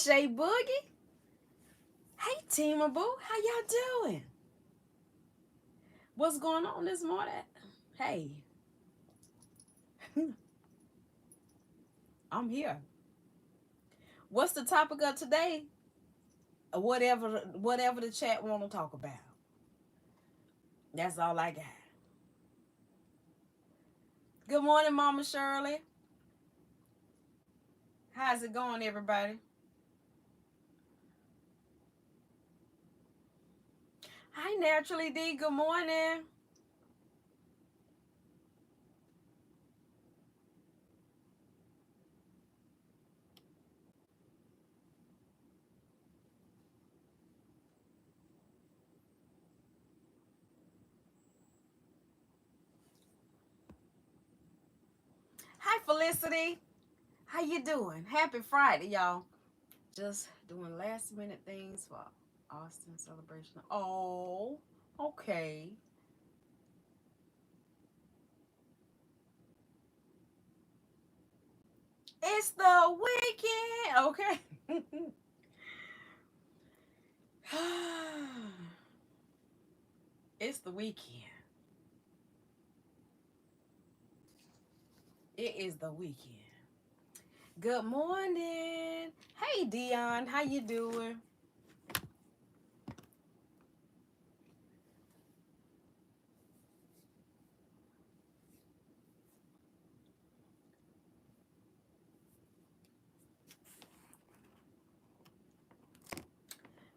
Shay Boogie. Hey, Tima Boo. How y'all doing? What's going on this morning? Hey, I'm here. What's the topic of today? Whatever the chat want to talk about. That's all I got. Good morning, Mama Shirley. How's it going, everybody? Hi, Naturally D. Good morning. Hi, Felicity. How you doing? Happy Friday, y'all. Just doing last minute things for Austin celebration. Oh, okay. It's the weekend. Okay. It's the weekend. It is the weekend. Good morning. Hey Dion, how you doing?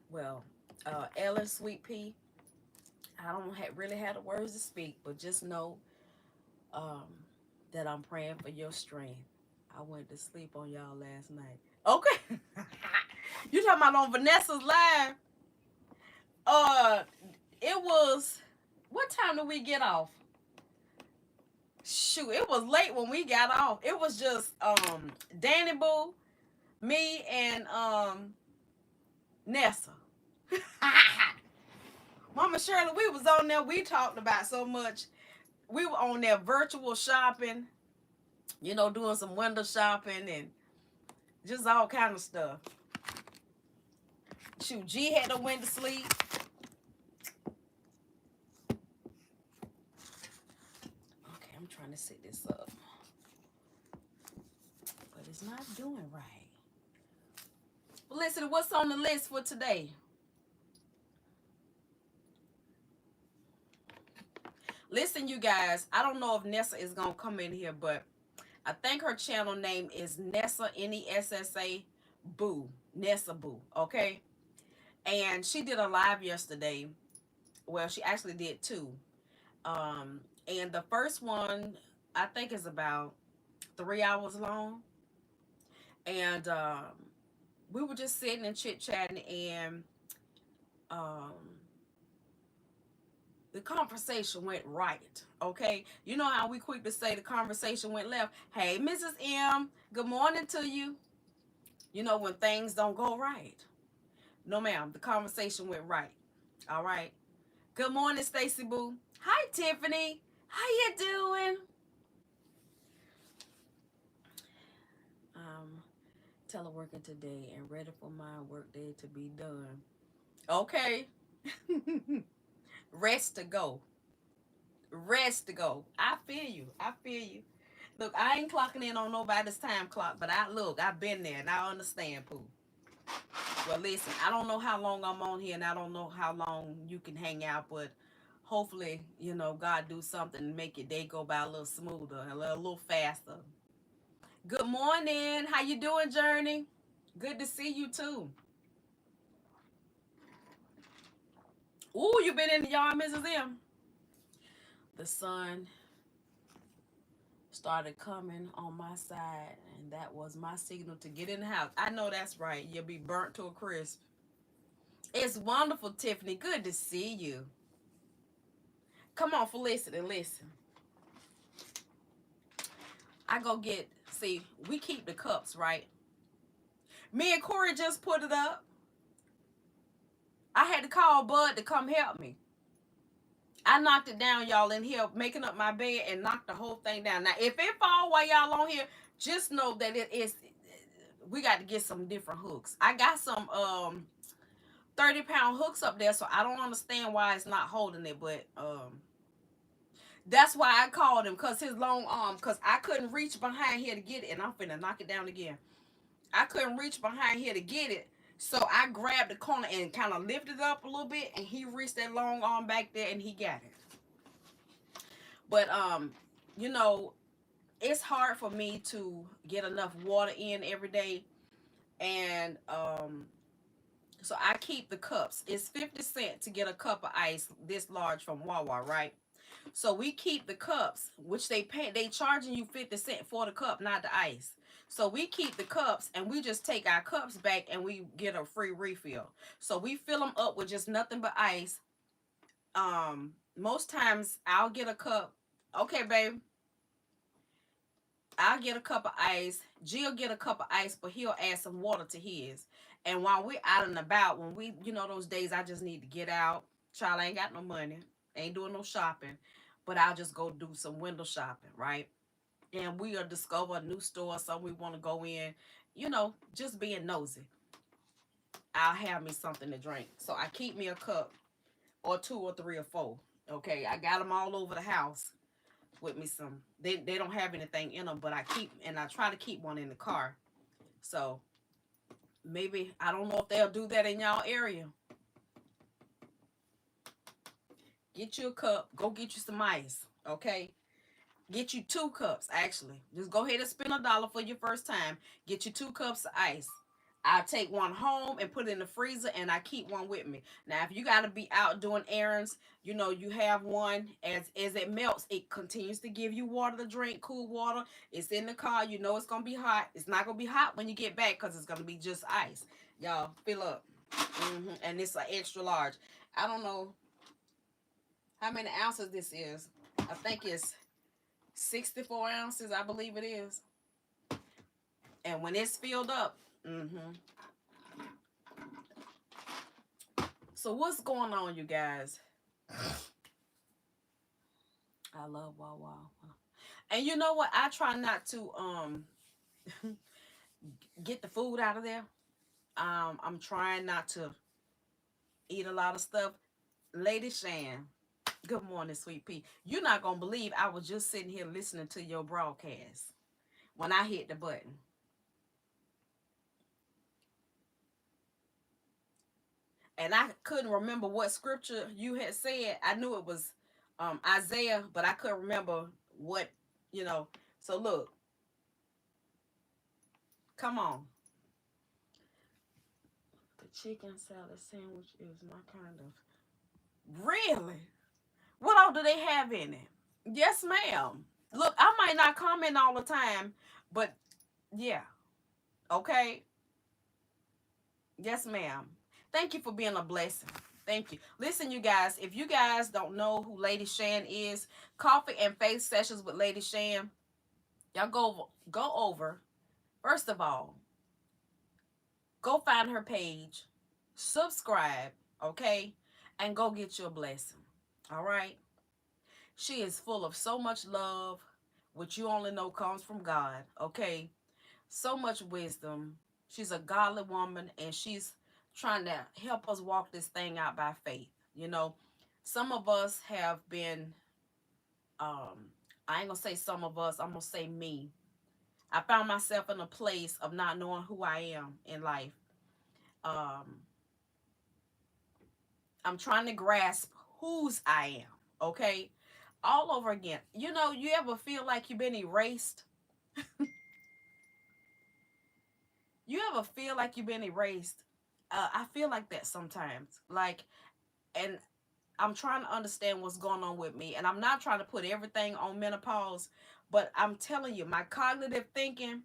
Well, Ellen Sweet Pea, I don't really have the words to speak, but just know um, that I'm praying for your strength. I went to sleep on y'all last night. Okay. You talking about on Vanessa's live? Uh, it was, what time did we get off? Shoot, it was late when we got off. It was just Danny Boo, me, and Nessa. Mama Shirley, we was on there. We talked about so much. We were on there virtual shopping, doing some window shopping and just all kind of stuff. Shoot, G had to went to sleep. Okay, I'm trying to set this up, but it's not doing right. Well, listen, what's on the list for today? Listen, you guys, I don't know if Nessa is going to come in here, but I think her channel name is Nessa, Nessa Boo. Nessa Boo, okay? And she did a live yesterday. Well, she actually did two. And the first one, I think, is about 3 hours long. And we were just sitting and chit-chatting, and um, the conversation went right, okay? You know how we quick to say the conversation went left. Hey, Mrs. M, good morning to you. You know when things don't go right. No, ma'am, the conversation went right. All right. Good morning, Stacy Boo. Hi, Tiffany. How you doing? Um, teleworking today and ready for my workday to be done. Okay. Rest to go. Rest to go. I feel you. I feel you. Look, I ain't clocking in on nobody's time clock, but I've been there and I understand, Pooh. Well, listen, I don't know how long I'm on here and I don't know how long you can hang out, but hopefully, God do something and make your day go by a little smoother, a little faster. Good morning. How you doing, Journey? Good to see you too. Ooh, you been in the yard, Mrs. M. The sun started coming on my side, and that was my signal to get in the house. I know that's right. You'll be burnt to a crisp. It's wonderful, Tiffany. Good to see you. Come on, Felicity, listen. I go get, see, we keep the cups, right? Me and Corey just put it up. I had to call Bud to come help me. I knocked it down, y'all, in here, making up my bed and knocked the whole thing down. Now, if it fall while y'all on here, just know that it is, we got to get some different hooks. I got some 30-pound hooks up there, so I don't understand why it's not holding it, but that's why I called him, because his long arm, because I couldn't reach behind here to get it, and I'm finna knock it down again. I couldn't reach behind here to get it, so I grabbed the corner and kind of lifted it up a little bit, and he reached that long arm back there and he got it. But you know, it's hard for me to get enough water in every day, and so I keep the cups. It's 50 cents to get a cup of ice this large from Wawa, right? So we keep the cups, which they charging you 50 cents for the cup, not the ice. So we keep the cups and we just take our cups back and we get a free refill. So we fill them up with just nothing but ice. Most times I'll get a cup. Okay, babe. I'll get a cup of ice. Jill get a cup of ice, but he'll add some water to his. And while we're out and about, when we, those days I just need to get out. Child, I ain't got no money. Ain't doing no shopping. But I'll just go do some window shopping, right? And we'll discover a new store, something we want to go in. Just being nosy. I'll have me something to drink. So I keep me a cup or two or three or four. Okay, I got them all over the house with me some. They don't have anything in them, but I try to keep one in the car. So maybe, I don't know if they'll do that in y'all area. Get you a cup, go get you some ice, okay? Get you 2 cups, actually. Just go ahead and spend $1 for your first time. Get you 2 cups of ice. I take one home and put it in the freezer, and I keep one with me. Now, if you got to be out doing errands, you have one. As it melts, it continues to give you water to drink, cool water. It's in the car. You know it's going to be hot. It's not going to be hot when you get back because it's going to be just ice. Y'all, fill up. And it's an extra large. I don't know how many ounces this is. I think it's 64 ounces, I believe it is. And when it's filled up, So what's going on, you guys? I love Wawa. And you know what? I try not to get the food out of there. I'm trying not to eat a lot of stuff. Lady Shan, good morning, sweet pea. You're not gonna believe I was just sitting here listening to your broadcast when I hit the button. And I couldn't remember what scripture you had said. I knew it was Isaiah, but I couldn't remember what, So look, come on. The chicken salad sandwich is my kind of. Really? What all do they have in it? Yes, ma'am. Look, I might not comment all the time, but yeah. Okay. Yes, ma'am. Thank you for being a blessing. Thank you. Listen, you guys, if you guys don't know who Lady Shan is, Coffee and Faith Sessions with Lady Shan, y'all go over. First of all, go find her page, subscribe, okay, and go get you a blessing. All right? She is full of so much love, which you only know comes from God, okay? So much wisdom. She's a godly woman, and she's trying to help us walk this thing out by faith. Some of us have been, I ain't gonna say some of us, I'm gonna say me. I found myself in a place of not knowing who I am in life. Um, I'm trying to grasp whose I am, okay? All over again. You ever feel like you've been erased? You ever feel like you've been erased? I feel like that sometimes. And I'm trying to understand what's going on with me. And I'm not trying to put everything on menopause, but I'm telling you, my cognitive thinking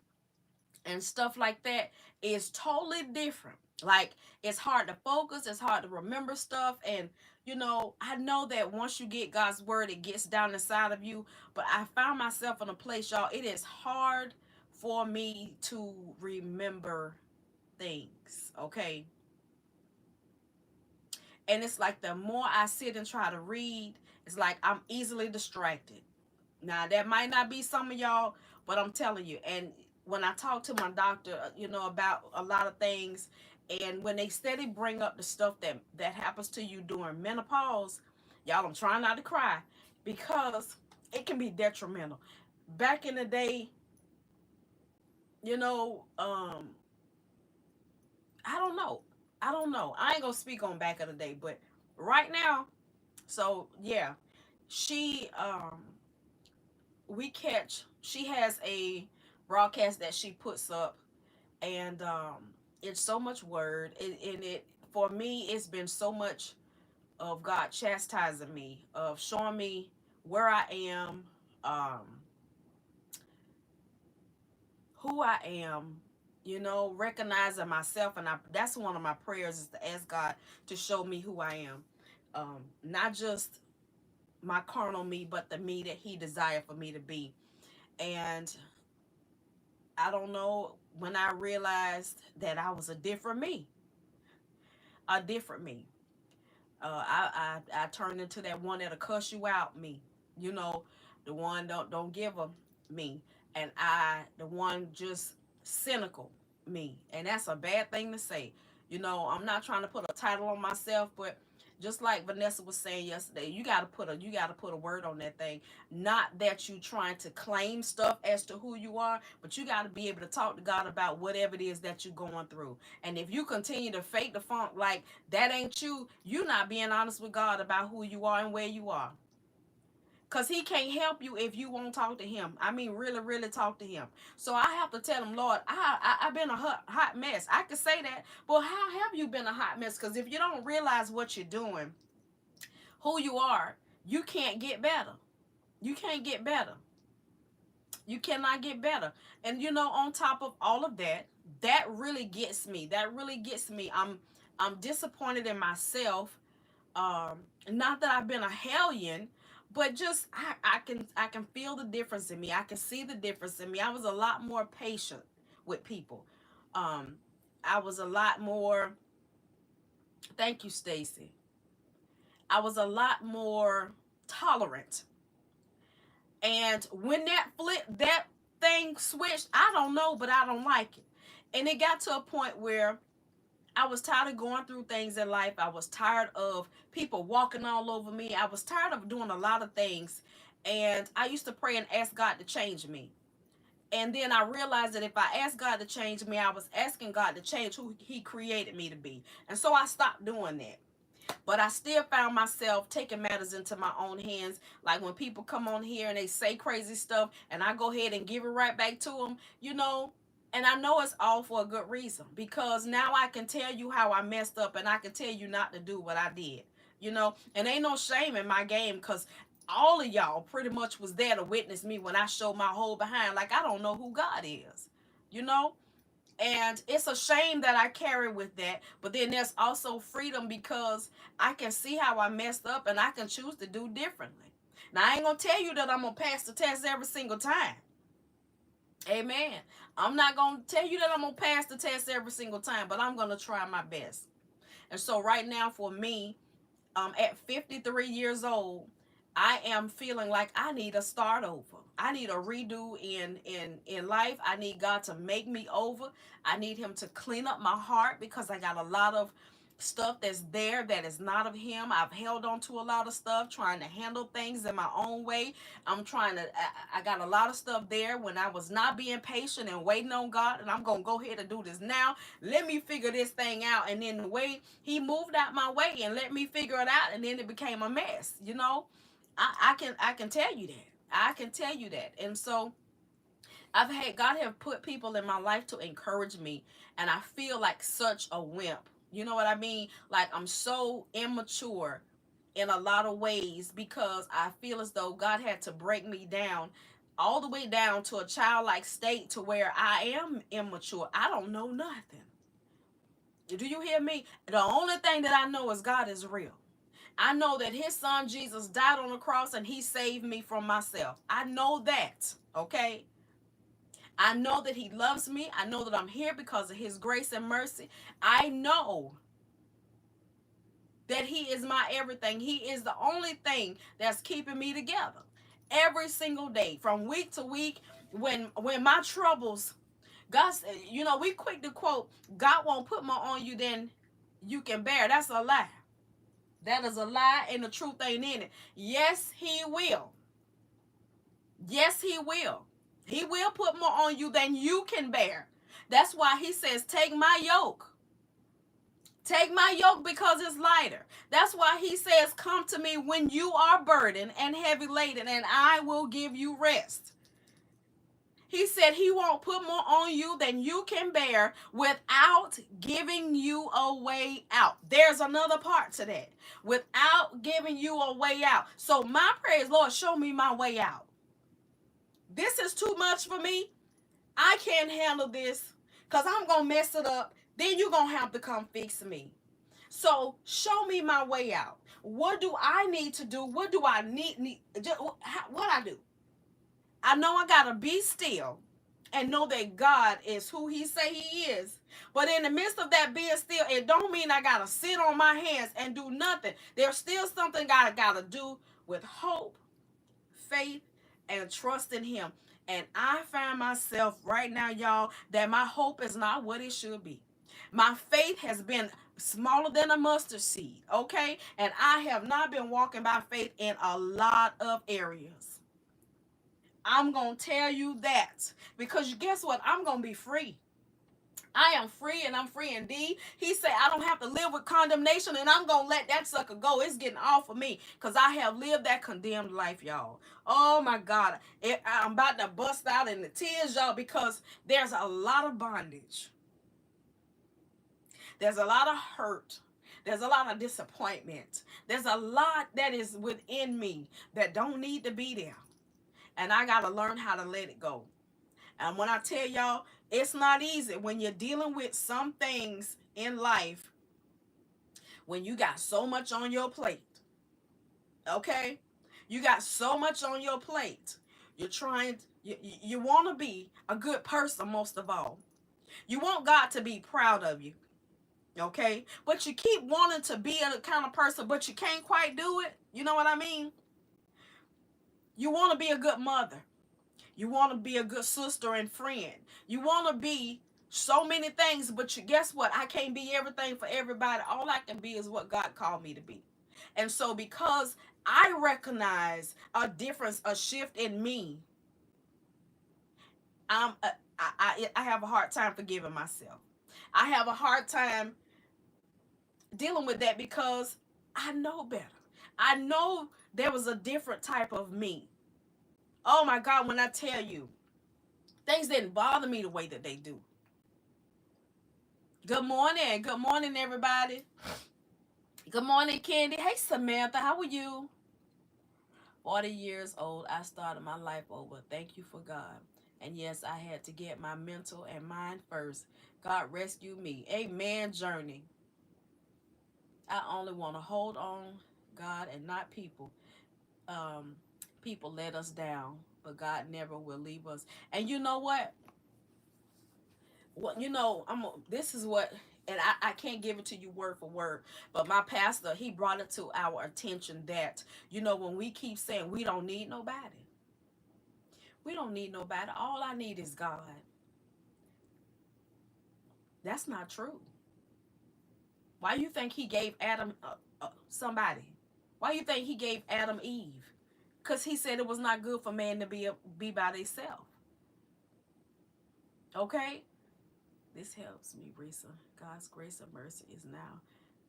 and stuff like that is totally different. Like, it's hard to focus, it's hard to remember stuff. And, I know that once you get God's word, it gets down inside of you. But I found myself in a place, y'all, it is hard for me to remember things, okay? And it's like the more I sit and try to read, it's like I'm easily distracted. Now, that might not be some of y'all, but I'm telling you. And when I talk to my doctor, you know, about a lot of things, and when they steady bring up the stuff that happens to you during menopause, y'all, I'm trying not to cry because it can be detrimental. Back in the day, you know, I don't know. I don't know. I ain't gonna speak on back of the day, but right now, so yeah, she we catch she has a broadcast that she puts up, and it's so much word, and it for me it's been so much of God chastising me, of showing me where I am, um who I am, you know, recognizing myself. And that's one of my prayers, is to ask God to show me who I am, not just my carnal me, but the me that He desired for me to be. And I don't know, when I realized that I was a different me, a different me. I turned into that one that'll cuss you out me, you know, the one don't give a me, and the one just cynical me, and that's a bad thing to say. You know, I'm not trying to put a title on myself, but just like Vanessa was saying yesterday, you gotta put a word on that thing. Not that you trying to claim stuff as to who you are, but you gotta be able to talk to God about whatever it is that you're going through. And if you continue to fake the funk like that ain't you, you not being honest with God about who you are and where you are. Cause He can't help you if you won't talk to Him. I mean, really, really talk to Him. So I have to tell Him, Lord, I've been a hot mess. I could say that, but how have you been a hot mess? Cause if you don't realize what you're doing, who you are, you can't get better. You can't get better. You cannot get better. And you know, on top of all of that, that really gets me. That really gets me. I'm disappointed in myself. Not that I've been a hellion, but just I can feel the difference in me. I can see the difference in me. I was a lot more patient with people. Um, I was a lot more. Thank you, Stacy. I was a lot more tolerant. And when that thing switched, I don't know, but I don't like it. And it got to a point where I was tired of going through things in life. I was tired of people walking all over me. I was tired of doing a lot of things. And I used to pray and ask God to change me. And then I realized that if I asked God to change me, I was asking God to change who He created me to be. And so I stopped doing that. But I still found myself taking matters into my own hands. Like when people come on here and they say crazy stuff, and I go ahead and give it right back to them, you know. And I know it's all for a good reason, because now I can tell you how I messed up, and I can tell you not to do what I did, you know. And ain't no shame in my game, because all of y'all pretty much was there to witness me when I showed my whole behind. Like, I don't know who God is, you know. And it's a shame that I carry with that. But then there's also freedom, because I can see how I messed up and I can choose to do differently. Now, I ain't going to tell you that I'm going to pass the test every single time. Amen. I'm not going to tell you that I'm going to pass the test every single time, but I'm going to try my best. And so right now for me, at 53 years old, I am feeling like I need a start over. I need a redo in life. I need God to make me over. I need Him to clean up my heart, because I got a lot of stuff that's there that is not of Him. I've held on to a lot of stuff, trying to handle things in my own way. I got a lot of stuff there when I was not being patient and waiting on God, and I'm going to go ahead and do this now. Let me figure this thing out. And then the way He moved out my way and let me figure it out, and then it became a mess, you know. I can tell you that. I can tell you that. And so God have put people in my life to encourage me, and I feel like such a wimp. You know what I mean? Like, I'm so immature in a lot of ways, because I feel as though God had to break me down all the way down to a childlike state, to where I am immature. I don't know nothing. Do you hear me? The only thing that I know is God is real. I know that His Son Jesus died on the cross and He saved me from myself. I know that, okay? I know that He loves me. I know that I'm here because of His grace and mercy. I know that He is my everything. He is the only thing that's keeping me together every single day, from week to week. When my troubles God, you know, we quick to quote, God won't put more on you than you can bear. That's a lie. That is a lie, and the truth ain't in it. Yes, he will. Yes, he will. He will put more on you than you can bear. That's why he says, take my yoke. Take my yoke because it's lighter. That's why he says, come to me when you are burdened and heavy laden, and I will give you rest. He said he won't put more on you than you can bear without giving you a way out. There's another part to that. Without giving you a way out. So my prayer is, Lord, show me my way out. This is too much for me. I can't handle this because I'm going to mess it up. Then you're going to have to come fix me. So show me my way out. What do I need to do? What do I need what I do? I know I got to be still and know that God is who he say he is. But in the midst of that being still, it don't mean I got to sit on my hands and do nothing. There's still something I got to do with hope, faith, and trust in him. And I find myself right now, y'all, that my hope is not what it should be. My faith has been smaller than a mustard seed, okay? And I have not been walking by faith in a lot of areas. I'm going to tell you that because guess what? I'm going to be free. I am free and I'm free indeed. He said I don't have to live with condemnation and I'm going to let that sucker go. It's getting off of me because I have lived that condemned life, y'all. Oh my God. I'm about to bust out in the tears, y'all, because there's a lot of bondage. There's a lot of hurt. There's a lot of disappointment. There's a lot that is within me that don't need to be there. And I got to learn how to let it go. And when I tell y'all, it's not easy when you're dealing with some things in life, when you got so much on your plate, okay? You got so much on your plate. You're trying, you want to be a good person most of all. You want God to be proud of you, okay? But you keep wanting to be a kind of person, but you can't quite do it. You know what I mean? You want to be a good mother. You want to be a good sister and friend. You want to be so many things, but you guess what? I can't be everything for everybody. All I can be is what God called me to be. And so because I recognize a difference, a shift in me, I'm I have a hard time forgiving myself. I have a hard time dealing with that because I know better. I know there was a different type of me. Oh my God, when I tell you, things didn't bother me the way that they do. Good morning. Good morning, everybody. Good morning, Candy. Hey, Samantha. How are you? 40 years old. I started my life over. Thank you for God. And yes, I had to get my mental and mind first. God rescued me. Amen, journey. I only want to hold on, God, and not people. Um, People let us down, but God never will leave us. And you know what? Well, you know, this is what, and I can't give it to you word for word, but my pastor, he brought it to our attention that, you know, when we keep saying we don't need nobody, we don't need nobody, all I need is God. That's not true. Why you think he gave Adam somebody? Why you think he gave Adam Eve? Because he said it was not good for man to be by themselves. Okay? This helps me, Risa. God's grace and mercy is now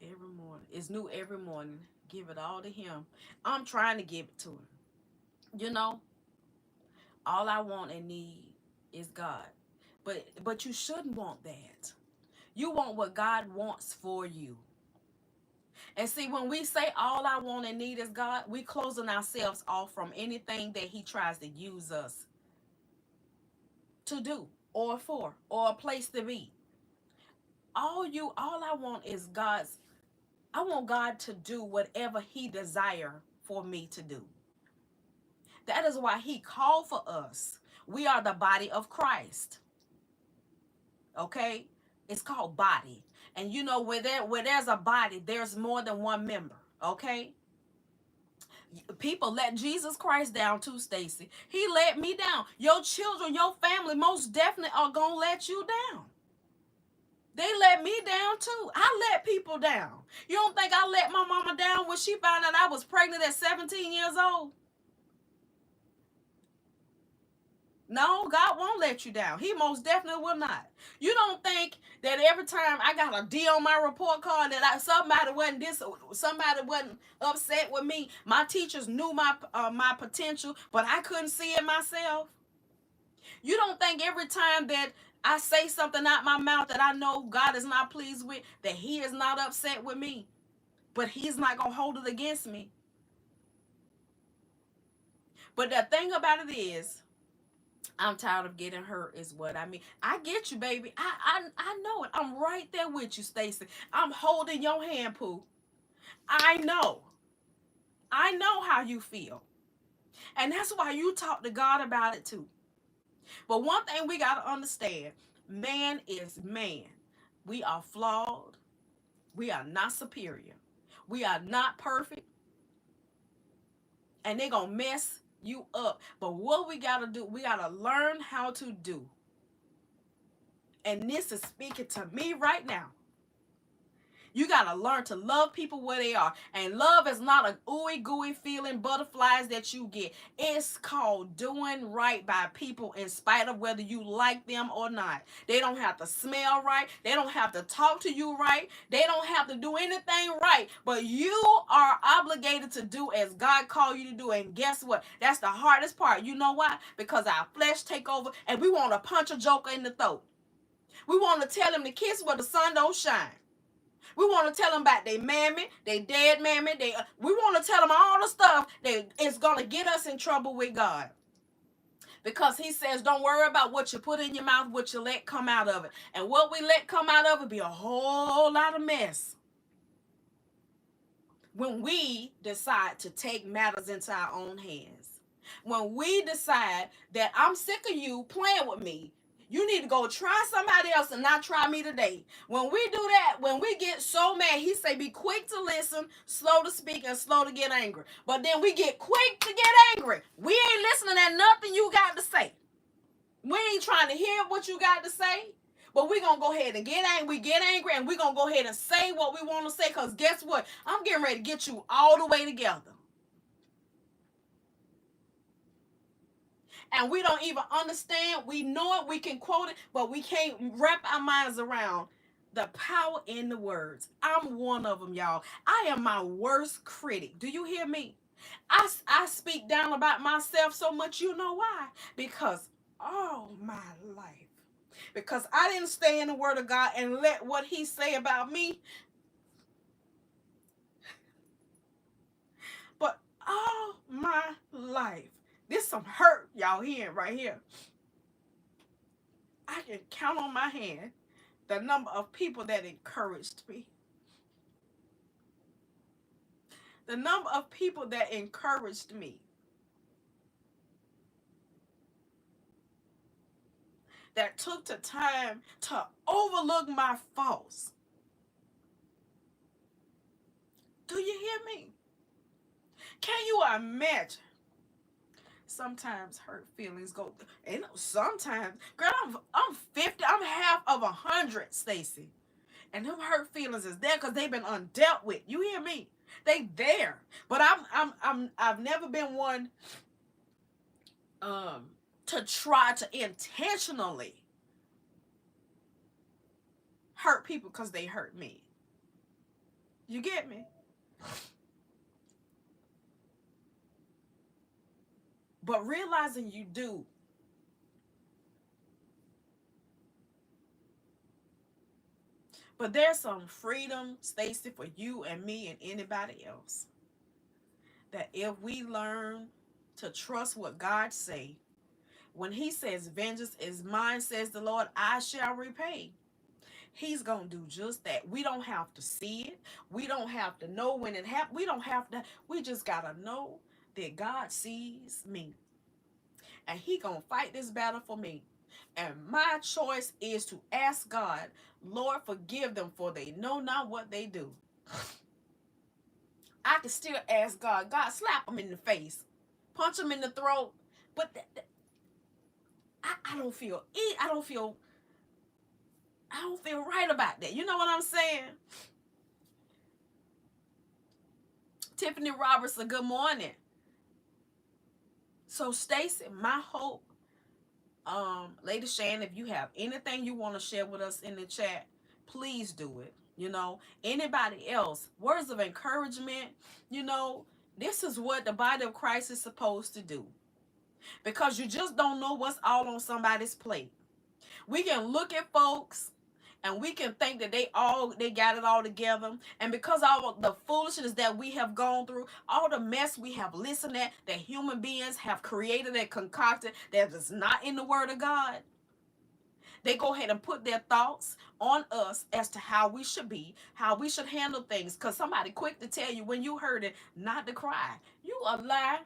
every morning. It's new every morning. Give it all to him. I'm trying to give it to him. You know, all I want and need is God. But you shouldn't want that. You want what God wants for you. And see, when we say all I want and need is God, we closing ourselves off from anything that he tries to use us to do or for or a place to be. All I want is I want God to do whatever he desire for me to do. That is why he called for us. We are the body of Christ. Okay? It's called body. And you know where there's a body, there's more than one member. Okay? People let Jesus Christ down too, Stacy. He let me down. Your children, your family most definitely are going to let you down. They let me down too. I let people down. You don't think I let my mama down when she found out I was pregnant at 17 years old? No, God won't let you down. He most definitely will not. You don't think that every time I got a D on my report card that somebody wasn't upset with me. My teachers knew my potential, but I couldn't see it myself. You don't think every time that I say something out my mouth that I know God is not pleased with, that He is not upset with me, but He's not gonna hold it against me. But the thing about it is, I'm tired of getting hurt is what I mean. I get you, baby. I know it. I'm right there with you, Stacy. I'm holding your hand, Pooh. I know. I know how you feel. And that's why you talk to God about it too. But one thing we got to understand, man is man. We are flawed. We are not superior. We are not perfect. And they're going to mess you up. But what we got to do, we got to learn how to do. And this is speaking to me right now. You got to learn to love people where they are. And love is not a ooey gooey feeling, butterflies that you get. It's called doing right by people in spite of whether you like them or not. They don't have to smell right. They don't have to talk to you right. They don't have to do anything right. But you are obligated to do as God called you to do. And guess what? That's the hardest part. You know why? Because our flesh take over and we want to punch a joker in the throat. We want to tell him to kiss where the sun don't shine. We want to tell them about their mammy, their dead mammy. We want to tell them all the stuff that is going to get us in trouble with God. Because He says, don't worry about what you put in your mouth, what you let come out of it. And what we let come out of it be a whole lot of mess. When we decide to take matters into our own hands. When we decide that I'm sick of you playing with me. You need to go try somebody else and not try me today. When we do that, when we get so mad, He say be quick to listen, slow to speak, and slow to get angry. But then we get quick to get angry. We ain't listening at nothing you got to say. We ain't trying to hear what you got to say. But we're going to go ahead and get angry. We get angry and we're going to go ahead and say what we want to say. Because guess what? I'm getting ready to get you all the way together. And we don't even understand. We know it. We can quote it. But we can't wrap our minds around the power in the words. I'm one of them, y'all. I am my worst critic. Do you hear me? I speak down about myself so much. You know why? Because all my life. Because I didn't stay in the Word of God and let what He say about me. But all my life. This some hurt y'all hearing right here. I can count on my hand the number of people that encouraged me. The number of people that encouraged me. That took the time to overlook my faults. Do you hear me? Can you imagine? Sometimes hurt feelings go, and sometimes, girl, I'm 50, I'm half of 100, Stacy. And them hurt feelings is there because they've been undealt with. You hear me? They there. But I've never been one to try to intentionally hurt people because they hurt me. You get me? But realizing you do. But there's some freedom, Stacy, for you and me and anybody else. That if we learn to trust what God say, when He says, vengeance is mine, says the Lord, I shall repay. He's going to do just that. We don't have to see it. We don't have to know when it happens. We don't have to. We just got to know that God sees me. And He going to fight this battle for me. And my choice is to ask God, Lord, forgive them, for they know not what they do. I can still ask God, God, slap him in the face, punch him in the throat. But I don't feel I don't feel right about that. You know what I'm saying? Tiffany Robertson, good morning. So Stacy, my hope, Lady Shan, if you have anything you want to share with us in the chat, please do it. You know, anybody else, words of encouragement, you know, this is what the body of Christ is supposed to do. Because you just don't know what's all on somebody's plate. We can look at folks and we can think that they got it all together, and because all the foolishness that we have gone through, all the mess we have listened at, that human beings have created and concocted that is not in the word of God, they go ahead and put their thoughts on us as to how we should be, how we should handle things. Because somebody quick to tell you when you heard it not to cry. You a lie.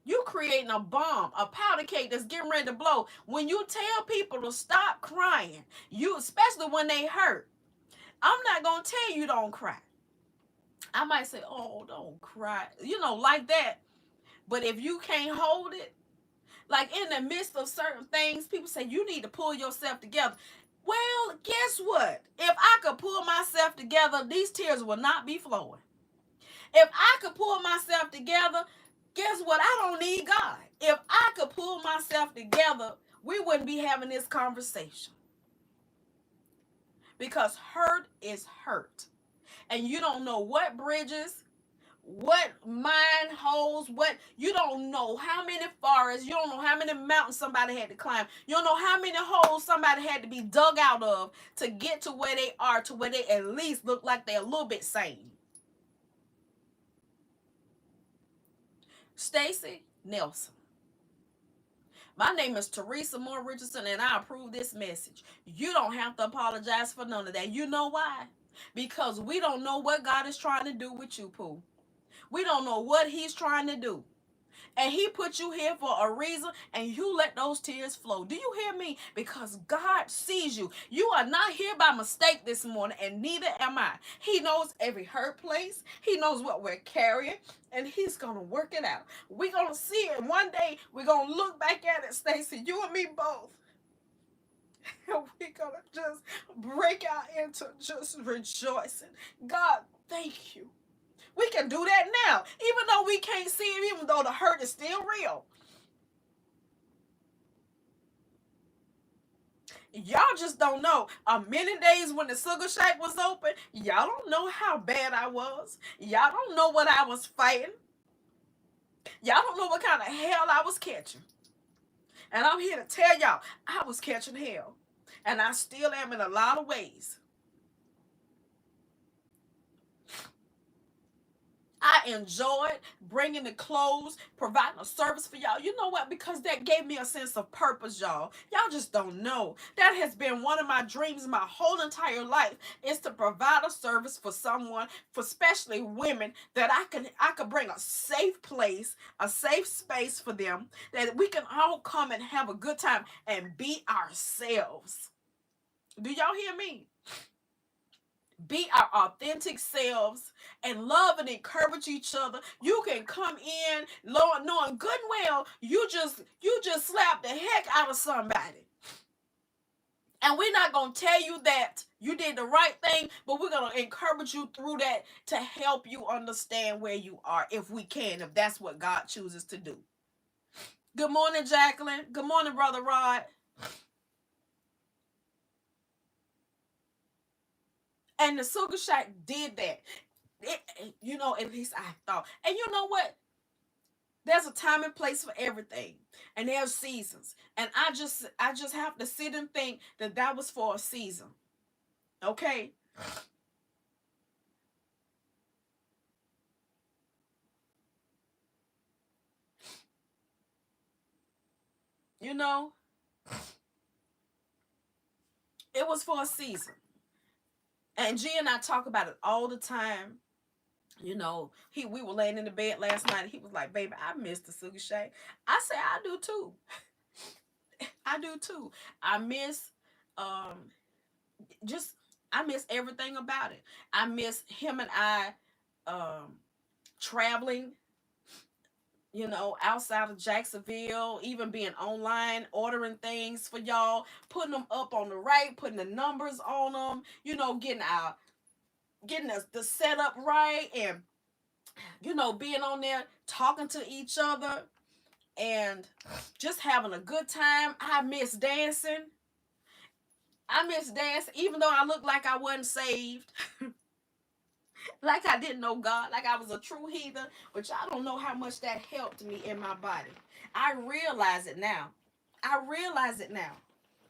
You creating a bomb, a powder cake that's getting ready to blow. When you tell people to stop crying, you, especially when they hurt, I'm not gonna tell you don't cry. I might say, oh, don't cry, you know, like that. But if you can't hold it, like in the midst of certain things, people say you need to pull yourself together. Well, guess what? If I could pull myself together, these tears will not be flowing. If I could pull myself together, guess what? I don't need God. If I could pull myself together, we wouldn't be having this conversation. Because hurt is hurt. And you don't know what bridges, what mine holes, what, you don't know how many forests, you don't know how many mountains somebody had to climb. You don't know how many holes somebody had to be dug out of to get to where they are, to where they at least look like they're a little bit sane. Stacy Nelson. My name is Teresa Moore Richardson, and I approve this message. You don't have to apologize for none of that. You know why? Because we don't know what God is trying to do with you, Pooh. We don't know what he's trying to do. And he put you here for a reason, and you let those tears flow. Do you hear me? Because God sees you. You are not here by mistake this morning, and neither am I. He knows every hurt place. He knows what we're carrying, and he's going to work it out. We're going to see it. One day, we're going to look back at it, Stacy, you and me both. And we're going to just break out into just rejoicing. God, thank you. We can do that now, even though we can't see it, even though the hurt is still real. Y'all just don't know. Many days when the SugahShack was open, y'all don't know how bad I was. Y'all don't know what I was fighting. Y'all don't know what kind of hell I was catching. And I'm here to tell y'all, I was catching hell. And I still am in a lot of ways. I enjoyed bringing the clothes, providing a service for y'all. You know what? Because that gave me a sense of purpose, y'all. Y'all just don't know. That has been one of my dreams my whole entire life, is to provide a service for someone, for especially women, that I could bring a safe place, a safe space for them, that we can all come and have a good time and be ourselves. Do y'all hear me? Be our authentic selves and love and encourage each other. You can come in, Lord, knowing good and well you just slapped the heck out of somebody. And we're not going to tell you that you did the right thing, but we're going to encourage you through that to help you understand where you are, if we can, if that's what God chooses to do. Good morning, Jacqueline. Good morning, Brother Rod. And the SugahShack did that. You know, at least I thought. And you know what? There's a time and place for everything, and there's seasons. And I just have to sit and think that that was for a season. Okay? You know, it was for a season. And G and I talk about it all the time. You know, we were laying in the bed last night, and he was like, "Baby, I miss the SugahShack." I say, I do too. I do too. I miss um just I miss everything about it. I miss him and I um traveling, you know, outside of Jacksonville, even being online, ordering things for y'all, putting them up on the right, putting the numbers on them, you know, getting the setup right, and you know, being on there talking to each other and just having a good time. I miss dancing. I miss dancing, even though I looked like I wasn't saved, like I didn't know God, like I was a true heathen, which I don't know how much that helped me in my body. I realize it now. I realize it now.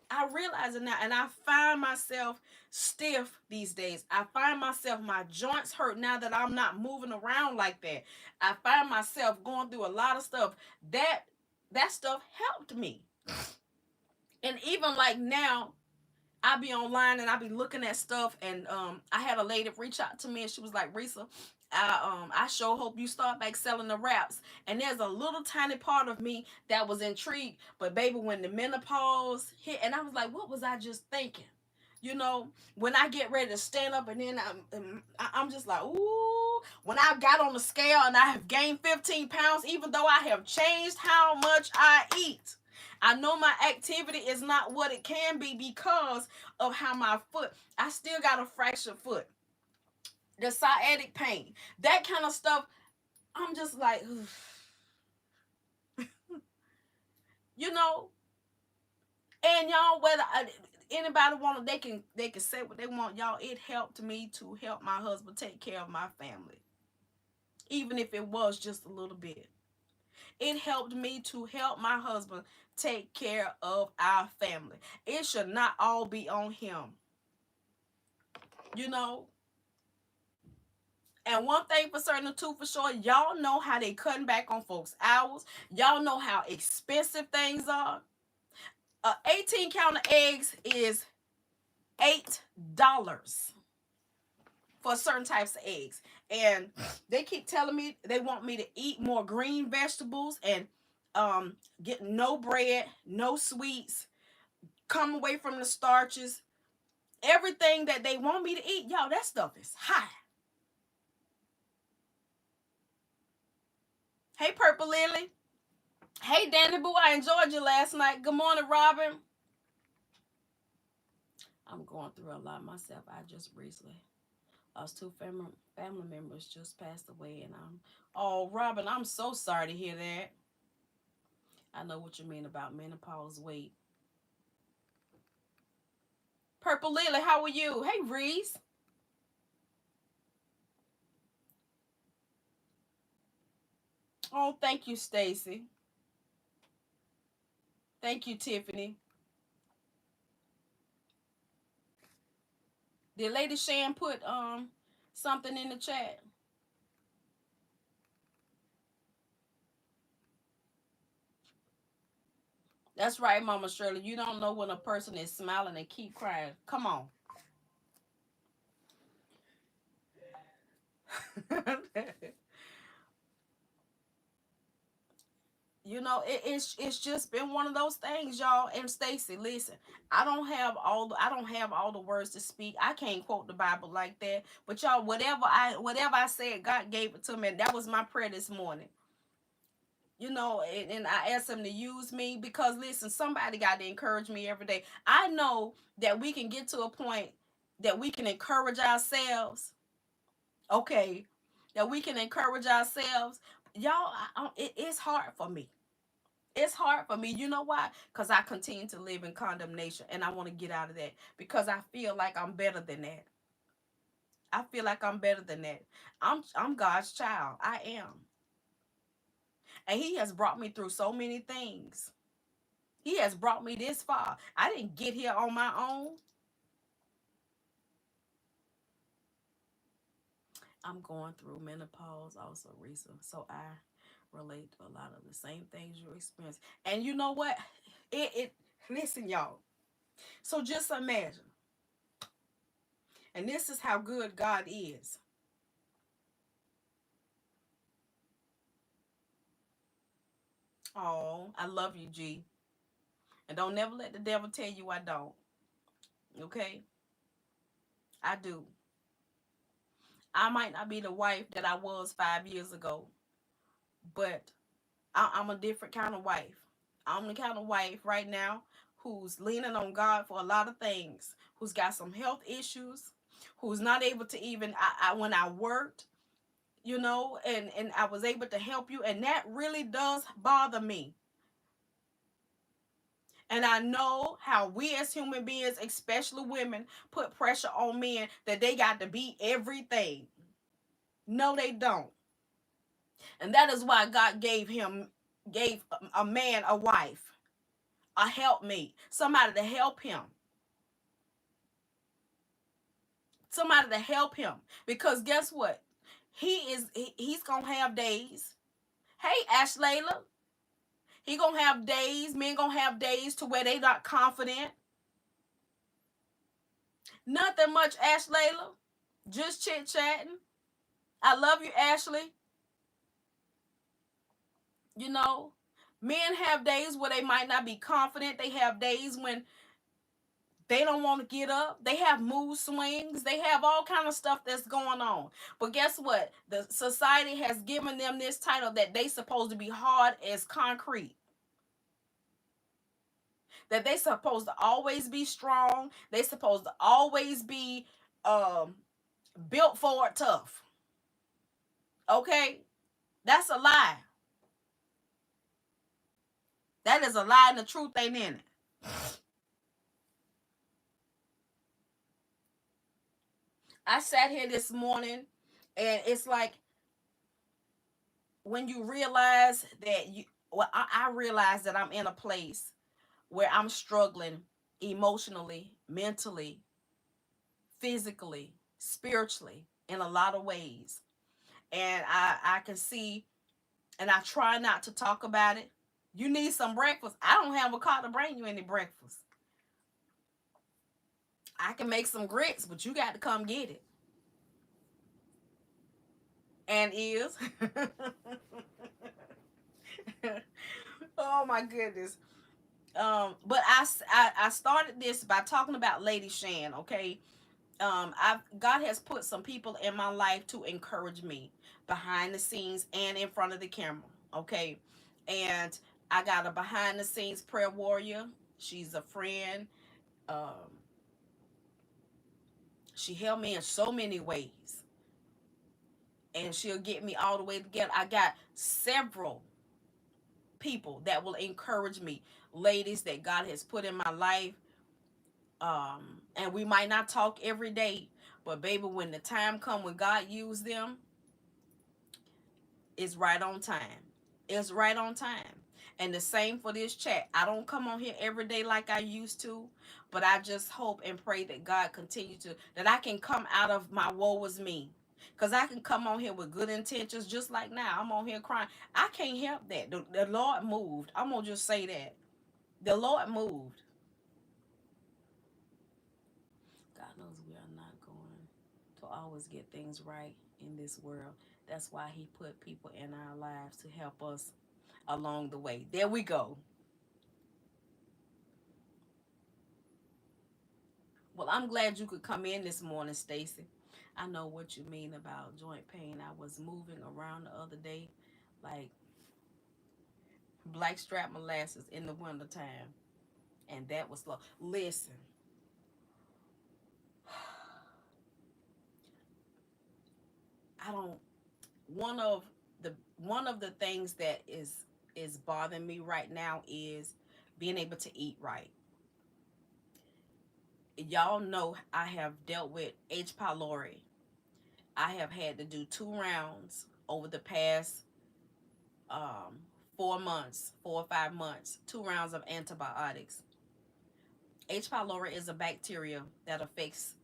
I realize it now, and I find myself stiff these days. I find myself, my joints hurt now that I'm not moving around like that. I find myself going through a lot of stuff. That stuff helped me. And even like now, I be online and I be looking at stuff, and I had a lady reach out to me and she was like, Risa, I sure hope you start back selling the wraps. And there's a little tiny part of me that was intrigued, but baby, when the menopause hit, and I was like, what was I just thinking? You know, when I get ready to stand up, and then I'm just like, ooh. When I got on the scale and I have gained 15 pounds, even though I have changed how much I eat, I know my activity is not what it can be because of how my foot, I still got a fractured foot. The sciatic pain, that kind of stuff, I'm just like, you know, and y'all, whether anybody want, they can say what they want, y'all. It helped me to help my husband take care of my family, even if it was just a little bit. It helped me to help my husband take care of our family. It should not all be on him, you know. And one thing for certain, two for sure, y'all know how they cutting back on folks' hours. Y'all know how expensive things are. 18 count of eggs is $8 for certain types of eggs. And they keep telling me they want me to eat more green vegetables and get no bread, no sweets, come away from the starches. Everything that they want me to eat, y'all, that stuff is high. Hey, Purple Lily. Hey, Danny Boo, I enjoyed you last night. Good morning, Robin. I'm going through a lot myself. I just recently lost two family members just passed away, and oh, Robin, I'm so sorry to hear that. I know what you mean about menopause weight. Purple Lily, how are you? Hey, Reese. Oh, thank you, Stacy. Thank you, Tiffany. Did Lady Shan put something in the chat? That's right, Mama Shirley. You don't know when a person is smiling and keep crying. Come on. You know, it's just been one of those things, y'all. And Stacy, listen, I don't have all the words to speak. I can't quote the Bible like that. But y'all, whatever I said, God gave it to me. And that was my prayer this morning. You know, and I asked him to use me because listen, somebody got to encourage me every day. I know that we can get to a point that we can encourage ourselves. Okay, that we can encourage ourselves. Y'all, it's hard for me. It's hard for me. You know why? Because I continue to live in condemnation and I want to get out of that because I feel like I'm better than that. I feel like I'm better than that. I'm God's child. I am. And he has brought me through so many things. He has brought me this far. I didn't get here on my own. I'm going through menopause also, Risa. So I relate to a lot of the same things you experience. And you know what? It listen, y'all. So just imagine. And this is how good God is. Oh, I love you, G. And don't never let the devil tell you I don't. Okay? I do. I might not be the wife that I was 5 years ago, but I'm a different kind of wife. I'm the kind of wife right now who's leaning on God for a lot of things, who's got some health issues, who's not able to even, when I worked, and I was able to help you, and that really does bother me. And I know how we as human beings, especially women, put pressure on men that they got to be everything. No, they don't. And that is why God gave a man a wife, a helpmate, somebody to help him. Somebody to help him. Because guess what? He's gonna have days. Hey, Ash Layla. He gonna have days, men gonna have days to where they not confident. Nothing much, Ash Layla. Just chit chatting. I love you, Ashley. You know, men have days where they might not be confident. They have days when they don't want to get up. They have mood swings. They have all kind of stuff that's going on. But guess what? The society has given them this title that they supposed to be hard as concrete. That they supposed to always be strong. They supposed to always be um, built for it tough. Okay? That's a lie. That is a lie, and the truth ain't in it. I sat here this morning, and it's like when you realize that I realize that I'm in a place where I'm struggling emotionally, mentally, physically, spiritually in a lot of ways. And I can see, and I try not to talk about it. You need some breakfast. I don't have a car to bring you any breakfast. I can make some grits, but you got to come get it. And is. Oh my goodness. But I started this by talking about Lady Shan, okay? God has put some people in my life to encourage me behind the scenes and in front of the camera, okay? And I got a behind the scenes prayer warrior. She's a friend. Um, she helped me in so many ways, and she'll get me all the way together. I got several people that will encourage me, ladies that God has put in my life. And we might not talk every day, but baby, when the time come when God used them, it's right on time. It's right on time. And the same for this chat. I don't come on here every day like I used to, but I just hope and pray that God continue to, that I can come out of my woe was me. Because I can come on here with good intentions, just like now. I'm on here crying. I can't help that. The Lord moved. I'm going to just say that. The Lord moved. God knows we are not going to always get things right in this world. That's why He put people in our lives to help us along the way. There we go. Well, I'm glad you could come in this morning, Stacy. I know what you mean about joint pain. I was moving around the other day like blackstrap molasses in the wintertime, and that was slow. Listen, I don't. One of the things that is bothering me right now is being able to eat right. Y'all know I have dealt with H. pylori. I have had to do 2 rounds over the past um, 4 months, 4 or 5 months, 2 rounds of antibiotics. H. pylori is a bacteria that affects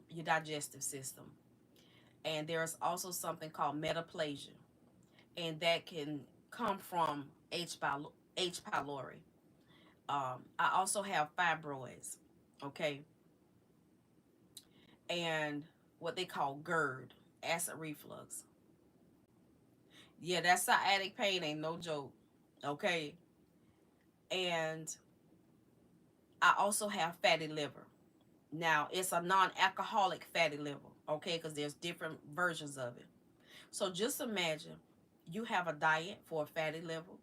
your digestive system. And there's also something called metaplasia, and that can come from H. pylori. I also have fibroids, okay, and what they call GERD, acid reflux. Yeah, that sciatic pain ain't no joke, okay. And I also have fatty liver. Now, it's a non-alcoholic fatty liver, okay? Because there's different versions of it. So just imagine you have a diet for a fatty liver,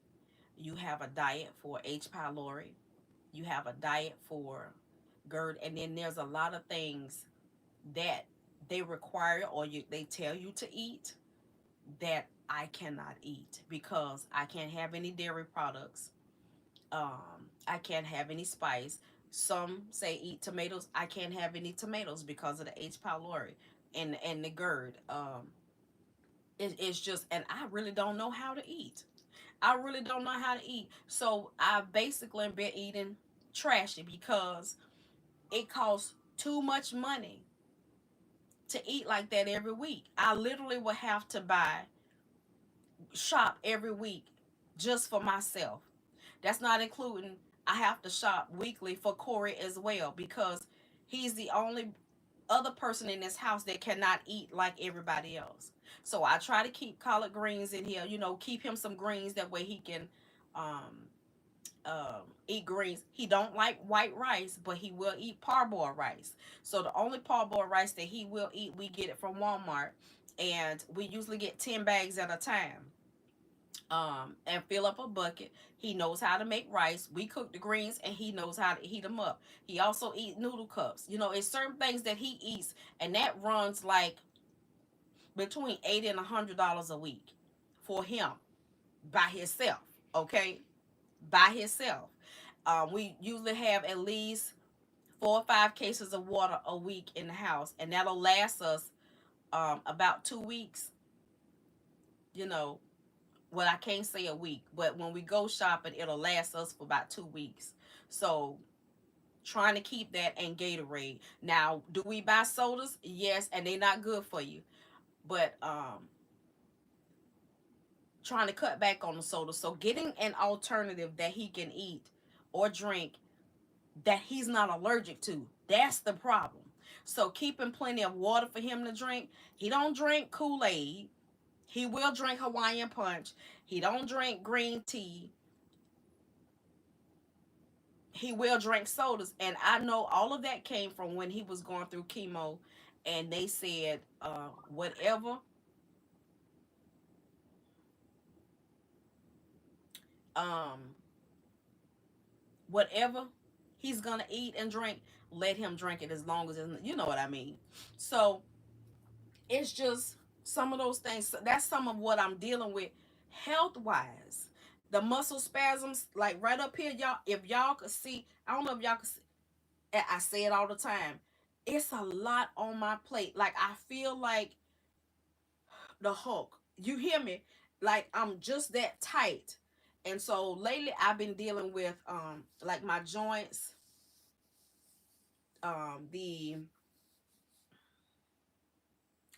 you have a diet for H. pylori, you have a diet for GERD, and then there's a lot of things that they require or they tell you to eat that I cannot eat because I can't have any dairy products. I can't have any spice. Some say eat tomatoes. I can't have any tomatoes because of the H. pylori and the GERD. It's just, and I really don't know how to eat. I really don't know how to eat. So I basically been eating trashy because it costs too much money to eat like that every week. I literally would have to shop every week just for myself. That's not including I have to shop weekly for Corey as well because he's the only other person in this house that cannot eat like everybody else. So I try to keep collard greens in here, keep him some greens that way he can um, eat greens. He don't like white rice, but he will eat parboiled rice. So the only parboiled rice that he will eat, we get it from Walmart, and we usually get 10 bags at a time. And fill up a bucket. He knows how to make rice. We cook the greens, and he knows how to heat them up. He also eat noodle cups. It's certain things that he eats, and that runs like between $80 and $100 a week for him by himself. Okay, by himself. We usually have at least 4 or 5 cases of water a week in the house, and that'll last us about 2 weeks. You know, well, I can't say a week, but when we go shopping, it'll last us for about 2 weeks. So trying to keep that and Gatorade. Now, do we buy sodas? Yes, and they're not good for you. But trying to cut back on the soda. So getting an alternative that he can eat or drink that he's not allergic to. That's the problem. So keeping plenty of water for him to drink. He don't drink Kool-Aid. He will drink Hawaiian Punch. He don't drink green tea. He will drink sodas. And I know all of that came from when he was going through chemo, and they said um whatever he's gonna eat and drink, let him drink it as long as you know what I mean. So it's just some of those things. That's some of what I'm dealing with health wise. The muscle spasms, like right up here, y'all. If y'all could see, I don't know if y'all could see, I say it all the time. It's a lot on my plate. Like I feel like the Hulk. You hear me? Like I'm just that tight. And so lately I've been dealing with like my joints, the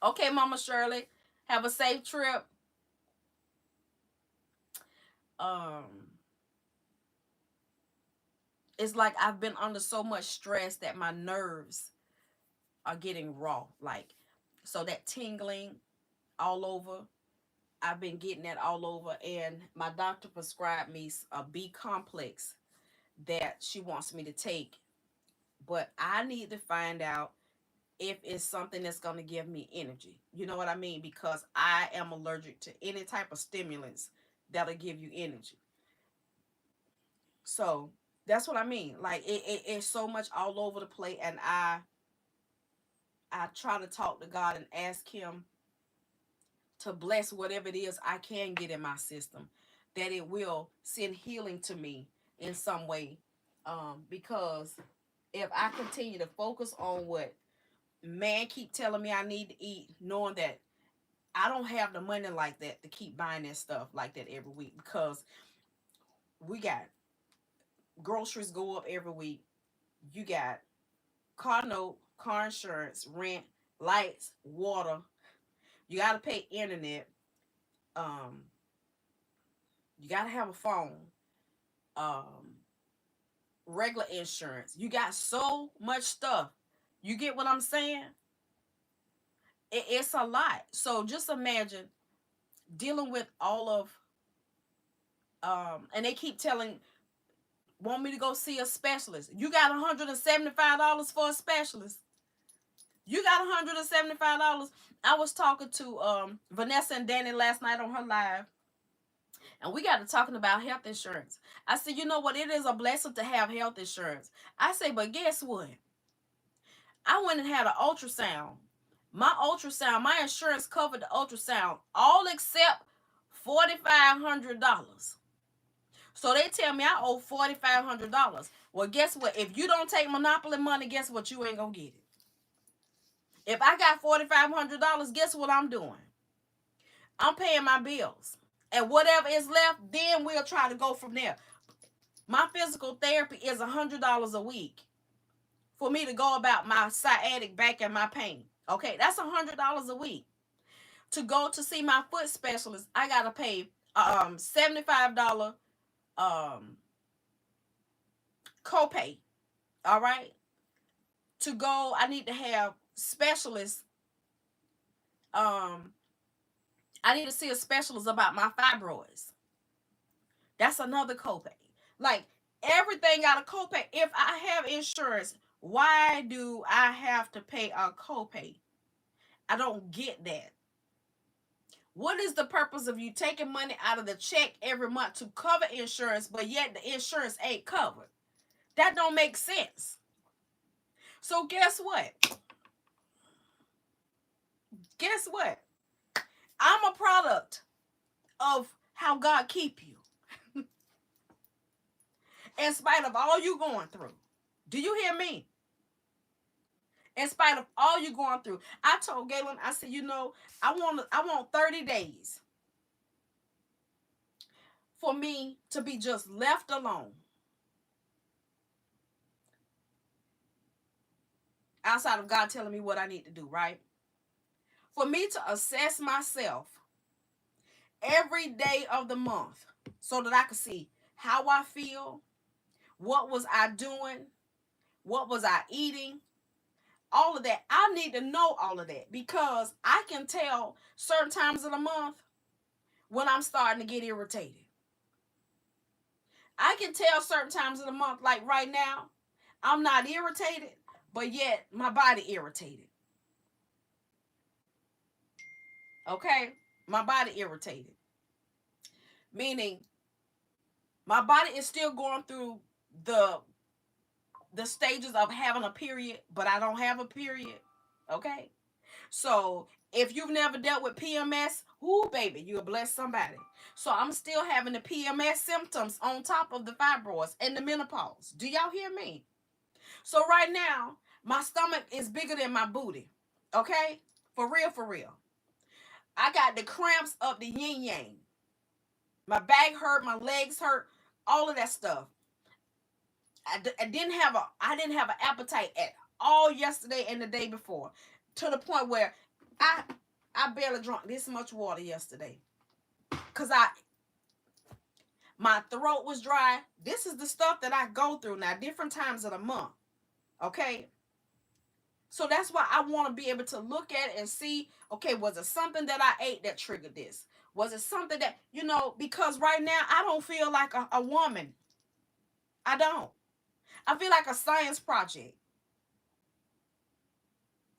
okay, Mama Shirley, have a safe trip. Um it's like I've been under so much stress that my nerves are getting raw. Like so that tingling all over. I've been getting that all over, and my doctor prescribed me a B complex that she wants me to take. But I need to find out if it's something that's going to give me energy. You know what I mean? Because I am allergic to any type of stimulants that'll give you energy. So that's what I mean. Like it's so much all over the plate, and I try to talk to God and ask Him to bless whatever it is I can get in my system, that it will send healing to me in some way. Because if I continue to focus on what man keep telling me I need to eat, knowing that I don't have the money like that to keep buying that stuff like that every week, because we got groceries go up every week. You got car note, car insurance, rent, lights, water. You got to pay internet. Um, you got to have a phone. Um, regular insurance. You got so much stuff. You get what I'm saying? It's a lot. So just imagine dealing with all of and they keep telling want me to go see a specialist. You got $175 for a specialist. You got $175. I was talking to Vanessa and Danny last night on her live, and we got to talking about health insurance. I said, you know what? It is a blessing to have health insurance. I say, but guess what? I went and had an ultrasound. My insurance covered the ultrasound, all except $4,500. So they tell me I owe $4,500. Well, guess what? If you don't take Monopoly money, guess what? You ain't gonna get it. If I got $4,500, guess what I'm doing? I'm paying my bills. And whatever is left, then we'll try to go from there. My physical therapy is $100 a week for me to go about my sciatic back and my pain. Okay, that's $100 a week. To go to see my foot specialist, I gotta pay $75 copay. All right. To go, I need to have specialists. I need to see a specialist about my fibroids. That's another copay. Like, everything got a copay. If I have insurance, why do I have to pay a copay? I don't get that. What is the purpose of you taking money out of the check every month to cover insurance, but yet the insurance ain't covered? That don't make sense. So guess what? Guess what? I'm a product of how God keep you. In spite of all you going through. Do you hear me? In spite of all you going through. I told Galen, I said, you know, I want 30 days for me to be just left alone. Outside of God telling me what I need to do, right? For me to assess myself every day of the month so that I could see how I feel, what was I doing, what was I eating, all of that. I need to know all of that because I can tell certain times of the month when I'm starting to get irritated. I can tell certain times of the month, like right now, I'm not irritated, but yet my body irritated. Okay? My body irritated. Meaning my body is still going through the stages of having a period, but I don't have a period. Okay? So if you've never dealt with PMS, whoo baby, you'll bless somebody. So I'm still having the PMS symptoms on top of the fibroids and the menopause. Do y'all hear me? So right now, my stomach is bigger than my booty. Okay? For real, for real. I got the cramps up the yin yang. My back hurt, my legs hurt, all of that stuff. I didn't have an appetite at all yesterday and the day before, to the point where I barely drank this much water yesterday, cause my throat was dry. This is the stuff that I go through now, different times of the month. Okay, so that's why I want to be able to look at it and see, okay, was it something that I ate that triggered this? Was it something that, because right now I don't feel like a woman. I don't. I feel like a science project.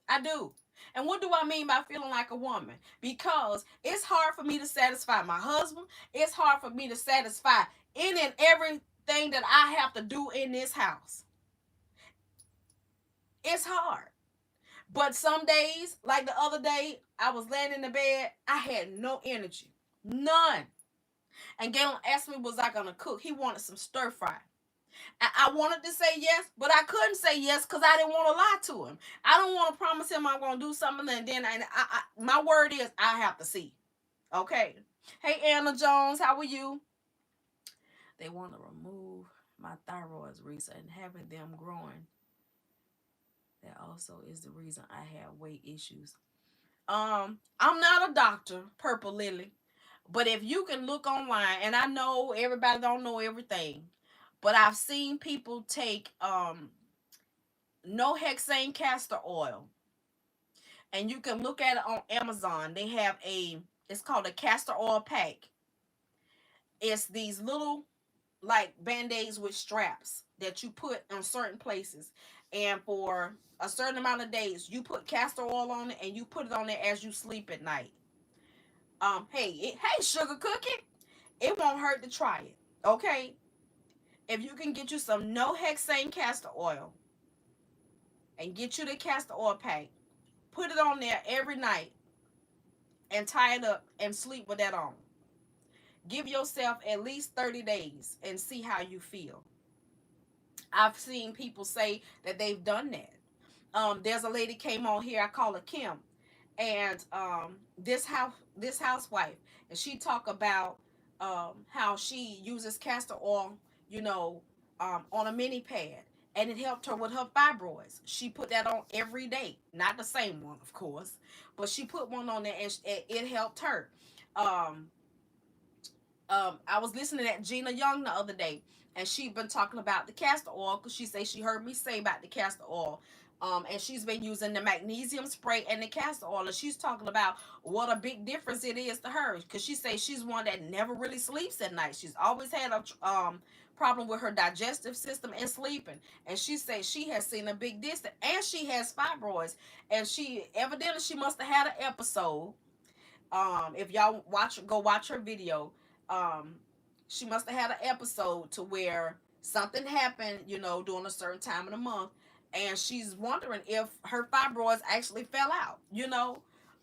I do. And what do I mean by feeling like a woman? Because it's hard for me to satisfy my husband. It's hard for me to satisfy any and everything that I have to do in this house. It's hard. But some days, like the other day, I was laying in the bed. I had no energy. None. And Galen asked me, was I going to cook? He wanted some stir fry. I wanted to say yes, but I couldn't say yes because I didn't want to lie to him. I don't want to promise him I'm going to do something and then my word is I have to see. Okay. Hey, Anna Jones, how are you? They want to remove my thyroids, Risa, and having them growing. That also is the reason I have weight issues. I'm not a doctor, Purple Lily, but if you can look online, and I know everybody don't know everything, but I've seen people take no hexane castor oil, and you can look at it on Amazon. They have it's called a castor oil pack. It's these little like band-aids with straps that you put on certain places, and for a certain amount of days you put castor oil on it and you put it on there as you sleep at night. Hey, sugar cookie, it won't hurt to try it. Okay, if you can get you some no hexane castor oil and get you the castor oil pack, put it on there every night and tie it up and sleep with that on. Give yourself at least 30 days and see how you feel. I've seen people say that they've done that. There's a lady came on here, I call her Kim, and this housewife, and she talk about how she uses castor oil, you know, on a mini pad, and it helped her with her fibroids. She put that on every day, not the same one, of course, but she put one on there, and it helped her. Um, I was listening to Gina Young the other day, and she been talking about the castor oil because she say she heard me say about the castor oil. And she's been using the magnesium spray and the castor oil, and she's talking about what a big difference it is to her because she says she's one that never really sleeps at night. She's always had a problem with her digestive system and sleeping, and she says she has seen a big distance, and she has fibroids, and she evidently she must have had an episode. If y'all go watch her video. um she must have had an episode to where something happened, during a certain time of the month, and she's wondering if her fibroids actually fell out,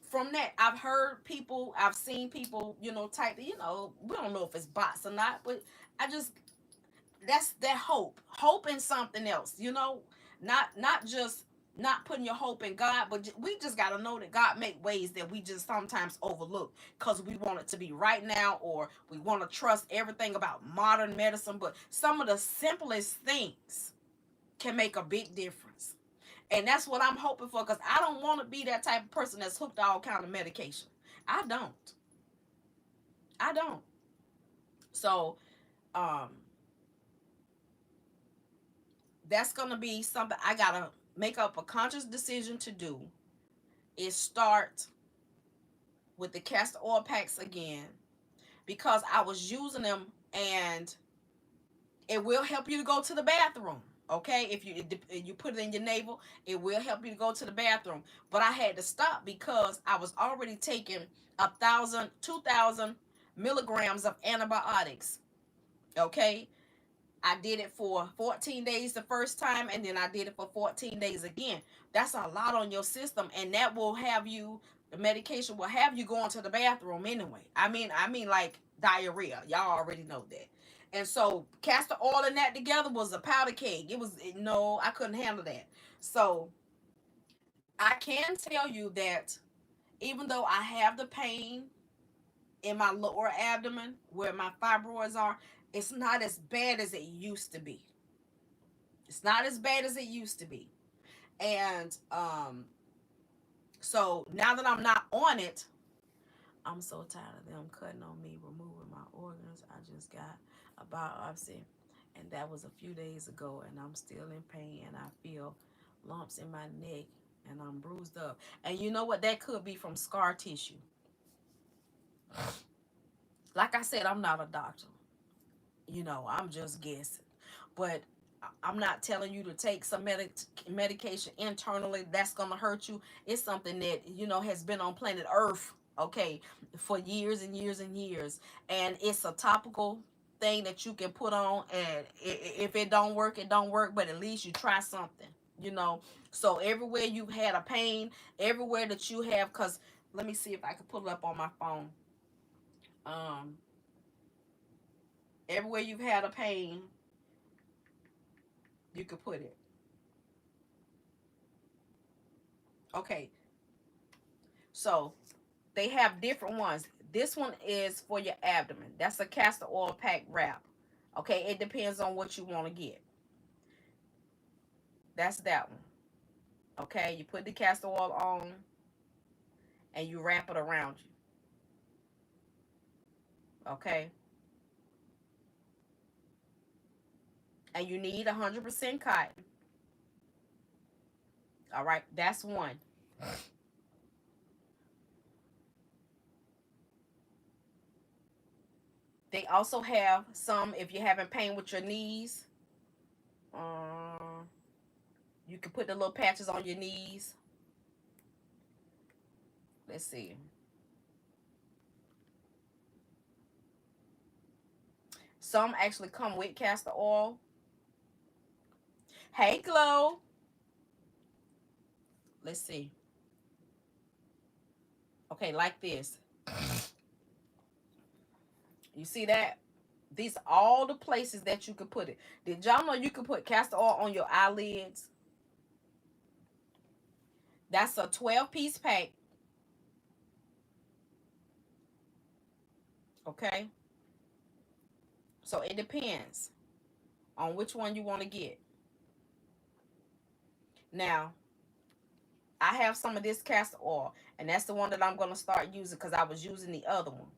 from that. I've seen people, type, we don't know if it's bots or not, but I just that's that hope in something else, not just not putting your hope in God, but we just got to know that God make ways that we just sometimes overlook because we want it to be right now, or we want to trust everything about modern medicine. But some of the simplest things can make a big difference, and that's what I'm hoping for, because I don't want to be that type of person that's hooked to all kind of medication. I don't i don't so um that's gonna be something I gotta make up a conscious decision to do, is start with the castor oil packs again, because I was using them, and it will help you to go to the bathroom. Okay, if you put it in your navel, it will help you to go to the bathroom. But I had to stop because I was already taking 2,000 milligrams of antibiotics. Okay, I did it for 14 days the first time, and then I did it for 14 days again. That's a lot on your system, and that will have you, the medication will have you going to the bathroom anyway. I mean like diarrhea. Y'all already know that. And so castor oil and that together was a powder keg. No, I couldn't handle that. So I can tell you that even though I have the pain in my lower abdomen where my fibroids are, it's not as bad as it used to be. It's not as bad as it used to be. And so now that I'm not on it, I'm so tired of them cutting on me, removing my organs. I just got a biopsy, and that was a few days ago, and I'm still in pain, and I feel lumps in my neck, and I'm bruised up. And you know what? That could be from scar tissue. Like I said, I'm not a doctor. I'm just guessing. But I'm not telling you to take some medication internally that's going to hurt you. It's something that, has been on planet Earth, okay, for years and years and years. And it's a topical thing that you can put on. And if it don't work, it don't work. But at least you try something, you know. So everywhere you've had a pain, everywhere that you have, because let me see if I can pull it up on my phone. Um, Everywhere you've had a pain, you could put it. Okay, so they have different ones. This one is for your abdomen. That's a castor oil pack wrap. Okay, it depends on what you want to get. That's that one. Okay, you put the castor oil on and you wrap it around you. Okay, and you need 100% cotton. All right, that's one. They also have some if you're having pain with your knees. Um, you can put the little patches on your knees. Let's see. Some actually come with castor oil. Hey, Glow. Let's see. Okay, like this. You see that? These are all the places that you could put it. Did y'all know you could put castor oil on your eyelids? That's a 12-piece pack. Okay? So it depends on which one you want to get. Now, I have some of this castor oil, and that's the one that I'm going to start using because I was using the other one.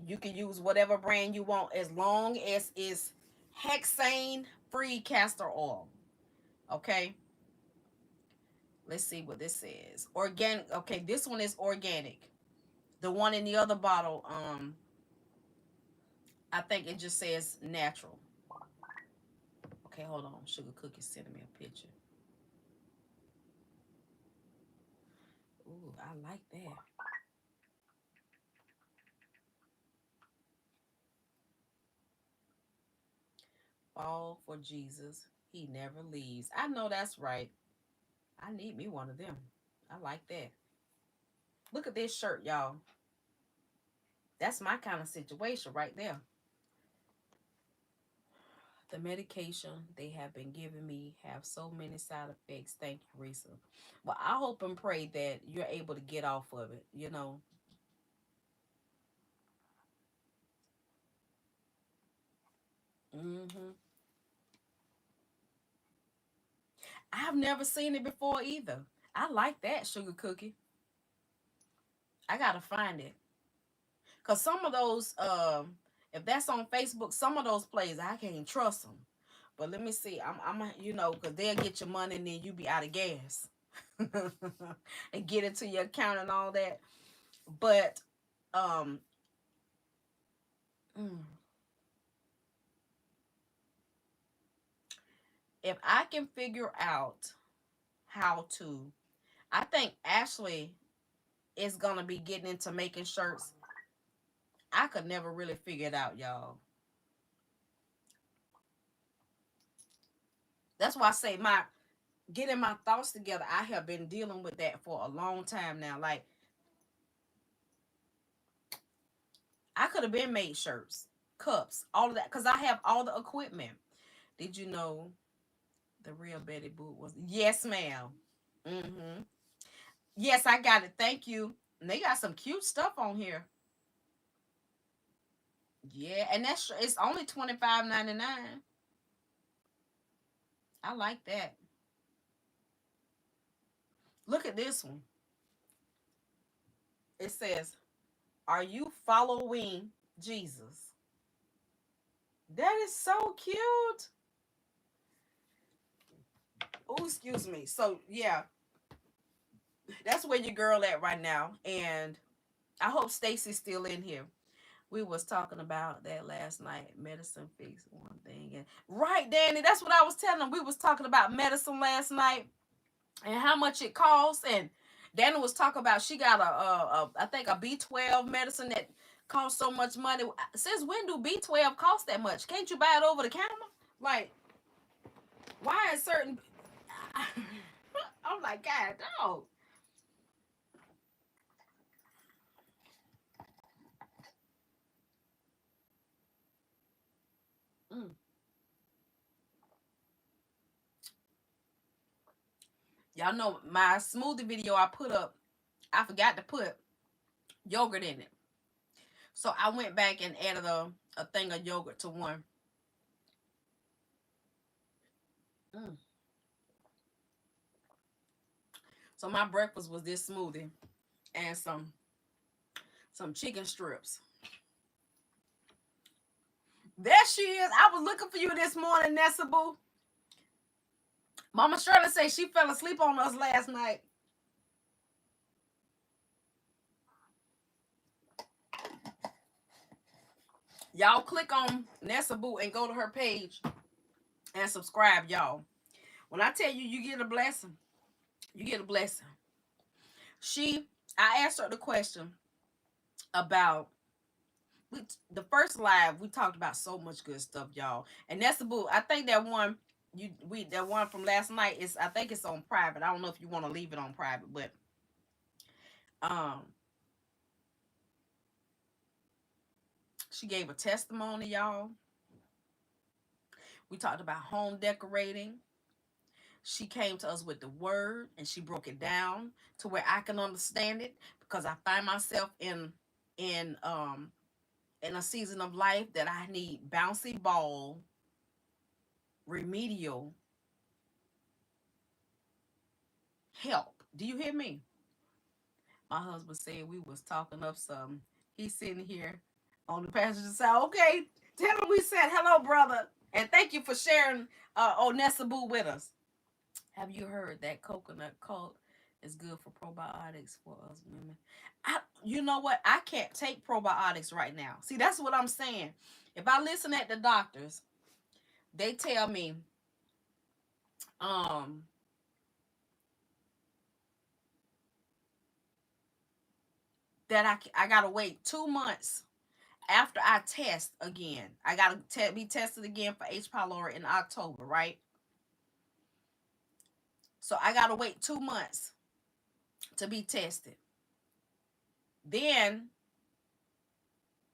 You can use whatever brand you want as long as it's hexane free castor oil. Okay? Let's see what this says. Organic. Okay, this one is organic. The one in the other bottle, I think it just says natural. Okay, hold on. Sugar Cookie sending me a picture. Ooh, I like that. Fall for Jesus. He never leaves. I know that's right. I need me one of them. I like that. Look at this shirt, y'all. That's my kind of situation right there. The medication they have been giving me have so many side effects. Thank you, Risa. Well, I hope and pray that you're able to get off of it, you know. Hmm. I've never seen it before either. I like that, Sugar Cookie. I gotta find it. Cause some of those, if that's on Facebook, some of those plays I can't trust them. But let me see. You know, cause they'll get your money and then you be out of gas, and get into your account and all that. But, um, mm, if I can figure out how to, I think Ashley is gonna be getting into making shirts. I could never really figure it out, y'all. That's why I say my getting my thoughts together. I have been dealing with that for a long time now. Like I could have been made shirts, cups, all of that, because I have all the equipment. Did you know the real Betty Boot was? Yes, ma'am. Mm-hmm. Yes, I got it. Thank you. And they got some cute stuff on here. Yeah, and it's only 25.99. I like that. Look at this one. It says, "Are you following Jesus?" That is so cute. Oh, excuse me. So yeah, that's where your girl at right now, and I hope Stacy's still in here. We was talking about that last night. Medicine fix one thing, and right, Danny. That's what I was telling them. We was talking about medicine last night and how much it costs. And Danny was talking about she got I think a B12 medicine that costs so much money. Since when do B12 cost that much? Can't you buy it over the counter? Like, why is certain? I'm like, God, dog. Mm. Y'all know my smoothie video I put up. I forgot to put yogurt in it, so I went back and added a thing of yogurt to one. Mm. So my breakfast was this smoothie and some chicken strips. There she is. I was looking for you this morning, Nessa Boo. Mama Shirley said she fell asleep on us last night. Y'all click on Nessa Boo and go to her page and subscribe, y'all. When I tell you, you get a blessing, you get a blessing. I asked her the question about the first live. We talked about so much good stuff, y'all. And Nessa Boo, I think that one that one from last night is, I think it's on private. I don't know if you want to leave it on private, but um, she gave a testimony, y'all. We talked about home decorating. She came to us with the word and she broke it down to where I can understand it, because I find myself in um in a season of life that I need bouncy ball remedial help. Do you hear me? My husband said we was talking up some. He's sitting here on the passenger side. Okay, tell him we said hello, brother, and thank you for sharing Onessa Boo with us. Have you heard that coconut cult is good for probiotics for us women? You know what? I can't take probiotics right now. See, that's what I'm saying. If I listen at the doctors, they tell me, um, that I gotta wait 2 months after I test again. I gotta be tested again for H. pylori in October, right? So I gotta wait 2 months to be tested. Then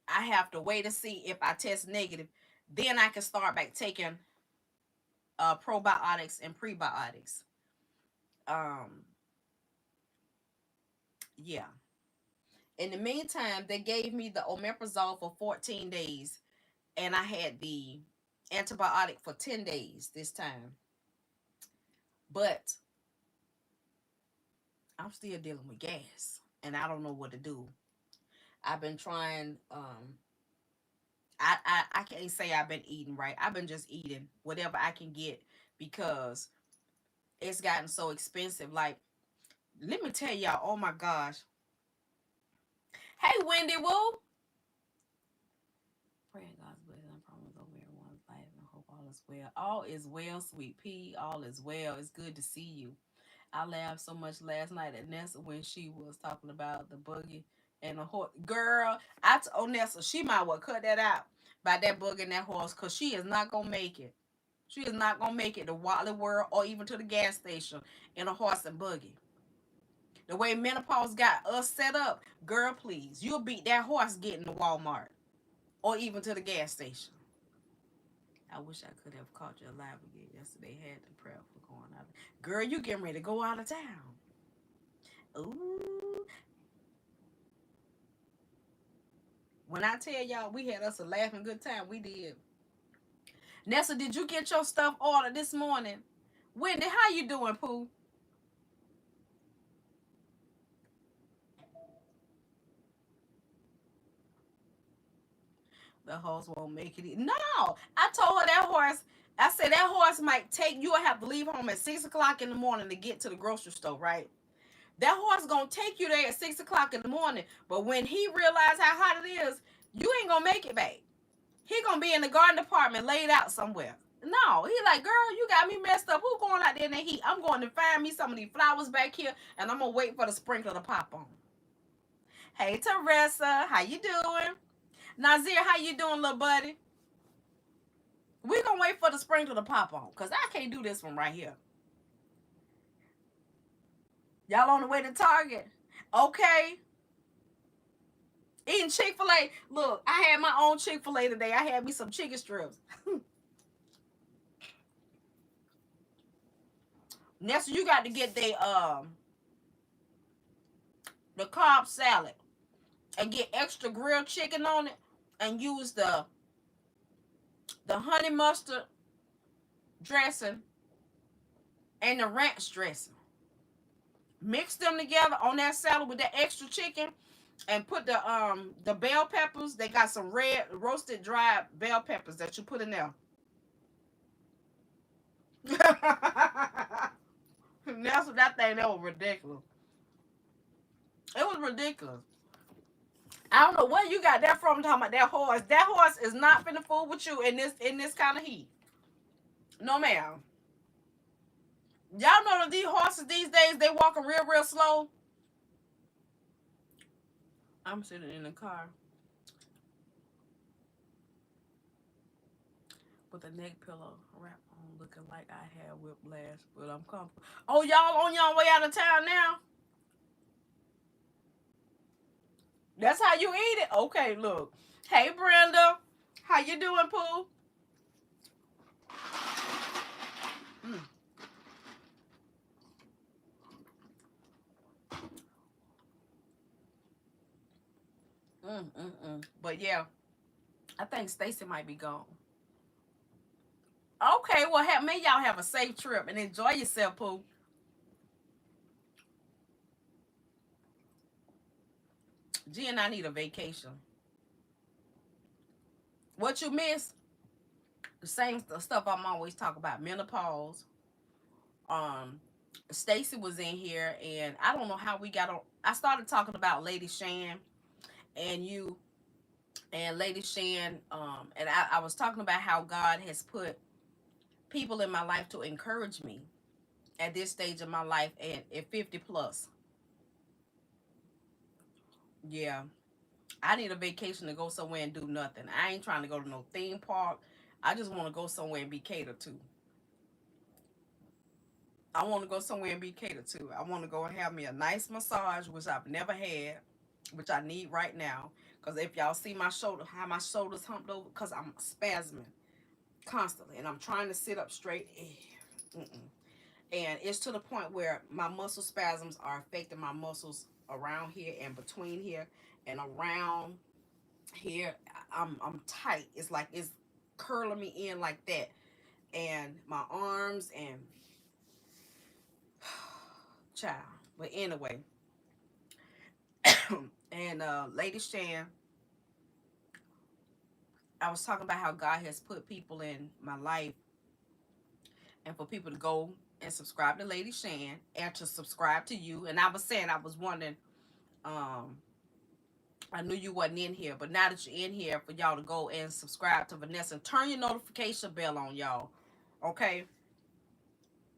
I have to wait to see if I test negative. Then I can start back taking probiotics and prebiotics. Um, yeah. In the meantime, they gave me the omeprazole for 14 days, and I had the antibiotic for 10 days this time. But I'm still dealing with gas, and I don't know what to do. I've been trying. I can't say I've been eating right. I've been just eating whatever I can get, because it's gotten so expensive. Like, let me tell y'all. Oh my gosh. Hey, Wendy Woo. Praying God's blessing and promise over everyone's life and hope all is well. All is well, sweet pea. All is well. It's good to see you. I laughed so much last night at Nessa when she was talking about the buggy and the horse. Girl, I told Nessa she might well cut that out by that buggy and that horse, because she is not going to make it. She is not going to make it to Wally World or even to the gas station in a horse and buggy. The way Menopause got us set up, girl, please. You'll beat that horse getting to Walmart or even to the gas station. I wish I could have caught you alive again yesterday. Had to prep for going out. Girl, you getting ready to go out of town. Ooh. When I tell y'all we had us a laughing good time, we did. Nessa, did you get your stuff ordered this morning? Wendy, how you doing, Pooh? The horse won't make it. No, I told her that horse. I said that horse might take you. Will have to leave home at 6 o'clock in the morning to get to the grocery store, right? That horse gonna take you there at 6 o'clock in the morning. But when he realize how hot it is, you ain't gonna make it back. He gonna be in the garden department laid out somewhere. No, he like, girl, you got me messed up. Who going out there in the heat? I'm going to find me some of these flowers back here, and I'm gonna wait for the sprinkler to pop on. Hey, Teresa, how you doing? Nazir, how you doing, little buddy? We gonna wait for the sprinkler to pop on, cause I can't do this one right here. Y'all on the way to Target? Okay. Eating Chick-fil-A. Look, I had my own Chick-fil-A today. I had me some chicken strips. Next, you got to get the Cobb salad and get extra grilled chicken on it, and use the honey mustard dressing and the ranch dressing. Mix them together on that salad with that extra chicken, and put the bell peppers. They got some red roasted dried bell peppers that you put in there. That's what that thing. That was ridiculous. It was ridiculous. I don't know where you got that from. Talking about that horse. That horse is not finna fool with you in this kind of heat. No, ma'am. Y'all know that these horses these days they walking real slow. I'm sitting in the car with a neck pillow wrap on, looking like I had whiplash, but I'm comfortable. Oh, y'all on y'all way out of town now? That's how you eat it. Okay, look. Hey, Brenda, how you doing, Pooh? Mm, But yeah, I think Stacy might be gone. Okay, well, may y'all have a safe trip and enjoy yourself, Pooh. G and I need a vacation. What you miss? The same stuff I'm always talking about. Menopause. Um, Stacy was in here, and I don't know how we got on. I started talking about Lady Shan and you and Lady Shan. And I was talking about how God has put people in my life to encourage me at this stage of my life and at 50 plus. Yeah, I need a vacation to go somewhere and do nothing. I ain't trying to go to no theme park. I just want to go somewhere and be catered to. I want to go somewhere and be catered to. I want to go and have me a nice massage, which I've never had, which I need right now. Because if y'all see my shoulder, how my shoulders humped over, because I'm spasming constantly, and I'm trying to sit up straight. And it's to the point where my muscle spasms are affecting my muscles around here and between here and around here. I'm tight. It's like it's curling me in like that, and my arms and child. But anyway, and Lady Shan, I was talking about how God has put people in my life, and for people to go and subscribe to Lady Shan and to subscribe to you. And I was saying I was wondering, um, I knew you wasn't in here, but now that you're in here, for y'all to go and subscribe to Vanessa and turn your notification bell on, y'all. Okay,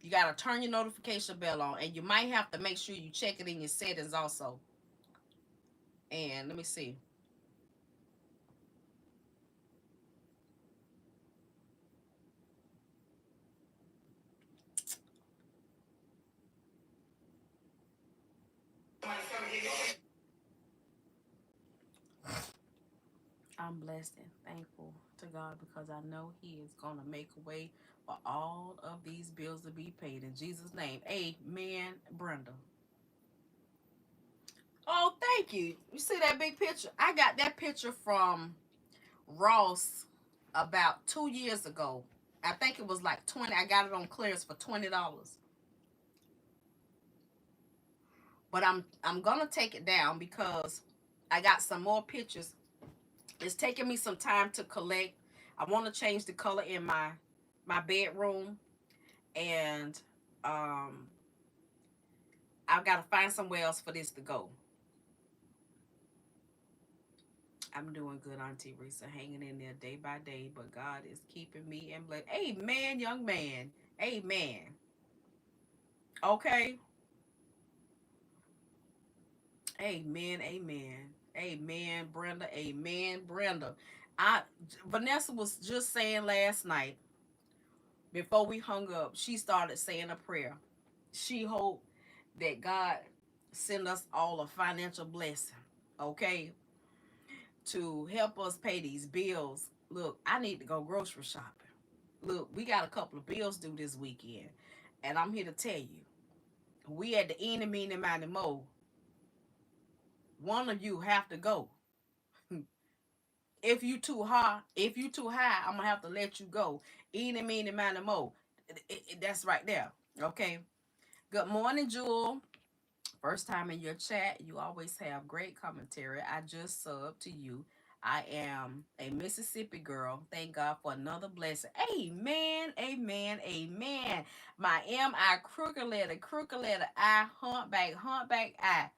you gotta turn your notification bell on, and you might have to make sure you check it in your settings also. And let me see. I'm blessed and thankful to God because I know He is gonna make a way for all of these bills to be paid in Jesus' name. Amen, Brenda. Oh, thank you. You see that big picture? I got that picture from Ross about 2 years ago. I think it was like 20. I got it on clearance for $20. But I'm gonna take it down because I got some more pictures. It's taking me some time to collect. I want to change the color in my bedroom, and um I've got to find somewhere else for this to go. I'm doing good, Auntie Risa, hanging in there day by day, but God is keeping me and blessed. Amen, young man. Amen. Okay. Amen. Amen. Amen, Brenda. Amen, Brenda. I Vanessa was just saying last night before we hung up. She started saying a prayer. She hoped that God send us all a financial blessing. Okay, to help us pay these bills. Look, I need to go grocery shopping. Look, we got a couple of bills due this weekend. And I'm here to tell you, we at the eeny, meeny, miny, mo. One of you have to go. If you too high, I'm gonna have to let you go. Eeny, meeny, miny, mo. That's right there. Okay. Good morning, Jewel. First time in your chat. You always have great commentary. I just subbed to you. I am a Mississippi girl. Thank God for another blessing. Amen. Amen. Amen. My M I crooked letter I humpback I.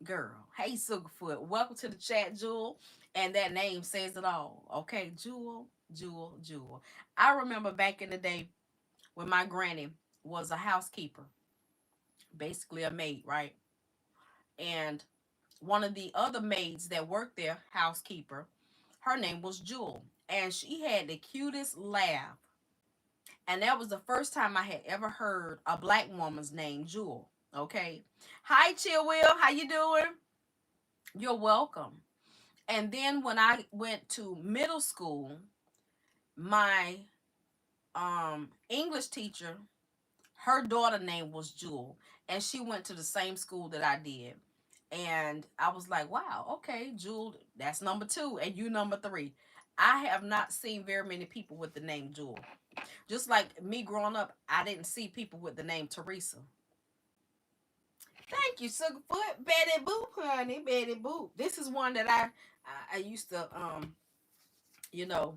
Girl. Hey, Sugarfoot. Welcome to the chat, Jewel. And that name says it all. Okay, Jewel, Jewel, Jewel. I remember back in the day when my granny was a housekeeper, basically a maid, right? And one of the other maids that worked there, housekeeper, her name was Jewel. And she had the cutest laugh. And that was the first time I had ever heard a black woman's name, Jewel. Okay. Hi, Chill Will. How you doing? You're welcome. And then when I went to middle school, my English teacher, her daughter name was Jewel, and she went to the same school that I did. And I was like, wow, okay, Jewel, that's number two, and you number three. I have not seen very many people with the name Jewel. Just like me growing up, I didn't see people with the name Teresa. Thank you, Sugarfoot. Betty Boop, honey, Betty Boop. This is one that I used to you know,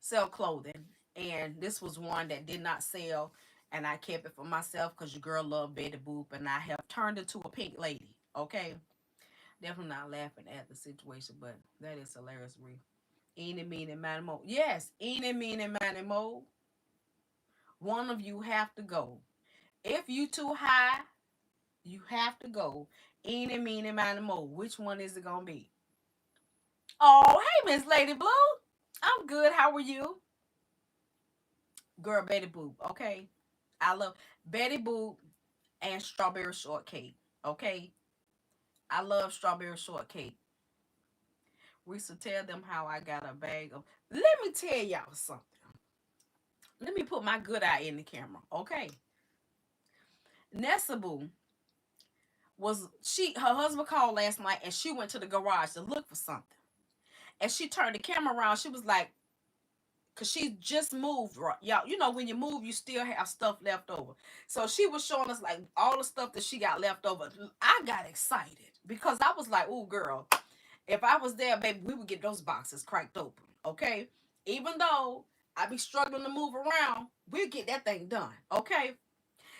sell clothing, and this was one that did not sell, and I kept it for myself because your girl loved Betty Boop, and I have turned into a pink lady. Okay, definitely not laughing at the situation, but that is hilarious. Eeny, meeny, miny, mo. Yes, eeny, meeny, miny, mo. One of you have to go. If you too high, you have to go. Eeny, meeny, miny, mo. Which one is it gonna be? Oh, hey, Miss Lady Blue. I'm good. How are you? Girl, Betty Boop. Okay. I love Betty Boop and strawberry shortcake. Okay. I love strawberry shortcake. We should tell them how I got a bag of. Let me tell y'all something. Let me put my good eye in the camera. Okay. Nessa Boo her husband called last night and she went to the garage to look for something. And she turned the camera around. She was like, because she just moved, right? Y'all, you know, when you move, you still have stuff left over. So she was showing us like all the stuff that she got left over. I got excited because I was like, oh, girl, if I was there, baby, we would get those boxes cracked open. Okay. Even though I be struggling to move around, we'll get that thing done. Okay.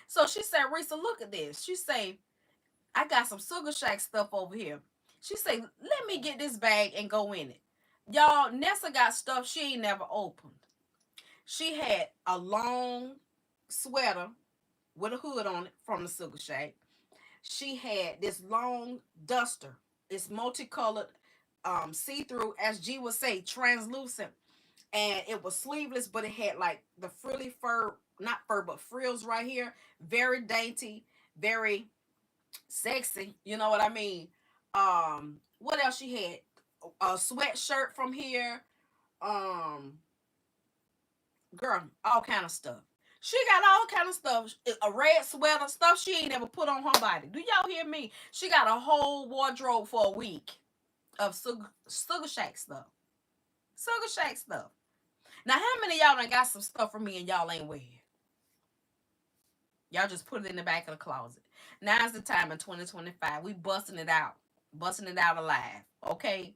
So she said, Risa, look at this. She say, I got some SugahShack stuff over here. She say, let me get this bag and go in it. Y'all, Nessa got stuff she ain't never opened. She had a long sweater with a hood on it from the SugahShack. She had this long duster. It's multicolored, see-through, as G would say, translucent. And it was sleeveless, but it had like the frilly fur, not fur, but frills right here. Very dainty, very sexy. You know what I mean? What else she had? A sweatshirt from here. Um, Girl, all kind of stuff. She got all kind of stuff. A red sweater, stuff she ain't ever put on her body. Do y'all hear me? She got a whole wardrobe for a week of SugahShack stuff. SugahShack stuff. Now, how many of y'all done got some stuff from me and y'all ain't wear it? Y'all just put it in the back of the closet. Now's the time in 2025. We busting it out. Busting it out alive. Okay?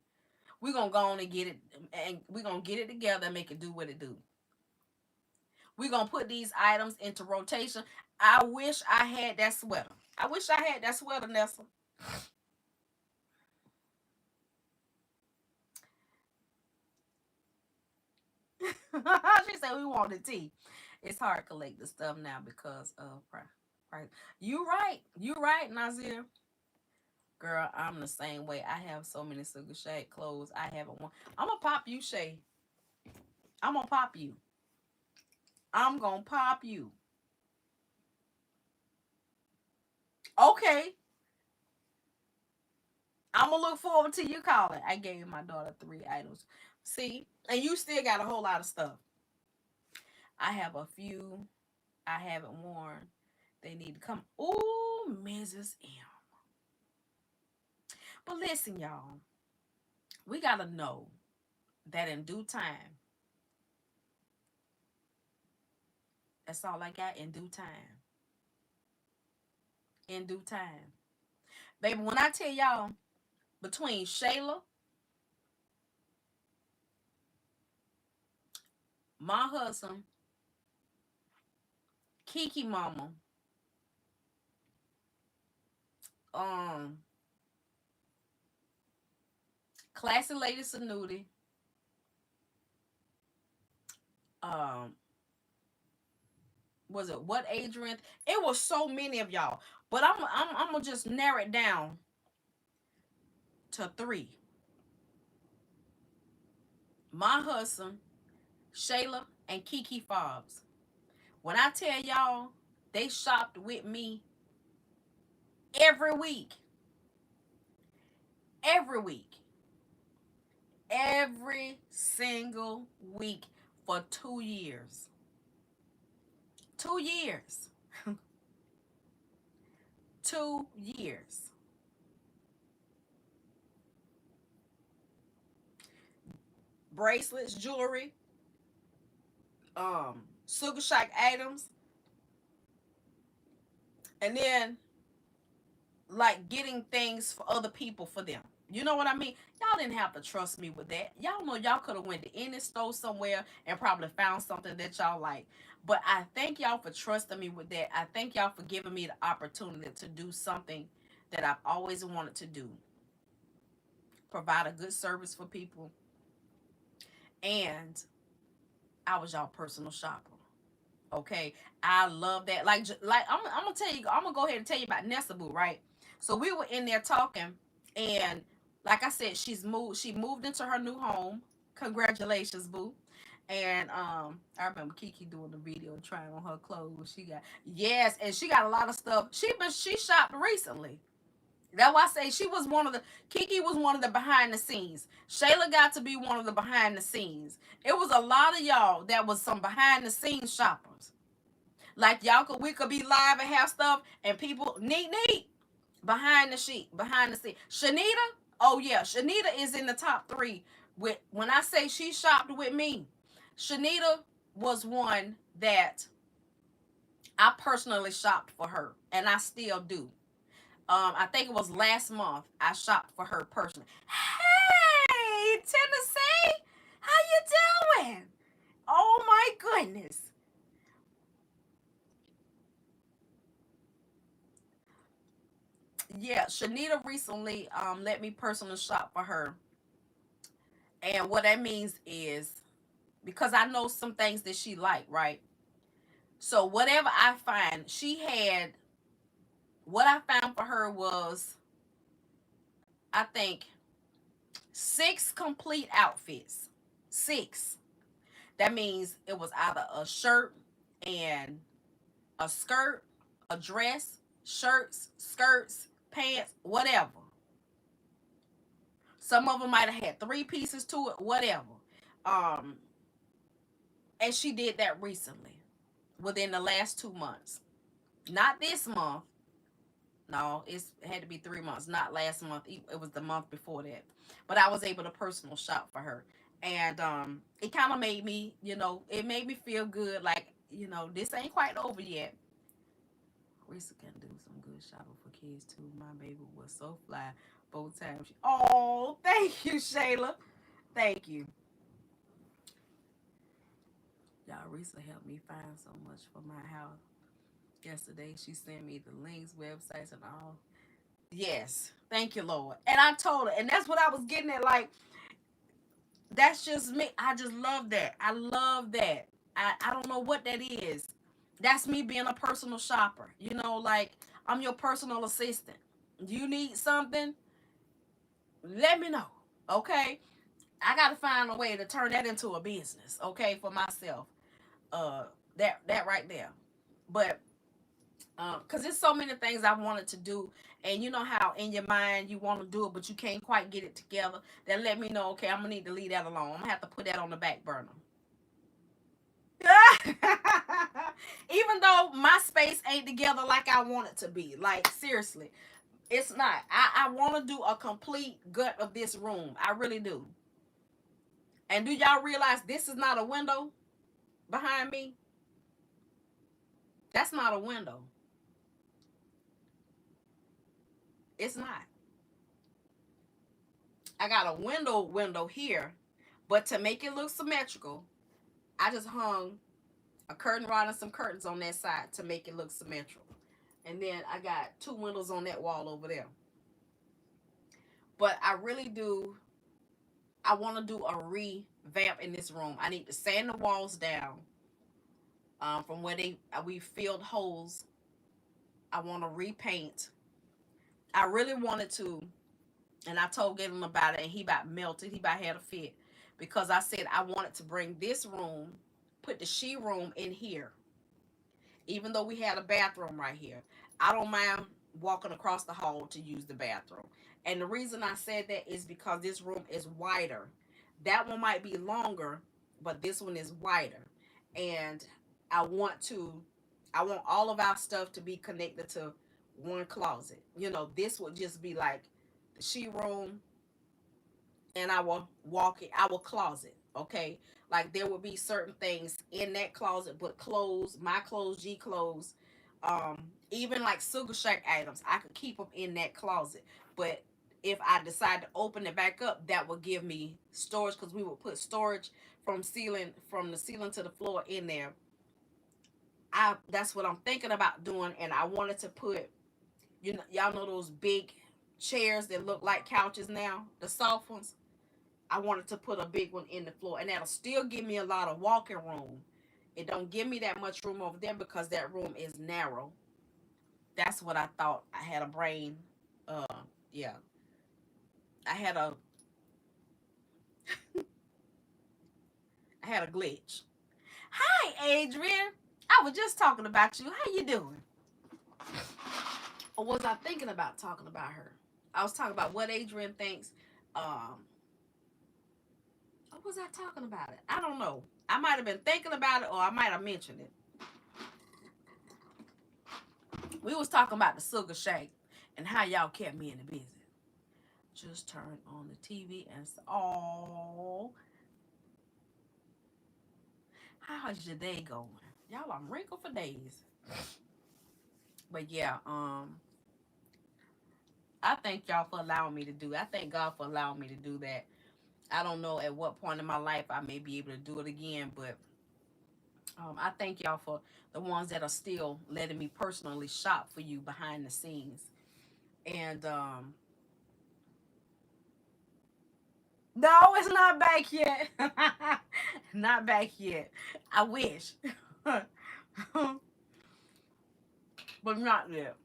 We gonna go on and get it, and we gonna get it together and make it do what it do. We're going to put these items into rotation. I wish I had that sweater. I wish I had that sweater, Nessa. She said we wanted tea. It's hard to collect the stuff now because of price. You right. You right, Nazir. Girl, I'm the same way. I have so many SugahShack clothes. I haven't worn. I'm going to pop you, Shay. I'm going to pop you. I'm going to pop you. Okay. I'm gonna look forward to you calling. I gave my daughter 3 items. See, and you still got a whole lot of stuff. I have a few I haven't worn. They need to come. Ooh, Mrs. M. But listen, y'all, we gotta know that in due time. That's all I got. In due time. In due time, baby. When I tell y'all, between Shayla, my husband, Kiki Mama, um, Classy Lady Snooty. Um, was it what Adrian? It was so many of y'all, but I'm gonna just narrow it down to three. My husband, Shayla, and Kiki Fobbs. When I tell y'all, they shopped with me every week, every week, every single week for 2 years. 2 years. 2 years. Bracelets, jewelry, SugahShack items, and then like getting things for other people for them. You know what I mean? Y'all didn't have to trust me with that. Y'all know y'all could have went to any store somewhere and probably found something that y'all like. But I thank y'all for trusting me with that. I thank y'all for giving me the opportunity to do something that I've always wanted to do. Provide a good service for people. And I was y'all personal shopper. Okay, I love that. Like I'm gonna tell you. I'm gonna go ahead and tell you about Nessa Boo, right? So we were in there talking, and like I said, she's moved. She moved into her new home. Congratulations, Boo. And I remember Kiki doing the video trying on her clothes. She got yes, and she got a lot of stuff. She shopped recently. That's why I say she was one of the Kiki was one of the behind the scenes. Shayla got to be one of the behind the scenes. It was a lot of y'all that was some behind the scenes shoppers. Like y'all could we could be live and have stuff and people neat behind the sheet, behind the scene. Shanita, oh yeah, Shanita is in the top three with when I say she shopped with me. Shanita was one that I personally shopped for her, and I still do. I think it was last month I shopped for her personally. Hey, Tennessee, how you doing? Oh my goodness. Yeah, Shanita recently let me personally shop for her. And what that means is because I know some things that she like, right? So whatever I find, she had what I found for her was I think six complete outfits. Six. That means it was either a shirt and a skirt, a dress, shirts, skirts, pants, whatever. Some of them might have had three pieces to it, whatever. Um, and she did that recently, within the last 2 months. Not this month. No, it had to be 3 months. Not last month. It was the month before that. But I was able to personal shop for her, and it kind of made me, it made me feel good. Like this ain't quite over yet. Risa can do some good shopping for kids too. My baby was so fly both times. Oh, thank you, Shayla. Thank you. Y'all, Risa helped me find so much for my house. Yesterday, she sent me the links, websites, and all. Yes. Thank you, Lord. And I told her, and that's what I was getting at. Like, that's just me. I just love that. I love that. I don't know what that is. That's me being a personal shopper. Like, I'm your personal assistant. You need something? Let me know. Okay? I gotta find a way to turn that into a business, okay, for myself. Uh that right there. But because there's so many things I wanted to do, and you know how in your mind you want to do it, but you can't quite get it together. Then let me know. Okay, I'm gonna need to leave that alone. I'm gonna have to put that on the back burner. Even though my space ain't together like I want it to be, like seriously, it's not. I want to do a complete gut of this room. I really do. And do y'all realize this is not a window behind me? That's not a window. It's not. I got a window here, but to make it look symmetrical, I just hung a curtain rod and some curtains on that side to make it look symmetrical. And then I got two windows on that wall over there. But I really do. I want to do a revamp in this room. I need to sand the walls down from where we filled holes. I want to repaint. I really wanted to, and I told Galen about it, and he about melted. He about had a fit because I said I wanted to bring this room, put the she room in here, even though we had a bathroom right here. I don't mind walking across the hall to use the bathroom. And the reason I said that is because this room is wider. That one might be longer, but this one is wider. And I want to I want all of our stuff to be connected to one closet. You know, this would just be like the she room and our closet, okay? Like there would be certain things in that closet, but clothes, my clothes, G clothes, even like SugahShack items, I could keep them in that closet. But if I decide to open it back up, that would give me storage because we would put storage from the ceiling to the floor in there. That's what I'm thinking about doing, and I wanted to put, y'all know those big chairs that look like couches now, the soft ones. I wanted to put a big one in the floor, and that'll still give me a lot of walking room. It don't give me that much room over there because that room is narrow. That's what I thought. I had a brain. Uh, yeah, I had a I had a glitch. Hi, Adrian. I was just talking about you. How you doing? Or was I thinking about talking about her? I was talking about what Adrian thinks. Or was I talking about it? I don't know. I might have been thinking about it, or I might have mentioned it. We was talking about the SugahShack and how y'all kept me in the business. Just turn on the TV and oh, how's your day going? Y'all, I'm wrinkled for days. But yeah, I thank y'all for allowing me to do that. I thank God for allowing me to do that. I don't know at what point in my life I may be able to do it again, but I thank y'all for the ones that are still letting me personally shop for you behind the scenes. And no, it's not back yet. Not back yet. I wish. But not yet.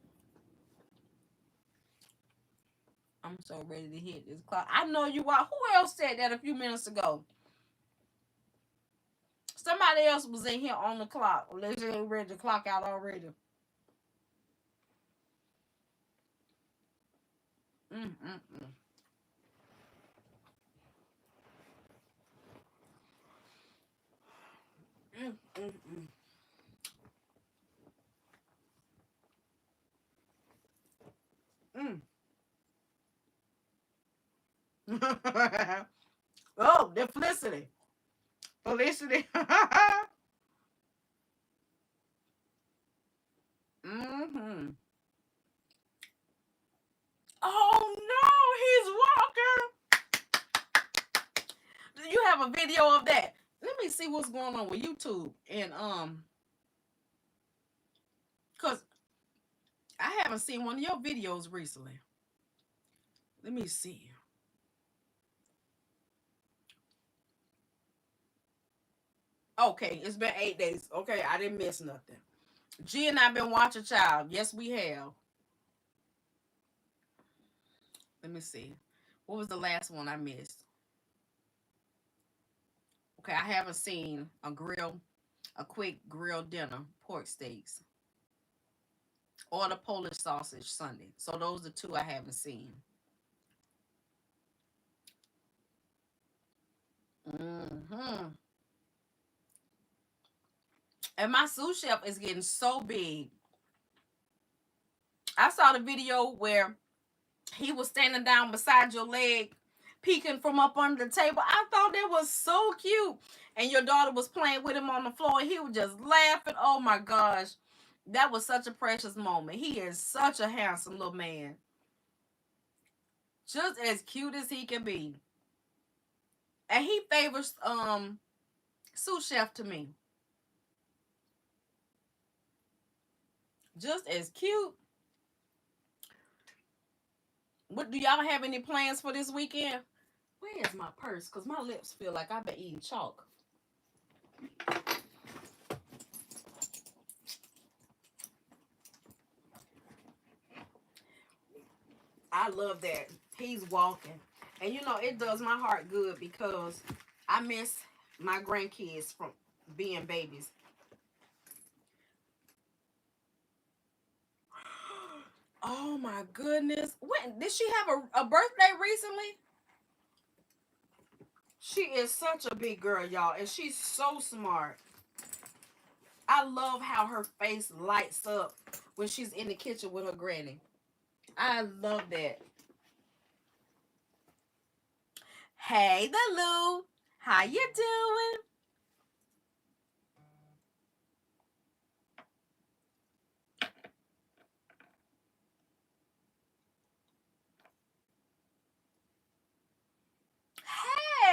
I'm so ready to hit this clock. I know you are. Who else said that a few minutes ago? Somebody else was in here on the clock. They ain't ready to clock out already. Mm-mm-mm. Mm-mm-mm. Mm. Oh, the Felicity. Felicity. Mm-hmm. Oh no, he's walking. Do you have a video of that? Let me see what's going on with YouTube and cause I haven't seen one of your videos recently. Let me see. Okay, it's been 8 days. Okay, I didn't miss nothing. G and I've been watching Child. Yes, we have. Let me see. What was the last one I missed? Okay, I haven't seen a quick grill dinner, pork steaks, or the Polish sausage Sunday. So those are two I haven't seen. Hmm. And my sous chef is getting so big. I saw the video where he was standing down beside your leg, peeking from up under the table. I thought that was so cute. And your daughter was playing with him on the floor, and he was just laughing. Oh my gosh. That was such a precious moment. He is such a handsome little man. Just as cute as he can be. And he favors sous chef to me. Just as cute. What do y'all have any plans for this weekend? Where is my purse? Because my lips feel like I've been eating chalk. I love that. He's walking. And you know, it does my heart good because I miss my grandkids from being babies. Oh my goodness. When did she have a birthday recently? She is such a big girl, y'all, and she's so smart. I love how her face lights up when she's in the kitchen with her granny. I love that. Hey, the Lou. How you doing?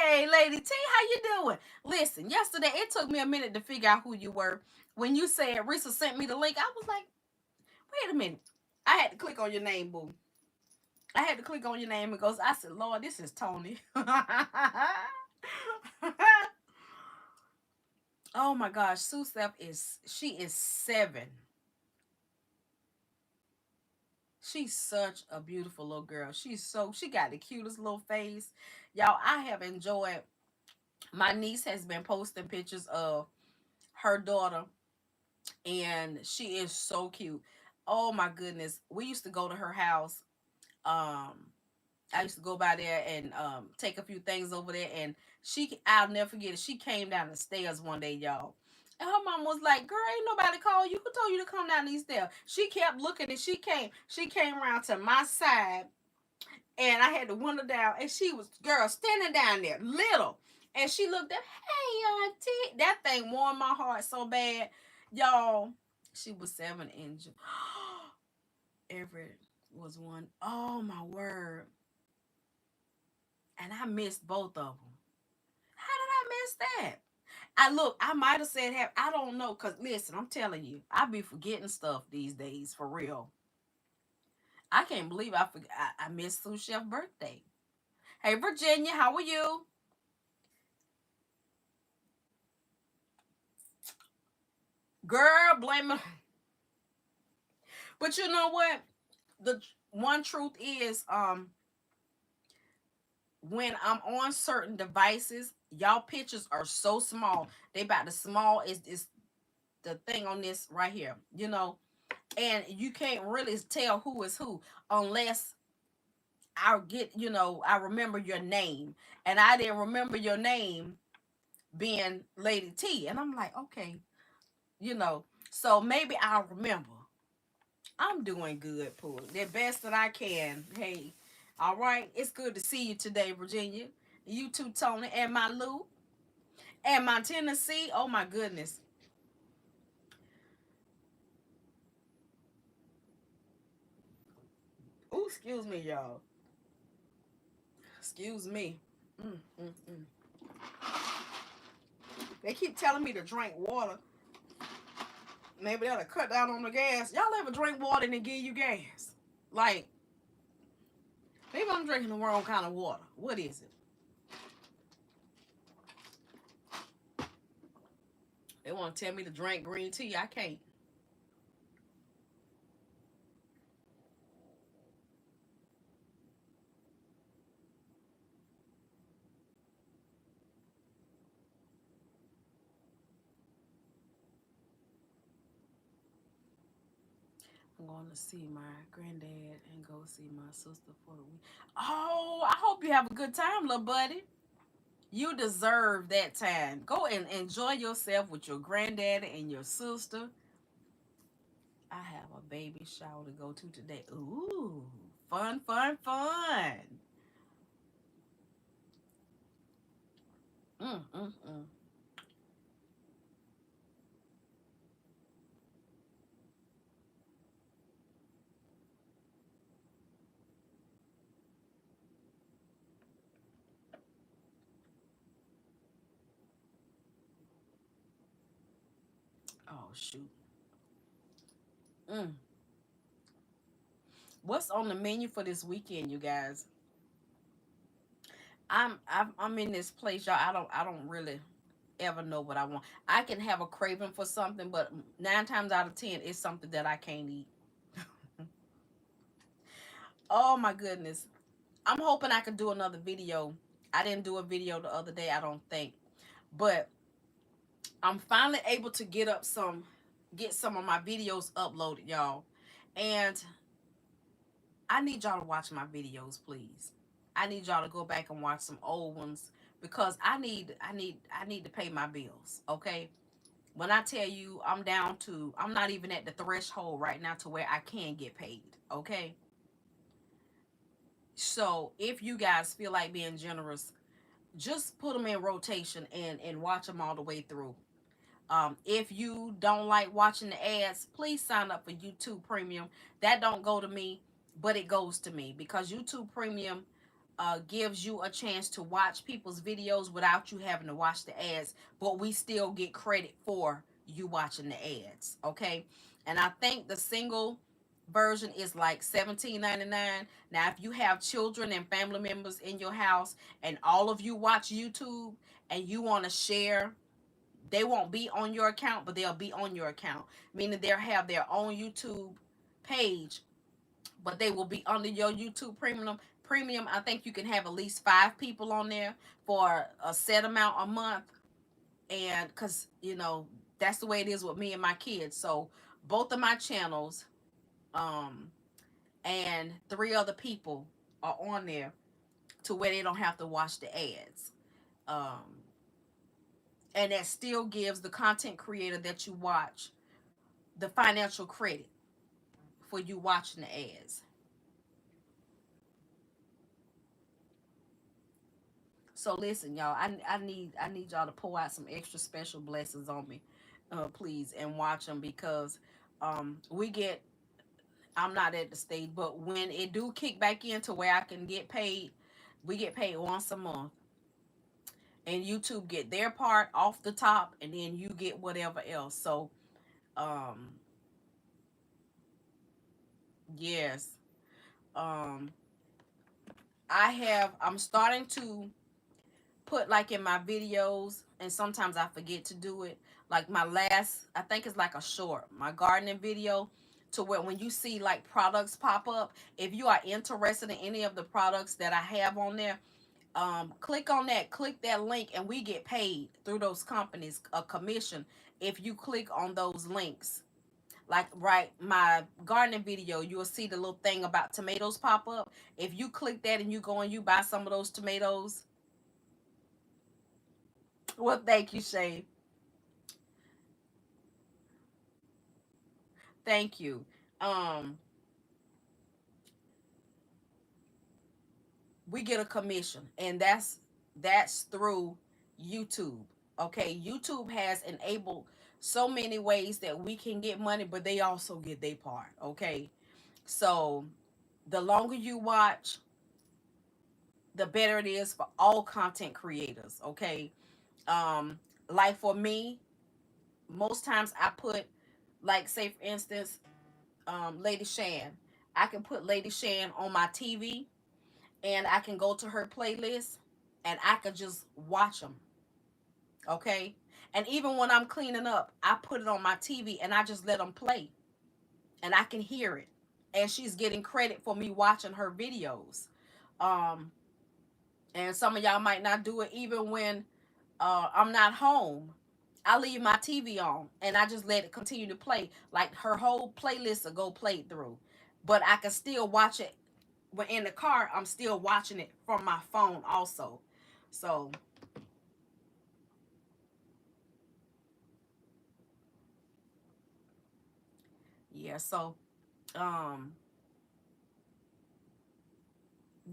Hey, Lady T, how you doing? Listen, yesterday it took me a minute to figure out who you were. When you said Risa sent me the link, I was like, wait a minute. I had to click on your name, boo. I had to click on your name because I said, Lord, this is Tony. Oh my gosh, Sue Steph she is 7. She's such a beautiful little girl. She got the cutest little face. Y'all, I have enjoyed, my niece has been posting pictures of her daughter, and she is so cute. Oh my goodness. We used to go to her house. Um I used to go by there and take a few things over there, and I'll never forget it. She came down the stairs one day, y'all. And her mom was like, girl, ain't nobody call you. Who told you to come down these stairs? She kept looking, and she came around to my side, and I had the window down, and she was, girl, standing down there, little. And she looked up, hey, auntie. That thing warmed my heart so bad. Y'all, she was 7 in Everett was one. Oh, my word. And I missed both of them. How did I miss that? I might have said have, I don't know, cause listen, I'm telling you, I be forgetting stuff these days for real. I can't believe I missed Sue Chef's birthday. Hey Virginia, how are you? Girl, blame it. But you know what? The one truth is, when I'm on certain devices, y'all pictures are so small. They about the small is the thing on this right here, and you can't really tell who is who unless I remember your name, and I didn't remember your name being Lady T, and I'm like, okay, you know, so maybe I'll remember. I'm doing good, Pooh. The best that I can. Hey, all right, it's good to see you today, Virginia. You too, Tony, and my Lou, and my Tennessee. Oh my goodness. Ooh, excuse me, y'all. Excuse me. Mm, mm, mm. They keep telling me to drink water. Maybe that'll cut down on the gas. Y'all ever drink water and it give you gas? Like, maybe I'm drinking the wrong kind of water. What is it? They want to tell me to drink green tea. I can't. I'm going to see my granddad and go see my sister for the week. Oh, I hope you have a good time, little buddy. You deserve that time. Go and enjoy yourself with your granddad and your sister. I have a baby shower to go to today. Ooh, fun, fun, fun. Mm, mm, mm. Oh, shoot. Mm. What's on the menu for this weekend, you guys? I'm in this place, y'all. I don't really ever know what I want. I can have a craving for something, but 9 times out of 10, it's something that I can't eat. Oh my goodness. I'm hoping I can do another video. I didn't do a video the other day, I don't think. But I'm finally able to get some of my videos uploaded, y'all. And I need y'all to watch my videos, please. I need y'all to go back and watch some old ones because I need to pay my bills, okay? When I tell you I'm not even at the threshold right now to where I can get paid, okay? So, if you guys feel like being generous, just put them in rotation and watch them all the way through. If you don't like watching the ads, please sign up for YouTube Premium. That don't go to me, but it goes to me because YouTube Premium gives you a chance to watch people's videos without you having to watch the ads, but we still get credit for you watching the ads, okay? And I think the single version is like $17.99. Now, if you have children and family members in your house and all of you watch YouTube and you want to share, they won't be on your account, but they'll be on your account, meaning they'll have their own YouTube page, but they will be under your YouTube Premium. I think you can have at least 5 people on there for a set amount a month, and because that's the way it is with me and my kids. So both of my channels, um, and 3 other people are on there to where they don't have to watch the ads. Um, and that still gives the content creator that you watch the financial credit for you watching the ads. So listen, y'all, I need y'all to pour out some extra special blessings on me, please, and watch them because we get. I'm not at the stage, but when it do kick back into where I can get paid, we get paid once a month, and YouTube get their part off the top, and then you get whatever else. So, um, yes, um, I'm starting to put like in my videos, and sometimes I forget to do it. Like my last, I think it's like a short, my gardening video, to where when you see like products pop up, if you are interested in any of the products that I have on there, click on that, click that link, and we get paid through those companies a commission if you click on those links. Like right, my gardening video, you'll see the little thing about tomatoes pop up. If you click that and you go and you buy some of those tomatoes, well, thank you, Shay. Thank you. Um, we get a commission, and that's through YouTube. Okay, YouTube has enabled so many ways that we can get money, but they also get their part. Okay, so the longer you watch, the better it is for all content creators. Okay, um, like for me, most times I put, like, say for instance, Lady Shan. I can put Lady Shan on my TV, and I can go to her playlist and I can just watch them, okay? And even when I'm cleaning up, I put it on my TV and I just let them play and I can hear it. And she's getting credit for me watching her videos. Um, and some of y'all might not do it even when I'm not home. I leave my TV on and I just let it continue to play. Like her whole playlist will go played through. But I can still watch it when in the car. I'm still watching it from my phone also. So yeah, so um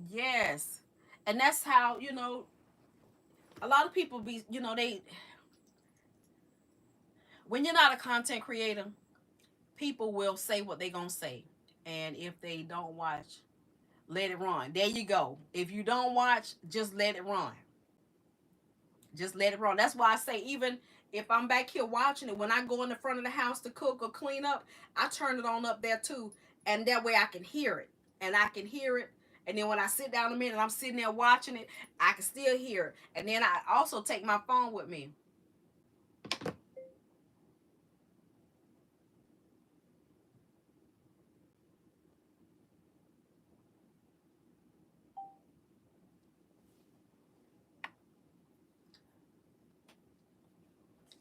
yes. And that's how, a lot of people be, they when you're not a content creator, people will say what they gonna say. And if they don't watch, let it run. There you go. If you don't watch, just let it run. Just let it run. That's why I say, even if I'm back here watching it, when I go in the front of the house to cook or clean up, I turn it on up there too. And that way I can hear it. And I can hear it. And then when I sit down a minute, I'm sitting there watching it, I can still hear it. And then I also take my phone with me.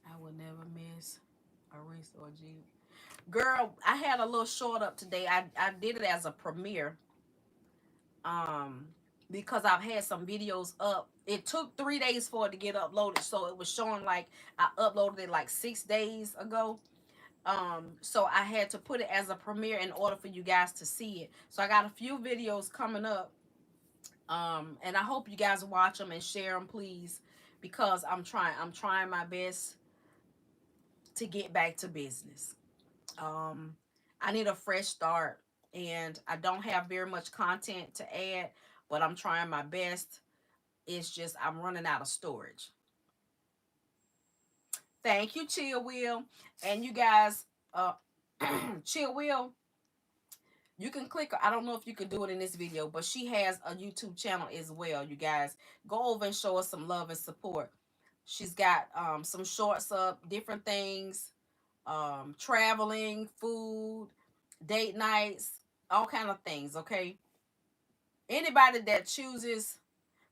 I will never miss a race or G. Girl, I had a little short up today. I did it as a premiere. Um, because I've had some videos up. It took 3 days for it to get uploaded, so it was showing like I uploaded it like 6 days ago. So I had to put it as a premiere in order for you guys to see it. So I got a few videos coming up. And I hope you guys watch them and share them, please, because I'm trying my best to get back to business. Um, I need a fresh start, and I don't have very much content to add, but I'm trying my best. It's just I'm running out of storage. Thank you, Chill Will. And you guys, Chill Will, you can click. I don't know if you can do it in this video, but she has a YouTube channel as well. You guys, go over and show us some love and support. She's got some shorts up, different things, traveling, food, date nights, all kind of things. Okay, anybody that chooses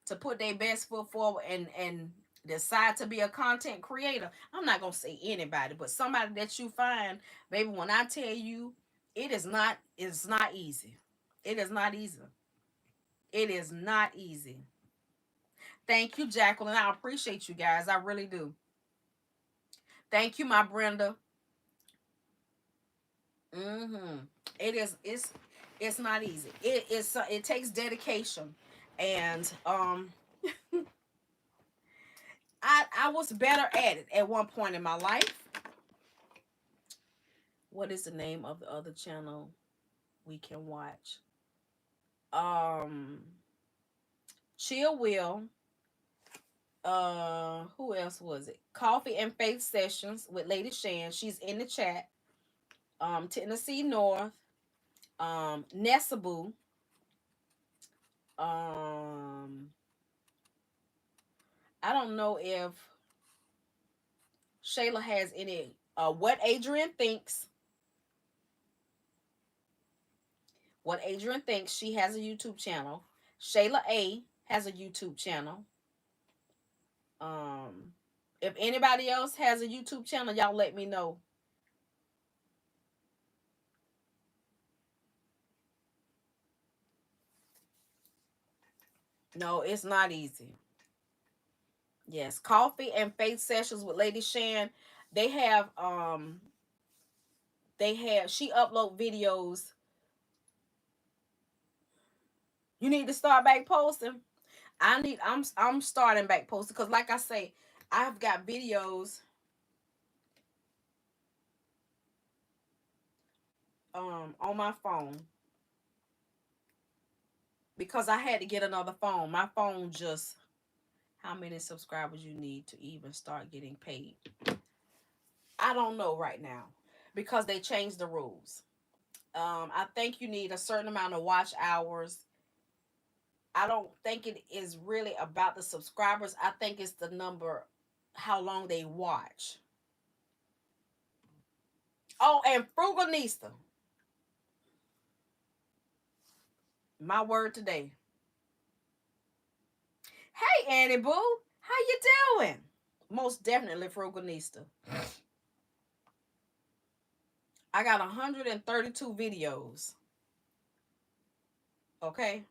to put their best foot forward and decide to be a content creator, I'm not gonna say anybody, but somebody that you find, baby, when I tell you, it's not easy. It is not easy. It is not easy. Thank you, Jacqueline. I appreciate you guys. I really do. Thank you, my Brenda. Mm-hmm. It is. It's not easy. It takes dedication, and I was better at it at one point in my life. What is the name of the other channel we can watch? Um, Chill Will. Who else was it? Coffee and Faith Sessions with Lady Shan. She's in the chat. Tennessee North. Nessabu. Um, I don't know if Shayla has any. What Adrian thinks. What Adrian thinks. She has a YouTube channel. Shayla A has a YouTube channel. Um, if anybody else has a YouTube channel, y'all let me know. No, it's not easy. Yes, Coffee and Faith Sessions with Lady Shan. They have she upload videos. You need to start back posting. I'm starting back posting because like I say, I've got videos on my phone because I had to get another phone. My phone just how many subscribers you need to even start getting paid. I don't know right now because they changed the rules. I think you need a certain amount of watch hours. I don't think it is really about the subscribers. I think it's the number, how long they watch. Oh, and Frugalista. My word today. Hey, Annie Boo. How you doing? Most definitely Frugalista. I got 132 videos. Okay?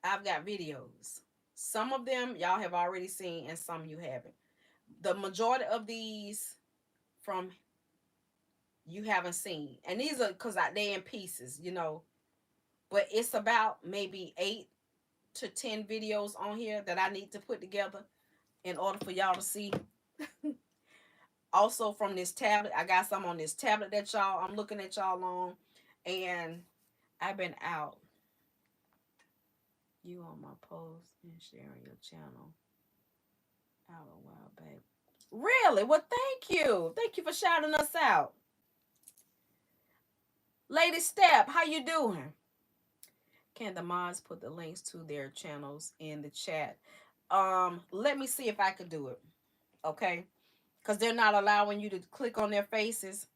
I've got videos. Some of them y'all have already seen and some you haven't. The majority of these from you haven't seen. And these are because they in pieces, you know. But it's about maybe 8 to 10 videos on here that I need to put together in order for y'all to see. Also from this tablet, I got some on this tablet that I'm looking at y'all on. And I've been out. You on my post and sharing your channel out a while back. Really? Well, thank you. Thank you for shouting us out. Lady Step, how you doing? Can the mods put the links to their channels in the chat? Let me see if I could do it. Okay, because they're not allowing you to click on their faces.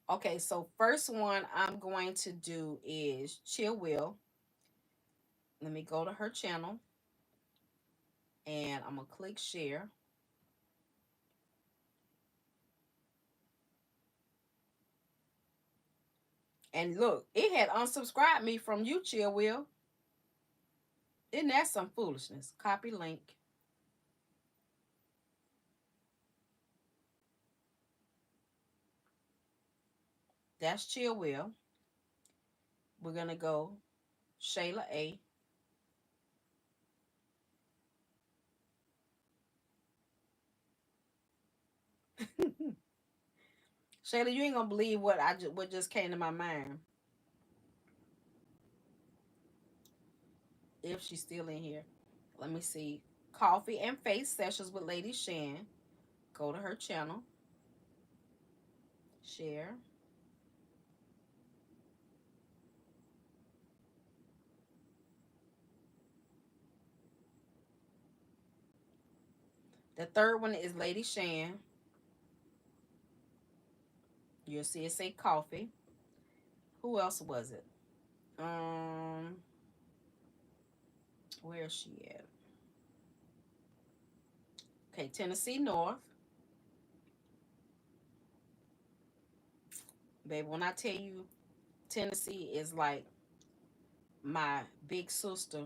Okay, so first one I'm going to do is Chill Will. Let me go to her channel and I'm gonna click share. And look, it had unsubscribed me from you, Chill Will. Isn't that some foolishness? Copy link. That's Chill Will. We're gonna go Shayla A. Shayla, you ain't gonna believe what just came to my mind. If she's still in here, let me see. Coffee and Face Sessions with Lady Shan. Go to her channel. Share. The third one is Lady Shan. You'll see it say coffee. Who else was it? Where is she at? Okay, Tennessee North. Baby, when I tell you Tennessee is like my big sister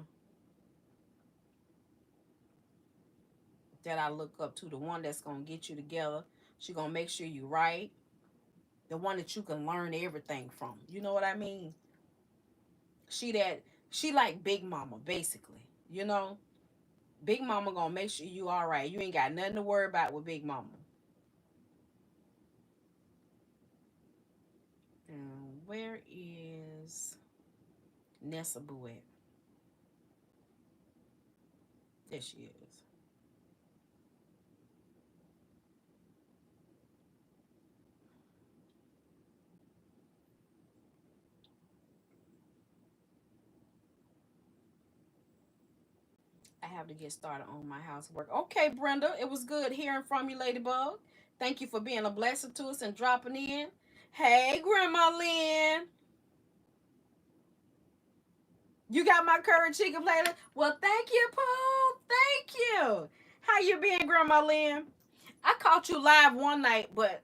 that I look up to, the one that's gonna get you together. She gonna make sure you right. The one that you can learn everything from. You know what I mean? She that she like Big Mama, basically. You know? Big Mama gonna make sure you all right. You ain't got nothing to worry about with Big Mama. Where is Nessa Boo at? There she is. I have to get started on my housework. Okay, Brenda, it was good hearing from you, Ladybug. Thank you for being a blessing to us and dropping in. Hey, Grandma Lynn. You got my curry chicken platter? Well, thank you, Paul. Thank you. How you been, Grandma Lynn? I caught you live one night, but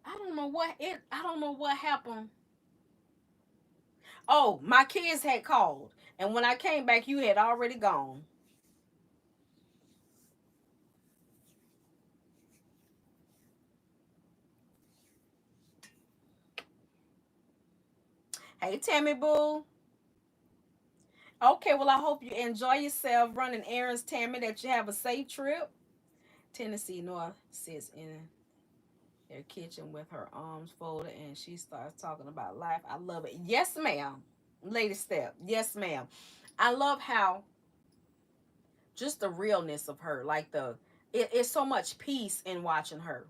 I don't know what happened. Oh, my kids had called, and when I came back, you had already gone. Hey, Tammy Boo. Okay, well, I hope you enjoy yourself running errands, Tammy, that you have a safe trip. Tennessee North sits in their kitchen with her arms folded and she starts talking about life. I love it. Yes, ma'am. Lady Step. Yes, ma'am. I love how just the realness of her, like it's so much peace in watching her.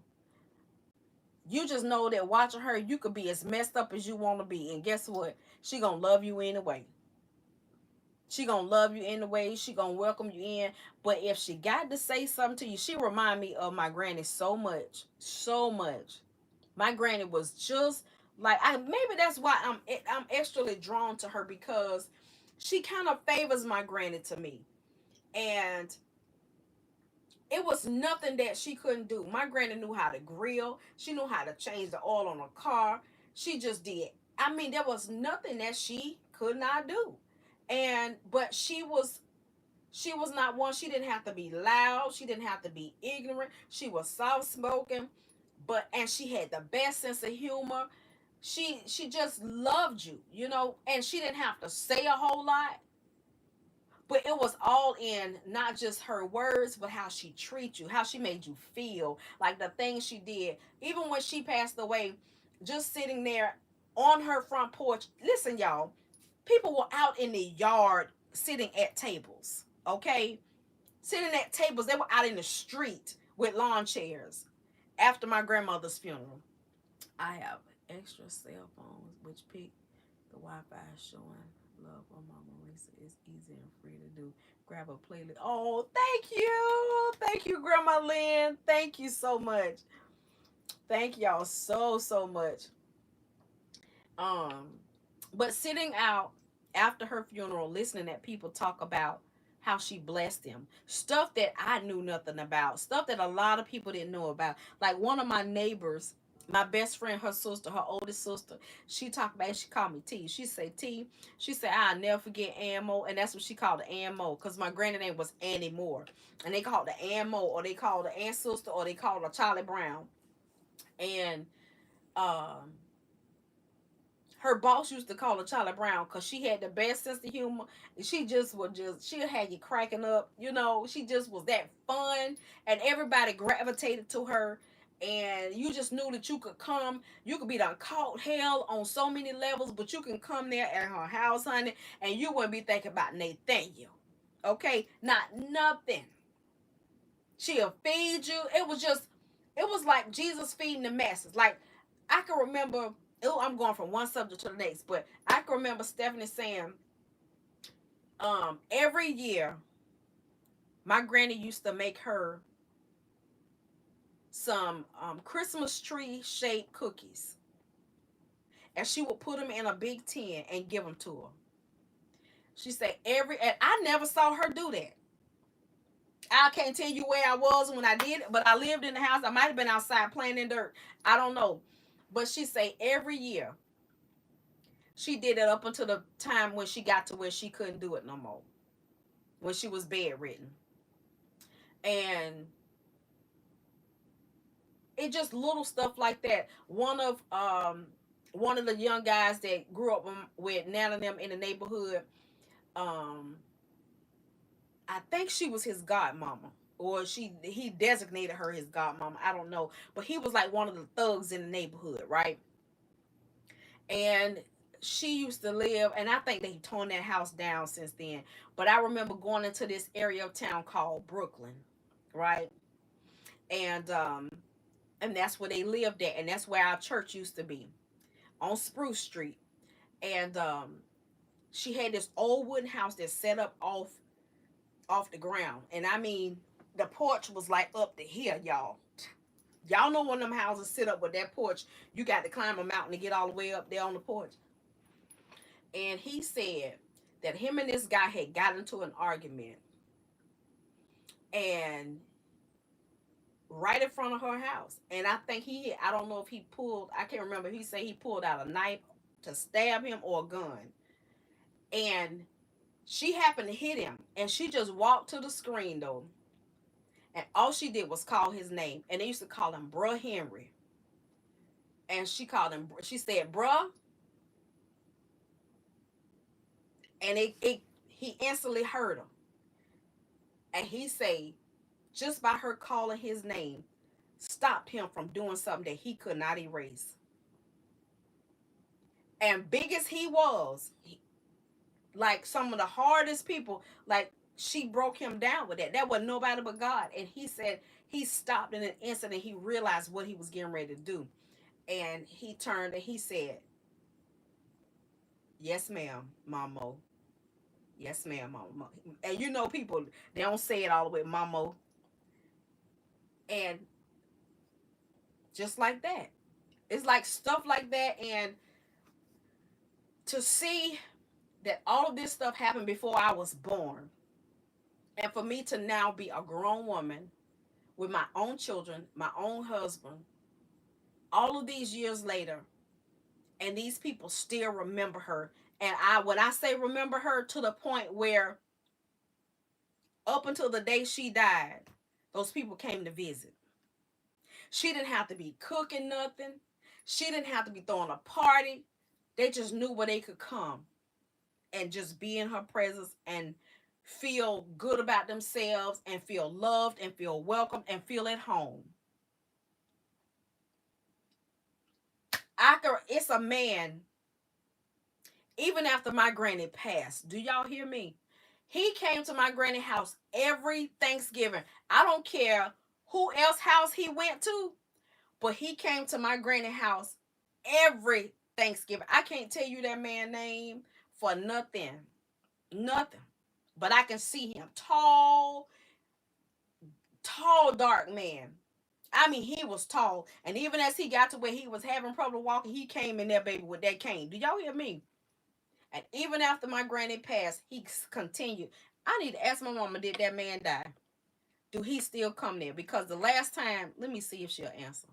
You just know that watching her, you could be as messed up as you want to be. And guess what? She gonna love you anyway. She gonna love you anyway. She gonna welcome you in. But if she got to say something to you, she remind me of my granny so much, so much. My granny was just like I. Maybe that's why I'm extremely drawn to her because she kind of favors my granny to me, and it was nothing that she couldn't do. My granny knew how to grill. She knew how to change the oil on a car. She just did. I mean, there was nothing that she could not do. And but she was not one. She didn't have to be loud. She didn't have to be ignorant. She was soft spoken, but and she had the best sense of humor. She just loved you, you know, and she didn't have to say a whole lot, but it was all in not just her words, but how she treated you, how she made you feel, like the things she did. Even when she passed away, just sitting there on her front porch. Listen, y'all, people were out in the yard sitting at tables, okay? Sitting at tables. They were out in the street with lawn chairs after my grandmother's funeral. I have extra cell phones, which pick the Wi-Fi showing love on Mama Lisa is easy and free to do. Grab a playlist. Oh, thank you. Thank you, Grandma Lynn. Thank you so much. Thank y'all so much. Um, but sitting out after her funeral, listening at people talk about how she blessed him, stuff that I knew nothing about, stuff that a lot of people didn't know about. Like one of my neighbors, my best friend, her sister, her oldest sister, she talked about it. She called me T. She said, T, she said, I'll never forget Ammo. And that's what she called the Ammo, because my granny name was Annie Moore. And they called the Ammo, or they called the Aunt Sister, or they called her Charlie Brown. And um her boss used to call her Charlie Brown because she had the best sense of humor. She just would she'll have you cracking up. You know, she just was that fun, and everybody gravitated to her. And you just knew that you could come. You could be done caught hell on so many levels, but you can come there at her house, honey, and you wouldn't be thinking about Nathaniel. Okay? Not nothing. She'll feed you. It was like Jesus feeding the masses. Like, I can remember, oh, I'm going from one subject to the next, but I can remember Stephanie saying, every year, my granny used to make her some Christmas tree shaped cookies. And she would put them in a big tin and give them to her. She said and I never saw her do that. I can't tell you where I was when I did it, but I lived in the house. I might have been outside playing in dirt. I don't know. But she say every year she did it up until the time when she got to where she couldn't do it no more. When she was bedridden. And it just little stuff like that. One of the young guys that grew up with Nana and them in the neighborhood, um, I think she was his godmama. Or he designated her his godmama. I don't know. But he was like one of the thugs in the neighborhood, right? And she used to live, and I think they torn that house down since then. But I remember going into this area of town called Brooklyn, right? And that's where they lived at, and that's where our church used to be, on Spruce Street. And she had this old wooden house that's set up off the ground. And I mean, the porch was like up to here, y'all. Y'all know when them houses sit up with that porch, you got to climb a mountain to get all the way up there on the porch. And he said that him and this guy had got into an argument, and right in front of her house. And I think I don't know if he pulled, I can't remember. He said he pulled out a knife to stab him or a gun. And she happened to hit him, and she just walked to the screen though. And all she did was call his name. And they used to call him Bruh Henry. And she called him, she said, Bruh. And he instantly heard her. And he said, just by her calling his name, stopped him from doing something that he could not erase. And big as he was, like some of the hardest people, like she broke him down with that. That was nobody but God. And he said he stopped in an instant and he realized what he was getting ready to do. And he turned and he said, yes, ma'am, Mamo. Yes, ma'am, Mama. And you know, people, they don't say it all the way, Mamo. And just like that. It's like stuff like that. And to see that all of this stuff happened before I was born. And for me to now be a grown woman with my own children, my own husband, all of these years later, and these people still remember her. And when I say remember her, to the point where up until the day she died, those people came to visit. She didn't have to be cooking nothing. She didn't have to be throwing a party. They just knew where they could come and just be in her presence and feel good about themselves and feel loved and feel welcome and feel at home. It's a man, even after my granny passed. Do y'all hear me? He came to my granny house every Thanksgiving. I don't care who else house he went to, but he came to my granny house every Thanksgiving. I can't tell you that man's name for nothing. Nothing. But I can see him. Tall, tall, dark man. I mean, he was tall. And even as he got to where he was having trouble walking, he came in there, baby, with that cane. Do y'all hear me? And even after my granny passed, he continued. I need to ask my mama, did that man die? Do he still come there? Because the last time, let me see if she'll answer.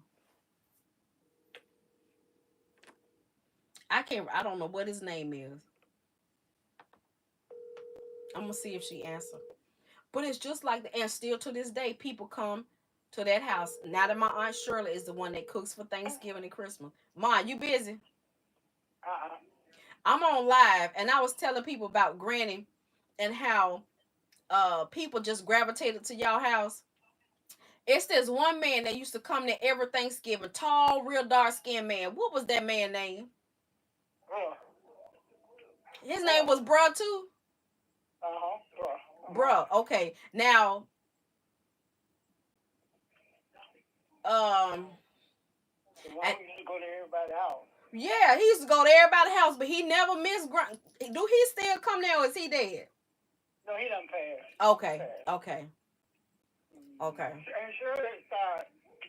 I don't know what his name is. I'm going to see if she answer. But it's just like the, and still to this day, people come to that house. Now that my Aunt Shirley is the one that cooks for Thanksgiving and Christmas. Ma, you busy? Uh-uh. I'm on live, and I was telling people about Granny and how people just gravitated to y'all house. It's this one man that used to come there every Thanksgiving, tall, real dark skinned man. What was that man's name? Bruh. His name Bruh. was Bruh too. Uh-huh. Bruh. Uh-huh. Bruh. Okay. Now, um, The one and who used to go to everybody's house. yeah, he used to go to everybody's house, but he never missed. Do he still come there, or is he dead? No, he done passed. He Okay. passed. Okay. Okay. And Shirley,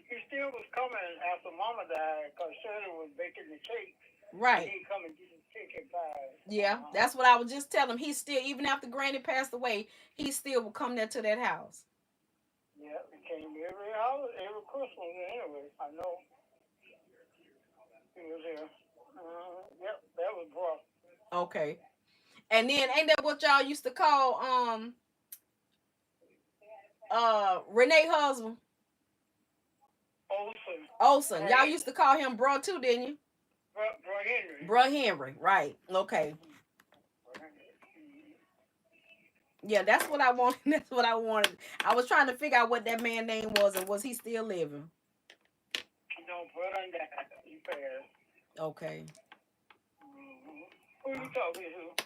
he still was coming after Mama died because Shirley was baking the cake. And Right. he'd come and get his cake and pies. Yeah, that's what I was just telling him. He still, even after Granny passed away, he still would come there to that house. Yeah, he came every holiday, every Christmas anyway. I know he was here. Yep, that was rough. Okay. And then ain't that what y'all used to call Renee husband? Olson. Olson. Bro, Y'all used to call him bro too, didn't you? bro Henry. Bro Henry. Right. Okay. Yeah, that's what I wanted. That's what I wanted. I was trying to figure out what that man's name was and was he still living? No, brother and dad. He passed. Okay. Who you talking to?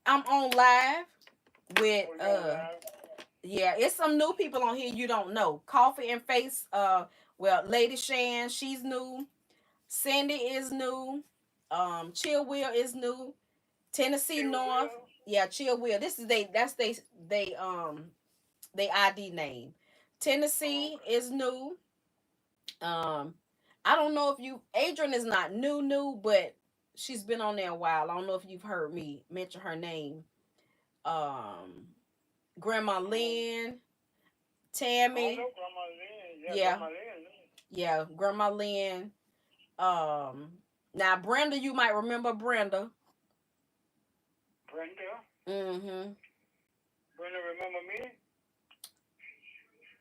I'm on live with Oh, you on live? yeah, it's some new people on here you don't know. Coffee and Face, well, Lady Shan, she's new. Cindy is new. Chill Will is new. Tennessee Chill North. Will? Yeah, Chill Will. This is they ID name. Oh, Tennessee okay. is new. Um, I don't know if you Adrian is not new, but she's been on there a while. I don't know if you've heard me mention her name. Um, Grandma Um, Lynn, I don't Tammy, know Grandma Lynn. Yeah, yeah, Grandma Lynn. yeah, Grandma Lynn. Um, now Brenda, you might remember Brenda. Brenda. Mm-hmm. Brenda remember me?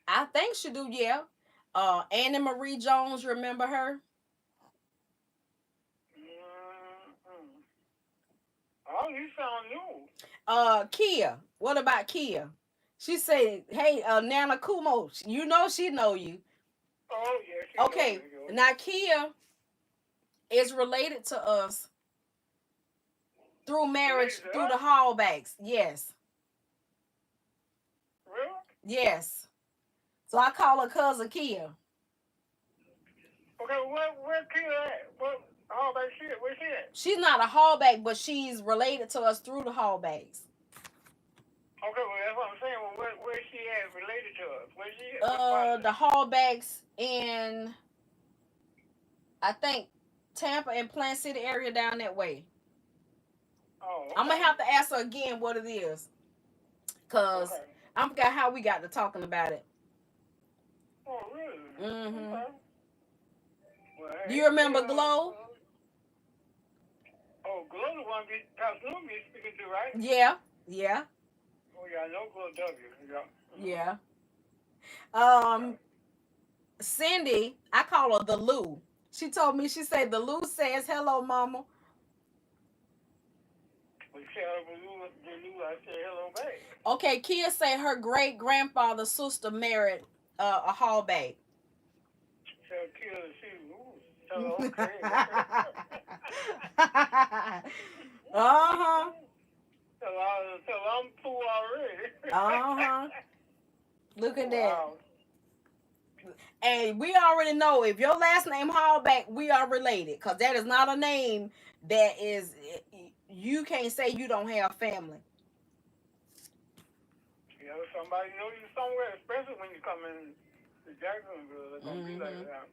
I think she do, yeah. Annie Marie Jones, remember her? Mm-hmm. Oh, you sound new. Kia. What about Kia? She said, "Hey, Nana Kumo, you know she know you." Oh, yeah, she know me. Okay, now Kia is related to us through marriage Related to through the us? Hallbacks. Yes, Really? yes. So I call her cousin Kia. Okay, where Kia at? What? How about she? Where she at? She's not a Hallback, but she's related to us through the Hallbacks. Okay, well, that's what I'm saying. Well, where she at related to us? Where she at? What part of The it? Hallbacks in I think Tampa and Plant City area down that way. Oh, I'm gonna okay. have to ask her again what it is, cause Okay. I forgot how we got to talking about it. Oh, really? Mm-hmm. Okay. Well, Do hey, you remember Glow? oh, Glow the one Pastor Lou be speaking to, right? Yeah, yeah, Oh, yeah, I know Glow W. Yeah. yeah. Okay. Um, Cindy, I call her the Lou. She told me she said the Lou says hello, Mama. We say hello to Lou, I say hello back. Okay, Kia say her great grandfather's sister married a Hallback. Tell Kia to see Lou. Tell her, okay. Uh-huh. Tell her I'm full already. Uh-huh. Look at that. Wow. And we already know if your last name Hallback, we are related. Because that is not a name that is, you can't say you don't have family. Yeah, somebody know you somewhere, especially when you come in to Jacksonville. They're gonna be like that.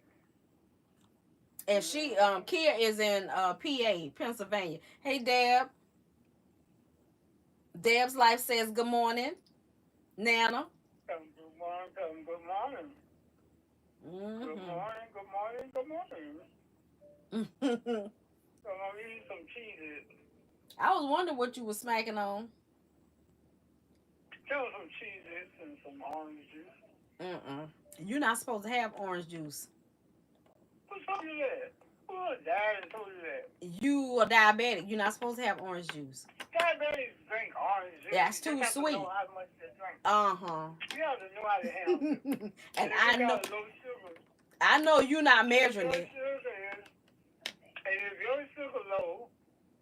And she, Kia is in PA, Pennsylvania. Hey, Deb. Deb's Life says good morning. Nana. Good morning. Good morning. Good morning. Good morning. Good morning. So I'm gonna eat some cheeses. I was wondering what you were smacking on. Tell some cheeses and some orange juice. You're not supposed to have orange juice. Who told you that? Who died and told you that? You are diabetic. You're not supposed to have orange juice. Diabetics drink orange juice. That's you too just sweet. Have to know how much to drink. You have to know how to handle it. And if I you know. got low sugar, I know you're not measuring it. And if your sugar low,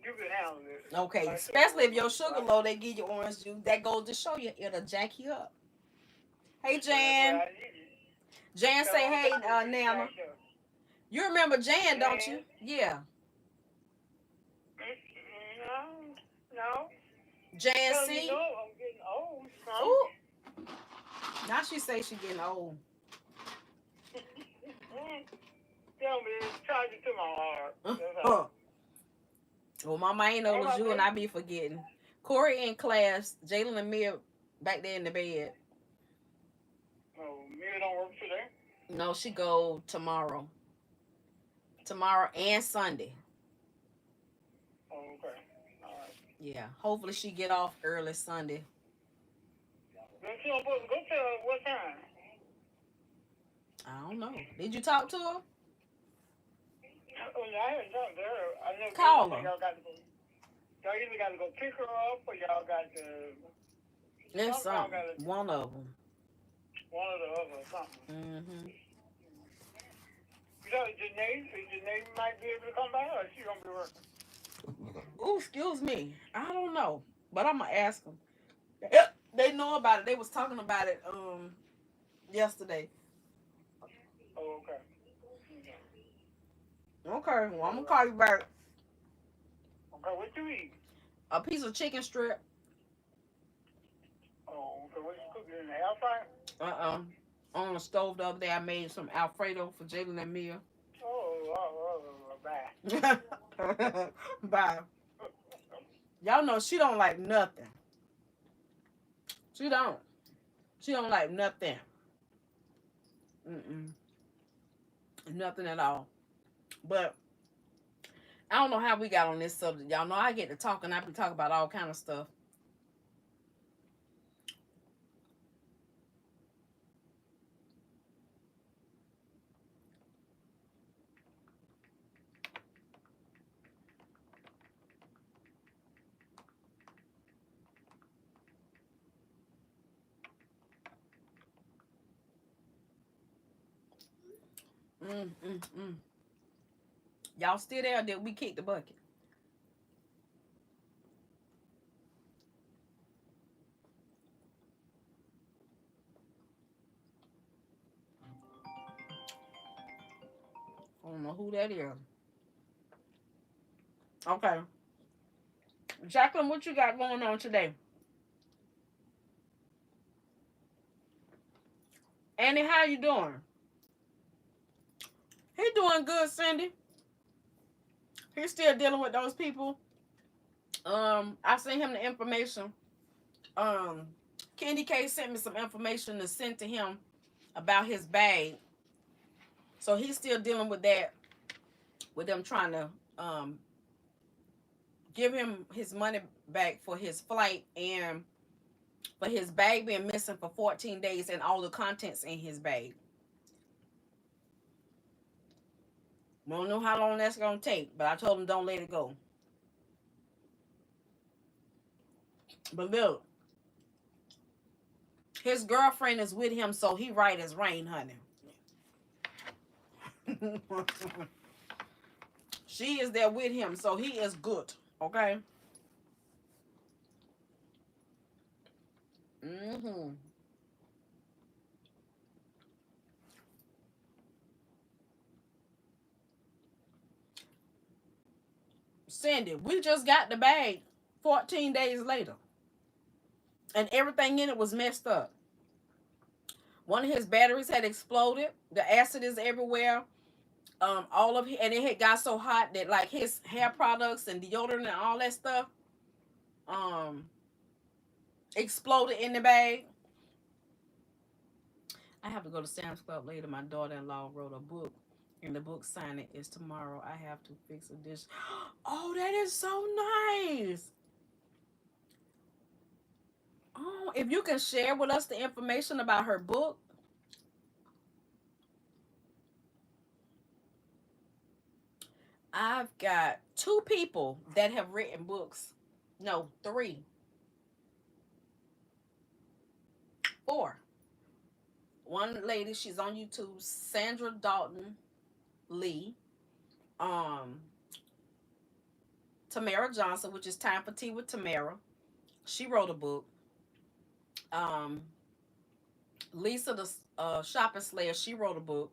you can handle it. Okay, especially if your sugar low, they give you orange juice. That goes to show you it'll jack you up. Hey, Jan. Jan say, hey, Nana. You remember Jan, don't you? Yeah. No. Jan C. You know I'm getting old. Ooh. Now she say she getting old. Tell me, charge it to my heart. Well, Mama ain't old as you, and I be forgetting. Corey in class, Jalen and Mia back there in the bed. Oh, Mia don't work today? No, she go tomorrow. Tomorrow and Sunday. Oh, okay. All right. Yeah, hopefully she get off early Sunday. Go tell her what time. I don't know. Did you talk to her? Oh, yeah, I haven't talked to her. I know Call her. Y'all either got to go pick her up or y'all got to... It's something. One of them. One or the other or something. You know, Janae might be able to come by or she gonna be working? Oh, excuse me. I don't know. But I'm going to ask them. They know about it. They was talking about it yesterday. Oh, okay. Okay, well, I'm going to call you back. Okay, what you eat? A piece of chicken strip. Oh, okay. What you cooking in the air fryer? On the stove the other day, I made some Alfredo for Jalen and Mia. Bye. Bye. Y'all know she don't like nothing. She don't. She don't like nothing. Nothing at all. But I don't know how we got on this subject. Y'all know I get to talking. I be talking about all kind of stuff. Y'all still there? Did we kick the bucket? I don't know who that is. Okay. Jacqueline, what you got going on today? Annie, how you doing? He doing good, Cindy. He's still dealing with those people. I sent him the information. Candy K sent me some information to send to him about his bag. So he's still dealing with that, with them trying to give him his money back for his flight and for his bag being missing for 14 days and all the contents in his bag. We don't know how long that's going to take, but I told him don't let it go. But look, his girlfriend is with him, so he right as rain, honey. She is there with him, so he is good, okay? Cindy, we just got the bag 14 days later. And everything in it was messed up. One of his batteries had exploded. The acid is everywhere. All of and it had got so hot that like his hair products and deodorant and all that stuff um exploded in the bag. I have to go to Sam's Club later. My daughter-in-law wrote a book, and the book signing is tomorrow. I have to fix a dish. Oh, that is so nice. Oh, if you can share with us the information about her book. I've got two people that have written books. No, three, four. One lady, she's on YouTube, Sandra Dalton Lee. Um, Tamara Johnson, which is Time for Tea with Tamara. She wrote a book. Um, Lisa the Shopping Slayer, she wrote a book.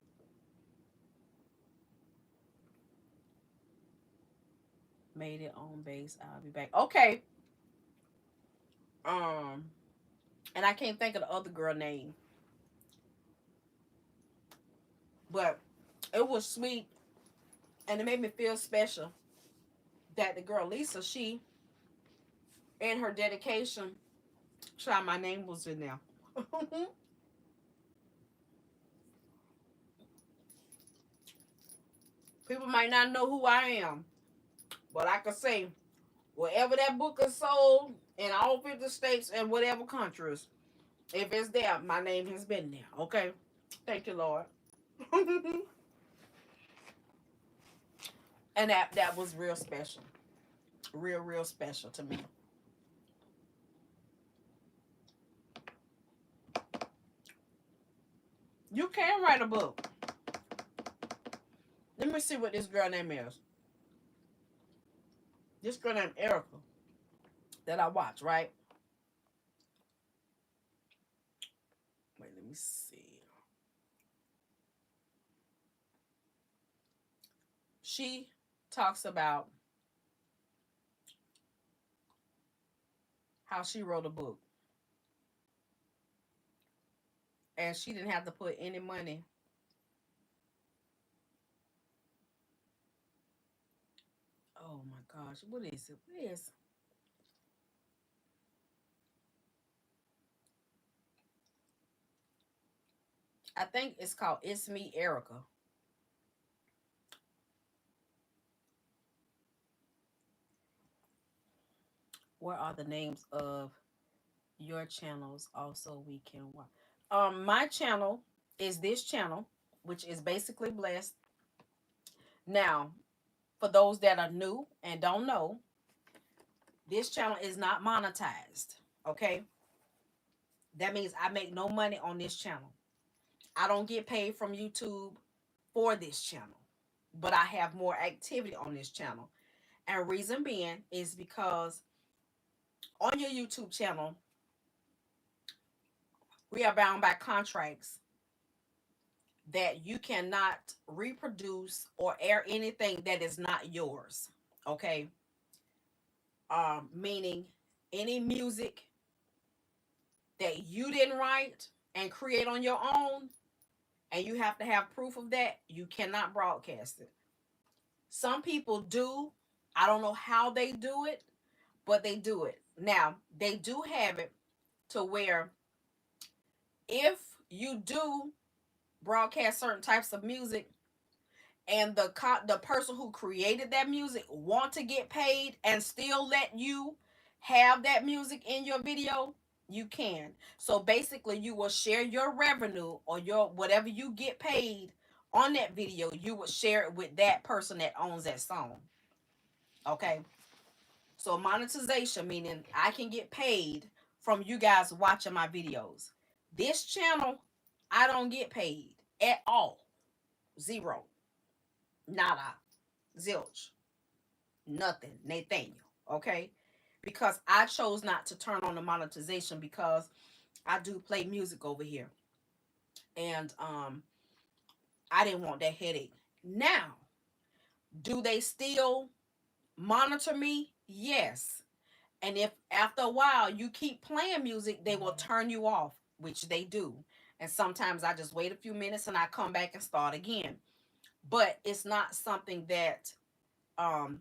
Made it on base. I'll be back. Okay. Um, and I can't think of the other girl name, but it was sweet, and it made me feel special that the girl Lisa, she, in her dedication, try my name was in there. People might not know who I am, but I can say wherever that book is sold in all 50 states and whatever countries, if it's there, my name has been there. Okay, thank you, Lord. And that was real special, real special to me. You can write a book. Let me see what this girl name is. This girl named Erica that I watch, right? Wait, let me see. She talks about how she wrote a book and she didn't have to put any money. Oh my gosh, what is it? What is? I think it's called It's Me, Erica. What are the names of your channels? Also, we can watch. My channel is this channel, which is basically blessed. Now, for those that are new and don't know, this channel is not monetized. Okay, that means I make no money on this channel. I don't get paid from YouTube for this channel, but I have more activity on this channel. And reason being is because on your YouTube channel, we are bound by contracts that you cannot reproduce or air anything that is not yours. Okay. Meaning any music that you didn't write and create on your own, and you have to have proof of that, you cannot broadcast it. Some people do. I don't know how they do it, but they do it. Now, they do have it to where if you do broadcast certain types of music and the person who created that music want to get paid and still let you have that music in your video, you can. So basically you will share your revenue or your whatever you get paid on that video, you would share it with that person that owns that song. Okay? So monetization meaning I can get paid from you guys watching my videos. This channel, I don't get paid at all. Zero. Nada. Zilch. Nothing. Nathaniel. Okay? Because I chose not to turn on the monetization because I do play music over here. And I didn't want that headache. Now, do they still monitor me? Yes. And if after a while you keep playing music, they will turn you off, which they do. And sometimes I just wait a few minutes and I come back and start again. But it's not something that, um,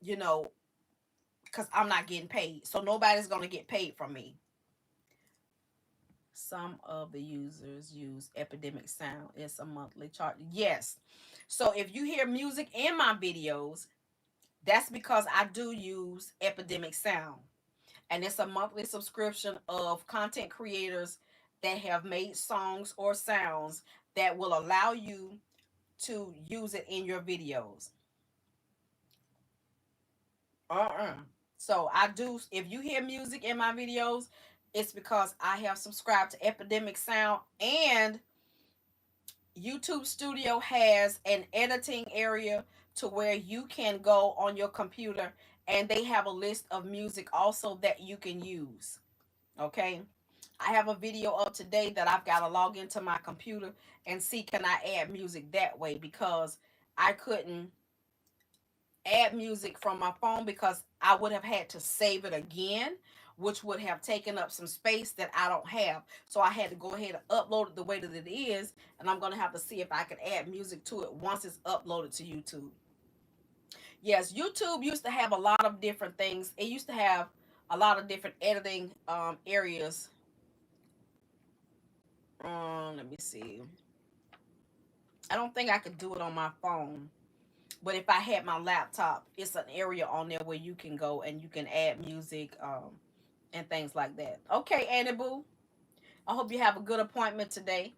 you know, because I'm not getting paid. So nobody's going to get paid from me. Some of the users use Epidemic Sound. It's a monthly charge. Yes. So if you hear music in my videos, that's because I do use Epidemic Sound. And it's a monthly subscription of content creators that have made songs or sounds that will allow you to use it in your videos. Uh-uh. So I do, if you hear music in my videos, it's because I have subscribed to Epidemic Sound, and YouTube Studio has an editing area to where you can go on your computer and they have a list of music also that you can use. Okay. I have a video up today that I've got to log into my computer and see can I add music that way, because I couldn't add music from my phone because I would have had to save it again, which would have taken up some space that I don't have. So I had to go ahead and upload it the way that it is, and I'm going to have to see if I can add music to it once it's uploaded to YouTube. Yes, YouTube used to have a lot of different things. It used to have a lot of different editing areas. Let me see. I don't think I could do it on my phone. But if I had my laptop, it's an area on there where you can go and you can add music, and things like that. Okay, Annie Boo. I hope you have a good appointment today.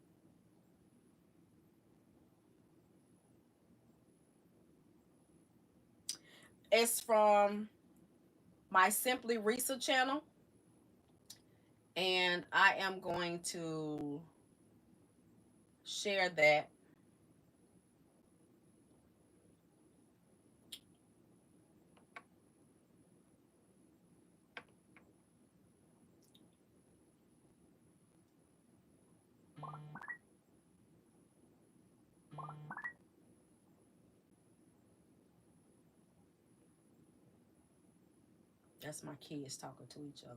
It's from my Simply Risa channel. And I am going to share that. That's my kids talking to each other.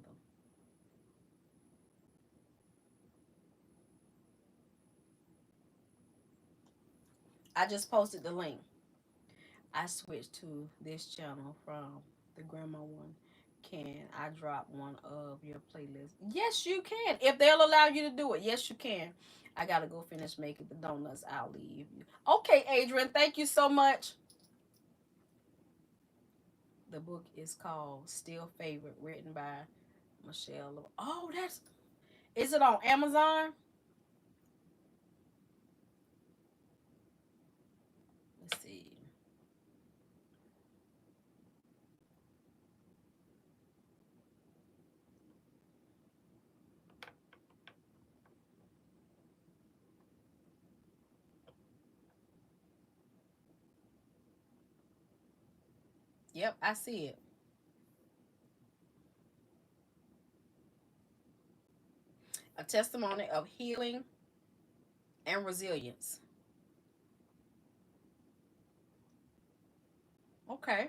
I just posted the link. I switched to this channel from the grandma one. Can I drop one of your playlists? Yes, you can. If they'll allow you to do it, yes, you can. I gotta go finish making the donuts. I'll leave you. Okay, Adrian, thank you so much. The book is called Still Favorite, written by Michelle. Oh, that's. Is it on Amazon? Let's see. Yep, I see it. A testimony of healing and resilience. Okay.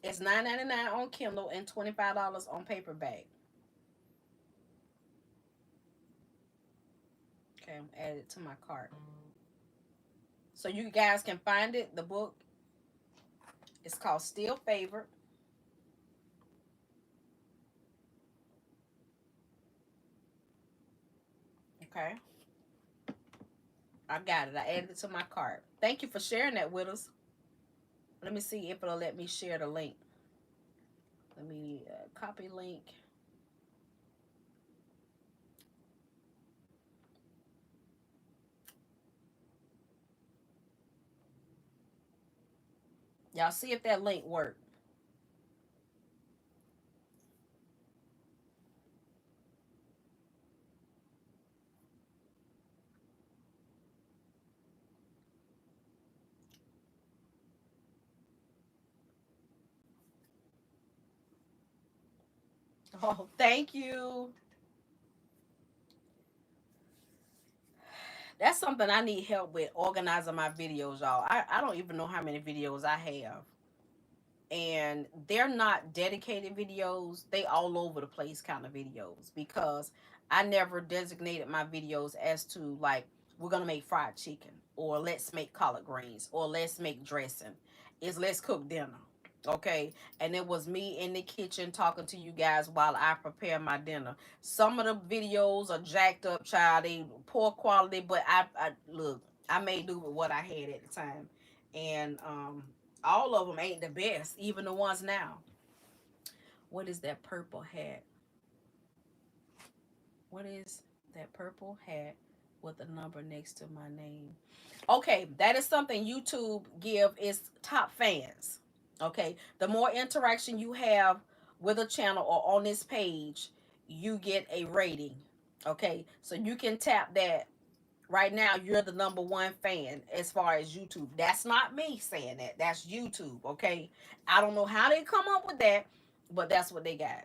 It's $9.99 on Kindle and $25 on paperback. Okay, I'm added it to my cart. So you guys can find it. The book is called Still Favorite. Okay. I got it. I added it to my cart. Thank you for sharing that with us. Let me see if it'll let me share the link. Let me copy link. Y'all see if that link worked. Oh, thank you. That's something I need help with, organizing my videos, y'all. I don't even know how many videos I have. And they're not dedicated videos. They all over the place kind of videos, because I never designated my videos as to, like, we're gonna make fried chicken, or let's make collard greens, or let's make dressing. It's let's cook dinner. Okay. And it was me in the kitchen talking to you guys while I prepare my dinner. Some of the videos are jacked up, child. They poor quality, but I look, I made do with what I had at the time. And all of them ain't the best, even the ones now. What is that purple hat? What is that purple hat with a number next to my name? Okay, that is something YouTube give is top fans. Okay, the more interaction you have with a channel or on this page, you get a rating. Okay, so you can tap that. Right now, you're the number one fan as far as YouTube. That's not me saying that. That's YouTube. Okay, I don't know how they come up with that, but that's what they got.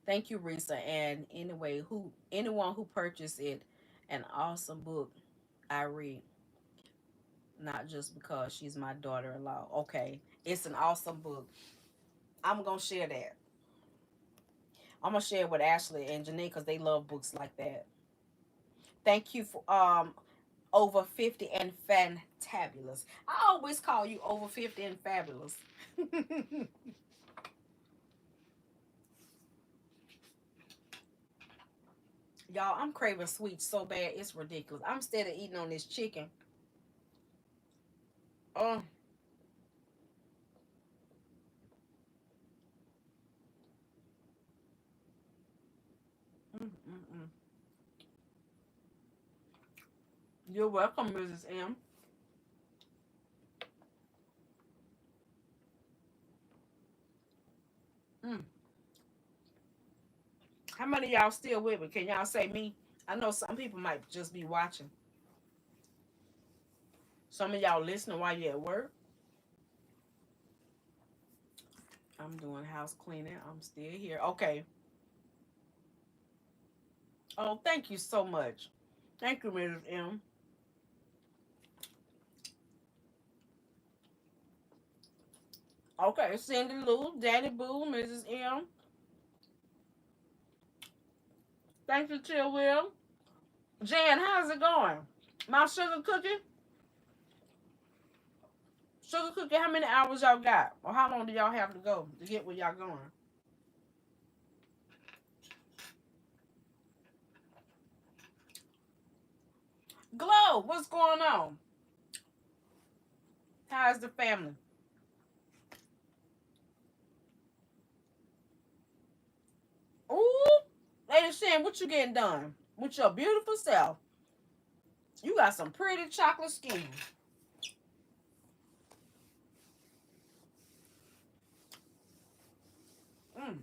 Thank you, Risa. And anyway, anyone who purchased it, an awesome book. I read, not just because she's my daughter-in-law. Okay, it's an awesome book. I'm gonna share that. I'm gonna share it with Ashley and Janae because they love books like that. Thank you for over 50 and fantabulous. I always call you over 50 and fabulous. Y'all, I'm craving sweets so bad it's ridiculous. I'm instead of eating on this chicken. Oh, mm, mm, mm. You're welcome, Mrs. M. Mm. How many of y'all still with me? Can y'all say me? I know some people might just be watching. Some of y'all listening while you're at work. I'm doing house cleaning. I'm still here. Okay. Oh, thank you so much. Thank you, Mrs. M. Okay, Cindy Lou, Daddy Boo, Mrs. M. Thank you, Chill Will. Jan, how's it going? My sugar cookie? Sugar cookie, how many hours y'all got? Or how long do y'all have to go to get where y'all going? Glow, what's going on? How's the family? Ooh, Lady Shan, what you getting done? With your beautiful self. You got some pretty chocolate skin.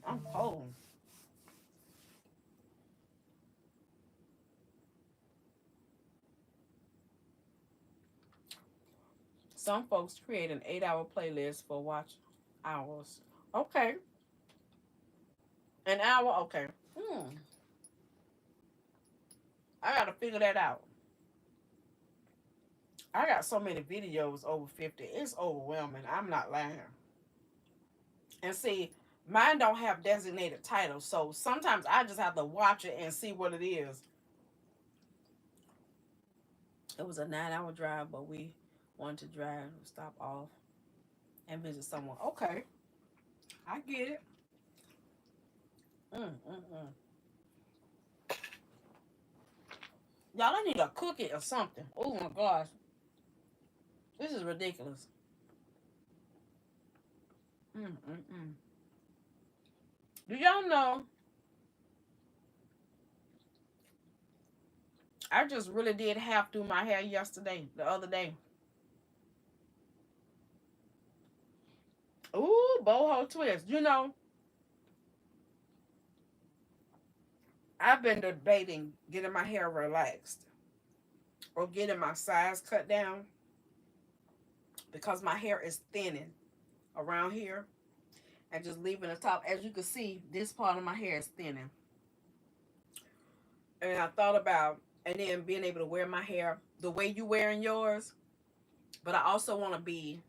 I'm cold. Some folks create an 8-hour playlist for watch hours. Okay. An hour? Okay. I gotta figure that out. I got so many videos over 50. It's overwhelming. I'm not lying. And see, mine don't have designated titles, so sometimes I just have to watch it and see what it is. It was a 9-hour drive, but we wanted to drive, stop off, and visit someone. Okay, I get it. Mm, mm, mm. Y'all, I need a cookie or something. Oh my gosh, this is ridiculous. Mm, mm, mm. Do y'all know? I just really did half do my hair yesterday, the other day. Ooh, boho twist. I've been debating getting my hair relaxed or getting my size cut down because my hair is thinning around here and just leaving the top. As you can see, this part of my hair is thinning. And I thought about, and then being able to wear my hair the way you wearing yours. But I also want to be,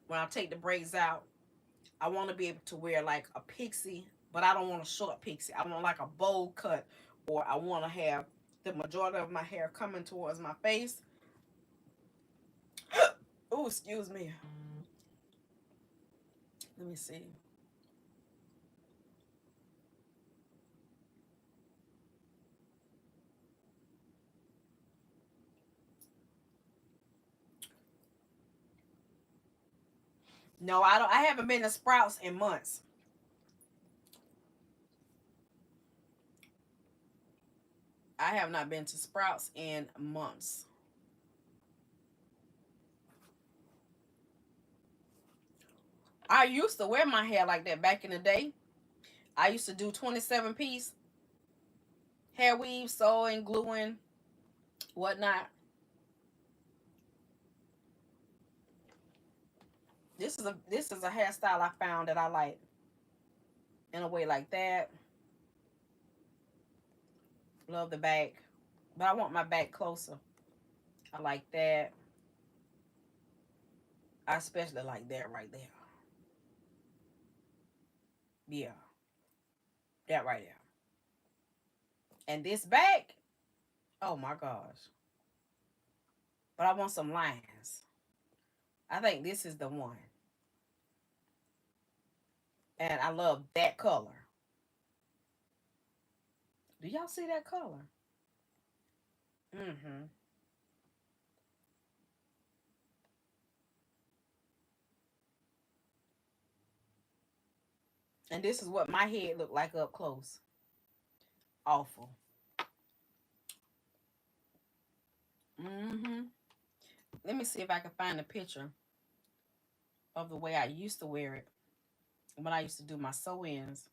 when I take the braids out, I want to be able to wear like a pixie, but I don't want a short pixie. I want like a bowl cut, or I want to have the majority of my hair coming towards my face. Oh, excuse me. Let me see. No, I don't. I haven't been to Sprouts in months. I have not been to Sprouts in months. I used to wear my hair like that back in the day. I used to do 27-piece hair weave, sewing, gluing, whatnot. This is a hairstyle I found that I like in a way like that. Love the back, but I want my back closer. I like that. I especially like that right there. Yeah, that right there. And this back, oh my gosh. But I want some lines. I think this is the one. And I love that color. Do y'all see that color? Mm-hmm. And this is what my head looked like up close. Awful. Mm-hmm. Let me see if I can find a picture of the way I used to wear it when I used to do my sew-ins.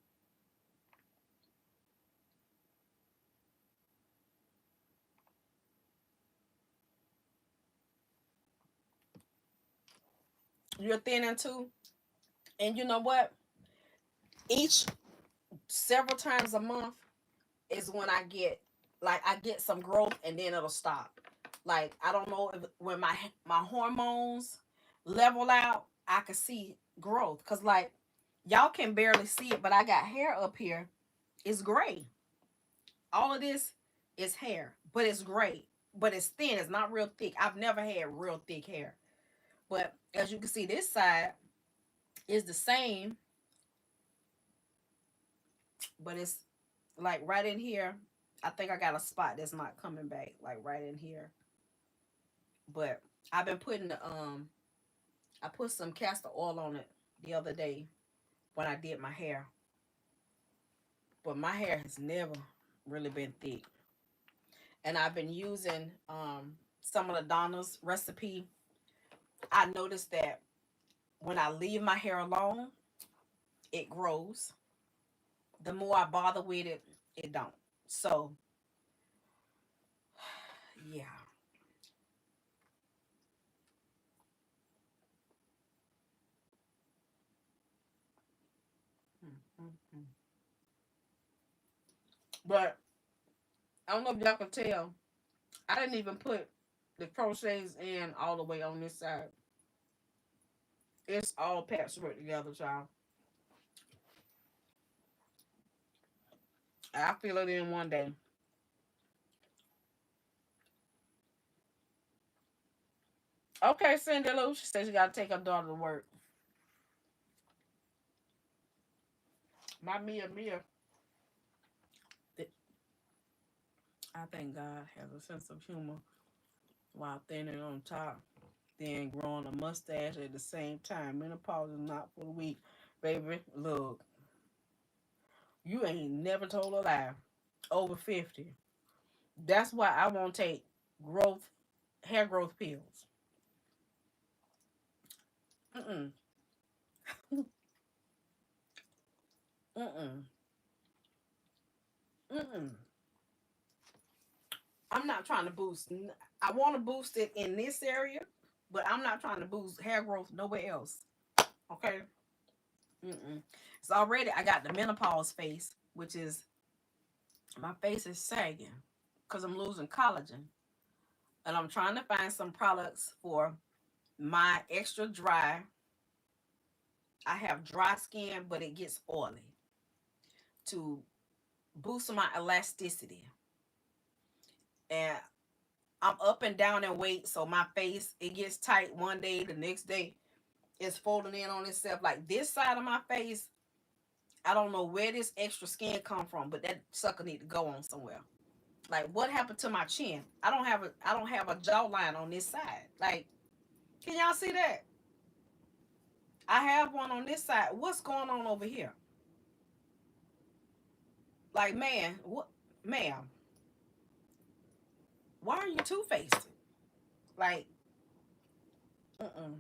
You're thinning too. And you know what? Each several times a month is when I get some growth and then it'll stop. Like I don't know if when my hormones level out, I can see growth. Cause like y'all can barely see it, but I got hair up here. It's gray. All of this is hair, but it's gray. But it's thin. It's not real thick. I've never had real thick hair. But as you can see, this side is the same, but it's like right in here. I think I got a spot that's not coming back, like right in here. But I've been putting the I put some castor oil on it the other day when I did my hair. But my hair has never really been thick. And I've been using some of the Donna's recipe. I noticed that when I leave my hair alone, it grows. The more I bother with it, it don't. So yeah. Mm-hmm. But I don't know if y'all can tell. I didn't even put the crochets in all the way on this side. It's all patchwork together, child. I feel it in one day. Okay, Cindy Lou, she says she got to take her daughter to work. My Mia, I think God has a sense of humor while thinning on top, then growing a mustache at the same time. Menopause is not for the weak. Baby, look, you ain't never told a lie. Over 50. That's why I won't take growth, hair growth pills. Mm-mm. Mm-mm. Mm-mm. I'm not trying to boost. I want to boost it in this area, but I'm not trying to boost hair growth nowhere else. Okay. Mm-mm. It's already. I got the menopause face, which is my face is sagging. because I'm losing collagen. And I'm trying to find some products for my extra dry. I have dry skin, but it gets oily, to boost my elasticity. And I'm up and down in weight, so my face, it gets tight one day, the next day it's folding in on itself. Like this side of my face, I don't know where this extra skin come from, but that sucker need to go on somewhere. Like what happened to my chin? I don't have a jawline on this side. Like, can y'all see that? I have one on this side. What's going on over here? Like, man, what, ma'am? Why are you two faced? Like, mm-mm.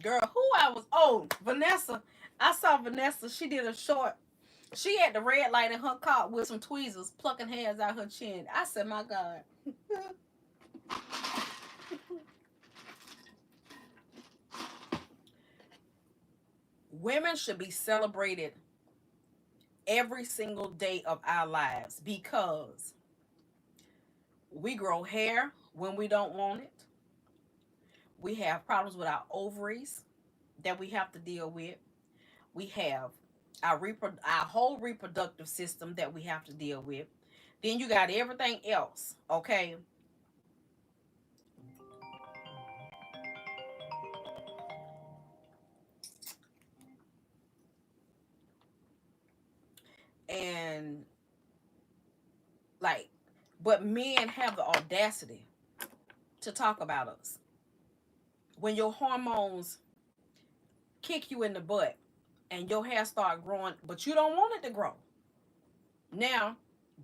Girl, who I was? Oh, Vanessa. I saw Vanessa. She did a short. She had the red light in her car with some tweezers plucking hairs out her chin. I said, my God. Women should be celebrated every single day of our lives because we grow hair when we don't want it. We have problems with our ovaries that we have to deal with. We have our whole reproductive system that we have to deal with. Then you got everything else, okay? And like, but men have the audacity to talk about us when your hormones kick you in the butt and your hair start growing, but you don't want it to grow. Now,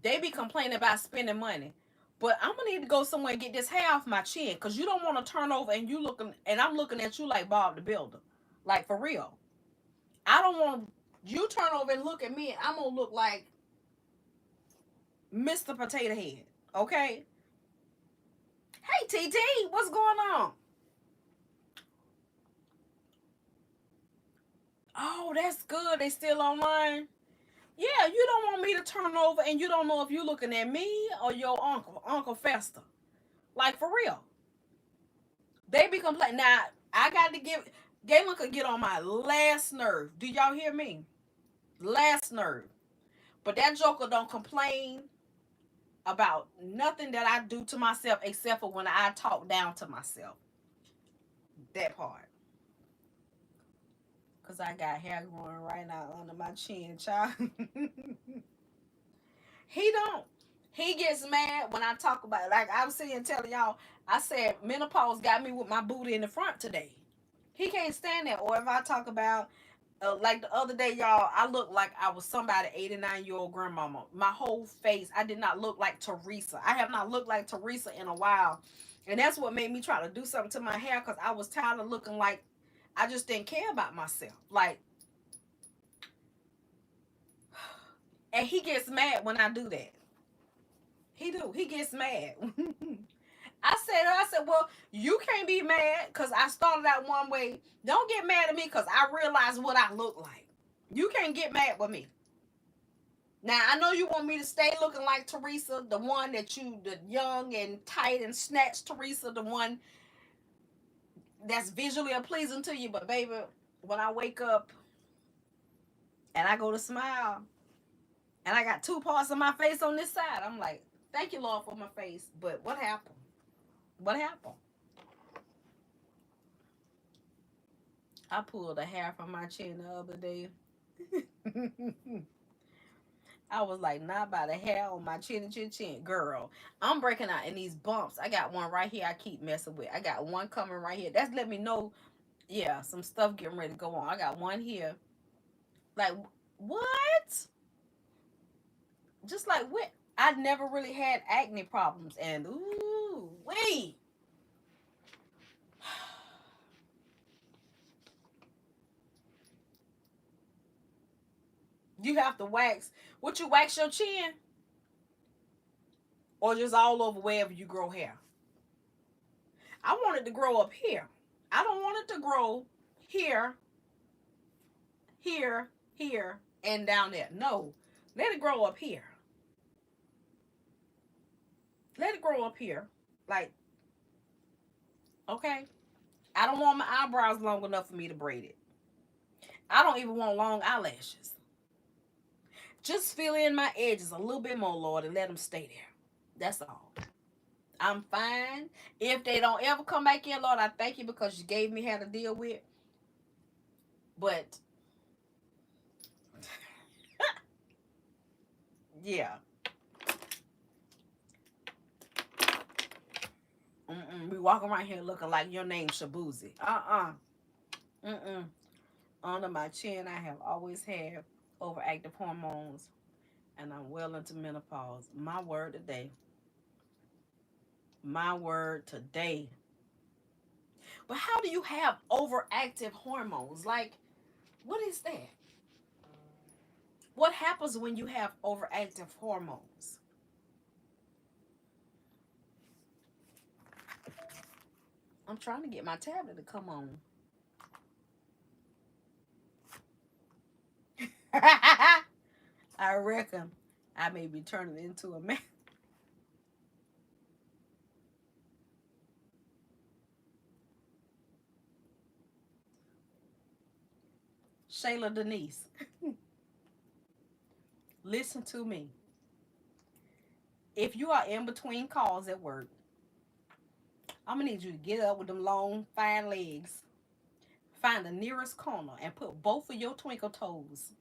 they be complaining about spending money. But I'm gonna need to go somewhere and get this hair off my chin because you don't want to turn over and you looking and I'm looking at you like Bob the Builder. Like for real. I don't want you turn over and look at me and I'm gonna look like Mr. Potato Head. Okay? Hey TT, what's going on? Oh, that's good. They still online. Yeah, you don't want me to turn over and you don't know if you're looking at me or your uncle, Uncle Fester. Like for real. They be complaining. Now, I got to give Galen could get on my last nerve. Do y'all hear me? Last nerve. But that joker don't complain about nothing that I do to myself except for when I talk down to myself. That part. Cause I got hair growing right now under my chin, child. He don't. He gets mad when I talk about it. Like I was sitting telling y'all, I said menopause got me with my booty in the front today. He can't stand that. Or if I talk about, like the other day, y'all, I looked like I was somebody 89-year-old grandmama. My whole face, I did not look like Teresa. I have not looked like Teresa in a while. And that's what made me try to do something to my hair because I was tired of looking like I just didn't care about myself. Like, and he gets mad when I do that. He do. He gets mad. I said, well, you can't be mad because I started out one way. Don't get mad at me because I realize what I look like. You can't get mad with me. Now, I know you want me to stay looking like Teresa, the one that you, the young and tight and snatched Teresa, the one that's visually pleasing to you. But, baby, when I wake up and I go to smile and I got two parts of my face on this side, I'm like, thank you, Lord, for my face. But what happened? What happened? I pulled a hair from my chin the other day. I was like, not by the hair on my chin. Girl, I'm breaking out in these bumps. I got one right here I keep messing with. I got one coming right here. That's let me know, yeah, some stuff getting ready to go on. I got one here. Like, what? Just like, what? I never really had acne problems. And, ooh, wait. You have to wax. Would you wax your chin? Or just all over wherever you grow hair? I want it to grow up here. I don't want it to grow here, here, here, and down there. No. Let it grow up here. Let it grow up here. Like, okay. I don't want my eyebrows long enough for me to braid it. I don't even want long eyelashes. Just fill in my edges a little bit more, Lord, and let them stay there. That's all. I'm fine. If they don't ever come back in, Lord, I thank you because you gave me how to deal with. But yeah. We walk around here looking like your name's Shabuzi. Mm-mm. Under my chin, I have always had overactive hormones, and I'm well into menopause. My word today. My word today. But how do you have overactive hormones? Like, what is that? What happens when you have overactive hormones? I'm trying to get my tablet to come on. I reckon I may be turning into a man. Shayla Denise, listen to me. If you are in between calls at work, I'm gonna need you to get up with them long, fine legs. Find the nearest corner and put both of your twinkle toes,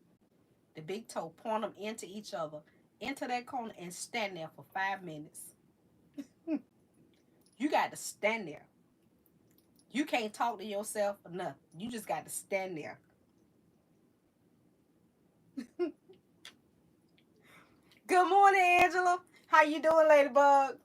the big toe, point them into each other, into that corner, and stand there for 5 minutes. You got to stand there. You can't talk to yourself or nothing. You just got to stand there. Good morning, Angela. How you doing, Ladybug?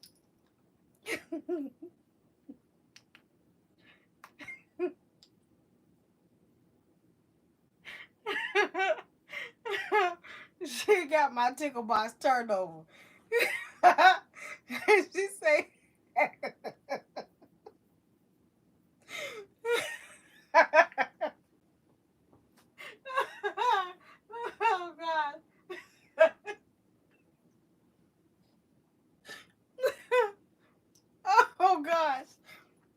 She got my tickle box turned over. She say, "Oh God, oh gosh,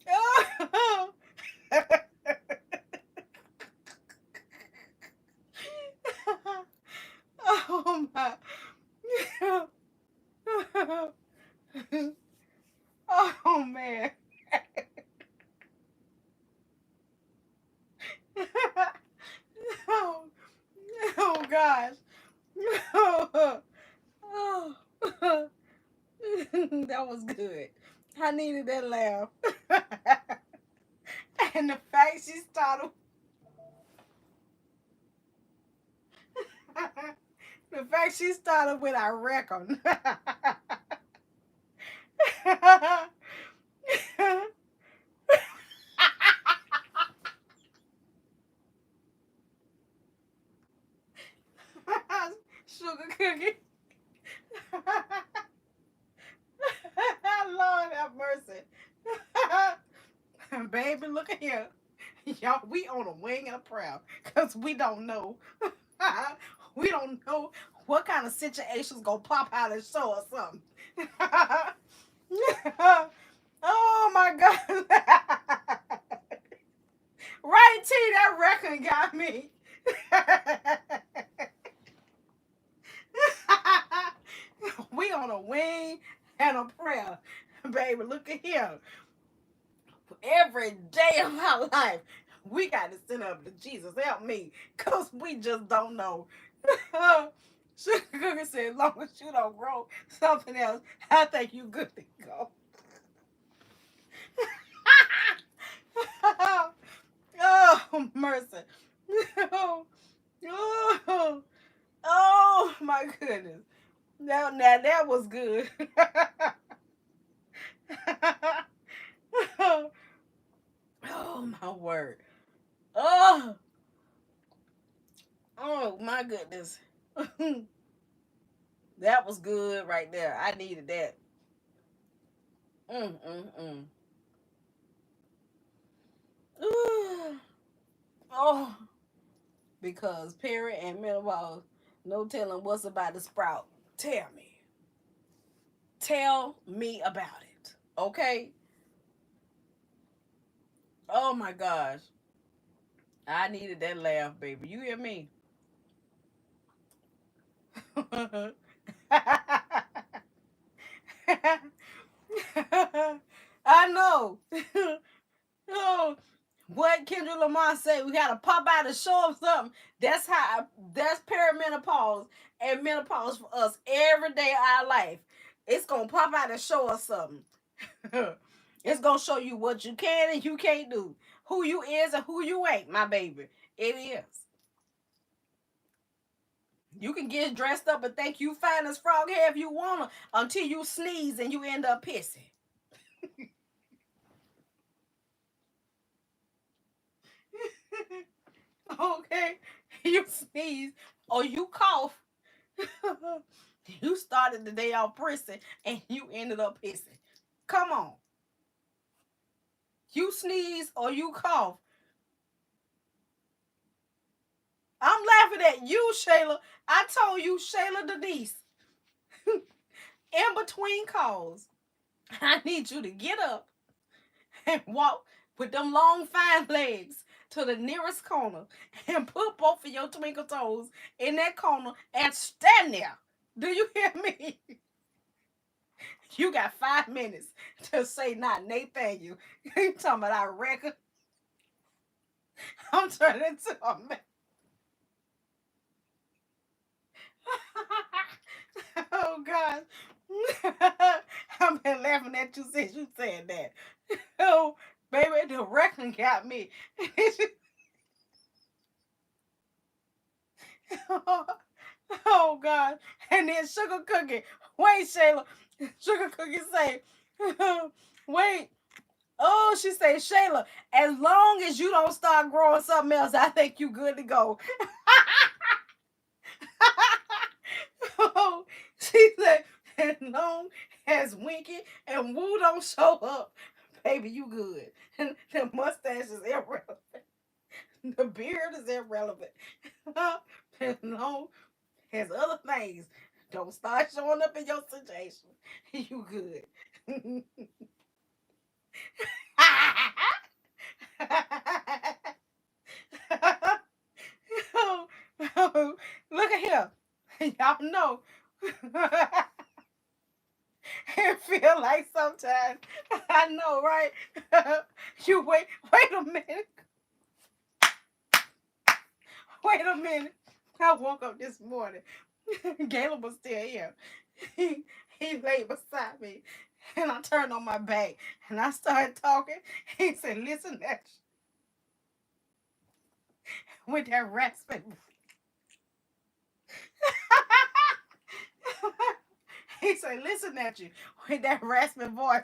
oh, oh my, oh man." Oh, oh gosh. Oh, that was good. I needed that laugh. And the fact she started the fact she started with I reckon. Sugar cookie. Lord have mercy. Baby, look at here. Y'all, we on a wing and a proud because we don't know. We don't know what kind of situation's gonna pop out and show us something. Oh my God. Right, T, that record got me. We on a wing and a prayer. Baby, look at here. Every day of our life, we got to send up to Jesus. Help me, because we just don't know. Sugar Cookie said, as long as you don't grow something else, I think you good to go. Oh, mercy. Oh, oh, oh, my goodness. Now that was good. Oh, my word. Oh, oh, my goodness. That was good right there. I needed that. Mm. Oh, because period and menopause, no telling what's about to sprout. Tell me. Tell me about it. Okay? Oh my gosh. I needed that laugh, baby. You hear me? I know. Oh, what Kendrick Lamar said, we gotta pop out and show them something. That's perimenopause and menopause for us every day of our life. It's gonna pop out and show us something. It's gonna show you what you can and you can't do, who you is and who you ain't, my baby. It is. You can get dressed up and think you fine as frog hair if you wanna until you sneeze and you end up pissing. Okay? You sneeze or you cough. You started the day off pressing and you ended up pissing. Come on. You sneeze or you cough. I'm laughing at you, Shayla. I told you, Shayla Denise, in between calls, I need you to get up and walk with them long, fine legs to the nearest corner and put both of your twinkle toes in that corner and stand there. Do you hear me? You got 5 minutes to say not Nathaniel. You talking about I reckon? I'm turning into a man. Oh God. I've been laughing at you since you said that. Oh, baby, the reckon got me. Oh God. And then Sugar Cookie. Wait, Shayla. Sugar Cookie say, wait. Oh, she say, Shayla, as long as you don't start growing something else, I think you good to go. Oh, she said, as long as Winky and Woo don't show up, baby, you good. The mustache is irrelevant. The beard is irrelevant. As long as other things don't start showing up in your situation, you good. Oh, oh, look at here. Y'all know. It feel like sometimes. I know, right? You wait a minute. Wait a minute. I woke up this morning. Caleb was still here. He, he laid beside me. And I turned on my back and I started talking. He said, listen at you with that rasping. He said, listen at you with that rasping voice.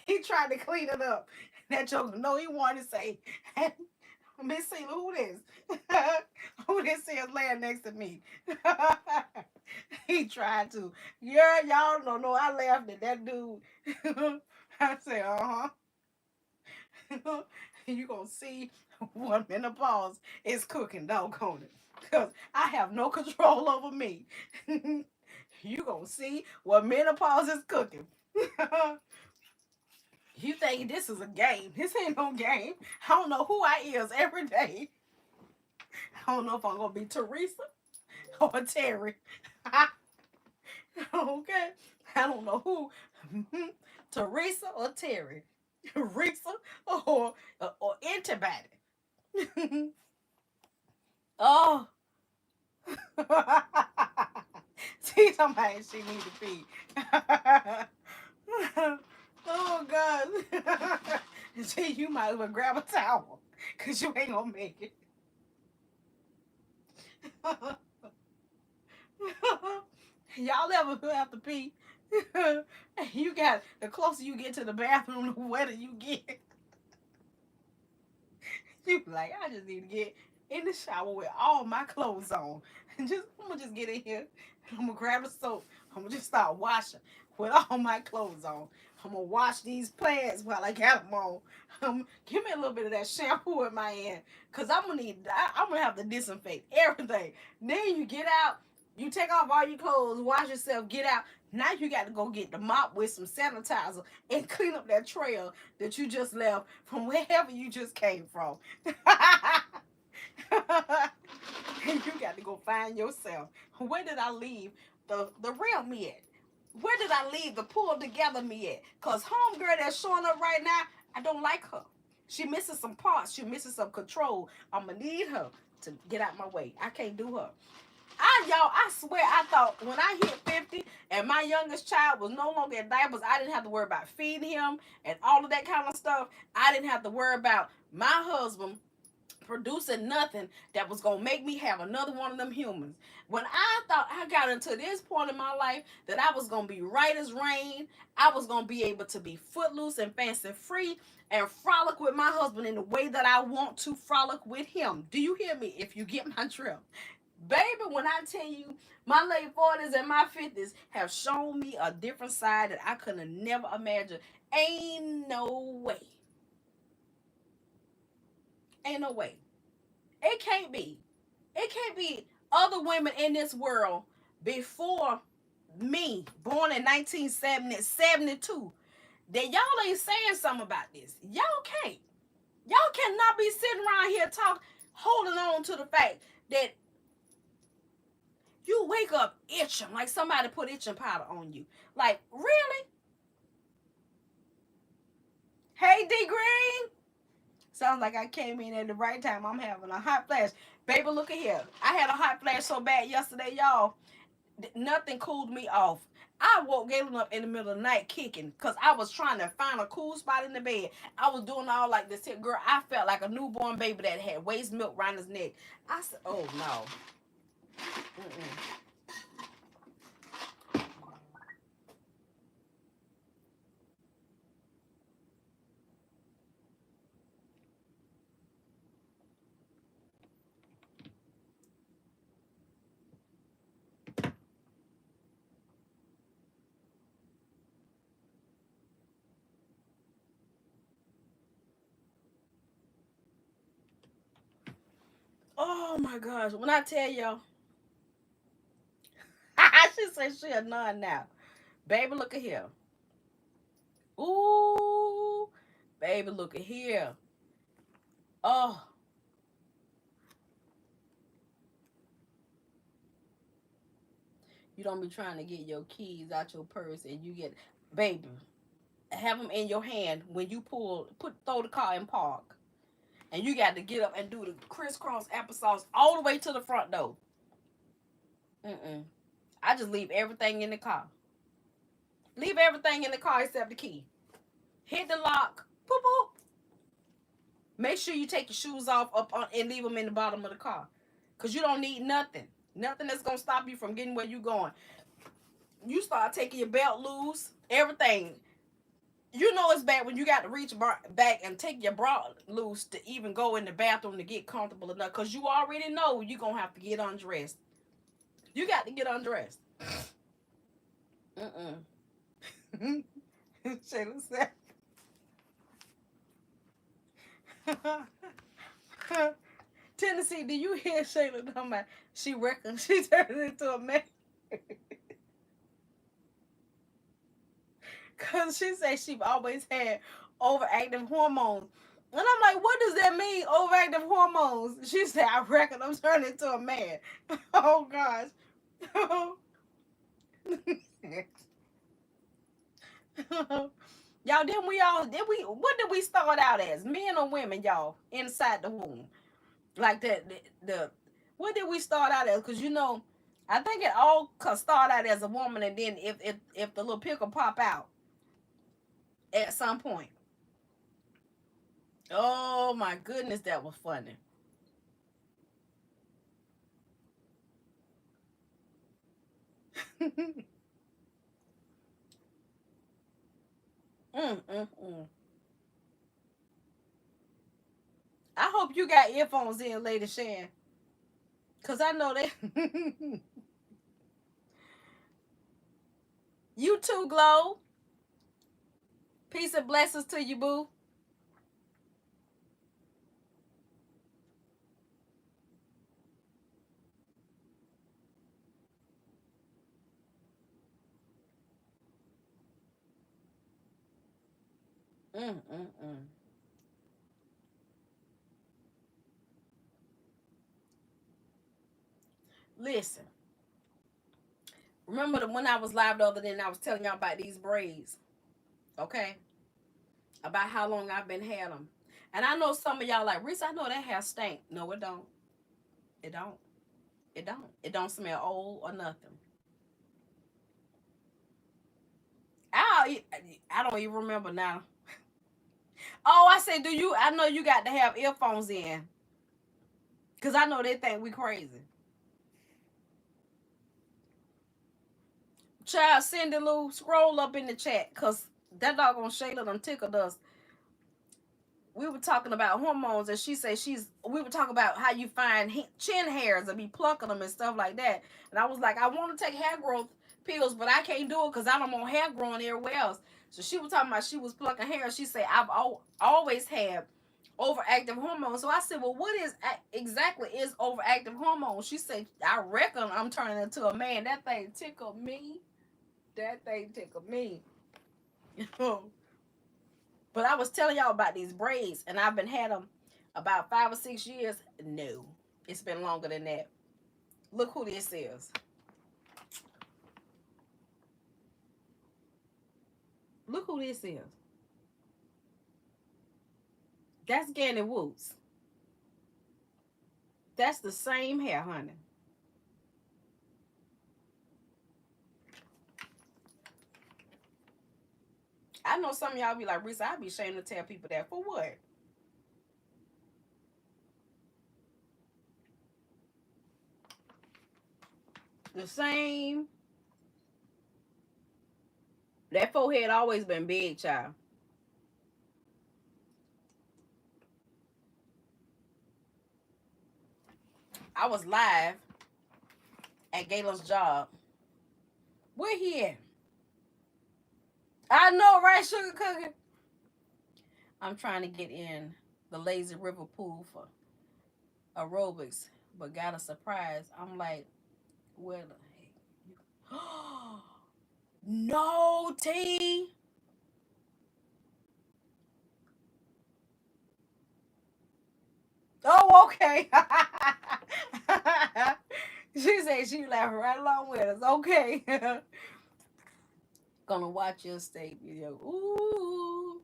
He tried to clean it up. That joker, no, he wanted to say, Miss Sheila, who this? Who this is laying next to me? He tried to. Yeah, y'all don't know. I laughed at that dude. I said, You gonna see what menopause is cooking, doggone it. Because I have no control over me. You gonna see what menopause is cooking. You think this is a game. This ain't no game. I don't know who I is every day. I don't know if I'm gonna be Teresa or Terry. Okay. I don't know who. Teresa or Terry. Teresa or anybody. Oh. See, somebody she need to be. Oh God. See, you might as well grab a towel. Cause you ain't gonna make it. Y'all ever have to pee? You got the closer you get to the bathroom, the wetter you get. You like, I just need to get in the shower with all my clothes on. And I'm gonna just get in here. I'm gonna grab the soap. I'm gonna just start washing with all my clothes on. I'm gonna wash these plants while I got them on. Give me a little bit of that shampoo in my hand, cause I'm gonna have to disinfect everything. Then you get out, you take off all your clothes, wash yourself, get out. Now you got to go get the mop with some sanitizer and clean up that trail that you just left from wherever you just came from. And you got to go find yourself. Where did I leave the real me at? Where did I leave the pulled together me at? Because homegirl that's showing up right now, I don't like her. She missing some parts. She missing some control. I'm going to need her to get out my way. I can't do her. I swear, I thought when I hit 50 and my youngest child was no longer in diapers, I didn't have to worry about feeding him and all of that kind of stuff. I didn't have to worry about my husband producing nothing that was going to make me have another one of them humans. When I thought I got into this point in my life that I was going to be right as rain, I was going to be able to be footloose and fancy free and frolic with my husband in the way that I want to frolic with him. Do you hear me? If you get my drift. Baby, when I tell you, my late 40s and my 50s have shown me a different side that I could have never imagined. Ain't no way. Ain't no way. It can't be. It can't be other women in this world before me, born in 1972, that y'all ain't saying something about this. Y'all can't. Y'all cannot be sitting around here holding on to the fact that you wake up itching like somebody put itching powder on you. Like, really? Hey, D Green. Sounds like I came in at the right time. I'm having a hot flash. Baby, look at here. I had a hot flash so bad yesterday, y'all. Nothing cooled me off. I woke Galen up in the middle of the night kicking because I was trying to find a cool spot in the bed. I was doing all like this here. Girl, I felt like a newborn baby that had waste milk around his neck. I said, oh, no. Mm-mm. Oh, my gosh. When I tell y'all, she said she a nun now. Baby, look at here. Ooh, baby, look at here. Oh, you don't be trying to get your keys out your purse and you get, baby, have them in your hand when you throw the car in park. And you got to get up and do the crisscross applesauce all the way to the front door. Mm-mm. I just leave everything in the car. Leave everything in the car except the key. Hit the lock. Boop, boop. Make sure you take your shoes off and leave them in the bottom of the car. Because you don't need nothing. Nothing that's going to stop you from getting where you're going. You start taking your belt loose. Everything. You know it's bad when you got to reach back and take your bra loose to even go in the bathroom to get comfortable enough. Because you already know you're going to have to get undressed. You got to get undressed. Mm-mm. Shayla said. Tennessee, do you hear Shayla talking about she reckons she turned into a man? Because she said she always had overactive hormones. And I'm like, what does that mean, overactive hormones? She said, I reckon I'm turning into a man. Oh, gosh. Y'all, what did we start out as? Men or women, y'all, inside the womb? Like what did we start out as? Because, I think it all could start out as a woman, and then if the little pickle pop out at some point. Oh, my goodness, that was funny. mm, mm, mm. I hope you got earphones in, Lady Shan. Because I know that. You too, Glow. Peace and blessings to you, boo. Mm, mm, mm. Listen, remember when I was live the other day and I was telling y'all about these braids, okay? About how long I've been had them. And I know some of y'all like, Reese, I know that hair stink. No, it don't. It don't. It don't. It don't smell old or nothing. I don't even remember now. Oh, I said, do you? I know you got to have earphones in. Because I know they think we crazy. Child, Cindy Lou, scroll up in the chat. Because that doggone Shayla done tickled us. We were talking about hormones, and she said we were talking about how you find chin hairs and be plucking them and stuff like that. And I was like, I want to take hair growth pills, but I can't do it because I don't want hair growing everywhere else. So she was talking about she was plucking hair. She said, I've always had overactive hormones. So I said, well, what is exactly is overactive hormones? She said, I reckon I'm turning into a man. That thing tickled me. That thing tickled me. But I was telling y'all about these braids, and I've been had them about 5 or 6 years. No, it's been longer than that. Look who this is. Look who this is. That's Ganny Woods. That's the same hair, honey. I know some of y'all be like, Risa, I'd be ashamed to tell people that. For what? The same. That forehead always been big, child. I was live at Galen's job. Where he at? I know, right, Sugar Cookie? I'm trying to get in the lazy river pool for aerobics, but got a surprise. I'm like, where the heck? No, T. Oh, okay. She said she laughed right along with us. Okay. Gonna watch your state video. Ooh.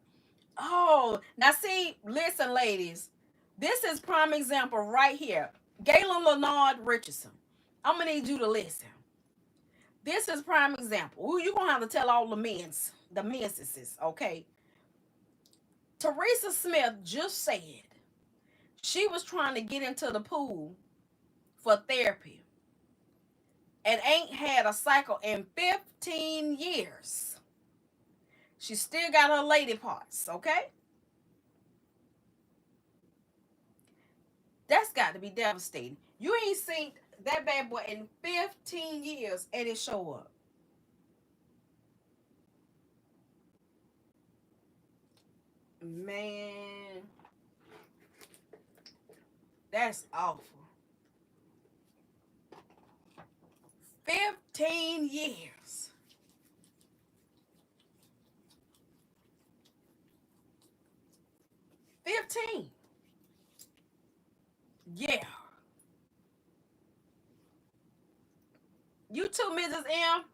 Oh, now see, listen, ladies. This is prime example right here. Galen Leonard Richardson. I'm gonna need you to listen. This is prime example. Ooh, you're gonna have to tell all the menses, okay? Teresa Smith just said she was trying to get into the pool for therapy and ain't had a cycle in 15 years. She still got her lady parts, okay? That's got to be devastating. You ain't seen that bad boy in 15 years and it show up. Man, that's awful. 15 years. 15. Yeah. You too, Mrs. M.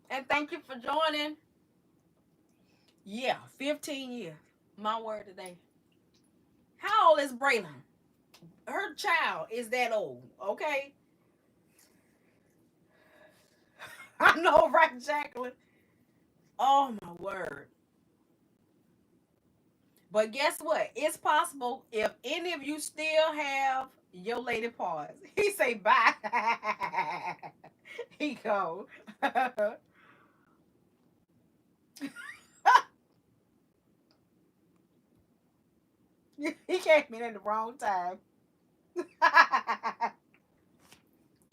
And thank you for joining. Yeah, 15 years. My word today. How old is Braylon? Her child is that old, okay? I know, right, Jacqueline? Oh, my word. But guess what? It's possible if any of you still have your lady parts. He say bye. He go. He came in at the wrong time.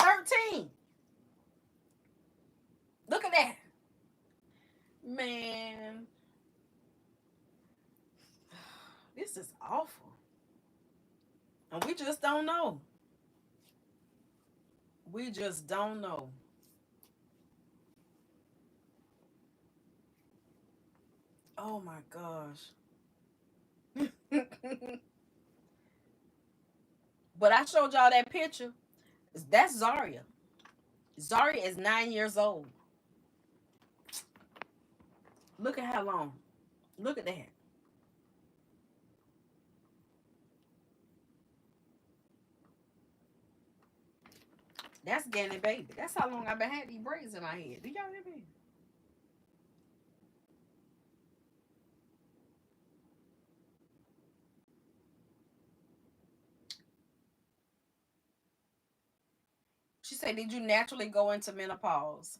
13. We just don't know. We just don't know. Oh my gosh. But I showed y'all that picture. That's Zaria. Zaria is 9 years old. Look at how long. Look at that. That's Danny Baby. That's how long I've been having these braids in my head. Do y'all hear me? She said, did you naturally go into menopause?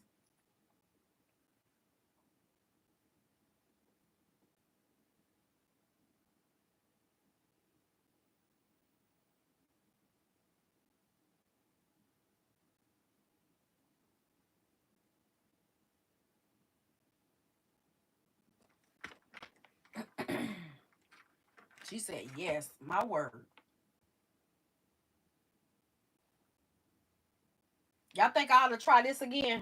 She said, yes, my word. Y'all think I ought to try this again?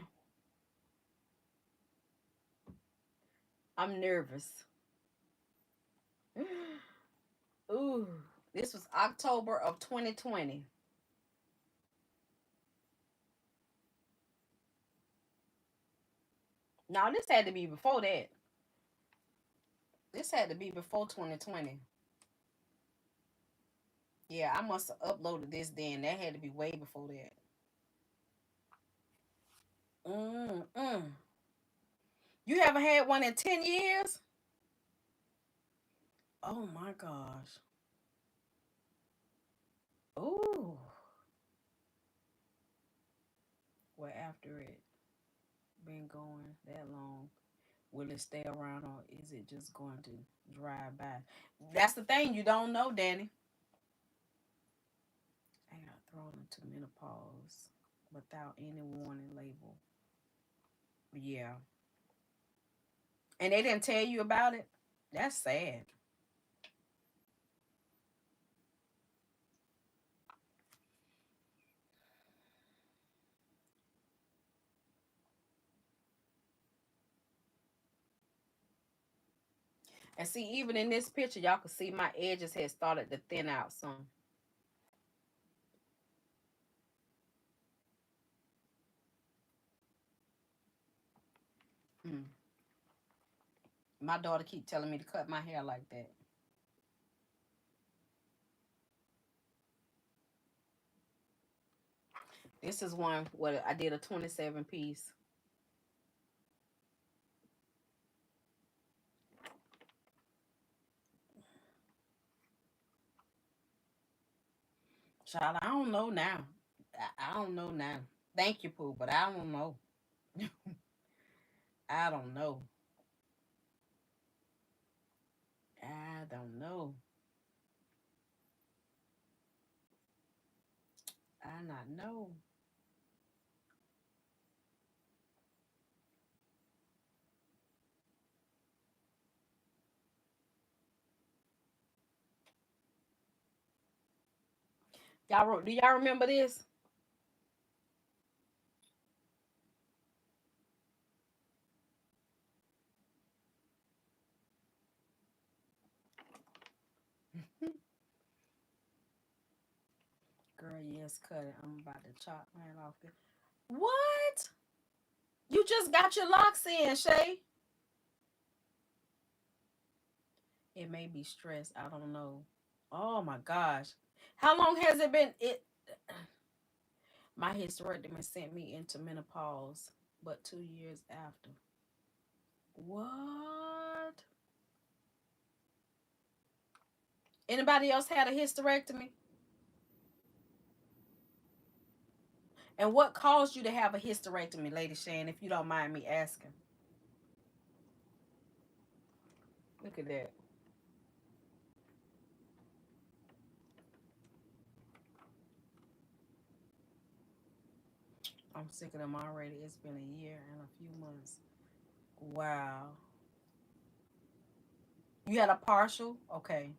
I'm nervous. Ooh, this was October of 2020. Now, this had to be before that. This had to be before 2020. Yeah, I must have uploaded this then. That had to be way before that. Mm-mm. You haven't had one in 10 years? Oh my gosh. Ooh. Well, after it been going that long, will it stay around or is it just going to drive by? That's the thing you don't know, Danny. I got thrown into menopause without any warning label. Yeah. And they didn't tell you about it? That's sad. And see, even in this picture, y'all can see my edges had started to thin out some. Mm. My daughter keep telling me to cut my hair like that. This is one where I did a 27 piece. Child, I don't know now. I don't know now. Thank you, Pooh, but I don't know. I don't know. I don't know. I not know. Do y'all remember this? Girl, yes, cut it. I'm about to chop mine off. What? You just got your locks in, Shay. It may be stress. I don't know. Oh my gosh. How long has it been? My hysterectomy sent me into menopause, but 2 years after. What? Anybody else had a hysterectomy? And what caused you to have a hysterectomy, Lady Shane, if you don't mind me asking? Look at that. I'm sick of them already. It's been a year and a few months. Wow. You had a partial? Okay.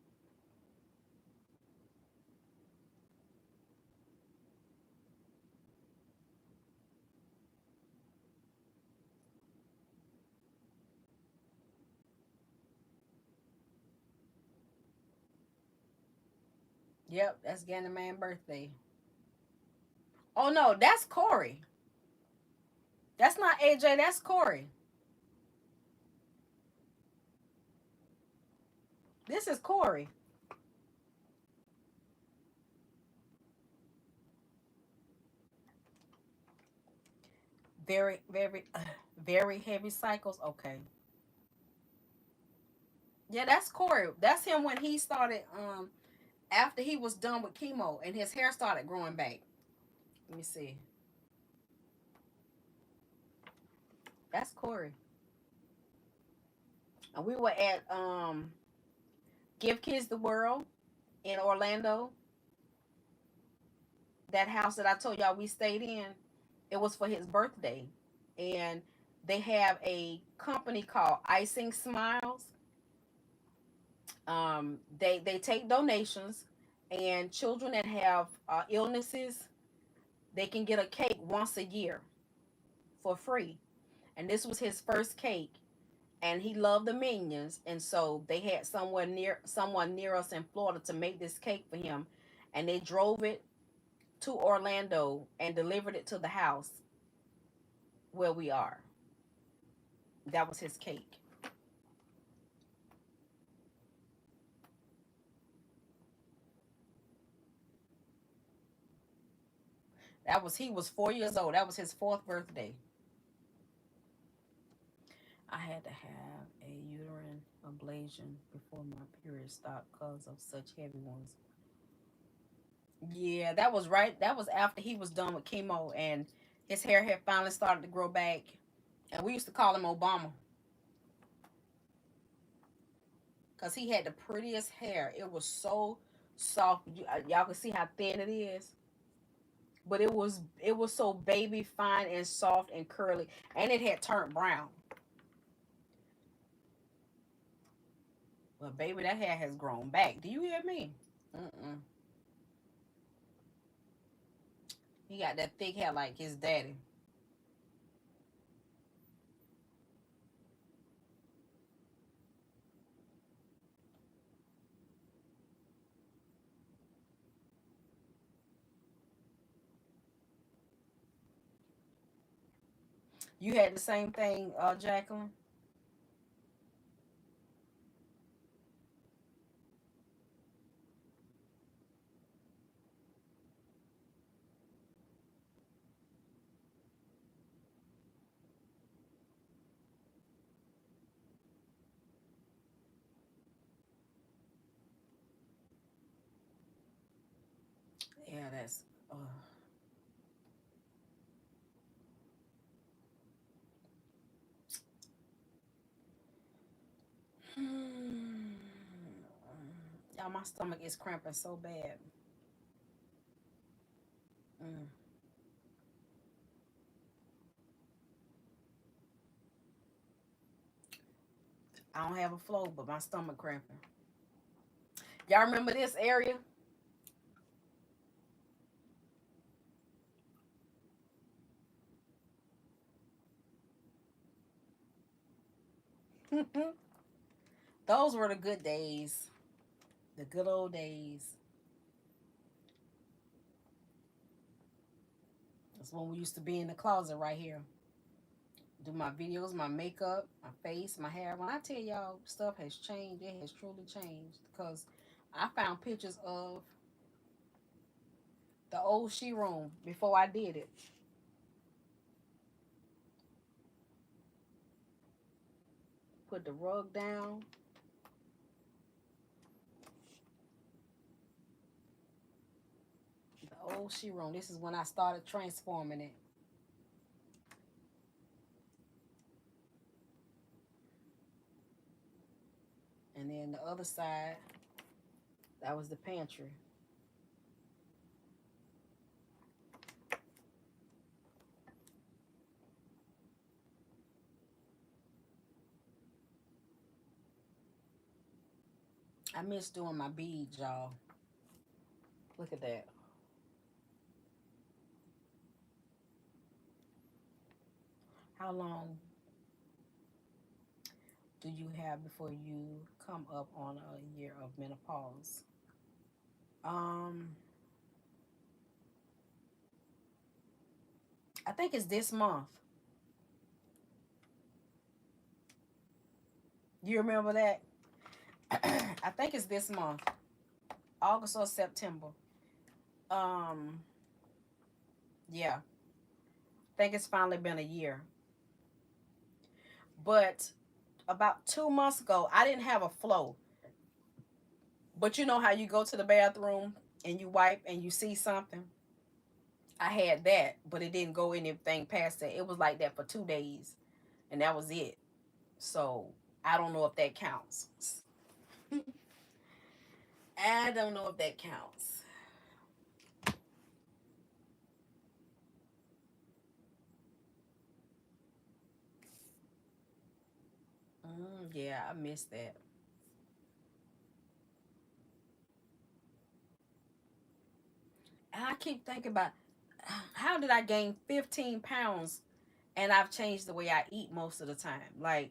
Yep, that's Gannon Man birthday. Oh no, that's Corey. That's not AJ, that's Corey. This is Corey. Very, very, very heavy cycles. Okay. Yeah, that's Corey. That's him when he started. After he was done with chemo and his hair started growing back. Let me see. That's Corey. And we were at Give Kids the World in Orlando. That house that I told y'all we stayed in. It was for his birthday, and they have a company called Icing Smiles. They take donations, and children that have illnesses, they can get a cake once a year for free. And this was his first cake, and he loved the Minions, and so they had someone near us in Florida to make this cake for him, and they drove it to Orlando and delivered it to the house where we are. That was his cake. He was 4 years old. That was his fourth birthday. I had to have a uterine ablation before my period stopped because of such heavy ones. Yeah, that was right. That was after he was done with chemo and his hair had finally started to grow back. And we used to call him Obama because he had the prettiest hair. It was so soft. Y'all can see how thin it is. But it was so baby fine and soft and curly, and it had turned brown. But baby, that hair has grown back. Do you hear me? Mm-mm. He got that thick hair like his daddy. You had the same thing, Jacqueline. Yeah, that's. Y'all, my stomach is cramping so bad. Mm. I don't have a flow, but my stomach cramping. Y'all remember this area? Those were the good days. The good old days. That's when we used to be in the closet right here. Do my videos, my makeup, my face, my hair. When I tell y'all stuff has changed, it has truly changed. Because I found pictures of the old she room before I did it. Put the rug down. The old she room. This is when I started transforming it. And then the other side, that was the pantry. I miss doing my beads, y'all. Look at that. How long do you have before you come up on a year of menopause? Um, I think it's this month. You remember that? I think it's this month, August or September. Um, yeah, I think it's finally been a year. But about 2 months ago, I didn't have a flow. But you know how you go to the bathroom and you wipe and you see something? I had that, but it didn't go anything past that. It was like that for 2 days, and that was it. So I don't know if that counts. I don't know if that counts. Yeah, I missed that. And I keep thinking about how did I gain 15 pounds and I've changed the way I eat most of the time. Like,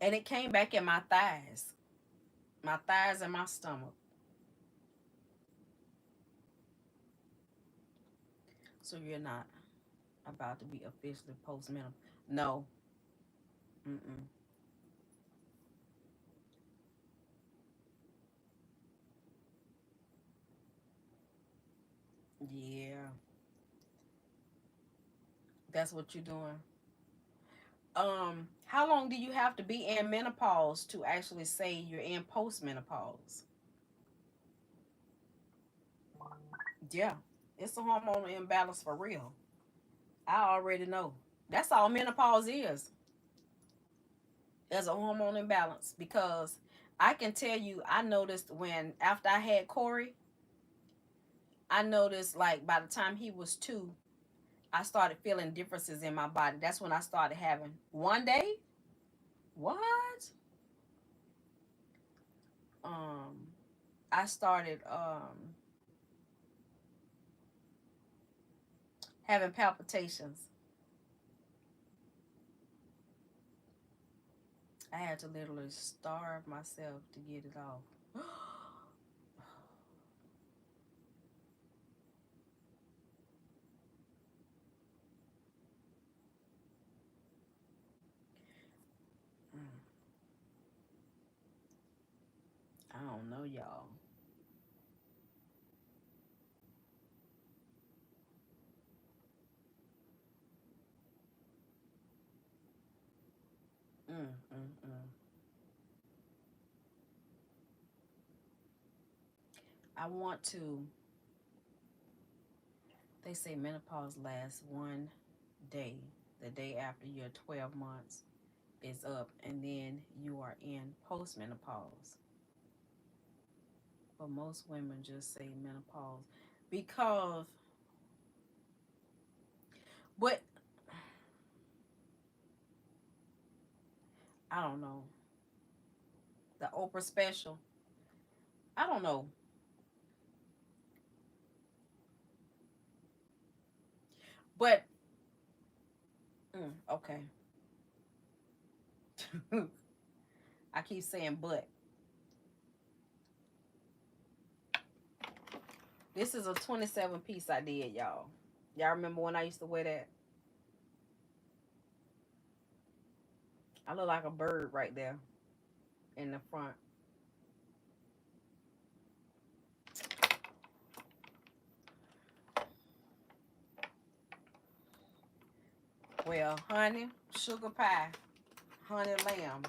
and it came back in my thighs and my stomach. So you're not about to be officially postmenopause? No. Mm-mm. Yeah, that's what you're doing. How long do you have to be in menopause to actually say you're in postmenopause? Yeah, it's a hormonal imbalance for real. I already know. That's all menopause is. There's a hormone imbalance because I can tell you, I noticed when after I had Corey, I noticed like by the time he was 2, I started feeling differences in my body. That's when I started having one day. What? Um, I started having palpitations. I had to literally starve myself to get it off. I don't know, y'all. Mm, mm, mm. I want to. They say menopause lasts one day. The day after your 12 months is up, and then you are in postmenopause. But most women just say menopause because, but I don't know. The Oprah special, I don't know. But, okay. I keep saying, but this is a 27 piece I did, y'all. Y'all remember when I used to wear that? I look like a bird right there in the front. Well, honey, sugar pie, honey lamb.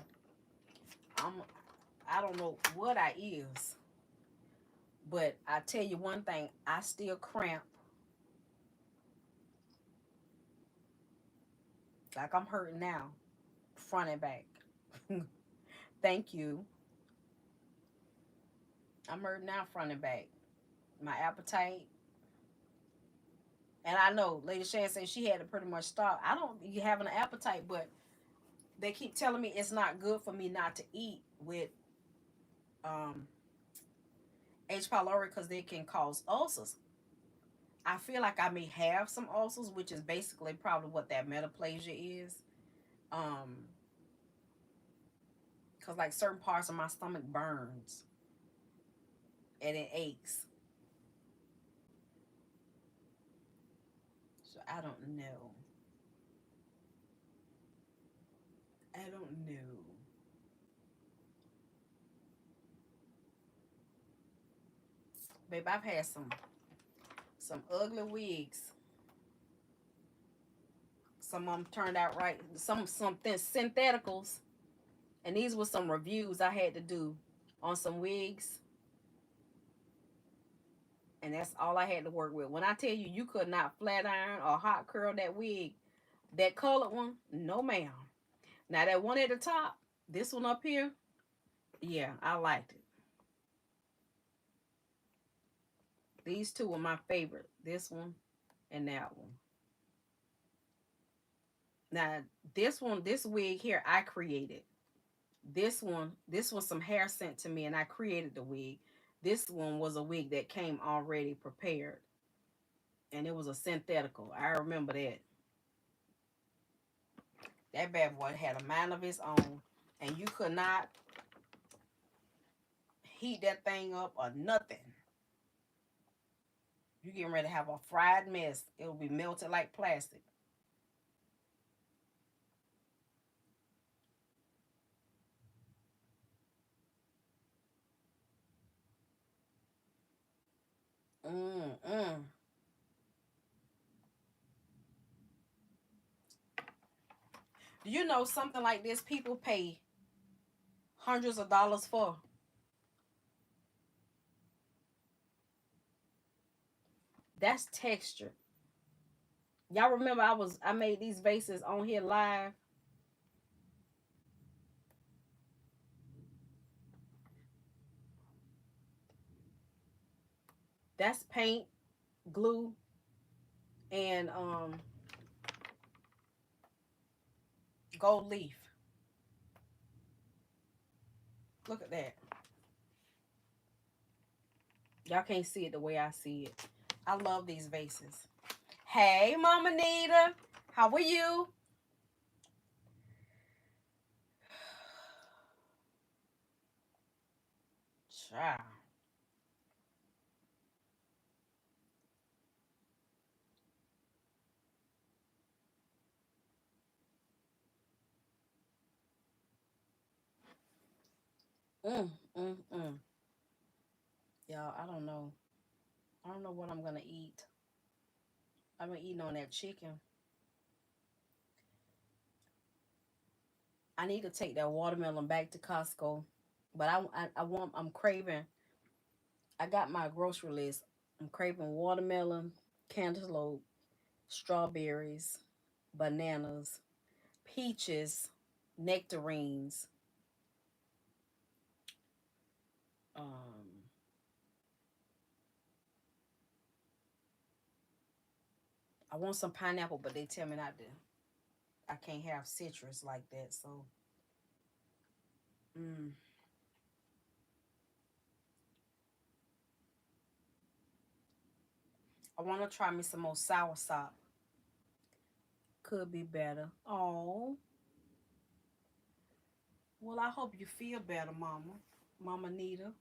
I'm I don't know what I is, but I tell you one thing, I still cramp like I'm hurting now, front and back. Thank you. I'm hurting now, front and back. My appetite, and I know Lady Shan said she had to pretty much stop. I don't be having an appetite, but they keep telling me it's not good for me not to eat with um, H. pylori because they can cause ulcers. I feel like I may have some ulcers, which is basically probably what that metaplasia is. Because like certain parts of my stomach burns. and it aches. So I don't know. I don't know. Babe, I've had some ugly wigs. Some of them turned out right. Something syntheticals. And these were some reviews I had to do on some wigs. And that's all I had to work with. When I tell you, you could not flat iron or hot curl that wig, that colored one, no ma'am. Now that one at the top, this one up here, yeah, I liked it. These two were my favorite. This one and that one. Now this wig here, I created. This was some hair sent to me, and I created the wig. This one was a wig that came already prepared, and it was a synthetical. I remember that. That bad boy had a mind of its own, and you could not heat that thing up or nothing. You getting ready to have a fried mess. It will be melted like plastic. Mm-mm. Do you know something like this people pay hundreds of dollars for? That's texture. Y'all remember I made these vases on here live. That's paint, glue, and gold leaf. Look at that. Y'all can't see it the way I see it. I love these vases. Hey, Mama Nita. How are you? Child. Mm, mm, mm. Y'all, I don't know. I don't know what I'm going to eat. I've been eating on that chicken. I need to take that watermelon back to Costco. But I'm craving. I got my grocery list. I'm craving watermelon, cantaloupe, strawberries, bananas, peaches, nectarines. Um, I want some pineapple, but they tell me not to. I can't have citrus like that. So, mm, I want to try me some more sour sop. Could be better. Oh, well, I hope you feel better, Mama. Mama Nita.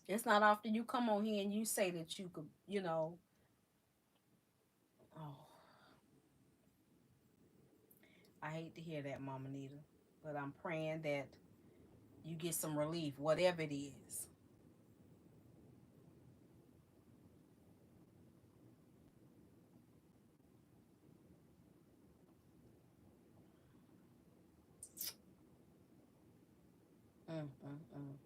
It's not often you come on here and you say that you could, oh, I hate to hear that, Mama Nita. But I'm praying that you get some relief, whatever it is. Mm, mm, mm.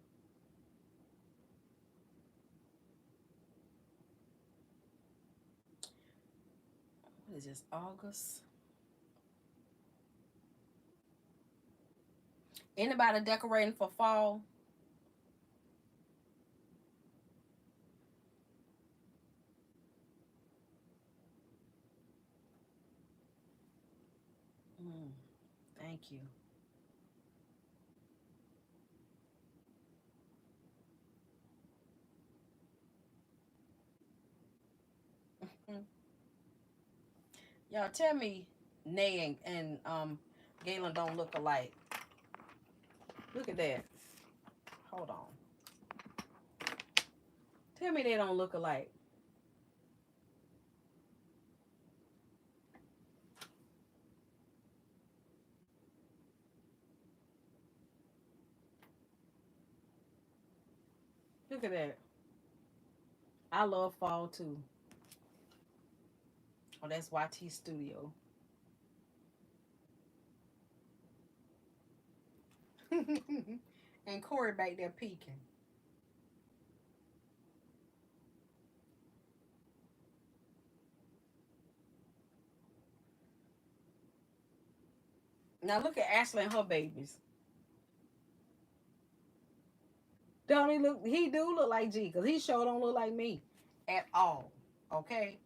What is this, August? Anybody decorating for fall? Mm, thank you. Mm. Y'all tell me Nay and Galen don't look alike. Look at that. Hold on. Tell me they don't look alike. Look at that. I love fall too. Oh, that's YT Studio. And Corey back there peeking. Now look at Ashley and her babies. Don't he look? He do look like G, cause he sure don't look like me at all. Okay,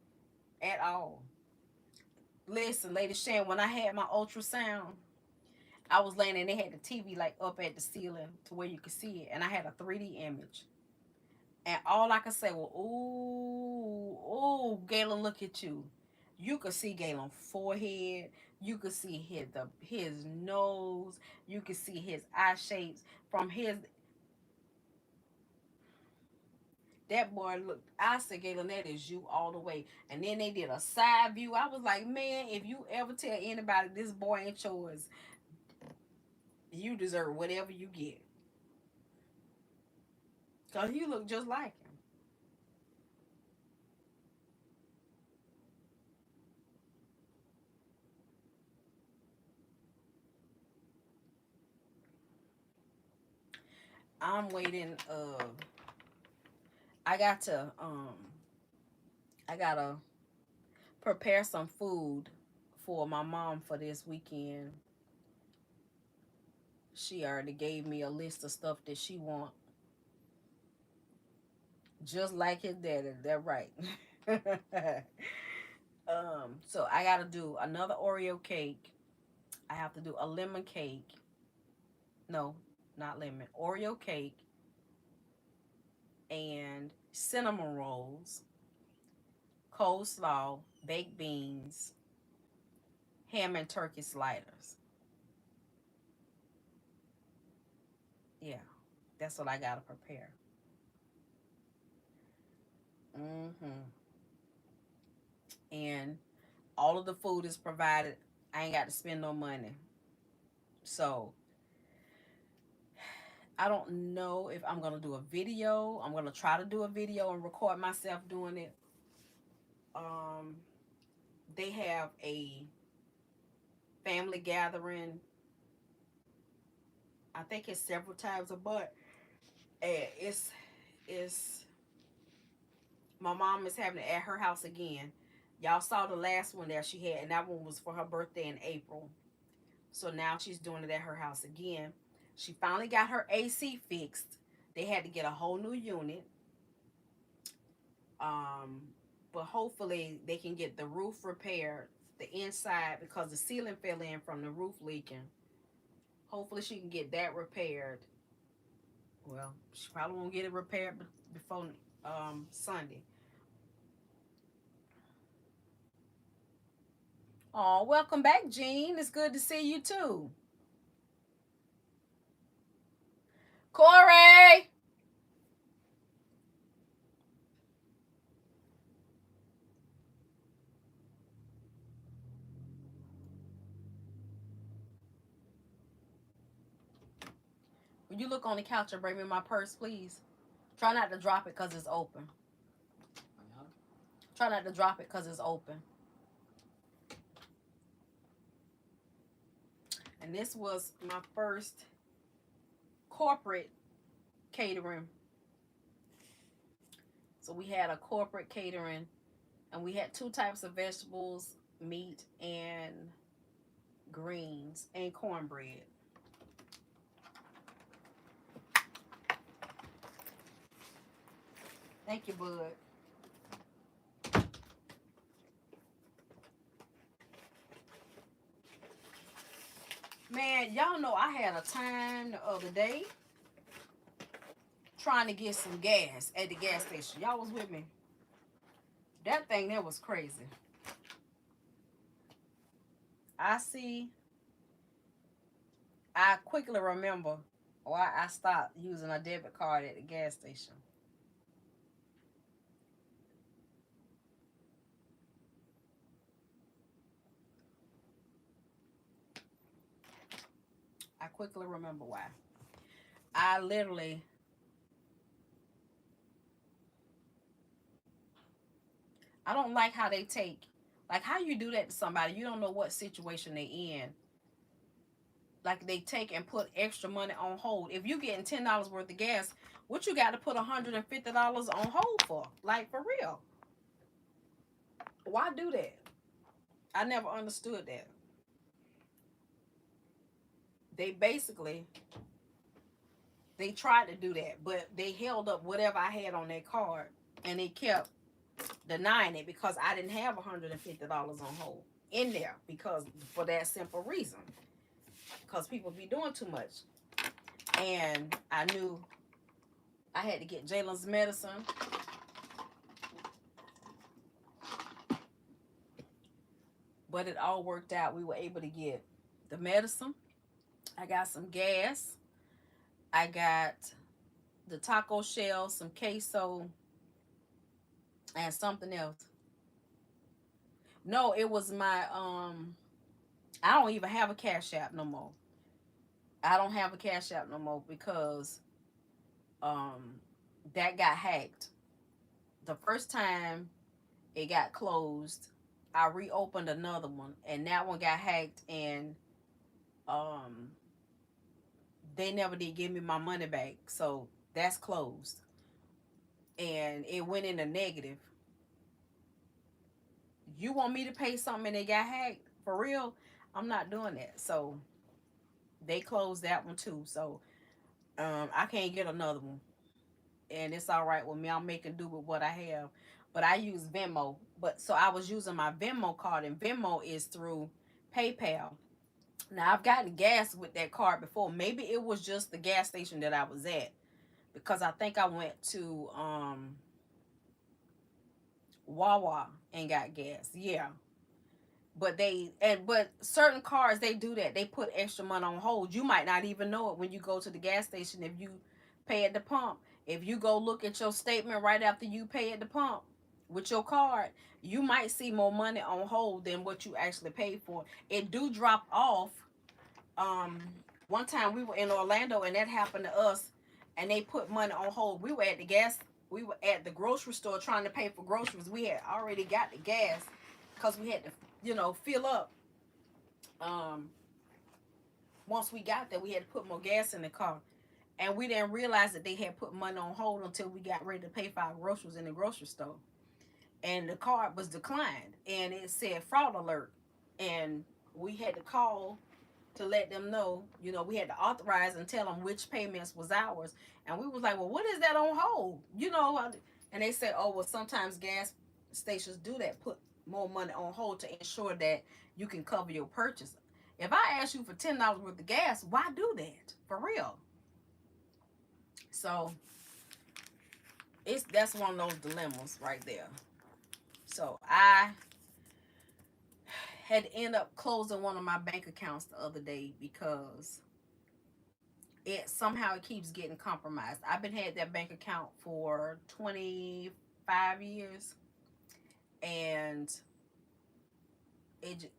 at all. Listen, Lady Shan, when I had my ultrasound, I was laying and they had the TV like up at the ceiling to where you could see it, and I had a 3D image. And all I could say was, ooh, ooh, Galen, look at you. You could see Galen's forehead. You could see his nose. You could see his eye shapes from his. That boy looked. I said, Galen, that is you all the way. And then they did a side view. I was like, man, if you ever tell anybody this boy ain't yours, you deserve whatever you get. Cause you look just like him. I'm waiting. I got to I gotta prepare some food for my mom for this weekend. She already gave me a list of stuff that she want, just like his daddy. That right. So I gotta do another Oreo cake. I have to do a lemon cake. No, not lemon. Oreo cake and cinnamon rolls, coleslaw, baked beans, ham and turkey sliders. Yeah, that's what I gotta prepare. Hmm. And all of the food is provided. I ain't got to spend no money. So I don't know if I'm gonna do a video. I'm gonna try to do a video and record myself doing it. Um, they have a family gathering. I think it's several times a month, and it's my mom is having it at her house again. Y'all saw the last one that she had, and that one was for her birthday in April. So now she's doing it at her house again. She finally got her AC fixed. They had to get a whole new unit. Um, but hopefully they can get the roof repaired, the inside, because the ceiling fell in from the roof leaking. Hopefully she can get that repaired. Well, she probably won't get it repaired before Sunday. Oh, welcome back, Jean. It's good to see you too. Corey! Will you look on the couch and bring me my purse, please? Try not to drop it because it's open. Try not to drop it because it's open. And this was my first corporate catering. So we had a corporate catering, and we had two types of vegetables, meat, and greens, and cornbread. Thank you, bud. Man, y'all know I had a time the other day trying to get some gas at the gas station. Y'all was with me. That thing there was crazy. I see. I quickly remember why I stopped using a debit card at the gas station. quickly remember why. I literally, I don't like how they take, like how you do that to somebody. You don't know what situation they in. Like they take and put extra money on hold. If you getting $10 worth of gas, what you got to put $150 on hold for? Like for real? Why do that? I never understood that. They basically they tried to do that, but they held up whatever I had on their card, and they kept denying it because I didn't have $150 on hold in there because for that simple reason, because people be doing too much, and I knew I had to get Jalen's medicine. But it all worked out. We were able to get the medicine. I got some gas. I got the taco shell, some queso, and something else. No, it was my I don't even have a Cash App no more. I don't have a Cash App no more because um that got hacked. The first time it got closed, I reopened another one and that one got hacked, and um they never did give me my money back. So that's closed. And it went in a negative. You want me to pay something and they got hacked? For real? I'm not doing that. So they closed that one too. So I can't get another one. And it's all right with me. I'm making do with what I have. But I use Venmo. But so I was using my Venmo card, and Venmo is through PayPal. Now I've gotten gas with that card before. Maybe it was just the gas station that I was at, because I think I went to Wawa and got gas. Yeah. But certain cars, they do that. They put extra money on hold. You might not even know it when you go to the gas station if you pay at the pump. If you go look at your statement right after you pay at the pump with your card, you might see more money on hold than what you actually paid for. It do drop off. Um, One time we were in Orlando and that happened to us, and they put money on hold. We were at the grocery store trying to pay for groceries. We had already got the gas because we had to, fill up. Um, Once we got there, we had to put more gas in the car, and we didn't realize that they had put money on hold until we got ready to pay for our groceries in the grocery store. And the card was declined, and it said fraud alert, and we had to call to let them know, we had to authorize and tell them which payments was ours. And we was like, well, what is that on hold? And they said, oh, well, sometimes gas stations do that, put more money on hold to ensure that you can cover your purchase. If I ask you for $10 worth of gas, why do that? For real. So that's one of those dilemmas right there. So I had to end up closing one of my bank accounts the other day because it keeps getting compromised. I've been had that bank account for 25 years, and it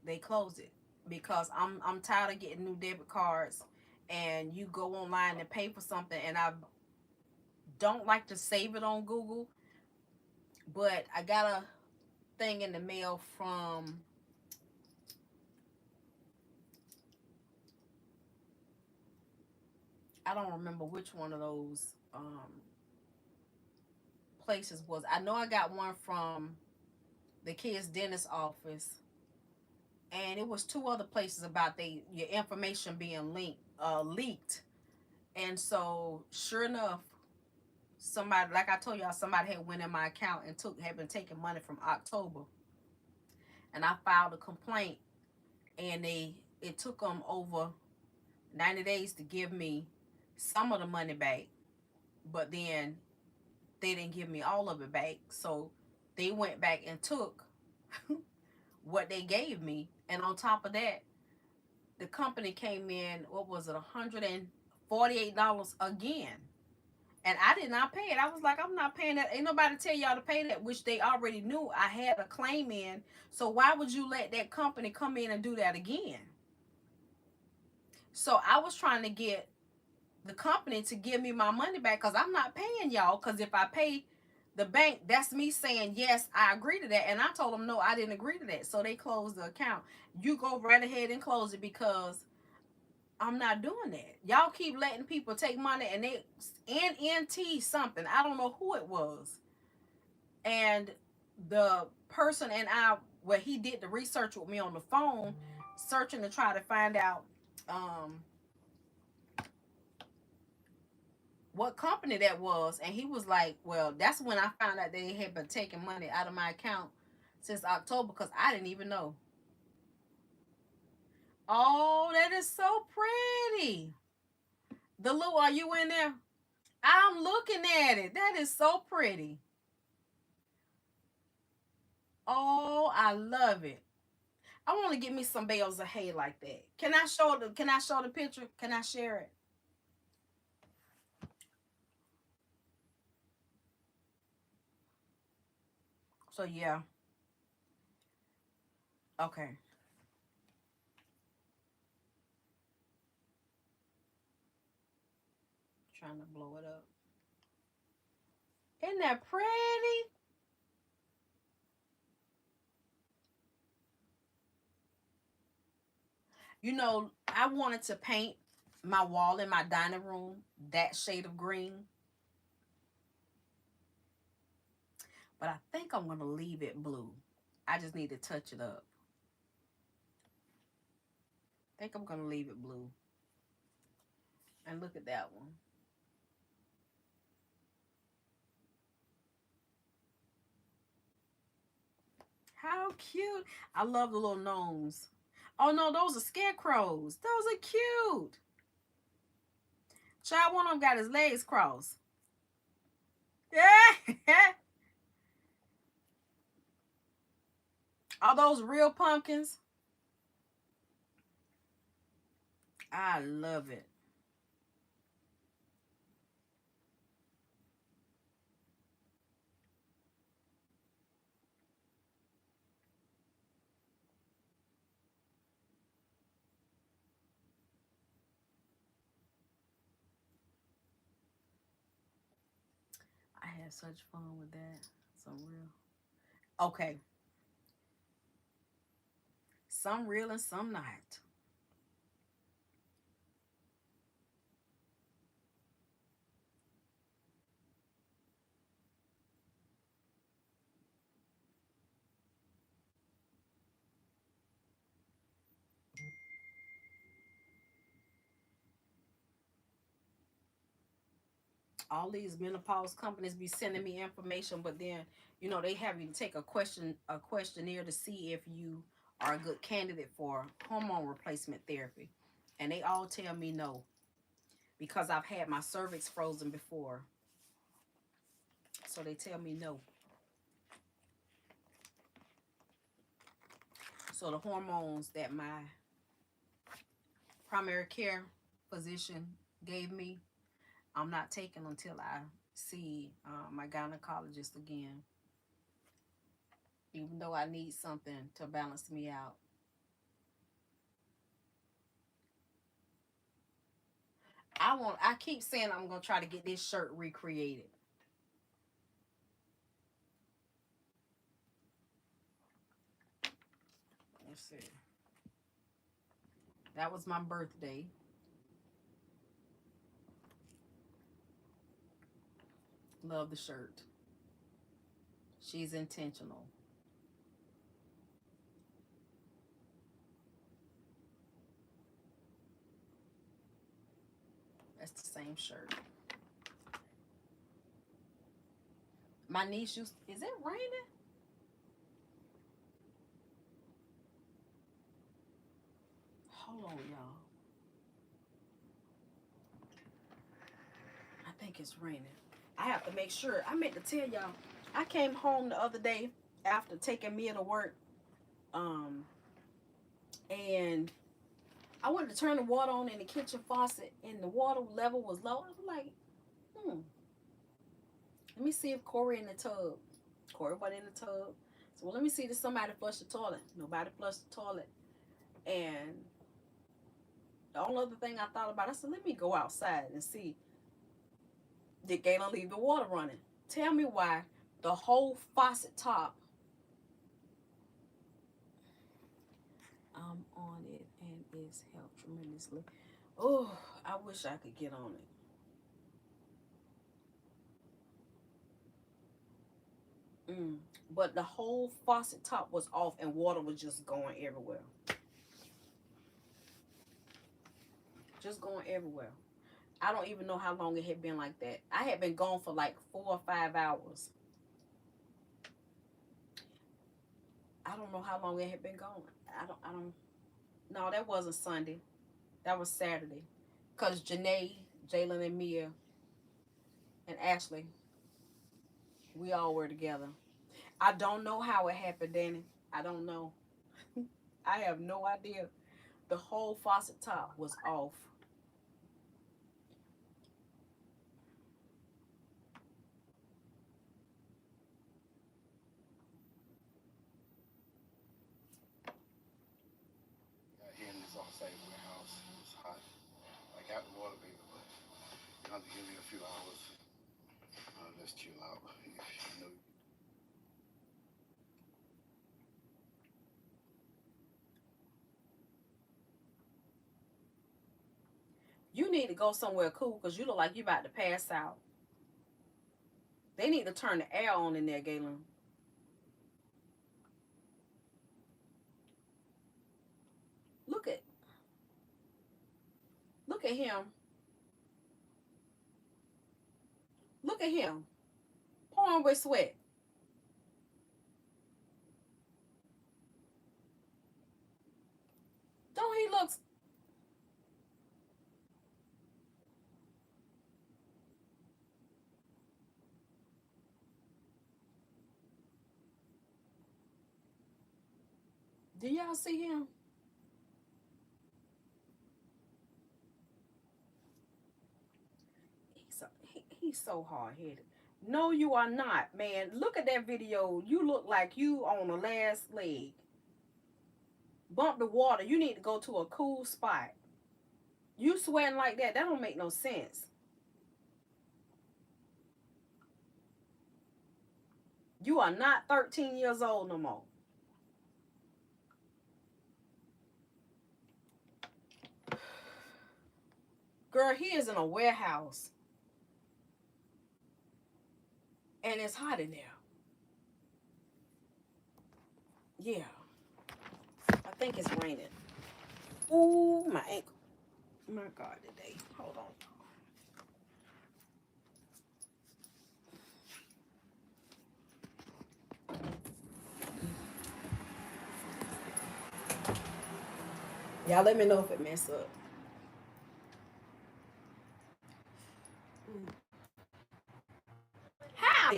they closed it because I'm tired of getting new debit cards, and you go online and pay for something, and I don't like to save it on Google, but I got a thing in the mail from I don't remember which one of those places was. I know I got one from the kids' dentist office, and it was two other places about your information being leaked. And so, sure enough, somebody, like I told y'all, somebody had went in my account and had been taking money from October, and I filed a complaint, and it took them over 90 days to give me some of the money back, but then they didn't give me all of it back. So they went back and took what they gave me, and on top of that, the company came in, what was it, $148 again. And I did not pay it. I was like, I'm not paying that. Ain't nobody tell y'all to pay that, which they already knew I had a claim in. So why would you let that company come in and do that again? So I was trying to get the company to give me my money back because I'm not paying y'all. Because if I pay the bank, that's me saying, yes, I agree to that. And I told them, no, I didn't agree to that. So they closed the account. You go right ahead and close it because I'm not doing that. Y'all keep letting people take money and they NNT something. I don't know who it was. And the person and I, well, he did the research with me on the phone, searching to try to find out um what company that was. And he was like, well, that's when I found out they had been taking money out of my account since October because I didn't even know. Oh, that is so pretty. The Lou, are you in there? I'm looking at it. That is so pretty. Oh, I love it. I want to get me some bales of hay like that. Can I show the picture? Can I share it? So yeah. Okay. Trying to blow it up. Isn't that pretty? You know, I wanted to paint my wall in my dining room that shade of green, but I think I'm gonna leave it blue. I just need to touch it up. I think I'm gonna leave it blue. And look at that one. How cute. I love the little gnomes. Oh no, those are scarecrows. Those are cute. Child, one of them got his legs crossed. Yeah. Are those real pumpkins? I love it. I had such fun with that. So real. Okay. Some real and some not. All these menopause companies be sending me information, but then they have you take a questionnaire to see if you are a good candidate for hormone replacement therapy, and they all tell me no because I've had my cervix frozen before, so they tell me no. So the hormones that my primary care physician gave me, I'm not taking until I see my gynecologist again, even though I need something to balance me out. I keep saying I'm gonna try to get this shirt recreated. Let's see. That was my birthday. Love the shirt. She's intentional. That's the same shirt. My niece used. Is it raining? Hold on, y'all. I think it's raining. I have to make sure. I meant to tell y'all. I came home the other day after taking Mia to work. Um, and I wanted to turn the water on in the kitchen faucet, and the water level was low. I was like, hmm. Let me see if Corey in the tub. Corey wasn't in the tub. So well, let me see if somebody flushed the toilet. Nobody flushed the toilet. And The only other thing I thought about, I said, let me go outside and see, did Galen leave the water running? Tell me why the whole faucet top, I'm on it and it's helped tremendously. Oh, I wish I could get on it. But the whole faucet top was off and water was just going everywhere. Just going everywhere. I don't even know how long it had been like that. I had been gone for like 4 or 5 hours. I don't know how long it had been gone. I don't, no, that wasn't Sunday. That was Saturday. Because Janae, Jalen, and Mia, and Ashley, we all were together. I don't know how it happened, Danny. I don't know. I have no idea. The whole faucet top was off. Here in this on-site warehouse, it's hot. I got the water, baby, but you have to give me a few hours. Let's chill out. You know. You need to go somewhere cool because you look like you about to pass out. They need to turn the air on in there, Galen. Look at him. Look at him. Pouring with sweat. Don't he look? Do y'all see him? He's so hard-headed. No, you are not, man. Look at that video. You look like you on the last leg. Bump the water. You need to go to a cool spot. You sweating like that. That don't make no sense. You are not 13 years old no more. Girl, he is in a warehouse. And it's hot in there. Yeah. I think it's raining. Ooh, my ankle. My God, today. Hold on. Y'all let me know if it mess up. How?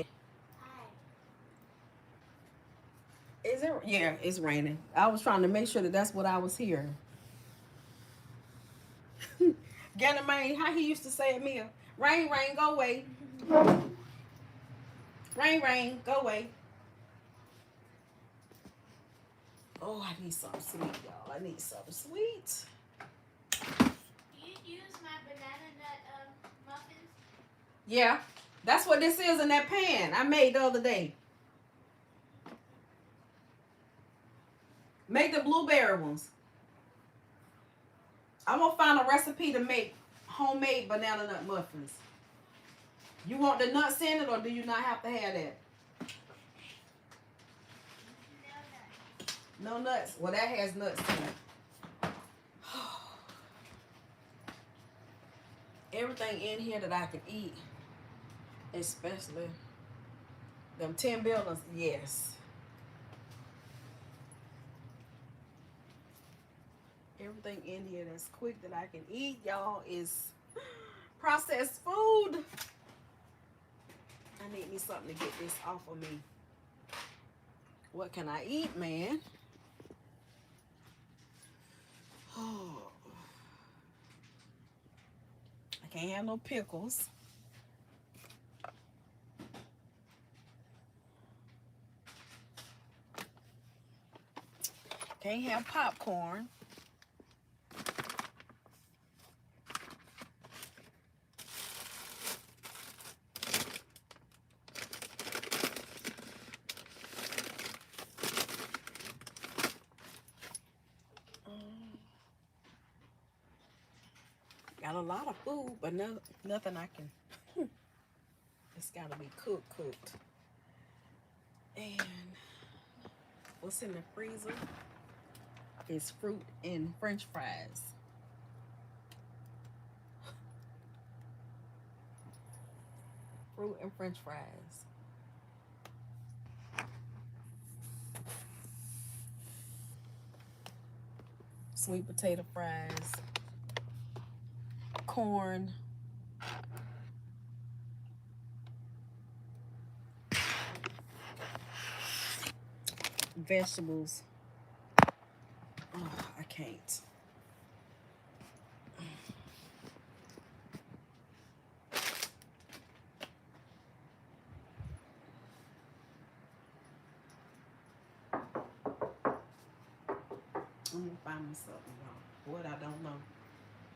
Is it? Yeah, it's raining. I was trying to make sure that that's what I was hearing. Ganymede, how he used to say it, Mia. Rain, rain, go away. Rain, rain, go away. Oh, I need something sweet, y'all. I need something sweet. You use my banana nut muffins? Yeah, that's what this is in that pan I made the other day. Make the blueberry ones. I'm gonna find a recipe to make homemade banana nut muffins. You want the nuts in it, or do you not have to have that? No nuts. Well, that has nuts in it. Everything in here that I can eat, especially them 10 buildings, yes. Everything in here that's quick that I can eat, y'all, is processed food. I need me something to get this off of me. What can I eat, man? Oh. I can't have no pickles. Can't have popcorn. Got a lot of food, but nothing I can. It's gotta be cooked. And what's in the freezer is fruit and French fries. Fruit and French fries. Sweet potato fries. Corn. Vegetables. Oh, I can't. I'm gonna find me something, y'all. What I don't know.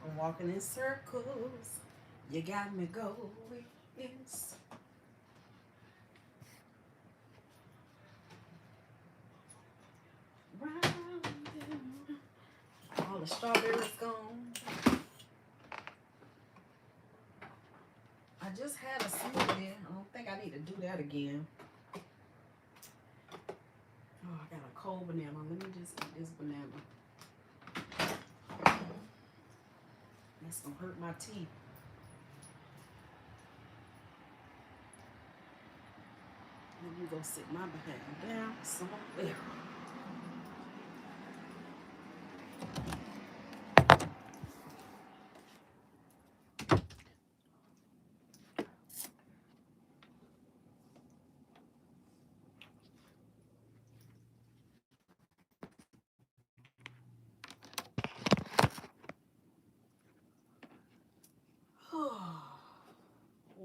I'm walking in circles. You got me going. Yes. Round and round. All the strawberries gone. I just had a smoothie. I don't think I need to do that again. Oh, I got a cold banana. Let me just eat this banana. That's gonna hurt my teeth. Let me go sit my behind down somewhere.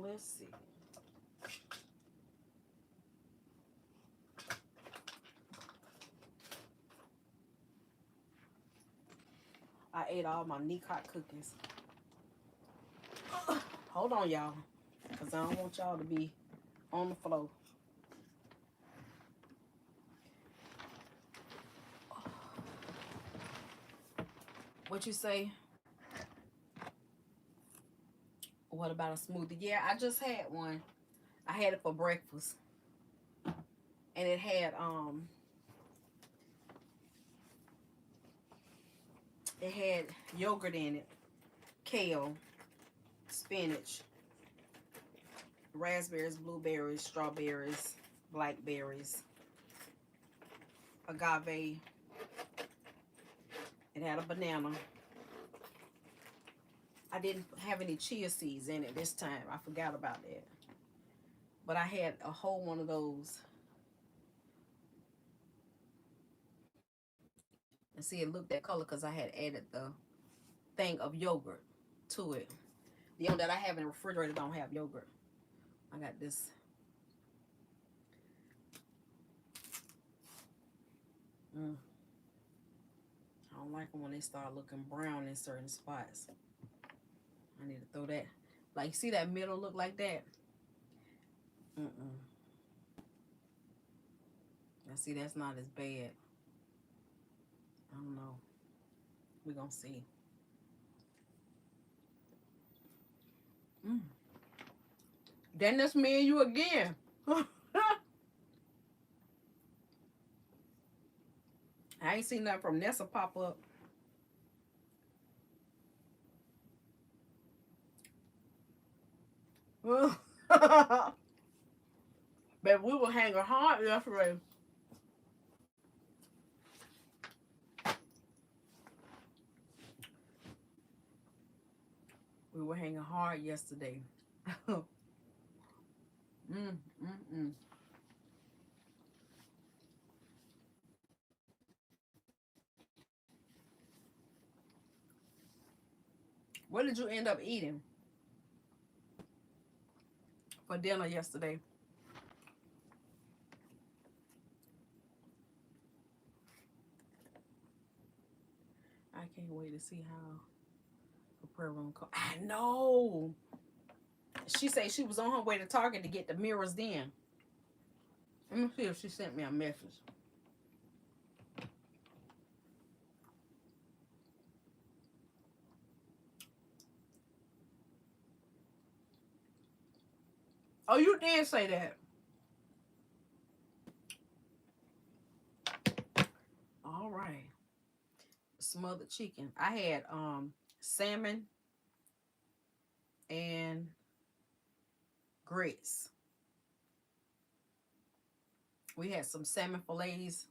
Let's see. I ate all my Nicot cookies. Hold on, y'all, because I don't want y'all to be on the floor. What you say? What about a smoothie? Yeah, I just had one. I had it for breakfast. And it had yogurt in it, kale, spinach, raspberries, blueberries, strawberries, blackberries, agave. It had a banana. I didn't have any chia seeds in it this time. I forgot about that. But I had a whole one of those. And see, it looked that color because I had added the thing of yogurt to it. The one that I have in the refrigerator don't have yogurt. I got this. I don't like them when they start looking brown in certain spots. I need to throw that. Like, see that middle look like that? Now, see, that's not as bad. I don't know. We're going to see. Then that's me and you again. I ain't seen nothing from Nessa pop up. But we were hanging hard yesterday. We were hanging hard yesterday. What did you end up eating for dinner yesterday? I can't wait to see how the prayer room goes. I know. She said she was on her way to Target to get the mirrors then. Let me see if she sent me a message. Oh, you did say that. All right. Smothered chicken. I had salmon and grits. We had some salmon fillets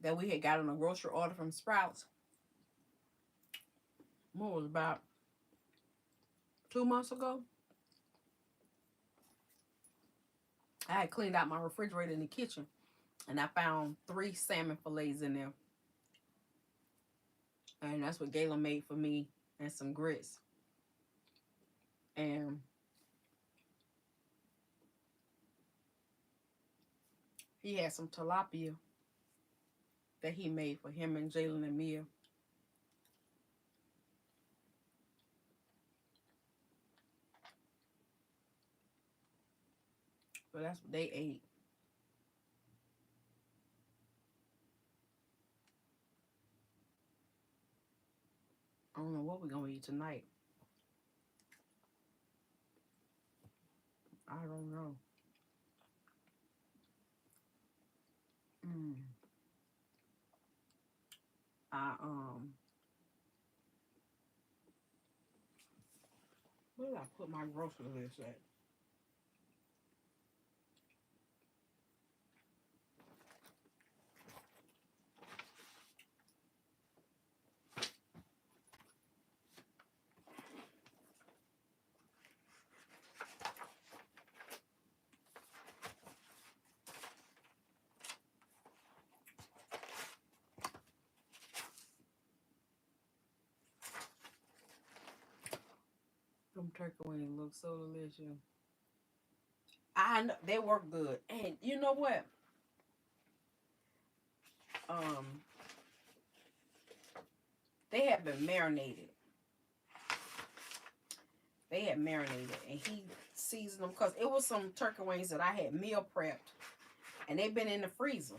that we had got on a grocery order from Sprouts. What was about 2 months ago? I had cleaned out my refrigerator in the kitchen and I found 3 salmon fillets in there. And that's what Gayla made for me and some grits. And he had some tilapia that he made for him and Jalen and Mia. So that's what they ate. I don't know what we're going to eat tonight. I don't know. I where did I put my grocery list at? Them turkey wings look so delicious. I know they work good, and you know what? Um, they have been marinated. They had marinated, and he seasoned them because it was some turkey wings that I had meal prepped, and they've been in the freezer.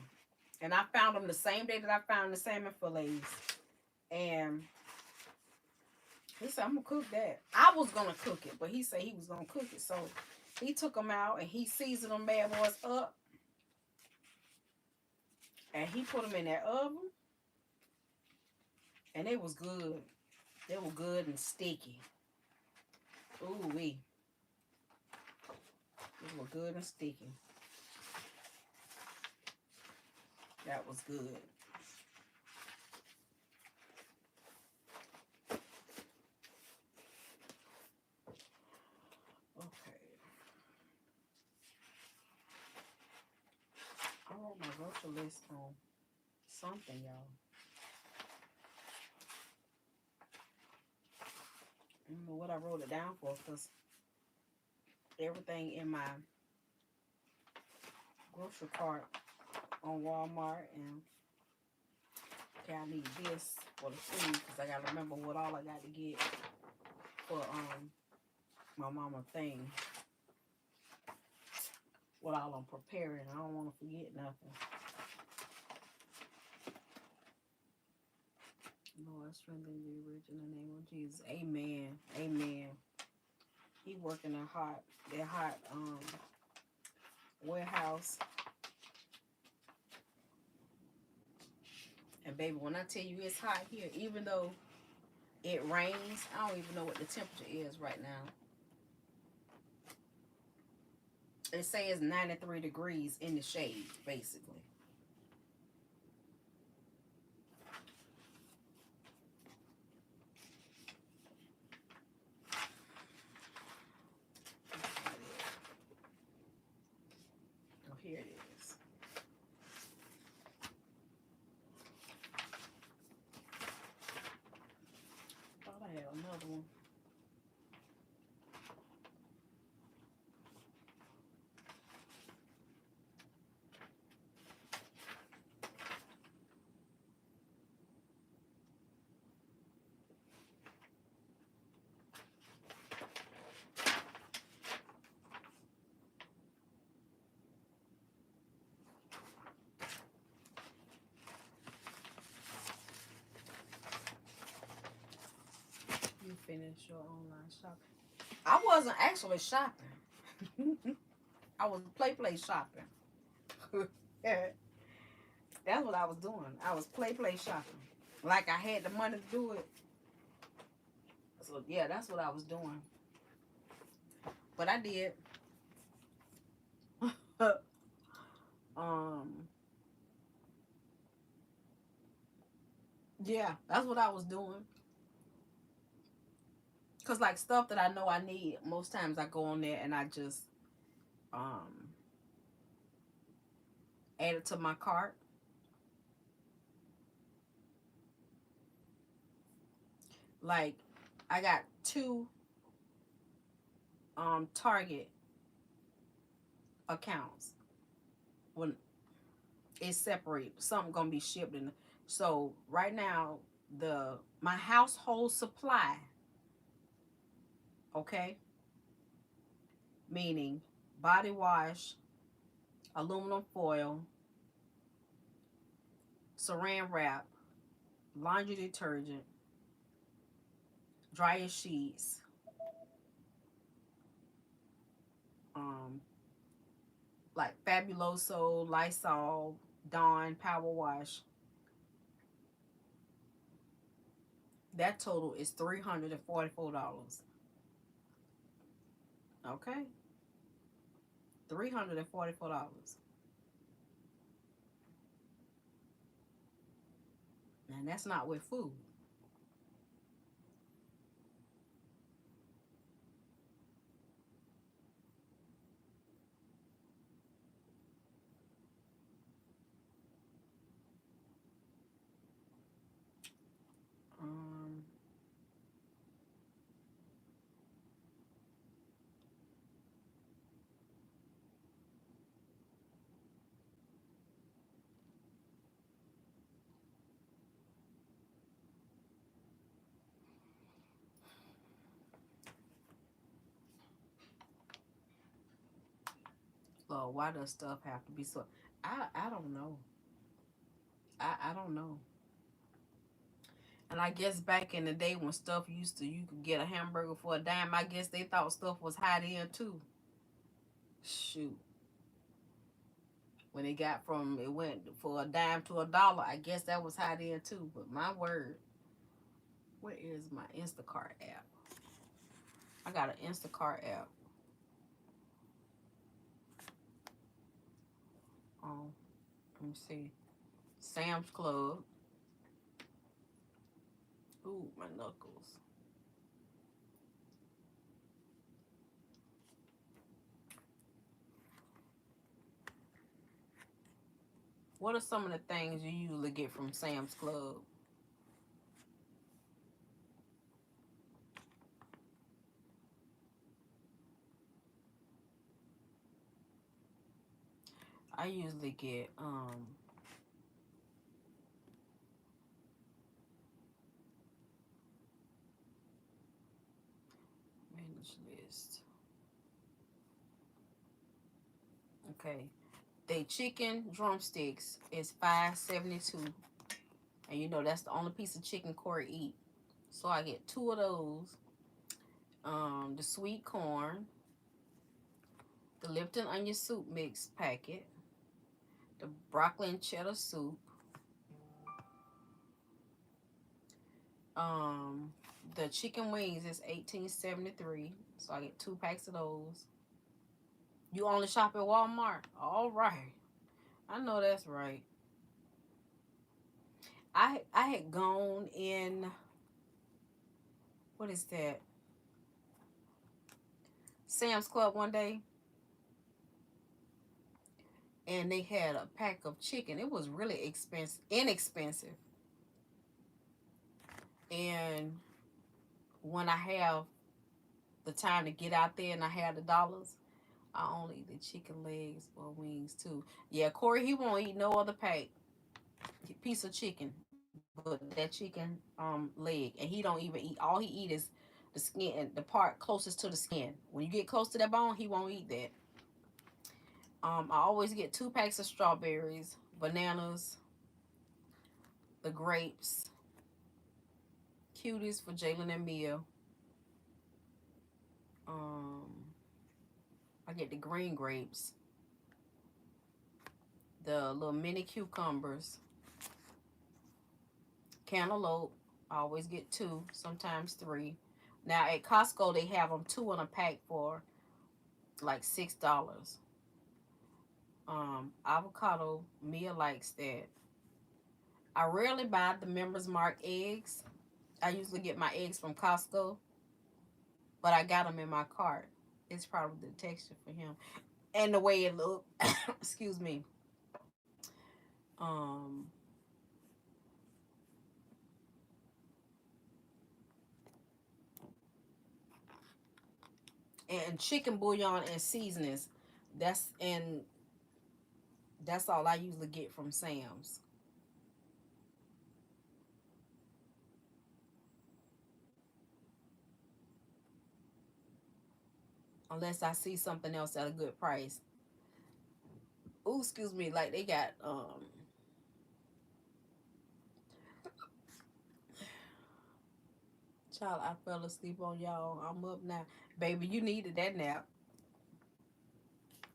And I found them the same day that I found the salmon fillets, and he said, I'm going to cook that. I was going to cook it, but he said he was going to cook it. So he took them out and he seasoned them bad boys up. And he put them in that oven. And they was good. They were good and sticky. Ooh wee. They were good and sticky. That was good. Okay. I wrote my grocery list on something, y'all. I don't know what I wrote it down for, because everything in my grocery cart on Walmart, and okay, I need this for the food because I gotta remember what all I got to get for my mama thing. What all I'm preparing. I don't want to forget nothing. Lord, strengthen you, rich in the name of Jesus. Amen. Amen. He working that hot warehouse. And baby, when I tell you it's hot here, even though it rains, I don't even know what the temperature is right now. It says 93 degrees in the shade, basically. Oh, here it is. Thought I had another one. You finish your online shopping. I wasn't actually shopping. I was play shopping. That's what I was doing. I was play shopping. Like I had the money to do it. So yeah, that's what I was doing. But I did. um yeah, that's what I was doing. Cause like stuff that I know I need, most times I go on there and I just um add it to my cart. Like I got two Target accounts. When it's separate, something gonna be shipped in. So right now, the my household supply, okay, meaning body wash, aluminum foil, saran wrap, laundry detergent, dryer sheets, um, like Fabuloso, Lysol, Dawn, Power Wash. That total is $344. Okay, $344, and that's not with food. Um, why does stuff have to be so? I don't know. I don't know. And I guess back in the day when stuff used to, you could get a hamburger for a dime. I guess they thought stuff was high then too. Shoot, when it went for a dime to a dollar. I guess that was high then too. But my word, where is my Instacart app? I got an Instacart app. Oh, let me see. Sam's Club. Ooh, my knuckles. What are some of the things you usually get from Sam's Club? I usually get manage list. Okay. The chicken drumsticks is $5.72. And you know that's the only piece of chicken Corey eat. So I get two of those. The sweet corn, the Lipton onion soup mix packet, the broccoli and cheddar soup, um, the chicken wings is $18.73. So I get 2 packs of those. You only shop at Walmart? All right. I know that's right. I had gone in, what is that? Sam's Club one day, and they had a pack of chicken. It was really inexpensive. And when I have the time to get out there and I have the dollars, I only eat the chicken legs or wings too. Yeah, Corey, he won't eat no other piece of chicken but that chicken leg, and he don't even eat. All he eat is the skin, the part closest to the skin. When you get close to that bone, he won't eat that. I always get 2 packs of strawberries, bananas, the grapes, cuties for Jalen and Mia, Um, I get the green grapes, the little mini cucumbers, cantaloupe. I always get 2, sometimes 3. Now at Costco they have them 2 in a pack for like $6. Avocado. Mia likes that. I rarely buy the Members Mark eggs. I usually get my eggs from Costco, but I got them in my cart. It's probably the texture for him and the way it look. Excuse me. Um, and chicken bouillon and seasonings. That's and that's all I usually get from Sam's, unless I see something else at a good price. Ooh, excuse me. Like they got child. I fell asleep on y'all. I'm up now, baby. You needed that nap.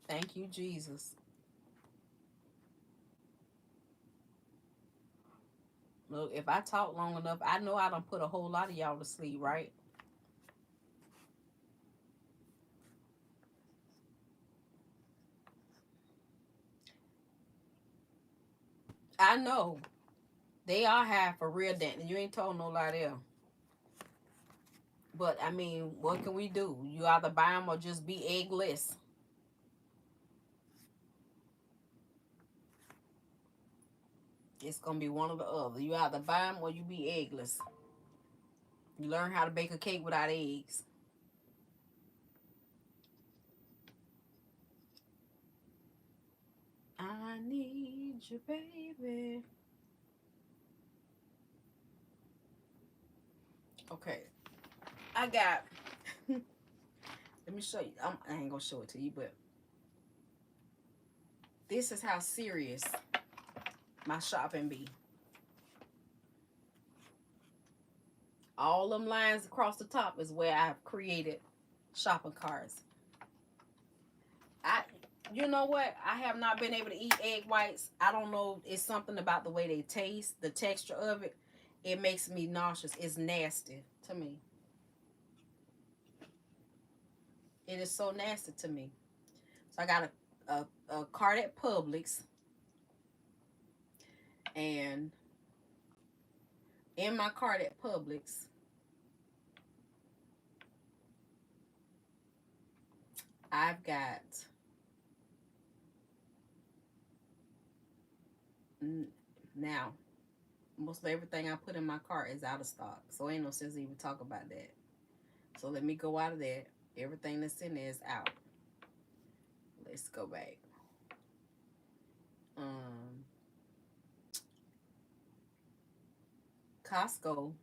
Thank you, Jesus. Look, if I talk long enough, I know I done put a whole lot of y'all to sleep, right? I know. They are high for real, Danton. You ain't told no lie there. But I mean, what can we do? You either buy them or just be eggless. It's gonna be one or the other. You either buy them or you be eggless. You learn how to bake a cake without eggs. I need you, baby. Okay, I got. Let me show you. I ain't gonna show it to you, but this is how serious my shopping be. All them lines across the top is where I've created shopping carts. I, you know what? I have not been able to eat egg whites. I don't know. It's something about the way they taste, the texture of it. It makes me nauseous. It's nasty to me. It is so nasty to me. So I got a cart at Publix, and in my cart at Publix, I've got now most of everything I put in my cart is out of stock. So ain't no sense even talk about that. So let me go out of that. Everything that's in there is out. Let's go back. Um, Costco.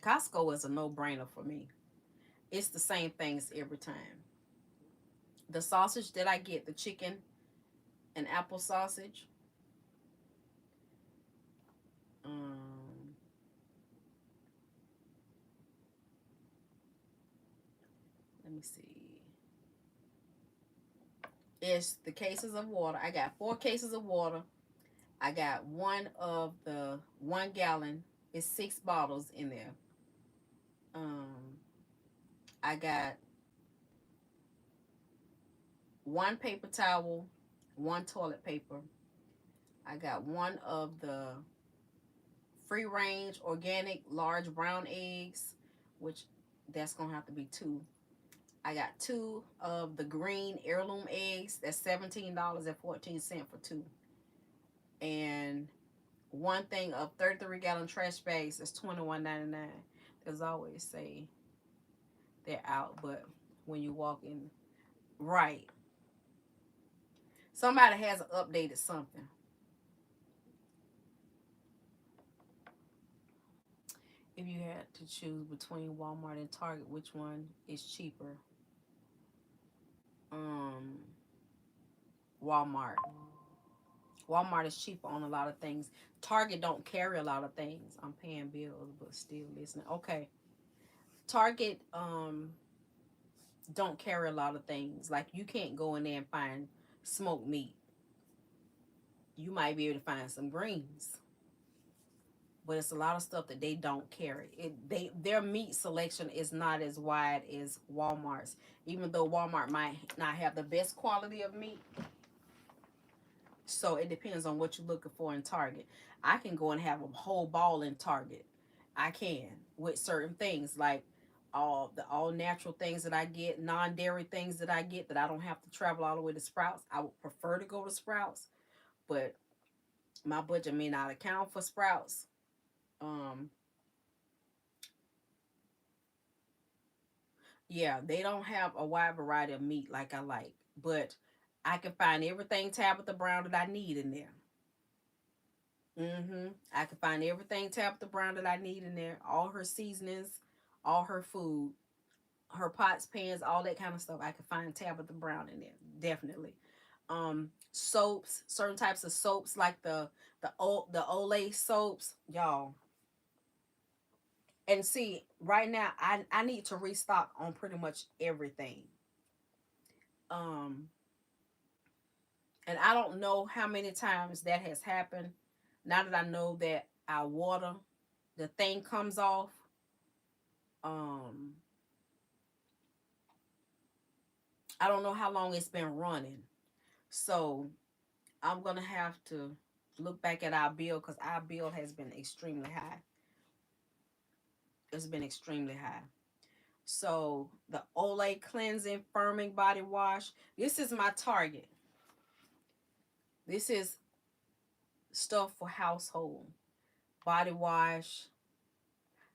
Costco is a no-brainer for me. It's the same things every time. The sausage that I get, the chicken and apple sausage. Um, Let me see. It's the cases of water. I got 4 cases of water. I got one of the 1 gallon. It's 6 bottles in there. Um, I got 1 paper towel, 1 toilet paper. I got 1 of the free range organic large brown eggs, which that's gonna have to be 2. I got 2 of the green heirloom eggs. That's $17.14 for 2. And 1 thing of 33-gallon trash bags. That's $21.99. There's always say they're out, but when you walk in, right? Somebody has updated something. If you had to choose between Walmart and Target, which one is cheaper? Um, Walmart. Walmart is cheaper on a lot of things. Target don't carry a lot of things. I'm paying bills, but still listening. Okay. Target don't carry a lot of things. Like you can't go in there and find smoked meat. You might be able to find some greens, but it's a lot of stuff that they don't carry. Their meat selection is not as wide as Walmart's. Even though Walmart might not have the best quality of meat, so it depends on what you're looking for in Target. I can go and have a whole ball in Target. I can with certain things like all natural things that I get, non-dairy things that I get that I don't have to travel all the way to Sprouts. I would prefer to go to Sprouts, but my budget may not account for Sprouts. Um, yeah, they don't have a wide variety of meat like I like, but I can find everything Tabitha Brown that I need in there. I can find everything Tabitha Brown that I need in there. All her seasonings, all her food, her pots, pans, all that kind of stuff. I can find Tabitha Brown in there, definitely. Soaps, certain types of soaps like the Olay soaps, y'all. And see, right now I need to restock on pretty much everything. Um, and I don't know how many times that has happened. Now that I know that our water, the thing comes off. Um, I don't know how long it's been running. So I'm gonna have to look back at our bill because our bill has been extremely high. It's been extremely high. So the Olay cleansing firming body wash. This is my Target. This is stuff for household body wash,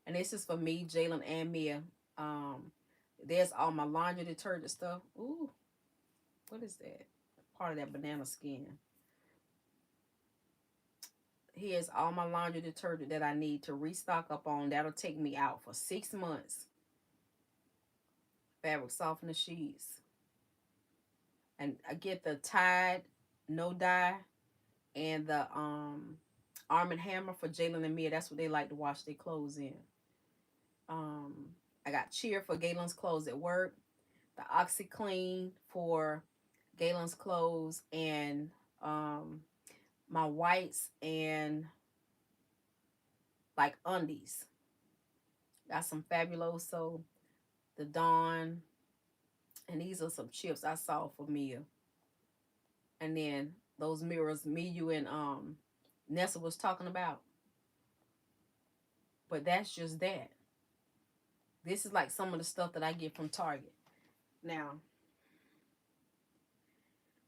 and this is for me, Jalen, and Mia. Um, there's all my laundry detergent stuff. Ooh, what is that? Part of that banana skin. Here's all my laundry detergent that I need to restock up on. That'll take me out for 6 months. Fabric softener sheets. And I get the Tide No Dye and the Arm and Hammer for Jalen and Mia. That's what they like to wash their clothes in. Um, I got Cheer for Galen's clothes at work. The OxyClean for Galen's clothes and um, my whites and like undies. Got some Fabuloso, the Dawn, and these are some chips I saw for Mia. And then those mirrors me, you, and Nessa was talking about. But that's just that. This is like some of the stuff that I get from Target. Now,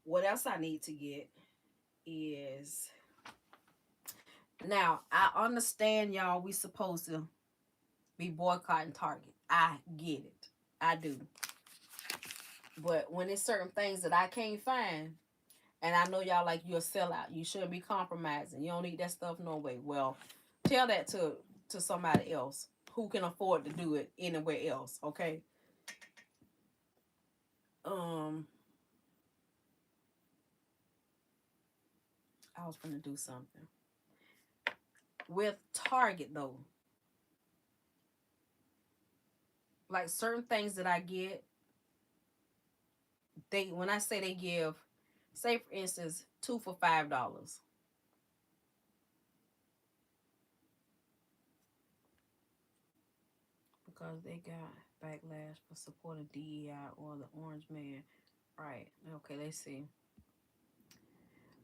what else I need to get is now I understand y'all we supposed to be boycotting Target. I get it. I do. But when it's certain things that I can't find, and I know y'all like you're a sellout, you shouldn't be compromising. You don't need that stuff no way. Well, tell that to somebody else who can afford to do it anywhere else. Okay. Um, I was gonna do something with Target though. Like certain things that I get, they when I say they give, say for instance, two for $5. Because they got backlash for supporting DEI or the Orange Man. Right. Okay, let's see.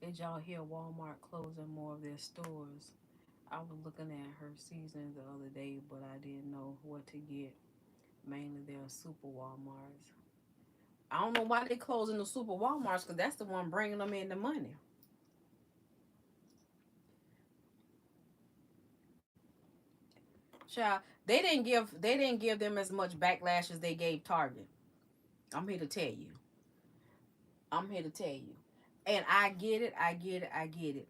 Did y'all hear Walmart closing more of their stores? I was looking at her season the other day, but I didn't know what to get. Mainly their super Walmarts. I don't know why they closing the super Walmarts because that's the one bringing them in the money. Child, they didn't give them as much backlash as they gave Target. I'm here to tell you. I'm here to tell you. And I get it. I get it. I get it.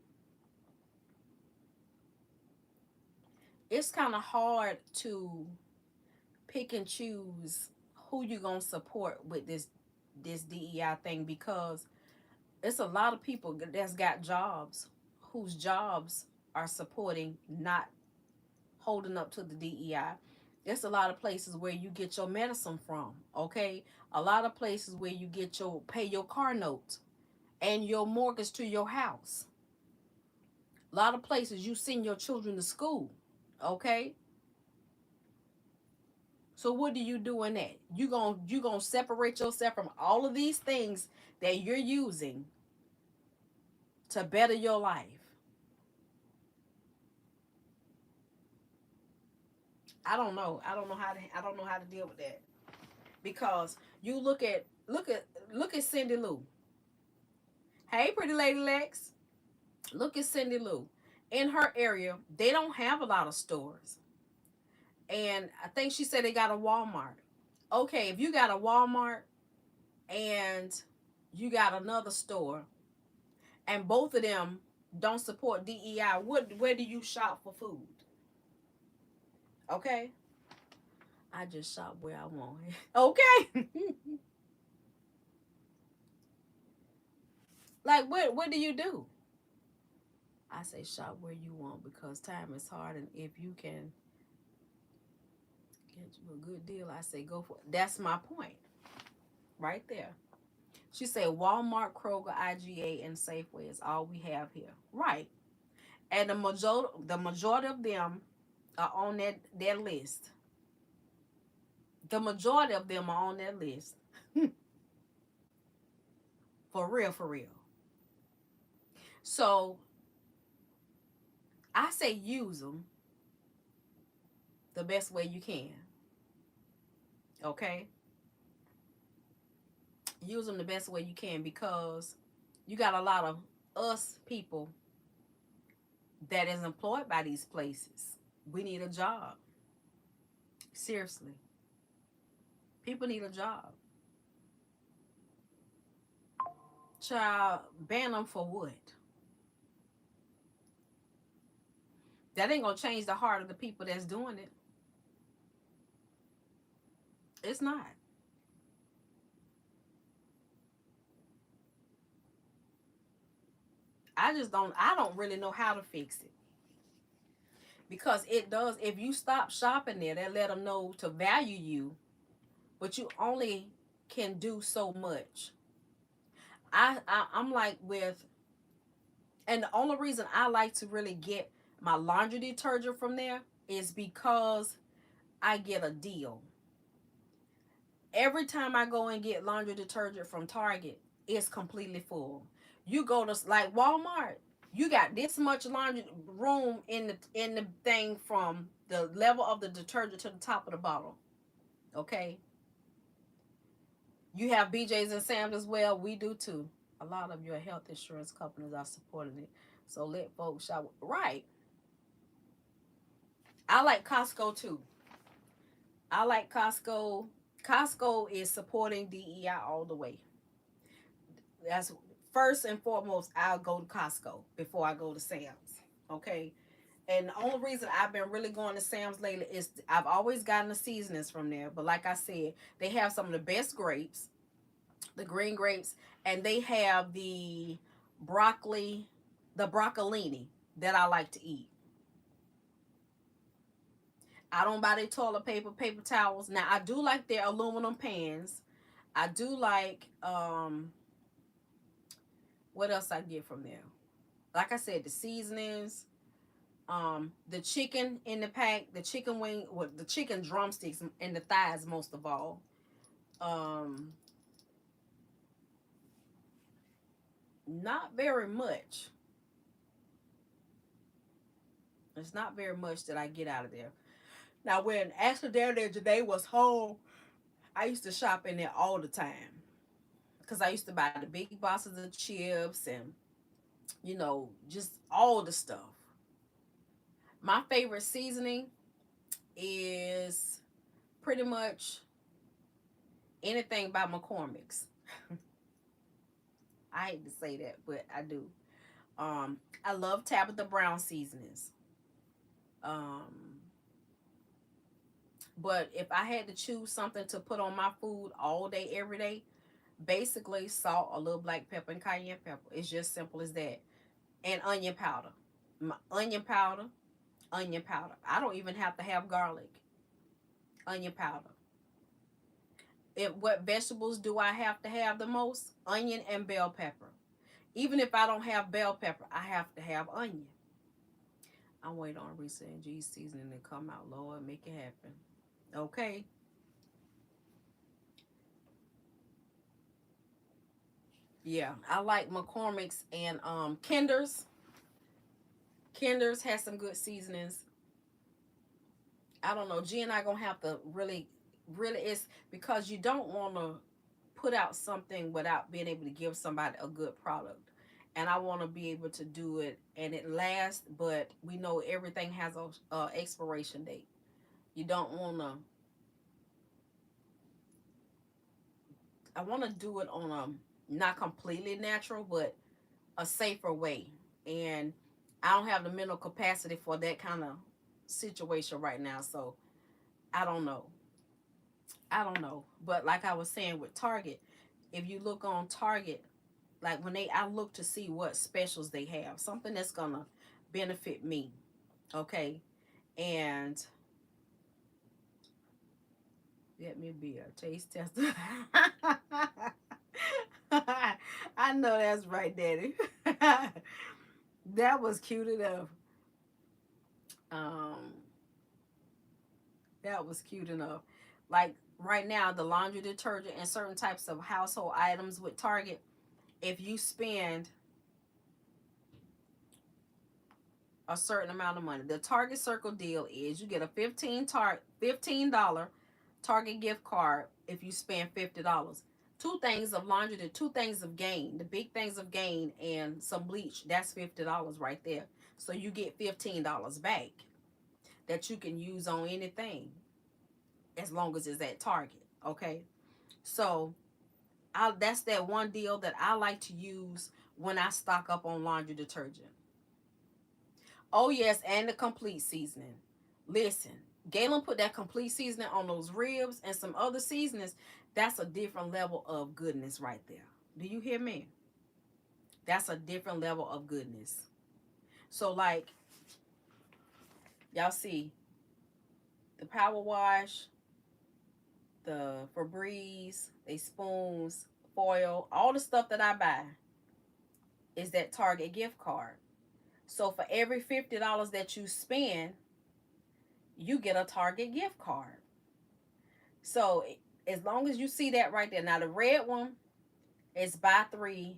It's kind of hard to pick and choose who you gonna support with this DEI thing because it's a lot of people that's got jobs whose jobs are supporting not holding up to the DEI. It's a lot of places where you get your medicine from, okay? A lot of places where you get your pay your car note and your mortgage to your house. A lot of places you send your children to school, okay? So what do you do in that? You gonna separate yourself from all of these things that you're using to better your life. I don't know how to deal with that. Because you look at Cindy Lou. Hey, pretty lady Lex. Look at Cindy Lou. In her area, they don't have a lot of stores. And I think she said they got a Walmart. Okay, if you got a Walmart and you got another store, and both of them don't support DEI, where do you shop for food? Okay? I just shop where I want. Okay? Like what do you do? I say shop where you want because time is hard, and if you can get you a good deal, I say go for it. That's my point right there. She said Walmart, Kroger, IGA, and Safeway is all we have here. Right. And the majority of them are on that list. The majority of them are on that list. For real, for real. So I say use them the best way you can. Okay? Use them the best way you can because you got a lot of us people that is employed by these places. We need a job. Seriously. People need a job. Child, ban them for what? That ain't gonna change the heart of the people that's doing it. It's not. I don't really know how to fix it. Because it does, if you stop shopping there, they let them know to value you, but you only can do so much. I'm like with, and the only reason I like to really get my laundry detergent from there is because I get a deal. Every time I go and get laundry detergent from Target, it's completely full. You go to like Walmart, you got this much laundry room in the thing from the level of the detergent to the top of the bottle. Okay, you have BJ's and Sam's as well. We do too. A lot of your health insurance companies are supporting it, so let folks shop. Right. I like Costco too. I like Costco. Costco is supporting DEI all the way. That's first and foremost. I'll go to Costco before I go to Sam's. Okay. And the only reason I've been really going to Sam's lately is I've always gotten the seasonings from there. But like I said, they have some of the best grapes, the green grapes, and they have broccoli, the broccolini that I like to eat. I don't buy their toilet paper, paper towels. Now I do like their aluminum pans. I do like what else I get from there? Like I said, the seasonings, the chicken in the pack, the chicken wing, with the chicken drumsticks and the thighs most of all. Um, Not very much. It's not very much that I get out of there. Now, when Ashley down there today was home, I used to shop in there all the time because I used to buy the big boxes of chips and just all the stuff. My favorite seasoning is pretty much anything by McCormick's. I hate to say that, but I do. I love Tabitha Brown seasonings. Um, but if I had to choose something to put on my food all day, every day, basically salt, a little black pepper, and cayenne pepper. It's just simple as that. And onion powder. Onion powder, onion powder. I don't even have to have garlic. onion powder. What vegetables do I have to have the most? Onion and bell pepper. Even if I don't have bell pepper, I have to have onion. I'm waiting on Risa and G's seasoning to come out. Lord, make it happen. Okay. Yeah, I like McCormick's and Kinder's. Kinder's has some good seasonings. I don't know. G and I gonna have to really. It's because you don't want to put out something without being able to give somebody a good product. And I want to be able to do it and it lasts, but we know everything has a expiration date. You don't want to. I want to do it on a not completely natural, but a safer way. And I don't have the mental capacity for that kind of situation right now. So I don't know. I don't know. But like I was saying with Target, if you look on Target, like I look to see what specials they have, something that's gonna benefit me. Okay. And let me be a taste tester. I know that's right, Daddy. That was cute enough. Um, that was cute enough. Like right now, the laundry detergent and certain types of household items with Target, if you spend a certain amount of money, the Target Circle deal is you get a $15 Target gift card if you spend $50. Two things of laundry, the two things of gain, the big things of gain, and some bleach. That's $50 right there. So you get $15 back that you can use on anything as long as it's at Target. Okay, so that's that one deal that I like to use when I stock up on laundry detergent. Oh yes, and the complete seasoning. Listen, Galen put that complete seasoning on those ribs and some other seasonings. That's a different level of goodness right there. Do you hear me? That's a different level of goodness. So like y'all see the power wash, the Febreze, they spoons, foil, all the stuff that I buy is that Target gift card. So for every $50 that you spend, you get a Target gift card. So as long as you see that right there. Now the red one is buy three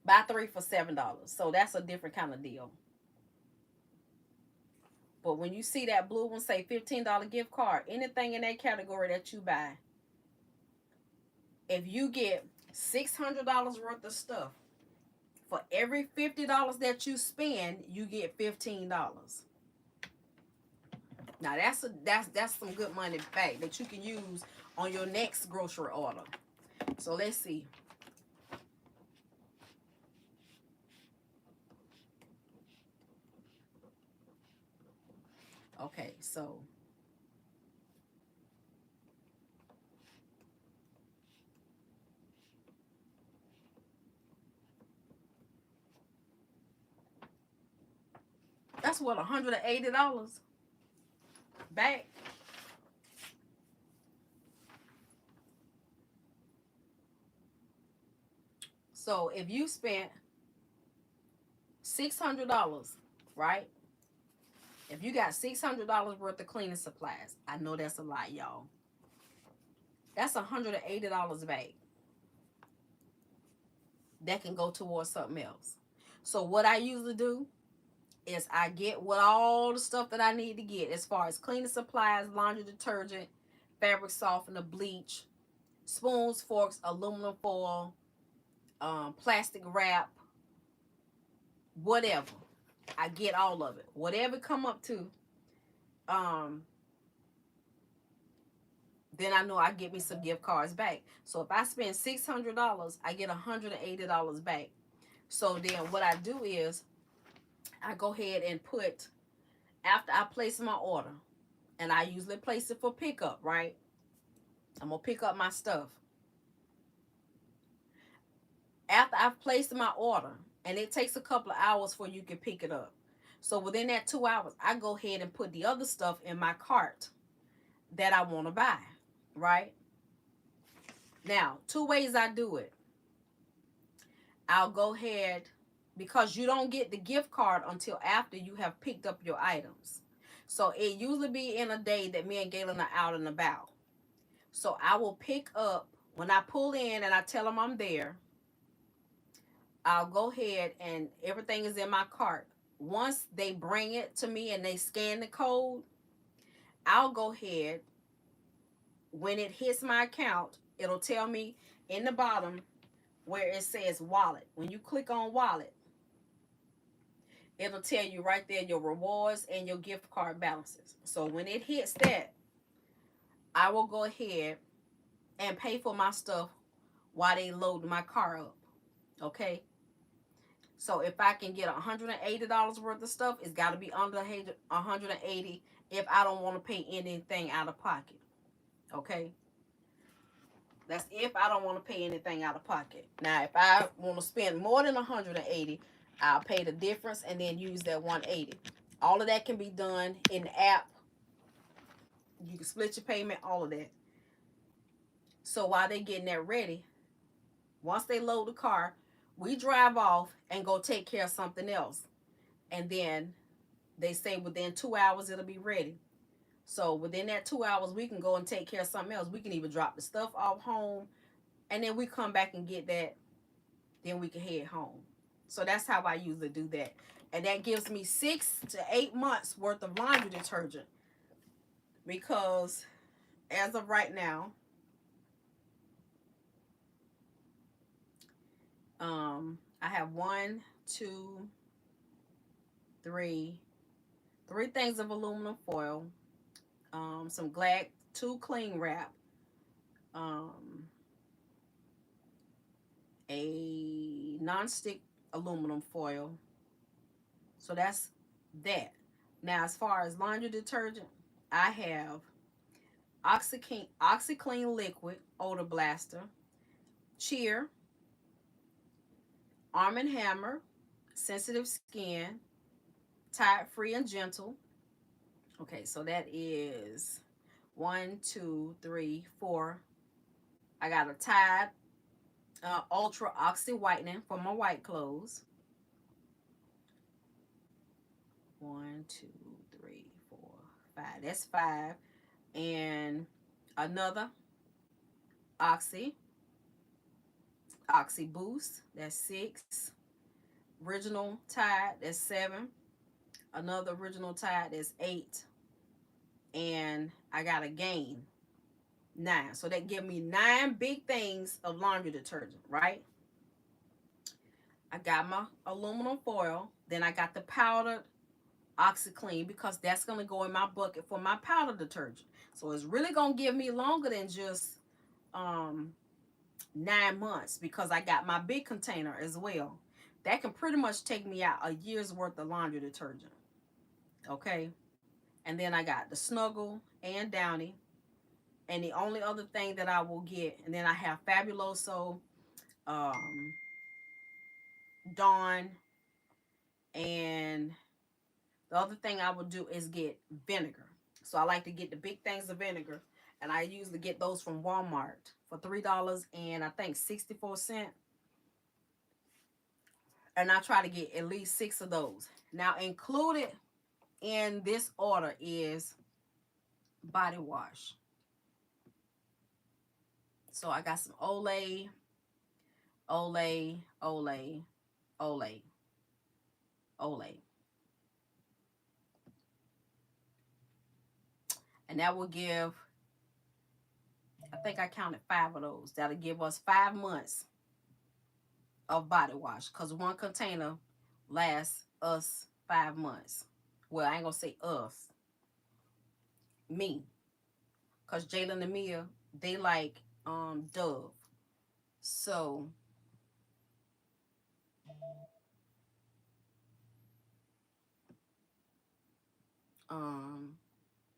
for $7. So that's a different kind of deal. But when you see that blue one say $15 gift card, anything in that category that you buy, if you get $600 worth of stuff, for every $50 that you spend, you get $15. Now that's some good money back that you can use on your next grocery order. So let's see. Okay, so that's what $180 back. So if you spent $600, right? If you got $600 worth of cleaning supplies, I know that's a lot, y'all. That's $180 back. That can go towards something else. So what I usually do is I get what all the stuff that I need to get as far as cleaning supplies, laundry detergent, fabric softener, bleach, spoons, forks, aluminum foil, plastic wrap, whatever. I get all of it. Whatever come up to, um, then I know I get me some gift cards back. So if I spend $600, I get $180 back. So then what I do is I go ahead and put, after I place my order, and I usually place it for pickup, right? I'm gonna pick up my stuff. After I've placed my order, and it takes a couple of hours for you can pick it up. So within that 2 hours, I go ahead and put the other stuff in my cart that I want to buy, right? Now, two ways I do it. I'll go ahead, because you don't get the gift card until after you have picked up your items. So it usually be in a day that me and Galen are out and about. So I will pick up, when I pull in and I tell them I'm there, I'll go ahead and everything is in my cart. Once they bring it to me and they scan the code, I'll go ahead, when it hits my account, it'll tell me in the bottom where it says wallet. When you click on wallet, it'll tell you right there your rewards and your gift card balances. So when it hits that, I will go ahead and pay for my stuff while they load my car up. Okay? So if I can get $180 worth of stuff, it's got to be under 180 if I don't want to pay anything out of pocket. Okay? That's if I don't want to pay anything out of pocket. Now, if I want to spend more than 180, I'll pay the difference and then use that 180. All of that can be done in the app. You can split your payment, all of that. So while they're getting that ready, once they load the car, we drive off and go take care of something else. And then they say within 2 hours it'll be ready. So within that 2 hours, we can go and take care of something else. We can even drop the stuff off home, and then we come back and get that. Then we can head home. So that's how I usually do that. And that gives me 6 to 8 months worth of laundry detergent. Because as of right now, I have 1, 2, 3 things of aluminum foil, some Glad 2 cling wrap, a non-stick aluminum foil. So that's that. Now, as far as laundry detergent, I have OxyClean Liquid Odor Blaster, Cheer, Arm & Hammer, Sensitive Skin, Tide Free and Gentle. Okay, so that is 1, 2, 3, 4. I got a Tide Ultra Oxy Whitening for my white clothes. 1, 2, 3, 4, 5. That's 5. And another Oxy Boost. That's 6. Original Tide. That's 7. Another original Tide. That's 8. And I got a Gain. 9. So that give me 9 big things of laundry detergent, right? I got my aluminum foil. Then I got the powdered OxyClean, because that's going to go in my bucket for my powder detergent. So it's really going to give me longer than just 9 months, because I got my big container as well. That can pretty much take me out a year's worth of laundry detergent. Okay. And then I got the Snuggle and Downy. And the only other thing that I will get, and then I have Fabuloso, Dawn, and the other thing I would do is get vinegar. So I like to get the big things of vinegar, and I usually get those from Walmart for $3 and I think 64 cents. And I try to get at least 6 of those. Now, included in this order is body wash. So I got some Olay, Olay, Olay, Olay, Olay. And that will give, I think I counted 5 of those. That'll give us 5 months of body wash, because one container lasts us 5 months. Well, I ain't gonna say us, me, because Jalen and Mia, they like Dove. So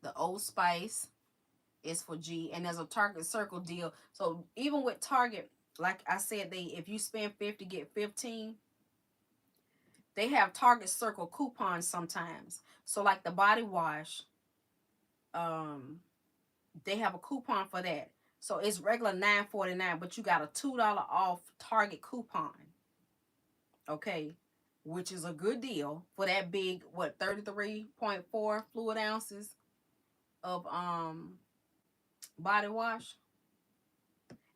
the Old Spice is for G, and there's a Target Circle deal. So even with Target, like I said, they, if you spend 50 get 15. They have Target Circle coupons sometimes. So like the body wash, They have a coupon for that. So it's regular $9.49, but you got a $2 off Target coupon. Okay, which is a good deal for that big, what, 33.4 fluid ounces of body wash.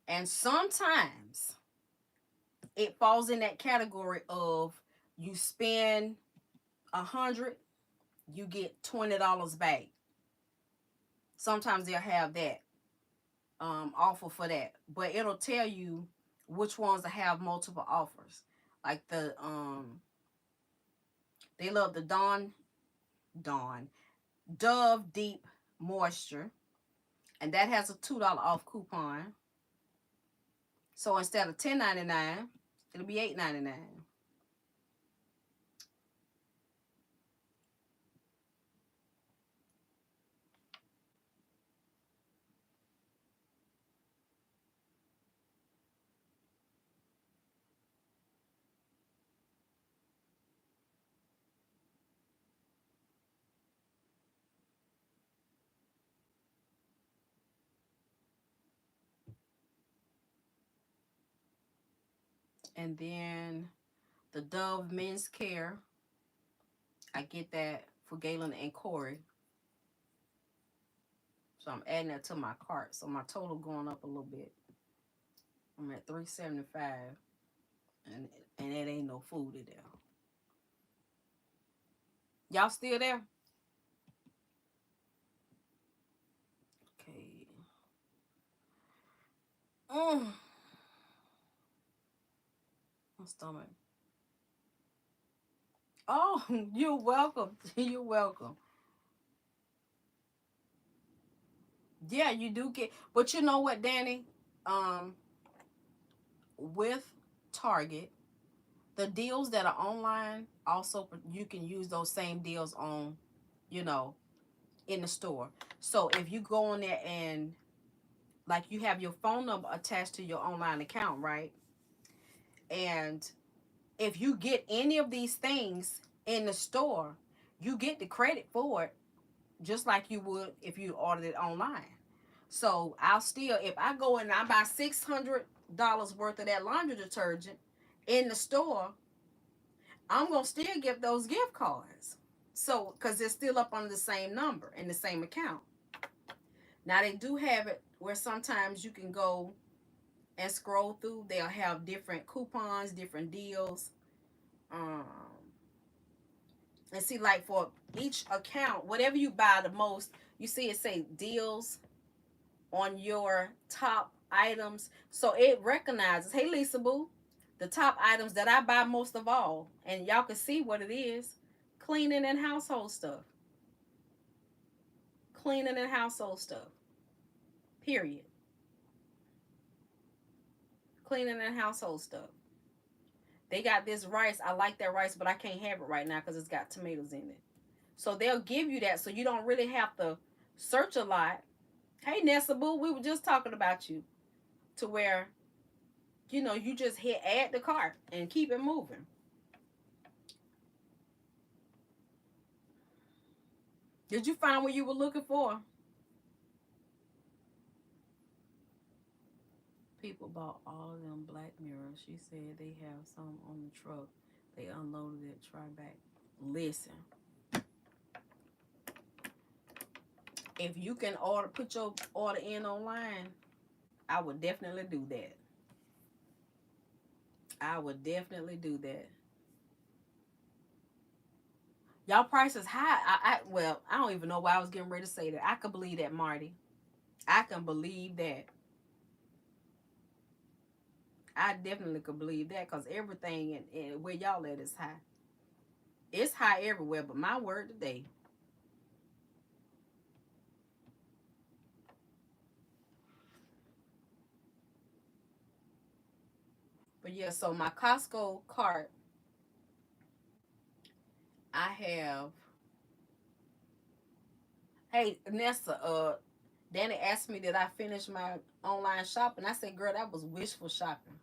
And sometimes it falls in that category of you spend 100, you get $20 back. Sometimes they'll have that offer for that, but it'll tell you which ones that have multiple offers. Like they love the Dawn Dove Deep Moisture, and that has a $2 off coupon. So instead of $10.99, it'll be $8.99. And then the Dove Men's Care, I get that for Galen and Corey. So I'm adding that to my cart. So my total going up a little bit. I'm at $375, and it ain't no food in there. Y'all still there? Okay. My stomach. Oh, you're welcome. You're welcome. Yeah, you do get, but you know what, Danny? Um, with Target, the deals that are online also you can use those same deals on, you know, in the store. So if you go on there and like you have your phone number attached to your online account, right? And if you get any of these things in the store, you get the credit for it just like you would if you ordered it online. So I'll still, if I go and I buy $600 worth of that laundry detergent in the store, I'm gonna still get those gift cards. So because they're still up on the same number in the same account. Now they do have it where sometimes you can go and scroll through. They'll have different coupons, different deals. Um, and see, like for each account, whatever you buy the most, you see it say deals on your top items. So it recognizes, hey Lisa Boo, the top items that I buy most of all, and y'all can see what it is: cleaning and household stuff. Cleaning and household stuff. Period. Cleaning and household stuff. They got this rice. I like that rice, but I can't have it right now because it's got tomatoes in it. So they'll give you that, so you don't really have to search a lot. Hey Nessa Boo, we were just talking about you, to where you just hit add to cart and keep it moving. Did you find what you were looking for? People bought all of them Black Mirrors. She said they have some on the truck. They unloaded it. Try back. Listen, if you can put your order in online, I would definitely do that. I would definitely do that. Y'all price is high. Well, I don't even know why I was getting ready to say that. I can believe that, Marty. I can believe that. I definitely could believe that because everything in where y'all at is high. It's high everywhere, but my word today. But yeah, so my Costco cart, I have. Hey, Nessa, Danny asked me did I finish my online shopping. I said, girl, that was wishful shopping.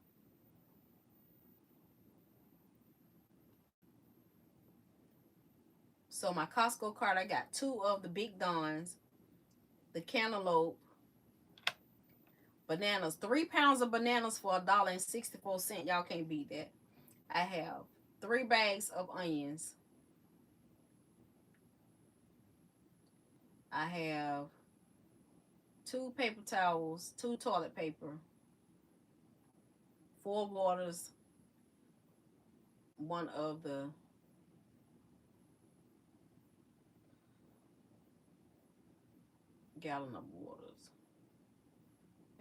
So my Costco cart, I got two of the big Dons, the cantaloupe, Bananas, 3 pounds of bananas for $1.64. Y'all can't beat that. I have 3 bags of onions. I have 2 paper towels, 2 toilet paper, 4 waters, 1 of the gallon of waters.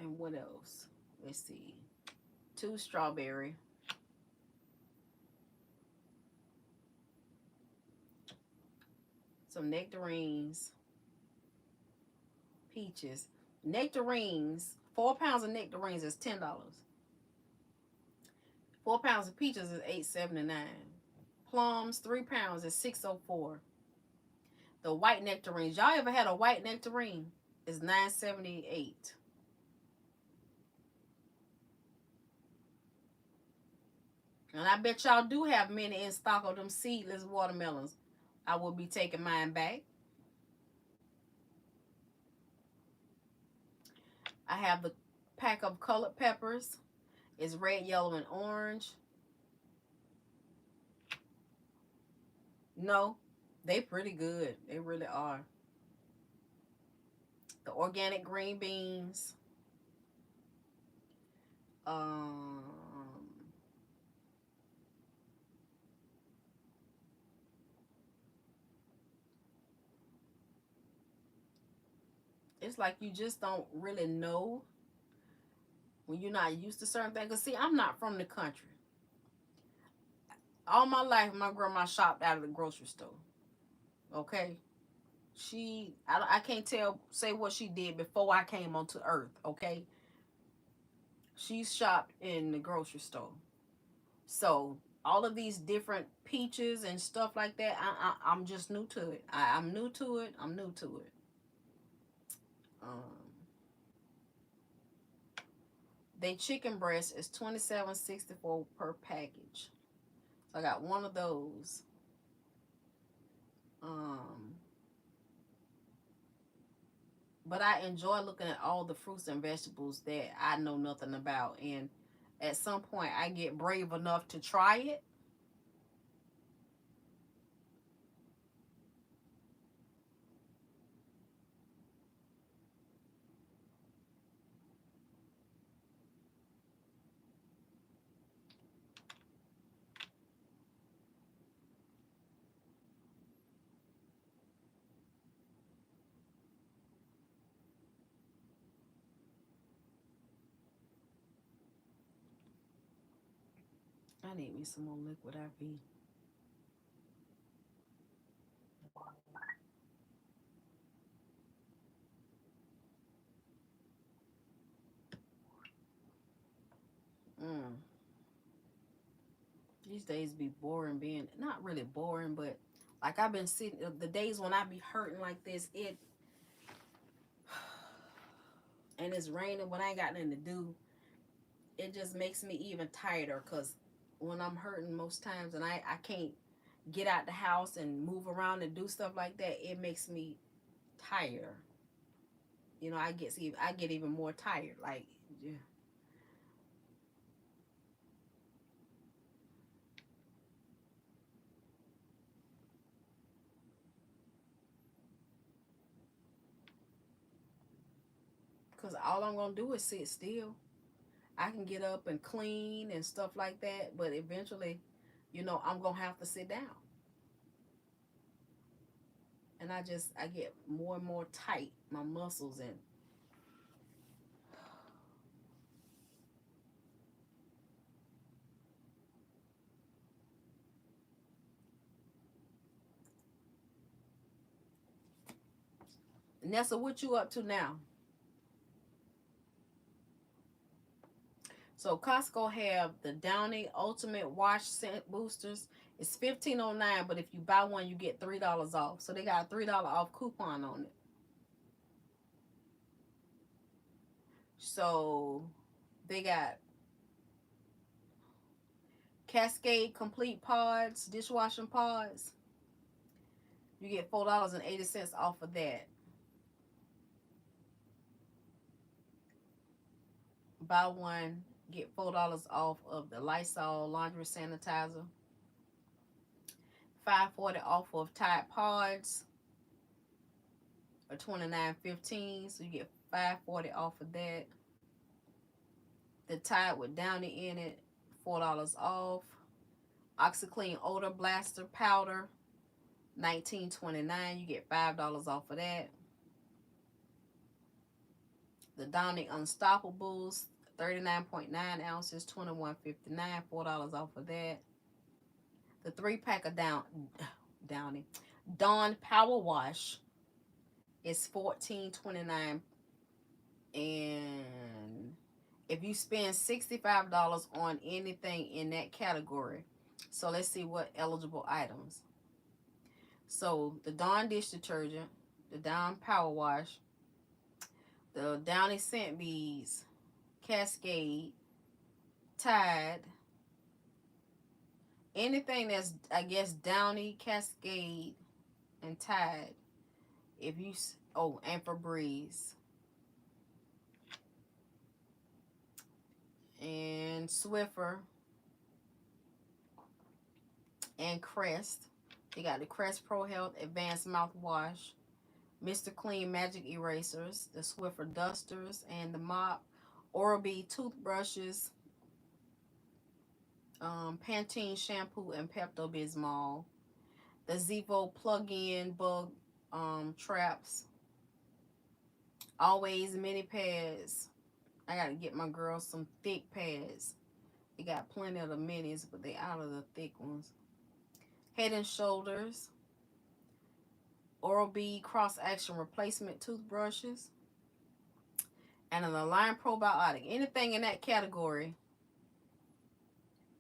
And what else? Let's see. 2 strawberry. Some nectarines. Peaches. Nectarines. 4 pounds of nectarines is $10. 4 pounds of peaches is $8.79. Plums, 3 pounds is $6.04. The white nectarines. Y'all ever had a white nectarine? It's $9.78. And I bet y'all do have many in stock of them seedless watermelons. I will be taking mine back. I have the pack of colored peppers. It's red, yellow, and orange. No, they pretty good. They really are. The organic green beans. It's like you just don't really know when you're not used to certain things. Because, see, I'm not from the country. All my life, my grandma shopped out of the grocery store. Okay? I can't say what she did before I came onto earth. Okay? She shopped in the grocery store. So, all of these different peaches and stuff like that, I'm just new to it. I'm new to it. I'm new to it. They chicken breast is $27.64 per package. So I got 1 of those. But I enjoy looking at all the fruits and vegetables that I know nothing about. And at some point, I get brave enough to try it. I need me some more liquid IV. These days be boring being, not really boring, but like I've been sitting, the days when I be hurting like this, and it's raining when I ain't got nothing to do, it just makes me even tighter. Because when I'm hurting most times and I can't get out the house and move around and do stuff like that, it makes me tired. You know, I get even more tired. Like, yeah. Because all I'm going to do is sit still. I can get up and clean and stuff like that, but eventually, you know, I'm going to have to sit down. And I get more and more tight, my muscles. And Nessa, what you up to now? So Costco have the Downy Ultimate Wash Scent Boosters. It's $15.09, but if you buy one, you get $3 off. So they got a $3 off coupon on it. So they got Cascade Complete Pods, dishwashing pods. You get $4.80 off of that. buy one, get $4 off of the Lysol laundry sanitizer. $5.40 off of Tide Pods, or $29.15. So you get $5.40 off of that. The Tide with Downy in it, $4 off. OxyClean Odor Blaster Powder, $19.29. You get $5 off of that. The Downy Unstoppables, 39.9 ounces, $21.59. $4 off of that. The 3-pack of Downy Dawn Power Wash is $14.29. And if you spend $65 on anything in that category, so let's see what eligible items. So the Dawn dish detergent, the Dawn Power Wash, the Downy Scent Beads, Cascade, Tide, anything that's, I guess, Downy, Cascade, and Tide. If you, oh, and Febreze, and Swiffer, and Crest. You got the Crest Pro Health Advanced Mouthwash, Mr. Clean Magic Erasers, the Swiffer Dusters, and the Mop, Oral-B Toothbrushes, Pantene Shampoo and Pepto-Bismol, the Zevo Plug-In Bug Traps, Always Mini Pads. I gotta get my girls some thick pads. They got plenty of the minis, but they out of the thick ones. Head and Shoulders, Oral-B Cross Action Replacement Toothbrushes, and an Align Probiotic. Anything in that category,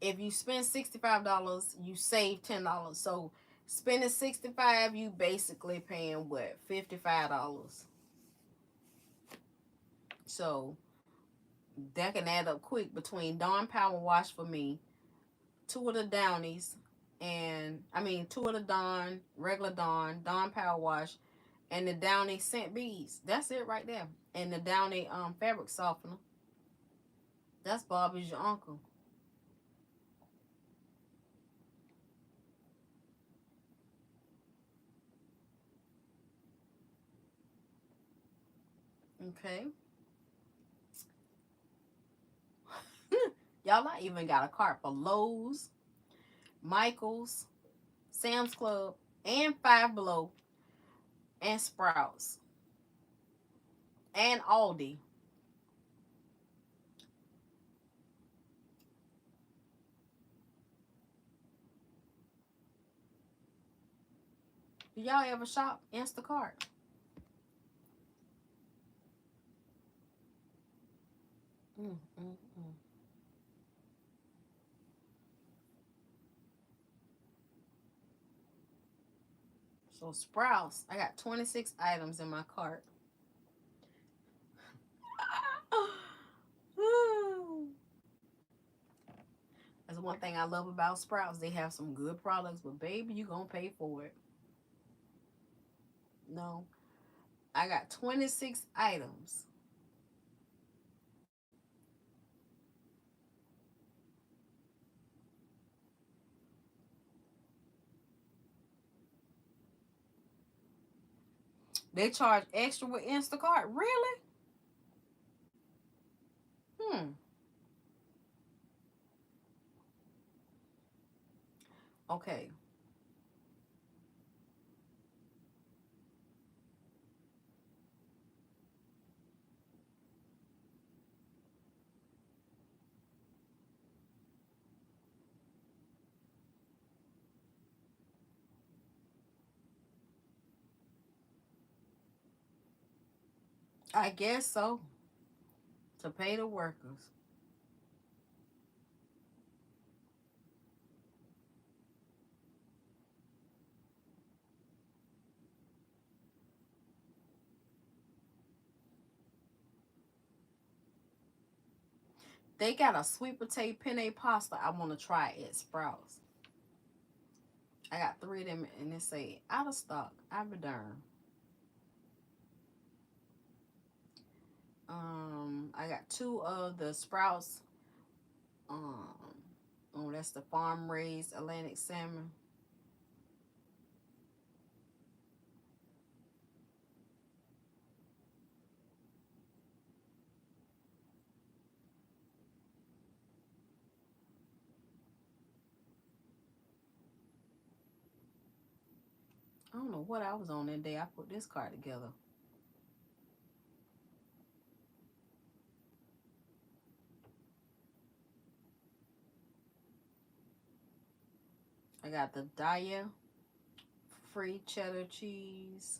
if you spend $65, you save $10. So spending $65, you basically paying what, $55. So that can add up quick between Dawn Power Wash for me, 2 of the Downies, and I mean 2 of the Dawn, regular Dawn Power Wash, and the Downy Scent Beads. That's it right there. And the Downy fabric softener. That's Bobby's your uncle. Okay. Y'all, I even got a cart for Lowe's, Michael's, Sam's Club, and Five Below, and Sprouts, and Aldi. Do y'all ever shop Instacart? Mm, mm, mm. So Sprouts, I got 26 items in my cart. That's one thing I love about Sprouts. They have some good products, but baby, you gonna pay for it. No, I got 26 items. They charge extra with Instacart? Really? Hmm. Okay. I guess so. To pay the workers. They got a sweet potato penne pasta I want to try at Sprouts. I got 3 of them and they say out of stock. I return. I got 2 of the Sprouts. Um, oh, that's the farm raised Atlantic salmon. I don't know what I was on that day. I put this card together. I got the Daya free cheddar cheese,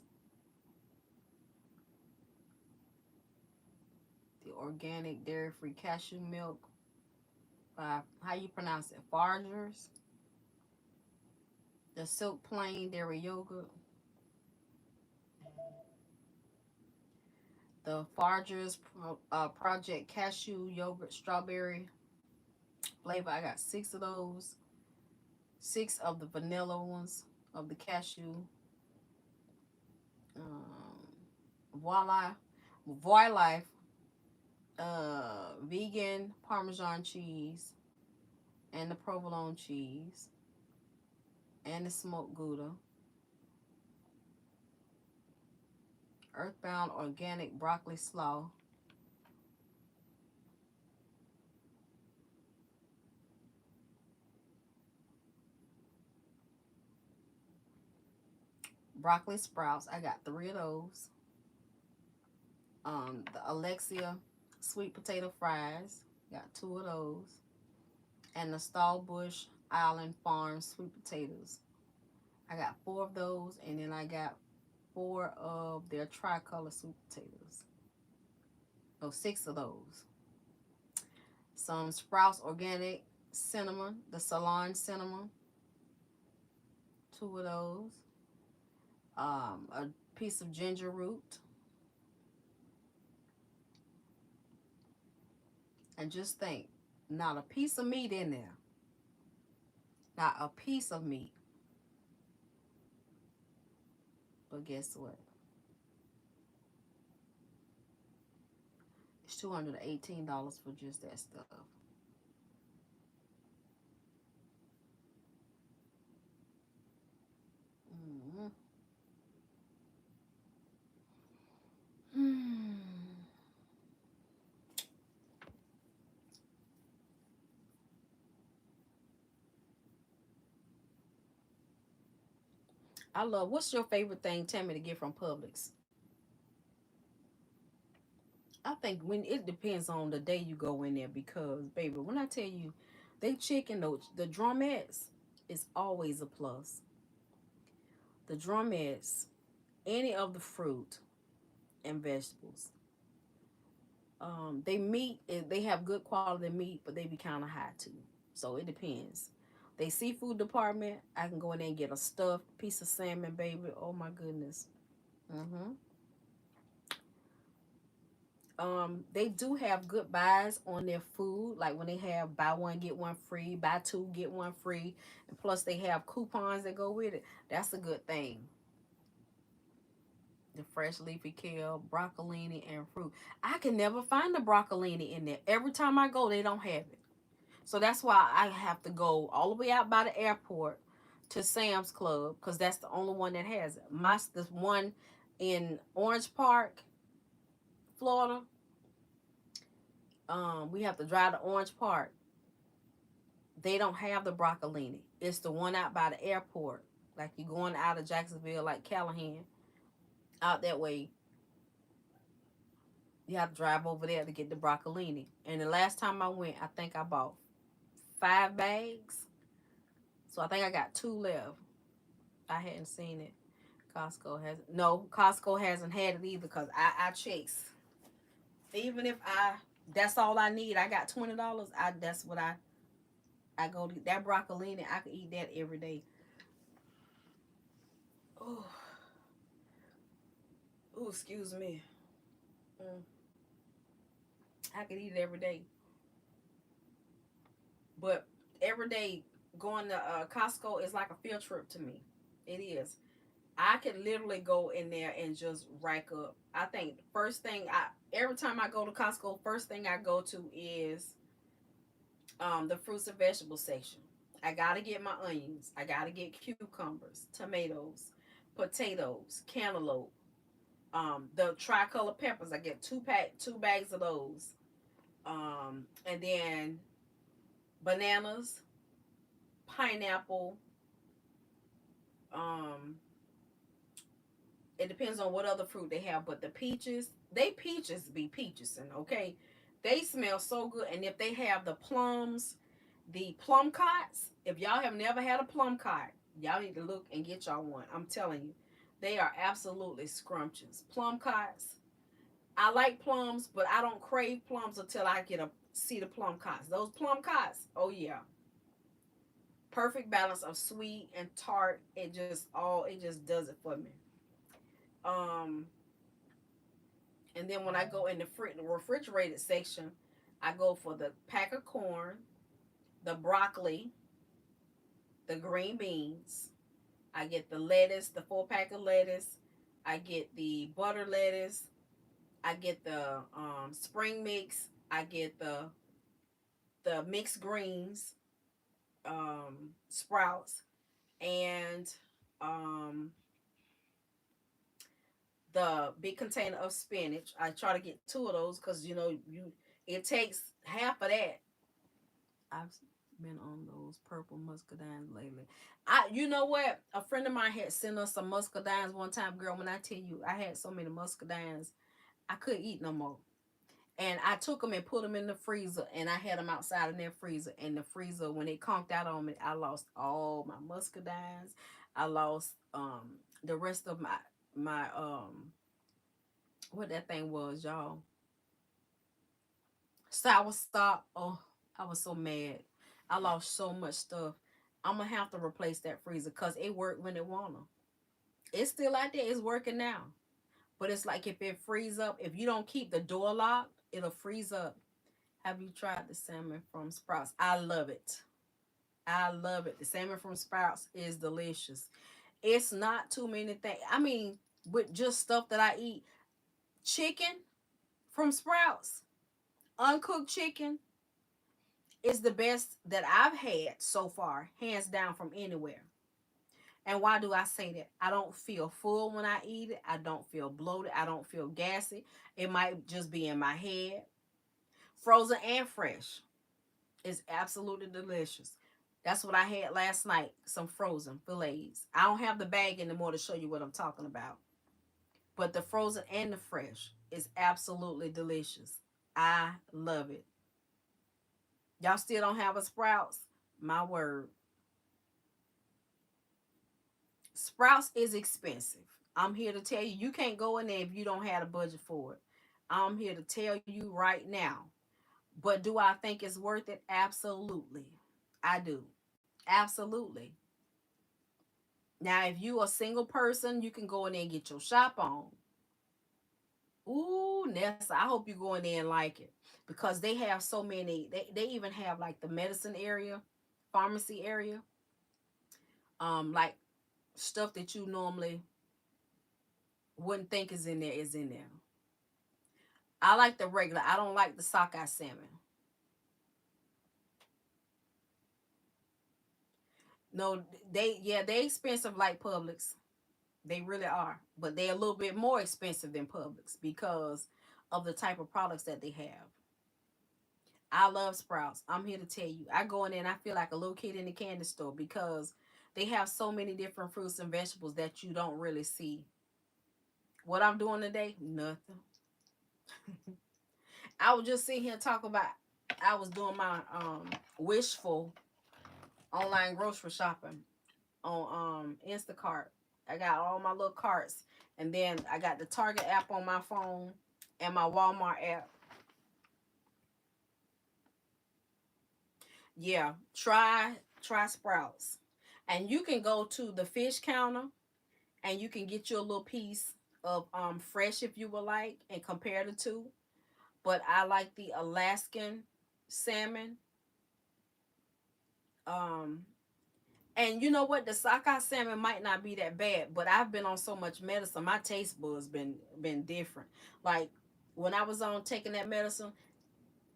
the organic dairy free cashew milk by, how you pronounce it, Fargers, the silk plain dairy yogurt, the Fargers Project cashew yogurt strawberry flavor. I got 6 of those, 6 of the vanilla ones of the cashew. Voila, Voila, vegan Parmesan cheese, and the provolone cheese, and the smoked Gouda, Earthbound organic broccoli slaw, broccoli sprouts. I got 3 of those. The Alexia sweet potato fries. Got 2 of those. And the Stallbush Island Farm sweet potatoes. I got 4 of those, and then I got 4 of their tricolor sweet potatoes. Oh, 6 of those. Some Sprouts organic cinnamon, the Ceylon cinnamon. 2 of those. A piece of ginger root. And just think, not a piece of meat in there. Not a piece of meat. But guess what? It's $218 for just that stuff. Mm-hmm. I love, what's your favorite thing, Tammy, to get from Publix? I think when it depends on the day you go in there because, baby, when I tell you they chicken, the drumettes is always a plus. The drumettes, any of the fruit and vegetables. They meat, they have good quality meat, but they be kind of high too. So it depends. They seafood department, I can go in there and get a stuffed piece of salmon, baby. Oh my goodness. Mm-hmm. They do have good buys on their food, like when they have buy one get one free, buy two get one free, and plus they have coupons that go with it. That's a good thing. The fresh leafy kale, broccolini, and fruit. I can never find the broccolini in there. Every time I go, they don't have it. So that's why I have to go all the way out by the airport to Sam's Club because that's the only one that has it. The one in Orange Park, Florida. We have to drive to Orange Park. They don't have the broccolini. It's the one out by the airport. Like you're going out of Jacksonville, like Callahan, out that way. You have to drive over there to get the broccolini. And the last time I went, I think I bought 5 bags. So I think I got 2 left. I hadn't seen it. Costco hasn't had it either because I chase. Even if that's all I need. I got $20. That's what I go to. That broccolini, I could eat that every day. Oh, excuse me. Mm, I could eat it every day. But every day going to Costco is like a field trip to me. It is. I can literally go in there and just rack up. I think first thing I every time I go to Costco, first thing I go to is the fruits and vegetables section. I gotta get my onions. I gotta get cucumbers, tomatoes, potatoes, cantaloupe, the tricolor peppers. I get two bags of those. And then bananas, pineapple. Um, it depends on what other fruit they have, but the peaches, they peaches be peaches, and okay, they smell so good. And if they have the plums, the plum cots, if y'all have never had a plum cot, y'all need to look and get y'all one. I'm telling you, they are absolutely scrumptious. Plum cots. I like plums, but I don't crave plums until I get a see the plum cots. Those plum cots, oh yeah, perfect balance of sweet and tart. It just does it for me. Um, and then when I go in the refrigerated section, I go for the pack of corn, the broccoli, the green beans. I get the lettuce, the 4 pack of lettuce. I get the butter lettuce. I get the spring mix. I get the mixed greens, sprouts, and um, the big container of spinach. I try to get 2 of those because you it takes half of that. I've been on those purple muscadines lately. You know what? A friend of mine had sent us some muscadines one time, girl. When I tell you, I had so many muscadines, I couldn't eat no more. And I took them and put them in the freezer, and I had them outside in that freezer. And the freezer, when it conked out on me, I lost all my muscadines. I lost the rest of my what that thing was, y'all. Sour stop. Oh, I was so mad. I lost so much stuff. I'm gonna have to replace that freezer because it worked when it wanna. It's still out there. It's working now. But it's like if it freeze up, if you don't keep the door locked, it'll freeze up. Have you tried the salmon from Sprouts? I love it. I love it. The salmon from Sprouts is delicious. It's not too many things. I mean, with just stuff that I eat, chicken from Sprouts, uncooked chicken is the best that I've had so far, hands down from anywhere. And why do I say that? I don't feel full when I eat it. I don't feel bloated. I don't feel gassy. It might just be in my head. Frozen and fresh is absolutely delicious. That's what I had last night, some frozen fillets. I don't have the bag anymore to show you what I'm talking about. But the frozen and the fresh is absolutely delicious. I love it. Y'all still don't have a Sprouts? My word. Sprouts is expensive. I'm here to tell you, you can't go in there if you don't have a budget for it. I'm here to tell you right now. But do I think it's worth it? Absolutely. I do. Absolutely. Now, if you a single person, you can go in there and get your shop on. Ooh, Nessa, I hope you go in there and like it. Because they have so many, they even have like the medicine area, pharmacy area. Like stuff that you normally wouldn't think is in there is in there. I like the regular. I don't like the sockeye salmon. No, they expensive like Publix. They really are, but they're a little bit more expensive than Publix because of the type of products that they have. I love Sprouts. I'm here to tell you. I go in there and I feel like a little kid in the candy store because they have so many different fruits and vegetables that you don't really see. What I'm doing today? Nothing. I was just sitting here talking about I was doing my wishful online grocery shopping on Instacart. I got all my little carts, and then I got the Target app on my phone and my Walmart app. Yeah, try Sprouts, and you can go to the fish counter and you can get you a little piece of fresh if you would like and compare the two. But I like the Alaskan salmon. Um, And you know what? The sockeye salmon might not be that bad, but I've been on so much medicine. My taste buds been different. Like when I was on taking that medicine,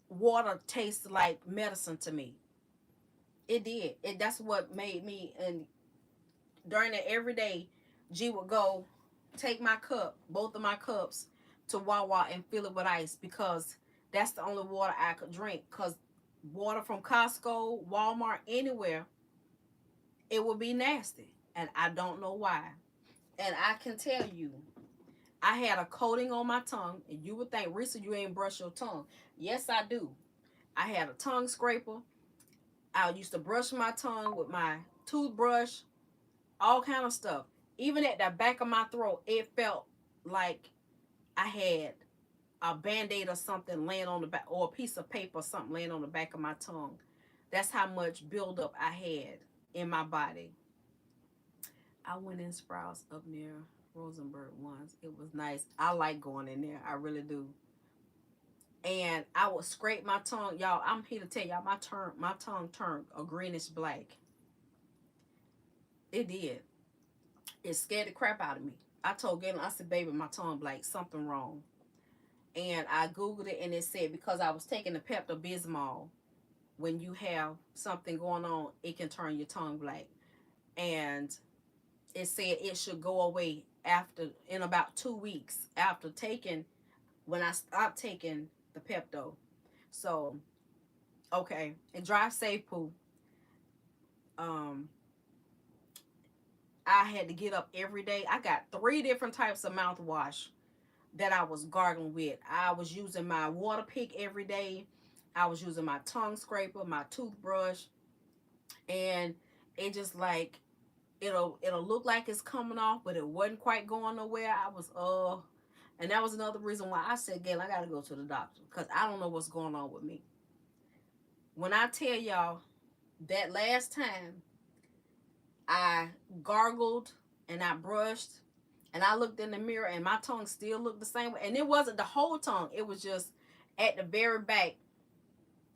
water tasted like medicine to me. It did. It That's what made me. And during that every day, G would go take my cup, both of my cups, to Wawa and fill it with ice because that's the only water I could drink. Cause water from Costco, Walmart, anywhere, it would be nasty, and I don't know why. And I can tell you, I had a coating on my tongue, and you would think, Risa, you ain't brush your tongue. Yes, I do. I had a tongue scraper. I used to brush my tongue with my toothbrush, all kind of stuff. Even at the back of my throat, it felt like I had a band-aid or something laying on the back, or a piece of paper or something laying on the back of my tongue. That's how much buildup I had in my body. I went in Sprouts up near Rosenberg once. It was nice. I like going in there. I really do. And I would scrape my tongue. Y'all, I'm here to tell y'all my tongue turned a greenish black. It did. It scared the crap out of me. I told Galen, I said, baby, my tongue black, something wrong. And I Googled it, and it said because I was taking the Pepto-Bismol, when you have something going on, it can turn your tongue black. And it said it should go away in about 2 weeks after taking, when I stopped taking the Pepto. So, okay. And drive safe, Pooh. Um, I had to get up every day. I got 3 different types of mouthwash that I was gargling with. I was using my water pick every day. I was using my tongue scraper, my toothbrush, and it just like it'll look like it's coming off, but it wasn't quite going nowhere. I was and that was another reason why I said, Gail, I gotta go to the doctor because I don't know what's going on with me. When I tell y'all that last time I gargled and I brushed and I looked in the mirror and my tongue still looked the same way, and it wasn't the whole tongue, it was just at the very back.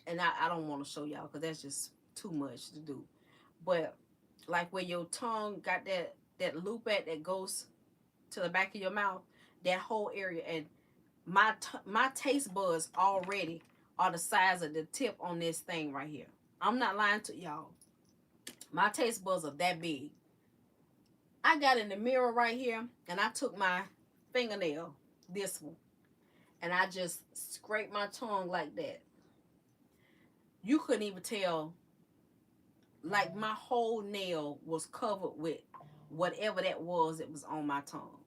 And I don't want to show y'all because that's just too much to do. But like where your tongue got that loop at that goes to the back of your mouth, that whole area, and my taste buds already are the size of the tip on this thing right here. I'm not lying to y'all. My taste buds are that big. I got in the mirror right here and I took my fingernail, this one, and I just scraped my tongue like that. You couldn't even tell, like my whole nail was covered with whatever that was that was on my tongue.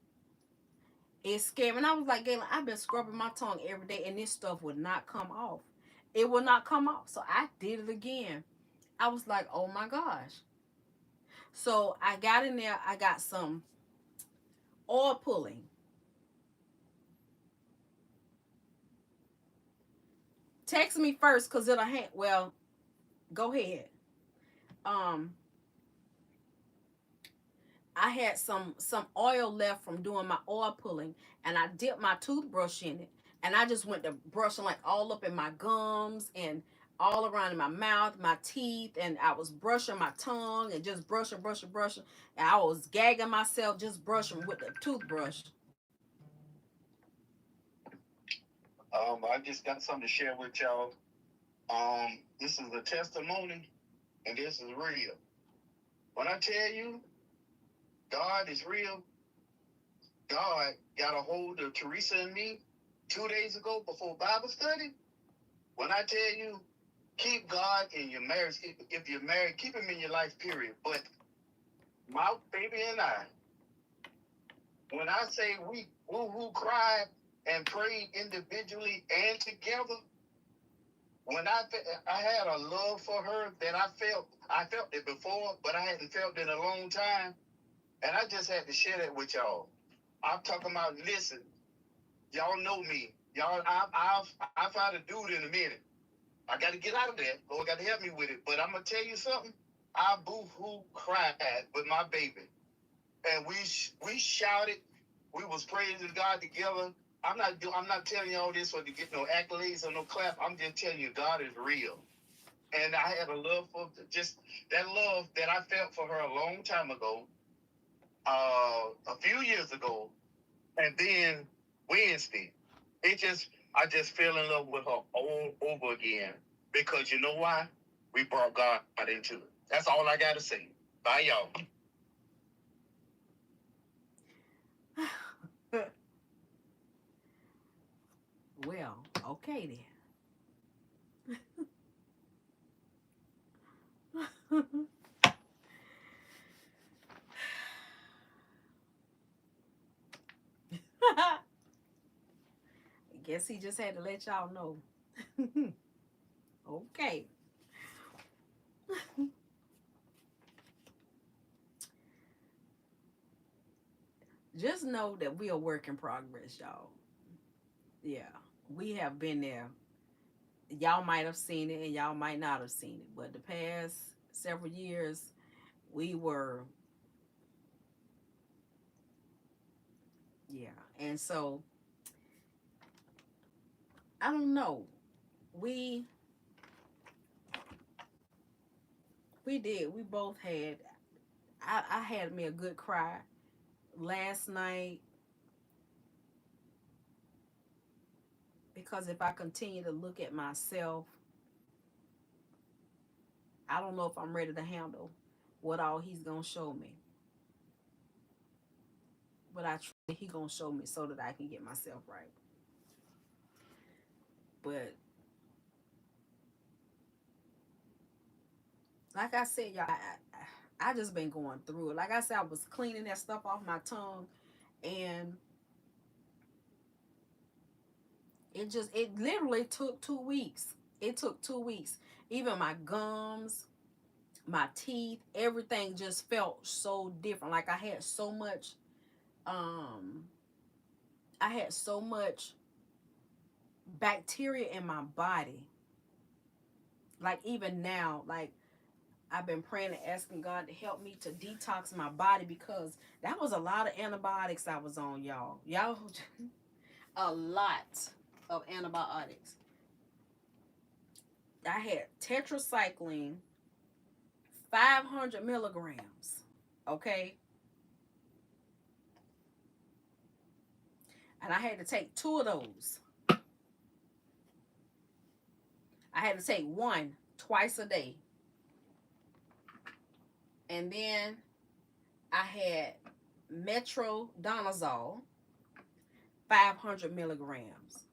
It scared me. And I was like, Galen, I've been scrubbing my tongue every day and this stuff would not come off. It would not come off. So I did it again. I was like, oh my gosh. So I got in there. I got some oil pulling. Text me first because it'll hang. Well, go ahead. Um, I had some oil left from doing my oil pulling, and I dipped my toothbrush in it, and I just went to brushing like all up in my gums and all around in my mouth, my teeth, and I was brushing my tongue and just brushing, and I was gagging myself just brushing with the toothbrush. I just got something to share with y'all. This is a testimony, and this is real. When I tell you God is real, God got a hold of Teresa and me 2 days ago before Bible study. When I tell you, keep God in your marriage. If you're married, keep him in your life, period. But my baby and I, when I say we woo-hoo cried and prayed individually and together, when I had a love for her that I felt it before, but I hadn't felt it in a long time. And I just had to share that with y'all. I'm talking about, listen, y'all know me. Y'all, I'll find a dude in a minute. I got to get out of that. Lord got to help me with it. But I'm going to tell you something. I boo-hoo cried with my baby. And we shouted. We was praising God together. I'm not telling you all this for to get no accolades or no clap. I'm just telling you God is real. And I had a love for just that love that I felt for her a long time ago, a few years ago, and then Wednesday, I just fell in love with her all over again. Because you know why? We brought God into it. That's all I gotta say. Bye, y'all. Well, okay then. I guess he just had to let y'all know. Okay. Just know that we are work in progress, y'all. Yeah, we have been there. Y'all might have seen it and y'all might not have seen it, but the past several years, we were, yeah. And so, I don't know. We we did. We both had. I had me a good cry last night because if I continue to look at myself, I don't know if I'm ready to handle what all he's gonna show me. But I trust that he gonna show me so that I can get myself right. But like I said, y'all, I just been going through it. Like I said, I was cleaning that stuff off my tongue, and it literally took 2 weeks. It took 2 weeks. Even my gums, my teeth, everything just felt so different. Like um, I had so much bacteria in my body. Like even now, like I've been praying and asking God to help me to detox my body because that was a lot of antibiotics I was on, y'all. Y'all, a lot of antibiotics. I had tetracycline, 500 milligrams. Okay. And I had to take two of those. I had to take one twice a day. And then I had metronidazole, 500 milligrams.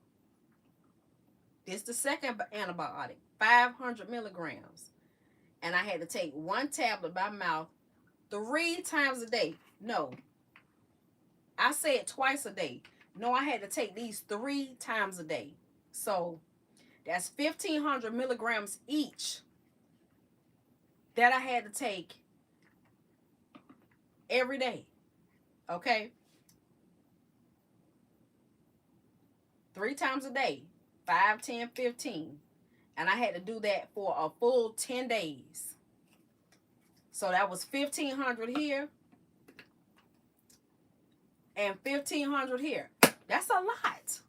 This is the second antibiotic, 500 milligrams. And I had to take one tablet by mouth 3 times a day. No, I said twice a day. No, I had to take these 3 times a day. So that's 1,500 milligrams each that I had to take every day. Okay? 3 times a day, 5, 10, 15. And I had to do that for a full 10 days. So that was 1,500 here and 1,500 here. That's a lot.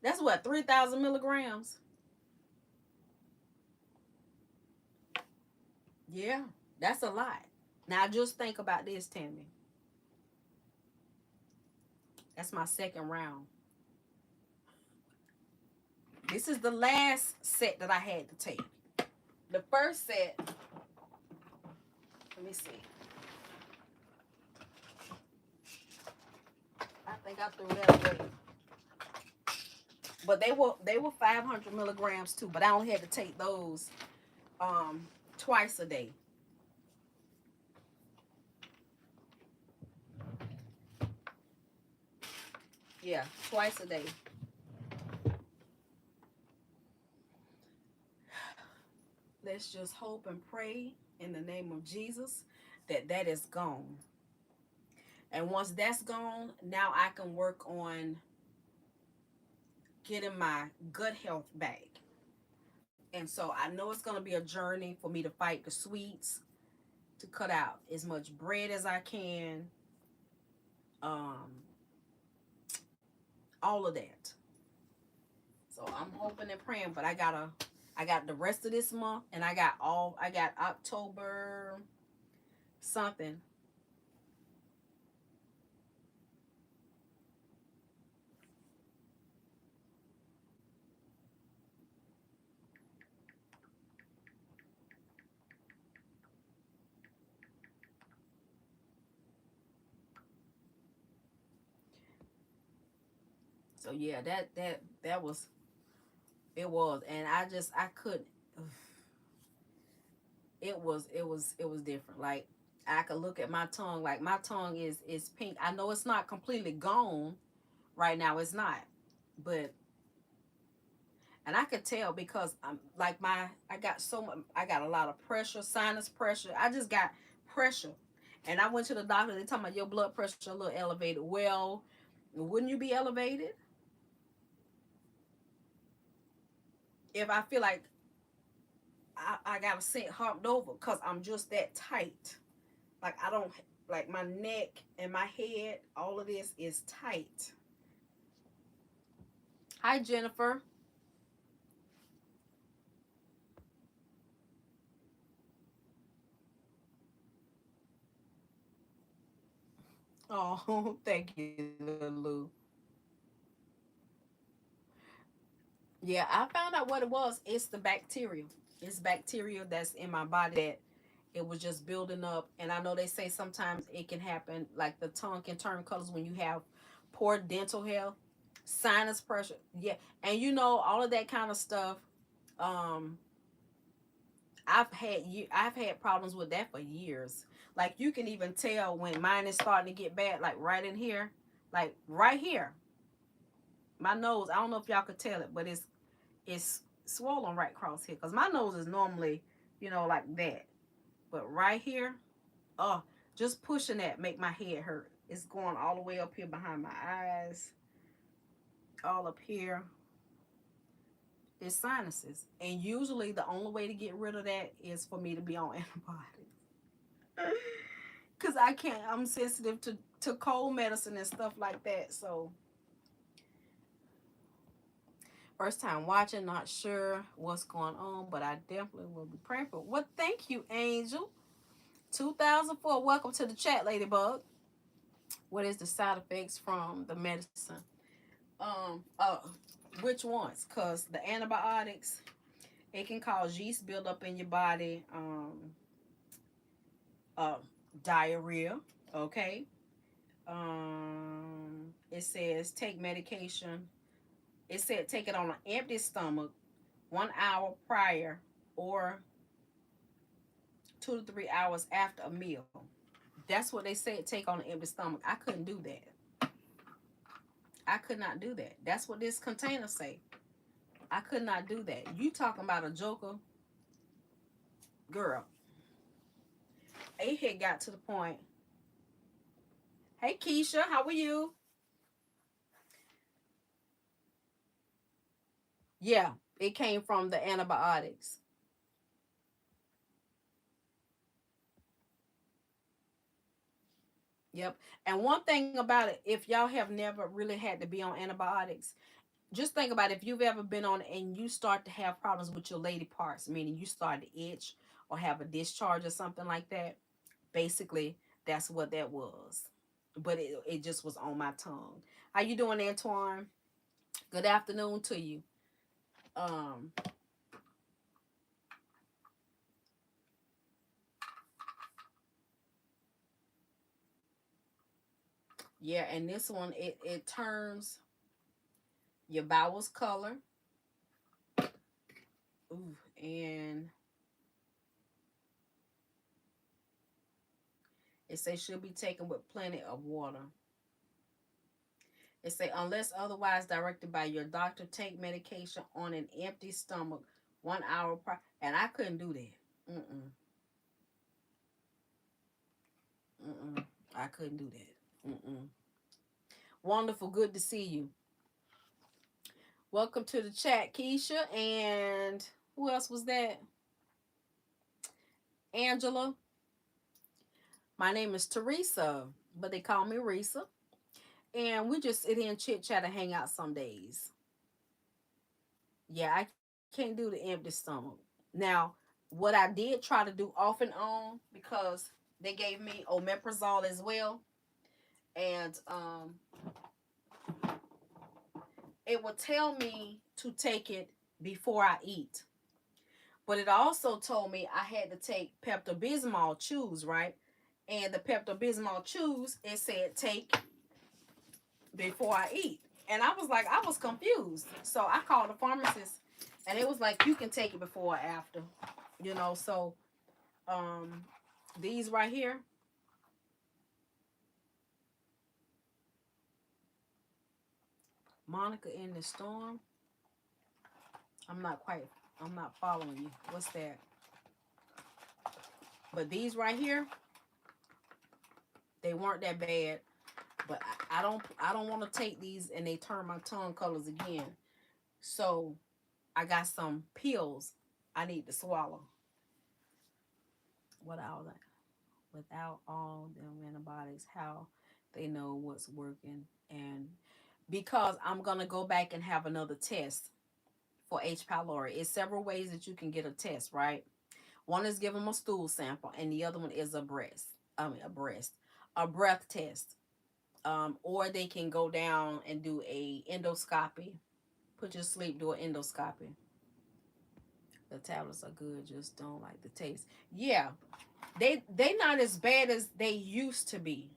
That's what, 3,000 milligrams? Yeah, that's a lot. Now just think about this, Tammy. That's my second round. This is the last set that I had to take. The first set, let me see. I think I threw that away. But they were 500 milligrams too. But I only had to take those twice a day. Yeah, twice a day. Let's just hope and pray in the name of Jesus that that is gone. And once that's gone, now I can work on getting my gut health back. And so I know it's going to be a journey for me to fight the sweets, to cut out as much bread as I can. Um, all of that. So I'm hoping and praying, but I got the rest of this month, and I got October something. So yeah, that was it was, and I couldn't. It was different. Like I could look at my tongue. Like my tongue is pink. I know it's not completely gone right now. It's not, but and I could tell because I'm like I got so much. I got a lot of pressure, sinus pressure. I just got pressure, and I went to the doctor. They told me your blood pressure a little elevated. Well, wouldn't you be elevated if I feel like I got to sit humped over because I'm just that tight. Like I don't like my neck and my head. All of this is tight. Hi Jennifer. Oh, thank you, Lou. Yeah, I found out what it was. It's the bacteria. It's bacteria that's in my body that it was just building up. And I know they say sometimes it can happen, like the tongue can turn colors when you have poor dental health, sinus pressure. Yeah, and you know all of that kind of stuff. Um, I've had problems with that for years. Like you can even tell when mine is starting to get bad, like right in here, like right here, my nose. I don't know if y'all could tell it, but it's swollen right across here. Cause my nose is normally, like that, but right here, oh, just pushing that make my head hurt. It's going all the way up here behind my eyes, all up here. It's sinuses, and usually the only way to get rid of that is for me to be on antibiotics. Cause I can't. I'm sensitive to cold medicine and stuff like that. So first time watching, not sure what's going on, but I definitely will be praying for it. Well, thank you, Angel. 2004. Welcome to the chat, Ladybug. What is the side effects from the medicine? Um, uh, which ones? Cause the antibiotics, it can cause yeast buildup in your body. Uh, Diarrhea. Okay. It says take medication. It said take it on an empty stomach 1 hour prior or 2 to 3 hours after a meal. That's what they said take on an empty stomach. I couldn't do that. I could not do that. That's what this container say. I could not do that. You talking about a joker, girl? It had got to the point. Hey Keisha, how are you? Yeah, it came from the antibiotics. Yep. And one thing about it, if y'all have never really had to be on antibiotics, just think about if you've ever been on and you start to have problems with your lady parts, meaning you start to itch or have a discharge or something like that. Basically, that's what that was. But it just was on my tongue. How you doing, Antoine? Good afternoon to you. Um, yeah, and this one it turns your bowels color. Ooh, and it says should be taken with plenty of water. It say unless otherwise directed by your doctor, take medication on an empty stomach 1 hour prior. And I couldn't do that. Mm-mm. Mm-mm. I couldn't do that. Mm-mm. Wonderful. Good to see you. Welcome to the chat, Keisha. And who else was that? Angela. My name is Teresa, but they call me Risa. And we just sit here and chit chat and hang out some days. Yeah, I can't do the empty stomach. Now, what I did try to do off and on, because they gave me omeprazole as well, and it would tell me to take it before I eat. But it also told me I had to take Pepto Bismol chews, right? And the Pepto Bismol chews, it said take before I eat. And I was like, I was confused. So I called the pharmacist, and it was like, you can take it before or after. So um these right here, Monica in the Storm. I'm not quite, I'm not following you. What's that? But these right here, they weren't that bad. But I don't want to take these and they turn my tongue colors again. So I got some pills I need to swallow. Without all them antibiotics, how they know what's working. And because I'm gonna go back and have another test for H. pylori. It's several ways that you can get a test, right? One is give them a stool sample, and the other one is a breath test. Or they can go down and do a endoscopy. Put you to sleep, do an endoscopy. The tablets are good, just don't like the taste. Yeah, they not as bad as they used to be.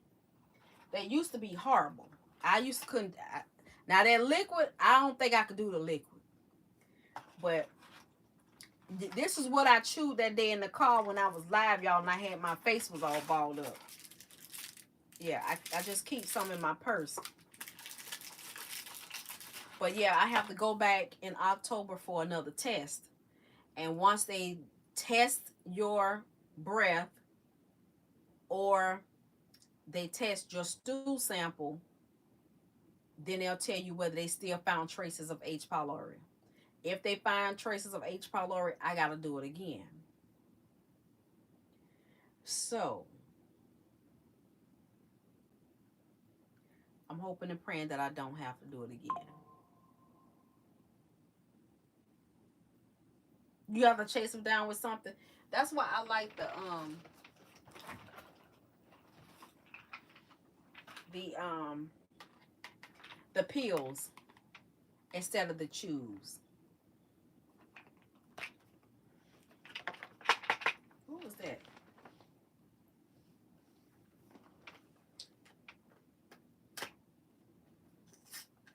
They used to be horrible. I used to couldn't. Now that liquid, I don't think I could do the liquid. But this is what I chewed that day in the car when I was live, y'all, and I had my face was all balled up. Yeah, I just keep some in my purse. But yeah, I have to go back in October for another test. And once they test your breath or they test your stool sample, then they'll tell you whether they still found traces of H. pylori. If they find traces of H. pylori, I got to do it again. So I'm hoping and praying that I don't have to do it again. You have to chase them down with something. That's why I like the um the pills instead of the chews. What was that?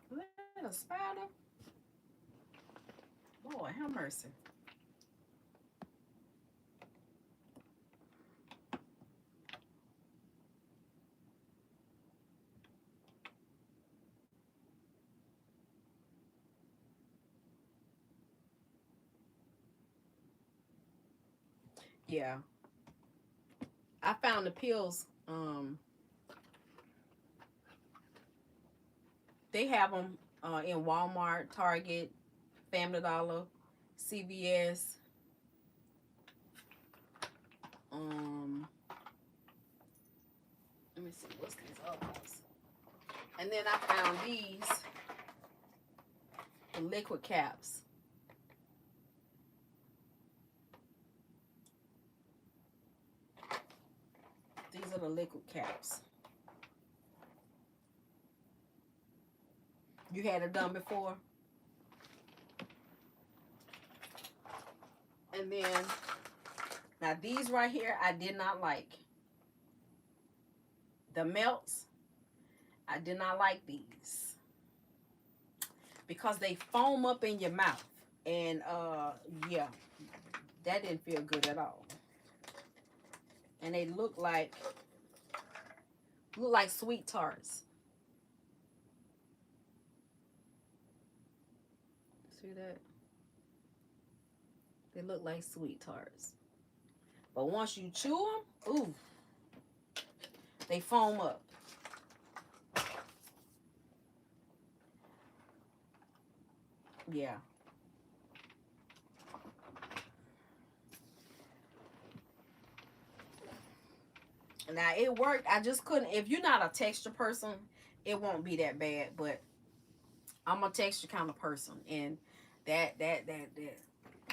Was that a spider? Lord, have mercy. Yeah, I found the pills. They have them in Walmart, Target, Family Dollar, CVS. Um, Let me see what's these others. And then I found these, the liquid caps. These are the liquid caps. You had it done before? And then, now these right here, I did not like. The melts, I did not like these. Because they foam up in your mouth. And, yeah, that didn't feel good at all. And they look like sweet tarts. See that? They look like sweet tarts. But once you chew them, ooh, they foam up. Yeah. Now it worked. I just couldn't. If you're not a texture person, it won't be that bad. But I'm a texture kind of person, and that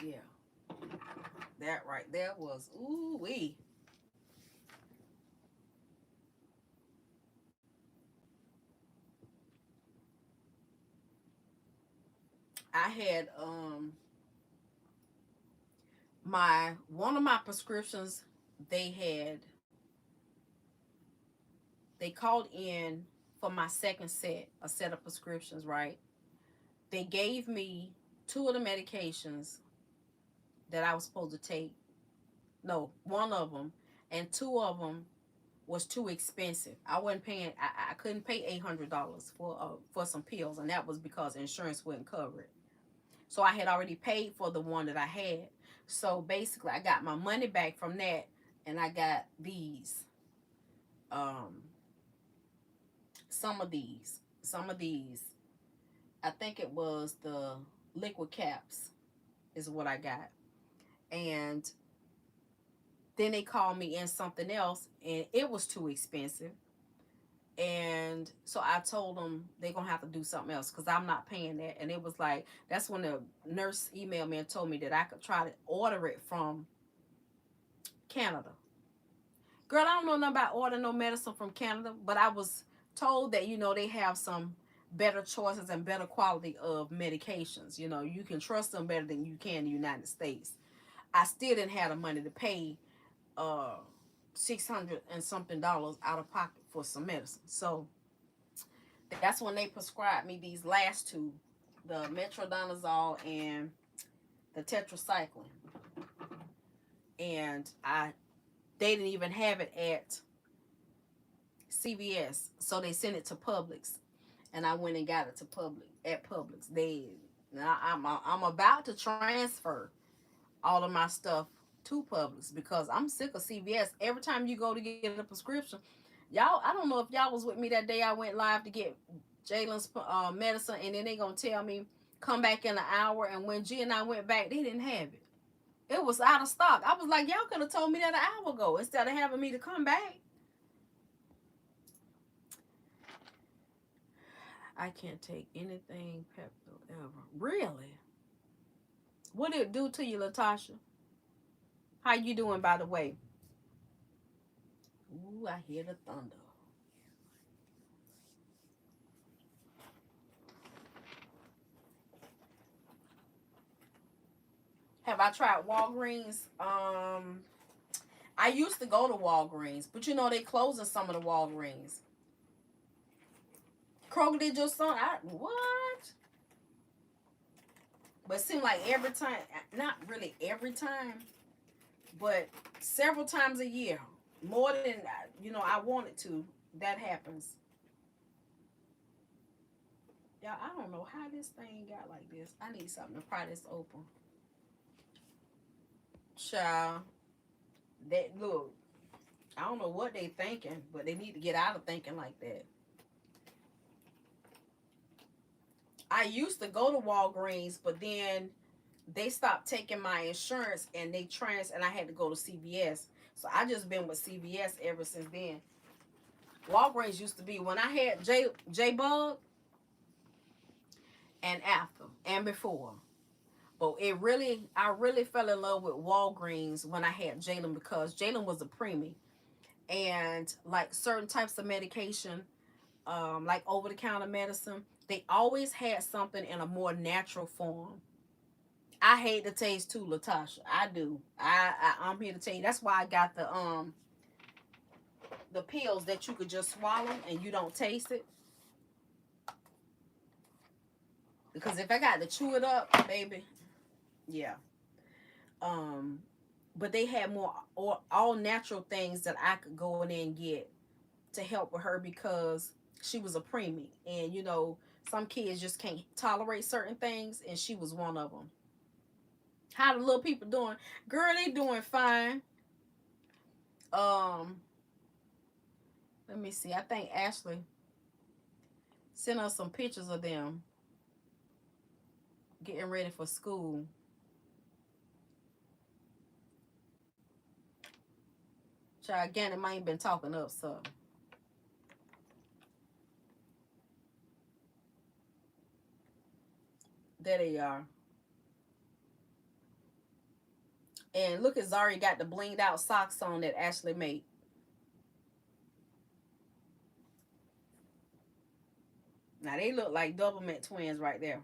yeah, that right there was ooh wee. I had my one of my prescriptions. They had they called in for my second set, a set of prescriptions. Right, they gave me two of the medications that I was supposed to take. No, one of them, and two of them was too expensive. I wasn't paying. I couldn't pay $800 for some pills, and that was because insurance wouldn't cover it. So I had already paid for the one that I had. So basically, I got my money back from that, and I got these. Um, some of these. I think it was the liquid caps is what I got, and then they called me in something else, and it was too expensive. And so I told them they're gonna have to do something else because I'm not paying that. And it was like that's when the nurse emailed me and told me that I could try to order it from Canada. Girl, I don't know nothing about ordering no medicine from Canada, but I was told that they have some better choices and better quality of medications. You can trust them better than you can in the United States. I still didn't have the money to pay uh 600 and something dollars out of pocket for some medicine. So that's when they prescribed me these last two, the metronidazole and the tetracycline. And they didn't even have it at CVS, so they sent it to Publix, and I went and got it to Publix. I'm about to transfer all of my stuff to Publix because I'm sick of CVS. Every time you go to get a prescription, y'all, I don't know if y'all was with me that day I went live to get Jalen's medicine, and then they gonna tell me come back in an hour. And when G and I went back, they didn't have it. It was out of stock. I was like, y'all could have told me that an hour ago instead of having me to come back. I can't take anything Pepto ever. Really? What did it do to you, Latasha? How you doing, by the way? Ooh, I hear the thunder. Have I tried Walgreens? I used to go to Walgreens, but they closing some of the Walgreens. Kroger did your son. What? But it seemed like every time, not really every time, but several times a year, more than I wanted to. That happens. Yeah, I don't know how this thing got like this. I need something to pry this open. Child, that look. I don't know what they thinking, but they need to get out of thinking like that. I used to go to Walgreens, but then they stopped taking my insurance and and I had to go to CVS. So I just been with CVS ever since then. Walgreens used to be when I had J Bug and after and before. But I really fell in love with Walgreens when I had Jalen because Jalen was a preemie. And like certain types of medication, like over the counter medicine, they always had something in a more natural form. I hate the taste too, Latasha. I do. I'm here to tell you. That's why I got the pills that you could just swallow and you don't taste it. Because if I got to chew it up, baby, yeah. Um, but they had more all natural things that I could go in there and get to help with her because she was a preemie, and some kids just can't tolerate certain things, and she was one of them. How the little people doing? Girl, they doing fine. Um, let me see. I think Ashley sent us some pictures of them getting ready for school. Child, again, it might have been talking up, so There they are. And look at Zari got the blinged out socks on that Ashley made. Now they look like double mint twins right there.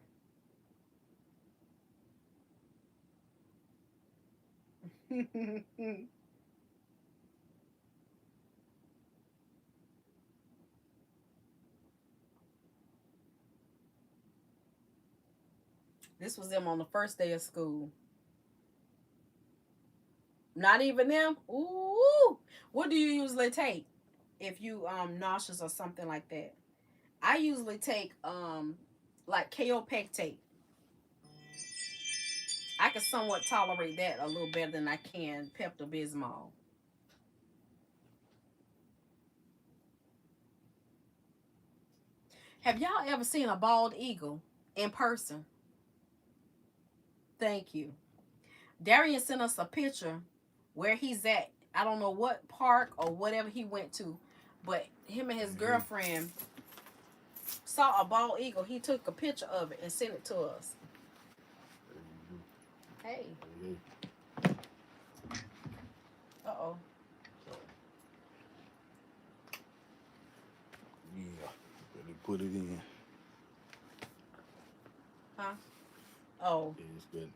This was them on the first day of school. Not even them. Ooh. What do you usually take if you nauseous or something like that? I usually take like Kaopectate. I can somewhat tolerate that a little better than I can Pepto-Bismol. Have y'all ever seen a bald eagle in person? Thank you. Darian sent us a picture where he's at. I don't know what park or whatever he went to, but him and his girlfriend saw a bald eagle. He took a picture of it and sent it to us. Hey. Uh-oh. Yeah, better put it in. Huh? Oh. Yeah, it's good.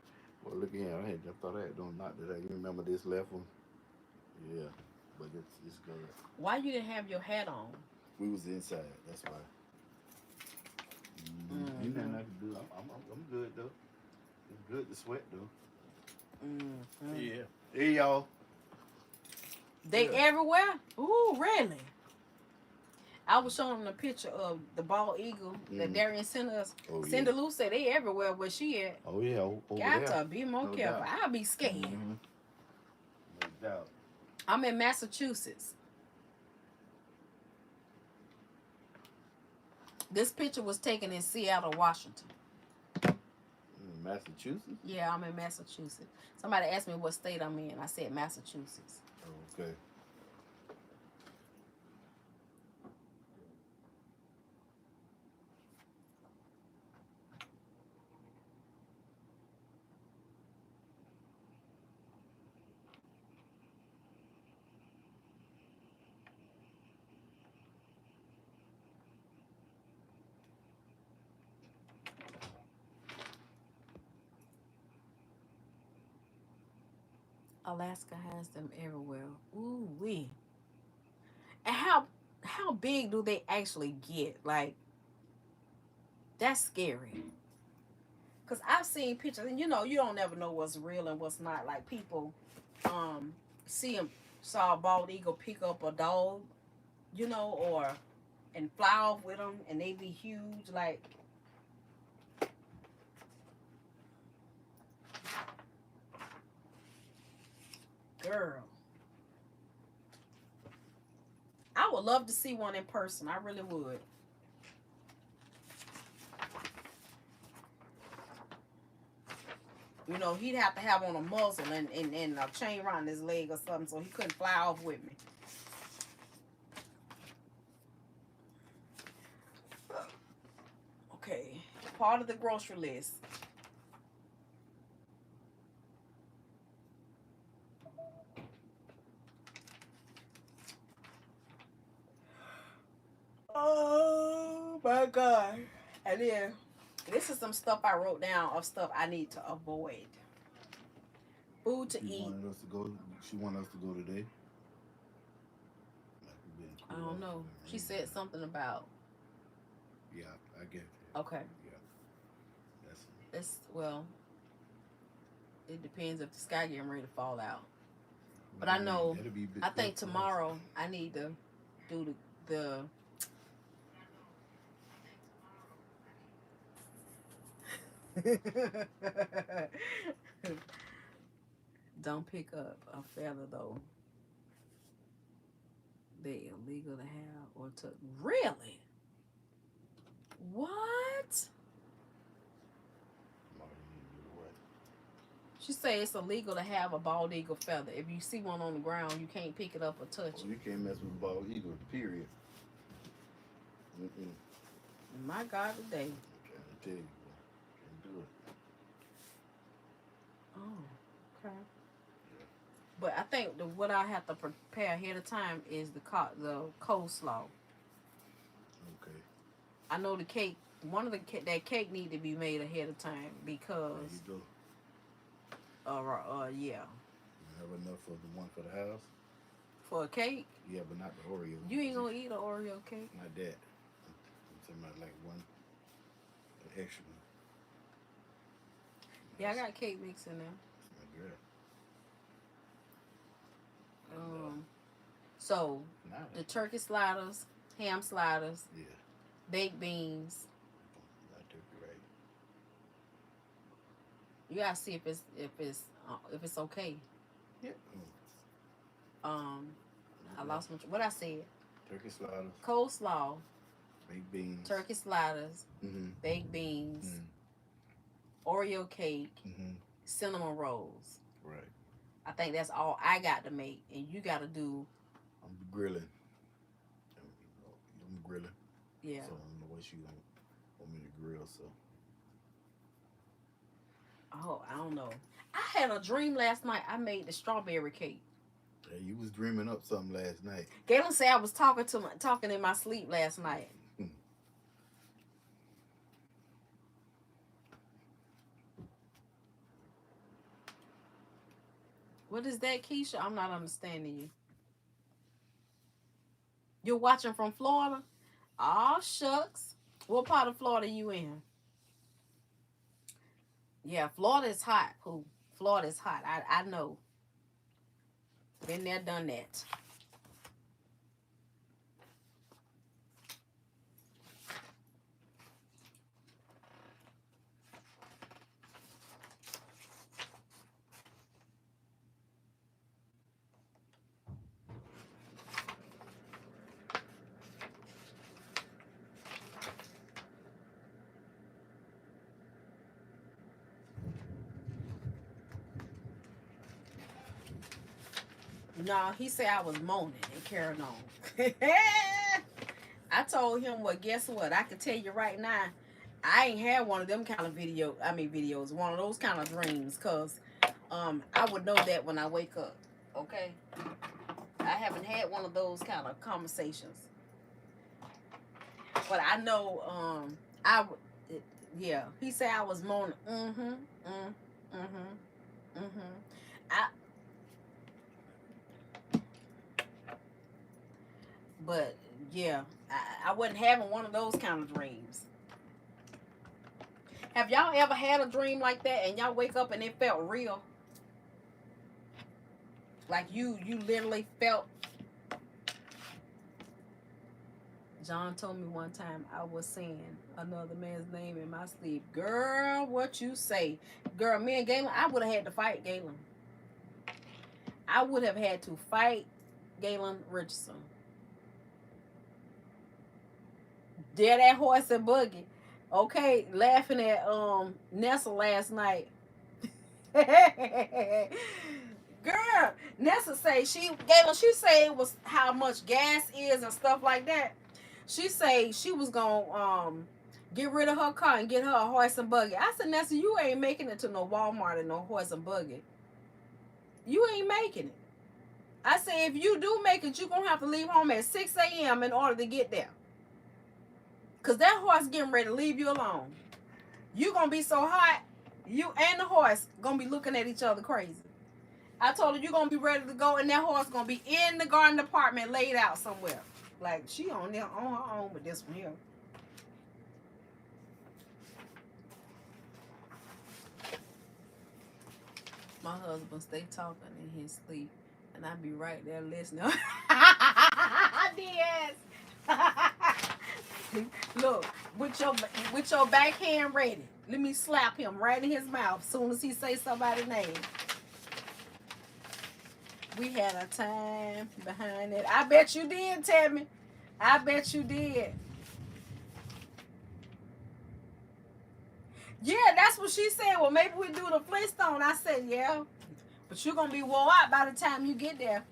Well, look at here. I thought I had done knock that out. You remember this left one? Yeah, but it's good. Why you didn't have your hat on? We was inside. That's why. Ain't nothing I can do. I'm good though. It's good to sweat though. Yeah. Hey y'all. They everywhere? Ooh, really? I was showing them the picture of the bald eagle that Darian sent us. Oh, Cindy Lou said they everywhere where she at. Oh yeah. Over Got there. to be more No careful. doubt. I'll be scared. No doubt. I'm in Massachusetts. This picture was taken in Seattle, Washington. Massachusetts? Yeah, I'm in Massachusetts. Somebody asked me what state I'm in. I said Massachusetts. Oh, okay. Alaska has them everywhere. Ooh wee. And how big do they actually get? Like, that's scary. Cause I've seen pictures, and you don't never know what's real and what's not. Like people, saw a bald eagle pick up a dog, or and fly off with them, and they be huge. Like, girl, I would love to see one in person. I really would. He'd have to have on a muzzle and a chain around his leg or something so he couldn't fly off with me. Okay, part of the grocery list. Oh my God. And then this is some stuff I wrote down of stuff I need to avoid. Food to eat. She wanted us to go today. I don't know. She said something about. Yeah, I get it. Okay. Yeah. It depends if the sky getting ready to fall out. But I know. I think tomorrow I need to do the Don't pick up a feather though. They illegal to have or to really? What? She say it's illegal to have a bald eagle feather. If you see one on the ground, you can't pick it up or touch it. You can't mess with bald eagle. Period. My God, today. I'm trying to tell you, can't do it. Oh, okay. But I think what I have to prepare ahead of time is the coleslaw. Okay. I know the cake. One of that cake need to be made ahead of time There because you go. yeah. You have enough for the one for the house? For a cake? Yeah, but not the Oreo. You ain't gonna eat an Oreo cake? Not that. I'm talking about like one, an extra one. Yeah, I got cake mix in there. That's my girl. So Now the turkey sliders, ham sliders, yeah, baked beans. that turkey right. You gotta see if it's okay. Yeah. I lost what I said. Turkey sliders, Coleslaw, baked beans, turkey sliders, baked beans, Oreo cake, cinnamon rolls. Right. I think that's all I got to make, and you got to do. I'm grilling. I'm grilling. Yeah. So I don't know what you want me to grill. So. Oh, I don't know. I had a dream last night. I made the strawberry cake. Yeah, you was dreaming up something last night. Galen said I was talking in my sleep last night. What is that, Keisha? I'm not understanding you. You're watching from Florida? Aw, shucks. What part of Florida you in? Yeah, Florida is hot. Pooh. Florida is hot. I know. Been there, done that. No, he said I was moaning and carrying on. I told him, well, guess what? I can tell you right now, I ain't had one of them kind of videos, one of those kind of dreams, because I would know that when I wake up, okay? I haven't had one of those kind of conversations. But I know, yeah, he said I was moaning, But yeah, I wasn't having one of those kind of dreams. Have y'all ever had a dream like that and y'all wake up and it felt real? Like you literally felt. John told me one time I was saying another man's name in my sleep. Girl, what you say? Girl, me and Galen, I would have had to fight Galen. I would have had to fight Galen Richardson. There that horse and buggy. Okay, laughing at Nessa last night. Girl, Nessa say Galen, she say it was how much gas is and stuff like that. She say she was gonna get rid of her car and get her a horse and buggy. I said, Nessa, you ain't making it to no Walmart and no horse and buggy. You ain't making it. I say if you do make it, you're gonna have to leave home at 6 a.m. in order to get there. Cause that horse getting ready to leave you alone. You gonna be so hot, you and the horse gonna be looking at each other crazy. I told her you gonna be ready to go, and that horse gonna be in the garden department laid out somewhere. Like she on there on her own with this one here. My husband stay talking in his sleep, and I be right there listening. Yes. Look, with your backhand ready. Let me slap him right in his mouth as soon as he say somebody's name. We had a time behind it. I bet you did, Tammy. I bet you did. Yeah, that's what she said. Well, maybe we do the Flintstone. I said, yeah. But you're going to be wore out by the time you get there.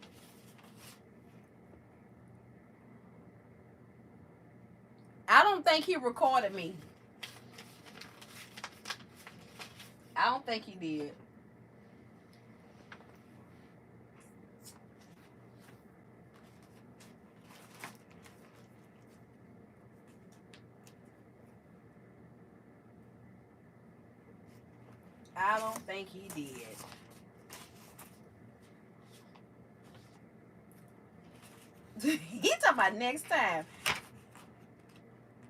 I don't think he recorded me. I don't think he did. I don't think he did. He talking about next time.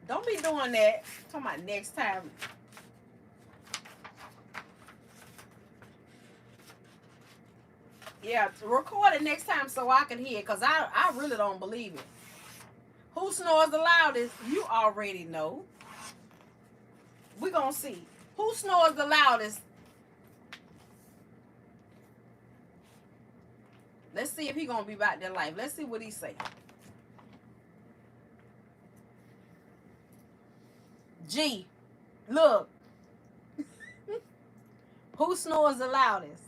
Don't be doing that. Talking about next time. Yeah, record it next time so I can hear it, because I really don't believe it. Who snores the loudest? You already know. We're going to see. Who snores the loudest? Let's see if he going to be about their life. Let's see what he say. G, look. Who snores the loudest?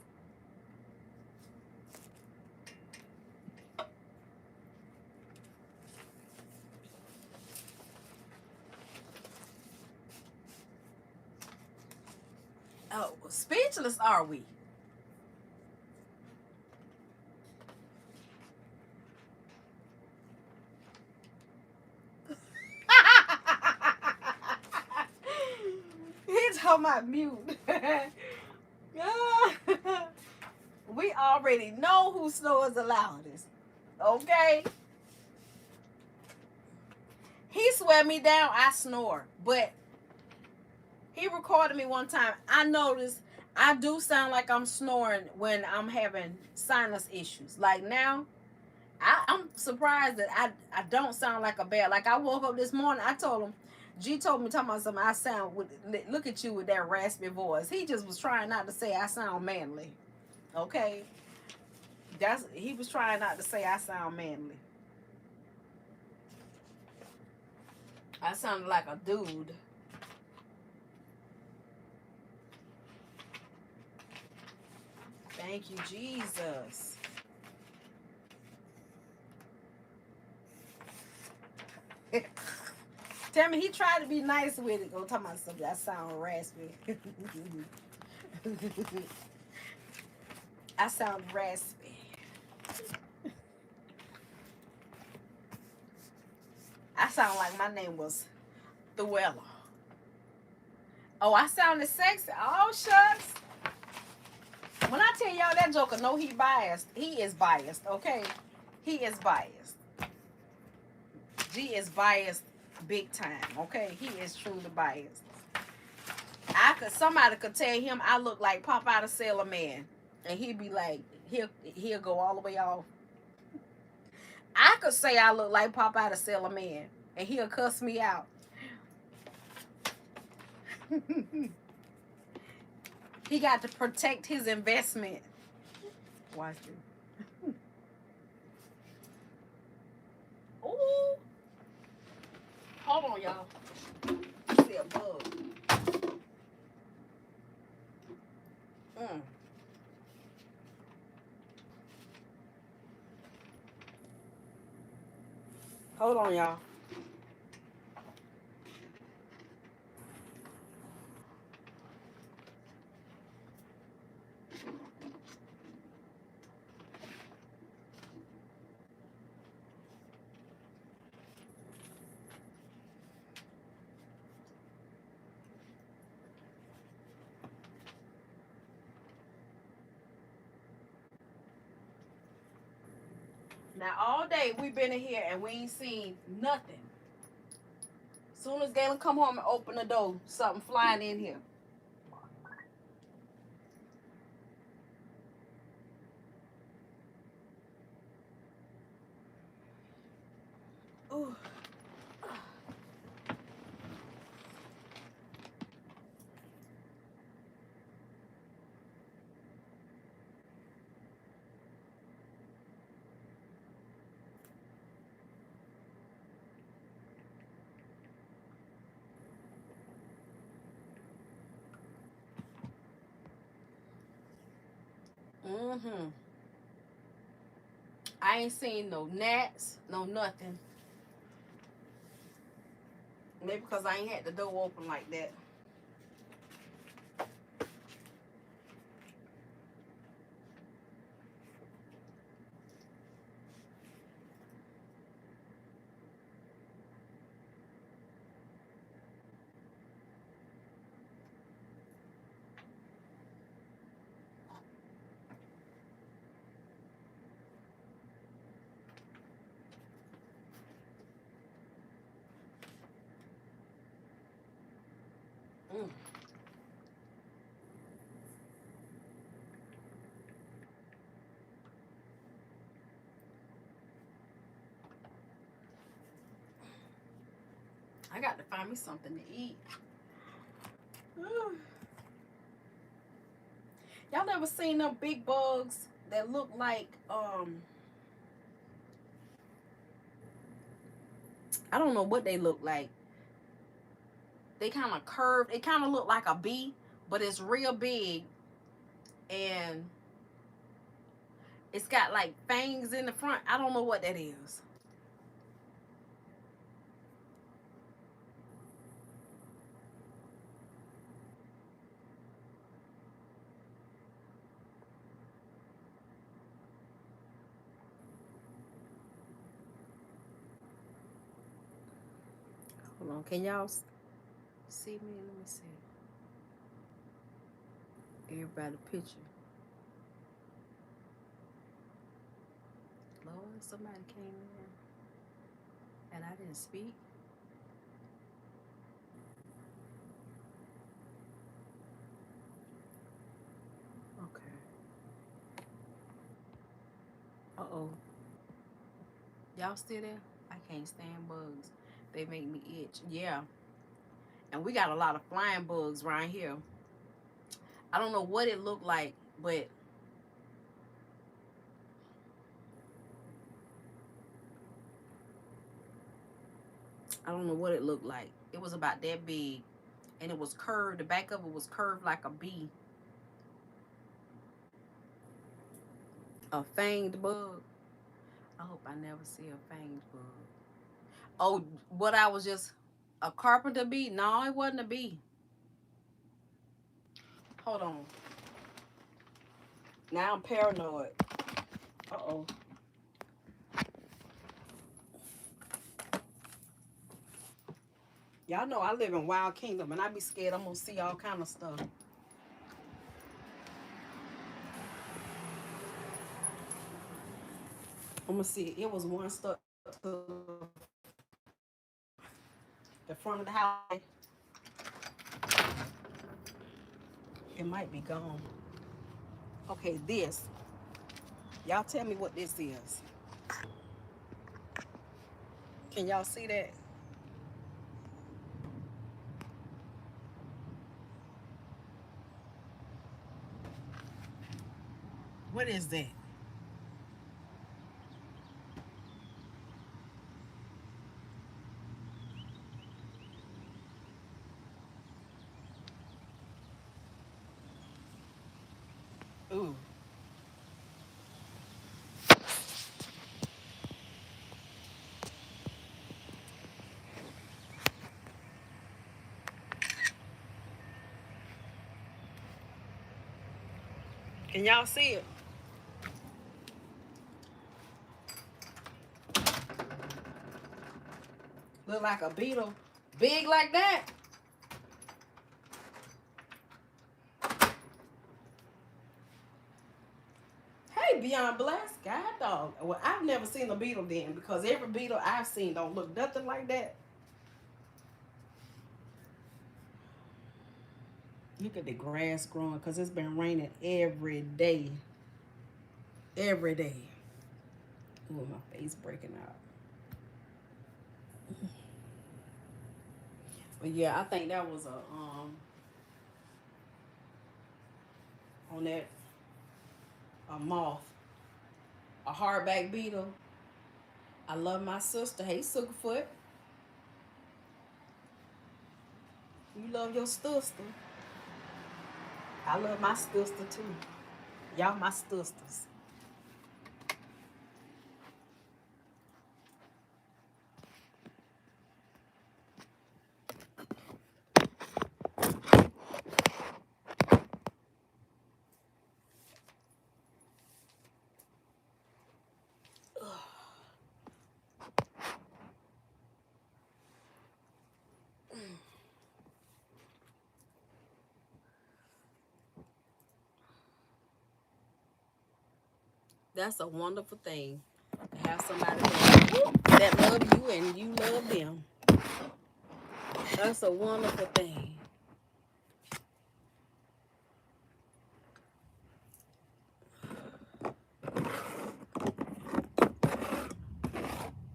Oh, speechless are we? He's talking about mute. We already know who snores the loudest. Okay? He swear me down, I snore. But he recorded me one time. I noticed I do sound like I'm snoring when I'm having sinus issues. Like now, I'm surprised that I don't sound like a bear. Like I woke up this morning, I told him, G told me talking about something, I sound with, look at you with that raspy voice. He just was trying not to say I sound manly. Okay? He was trying not to say I sound manly. I sounded like a dude. Thank you, Jesus. Tell me, he tried to be nice with it. Go talk about something that sound raspy. I sound raspy. I sound like my name was Thuella. Oh, I sounded sexy. Oh, shucks. When I tell y'all that joker, no, he biased. He is biased, okay? He is biased. G is biased big time, okay? He is truly biased. Somebody could tell him I look like Pop Out of Sailor Man, and he'd be like, he'll go all the way off. I could say I look like Pop Out of Sailor Man, and he'll cuss me out. He got to protect his investment. Watch it. Ooh. Hold on, y'all. I see a bug. Hold on, y'all. Now, all day we've been in here and we ain't seen nothing. Soon as Galen come home and open the door, something flying in here. Ooh. I ain't seen no gnats, no nothing. Maybe because I ain't had the door open like that. I got to find me something to eat. Y'all ever seen them big bugs that look like I don't know what they look like. They kind of curved. It kind of look like a bee, but it's real big, and it's got like fangs in the front. I don't know what that is. Hold on, can y'all see me? Let me see. Everybody picture. Lord, somebody came in and I didn't speak. Okay. Uh-oh. Y'all still there? I can't stand bugs. They make me itch. Yeah. And we got a lot of flying bugs right here. I don't know what it looked like, but I don't know what it looked like. It was about that big. And it was curved. The back of it was curved like a bee. A fanged bug. I hope I never see a fanged bug. Oh, what I was just a carpenter bee? No, it wasn't a bee. Hold on. Now I'm paranoid. Uh-oh. Y'all know I live in Wild Kingdom and I be scared I'm gonna see all kind of stuff. I'm gonna see. It was one stuck to the front of the house. It might be gone. Okay, this. Y'all tell me what this is. Can y'all see that? What is that? Ooh. Can y'all see it? Look like a beetle. Big like that. Hey, Beyond Blessed. God dog. Well, I've never seen a beetle then because every beetle I've seen don't look nothing like that. Look at the grass growing because it's been raining every day. Every day. Ooh, my face breaking out. But yeah, I think that was on that a moth. A hardback beetle. I love my sister. Hey, Sugarfoot. You love your sister. I love my sister too. Y'all my sisters. That's a wonderful thing to have somebody that love you and you love them. That's a wonderful thing.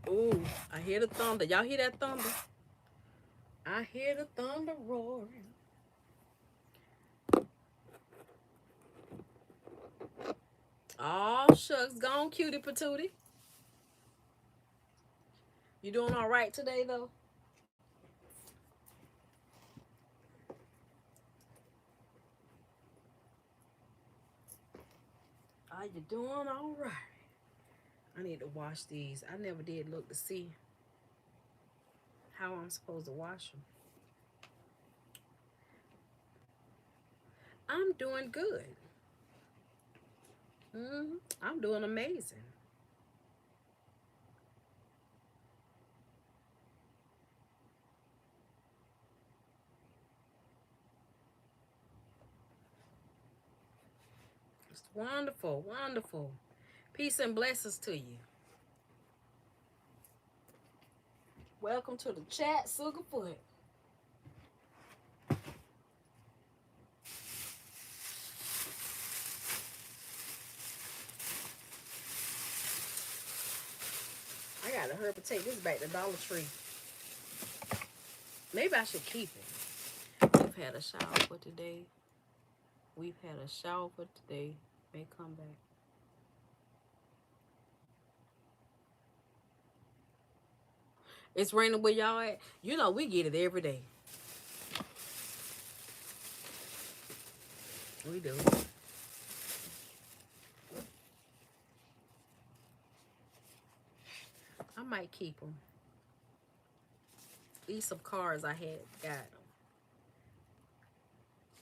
Ooh, I hear the thunder. Y'all hear that thunder? I hear the thunder roaring. Oh, shucks. Gone, cutie patootie. You doing all right today, though? Are you doing all right? I need to wash these. I never did look to see how I'm supposed to wash them. I'm doing good. I'm doing amazing. It's wonderful, wonderful. Peace and blessings to you. Welcome to the chat, Sugarfoot. I gotta hurry up take this back to Dollar Tree. Maybe I should keep it. We've had a shower for today. May come back. It's raining where y'all at. You know we get it every day. We do. I might keep them. These some cards I had got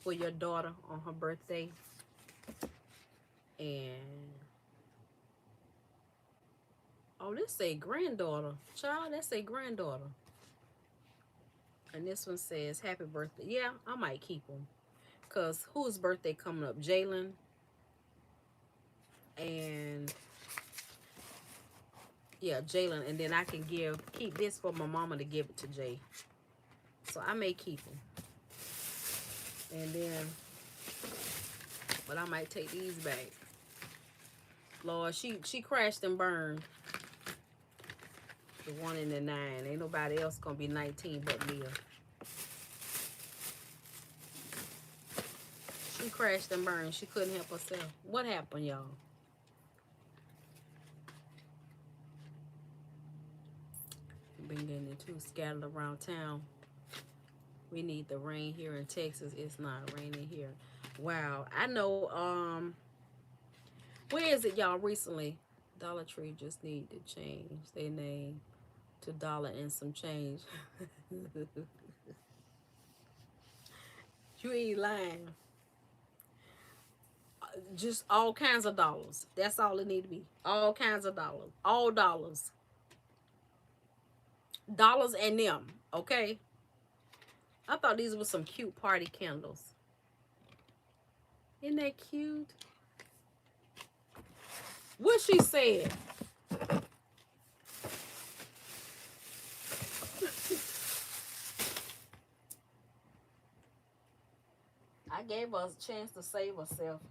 for your daughter on her birthday. And oh, this say granddaughter. Child, that say granddaughter. And this one says happy birthday. Yeah, I might keep them. Because whose birthday coming up? Jalen. And yeah, Jalen. And then I can keep this for my mama to give it to Jay. So I may keep them. And then, but I might take these back. Lord, she crashed and burned. The 1 and the 9. Ain't nobody else gonna be 19 but Leah. She crashed and burned. She couldn't help herself. What happened, y'all? Been getting it too scattered around town. We need the rain here in Texas. It's not raining here. Wow. I know, where is it, y'all, recently? Dollar Tree just need to change their name to Dollar and some change. You ain't lying. Just all kinds of dollars. That's all it need to be. All kinds of dollars. All dollars. Dollars and them. Okay? I thought these were some cute party candles. Isn't that cute? What she said? I gave her a chance to save herself.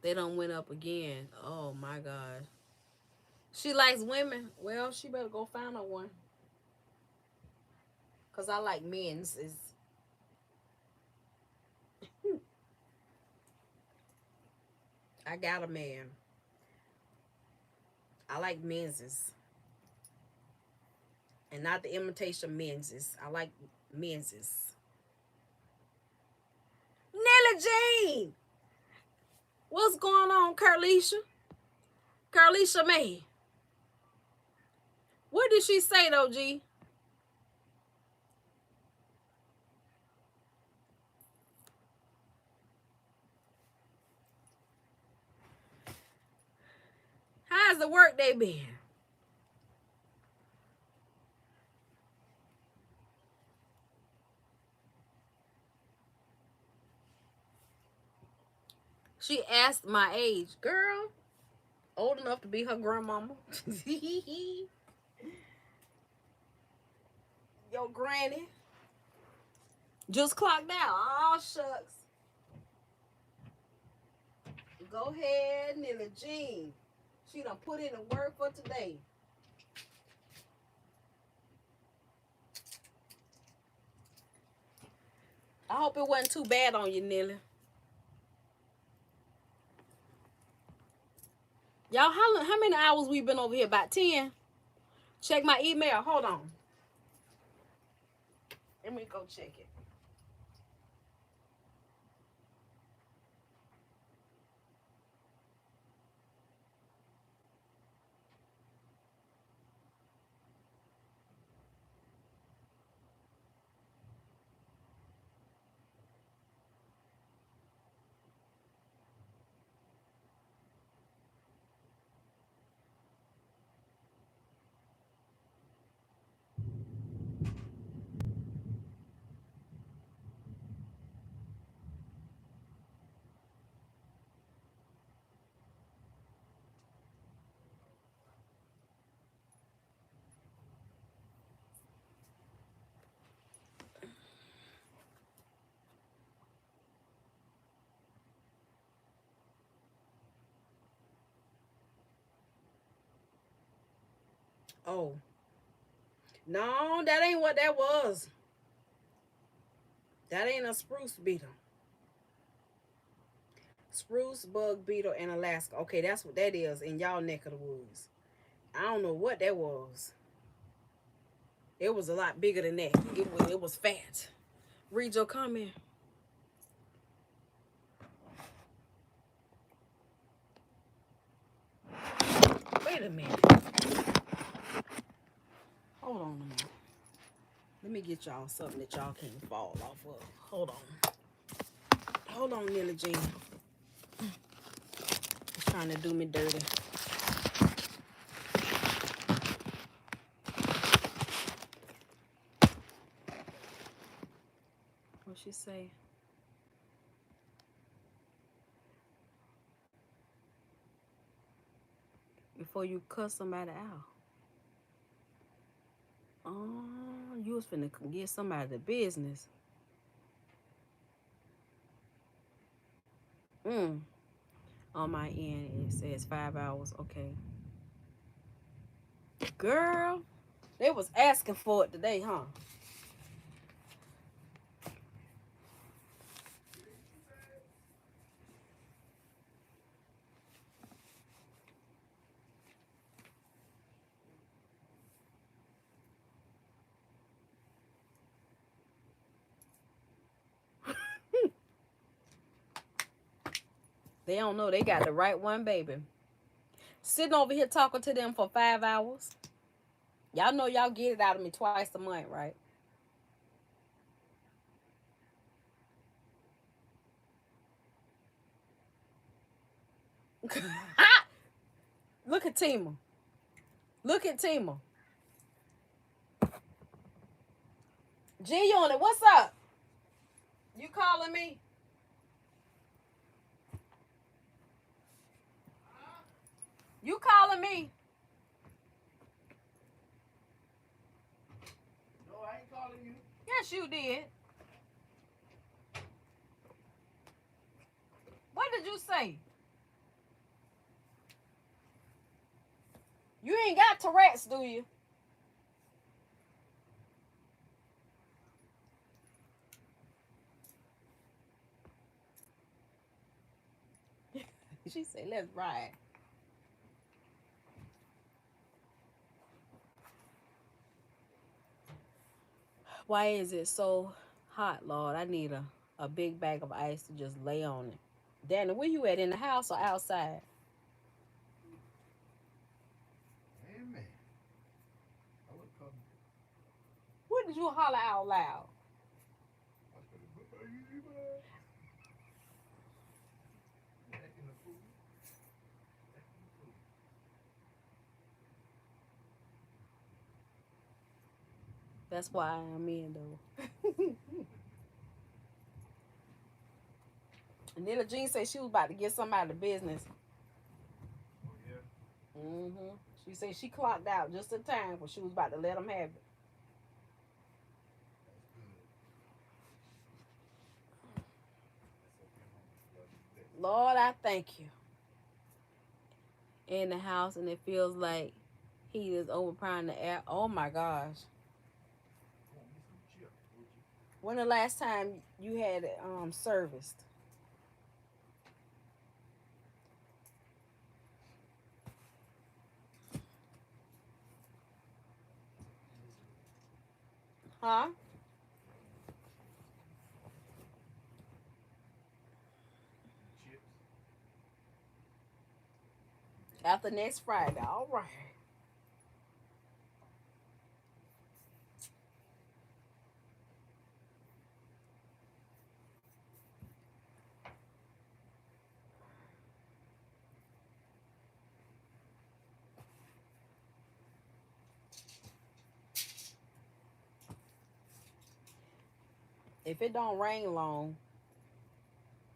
They done went up again. Oh my God. She likes women. Well, she better go find her one. Because I like men's. I got a man. I like men's. And not the imitation men's. I like men's. Nelly Jean! What's going on, Carlisha? Carlisha May. What did she say, though, G? How's the work day been? She asked my age. Girl, old enough to be her grandmama. Yo, granny. Just clocked out. Oh, shucks. Go ahead, Nelly Jean. She done put in the work for today. hope it wasn't too bad on you, Nelly. Y'all, how many hours we been over here? About 10? Check my email. Hold on. Let me go check it. Oh. No, that ain't what that was. That ain't a spruce beetle. Spruce, bug beetle, and Alaska. Okay, that's what that is in y'all neck of the woods. I don't know what that was. It was a lot bigger than that. It was fat. Read your comment. Wait a minute. Hold on a minute. Let me get y'all something that y'all can't fall off of. Hold on. Hold on, Nelly Jean. It's trying to do me dirty. What she say? Before you cuss somebody out. Oh, you was finna get somebody the business. On my end, it says 5 hours. Okay. Girl, they was asking for it today, huh? They don't know they got the right one, baby. Sitting over here talking to them for 5 hours. Y'all know y'all get it out of me twice a month, right? Look at Tima. Look at Tima. G-Unit, what's up? You calling me? You calling me? No, I ain't calling you. Yes, you did. What did you say? You ain't got Tourette's, do you? She said, let's ride. Why is it so hot, Lord? I need a big bag of ice to just lay on it. Danny, where you at, in the house or outside? Amen. I would come. What did you holler out loud? That's why I'm in, though. Nilla Jean said she was about to get somebody the business. Oh, yeah. She said she clocked out just in time, but she was about to let them have it. Lord, I thank you. In the house, and it feels like heat is overpowering the air. Oh my gosh. When the last time you had it serviced? Huh? Chips. After next Friday. All right. If it don't rain long,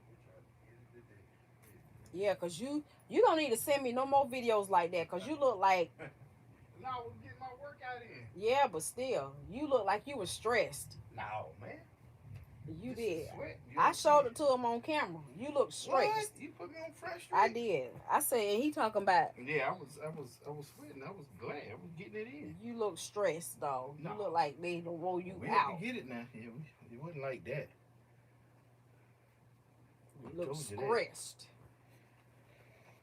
We try to get it today. yeah, cause you don't need to send me no more videos like that, cause you look like, No, I was getting my workout in. yeah, but still, you look like you was stressed. No, man. You This is did. sweat. You I don't see showed it. it to him on camera. You look What? stressed. You put me on Fresh I Street? did. I said he talking about Yeah, I was sweating. I was glad. I was getting it in. you look stressed, dog. You No. look like they don't roll you We had to out. get it now. Yeah, it wasn't like that. You We look told you that. stressed.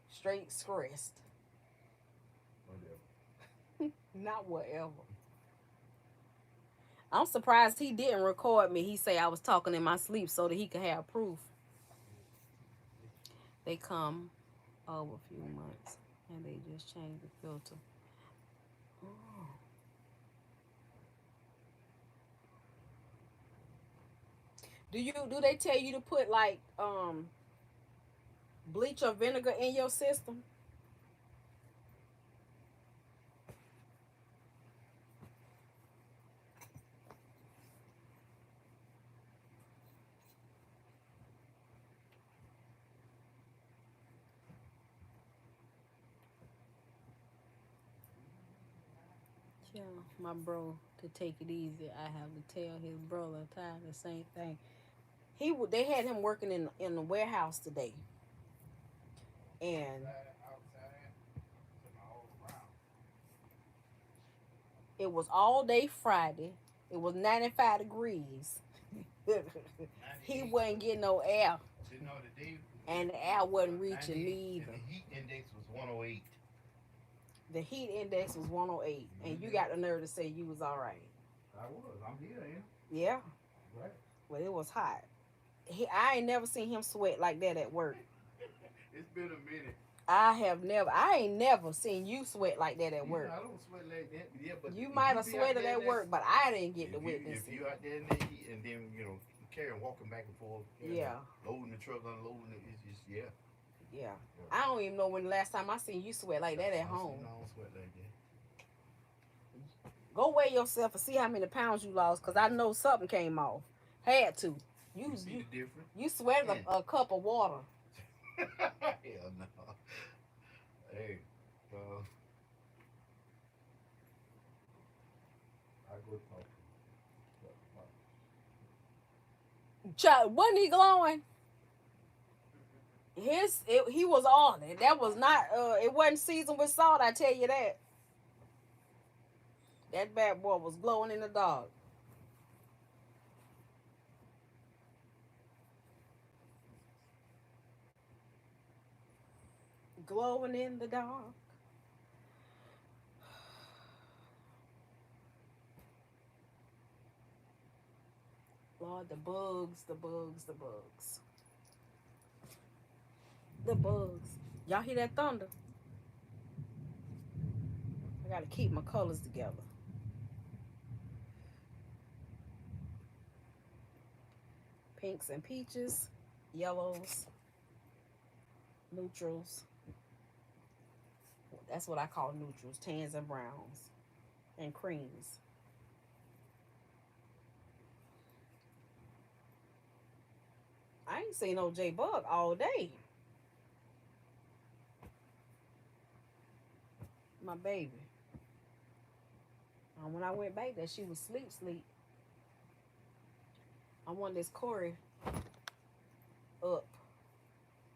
Straight stressed. Whatever. Not whatever. I'm surprised he didn't record me. He say I was talking in my sleep so that he could have proof. They come over a few months and they just change the filter. Oh. Do they tell you to put like bleach or vinegar in your system? Yeah, my bro, to take it easy, I have to tell his brother time the same thing. They had him working in the warehouse today, and Outside, all around. it was all day Friday. It was 95 degrees. He 98. wasn't getting no air, You know the day. and the air wasn't reaching 98, me and either. the heat index was 108. The heat index was 108, and you Mhm. got the nerve to say you was all right. I was. I'm here, yeah. Yeah, Right. but it was hot. I ain't never seen him sweat like that at work. It's been a minute. I ain't never seen you sweat like that at You know, work. I don't sweat like that. Yeah, but You if might you have be out sweated there in at that, work, but I didn't get to if witness you it. out there in that heat and then carrying walking back and forth, Yeah, loading the truck, unloading it, it's just yeah. yeah. Yeah. I don't even know when the last time I seen you sweat like that at home. I don't sweat like that. Go weigh yourself and see how many pounds you lost, cause I know something came off. Had to. You You see you the difference? you sweated Yeah. a cup of water. Hell no. Hey, uh, I go talk Child, wasn't he glowing? He was on it. That was not it wasn't seasoned with salt, I tell you that. That bad boy was glowing in the dark. Glowing in the dark. Lord, the bugs, the bugs, the bugs. The bugs. Y'all hear that thunder? I gotta keep my colors together. Pinks and peaches, yellows, neutrals. That's what I call neutrals, tans and browns, and creams. I ain't seen no J Bug all day. My baby. When I went back there, she was sleep. I want this Corey up.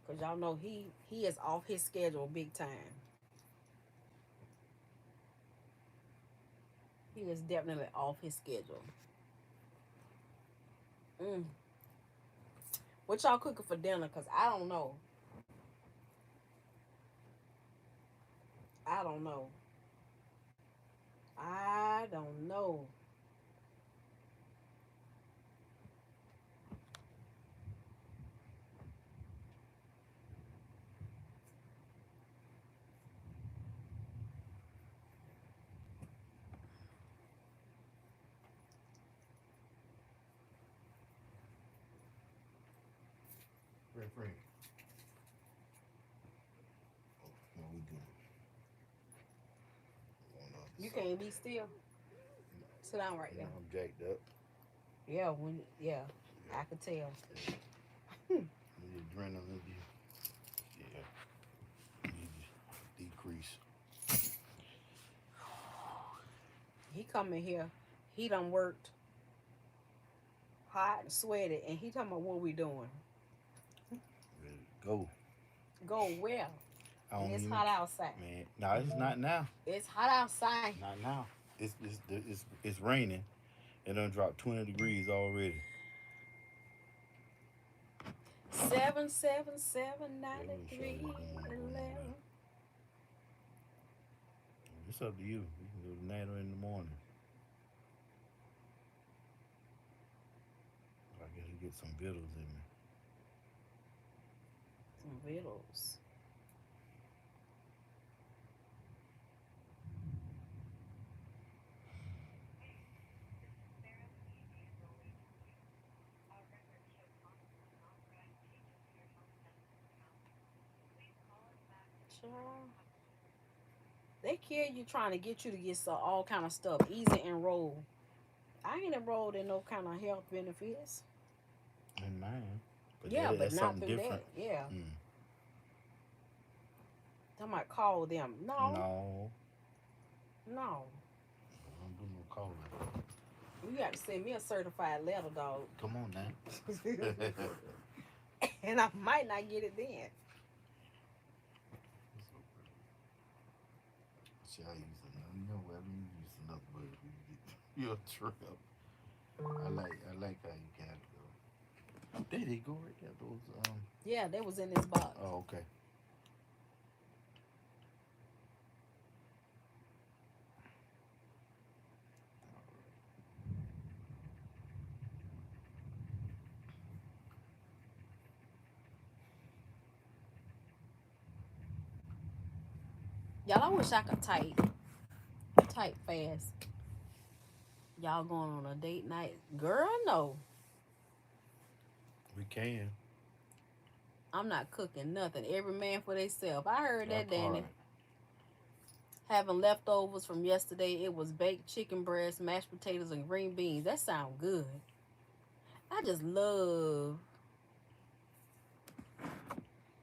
Cause y'all know he is off his schedule big time. He is definitely off his schedule. Mm. What y'all cooking for dinner? Cause I don't know. I don't know. I don't know. Friend. What we doing? You can't be still. Sit down right there. I'm jacked up. Yeah, yeah, I could tell. The adrenaline, need to decrease. He come in here. He done worked hot and sweated, and he talking about what we doing. Ready to go. Go where? And it's even, hot outside. Man, no, it's not now. It's hot outside. Not now. It's raining. It done dropped 20 degrees already. 777-93-11. It's up to you. You can go to Nana in the morning. I guess you get some vittles in me. Some vittles. They kill you trying to get you to get all kind of stuff. Easy enroll. I ain't enrolled in no kind of health benefits. In mine. But yeah, but not through different. that. Yeah. I might call them. No. I don't do no calling. You got to send me a certified letter, dog. Come on now. And I might not get it then. See, I use another. You know what? I mean, use another word. You're a trip. I like how you got it though. There they go right there. Those Yeah, they was in this box. Oh, okay. Y'all, I wish I could type fast. Y'all going on a date night? Girl, no. We can. I'm not cooking nothing. Every man for themselves. I heard that, Danny. Having leftovers from yesterday, it was baked chicken breast, mashed potatoes, and green beans. That sounds good. I just love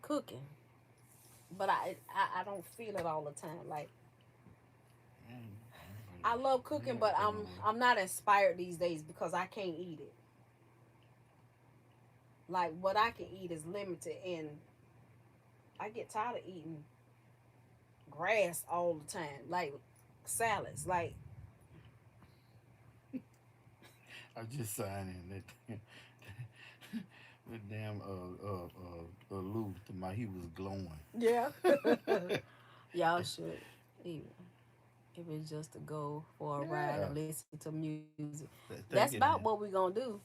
cooking. But I don't feel it all the time. Like, I love cooking, but I'm not inspired these days because I can't eat it. Like, what I can eat is limited, and I get tired of eating grass all the time. Like, salads. Like, I just signed in that. With damn Lou, he was glowing. Yeah. Y'all should even if it's just to go for a ride and listen to music. That's about what we're gonna do.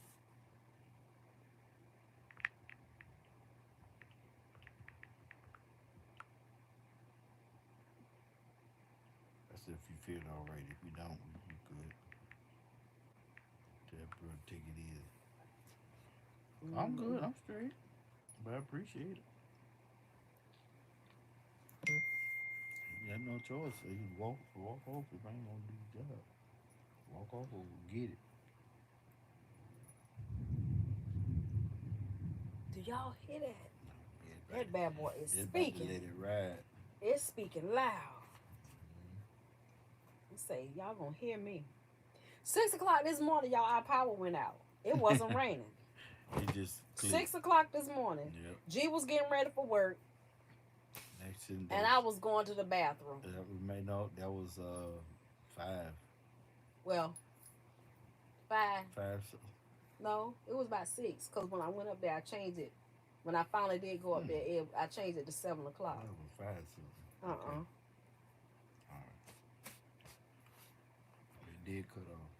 That's if you feel all right. If you don't, you good. That bro, take it easy. I'm good. I'm straight. But I appreciate it. You got no choice. So you walk off if I ain't gonna do the job. Walk off or get it. Do y'all hear that? Yeah, That bad boy is speaking. Let it ride. It's speaking loud. Say, y'all gonna hear me. 6 o'clock this morning, y'all, our power went out. It wasn't raining. It just clicked. 6 o'clock this morning. Yep. G was getting ready for work. And I was going to the bathroom. That was 5. Well, 5. 5. No, it was about 6. Cause when I went up there, I changed it. When I finally did go up there, I changed it to 7 o'clock. That was 5 something. Uh-uh. Okay. All right. It did cut off.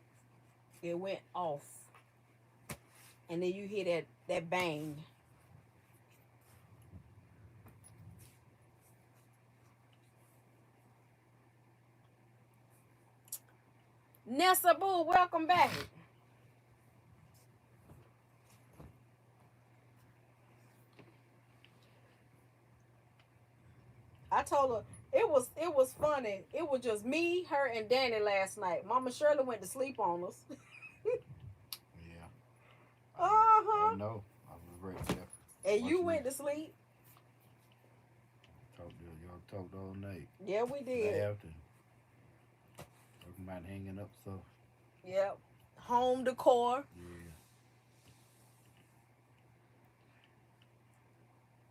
It went off, and then you hear that bang. Nessa Boo, welcome back. I told her it was funny. It was just me, her, and Danny last night. Mama Shirley went to sleep on us. Yeah. Uh-huh. I know. I was right there. And you went to sleep. Y'all talked all night. Yeah, we did. Laughed and talking about hanging up stuff. Yep. Home decor. Yeah.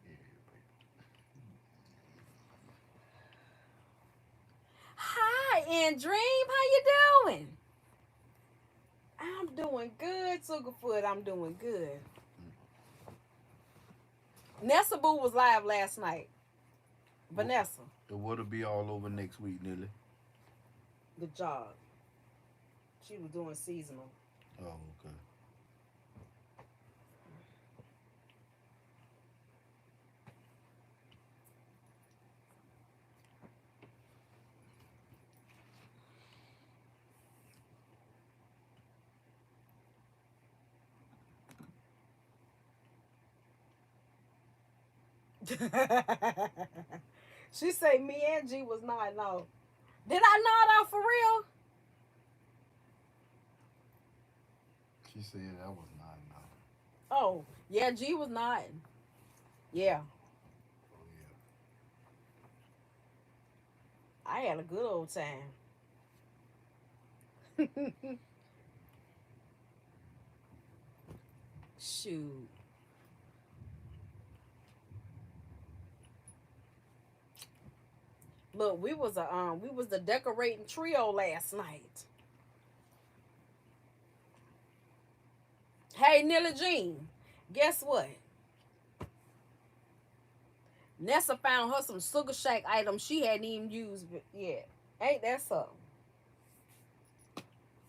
Yeah, Hi, and Dream. How you doing? I'm doing good, Sugarfoot. I'm doing good. Nessa Boo was live last night. Vanessa. The water'll be all over next week, Nelly. Good job. She was doing seasonal. Oh, okay. She say me and G was not no. Did I nod out for real? She said that was not enough. Oh, yeah, G was nodding. Yeah. Oh, yeah. I had a good old time. Shoot. Look, we was the decorating trio last night. Hey, Nilla Jean, guess what? Nessa found her some SugahShack items she hadn't even used yet. Ain't that something?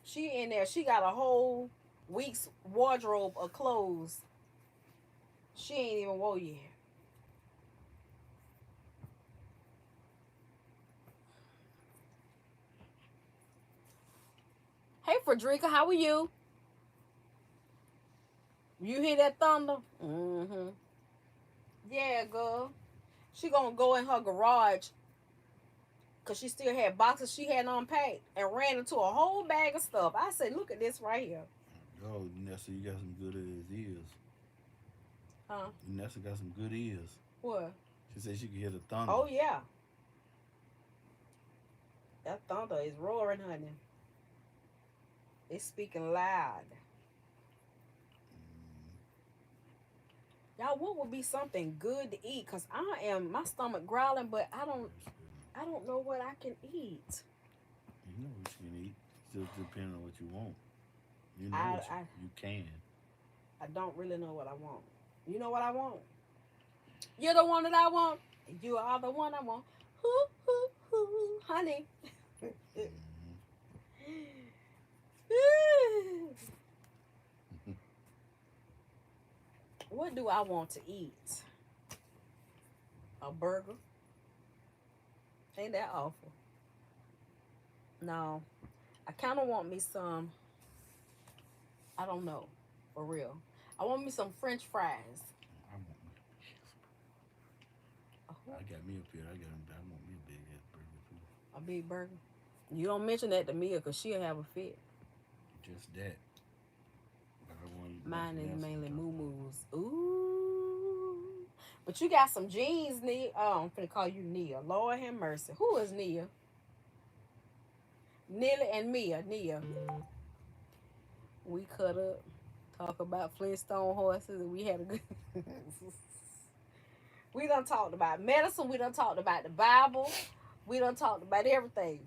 She in there. She got a whole week's wardrobe of clothes she ain't even wore yet. Hey, Frederica, how are you? You hear that thunder? Mm-hmm. Yeah, girl. She gonna go in her garage because she still had boxes she hadn't unpacked and ran into a whole bag of stuff. I said, look at this right here. Oh, Nessa, you got some good ears. Huh? Nessa got some good ears. What? She said she could hear the thunder. Oh, yeah. That thunder is roaring, honey. It's speaking loud. Y'all, what would be something good to eat? Cause my stomach growling, but I don't know what I can eat. You know what you can eat. Still depending on what you want. You know you can. I don't really know what I want. You know what I want? You're the one that I want. You are the one I want. Hoo, hoo, hoo, honey. What do I want to eat? A burger? Ain't that awful? No. I kind of want me some, I don't know, for real. I want me some French fries. I got me up here. I want me a big ass burger too. A big burger? You don't mention that to Mia because she'll have a fit. Just that. Mine is mainly moo-moos. Ooh. But you got some jeans, Nia. Oh, I'm finna call you Nia. Lord have mercy. Who is Nia? Nilly and Nia. We cut up, talk about Flintstone horses, and we had a good... We done talked about medicine. We done talked about the Bible. We done talked about everything.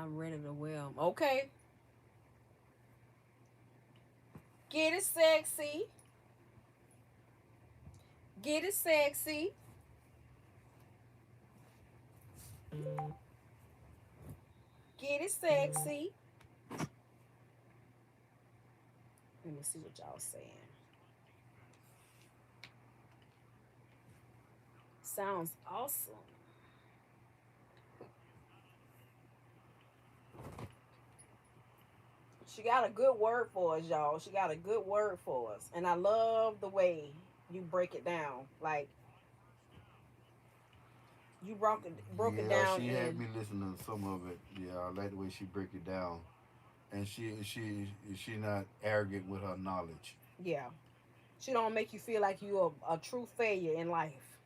I'm ready to wear them. Okay. Get it sexy. Get it sexy. Get it sexy. Let me see what y'all saying. Sounds awesome. She got a good word for us, y'all. She got a good word for us. And I love the way you break it down. Like you broke it Yeah, down she had in me listening to some of it. Yeah, I like the way she break it down, and she not arrogant with her knowledge. yeah. She don't make you feel like you're a true failure in life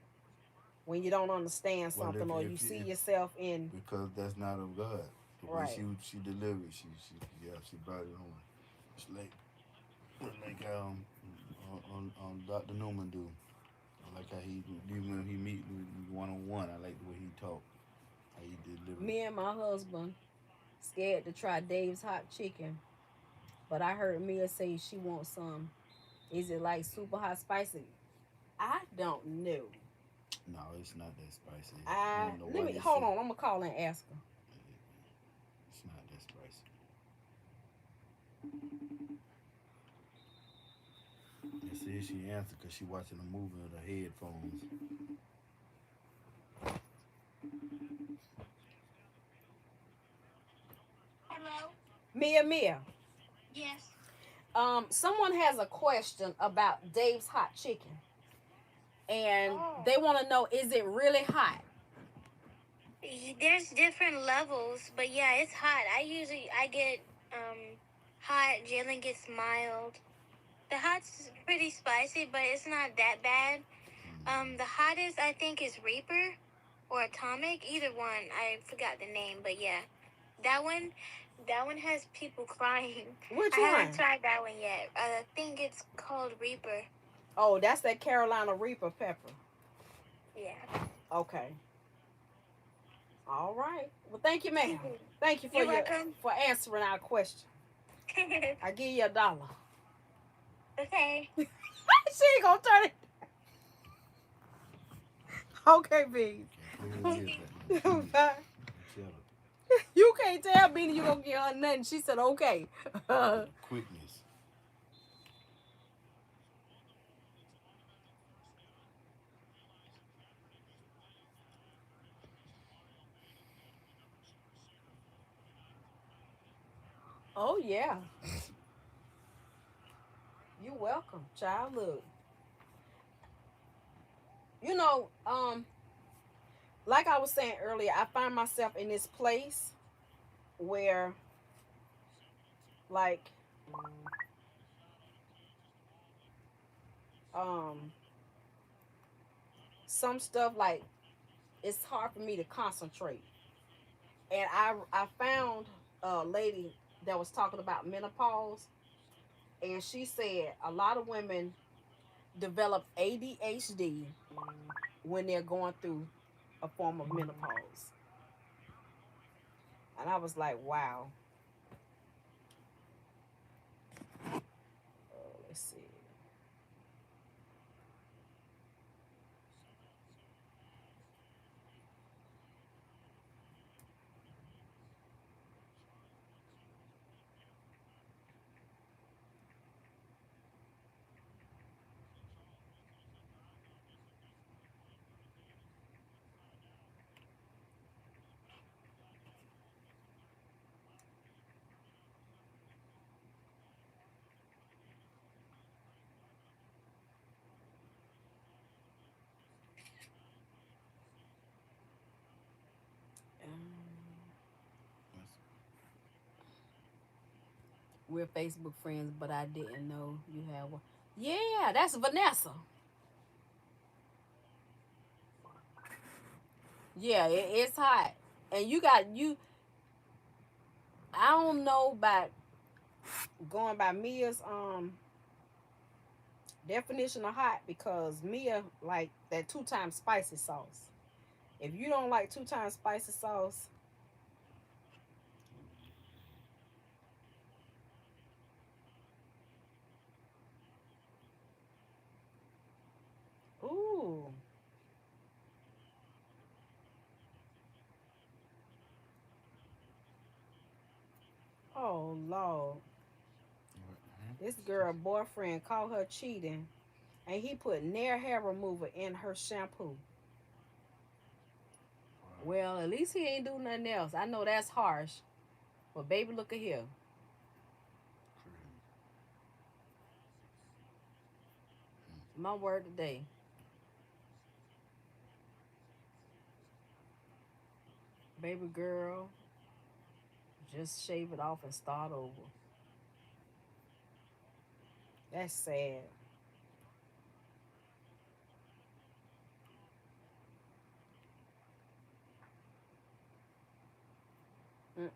when you don't understand Well, something or you see yourself in because that's not of God. The way right. she delivered, she yeah, she brought it home. It's like on Dr. Newman do. I like how even when he meet one on one. I like the way he talk, how he delivered. Me and my husband scared to try Dave's hot chicken, but I heard Mia say she wants some. Is it like super hot spicy? I don't know. No, it's not that spicy. I I don't know let why me they hold say on. I'm gonna call and ask her. it's not that spicy. And see, she answered because she watching a movie with her headphones. Hello? Mia. Yes. Someone has a question about Dave's hot chicken, and Oh. they want to know: is it really hot? There's different levels, but yeah, it's hot. I get hot. Jalen gets mild. The hot's pretty spicy, but it's not that bad. The hottest I think is Reaper or Atomic. Either one. I forgot the name, but yeah, that one. That one has people crying. Which I haven't one? tried that one yet. I think it's called Reaper. Oh, that's that Carolina Reaper pepper. Yeah. Okay. All right. Well, thank you, ma'am. Thank you You're welcome. for answering our question. I give you $1. Okay. She ain't gonna turn it. Okay, B. Bye. You can't tell Beanie you gonna get her nothing. She said okay. Quickness. Oh yeah. You welcome, child. Look. You know, like I was saying earlier, I find myself in this place where like um some stuff like it's hard for me to concentrate. And I found a lady that was talking about menopause, and she said a lot of women develop ADHD when they're going through a form of menopause. And I was like, wow. Let's see. We're Facebook friends, but I didn't know you have one. Yeah, that's Vanessa. Yeah, it's hot. And you got you I don't know about going by Mia's definition of hot because Mia like that 2 times spicy sauce. If you don't like 2 times spicy sauce, Oh Lord. This girl boyfriend caught her cheating and he put Nair hair remover in her shampoo. Well, at least he ain't do nothing else. I know that's harsh. But baby, look at here. My word today. Baby girl, just shave it off and start over. That's sad. Mm-mm.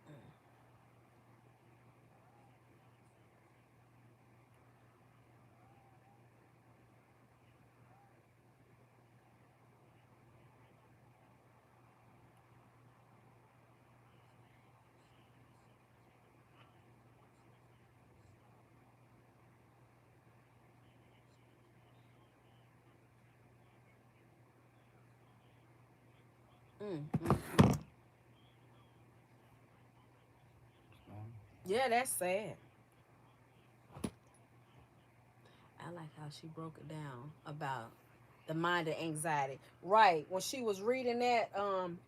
Mm-mm. Yeah, that's sad. I like how she broke it down about the mind and anxiety. Right. When she was reading that,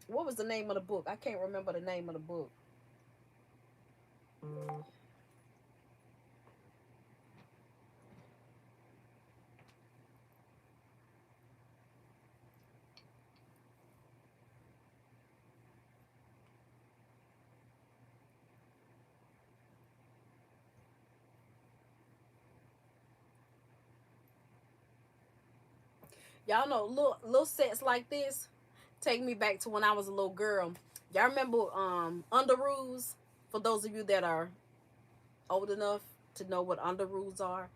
what was the name of the book? I can't remember the name of the book. Y'all know little sets like this take me back to when I was a little girl. Y'all remember underoos? For those of you that are old enough to know what underoos are.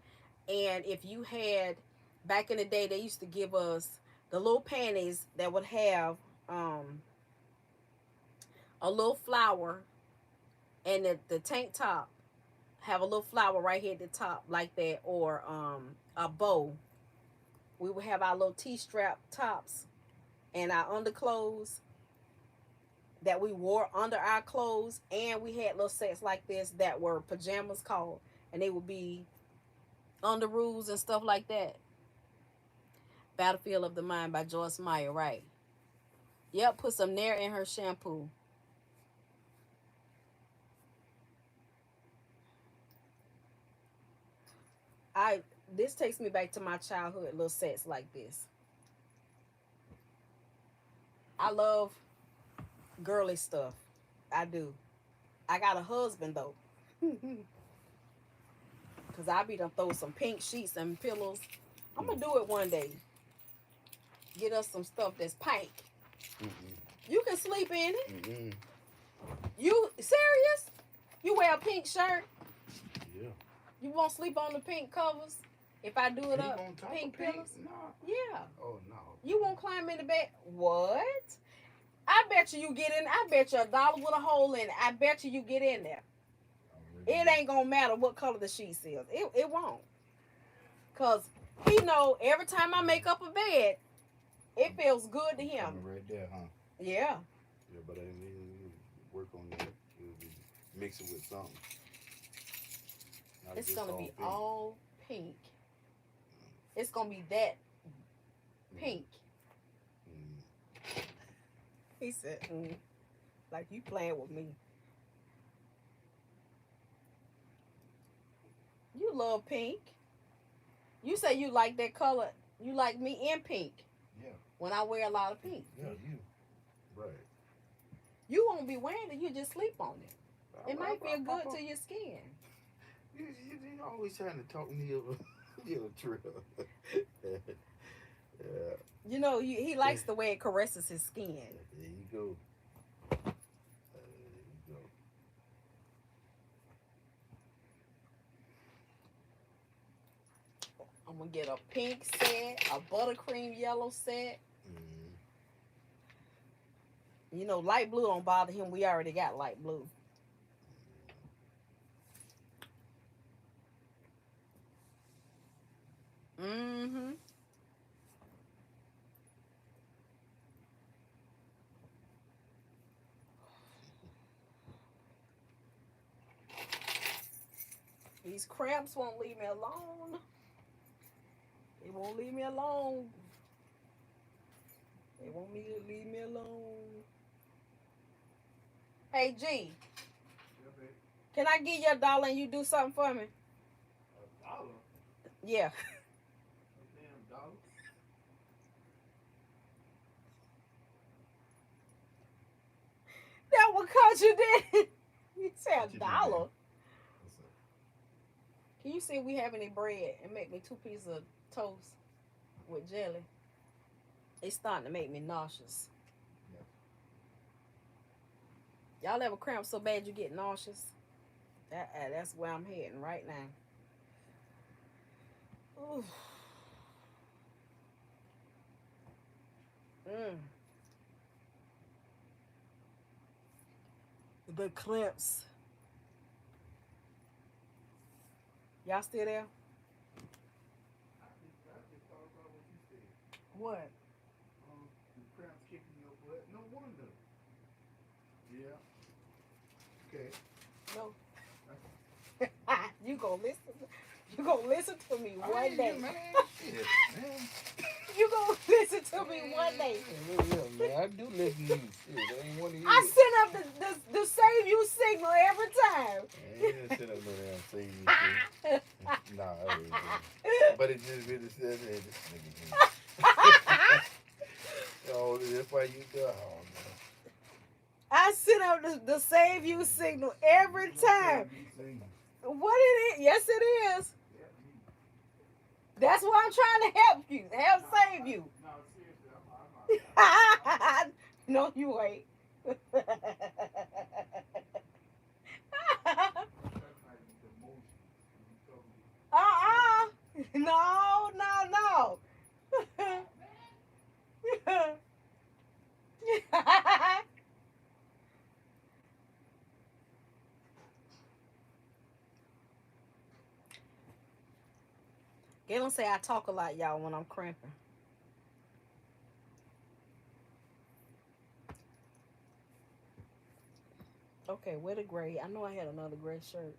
And if you had back in the day, they used to give us the little panties that would have um, a little flower, and the tank top have a little flower right here at the top like that, or a bow. We would have our little T-strap tops and our underclothes that we wore under our clothes, and we had little sets like this that were pajamas called, and they would be underoos and stuff like that. Battlefield of the Mind by Joyce Meyer, right? Yep, put some Nair in her shampoo. I This takes me back to my childhood, little sets like this. I love girly stuff. I do. I got a husband though. Cause I be done throw some pink sheets and pillows. I'm gonna do it one day. Get us some stuff that's pink. You can sleep in it. You serious? You wear a pink shirt? Yeah. You won't sleep on the pink covers? If I do it Pink up, on top pink of pink? pillows? No. Yeah. Oh no. You won't climb in the bed? What? I bet you get in. I bet you $1 with a hole in it. I bet you get in there. It ain't gonna matter what color the sheets is. It won't. Cause he know every time I make up a bed, it feels good to him. Right there, huh? Yeah. Yeah, but I need to work on that. Mix it with something. It's gonna be all pink. It's gonna be that pink. He said, like you playing with me. You love pink. You say you like that color. You like me in pink. Yeah. When I wear a lot of pink. Yeah, you. Right. You won't be wearing it. You just sleep on it. It might feel good to your skin. You always trying to talk me over your trail. Yeah. You know, he likes the way it caresses his skin. There you go. There you go. I'm gonna get a pink set, a buttercream yellow set. You know, light blue don't bother him. We already got light blue. Mm-hmm. These cramps won't leave me alone. They won't leave me alone. They want me to leave me alone. Hey, G. Can I give you $1 and you do something for me? $1? Yeah. A damn dollar? That what caught you did. You said What you do, $1. man? What's up? Can you see if we have any bread and make me 2 pieces of toast with jelly? It's starting to make me nauseous. Yeah. Y'all ever cramp so bad you get nauseous? That's where I'm heading right now. Ooh. The clamps. Y'all still there? I just thought about what you said. What? The cramps kicking your butt. No wonder. Yeah. Okay. No. You gonna listen? You gonna listen to me one day? Man. Shit, man. You gonna listen to me one day? Yeah, man. I do listen to you. Shit, I ain't one of you. I send up the save you signal every time. Yeah, sit up there and say you shit. Nah, I really didn't. But it just really says, hey, this nigga. Oh, that's why you go. Oh, no. I send up the save you signal every time. What it is? Yes, it is. That's why I'm trying to help you. Help save you. No, seriously, I'm No, you ain't. No, no, no. Galen say I talk a lot, y'all, when I'm cramping. Okay, where the gray? I know I had another gray shirt.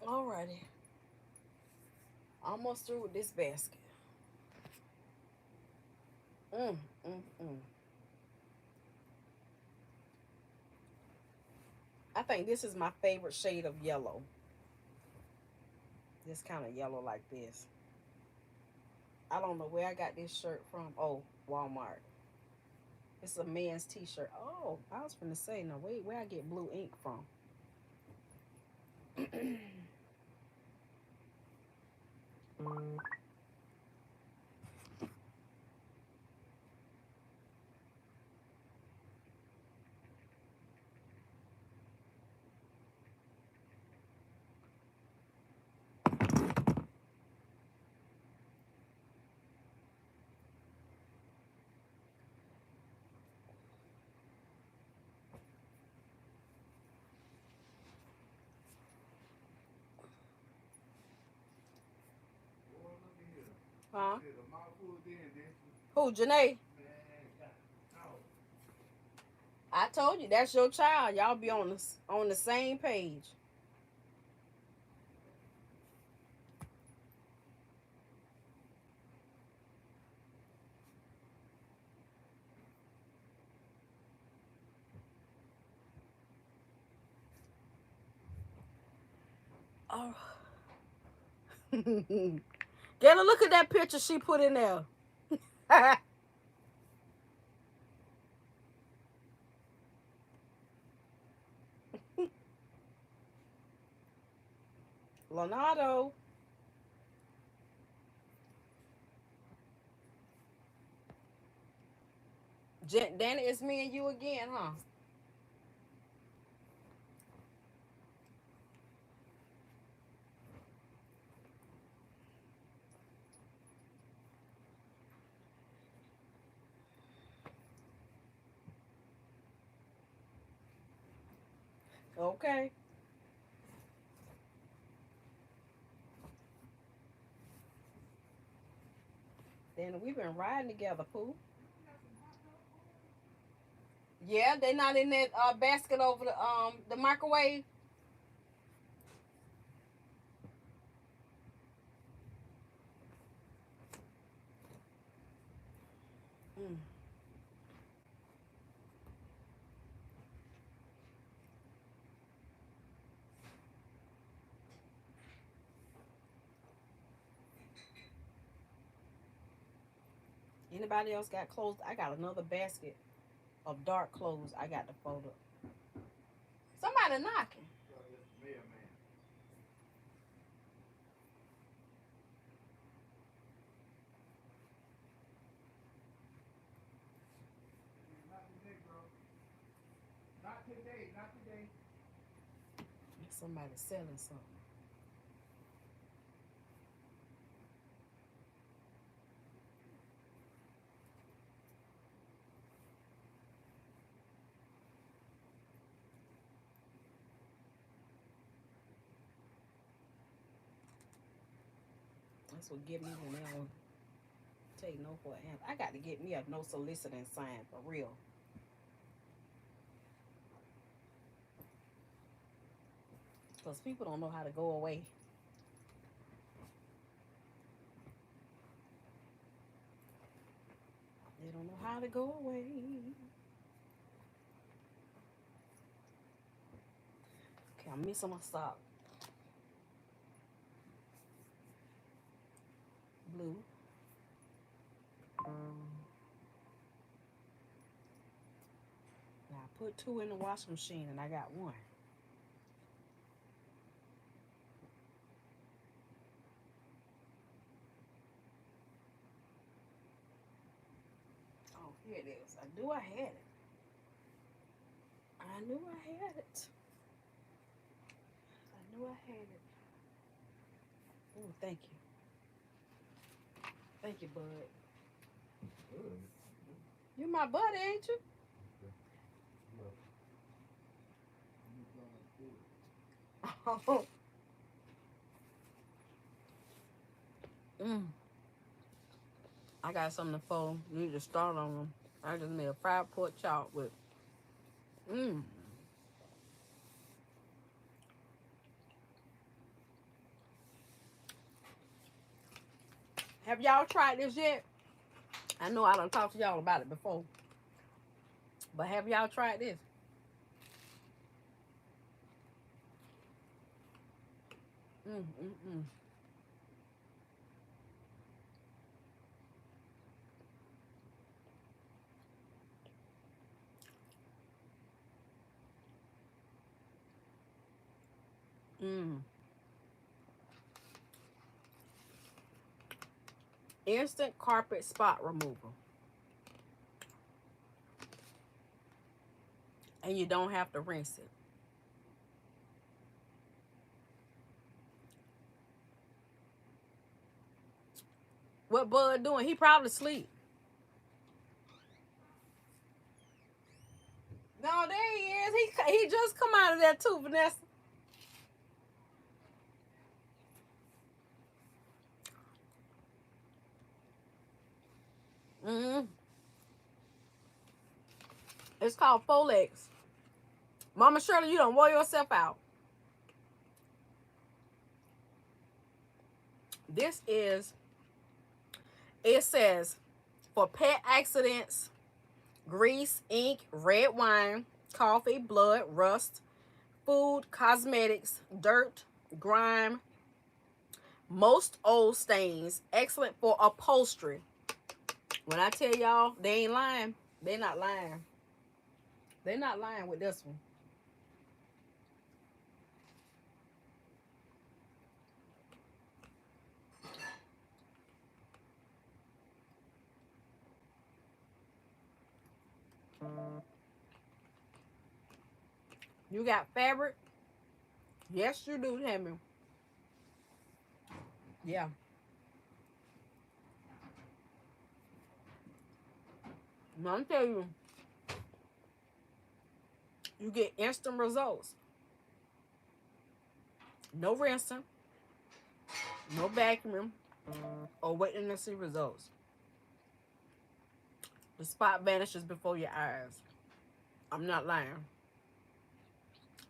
Alrighty. Almost through with this basket. Mm. I think this is my favorite shade of yellow. This kind of yellow like this. I don't know where I got this shirt from. Oh, Walmart. It's a man's t-shirt. Oh, I was gonna say, no, wait, where I get blue ink from? Huh? Who, Janae? I told you, that's your child. Y'all be on the same page. Oh. Get a look at that picture she put in there. Leonardo. Danny, it's me and you again, huh? Okay. Danny, we've been riding together, Pooh. Yeah, they not in that basket over the microwave. Mm. Anybody else got clothes? I got another basket of dark clothes. I got to fold up. Somebody knocking. Somebody selling something. That's what get me when they don't take no for an answer. I got to get me a no soliciting sign for real. Because people don't know how to go away. They don't know how to go away. Okay, I'm missing my sock. Blue. Now I put 2 in the washing machine and I got 1. Oh, here it is. I knew I had it. I knew I had it. I knew I had it. Oh, thank you. Thank you, bud. You're my buddy, ain't you? Oh. I got something to fold. Need to start on them. I just made a fried pork chop with. Have y'all tried this yet? I know I done talked to y'all about it before. But have y'all tried this? Mm, mm, mm. Instant carpet spot removal. And you don't have to rinse it. What Bud doing? He probably sleep. No, there he is. He just come out of that too, Vanessa. Mm. It's called Folex. Mama Shirley, you don't wore yourself out. This is, it says, for pet accidents, grease, ink, red wine, coffee, blood, rust, food, cosmetics, dirt, grime, most old stains, excellent for upholstery. When I tell y'all, they ain't lying. They not lying. They not lying with this one. You got fabric? Yes, you do, Tammy. Yeah. I'm telling you, you get instant results. No rinsing, no vacuuming, or waiting to see results. The spot vanishes before your eyes. I'm not lying.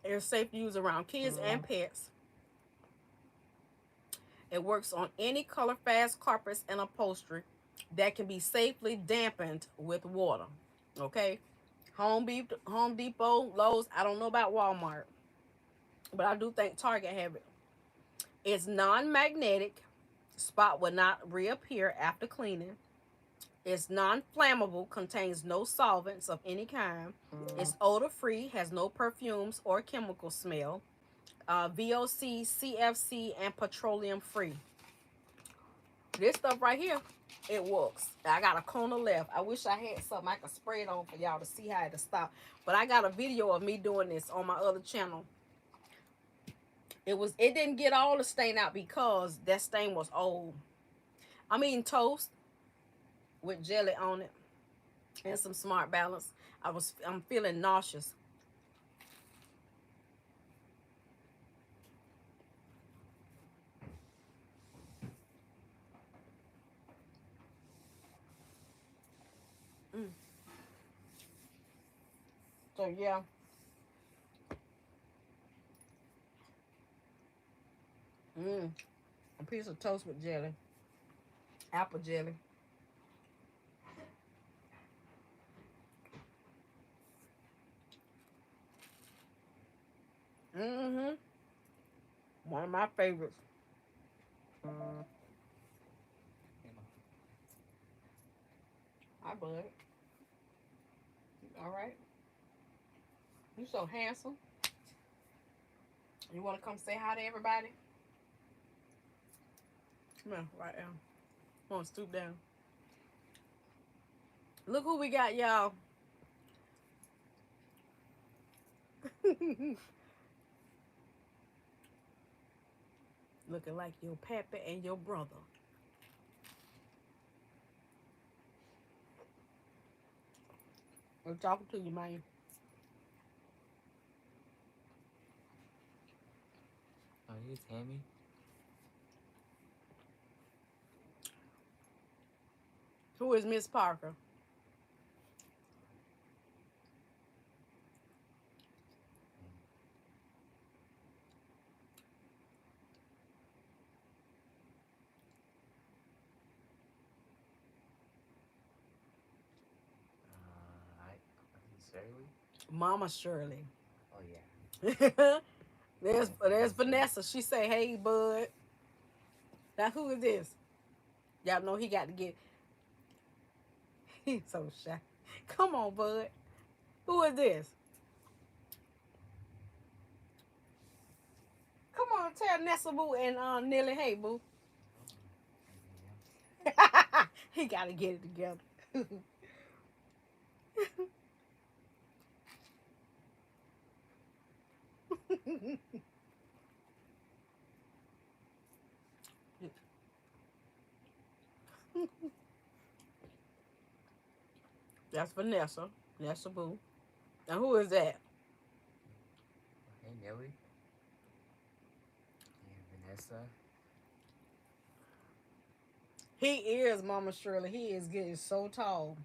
It's safe to use around kids and pets. It works on any color fast carpets and upholstery that can be safely dampened with water. Okay? Home Depot, Lowe's, I don't know about Walmart, but I do think Target have it. It's non-magnetic. Spot will not reappear after cleaning. It's non-flammable, contains no solvents of any kind. It's odor-free, has no perfumes or chemical smell. VOC, CFC, and petroleum-free. This stuff right here, it works. I got a corner left. I wish I had something I could spray it on for y'all to see how it'll stop. But I got a video of me doing this on my other channel. It didn't get all the stain out because that stain was old. I'm eating toast with jelly on it and some Smart Balance. I'm feeling nauseous. So yeah. A piece of toast with jelly. Apple jelly. One of my favorites. Hi, bud. All right. You so handsome. You want to come say hi to everybody? Come on, right now. Come on, stoop down. Look who we got, y'all. Looking like your pappy and your brother. I'm talking to you, man. Are you Tammy? Who is Miss Parker? Shirley? Mama Shirley. Oh yeah. there's Vanessa. She say, "Hey, bud." Now who is this? Y'all know he got to get. He's so shy. Come on, bud. Who is this? Come on, tell Nessa Boo and Nelly, hey, boo. He got to get it together. That's Vanessa. Nessa Boo. Now who is that? Hey Nelly. And Vanessa. He is Mama Shirley. He is getting so tall.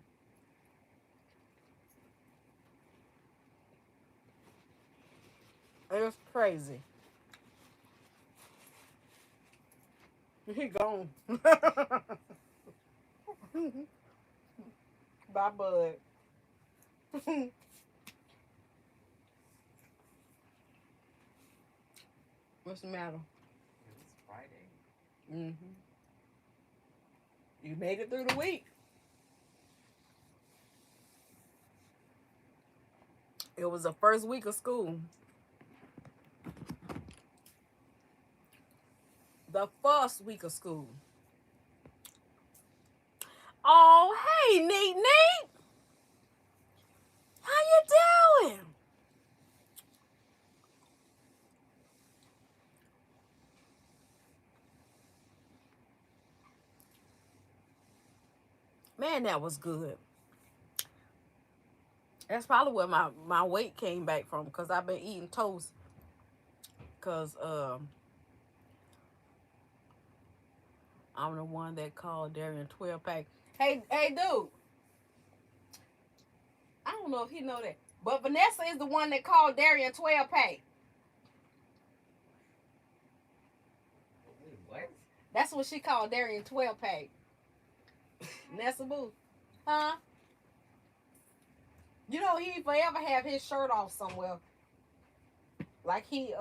It's crazy. He gone. Bye, bud. What's the matter? It was Friday. You made it through the week. It was the first week of school. The first week of school. Oh, hey, Neat Neat. How you doing? Man, that was good. That's probably where my weight came back from, because I've been eating toast. Because I'm the one that called Darian 12-pack. Hey, dude. I don't know if he know that. But Vanessa is the one that called Darian 12 pay. Wait, what? That's what she called Darian 12 pay. Nessa Boo. Huh? You know, he forever have his shirt off somewhere. Like he,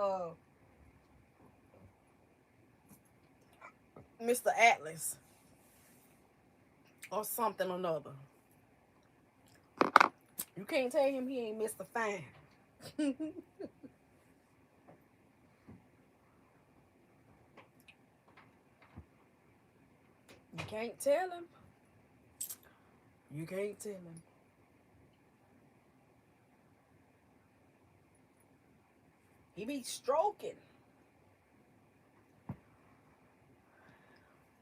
Mr. Atlas. Or something or another. You can't tell him he ain't Mr. Fine. You can't tell him. You can't tell him. He be stroking.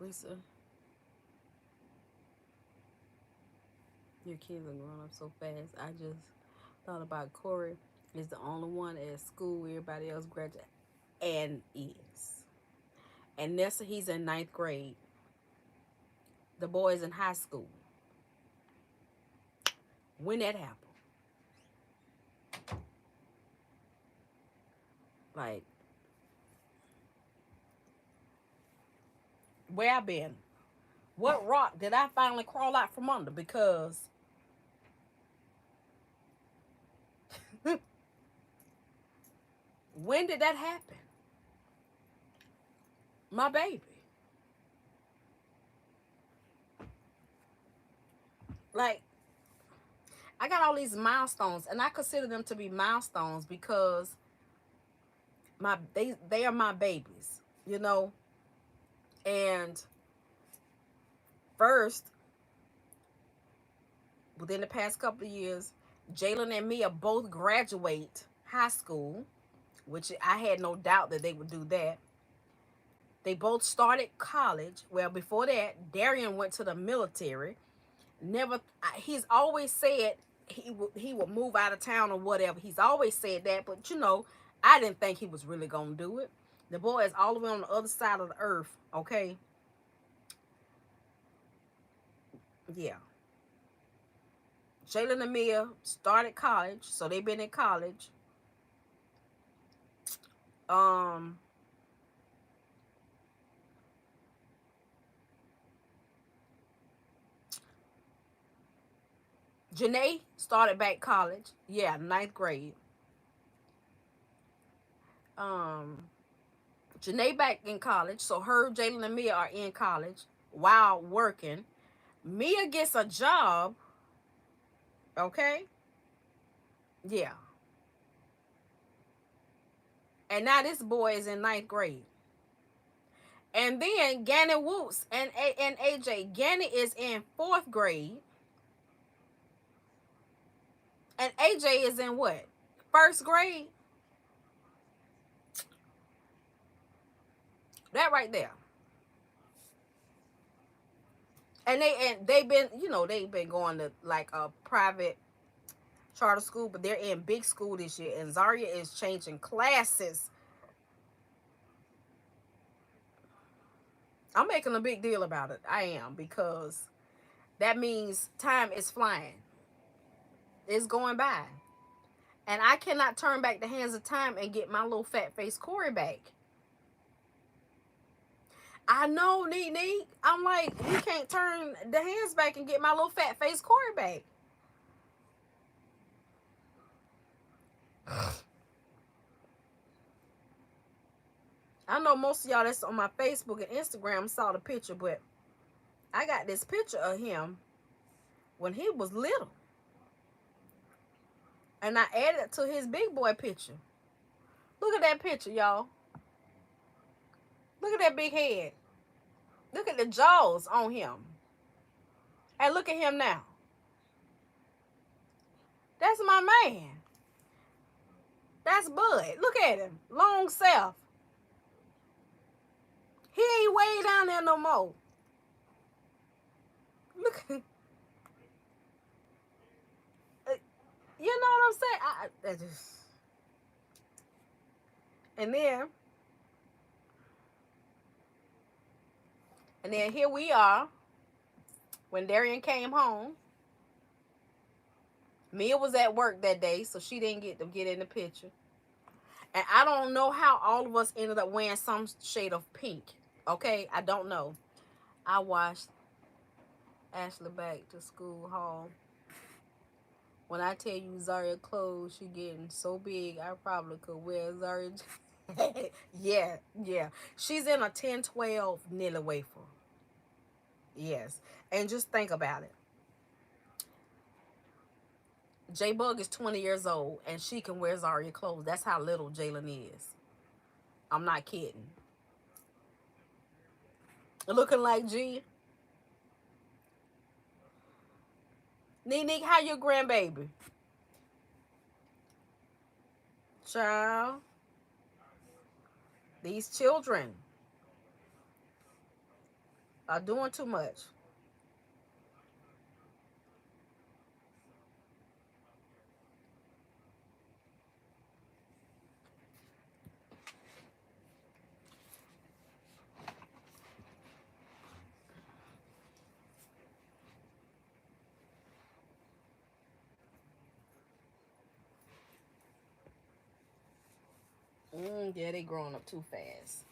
Lisa, your kids are growing up so fast. I just thought about Corey is the only one at school. Everybody else graduated and is. And Nessa, he's in 9th grade. The boy's in high school. When that happened. Like, where I been? What rock did I finally crawl out from under? Because when did that happen? My baby. Like, I got all these milestones, and I consider them to be milestones because they are my babies, you know. And first, within the past couple of years, Jalen and Mia both graduate high school, which I had no doubt that they would do that. They both started college. Well, before that, Darian went to the military. Never, he's always said he would move out of town or whatever. He's always said that, but you know, I didn't think he was really gonna do it. The boy is all the way on the other side of the earth. Okay, yeah. Jalen and Mia started college, so they've been in college. Um, Janae started back college. Yeah, 9th grade. Um, Janae back in college, so her, Jalen, and Mia are in college while working. Mia gets a job. Okay, yeah, and now this boy is in 9th grade. And then Ganny Woots and AJ. Ganny is in 4th grade, and AJ is in what? 1st grade. That right there. And they've been, you know, they've been going to like a private charter school, but they're in big school this year. And Zaria is changing classes. I'm making a big deal about it. I am, because that means time is flying. It's going by. And I cannot turn back the hands of time and get my little fat face Corey back. I know, neat. I'm like, you can't turn the hands back and get my little fat face Corey back. I know most of y'all that's on my Facebook and Instagram saw the picture, but I got this picture of him when he was little. And I added it to his big boy picture. Look at that picture, y'all. Look at that big head. Look at the jaws on him. Hey, look at him now. That's my man. That's Bud. Look at him. Long self. He ain't way down there no more. Look. You know what I'm saying? And then here we are. When Darian came home, Mia was at work that day, so she didn't get to get in the picture. And I don't know how all of us ended up wearing some shade of pink. Okay, I don't know. I watched Ashley back to school hall. When I tell you Zaria clothes, she getting so big, I probably could wear Zaria. Yeah, yeah. She's in a 10-12 Nilly wafer. Yes. And just think about it. J Bug is 20 years old and she can wear Zaria clothes. That's how little Jalen is. I'm not kidding. Looking like G. Nick, how your grandbaby? Child. These children are doing too much. Yeah, they growing up too fast.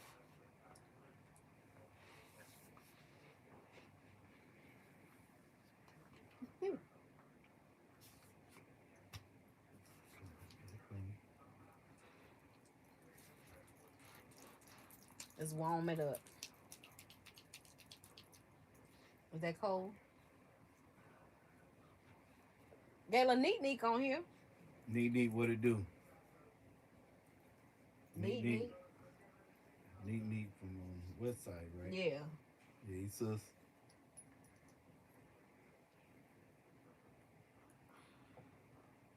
Let's warm it up. Is that cold? Gayla Neat on here. Neat, what it do? Neat. Neat from West Side, right? Yeah. Yeah, he sus.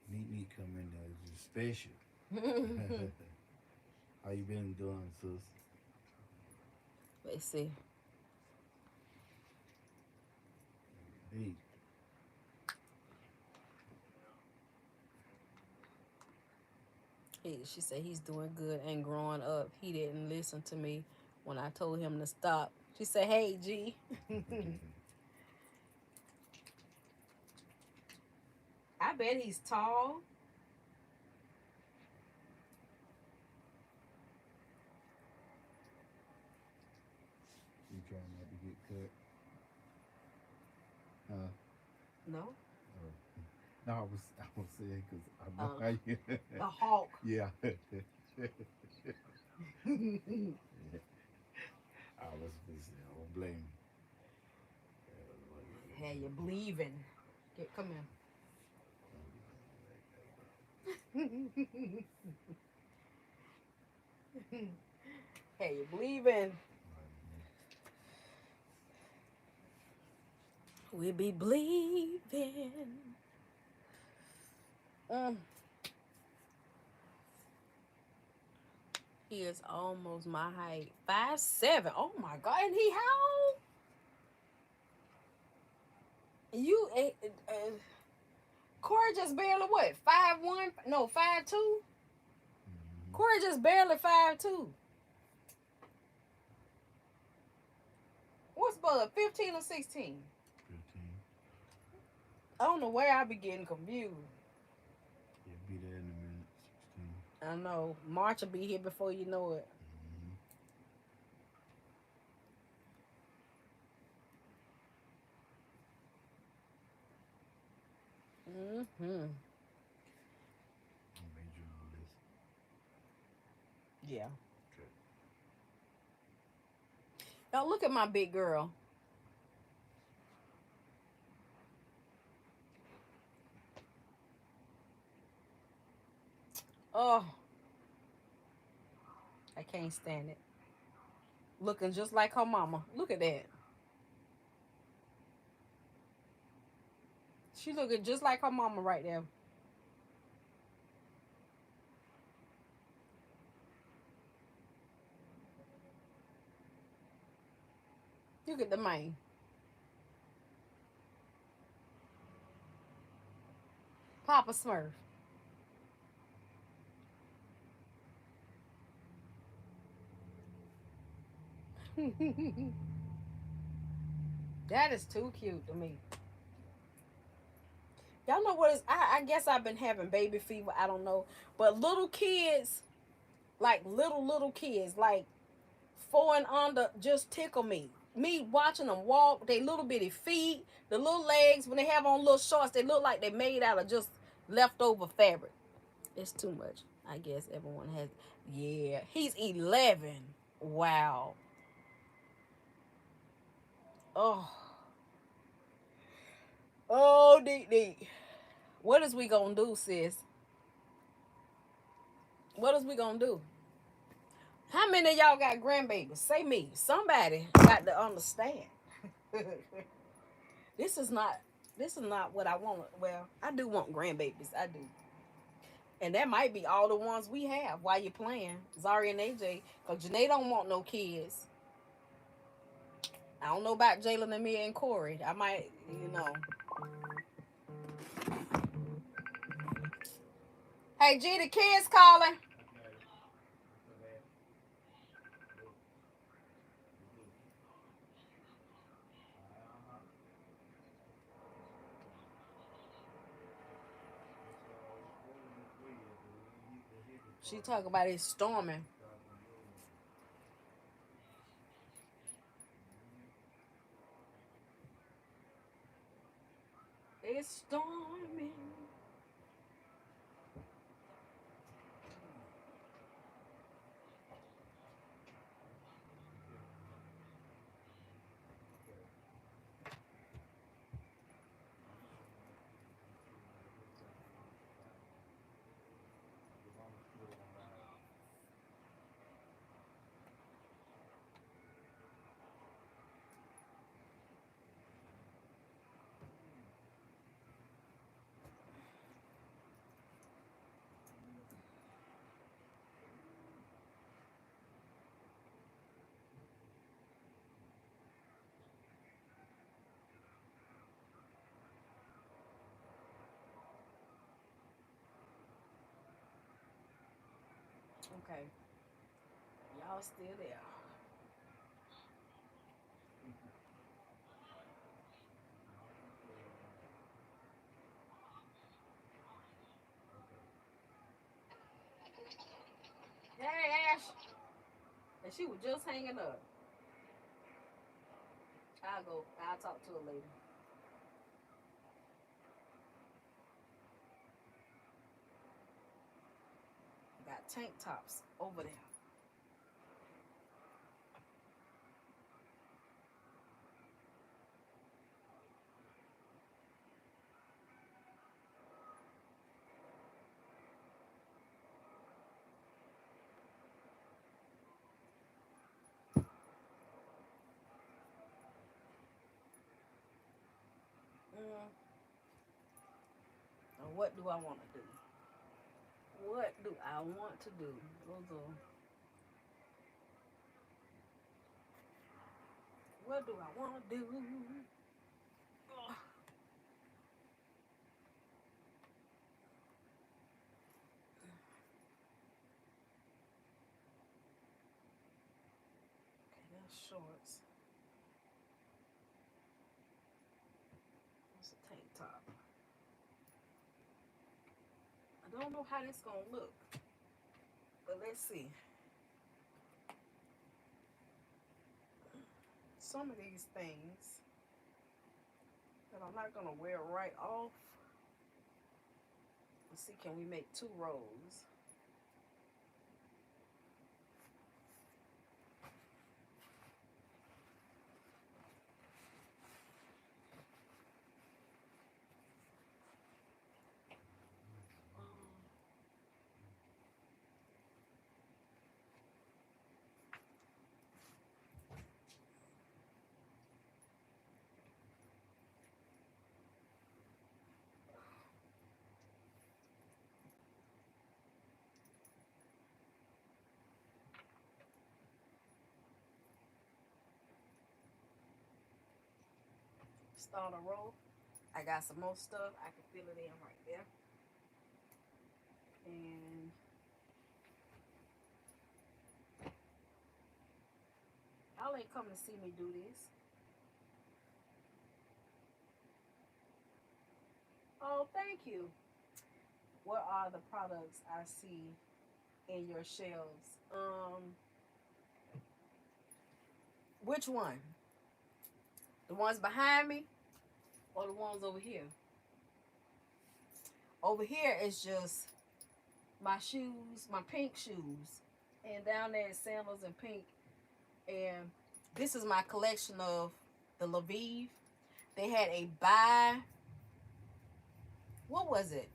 Neat come in there just special. How you been doing, sus? Let's see. Neat. She said he's doing good and growing up. He didn't listen to me when I told him to stop. She said, "Hey, G." I bet he's tall. You trying not to get cut? Huh? No. Oh. No, I was saying because I know how you. The hawk. Yeah. I was busy. I don't blame Hey, you believing. Come here. Hey, you believing. We be believing. He is almost my height. 5'7". Oh my God. And he how old? You Corey just barely what? 5'1"? No, 5'2". Corey just barely 5'2". What's Bud? 15 or 16? 15. I don't know where I be getting confused. You'll be there in a minute. 16. I know. March will be here before you know it. Major on this. Yeah. Okay. Now look at my big girl. Oh. I can't stand it. Looking just like her mama. Look at that. She looking just like her mama right there. Look at the man. Papa Smurf. That is too cute to me. Y'all know what is? I guess I've been having baby fever. I don't know, but little kids, like little kids, like 4 and under, just tickle me. Me watching them walk, they little bitty feet, the little legs when they have on little shorts, they look like they made out of just leftover fabric. It's too much. I guess everyone has. Yeah, he's 11. Wow. Oh, oh, Dee. What is we gonna do, sis? What is we gonna do? How many of y'all got grandbabies? Say me. Somebody got to understand. this is not. This is not what I want. Well, I do want grandbabies. I do. And that might be all the ones we have while you're playing. Zari and AJ. Because Janae don't want no kids. I don't know about Jalen and Mia and Corey. I might, you know. Hey, G, the kids calling. She talk about it storming. It's storming. Okay. Y'all still there. Hey, Ash. And she was just hanging up. I'll go. I'll talk to her later. Got tank tops over there. Mm. Now what do I want to do? What do I want to do? What do I want to do? Ugh. Okay, that's shorts. That's a tank top. I don't know how this gonna look, but let's see. Some of these things that I'm not gonna wear right off. Let's see, can we make 2 rows? Start a row. I got some more stuff. I can fill it in right there. And y'all ain't come to see me do this. Oh, thank you. What are the products I see in your shelves? Which one? The ones behind me or the ones over here? Over here is just my shoes, my pink shoes. And down there is sandals and pink. And this is my collection of the Lviv. They had a buy. What was it?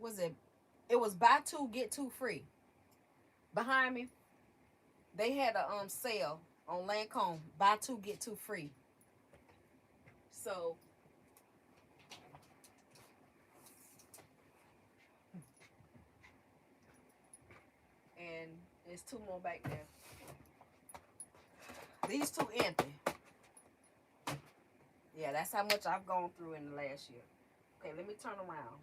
Was it? It was buy two get two free. Behind me, they had a sale on Lancome. Buy two get two free. So and there's two more back there. These two empty. Yeah, that's how much I've gone through in the last year. Okay, let me turn around.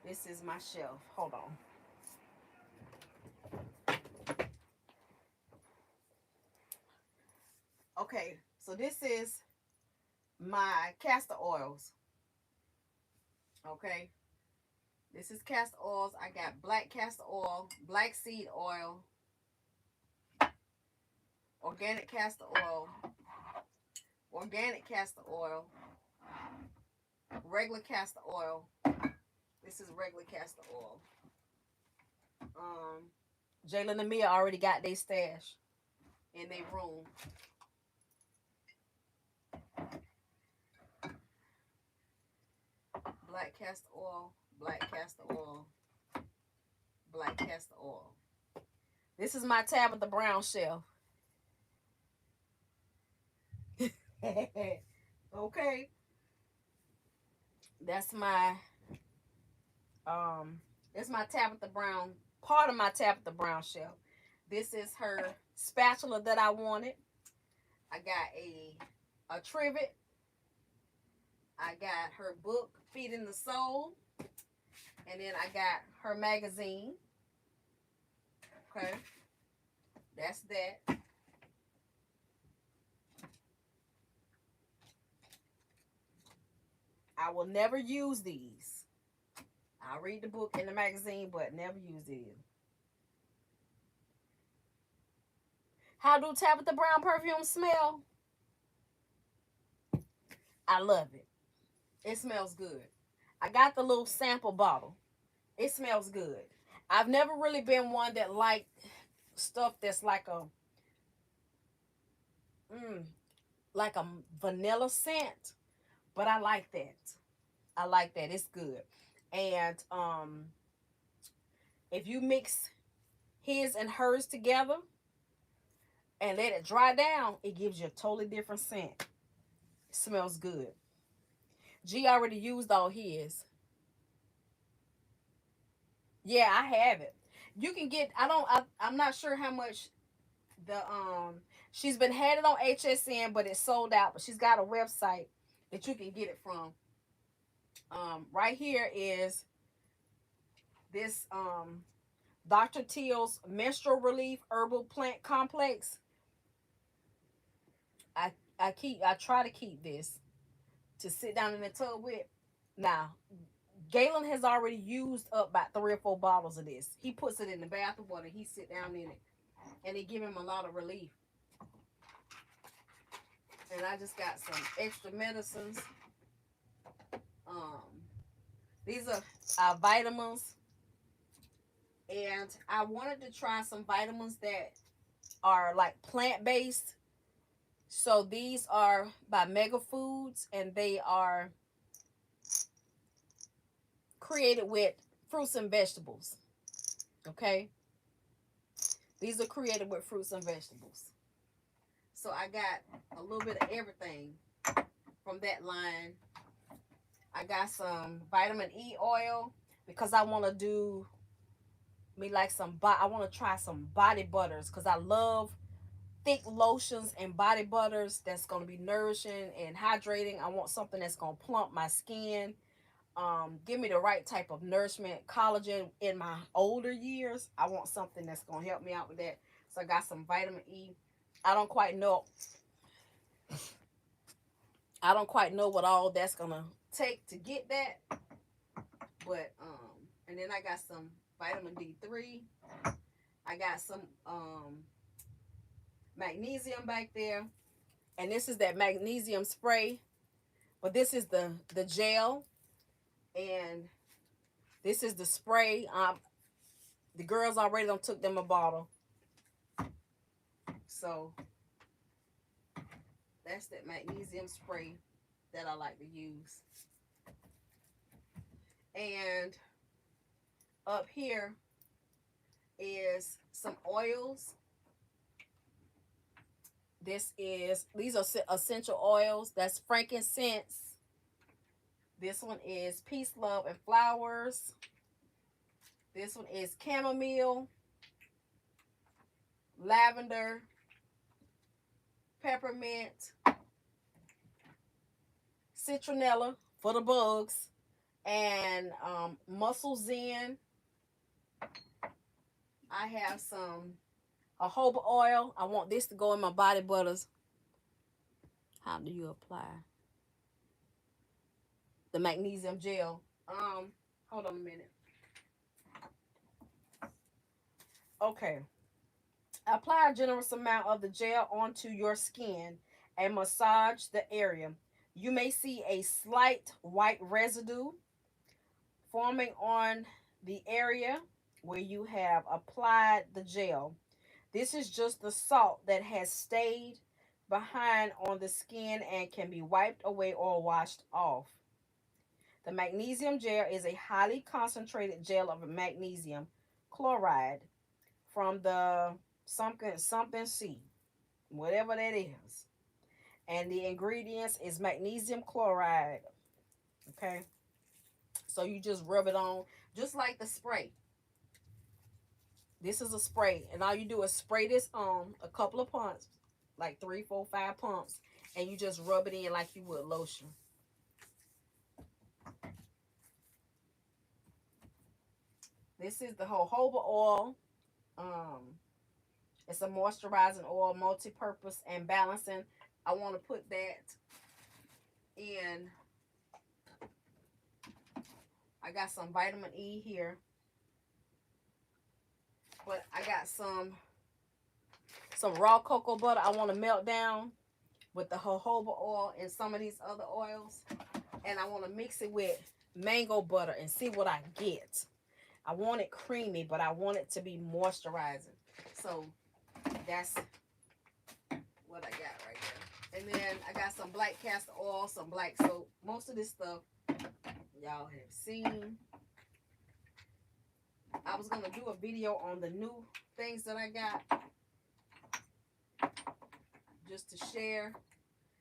This is my shelf. Hold on. Okay, so this is my castor oils. Okay, this is castor oils. I got black castor oil, black seed oil, organic castor oil, organic castor oil, regular castor oil. This is regular castor oil. Jalen and Mia already got their stash in their room. Black castor oil, black castor oil, black castor oil. This is my Tabitha Brown shelf. Okay. That's my um that's my Tabitha Brown, part of my Tabitha Brown shelf. This is her spatula that I wanted. I got a trivet. I got her book, Feeding the Soul. And then I got her magazine. Okay. That's that. I will never use these. I'll read the book in the magazine, but never use these. How do Tabitha Brown perfume smell? I love it. It smells good. I got the little sample bottle. It smells good. I've never really been one that liked stuff that's mm, like a vanilla scent, but I like that. I like that. It's good. And if you mix his and hers together and let it dry down, it gives you a totally different scent. It smells good. G already used all his. Yeah, I have it. You can get. I'm not sure how much the she's been had it on HSN, but it's sold out. But she's got a website that you can get it from. Right here is this Dr. Teal's menstrual relief herbal plant complex. I try to keep this to sit down in the tub with. Now, Galen has already used up about 3 or 4 bottles of this. He puts it in the bathroom water. He sit down in it, and it give him a lot of relief. And I just got some extra medicines. Um, these are vitamins, and I wanted to try some vitamins that are like plant based. So these are by Mega Foods, and they are created with fruits and vegetables. Okay, these are created with fruits and vegetables. So I got a little bit of everything from that line. I got some vitamin E oil because I want to do me like some I want to try some body butters because I love thick lotions and body butters that's going to be nourishing and hydrating. I want something that's going to plump my skin, give me the right type of nourishment, collagen in my older years. I want something that's going to help me out with that. So I got some vitamin E. I don't quite know. I don't quite know what all that's going to take to get that. But and then I got some vitamin D3. I got some magnesium back there. And this is that magnesium spray. But this is the gel, and this is the spray. The girls already done took them a bottle. So that's that magnesium spray that I like to use. And up here is some oils. These are essential oils. That's frankincense. This one is peace, love, and flowers. This one is chamomile, lavender, peppermint, citronella for the bugs, and muscle zen. I have some jojoba oil. I want this to go in my body butters. How do you apply the magnesium gel? Hold on a minute. Okay. Apply a generous amount of the gel onto your skin and massage the area. You may see a slight white residue forming on the area where you have applied the gel. This is just the salt that has stayed behind on the skin and can be wiped away or washed off. The magnesium gel is a highly concentrated gel of magnesium chloride from the something C, whatever that is. And the ingredients is magnesium chloride. Okay. So you just rub it on just like the spray. This is a spray. And all you do is spray this on a couple of pumps, like 3, 4, 5 pumps. And you just rub it in like you would lotion. This is the jojoba oil. It's a moisturizing oil, multi-purpose and balancing. I want to put that in. I got some vitamin E here. But I got some raw cocoa butter I want to melt down with the jojoba oil and some of these other oils. And I want to mix it with mango butter and see what I get. I want it creamy, but I want it to be moisturizing. So that's what I got right there. And then I got some black castor oil, some black soap. Most of this stuff y'all have seen. I was going to do a video on the new things that I got just to share.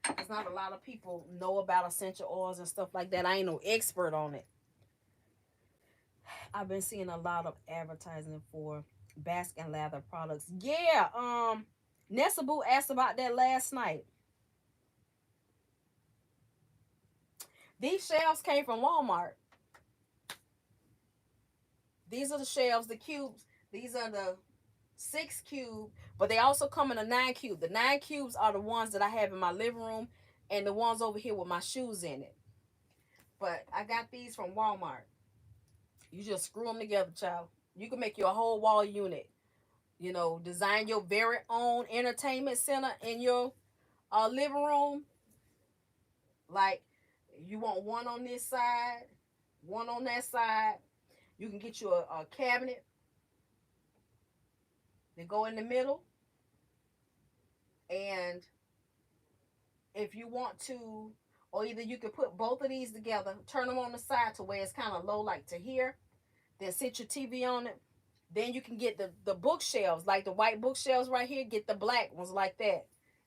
Because not a lot of people know about essential oils and stuff like that. I ain't no expert on it. I've been seeing a lot of advertising for Basque and Lather products. Yeah, Nessa Boo asked about that last night. These shelves came from Walmart. These are the shelves, the cubes. These are the 6 cube, but they also come in a 9 cube. The 9 cubes are the ones that I have in my living room and the ones over here with my shoes in it. But I got these from Walmart. You just screw them together, child. You can make your whole wall unit. You know, design your very own entertainment center in your living room. Like, you want one on this side, one on that side. You can get you a cabinet that go in the middle. And if you want to, or either you can put both of these together, turn them on the side to where it's kind of low, like to here. Then sit your TV on it. Then you can get the bookshelves, like the white bookshelves right here. Get the black ones like that.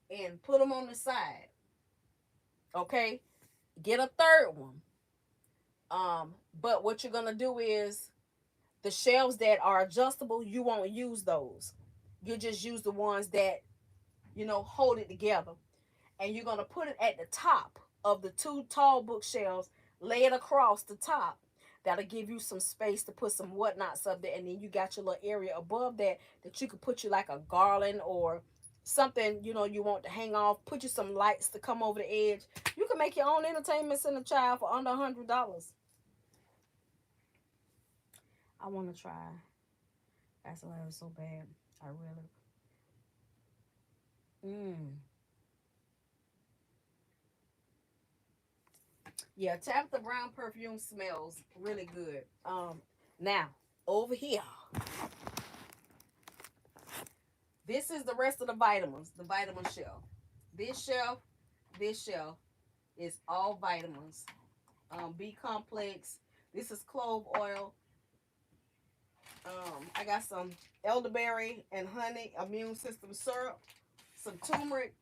And put them on the side. Okay? Get a third one. But what you're going to do is The shelves that are adjustable, you won't use those. You just use the ones that, hold it together. And you're going to put it at the top of the two tall bookshelves, lay it across the top. That'll give you some space to put some whatnots up there. And then you got your little area above that you could put you like a garland or something, you want to hang off. Put you some lights to come over the edge. You can make your own entertainment center, child, for under $100. I want to try. That's why it was so bad. I really. Yeah, Tabitha Brown perfume smells really good. Now over here, this is the rest of the vitamins. The vitamin shelf. This shelf, this shelf is all vitamins. B complex. This is clove oil. I got some elderberry and honey immune system syrup, some turmeric,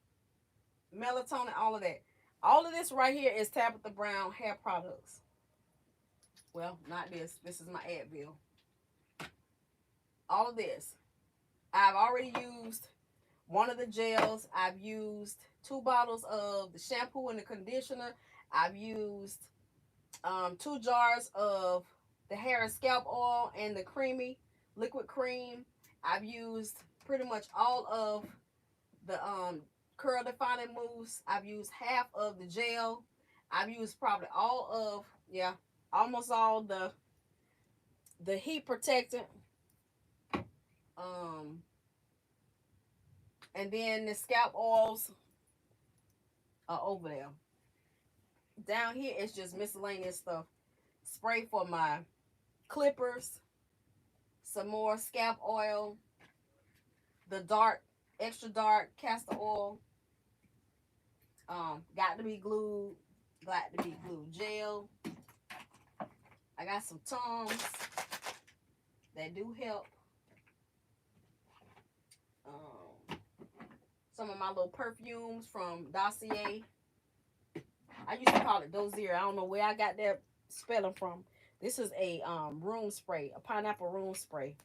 melatonin, all of that. All of this right here is Tabitha Brown hair products. Well, not this. This is my Advil. All of this. I've already used one of the gels. I've used 2 bottles of the shampoo and the conditioner. I've used 2 jars of the hair and scalp oil and the creamy liquid cream. I've used pretty much all of the curl defining mousse. I've used half of the gel. I've used probably all of, almost all the heat protectant. And then the scalp oils are over there. Down here it's just miscellaneous stuff. Spray for my clippers, some more scalp oil, the dark, extra dark castor oil, got to be glued gel. I got some Tums that do help. Some of my little perfumes from Dossier. I used to call it Dozier. I don't know where I got that spelling from. This is a room spray, a pineapple room spray.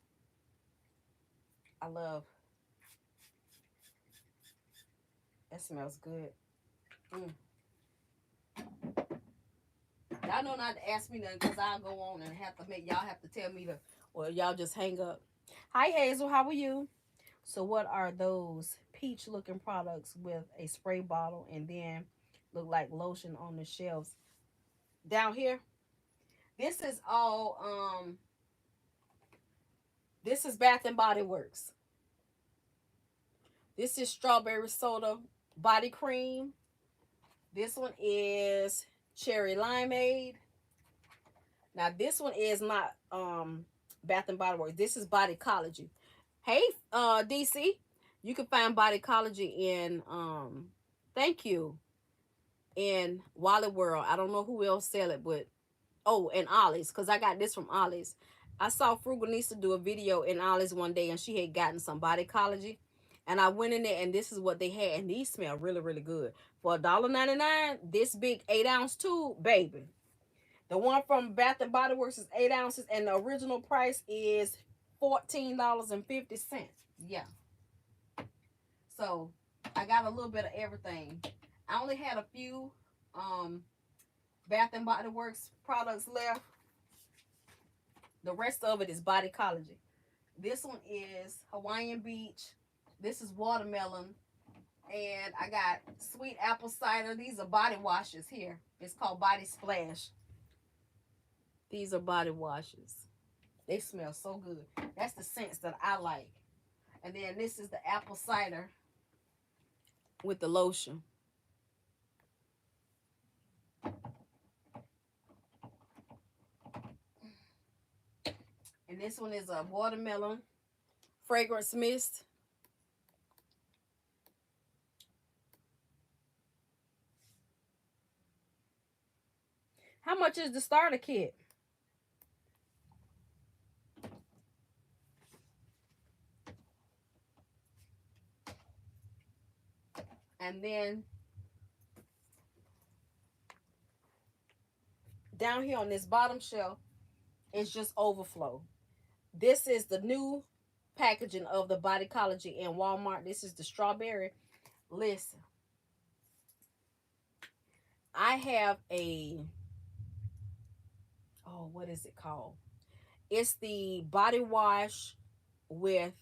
I love. That smells good. Y'all know not to ask me nothing because I'll go on and y'all have to tell me or y'all just hang up. Hi Hazel, how are you? So what are those peach looking products with a spray bottle and then look like lotion on the shelves? Down here, this is all this is Bath and Body Works. This is strawberry soda body cream. This one is cherry limeade. Now this one is not Bath and Body Works. This is Bodycology. Hey, DC, you can find Bodycology in thank you, in Wally World. I don't know who else sell it, but and Ollie's, because I got this from Ollie's. I saw Frugal Nisa do a video in Ollie's one day, and she had gotten some Bodycology, and I went in there, and this is what they had, and these smell really, really good. For $1.99, this big 8-ounce tube, baby. The one from Bath and Body Works is 8 ounces, and the original price is $14.50. Yeah. So I got a little bit of everything. I only had a few Bath and Body Works products left. The rest of it is Bodycology. This one is Hawaiian Beach. This is watermelon. And I got sweet apple cider. These are body washes here. It's called Body Splash. These are body washes. They smell so good. That's the scents that I like. And then this is the apple cider with the lotion. And this one is a watermelon fragrance mist. How much is the starter kit? And then down here on this bottom shelf, it's just overflow. This is the new packaging of the Bodycology in Walmart. This is the strawberry. Listen, I have a, oh, what is it called? It's the body wash with,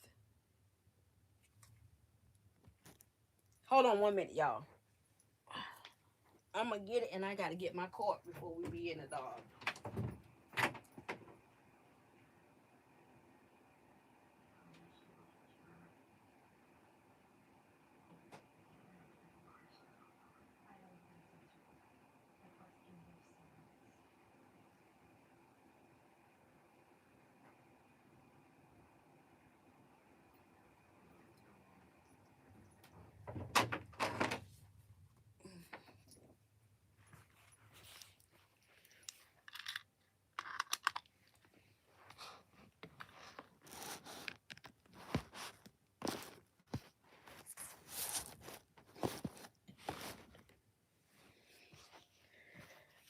hold on 1 minute, y'all. I'm gonna get it, and I gotta get my cord before we be in the dog.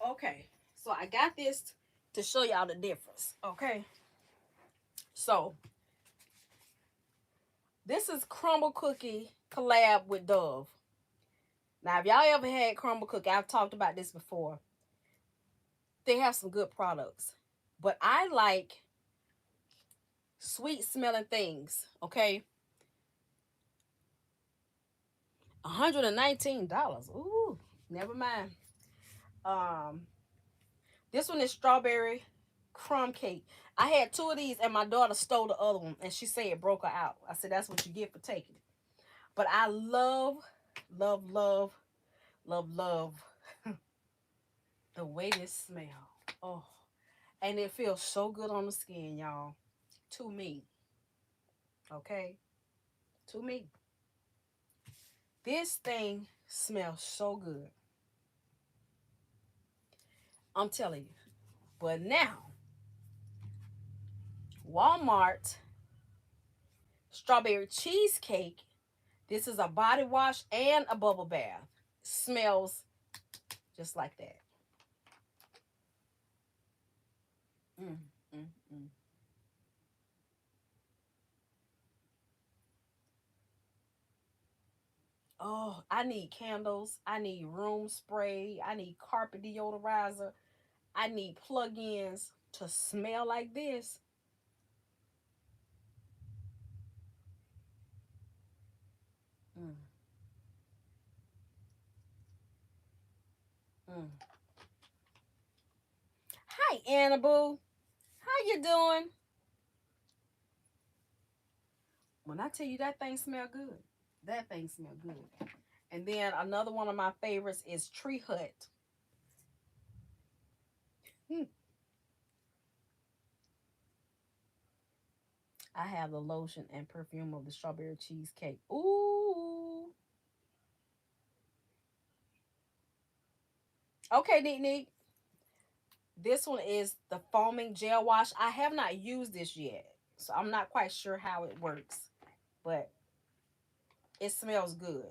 Okay, so I got this to show y'all the difference. Okay, so this is crumble cookie collab with Dove. Now, if y'all ever had crumble cookie, I've talked about this before. They have some good products, but I like sweet smelling things. Okay, $119. Ooh, never mind. Um, this one is strawberry crumb cake. I had 2 of these, and my daughter stole the other one, and she said it broke her out. I said that's what you get for taking it. But I love, love, love, love, love the way this smell. Oh, and it feels so good on the skin, y'all. To me, okay, to me, this thing smells so good. I'm telling you. But now, Walmart strawberry cheesecake. This is a body wash and a bubble bath. Smells just like that. Mm, mm, mm. Oh, I need candles. I need room spray. I need carpet deodorizer. I need plug-ins to smell like this. Mm, mm. Hi, Annabelle. How you doing? When I tell you that thing smell good, that thing smell good. And then another one of my favorites is Tree Hut. Hmm. I have the lotion and perfume of the strawberry cheesecake. Ooh. Okay, Neat Neat. This one is the foaming gel wash. I have not used this yet, so I'm not quite sure how it works, but it smells good.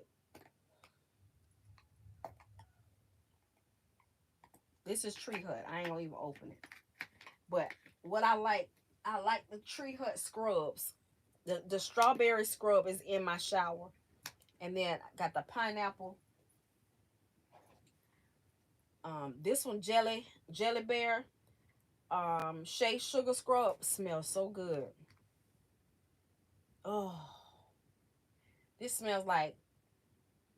This is Tree Hut. I ain't gonna even open it. But what I like the Tree Hut scrubs. The strawberry scrub is in my shower. And then I got the pineapple. This one jelly bear. Shea sugar scrub smells so good. Oh, this smells like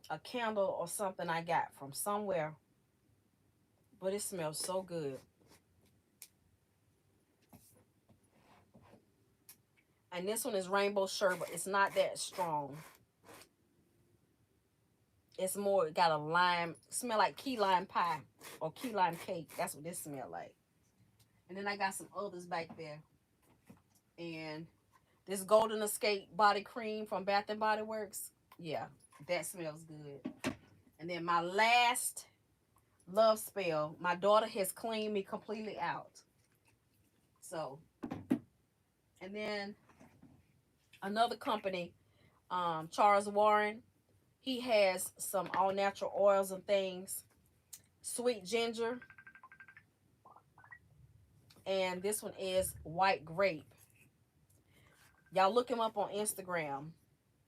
a candle or something I got from somewhere, but it smells so good. And this one is rainbow sherbet. It's not that strong. It's more, it got a lime, smell like key lime pie or key lime cake. That's what this smell like. And then I got some others back there. And this Golden Escape body cream from Bath and Body Works. Yeah, that smells good. And then my last love spell, my daughter has cleaned me completely out. So, and then another company, Charles Warren, he has some all natural oils and things. Sweet ginger. And this one is white grape. Y'all look him up on Instagram.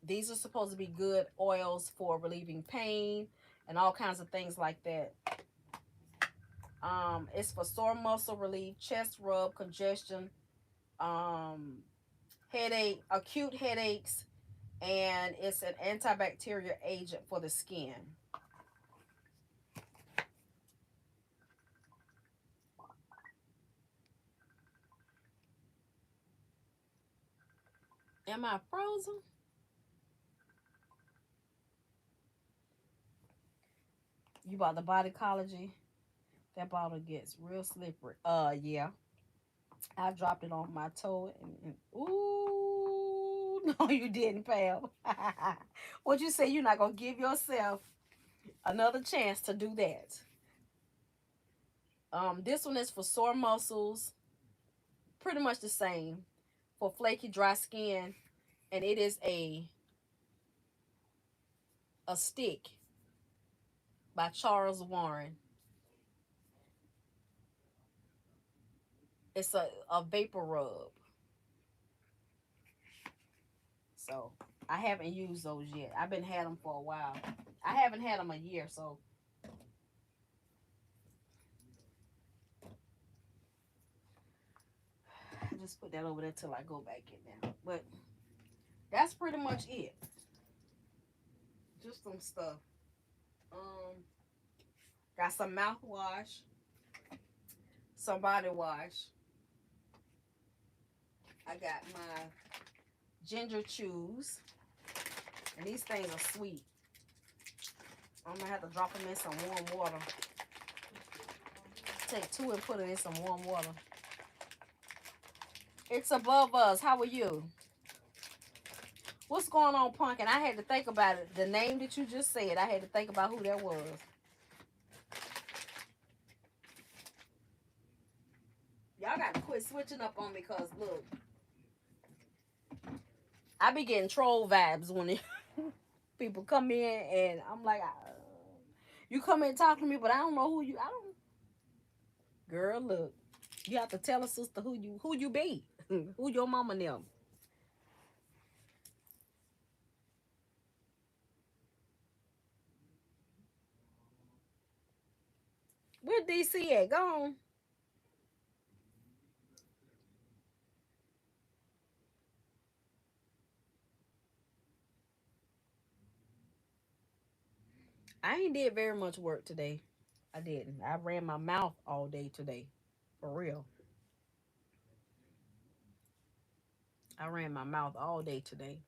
These are supposed to be good oils for relieving pain and all kinds of things like that. It's for sore muscle relief, chest rub, congestion, um, headache, acute headaches, and it's an antibacterial agent for the skin. Am I frozen? You bought the Bodycology? That bottle gets real slippery. Yeah. I dropped it on my toe and ooh, no, you didn't, pal. What you say? You're not gonna give yourself another chance to do that. This one is for sore muscles, pretty much the same for flaky, dry skin, and it is a stick by Charles Warren. It's a vapor rub. So I haven't used those yet. I've been had them for a while. I haven't had them a year, so I just put that over there till I go back in there. But that's pretty much it. Just some stuff. Um, got some mouthwash, some body wash. I got my ginger chews, and these things are sweet. I'm gonna have to drop them in some warm water. Take two and put it in some warm water. It's above us. How are you? What's going on, Pumpkin? I had to think about it. The name that you just said, I had to think about who that was. Y'all got to quit switching up on me because, look, I be getting troll vibes when people come in and I'm like, you come in and talk to me, but I don't know who you, I don't. Girl, look, you have to tell a sister who you be, who your mama them. Where DC at? Gone. I ain't did very much work today. I didn't. I ran my mouth all day today. For real. I ran my mouth all day today.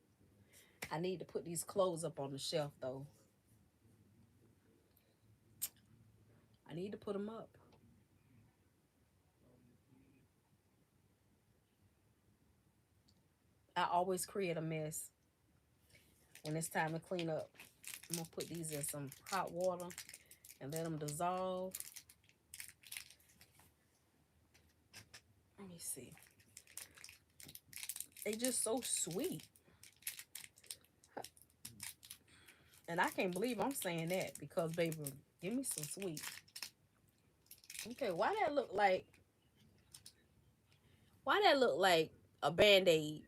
I need to put these clothes up on the shelf though. I need to put them up. I always create a mess when it's time to clean up. I'm gonna put these in some hot water and let them dissolve. Let me see. They just so sweet. And I can't believe I'm saying that because, baby, give me some sweet. Okay, why that look like a Band-Aid?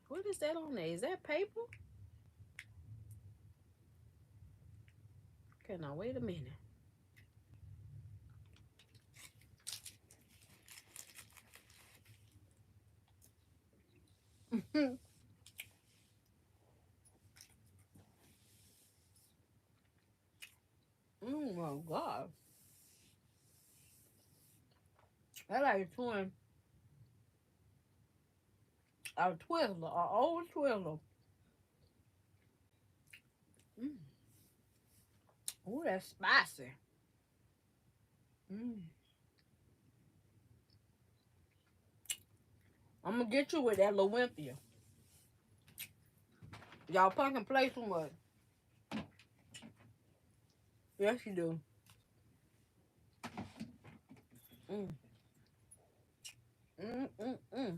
What is that on there? Is that paper? Okay, now wait a minute. Oh my God. That like doing a Twizzler, an old Twizzler. Mm. Oh, that's spicy. Mm. I'm gonna get you with that Lawinthia. Y'all pumpkin play too much. Yes, you do. Mm. Mm, mm, mm.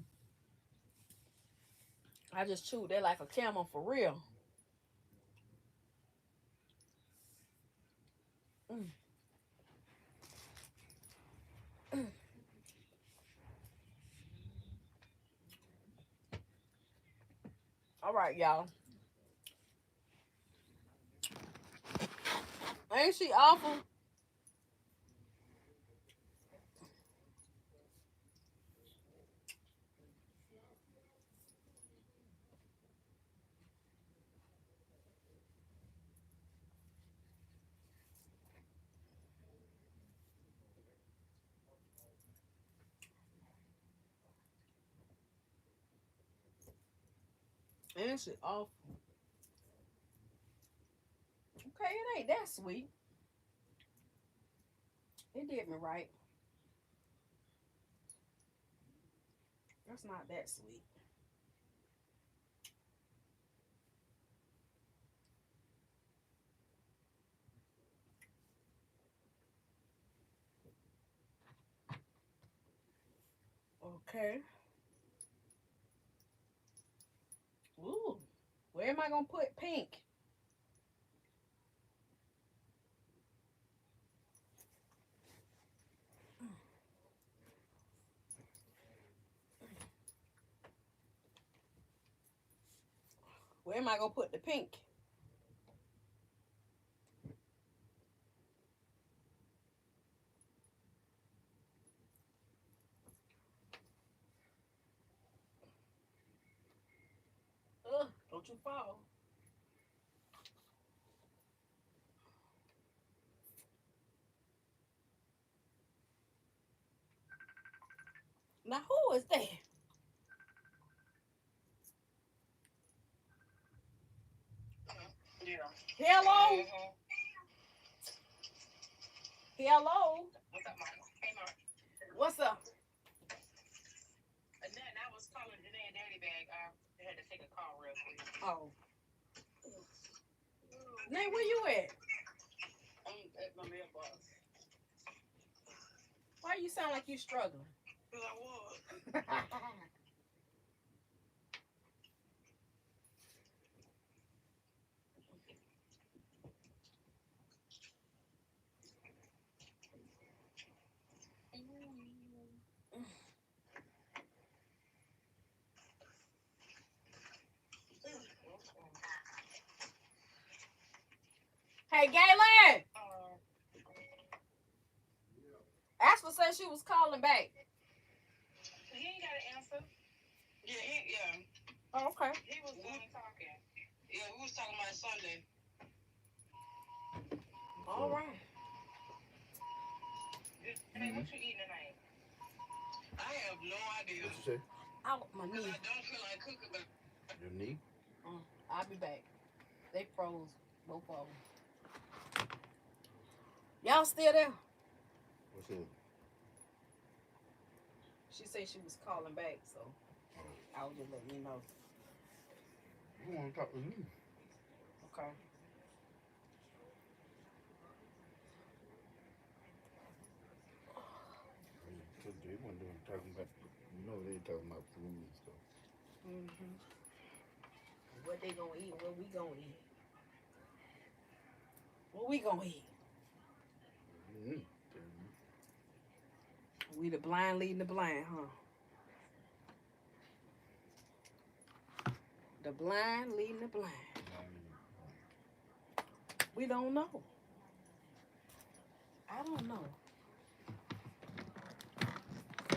I just chewed that like a camel for real. Mm. All right, y'all. Ain't she awful? Ain't she awful? Okay, it ain't that sweet. It did me right. That's not that sweet. Okay. Ooh. Where am I gonna put pink? Where am I gonna put the pink? Ugh, don't you fall. Now who is that? Yeah. Hello? Mm-hmm. Hello? What's up, Mike? Hey, Mark. What's up? And then I was calling Janae and Daddy Bag. I had to take a call real quick. Oh. Nay, where you at? I'm at my mailbox. Why you sound like you struggling? Because I was. Hey, Gaylan! Ashley said she was calling back. He ain't got an answer. Yeah. Oh, okay. He was done talking. Yeah, we was talking about Sunday. All right. Hey, what you eating tonight? I have no idea. What you say? Out my knee. I don't feel like cooking, but Your knee? I'll be back. They froze, both of them. Y'all still there? What's up? She said she was calling back, so I was just letting you know. You want to talk to me? Okay. They weren't doing talking about, they talking about food and stuff. Mm-hmm. What they gonna eat? What we gonna eat? What we gonna eat? Mm-hmm. We the blind leading the blind, huh? The blind leading the blind. We don't know. I don't know.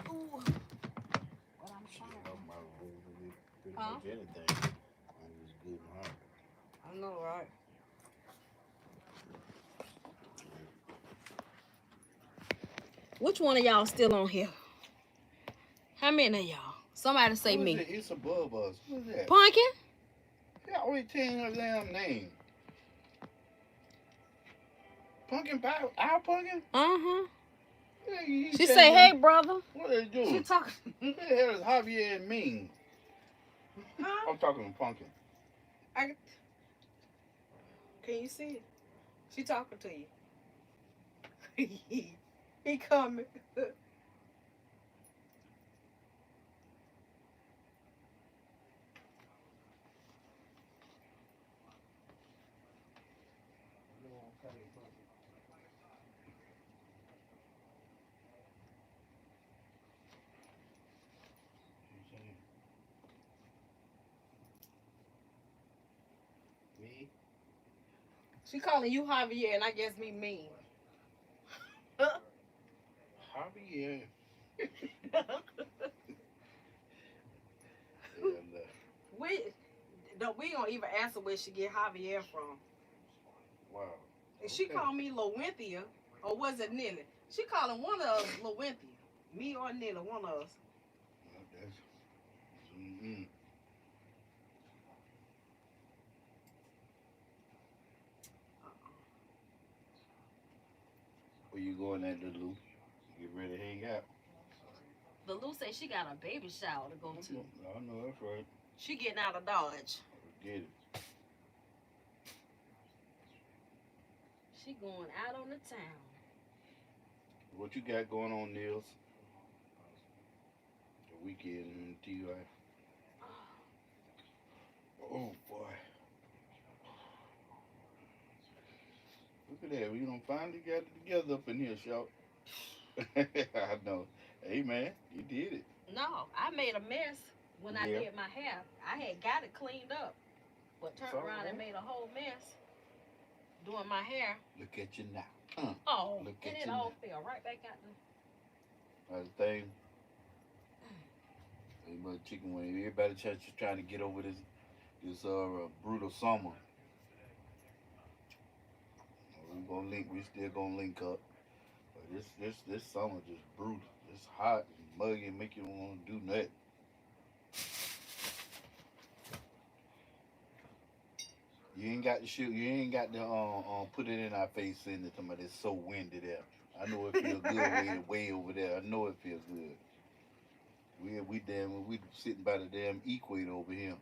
Ooh. What I'm trying. Pretty much anything. I'm just good and hard. I know, right? Which one of y'all still on here? How many of y'all? Somebody say me. It's above us. Who is that? Pumpkin? Yeah, already telling her damn name. Pumpkin pie? Our pumpkin? Uh-huh. Yeah, She say, hey, brother. What are they doing? She talking. Who the hell is Javier and Ming? Huh? I'm talking to Pumpkin. Can you see it? She talking to you. He coming. She calling you Javier, and I guess me mean. Javier. we don't. We don't even answer where she get Javier from. Wow. And she called me Lawinthia, or was it Nilly? She calling one of us Lawinthia. Me or Nilly, one of us. That's, mm-hmm. Where you going at, Lulu? Get ready to hang out. The Lou say she got a baby shower to go to. I know that's right. She getting out of Dodge. Get it. She going out on the town. What you got going on, Nils? The weekend in TUI. Oh boy. Look at that. We done finally got it together up in here, shout. I know. Hey man, you did it. No, I made a mess when I did my hair. I had got it cleaned up, but turned around and made a whole mess doing my hair. Look at you now. Oh, look and at it you all now. fell right back out That's the thing. Everybody chicken wing. Everybody trying to get over this brutal summer. We gonna link. We still gonna link up. But this summer just brutal. It's hot and muggy and make you don't want to do nothing. You ain't got to shoot. You ain't got to put it in our face saying that somebody it's so windy there. I know it feels good way over there. I know it feels good. We sitting by the damn equator over here.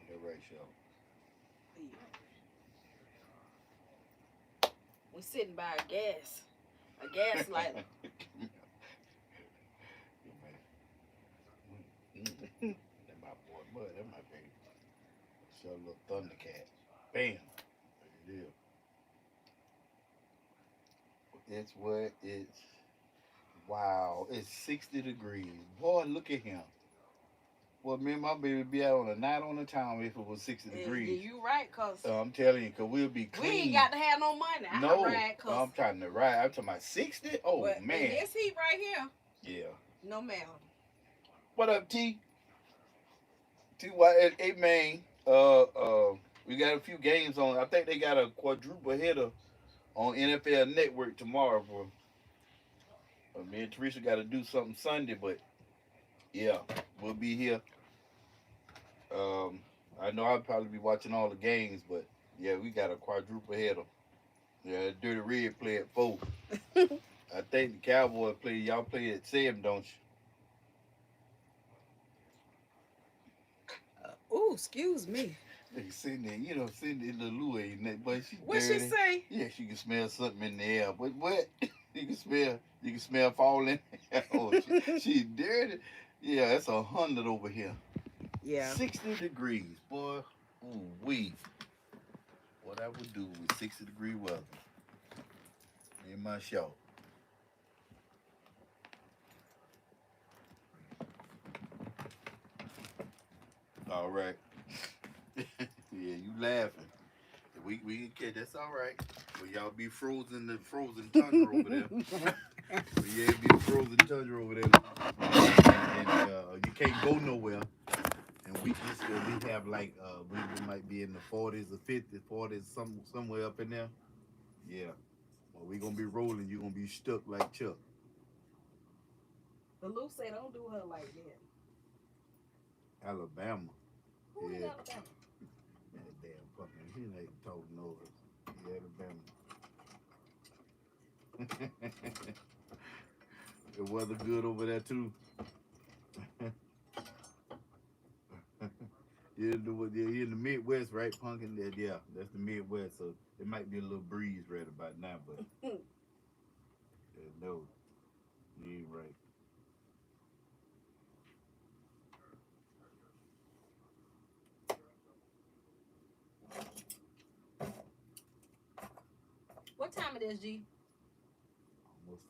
Yeah, right, y'all. We sitting by a gas light. That my boy, bud. That my baby. Show a little Thundercat. Bam. There it is. It's what it's. Wow. It's 60 degrees. Boy, look at him. Well, me and my baby be out on a night on the town if it was 60 degrees. Yeah, you right, cause I'm telling you, cause we'll be clean. we ain't got to have no money. No, ride, I'm trying to ride. I'm talking about 60. Oh but man, in this heat right here. Yeah. No ma'am. What up, T? Hey man. We got a few games on. I think they got a quadruple header on NFL Network tomorrow. For me and Teresa got to do something Sunday, but yeah, we'll be here. I know I'll probably be watching all the games, but yeah, we got a quadruple header. Yeah, Dirty Red play at 4. I think the Cowboys play. Y'all play at 7, don't you? Ooh, excuse me. They sitting there, sitting there, little ain't that, but she what dirty. She say? Yeah, she can smell something in the air. But what? You can smell falling. Oh, she dirty. Yeah, it's 100 over here. Yeah. 60 degrees, boy. Ooh wee. What I would do with 60-degree weather in my show. All right. Yeah, you laughing. We can catch. That's all right. Well, y'all be frozen tundra over there. Yeah, be frozen tundra over there, and you can't go nowhere. And we have like we might be in the 40s or 50s, 40s, somewhere up in there. Yeah. Well, we gonna be rolling. You gonna be stuck like Chuck. The Lou say don't do her like that. Alabama. Who is Alabama? That damn fucking, he ain't talking over us. Alabama. The weather good over there too. You're in the Midwest, right, Punkin? Yeah, that's the Midwest, so it might be a little breeze right about now, but no, you ain't right. What time it is, G? Almost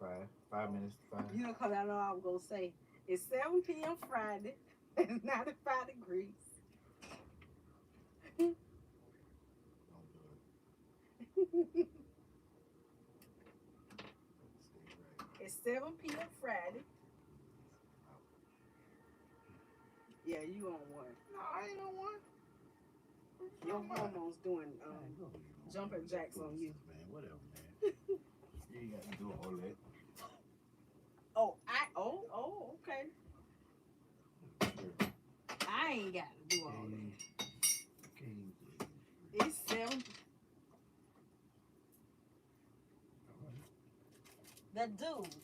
5 minutes to 5. You know, because I know I was going to say, it's 7 p.m. Friday, it's 95 degrees. Don't do it. Stay right. It's 7 p.m. Friday. Yeah, you on one. No, I ain't on one. Your hormones doing jumping jacks on you. Man, whatever, man. You ain't got to do all that. Oh, okay. I ain't got to do all that. It's 7. The dude.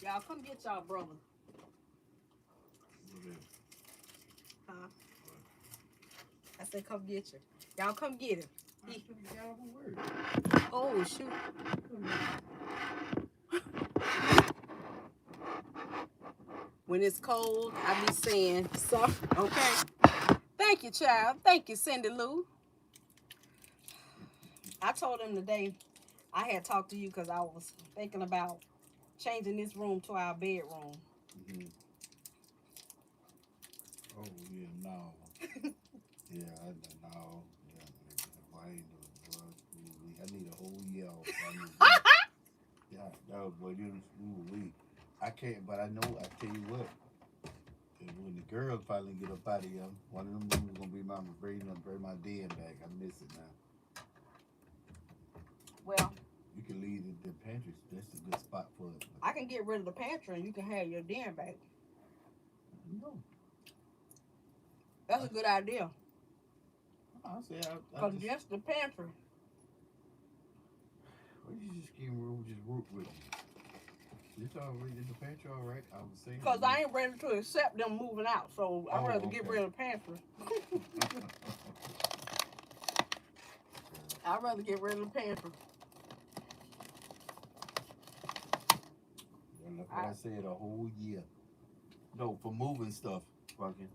Y'all come get y'all brother. Huh? I said come get you. Y'all come get him. Oh shoot. When it's cold, I be saying so. Okay. Thank you, child. Thank you, Cindy Lou. I told him today I had talked to you because I was thinking about changing this room to our bedroom. Mm-hmm. Oh yeah, no. Yeah, no. Yeah, I ain't doing. I need a whole year off. Yeah, no, boy, you week. I can't, but I know. I tell you what. When the girls finally get up out of here, one of them rooms gonna be my bring my den back. I miss it now. Well, you can leave the pantry. That's a good spot for it. I can get rid of the pantry and you can have your den back. No. That's a good idea. I said, because just the pantry. Well, you just give room, just work with you. It's already in the pantry, all right. I was saying. Because I ain't ready to accept them moving out, so I'd rather get rid of the pantry. I'd rather get rid of the pantry. Yeah, look what I said, a whole year. No, for moving stuff, fucking.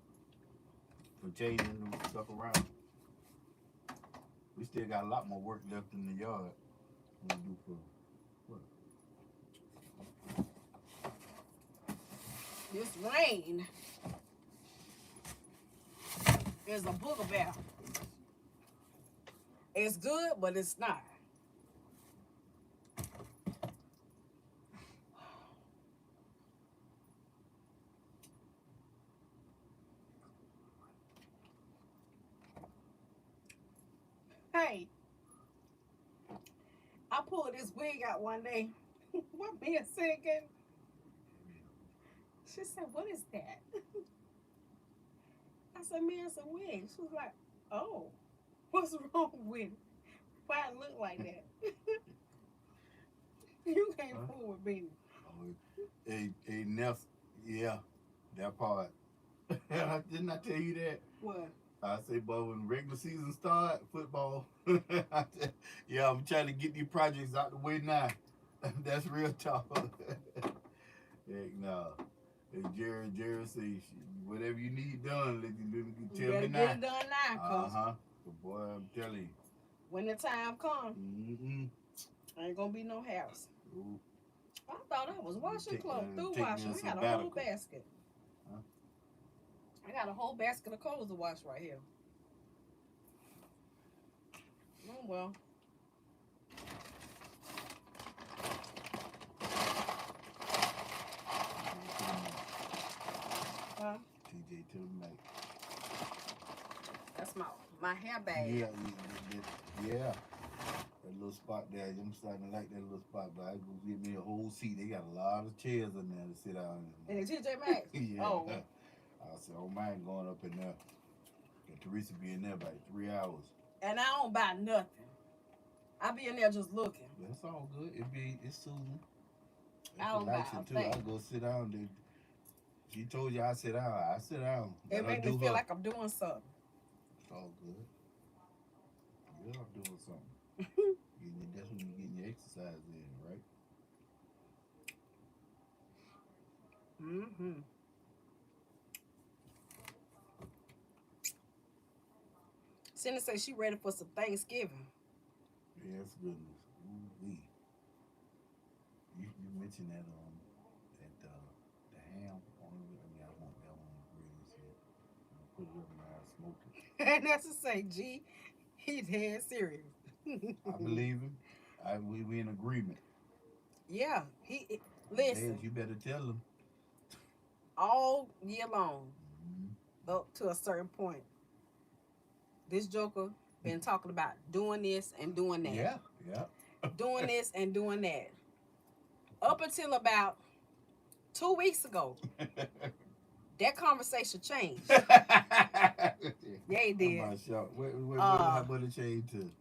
For changing stuff around. We still got a lot more work left in the yard. We do for what? This rain is a booger bear. It's good, but it's not. Hey, I pulled this wig out one day. What being sick and she said, "What is that?" I said, "Man, it's a wig." She was like, "Oh, what's wrong with it? Why it look like that?" You can't fool with me. A Neff, yeah, that part. Didn't I tell you that? What? I say, but when regular season start, football, yeah, I'm trying to get these projects out the way now. That's real talk. Heck no. Jared say, whatever you need done, let you tell me now. Get it done now, cause Boy, I'm telling you. When the time comes, ain't gonna be no house. Ooh. I thought I was washing clothes through washing. I got a whole basket. Huh? I got a whole basket of clothes to wash right here. Oh well. Huh? TJ to the night. That's my handbag. Yeah. That little spot there, I'm starting to like that little spot, but I go get me a whole seat. They got a lot of chairs in there to sit down in. And TJ Maxx? Yeah. Oh. I said, oh man, going up in there. And Teresa be in there about 3 hours. And I don't buy nothing. I be in there just looking. That's all good. It's soothing. It's I don't buy relaxing too. I go sit down there. She told you I sit down. I sit down. It makes me feel like I'm doing something. It's all good. You are doing something. That's when you're getting your exercise in, right? Mm-hmm. Cindy says she ready for some Thanksgiving. Yes, goodness. Ooh-wee. You mentioned that the ham. I want that one ingredients here. Put it up and I'll smoke it. And that's to say, G, he's dead serious. I believe him. We in agreement. Yeah, Dad, listen, you better tell him. all year long, Mm-hmm. up to a certain point, this Joker been talking about doing this and doing that. Yeah, yeah. Doing this and doing that. Up until about 2 weeks ago, that conversation changed. Yeah, Yeah, it did. I'm not shocked. How about it change to?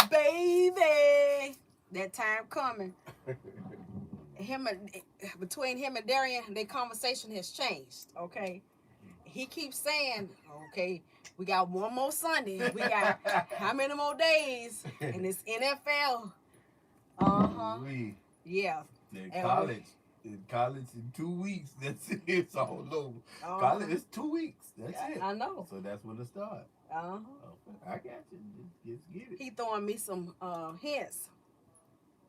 Baby, that time coming. Between him and Darian, their conversation has changed. Okay, he keeps saying, "Okay, we got one more Sunday. We got how many more days? And it's NFL." Yeah. In And college. In college in 2 weeks. That's it. It's all over. College is 2 weeks. That's it. I know. So that's when it starts. Okay, I got you. Just get it. he throwing me some hints.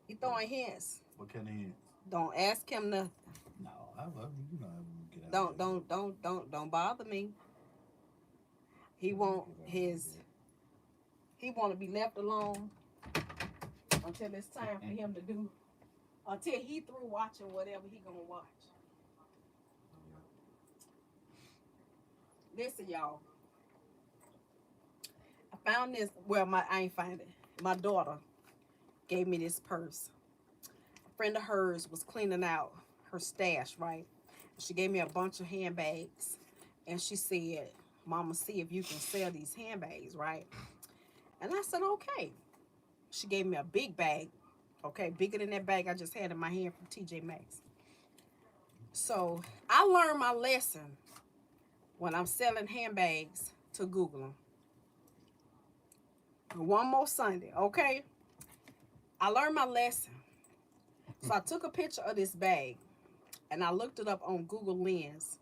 He throwing hints. What kind of hints? Don't ask him nothing. No, I love you. You know I won't get out. Don't bother me. He want he want to be left alone until it's time for him to do, until he through watching whatever he gonna watch. Listen, y'all. I found this. Well, I ain't find it. My daughter gave me this purse. A friend of hers was cleaning out her stash, right? She gave me a bunch of handbags, and she said, "Mama, see if you can sell these handbags, right?" And I said, "Okay." She gave me a big bag, okay, bigger than that bag I just had in my hand from TJ Maxx. So I learned my lesson when I'm selling handbags to Google them. One more Sunday, okay? I learned my lesson. So I took a picture of this bag and I looked it up on Google Lens.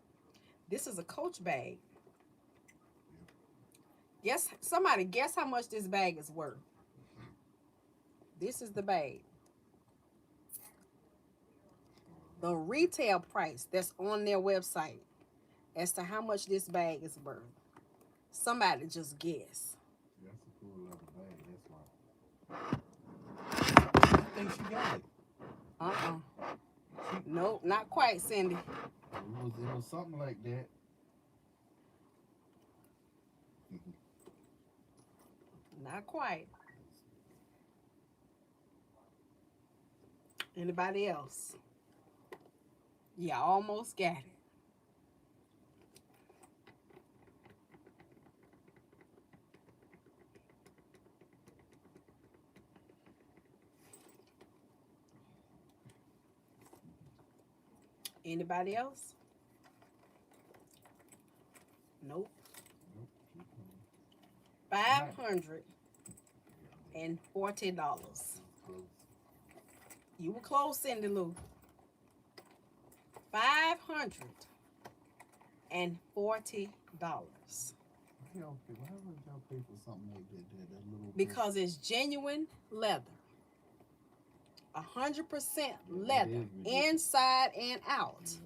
This is a Coach bag. Somebody guess how much this bag is worth. This is the bag. The retail price that's on their website as to how much this bag is worth. Somebody just guess. That's a cool little bag. That's why. I think she got it. Nope, not quite, Cindy. It was something like that. Not quite. Anybody else? Yeah, almost got it. Anybody else? Nope. $540. You were close, Cindy Lou. $540. Why would y'all pay for something like that? That little Because it's genuine leather. 100% leather, inside and out.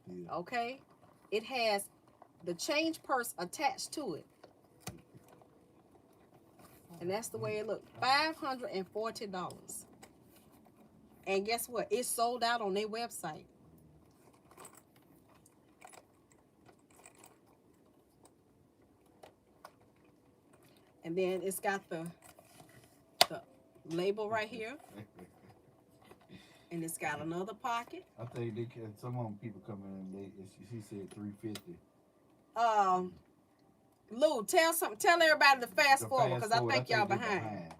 Yeah. Okay? It has the change purse attached to it. And that's the way it looked. $540. And guess what? It's sold out on their website. And then it's got the label right here. And it's got another pocket. I think some of them people come in. She said $350. Lou, tell everybody to fast forward because I think y'all behind.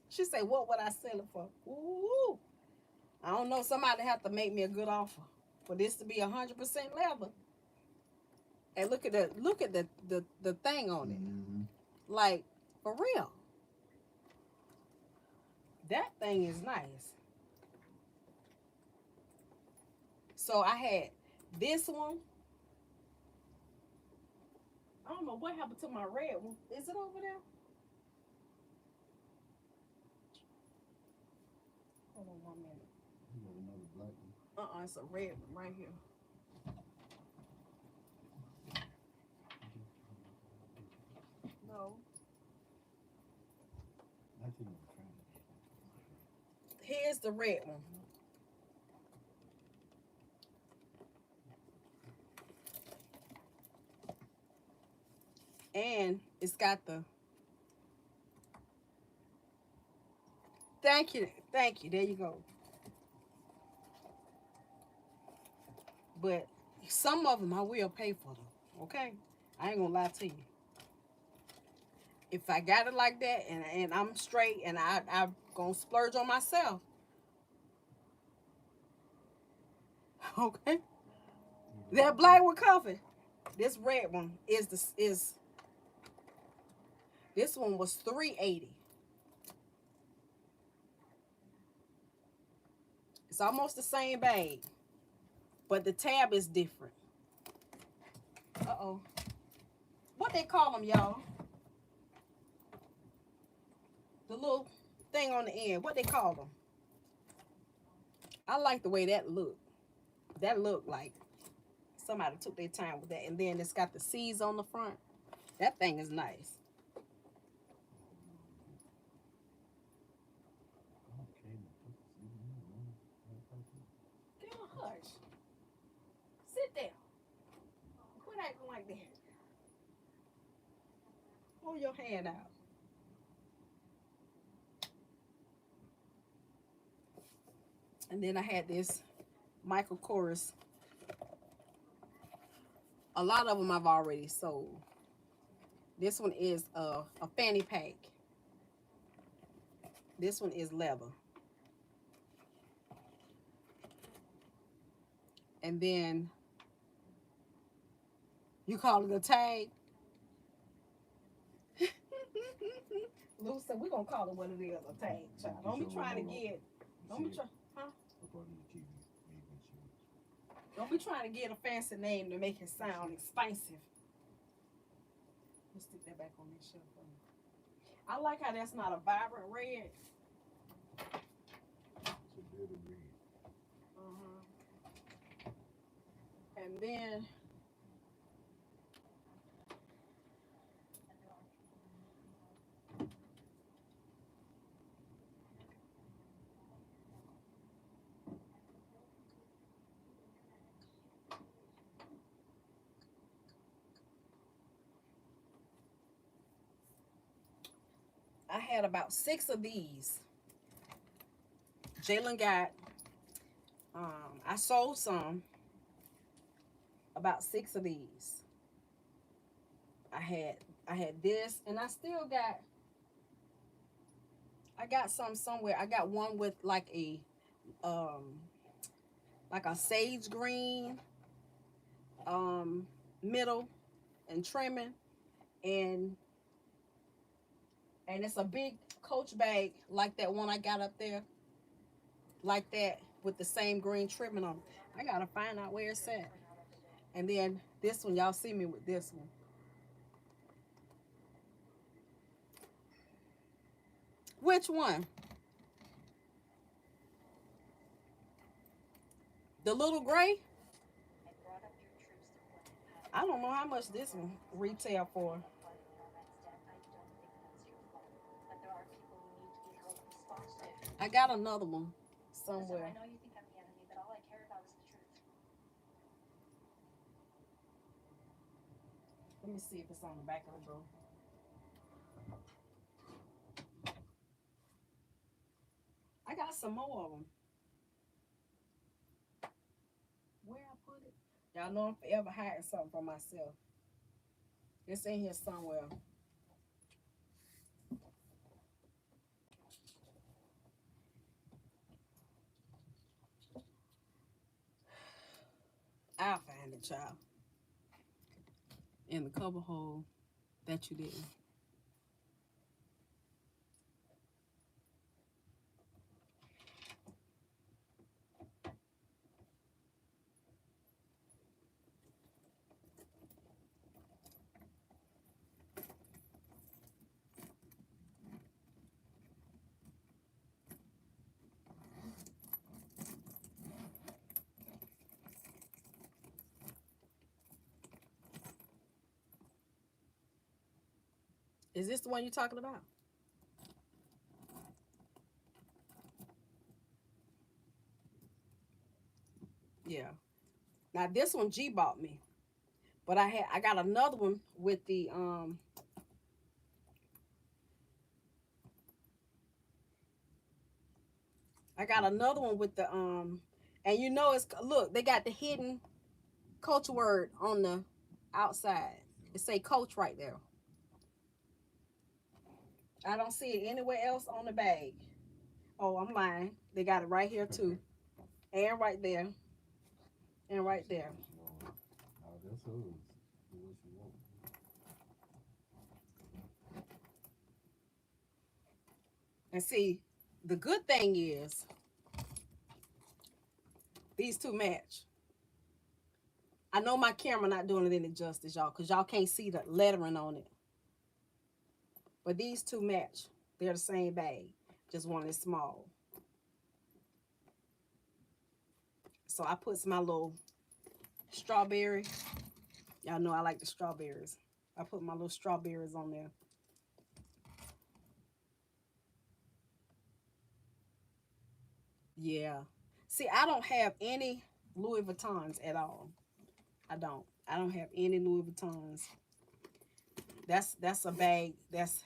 She said, "What would I sell it for?" Ooh, I don't know. Somebody have to make me a good offer for this to be 100% leather. And look at the thing on it. Mm-hmm. Like, for real. That thing is nice. So I had this one. I don't know what happened to my red one. Is it over there? It's a red one right here. No. Here's the red one. And it's got the thank you. There you go. But some of them I will pay for them. Okay, I ain't gonna lie to you. If I got it like that and I'm straight and I'm gonna splurge on myself. Okay. That black with coffee. This red one is this one was $3.80. It's almost the same bag, but the tab is different. Uh-oh. What they call them, y'all? The little thing on the end. What they call them? I like the way that look. That looked like somebody took their time with that. And then it's got the C's on the front. That thing is nice. Girl, hush. Sit down. Quit acting like that. Hold your hand out. And then I had this Michael Kors. A lot of them I've already sold. This one is a fanny pack. This one is leather. And then you call it a tag. Lou said we're gonna call it what it is, a tag, child. Don't be trying to get Don't be trying to get a fancy name to make it sound expensive. Let's stick that back on this shelf for me. I like how that's not a vibrant red. It's a bitter red. And then I had about 6 of these. Jalen got, I sold some, about 6 of these. I had this, and I still got, I got some somewhere. I got one with like a sage green middle and trimming, and it's a big Coach bag like that one I got up there, like that with the same green trimming on it. I gotta find out where it's at. And then this one, y'all see me with this one. Which one? The little gray? I don't know how much this one retail for. I got another one somewhere. Let me see if it's on the back of the book. I got some more of them. Where I put it? Y'all know I'm forever hiding something from myself. It's in here somewhere. I'll find it, child. In the cover hole that you didn't. Is this the one you're talking about? Yeah. Now this one G bought me, but I got another one with the I got another one with the and you know it's look they got the hidden coach word on the outside. It say coach right there. I don't see it anywhere else on the bag. Oh, I'm lying. They got it right here too, and right there, and right there. Oh, that's hers. Do what you want. And see, the good thing is these two match. I know my camera not doing it any justice, y'all, because y'all can't see the lettering on it. But these two match. They're the same bag. Just one is small. So I put my little strawberry. Y'all know I like the strawberries. I put my little strawberries on there. Yeah. See, I don't have any Louis Vuittons at all. I don't. I don't have any Louis Vuittons. That's a bag that's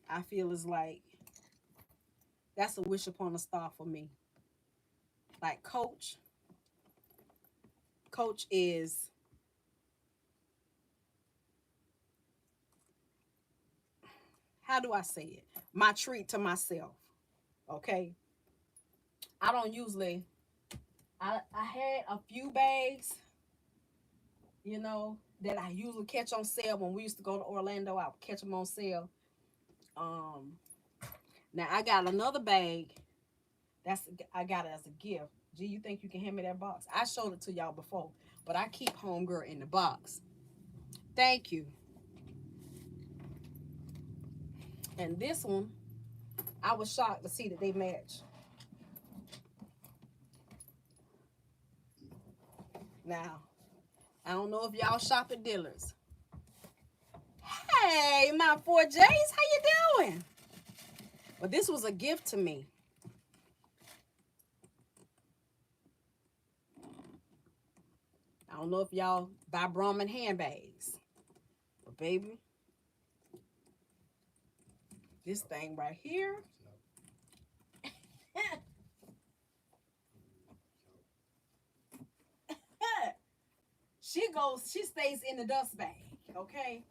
I feel is like that's a wish upon a star for me. Like Coach is how do I say it? My treat to myself. Okay. I don't usually I had a few bags, that I usually catch on sale when we used to go to Orlando. I would catch them on sale. Um Now I got another bag. That's I got it as a gift. Gee, you think you can hand me that box? I showed it to y'all before, but I keep homegirl in the box. Thank you. And this one, I was shocked to see that they match. Now, I don't know if y'all shop at Dillard's. Hey, my 4Js, how you doing? But this was a gift to me. I don't know if y'all buy Brahman handbags. But baby, this thing right here. She stays in the dust bag, okay?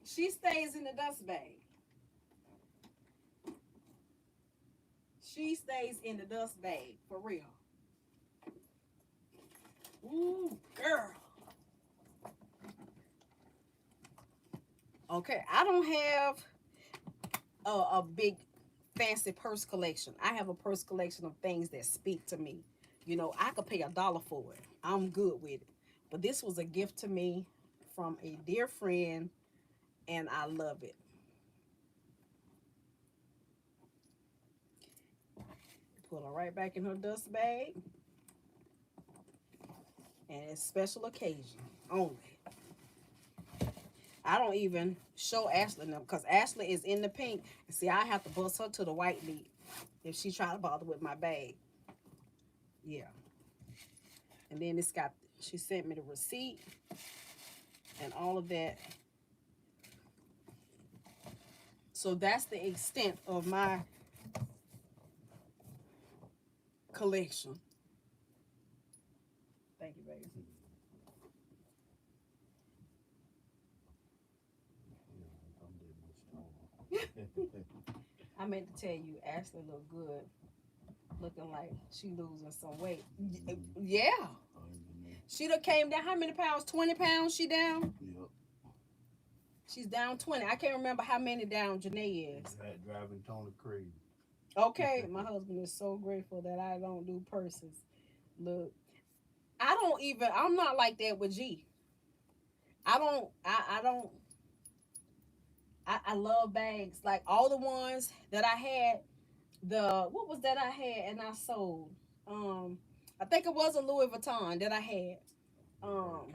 She stays in the dust bag. She stays in the dust bag, for real. Ooh, girl. Okay, I don't have a big fancy purse collection. I have a purse collection of things that speak to me. I could pay $1 for it. I'm good with it. But this was a gift to me from a dear friend, and I love it. Put her right back in her dust bag. And it's special occasion only. I don't even show Ashley them because Ashley is in the pink. And see, I have to bust her to the white meat if she try to bother with my bag. Yeah. And then she sent me the receipt and all of that. So that's the extent of my collection. Thank you, baby. I meant to tell you, Ashley looked good. Looking like she losing some weight. Yeah. She done came down. How many pounds? 20 pounds she down? Yep. She's down 20. I can't remember how many down Janae is. Driving Tony crazy. Okay, my husband is so grateful that I don't do purses. Look, I'm not like that with G. I love bags. Like all the ones that I had, what was that I had and I sold? I think it was a Louis Vuitton that I had. Oh,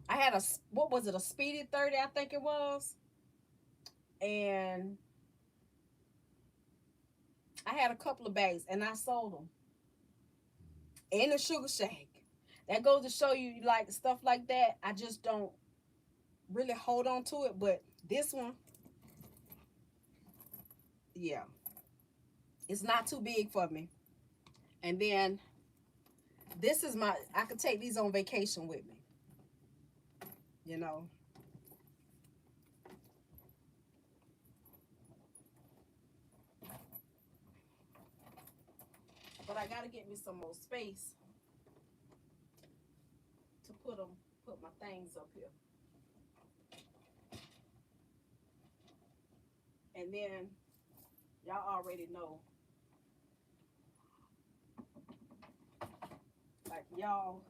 I had a, what was it, a Speedy 30, I think it was. And I had a couple of bags and I sold them in the SugahShack. That goes to show you, like, stuff like that, I just don't really hold on to it. But this one, yeah, it's not too big for me. And then this is my, I could take these on vacation with me, you know. But I gotta get me some more space to put my things up here. And then y'all already know, like, y'all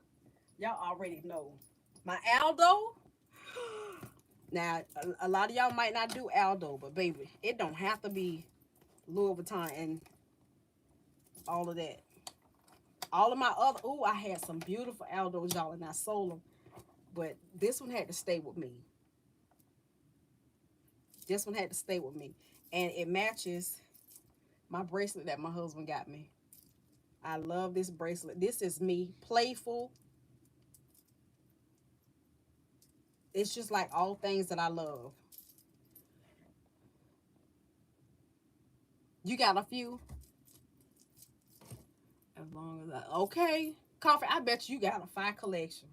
already know my Aldo. Now a lot of y'all might not do Aldo, but baby, it don't have to be Louis Vuitton and all of that. All of my other, ooh, I had some beautiful Aldos, y'all, and I sold them. But this one had to stay with me. This one had to stay with me. And it matches my bracelet that my husband got me. I love this bracelet. This is me, playful. It's just like all things that I love. You got a few? As long as I, okay. Coffee, I bet you got a fire collection.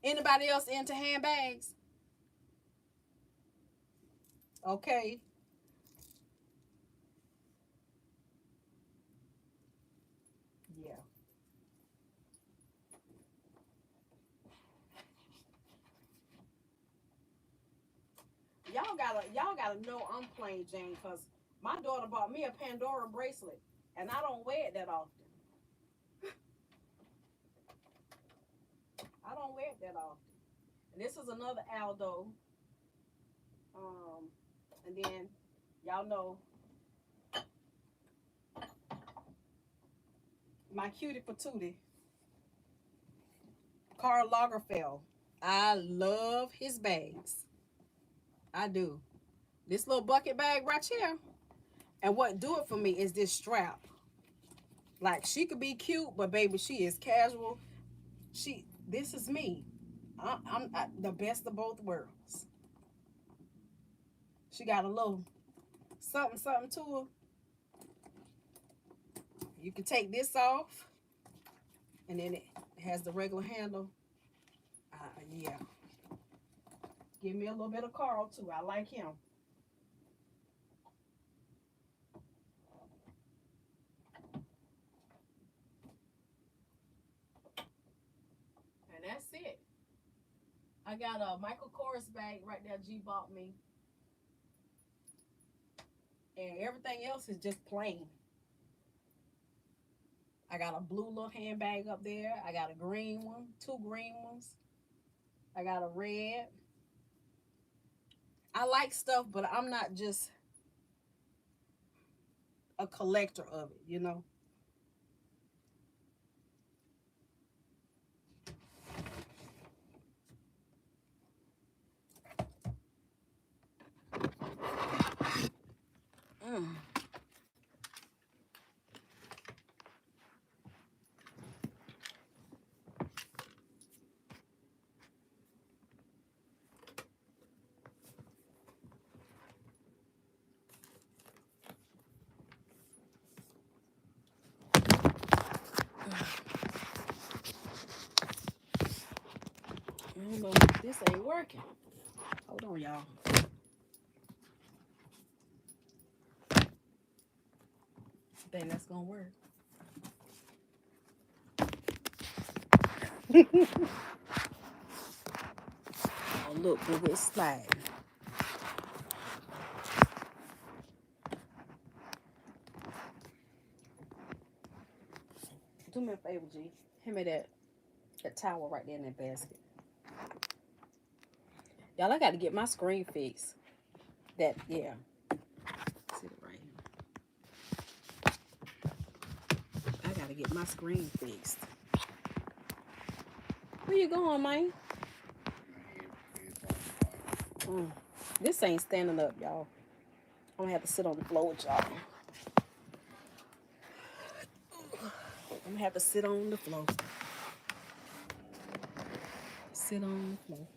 Anybody else into handbags? Okay. Yeah. Y'all gotta know I'm plain Jane, because my daughter bought me a Pandora bracelet and I don't wear it that often. I don't wear it that often. And this is another Aldo. And then y'all know my cutie patootie, Karl Lagerfeld. I love his bags. I do. This little bucket bag right here. And what do it for me is this strap. Like, she could be cute, but baby, she is casual. This is me. I'm the best of both worlds. She got a little something to her. You can take this off, and then it has the regular handle. Yeah. Give me a little bit of Carl too. I like him. And that's it. I got a Michael Kors bag right there G bought me. And everything else is just plain. I got a blue little handbag up there. I got a green one, 2 green ones. I got a red. I like stuff, but I'm not just a collector of it, you know. Mm. I don't know, this ain't working. Hold on, y'all. I think that's gonna work. Oh, look, baby, it's sliding. Do me a favor, G. Hand me that towel right there in that basket. Y'all, I got to get my screen fixed. That, yeah. See it right here. I got to get my screen fixed. Where you going, man? This ain't standing up, y'all. I'm gonna have to sit on the floor with y'all. I'm gonna have to sit on the floor. Sit on the floor.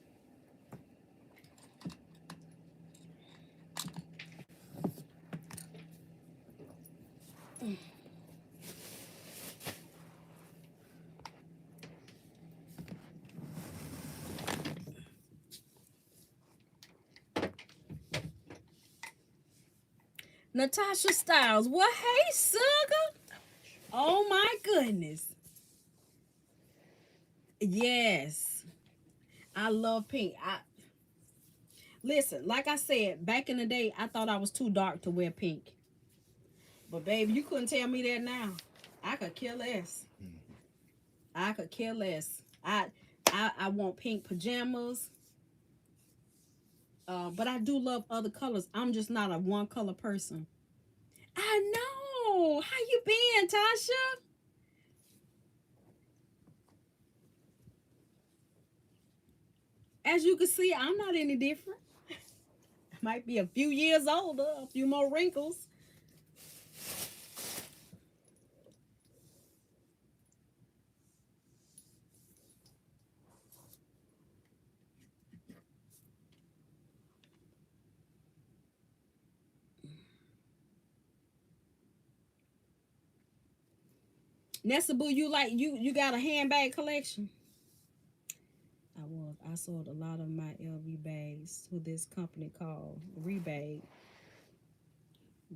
Natasha Styles. Well, hey, Sugar. Oh my goodness. Yes. I love pink. I listen, like I said, back in the day, I thought I was too dark to wear pink. But baby, you couldn't tell me that now. I could care less. I could care less. I want pink pajamas. But I do love other colors. I'm just not a one color person. I know. How you been, Tasha? As you can see, I'm not any different. I might be a few years older, a few more wrinkles. Nessa Boo, you got a handbag collection? I sold a lot of my LV bags to this company called Rebag.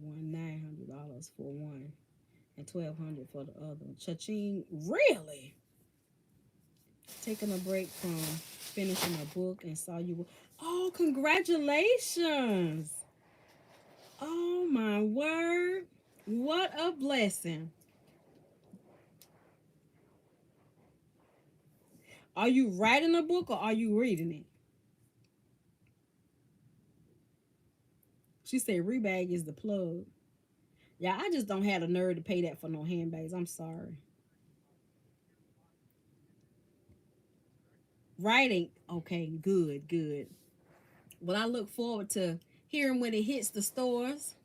Won $900 for one and $1,200 for the other. Cha-ching, really? Taking a break from finishing a book and saw you. Oh, congratulations! Oh my word! What a blessing! Are you writing a book or are you reading it? She said Rebag is the plug. Yeah, I just don't have the nerve to pay that for no handbags. I'm sorry. Writing, okay, good, good. Well, I look forward to hearing when it hits the stores.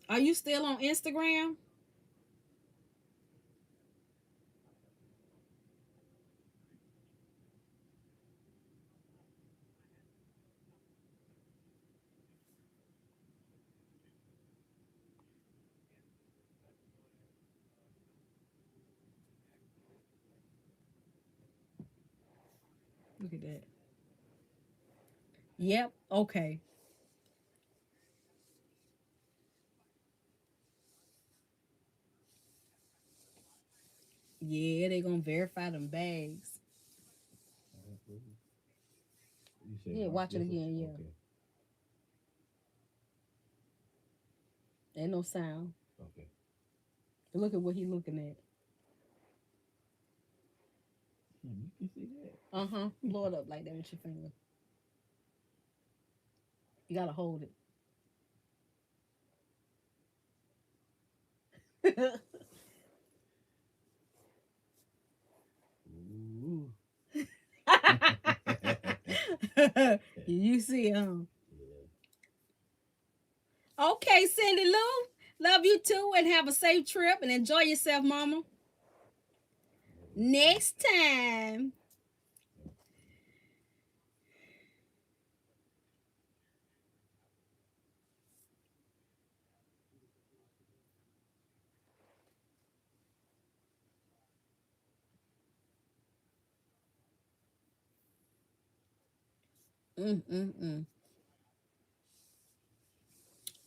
Are you still on Instagram? Look at that. Yep. Okay. Yeah, they gonna verify them bags. You say Yeah, watch watch it this one? again. Yeah, Okay. ain't no sound. Okay. Look at what he looking at. You can see that. Blow it up like that with your finger. You gotta hold it. Ooh. You see, Yeah. okay, Cindy Lou. Love you too, and have a safe trip and enjoy yourself, Mama. Next time. Mm.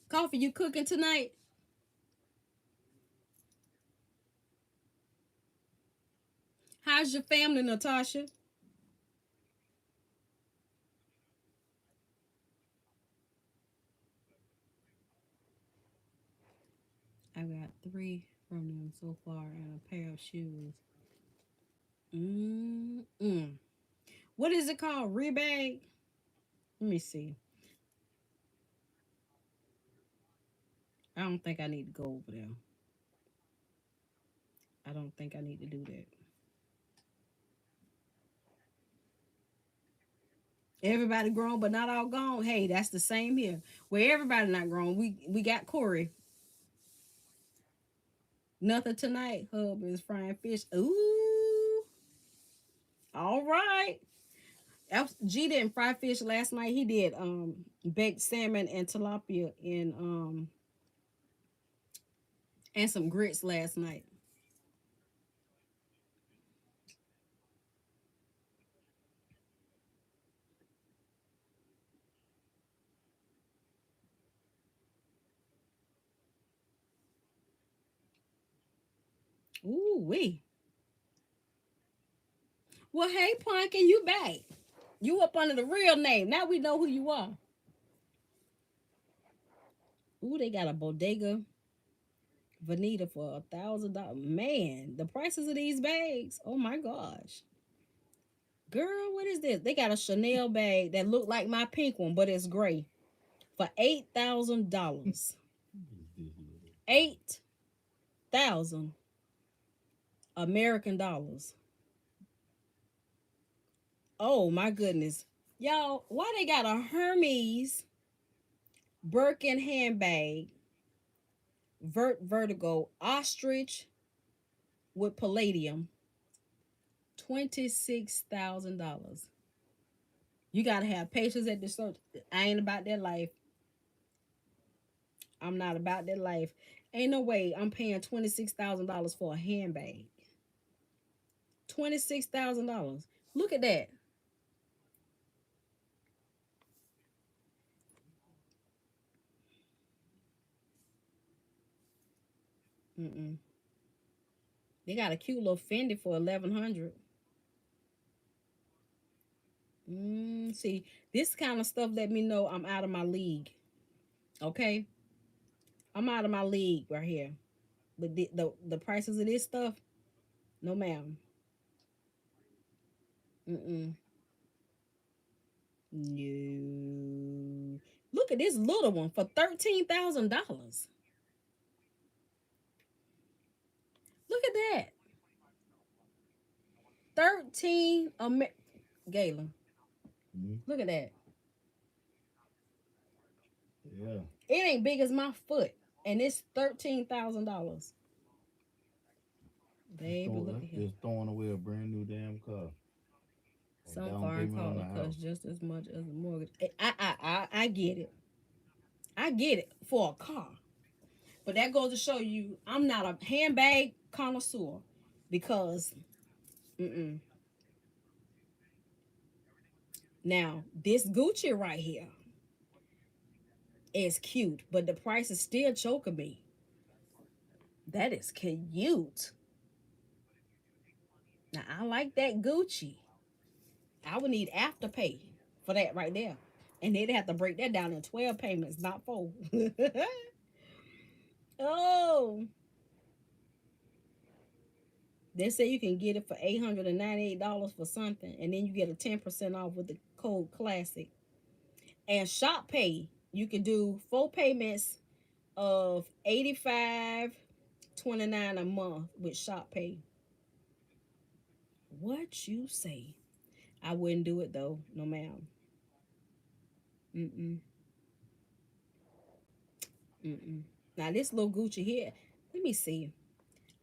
Coffee, you cooking tonight? How's your family, Natasha? I got three from them so far and a pair of shoes. Mm. What is it called? Rebag? Let me see. I don't think I need to go over there. I don't think I need to do that. Everybody grown, but not all gone. Hey, that's the same here. Where everybody not grown, we got Corey. Nothing tonight. Hub is frying fish. Ooh, all right. G didn't fry fish last night. He did baked salmon and tilapia and some grits last night. Ooh wee. Well, hey Pumpkin, you back. You up under the real name. Now we know who you are. Ooh, they got a bodega Vanita for $1,000. Man, the prices of these bags. Oh my gosh. Girl, what is this? They got a Chanel bag that look like my pink one, but it's gray for $8,000. $8,000 American. Oh my goodness. Y'all, why they got a Hermes Birkin handbag, vertigo ostrich with palladium, $26,000. You gotta have patience at the search. I ain't about that life. I'm not about that life. Ain't no way I'm paying $26,000 for a handbag. $26,000. Look at that. Mm-mm. They got a cute little Fendi for 1100. See, this kind of stuff let me know I'm out of my league. Okay, I'm out of my league right here. But the prices of this stuff, no ma'am. Mm-mm. No. Look at this little one for $13,000. Look at that. 13 Galen. Mm-hmm. Look at that. Yeah. It ain't big as my foot. And it's $13,000. Baby, look at here. Just throwing away a brand new damn car. A Some down foreign payment on car the will house. cost just as much as a mortgage. I get it. I get it for a car. But that goes to show you I'm not a handbag connoisseur because mm-mm. Now this Gucci right here is cute, but the price is still choking me. That is cute. Now I like that Gucci. I would need afterpay for that right there. And they'd have to break that down in 12 payments, not four. Oh, they say you can get it for $898 for something, and then you get a 10% off with the code classic. And shop pay, you can do four payments of 85.29 a month with shop pay. What you say? I wouldn't do it though, no ma'am. Mm-mm. Mm-mm. Now this little Gucci here, let me see.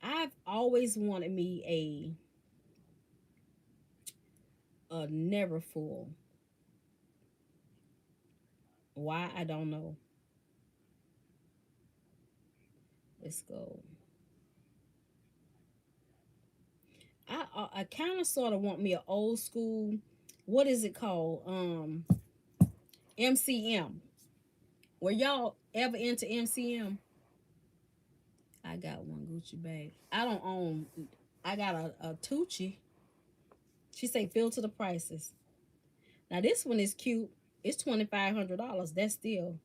I've always wanted me a never full. Why I don't know. Let's go. I kind of sort of want me an old school. What is it called? MCM. Were y'all ever into MCM? I got one Gucci bag. I don't own. I got a Tucci. She say fill to the prices. Now this one is cute. It's $2,500. That's still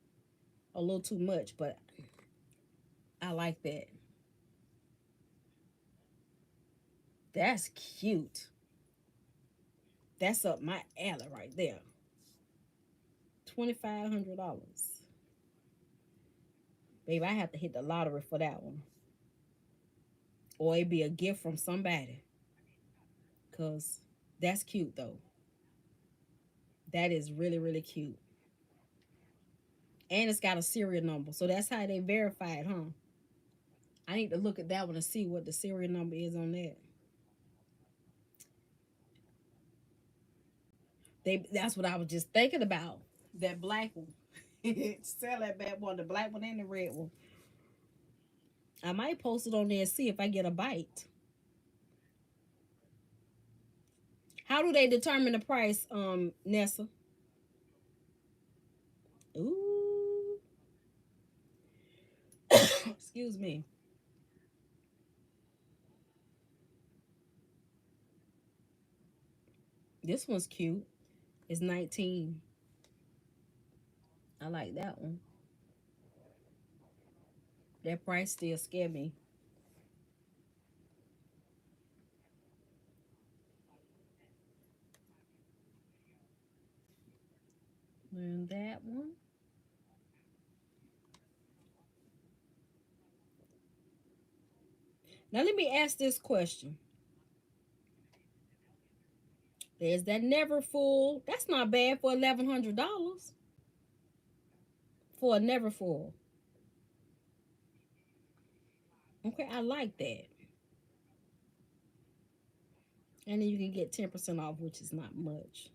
a little too much, but I like that. That's cute. That's up my alley right there. $2,500. Babe, I have to hit the lottery for that one. Or it'd be a gift from somebody. Cause that's cute though. That is really, really cute. And it's got a serial number. So that's how they verify it, huh? I need to look at that one and see what the serial number is on that. That's what I was just thinking about. That black one. Sell that bad one, the black one and the red one. I might post it on there and see if I get a bite. How do they determine the price, Nessa? Ooh. Excuse me. This one's cute. It's 19. I like that one. That price still scare me. And that one. Now let me ask this question. There's that never full. That's not bad for $1,100 for a never full. Okay, I like that. And then you can get 10% off, which is not much.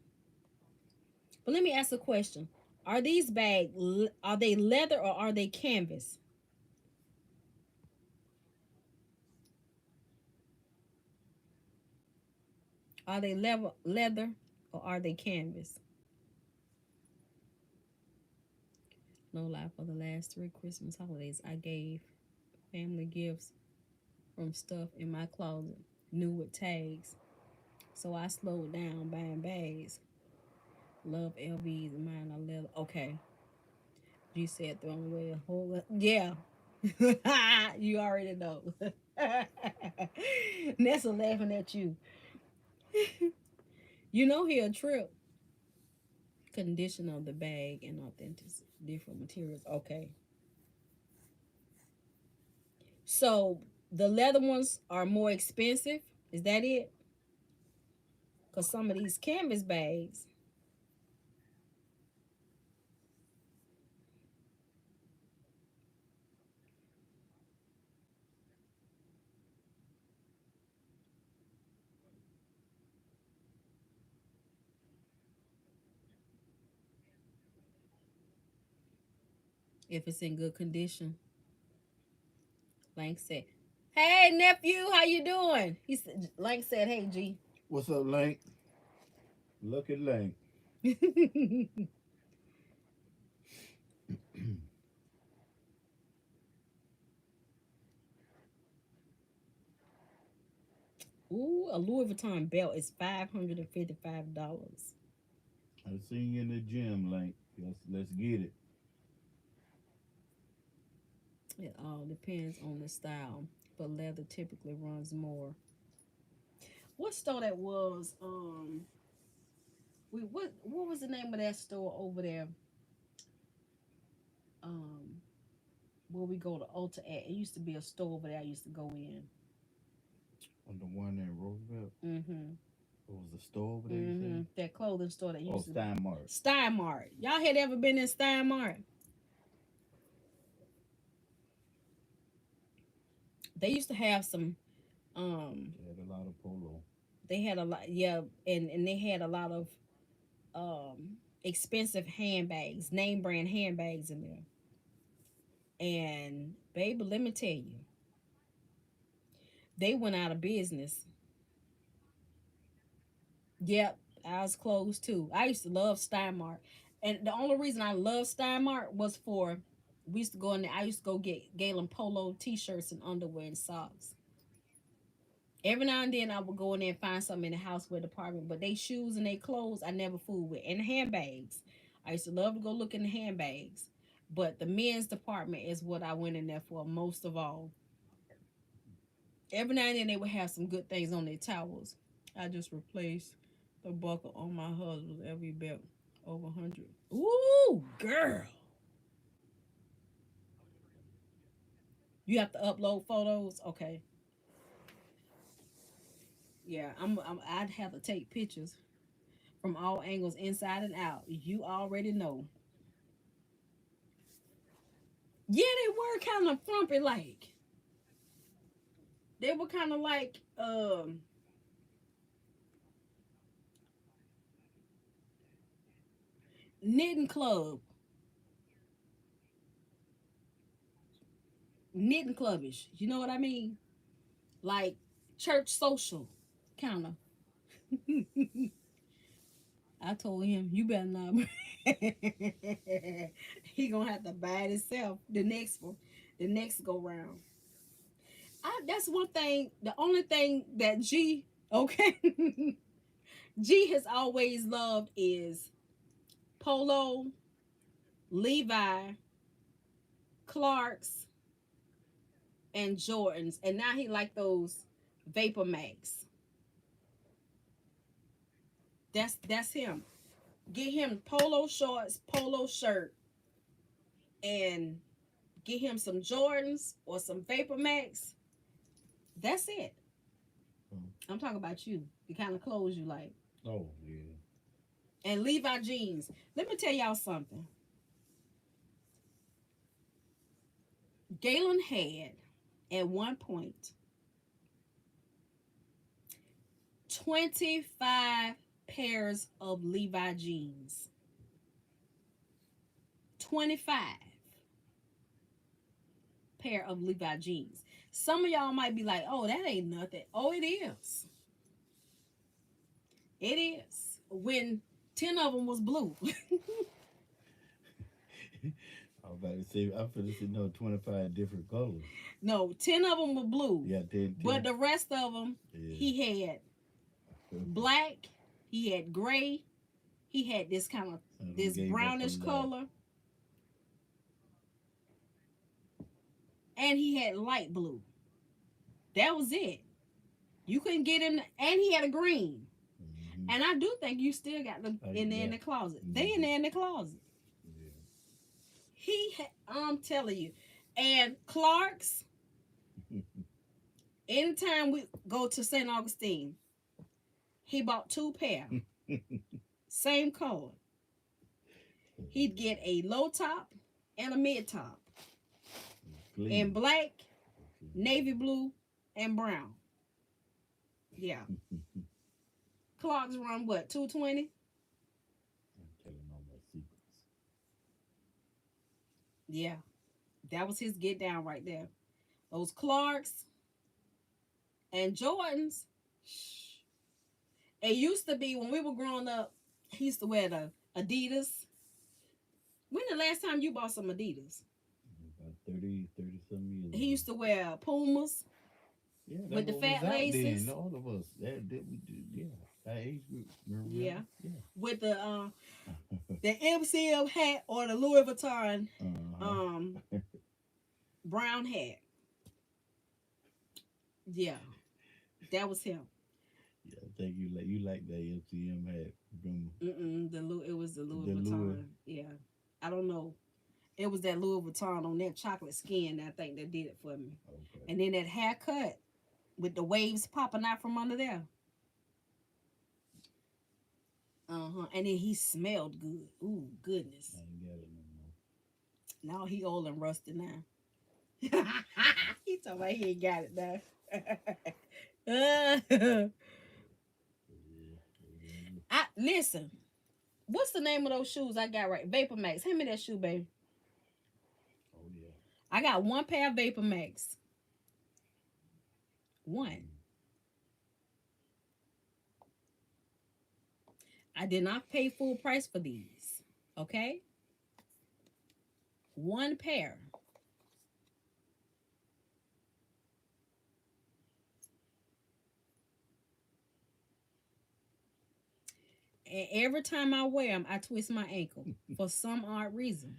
But let me ask a question. Are these bags, are they leather or are they canvas? Are they leather or are they canvas? No lie, for the last 3 Christmas holidays, I gave family gifts from stuff in my closet, new with tags. So I slowed down buying bags. Love LVs and mine are leather. Okay. You said throwing away a whole yeah. You already know. Nessa laughing at you. You know he a trip. Condition of the bag and authentic different materials. Okay. So the leather ones are more expensive. Is that it? Because some of these canvas bags, if it's in good condition, Lang said, "Hey nephew, how you doing?" He said, Lang said, "Hey G." What's up, Link? Look at Link. Ooh, a Louis Vuitton belt is $555. I seen you in the gym, Link. Let's get it. It all depends on the style, but leather typically runs more. What store that was? What was the name of that store over there? Um, where we go to Ulta at? It used to be a store over there. I used to go in. On the one in Roosevelt. Mm-hmm. What was the store over there? You Mm-hmm. said? That clothing store that Oh, used to Steinmart. Steinmart. Y'all had ever been in Steinmart? They used to have some. They had a lot of polo. They had a lot. Yeah, and they had a lot of expensive handbags, name brand handbags in there. And baby, let me tell you, they went out of business. Yep, I was closed too. I used to love Steinmart, and the only reason I love Steinmart was for we used to go in there. I used to go get Galen Polo T-shirts and underwear and socks. Every now and then I would go in there and find something in the houseware department, but they shoes and they clothes I never fooled with. And handbags. I used to love to go look in the handbags. But the men's department is what I went in there for most of all. Every now and then they would have some good things on their towels. I just replaced the buckle on my husband's every belt over 100. Ooh, girl. You have to upload photos? Okay. Yeah, I'd have to take pictures from all angles, inside and out. You already know. Yeah, they were kind of frumpy like. They were kind of like knitting club, knitting clubbish. You know what I mean? Like church social, kind of. I told him, you better not. He gonna have to buy it himself the next go round. That's one thing. The only thing that G, okay, G has always loved is Polo, Levi, Clark's, and Jordans, and now he like those Vapor Max. That's him. Get him polo shorts, polo shirt, and get him some Jordans or some Vapor Max. That's it. I'm talking about you. The kind of clothes you like. Oh, yeah. And Levi jeans. Let me tell y'all something. Galen had at one point 25 pairs of Levi jeans. 25 pair of Levi jeans. Some of y'all might be like, oh, that ain't nothing. Oh, it is. It is. When 10 of them was blue. I was about to say, I feel to say no 25 different colors. No, 10 of them were blue. Yeah, 10. But the rest of them, Yeah. he had black, he had gray, he had this kind of this brownish color, and he had light blue. That was it. You couldn't get in, and he had a green. Mm-hmm. And I do think you still got them in there in the closet. Mm-hmm. They in there in the closet. Yeah. I'm telling you, and Clark's. Anytime we go to St. Augustine, he bought 2 pair, same color. He'd get a low top and a mid top, in black, navy blue, and brown. Yeah. Clark's run what, 220? I'm telling all my secrets. Yeah, that was his get down right there. Those Clark's and Jordans. It used to be when we were growing up, he used to wear the Adidas. When the last time you bought some Adidas? About 30 something years. He used to wear Pumas. Yeah, with the fat laces. All of us. That we did, yeah. That age group. Yeah. With the MCM hat or the Louis Vuitton brown hat. Yeah. That was him. Yeah, I think you like that MCM hat. It was the Louis Vuitton. Yeah. I don't know. It was that Louis Vuitton on that chocolate skin that I think that did it for me. Okay. And then that haircut with the waves popping out from under there. And then he smelled good. Ooh, goodness. I ain't got it no more. Now he old and rusty now. He talking about he ain't got it now. Listen. What's the name of those shoes I got right? Vapor Max. Hand me that shoe, baby. Oh yeah. I got 1 pair of Vapor Max. 1. I did not pay full price for these. Okay? 1 pair. And every time I wear them, I twist my ankle for some odd reason.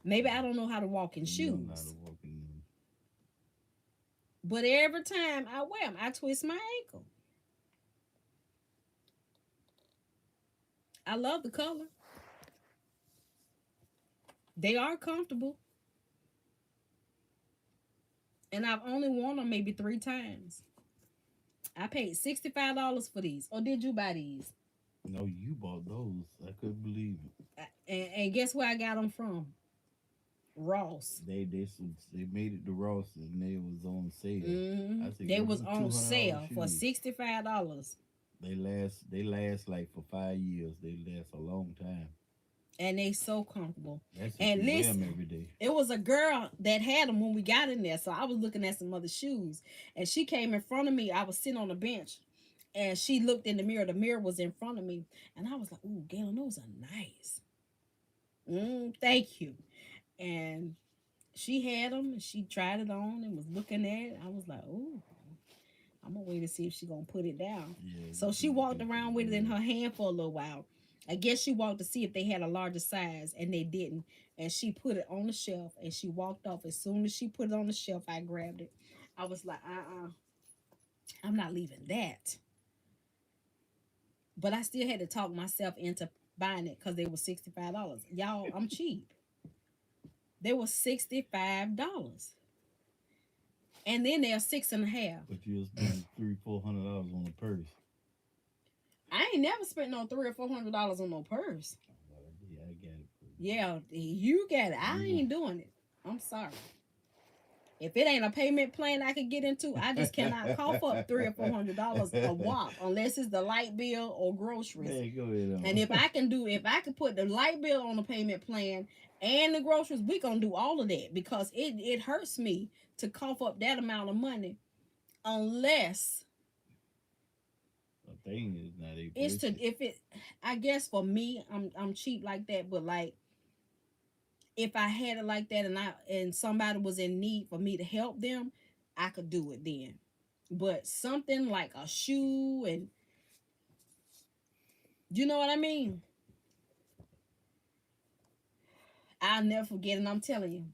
Maybe I don't know how to walk in shoes. But every time I wear them, I twist my ankle. I love the color. They are comfortable. And I've only worn them maybe 3 times. I paid $65 for these. Or did you buy these? No, you bought those. I couldn't believe it. And guess where I got them from? Ross. They made it to Ross and they was on sale. I said, They girl, was them on $200 sale for shoes. $65. They last like for 5 years. They last a long time. And they so comfortable. That's if And you wear them listen, every day. it was a girl that had them when we got in there. So I was looking at some other shoes. And she came in front of me. I was sitting on a bench. And she looked in the mirror. The mirror was in front of me. And I was like, ooh, Galen, those are nice. Thank you. And she had them. And she tried it on and was looking at it. I was like, ooh, I'm gonna wait to see if she gonna put it down. Yeah, So she you walked around with it in definitely her hand for a little while. I guess she walked to see if they had a larger size, and they didn't. And she put it on the shelf, and she walked off. As soon as she put it on the shelf, I grabbed it. I was like, I'm not leaving that. But I still had to talk myself into buying it because they were $65. Y'all, I'm cheap. They were $65, and then they're six and a half. But you'll spend $300-400 on a purse. I ain't never spent no $300 or $400 on no purse. Yeah, I got it. Yeah, you got it. I ain't doing it. I'm sorry. If it ain't a payment plan I could get into, I just cannot cough up $300 or $400 a wop unless it's the light bill or groceries. Hey, go ahead on. And if I could put the light bill on the payment plan and the groceries, we gonna do all of that because it hurts me to cough up that amount of money unless a thing is not a it's to purchase. if it. I guess for me, I'm cheap like that, but like if I had it like that and somebody was in need for me to help them, I could do it then. But something like a shoe and you know what I mean? I'll never forget, and I'm telling you,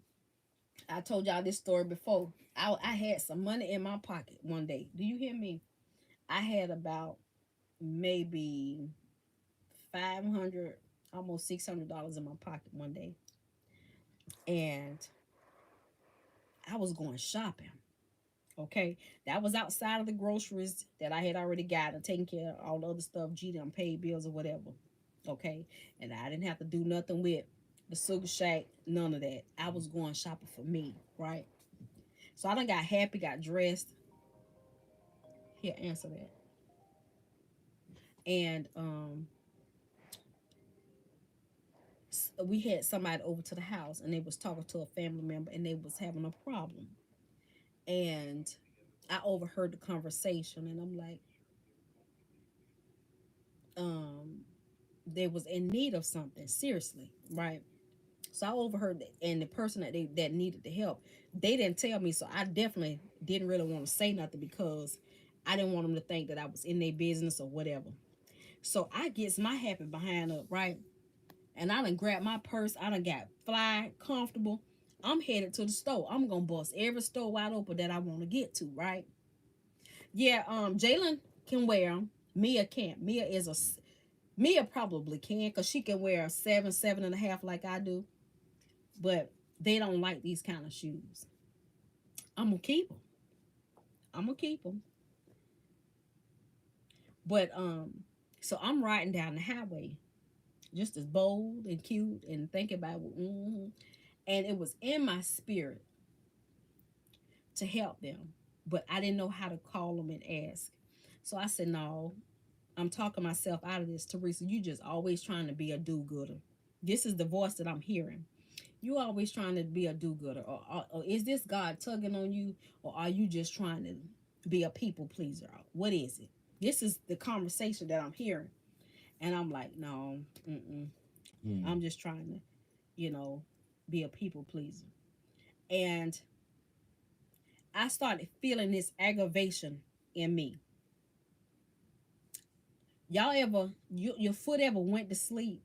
I told y'all this story before. I had some money in my pocket one day. Do you hear me? I had about maybe 500, almost $600 in my pocket one day, and I was going shopping. Okay, that was outside of the groceries that I had already got and taking care of all the other stuff. G done paid bills or whatever. Okay, and I didn't have to do nothing with the SugahShack, none of that. I was going shopping for me, right? So I done got happy, got dressed. Here, answer that. And we had somebody over to the house, and they was talking to a family member, and they was having a problem. And I overheard the conversation, and I'm like, um, they was in need of something seriously, right? So I overheard that, and the person that needed the help, they didn't tell me, so I definitely didn't really want to say nothing because I didn't want them to think that I was in their business or whatever. So I gets my happy behind up, right? And I done grabbed my purse. I done got fly, comfortable. I'm headed to the store. I'm gonna bust every store wide open that I want to get to, right? Yeah, Jalen can wear them. Mia can't. Mia probably can because she can wear a 7, 7.5 like I do. But they don't like these kind of shoes. I'm gonna keep them. I'm gonna keep them. But so I'm riding down the highway, just as bold and cute and thinking about, and it was in my spirit to help them, but I didn't know how to call them and ask. So I said, no, I'm talking myself out of this, Teresa. You just always trying to be a do-gooder. This is the voice that I'm hearing. You always trying to be a do-gooder, or is this God tugging on you, or are you just trying to be a people pleaser? What is it? This is the conversation that I'm hearing, and I'm like, no, I'm just trying to, you know, be a people pleaser. And I started feeling this aggravation in me. Y'all ever, your foot ever went to sleep,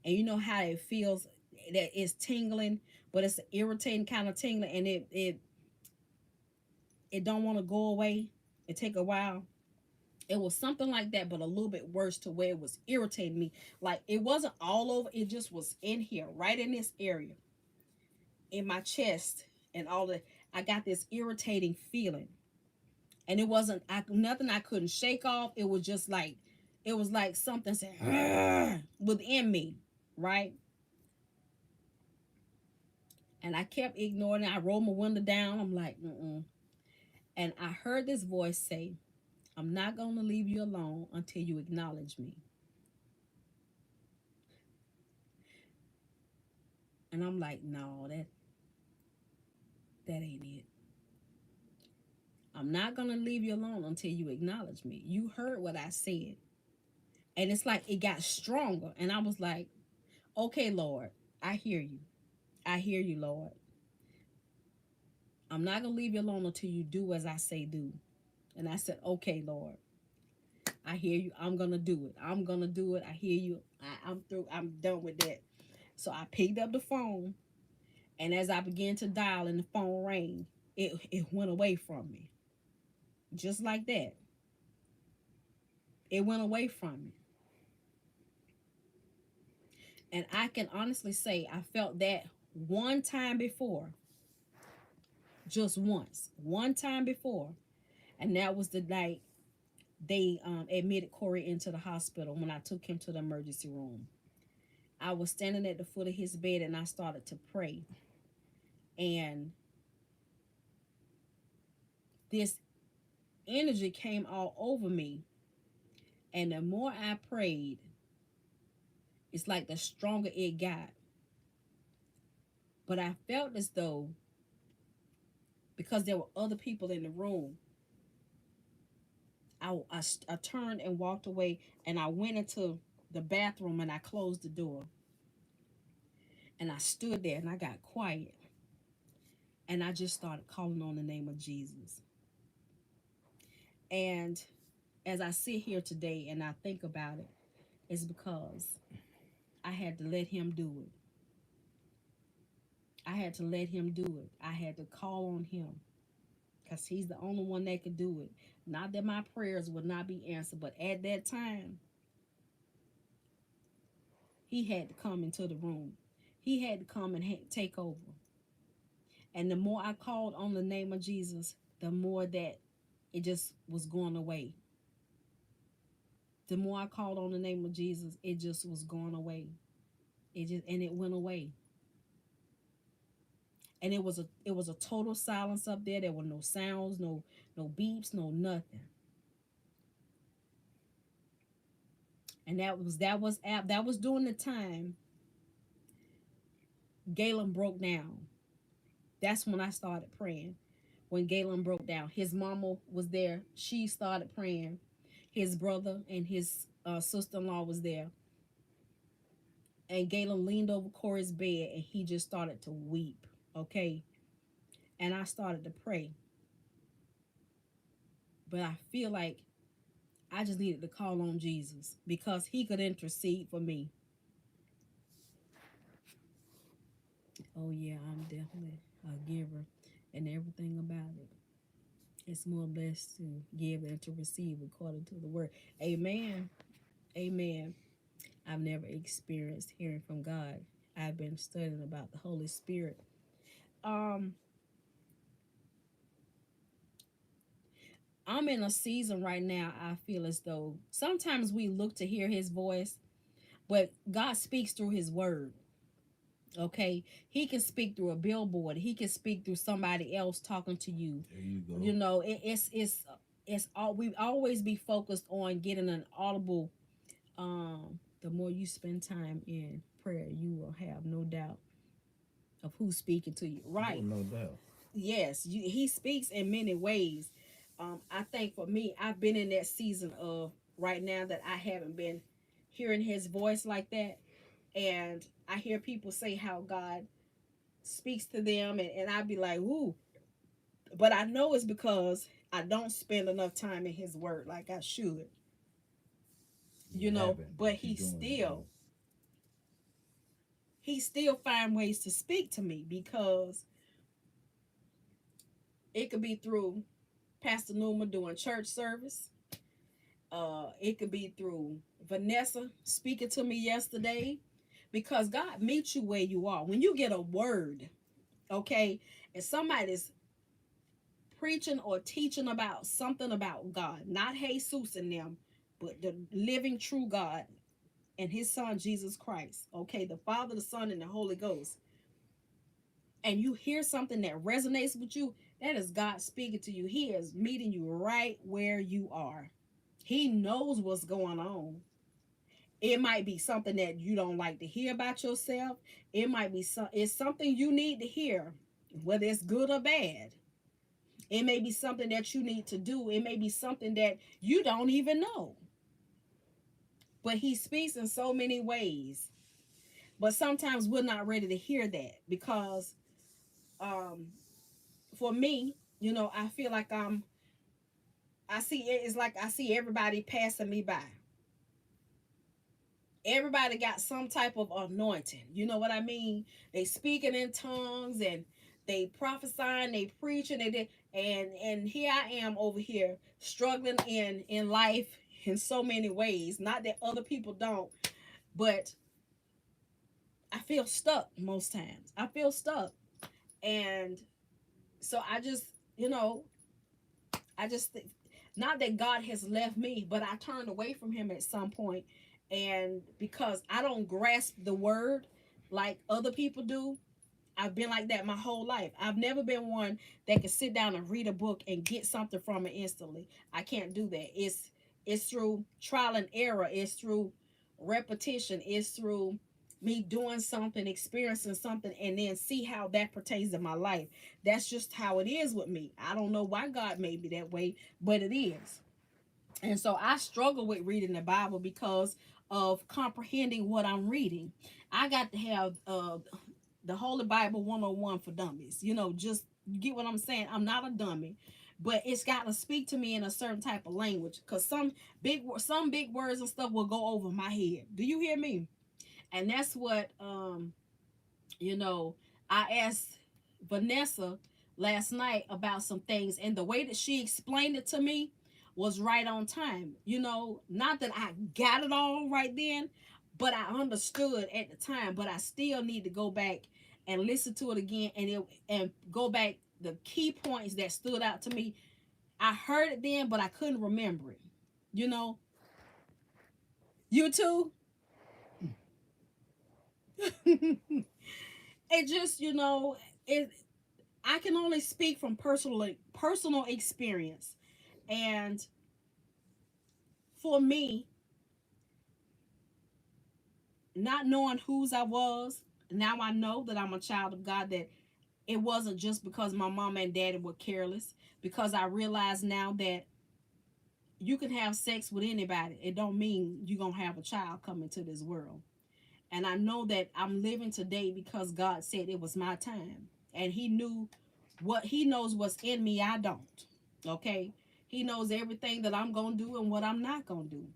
and you know how it feels that it's tingling, but it's an irritating kind of tingling, and it don't want to go away. It take a while. It was something like that, but a little bit worse to where it was irritating me. Like it wasn't all over. It just was in here, right in this area, in my chest, and all that. I got this irritating feeling, and it wasn't nothing I couldn't shake off. It was just like It was like something said within me, right? And I kept ignoring it. I rolled my window down. I'm like, mm-mm. And I heard this voice say, I'm not going to leave you alone until you acknowledge me. And I'm like, no, that ain't it. I'm not going to leave you alone until you acknowledge me. You heard what I said. And it's like it got stronger. And I was like, okay, Lord, I hear you. I hear you, Lord. I'm not going to leave you alone until you do as I say do. And I said, okay, Lord, I hear you. I'm going to do it. I'm going to do it. I hear you. I'm through. I'm done with that. So I picked up the phone. And as I began to dial and the phone rang, it went away from me. Just like that. It went away from me. And I can honestly say I felt that one time before. Just once. One time before. And that was the night they admitted Corey into the hospital when I took him to the emergency room. I was standing at the foot of his bed and I started to pray. And this energy came all over me. And the more I prayed, it's like the stronger it got. But I felt as though, because there were other people in the room, I turned and walked away and I went into the bathroom and I closed the door. And I stood there and I got quiet. And I just started calling on the name of Jesus. And as I sit here today and I think about it, it's because I had to let him do it. I had to let him do it. I had to call on him because he's the only one that could do it. Not that my prayers would not be answered, but at that time, he had to come into the room. He had to come and take over. And the more I called on the name of Jesus, the more that it just was going away. The more I called on the name of Jesus, it just was going away. It went away. And it was a total silence up there. There were no sounds, no beeps, no nothing. And that was during the time Galen broke down. That's when I started praying. When Galen broke down, his mama was there. She started praying. His brother and his sister-in-law was there. And Galen leaned over Corey's bed and he just started to weep. Okay. And I started to pray. But I feel like I just needed to call on Jesus because he could intercede for me. Oh, yeah, I'm definitely a giver and everything about it. It's more blessed to give than to receive according to the word. Amen. Amen. I've never experienced hearing from God. I've been studying about the Holy Spirit. Um, I'm in a season right now. I feel as though sometimes we look to hear His voice, but God speaks through His word. Okay, He can speak through a billboard. He can speak through somebody else talking to you. There you go. You know, it's all we always be focused on getting an audible. The more you spend time in prayer, you will have no doubt of who's speaking to you. Oh, Right? no doubt. Yes, He speaks in many ways. I think for me, I've been in that season of right now that I haven't been hearing His voice like that, and I hear people say how God speaks to them, and I'd be like, "Ooh," but I know it's because I don't spend enough time in His Word like I should, You haven't, But but you're doing it though. He still find ways to speak to me because it could be through Pastor Numa doing church service. It could be through Vanessa speaking to me yesterday, because God meets you where you are. When you get a word, okay, and somebody's preaching or teaching about something about God, not Jesus and them, but the living true God and his son Jesus Christ, okay, the Father, the Son, and the Holy Ghost, and you hear something that resonates with you, that is God speaking to you. He is meeting you right where you are. He knows what's going on. It might be something that you don't like to hear about yourself. It might be it's something you need to hear, whether it's good or bad. It may be something that you need to do. It may be something that you don't even know. But he speaks in so many ways. But sometimes we're not ready to hear that because um for me, I feel like I see it's like I see everybody passing me by. Everybody got some type of anointing. You know what I mean? They speaking in tongues and they prophesying, they preaching, and here I am over here struggling in life in so many ways. Not that other people don't, but I feel stuck most times. I feel stuck. And so you know, I just think not that God has left me, but I turned away from him at some point. And because I don't grasp the word like other people do, I've been like that my whole life. I've never been one that can sit down and read a book and get something from it instantly. I can't do that. It's through trial and error. It's through repetition. It's through me doing something, experiencing something, and then see how that pertains to my life. That's just how it is with me. I don't know why God made me that way, but it is. And so I struggle with reading the Bible because of comprehending what I'm reading. I got to have the Holy Bible 101 for dummies. Just you get what I'm saying. I'm not a dummy, but it's got to speak to me in a certain type of language because some big words and stuff will go over my head. Do you hear me? And that's what you know, I asked Vanessa last night about some things, and the way that she explained it to me was right on time. Not that I got it all right then, but I understood at the time. But I still need to go back and listen to it again, and go back the key points that stood out to me. I heard it then, but I couldn't remember it. You know, you too. It just, it. I can only speak from personal experience. And for me, not knowing whose I was, now I know that I'm a child of God, that it wasn't just because my mom and daddy were careless, because I realize now that you can have sex with anybody. It don't mean you're going to have a child come into this world. And I know that I'm living today because God said it was my time. And he knows what's in me, I don't. Okay? He knows everything that I'm going to do and what I'm not going to do.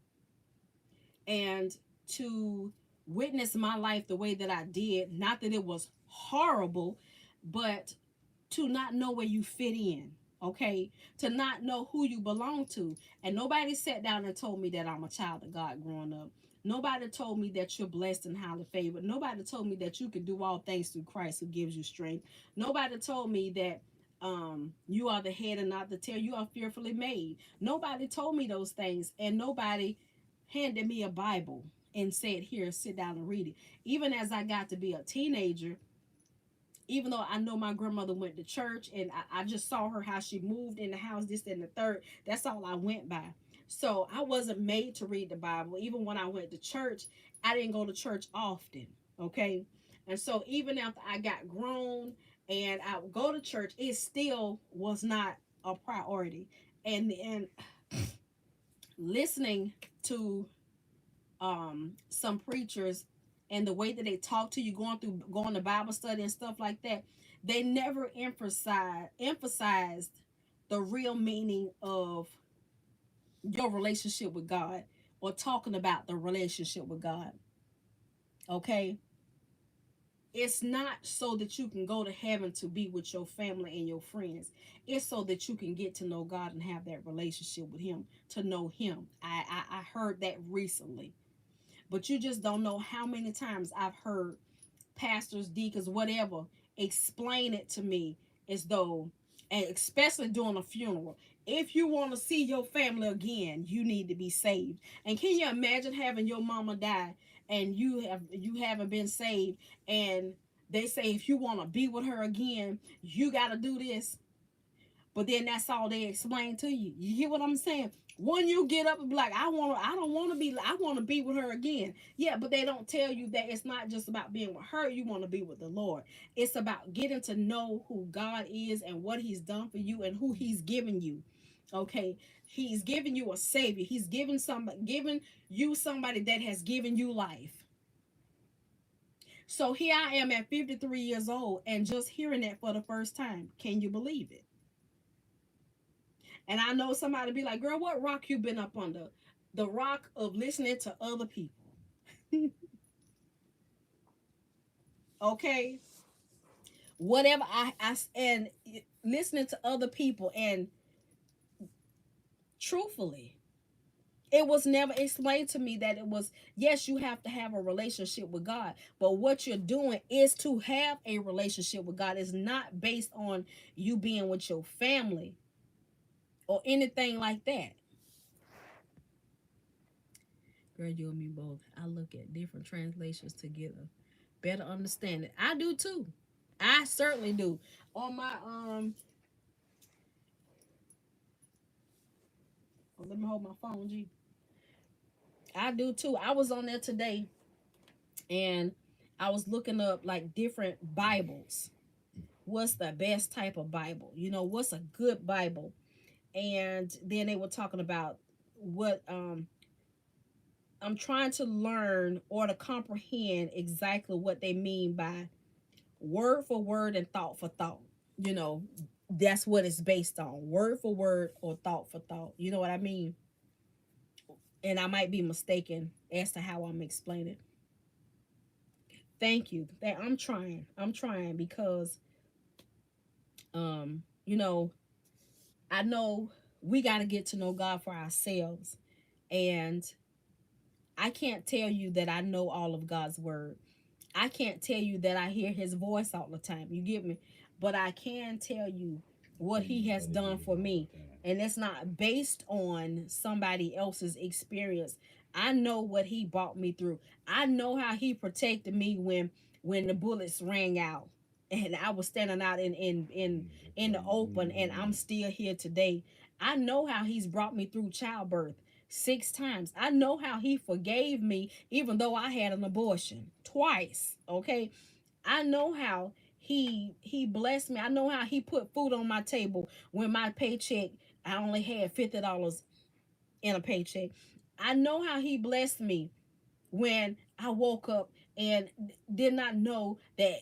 And to witness my life the way that I did, not that it was horrible, but to not know where you fit in, okay? To not know who you belong to. And nobody sat down and told me that I'm a child of God growing up. Nobody told me that you're blessed and highly favored. Nobody told me that you can do all things through Christ who gives you strength. Nobody told me that you are the head and not the tail. You are fearfully made. Nobody told me those things, and nobody handed me a Bible and said, "Here, sit down and read it." Even as I got to be a teenager, even though I know my grandmother went to church and I just saw her how she moved in the house, this and the third, that's all I went by. So I wasn't made to read the Bible. Even when I went to church, I didn't go to church often. Okay. And so even after I got grown and I would go to church, it still was not a priority. And listening to some preachers and the way that they talk to you going to Bible study and stuff like that, they never emphasized the real meaning of your relationship with God, or talking about the relationship with God. Okay? It's not so that you can go to heaven to be with your family and your friends. It's so that you can get to know God and have that relationship with him, to know him. I heard that recently. But you just don't know how many times I've heard pastors, deacons, whatever, explain it to me as though, and especially during a funeral, If you want to see your family again, you need to be saved. And can you imagine having your mama die and you haven't been saved, and they say if you want to be with her again, you got to do this. But then that's all they explain to you. You hear what I'm saying? When you get up and be like, I don't want to be, I want to be with her again. Yeah, but they don't tell you that it's not just about being with her. You want to be with the Lord. It's about getting to know who God is and what He's done for you and who He's given you. Okay, He's given you a Savior. He's given you somebody that has given you life. So here I am at 53 years old and just hearing that for the first time. Can you believe it? And I know somebody be like, girl, what rock you been up under? The rock of listening to other people. Okay? Whatever and listening to other people, and truthfully, it was never explained to me that it was, yes, you have to have a relationship with God, but what you're doing is to have a relationship with God. It's not based on you being with your family or anything like that. Girl, you and me both. I look at different translations to get a better understanding. I do too. I certainly do. On my let me hold my phone, G. I do too. I was on there today and I was looking up like different Bibles. What's the best type of Bible? You know, what's a good Bible? And then they were talking about what I'm trying to learn or to comprehend exactly what they mean by word for word and thought for thought. You know, that's what it's based on, word for word or thought for thought. You know what I mean? And I might be mistaken as to how I'm explaining. Thank you. I'm trying because you know, I know we got to get to know God for ourselves, and I can't tell you that I know all of God's word. I can't tell you that I hear his voice all the time. You get me? But I can tell you what he has done for me. And it's not based on somebody else's experience. I know what he brought me through. I know how he protected me when the bullets rang out and I was standing out in the open, and I'm still here today. I know how he's brought me through childbirth 6 times. I know how he forgave me even though I had an abortion twice. Okay? I know how he blessed me. I know how he put food on my table when my paycheck, I only had $50 in a paycheck. I know how he blessed me when I woke up and did not know that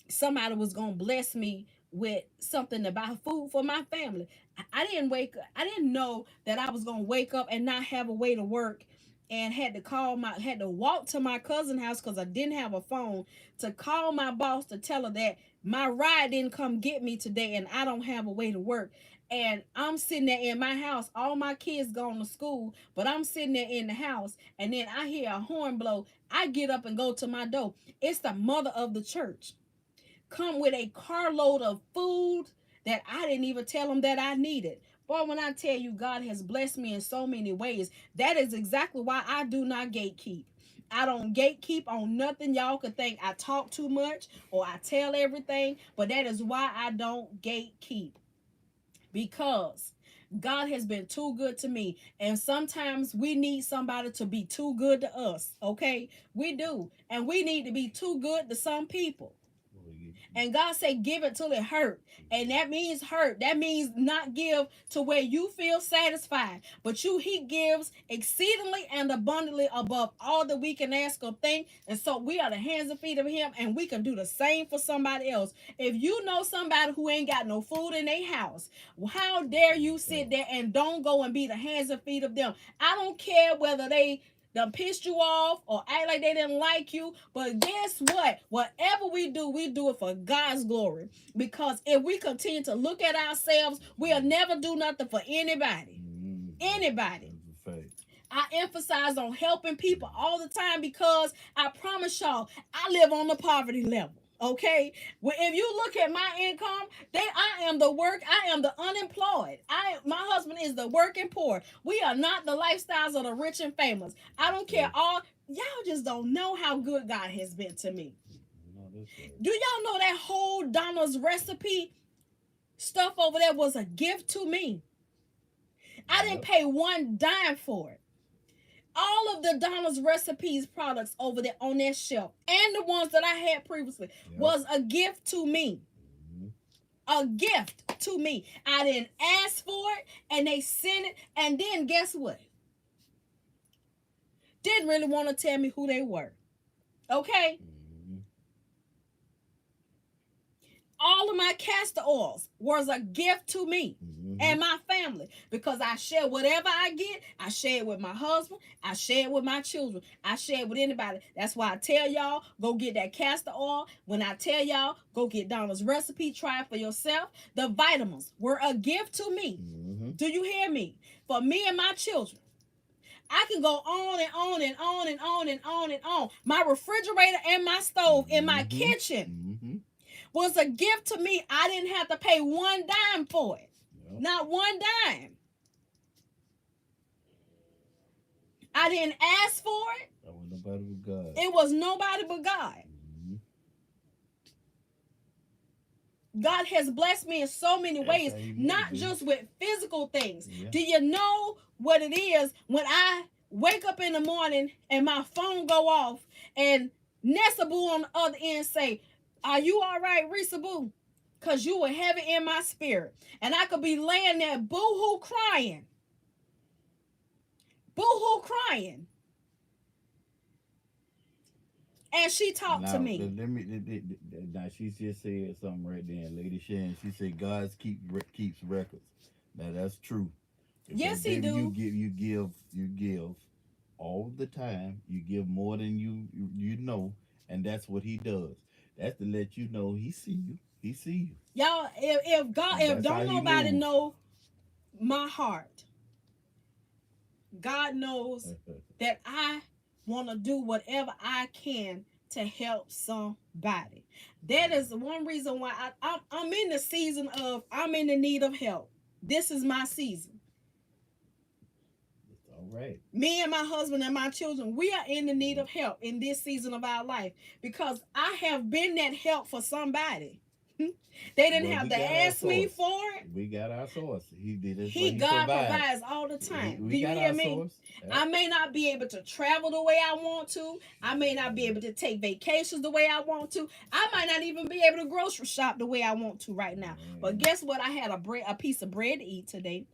somebody was gonna bless me with something to buy food for my family. I didn't wake up. I didn't know that I was gonna wake up and not have a way to work, and had to walk to my cousin's house because I didn't have a phone to call my boss to tell her that my ride didn't come get me today and I don't have a way to work. And I'm sitting there in my house, all my kids gone to school, but I'm sitting there in the house, and then I hear a horn blow. I get up and go to my door. It's the mother of the church come with a carload of food that I didn't even tell them that I needed. Boy, when I tell you God has blessed me in so many ways, that is exactly why I do not gatekeep. I don't gatekeep on nothing. Y'all could think I talk too much or I tell everything, but that is why I don't gatekeep. Because God has been too good to me. And sometimes we need somebody to be too good to us. Okay? We do. And we need to be too good to some people. And God said, give it till it hurt. And that means hurt. That means not give to where you feel satisfied. But he gives exceedingly and abundantly above all that we can ask or think. And so we are the hands and feet of him, and we can do the same for somebody else. If you know somebody who ain't got no food in their house, how dare you sit there and don't go and be the hands and feet of them? I don't care whether they done pissed you off or act like they didn't like you. But guess what? Whatever we do it for God's glory. Because if we continue to look at ourselves, we'll never do nothing for anybody. Anybody. I emphasize on helping people all the time because I promise y'all, I live on the poverty level. Okay, well, if you look at my income, I am the unemployed. My husband is the working poor. We are not the lifestyles of the rich and famous. I don't care. All y'all just don't know how good God has been to me. No, that's right. Do y'all know that whole Donna's recipe stuff over there was a gift to me? I didn't pay one dime for it. All of the Donna's recipes products over there on that shelf and the ones that I had previously was a gift to me. A gift to me. I didn't ask for it and they sent it. And then guess what? Didn't really want to tell me who they were. Okay? All of my castor oils was a gift to me and my family because I share whatever I get. I share it with my husband. I share it with my children. I share it with anybody. That's why I tell y'all, go get that castor oil. When I tell y'all, go get Donna's recipe, try it for yourself. The vitamins were a gift to me. Do you hear me? For me and my children. I can go on and on and on and on and on and on. My refrigerator and my stove in my kitchen was a gift to me. I didn't have to pay one dime for it. Not one dime. I didn't ask for it. That was nobody but God. It was nobody but God. God has blessed me in so many ways, not just with physical things. Do you know what it is when I wake up in the morning and my phone go off and Nessa Boo on the other end say, "Are you all right, Risa Boo? Because you were heavy in my spirit." And I could be laying there boo-hoo crying. Boo-hoo crying. And she talked to me. Now she just said something right there, Lady Shan. She said God keeps records. Now that's true. Yes, he do. You give all the time. You give more than you know, and that's what he does. That's to let you know he see you. He see you. Y'all, if don't nobody know my heart, God knows that I want to do whatever I can to help somebody. That is the one reason why I'm in the season of I'm in the need of help. This is my season. All right. Me and my husband and my children, we are in the need of help in this season of our life because I have been that help for somebody. They didn't have to ask me for it. We got our source. He did it. God provides all the time. Do you hear me? I may not be able to travel the way I want to. I may not be able to take vacations the way I want to. I might not even be able to grocery shop the way I want to right now. But guess what? I had a piece of bread to eat today.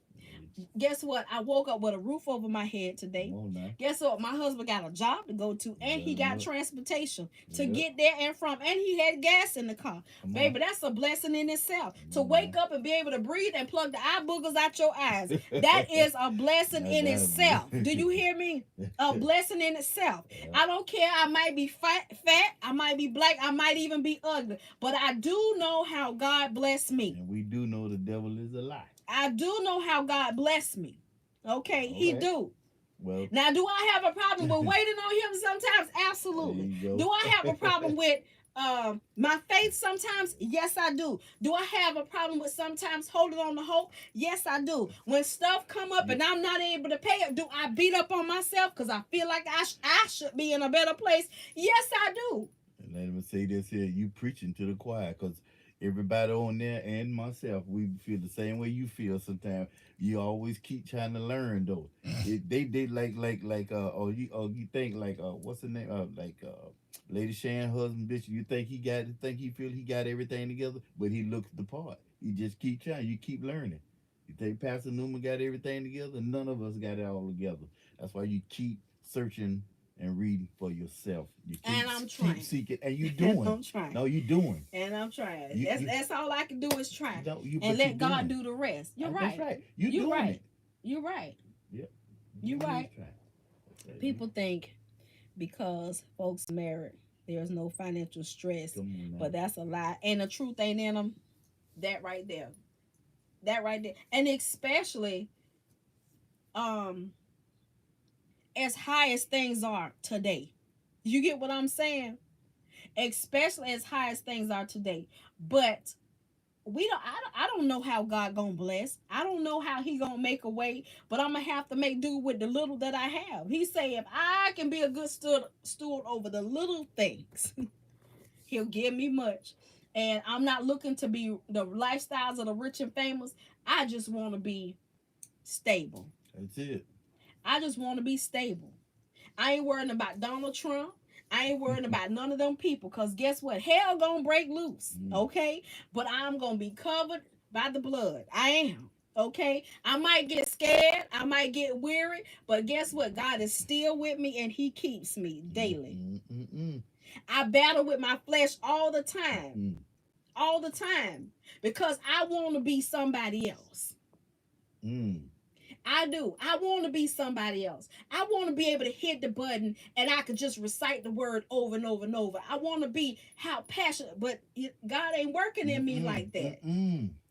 Guess what? I woke up with a roof over my head today. Guess what? My husband got a job to go to, and he got transportation to get there and from, and he had gas in the car. Baby, that's a blessing in itself. To wake up and be able to breathe and plug the eye boogers out your eyes. That is a blessing in itself. Do you hear me? A blessing in itself. I don't care. I might be fat, I might be black, I might even be ugly, but I do know how God blessed me. And we do know the devil is a lie. I do know how God blessed me. Okay, he do. Well, now, do I have a problem with waiting on him sometimes? Absolutely. Do I have a problem with my faith sometimes? Yes, I do. Do I have a problem with sometimes holding on to hope? Yes, I do. When stuff come up and I'm not able to pay it, do I beat up on myself because I feel like I should be in a better place? Yes, I do. And let me say this here. You preaching to the choir because everybody on there and myself, we feel the same way you feel sometimes. You always keep trying to learn though. They like you think like what's the name Lady Shan husband bitch, you think he feel he got everything together, but he looks the part. You just keep trying, you keep learning. You think Pastor Newman got everything together? None of us got it all together. That's why you keep searching and reading for yourself. You keep seeking, and you doing. And I'm trying. No, you doing. And I'm trying. That's all I can do is try. And let God do the rest. You're right. That's right. You're right. It. You're right. Yep. You're right. People think because folks married, there's no financial stress, but that's a lie. And the truth ain't in them. That right there. And especially, as high as things are today. You get what I'm saying? especially as high as things are today. But I don't know how God gonna bless. I don't know how he gonna make a way, but I'm gonna have to make do with the little that I have. He say if I can be a good steward over the little things, he'll give me much. And I'm not looking to be the lifestyles of the rich and famous. I just want to be stable. That's it. I just want to be stable. I ain't worrying about Donald Trump. I ain't worrying about none of them people. Because guess what? Hell gonna break loose. Okay? But I'm gonna be covered by the blood. I am. Okay? I might get scared. I might get weary. But guess what? God is still with me and he keeps me daily. I battle with my flesh all the time. All the time. Because I want to be somebody else. I do. I want to be somebody else. I want to be able to hit the button and I could just recite the word over and over and over. I want to be how passionate, but God ain't working in me like that.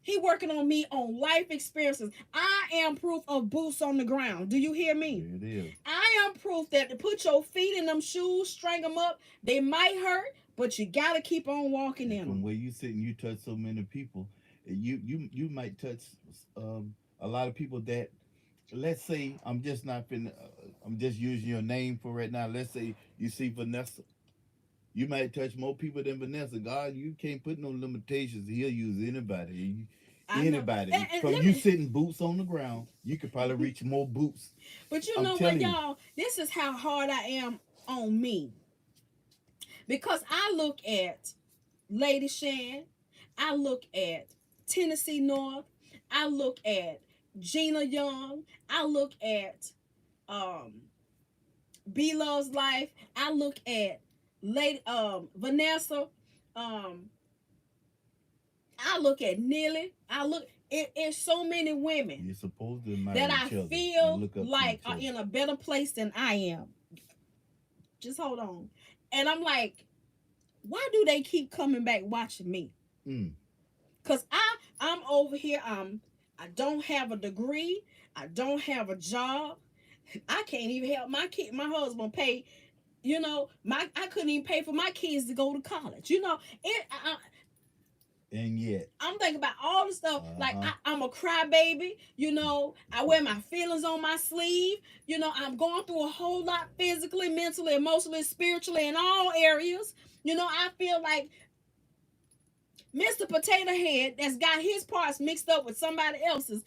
He working on me on life experiences. I am proof of boots on the ground. Do you hear me? There it is. I am proof that to put your feet in them shoes, string them up, they might hurt, but you got to keep on walking in them. From where you sit and you touch so many people, you might touch a lot of people that, let's say, I'm just using your name for right now. Let's say you see Vanessa. You might touch more people than Vanessa. God, you can't put no limitations. He'll use anybody. Anybody. From you sitting boots on the ground, you could probably reach more boots. But you know what, y'all? This is how hard I am on me. Because I look at Lady Shan. I look at Tennessee North. I look at Gina Young. I look at B Love's Life. I look at Lady Vanessa. I look at Nilly. It's so many women you're supposed to that I feel like are in a better place than I am. Just hold on. And I'm like, why do they keep coming back watching me? Because I'm over here. I don't have a degree. I don't have a job. I can't even help my kid. My husband pay. You know, I couldn't even pay for my kids to go to college. You know, and yet I'm thinking about all the stuff. Like I'm a crybaby. You know, I wear my feelings on my sleeve. You know, I'm going through a whole lot physically, mentally, emotionally, spiritually, in all areas. You know, I feel like Mr. Potato Head that's got his parts mixed up with somebody else's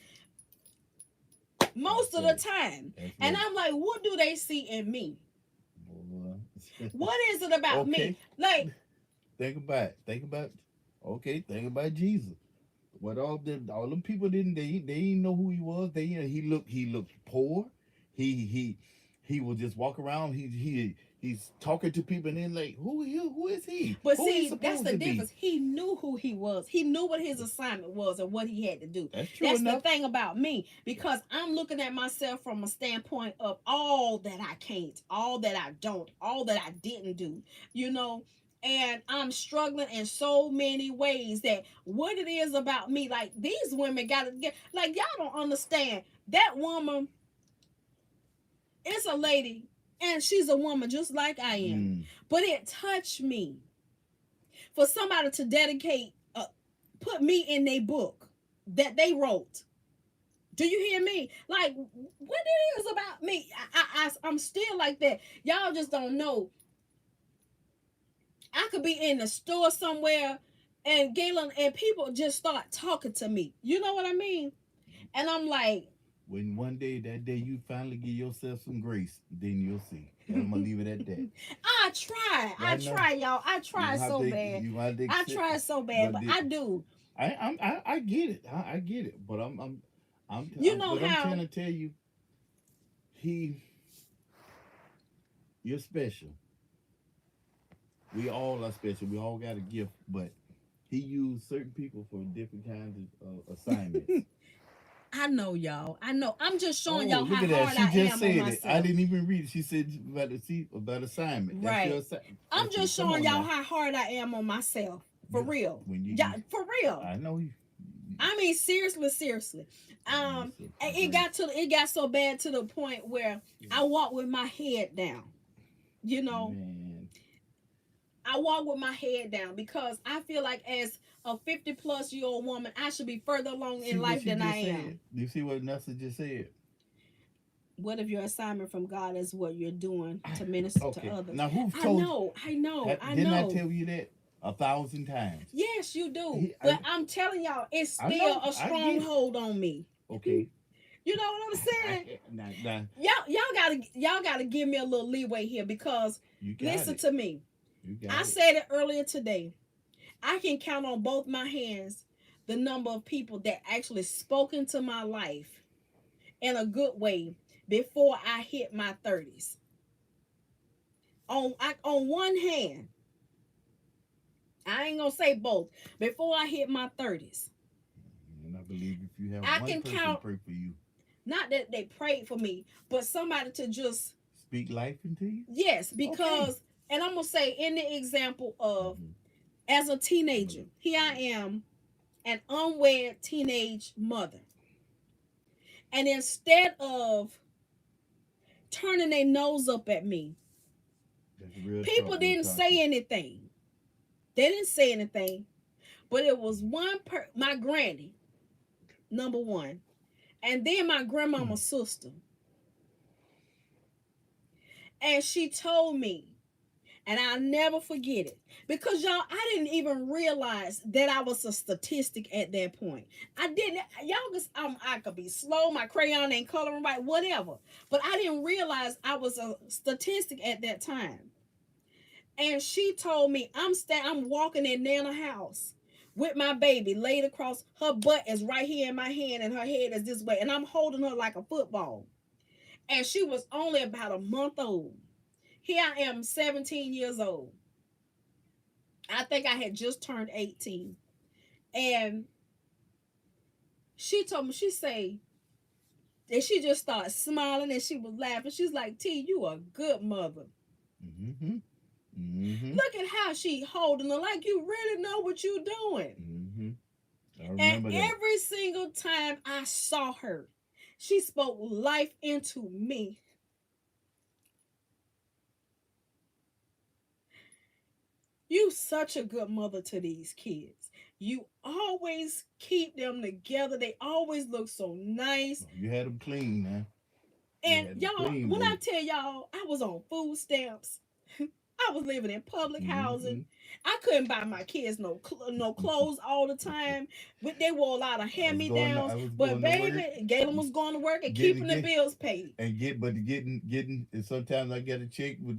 most of the time. And I'm like, what do they see in me? What is it about me? Like, think about Jesus. What all them people didn't know who he was. He looked poor. He would just walk around. He's talking to people and then like, who is he? But see, that's the difference. He knew who he was. He knew what his assignment was and what he had to do. That's the thing about me, because I'm looking at myself from a standpoint of all that I can't, all that I don't, all that I didn't do, you know. And I'm struggling in so many ways that what it is about me, like these women gotta get, like y'all don't understand. That woman is a lady. And she's a woman just like I am. But it touched me for somebody to dedicate, put me in their book that they wrote. Do you hear me? Like, what it is about me? I'm still like that. Y'all just don't know. I could be in the store somewhere and Galen and people just start talking to me. You know what I mean? And I'm like, when one day, that day you finally give yourself some grace, then you'll see. I'm gonna leave it at that. I try, y'all. I try so bad. I try so bad, but I do. I get it. I get it. But I'm trying to tell you, you're special. We all are special. We all got a gift, but he used certain people for different kinds of assignments. I know, y'all. I know. I'm just showing y'all how hard she I just am said on myself. I didn't even read it. She said about assignment. Right. I'm just showing y'all how hard I am on myself. For real. For real. I know you. I mean, seriously. It got so bad to the point where I walk with my head down. You know. Man. I walk with my head down because I feel like as a 50-plus-year-old woman, I should be further along See in what life she than I just said? am. You see what Nessa just said? What if your assignment from God is what you're doing to minister to Okay. others? Now, who I told you? know, I know, I Didn't I know. tell you that 1,000 times? Yes, you do. He, But I'm telling y'all, it's I still know. a I get it. stronghold on me. Okay. You know what I'm saying? Now, Y'all gotta give me a little leeway here because you got listen it. to me. You I got it. said it earlier today. I can count on both my hands the number of people that actually spoke into my life in a good way before I hit my 30s. On one hand, I ain't gonna say both. Before I hit my 30s, And I believe if you have I one can person count, pray for you, not that they prayed for me, but somebody to just, speak life into you. yes, Okay. because, and I'm gonna say in the example of Mm-hmm. as a teenager, here I am, an unwed teenage mother. And instead of turning their nose up at me, That's real people talk, real didn't talking. say anything. They didn't say anything. But it was my granny, number one, and then my grandmama's sister. And she told me, and I'll never forget it, because y'all, I didn't even realize that I was a statistic at that point. I didn't, y'all, I could be slow, my crayon ain't coloring right, whatever. But I didn't realize I was a statistic at that time. And she told me, I'm walking in Nana house with my baby laid across. Her butt is right here in my hand and her head is this way. And I'm holding her like a football. And she was only about a month old. Here I am, 17 years old. I think I had just turned 18. And she told me, she say, and she just started smiling and she was laughing. She's like, T, you a good mother. Mm-hmm. Mm-hmm. Look at how she holding her like you really know what you're doing. Mm-hmm. I And remember that. every single time I saw her, she spoke life into me. You such a good mother to these kids. You always keep them together. They always look so nice. You had them clean, man. And Them y'all, clean, when boy. I tell y'all, I was on food stamps. I was living in public Mm-hmm. housing. I couldn't buy my kids no clothes all the time. But they wore a lot of I was going. To, hand-me-downs. I was But going to work. baby, Galen was going to work and Getting keeping the bills paid. getting. And sometimes I get a check with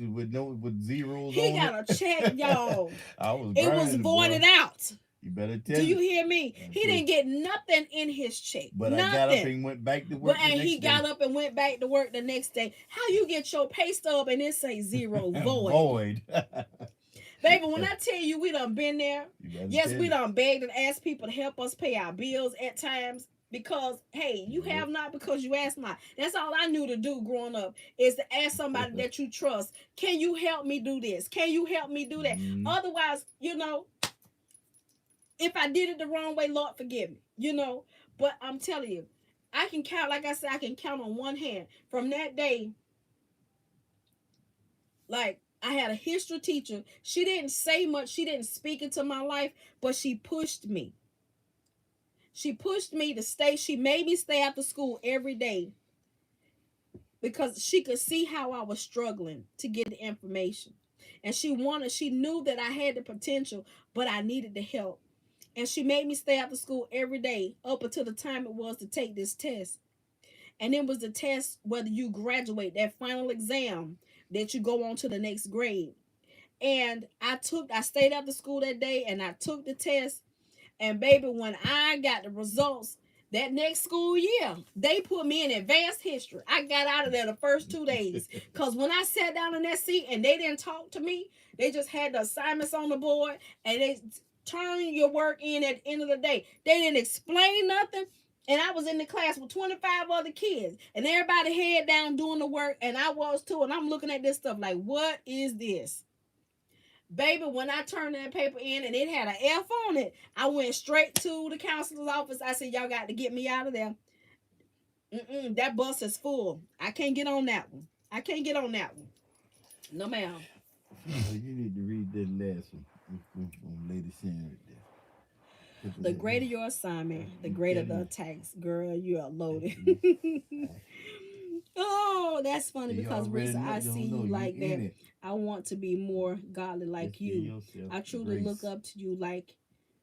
zeros He on got a it. check, y'all. I was It was grinding, boy. voided out. You better tell Do you it. hear me? He Okay. didn't get nothing in his check. But I got up Nothing. and went back to But work the and he next got day. up and went back to work the next day. How you get your pay stub and it say zero void? Void. Baby, when I tell you we done been there, You better yes, tell we it. done begged and asked people to help us pay our bills at times. Because hey, you Yep. have not because you ask not. That's all I knew to do growing up is to ask somebody that you trust. Can you help me do this? Can you help me do that? Mm. Otherwise, if I did it the wrong way, Lord forgive me. But I'm telling you, I can count, like I said, I can count on one hand. From that day, like I had a history teacher. She didn't say much. She didn't speak into my life, but she pushed me. She pushed me to stay. She made me stay after school every day because she could see how I was struggling to get the information. And she knew that I had the potential, but I needed the help. And she made me stay after school every day up until the time it was to take this test. And it was the test whether you graduate, that final exam that you go on to the next grade. And I stayed after school that day and I took the test. And baby, when I got the results that next school year, they put me in advanced history. I got out of there the first 2 days. Because when I sat down in that seat and they didn't talk to me, they just had the assignments on the board and they turn your work in at the end of the day. They didn't explain nothing. And I was in the class with 25 other kids. And everybody head down doing the work. And I was too. And I'm looking at this stuff like, what is this? Baby, when I turned that paper in and it had an F on it, I went straight to the counselor's office. I said, y'all got to get me out of there. That bus is full. I can't get on that one. I can't get on that one. No, ma'am. You need to read that last one from Lady Sharon right there. The greater your assignment, the I'm greater telling the you, attacks. Girl, you are loaded. you, I, Oh, that's funny you because already Risa, know. I You see don't know. you You like in that. it. I want to be more godly like Just give you. yourself I truly look grace. up to you like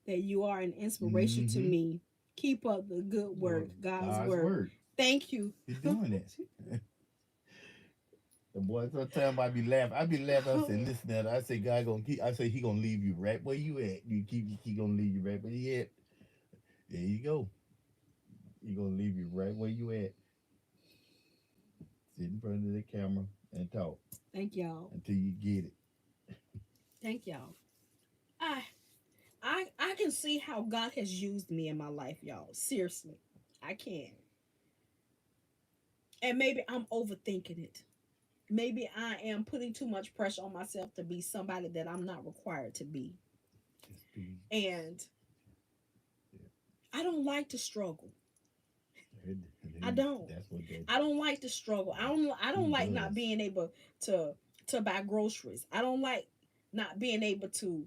that you are an inspiration to Mm-hmm. me. Keep up the good work, Doing God's God's work. work. Thank you. You're doing it. The boy, sometimes I be laughing. I be laughing. I say, listen, that I say, God gonna keep. I say, He gonna leave you right where you at. He gonna leave you right where you at. There you go. He gonna leave you right where you at. Sit in front of the camera and talk Thank y'all. until you get it. Thank y'all. I I can see how God has used me in my life, y'all. Seriously. I can. And maybe I'm overthinking it. Maybe I am putting too much pressure on myself to be somebody that I'm not required to be. Just be. And I don't like to struggle. I don't. That's what that. I don't like to struggle. I Who don't like not does? being able to buy groceries. I don't like not being able to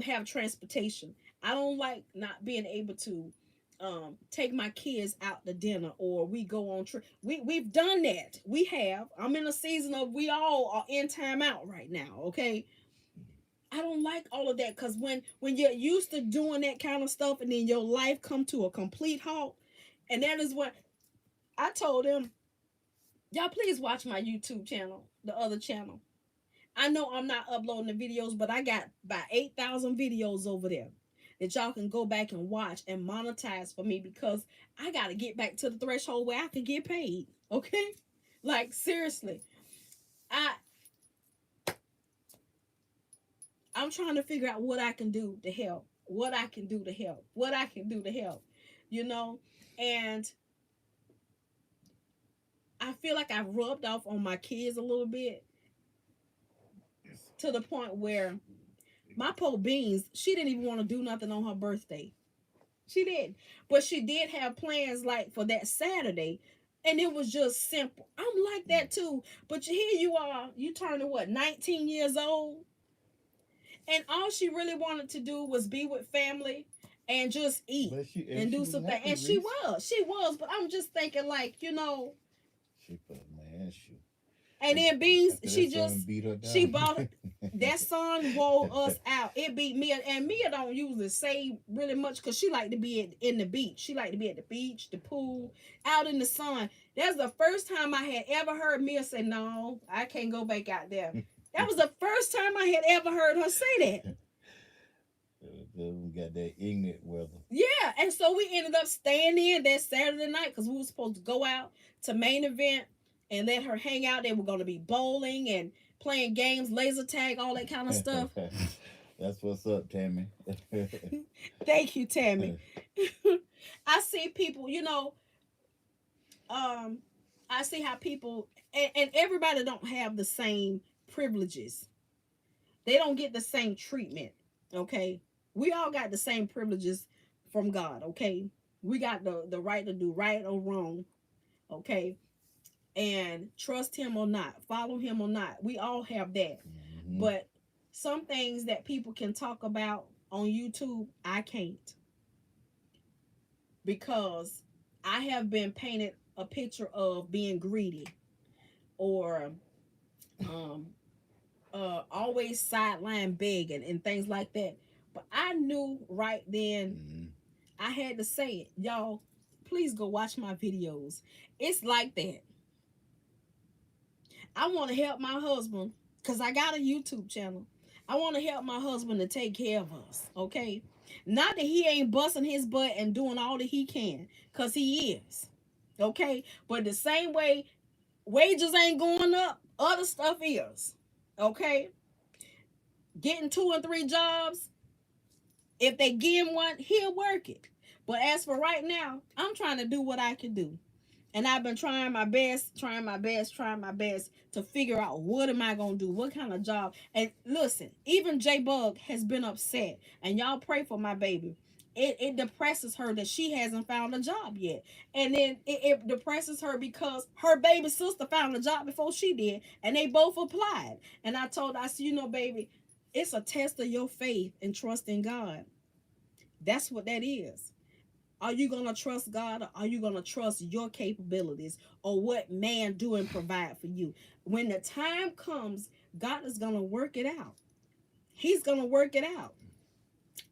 have transportation. I don't like not being able to take my kids out to dinner or we go on trip. We've done that. We have. I'm in a season of we all are in time out right now, okay? I don't like all of that cuz when you're used to doing that kind of stuff and then your life come to a complete halt, and that is what I told them, y'all please watch my YouTube channel, the other channel. I know I'm not uploading the videos, but I got about 8,000 videos over there that y'all can go back and watch and monetize for me because I got to get back to the threshold where I can get paid. Okay? Like seriously. I I'm trying to figure out what I can do to help. What I can do to help. What I can do to help. You know? And I feel like I've rubbed off on my kids a little bit to the point where my poor beans, she didn't even want to do nothing on her birthday. She didn't. But she did have plans like for that Saturday. And it was just simple. I'm like that too. But here you are, you turning what, 19 years old? And all she really wanted to do was be with family and just eat But and she do was something. happy, And she Reese. was. She was. But I'm just thinking like, She put man, shoot. and then Beans, After that son beat her she down. bought that son wore us out. It beat Mia, and Mia don't usually say really much because she like to be in the beach. She like to be at the beach, the pool, out in the sun. That's the first time I had ever heard Mia say, "No, I can't go back out there." That was the first time I had ever heard her say that. We got that ignorant weather. Yeah, and so we ended up staying in that Saturday night because we were supposed to go out to main event and let her hang out. They were going to be bowling and playing games, laser tag, all that kind of stuff. That's what's up, Tammy. Thank you, Tammy. I see people, um, I see how people, and everybody don't have the same privileges. They don't get the same treatment, okay? We all got the same privileges from God, okay? We got the right to do right or wrong, okay? And trust him or not, follow him or not. We all have that. Mm-hmm. But some things that people can talk about on YouTube, I can't. Because I have been painted a picture of being greedy or um always sideline begging and things like that. But I knew right then Mm-hmm. I had to say it. Y'all, please go watch my videos. It's like that. I want to help my husband because I got a YouTube channel. I want to help my husband to take care of us, okay? Not that he ain't busting his butt and doing all that he can, because he is, okay? But the same way wages ain't going up, other stuff is, okay? Getting 2 and 3 jobs, if they give him one, he'll work it. But as for right now, I'm trying to do what I can do. And I've been trying my best, trying my best to figure out what am I gonna do, what kind of job. And listen, even J Bug has been upset. And y'all pray for my baby. it depresses her that she hasn't found a job yet. And then it depresses her because her baby sister found a job before she did, and they both applied. And I told her, I said, you know, baby, it's a test of your faith and trust in God. That's what that is. Are you going to trust God, or are you going to trust your capabilities or what man do and provide for you? When the time comes, God is going to work it out. He's going to work it out.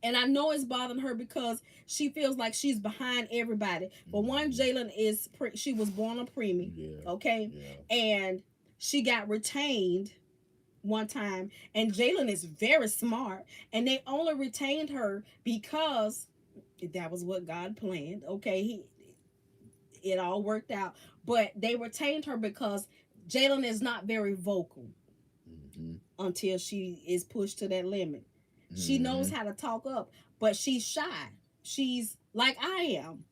And I know it's bothering her because she feels like she's behind everybody. But one, Jalen she was born a preemie, okay? Yeah. And she got retained one time. And Jalen is very smart. And they only retained her because that was what God planned, okay? It all worked out. But they retained her because Jalen is not very vocal until she is pushed to that limit. She knows how to talk up, but she's shy. She's like I am.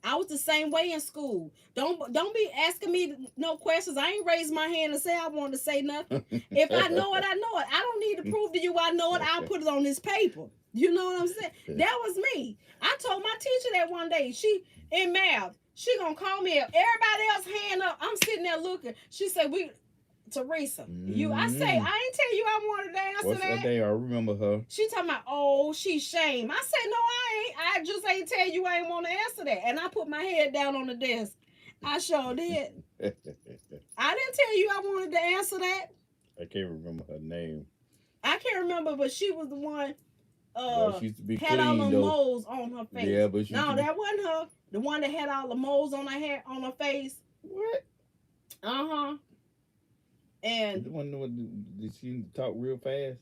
I was the same way in school. Don't be asking me no questions. I ain't raised my hand and say I want to say nothing. If I know it, I know it. I don't need to prove to you I know it. I'll put it on this paper. You know what I'm saying? That was me. I told my teacher that one day. She in math. She gonna call me up. Everybody else hand up. I'm sitting there looking. She said, Teresa, I say, I ain't tell you I wanted to answer What's that. Her name? I remember her. She talking about, oh, she's shame. I said, no, I ain't. I just ain't tell you I ain't want to answer that. And I put my head down on the desk. I sure did. I didn't tell you I wanted to answer that. I can't remember her name. I can't remember, but she was the one she used to be had clean, all the though. moles on her face. Yeah, but that wasn't her. The one that had all the moles on her hair, on her face. What? Uh-huh. And the one did she talk real fast?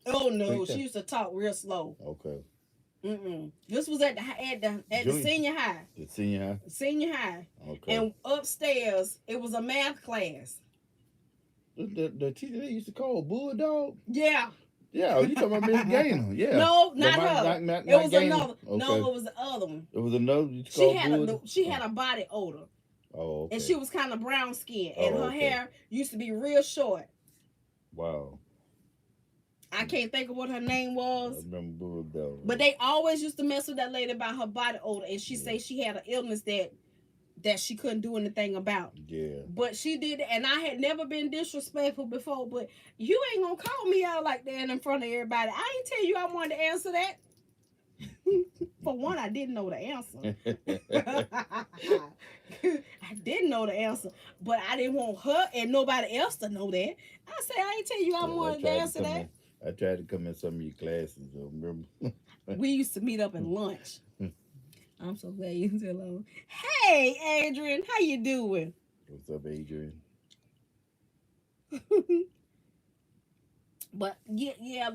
Oh no, she used to talk real slow. Okay. This was at the senior high. The senior high. Senior high. Okay. And upstairs, it was a math class. The teacher they used to call Bulldog. Yeah. Yeah, you talking about Miss Gaynor? Yeah. No, not her. Not it was Gaynor. another. Okay. No, it was the other one. It was another. She had a body odor. Oh, okay. And she was kind of brown skinned, and her hair used to be real short. Wow. I can't think of what her name was. I remember Bulldog. But they always used to mess with that lady about her body odor, and she say she had an illness that she couldn't do anything about. Yeah. But she did, and I had never been disrespectful before, but you ain't gonna call me out like that in front of everybody. I ain't tell you I wanted to answer that. For one, I didn't know the answer. I didn't know the answer, but I didn't want her and nobody else to know that. I said, I ain't tell you I wanted to answer that. I tried to come in some of your classes, remember? We used to meet up at lunch. I'm so glad you still on. Hey, Adrian, how you doing? What's up, Adrian? But yeah,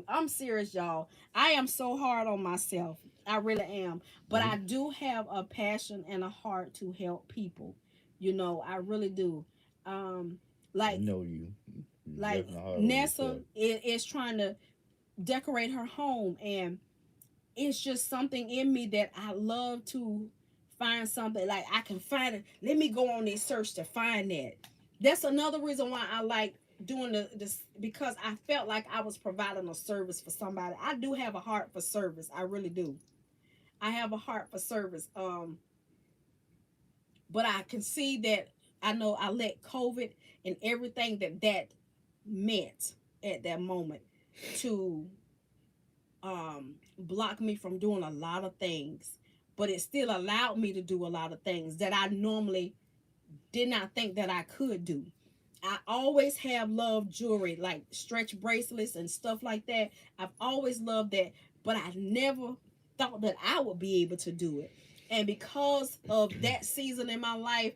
I'm serious, y'all. I am so hard on myself. I really am. But I do have a passion and a heart to help people. You know, I really do. Like I know you. Like Nessa is trying to decorate her home, and it's just something in me that I love to find something. Like I can find it. Let me go on this search to find that. That's another reason why I like doing this, because I felt like I was providing a service for somebody. I do have a heart for service. I really do. I have a heart for service. But I can see that I know I let COVID and everything that meant at that moment to block me from doing a lot of things. But it still allowed me to do a lot of things that I normally did not think that I could do. I always have loved jewelry, like stretch bracelets and stuff like that. I've always loved that, but I never thought that I would be able to do it. And because of that season in my life,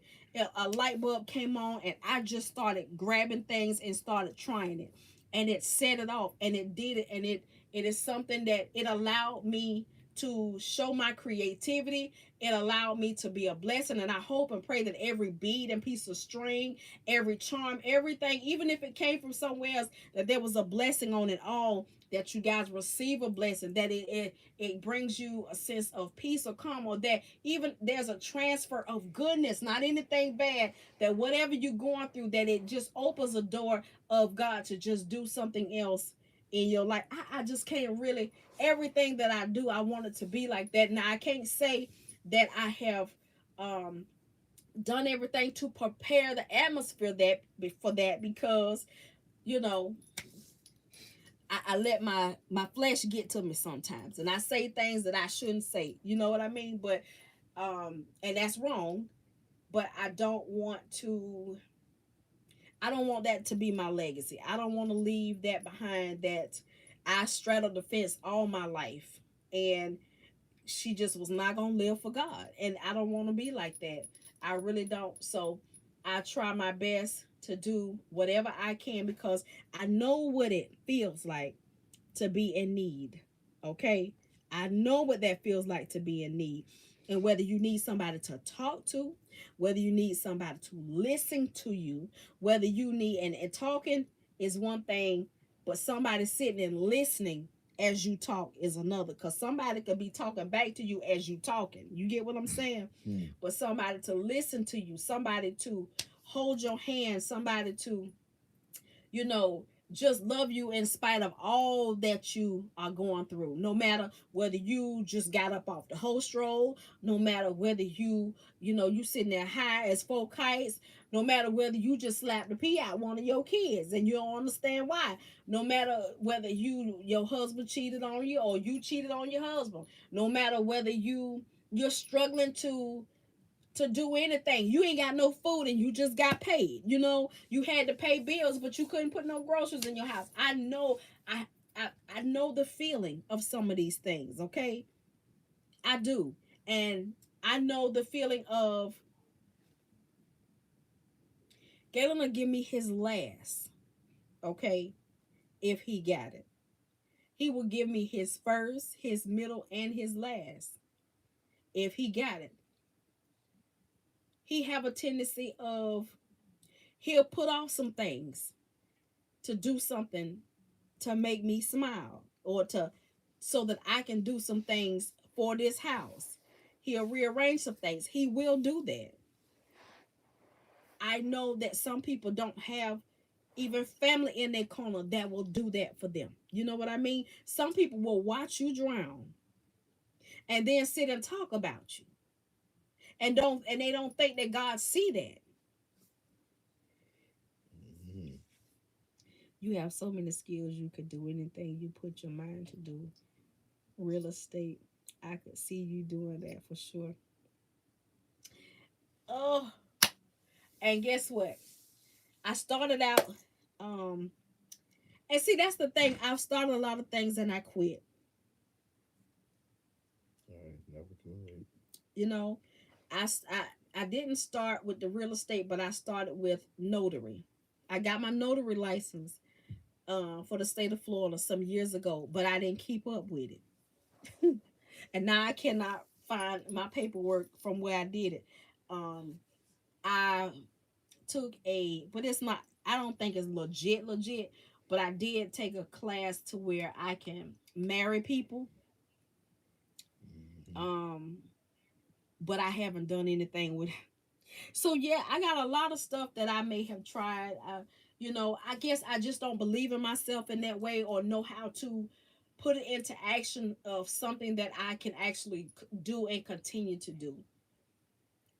a light bulb came on, and I just started grabbing things and started trying it. And it set it off, and it did it. And it is something that it allowed me to show my creativity. It allowed me to be a blessing, and I hope and pray that every bead and piece of string, every charm, everything, even if it came from somewhere else, that there was a blessing on it all, that you guys receive a blessing, that it brings you a sense of peace or calm, or that even there's a transfer of goodness, not anything bad, that whatever you're going through, that it just opens a door of God to just do something else in your life. I just can't really, everything that I do, I want it to be like that. Now I can't say that I have um done everything to prepare the atmosphere that for that, because you know I let my flesh get to me sometimes, and I say things that I shouldn't say. You know what I mean? But and that's wrong. But I don't want that to be my legacy. I don't want to leave that behind, that I straddled the fence all my life and she just was not going to live for God. And I don't want to be like that. I really don't. So I try my best to do whatever I can, because I know what it feels like to be in need. Okay? I know what that feels like to be in need. And whether you need somebody to talk to, whether you need somebody to listen to you, whether you need, and talking is one thing, but somebody sitting and listening as you talk is another. Because somebody could be talking back to you as you talking. You get what I'm saying? But somebody to listen to you, somebody to hold your hand, somebody to, you know, just love you in spite of all that you are going through. No matter whether you just got up off the host roll, no matter whether you sitting there high as four kites, no matter whether you just slapped the pee out one of your kids and you don't understand why, no matter whether your husband cheated on you or you cheated on your husband, no matter whether you're struggling to do anything. You ain't got no food and you just got paid. You had to pay bills, but you couldn't put no groceries in your house. I I know the feeling of some of these things, okay? I do. And I know the feeling of Galen will give me his last, okay, if he got it. He will give me his first, his middle, and his last if he got it. He have a tendency of he'll put off some things to do something to make me smile, or to so that I can do some things for this house. He'll rearrange some things. He will do that. I know that some people don't have even family in their corner that will do that for them. You know what I mean? Some people will watch you drown and then sit and talk about you, and they don't think that God see that. Mhm. You have so many skills. You could do anything you put your mind to do. Real estate, I could see you doing that for sure. Oh, and guess what? I started out, um, and see, that's the thing. I've started a lot of things and I quit. Never too late. You know, I didn't start with the real estate, but I started with notary. I got my notary license for the state of Florida some years ago, but I didn't keep up with it. And now I cannot find my paperwork from where I did it. Um, I took but it's not, I don't think it's legit, but I did take a class to where I can marry people. Mhm. Um, but I haven't done anything with it. So yeah, I got a lot of stuff that I may have tried. I guess I just don't believe in myself in that way, or know how to put it into action of something that I can actually do and continue to do.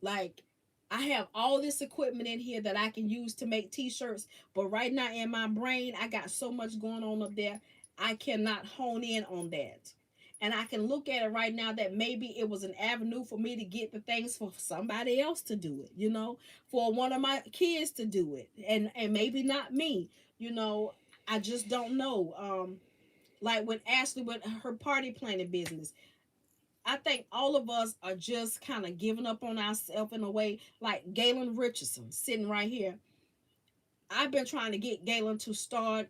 Like, I have all this equipment in here that I can use to make t-shirts, but right now in my brain, I got so much going on up there, I cannot hone in on that. And I can look at it right now that maybe it was an avenue for me to get the things for somebody else to do it, for one of my kids to do it. And maybe not me, you know. I just don't know. Like with Ashley with her party planning business, I think all of us are just kind of giving up on ourselves in a way. Like Galen Richardson sitting right here. I've been trying to get Galen to start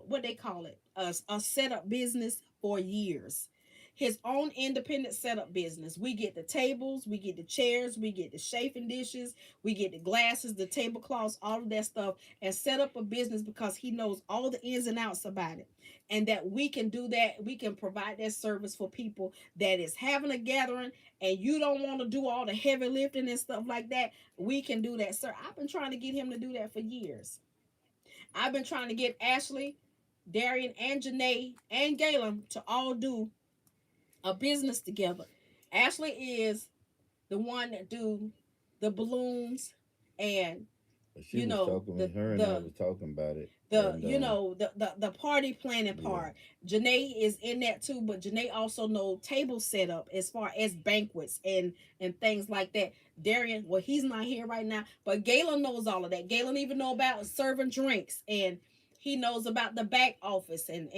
what they call it, a setup business for years. His own independent setup business. We get the tables, we get the chairs, we get the chafing dishes, we get the glasses, the tablecloths, all of that stuff, and set up a business because he knows all the ins and outs about it. And that we can do that, we can provide that service for people that is having a gathering, and you don't want to do all the heavy lifting and stuff like that. We can do that, sir. I've been trying to get him to do that for years. I've been trying to get Ashley, Darian, and Janae and Galen to all do a business together. Ashley is the one that do the balloons and She you was know talking with her, and I was talking about it, the and the party planning yeah, part. Janae is in that too, but Janae also know table setup as far as banquets and things like that. Darian, well, he's not here right now, but Galen knows all of that. Galen even know about serving drinks, and he knows about the back office and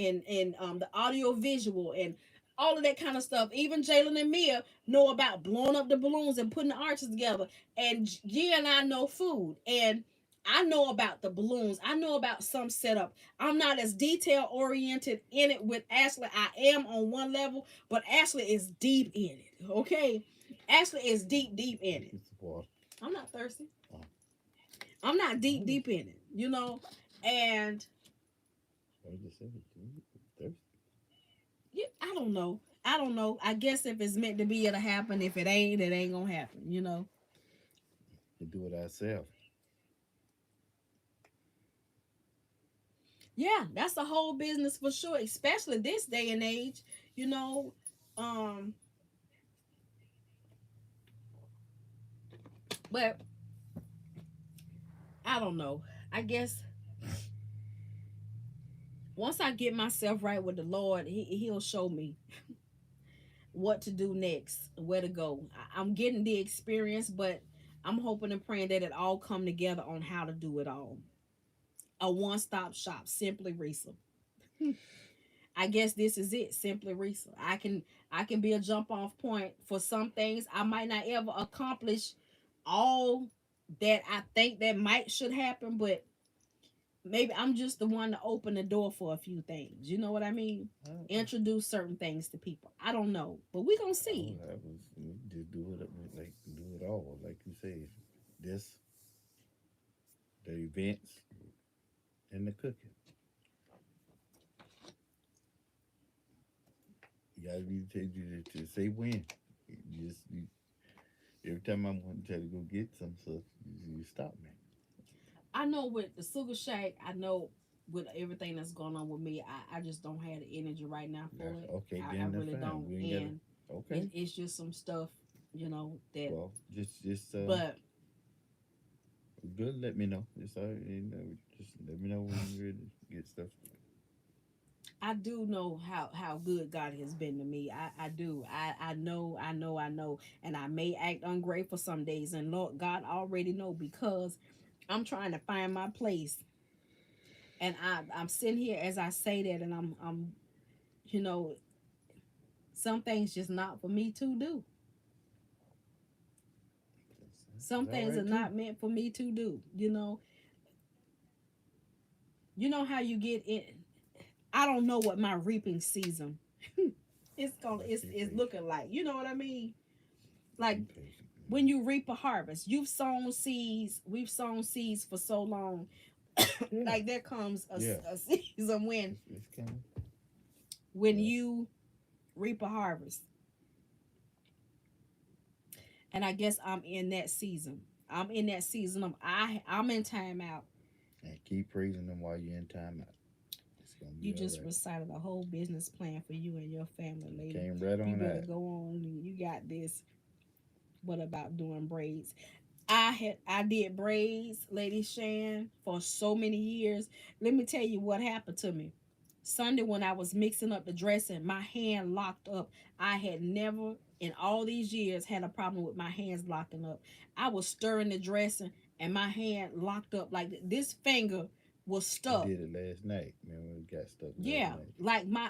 the audio visual and all of that kind of stuff. Even Jalen and Mia know about blowing up the balloons and putting the arches together. And Gia and I know food. And I know about the balloons. I know about some setup. I'm not as detail oriented in it with Ashley. I am on one level, but Ashley is deep in it. Okay, Ashley is deep in it. I'm not thirsty. I'm not deep in it. You know, and yeah, I don't know. I don't know. I guess if it's meant to be, it'll happen. If it ain't gonna happen. You know. we do it ourselves. Yeah, that's a whole business for sure, especially this day and age. You know, um, but I don't know. I guess once I get myself right with the Lord, He'll show me what to do next, where to go. I'm getting the experience, but I'm hoping and praying that it all come together on how to do it all. A one-stop shop, simply Risa. I guess this is it, simply Risa. I can be a jump off point for some things. I might not ever accomplish all that I think that might should happen, but maybe I'm just the one to open the door for a few things. You know what I mean? Introduce certain things to people. I don't know, but we gonna see. All I was just do it like do it all, like you say. This, the events, and the cooking. You gotta be to say when. Every time I want to try to go get some stuff, you stop me. I know with the SugahShack, I know with everything that's going on with me, I just don't have the energy right now for That's it. okay. I Then that's really fine. don't, We ain't and gotta. Okay. it's just some stuff, that. Well, just But good. Let me know. Just just let me know when you ready to get stuff. I do know how good God has been to me. I do. I know, and I may act ungrateful some days, and Lord God already know because I'm trying to find my place, and I'm sitting here as I say that, and I'm you know some things just not for me to do. Some It's all things are right too. not meant for me to do. You know how you get in. I don't know what my reaping season it's Be looking like. You know what I mean? Like patient. Be patient. when you reap a harvest, you've sown seeds. We've sown seeds for so long. Yeah. Like there comes Yeah. a season It's kind of when yeah. you reap a harvest, and I guess I'm in that season. I'm in that season of I'm in timeout. And keep praising them while you're in timeout. It's gonna You be all just right. recited a whole business plan for you and your family, You lady. came right You on better that. go on. You got this. What about doing braids? I did braids, Lady Shan, for so many years. Let me tell you what happened to me. Sunday when I was mixing up the dressing, my hand locked up. I had never in all these years had a problem with my hands locking up. I was stirring the dressing and my hand locked up like this finger was You stuck. did it last night. Remember, we got stuck last Yeah, night. like my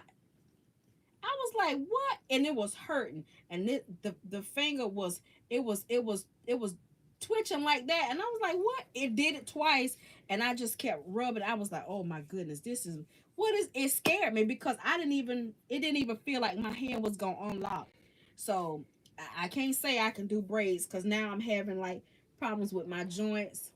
I was like, what? And it was hurting. And the finger was it was twitching like that. And I was like, what? It did it twice. And I just kept rubbing. I was like, oh my goodness, this is what is it scared me because it didn't even feel like my hand was gonna unlock. So I can't say I can do braids because now I'm having like problems with my joints,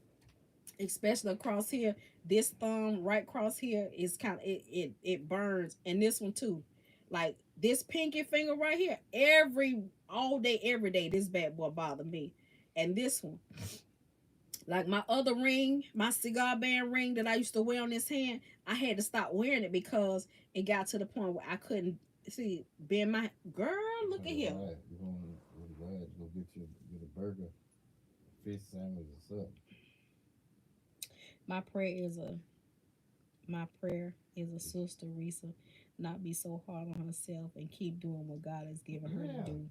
especially across here. This thumb right across here is kind of it burns, and this one too. Like this pinky finger right here, every all day, every day, this bad boy bother me, and this one. Like my other ring, my cigar band ring that I used to wear on this hand, I had to stop wearing it because it got to the point where I couldn't see being my girl. Look at here. Right. You want to go get a burger, fish sandwich or something. My prayer is a my prayer is a sister Risa not be so hard on herself and keep doing what God has given her to Yeah. do.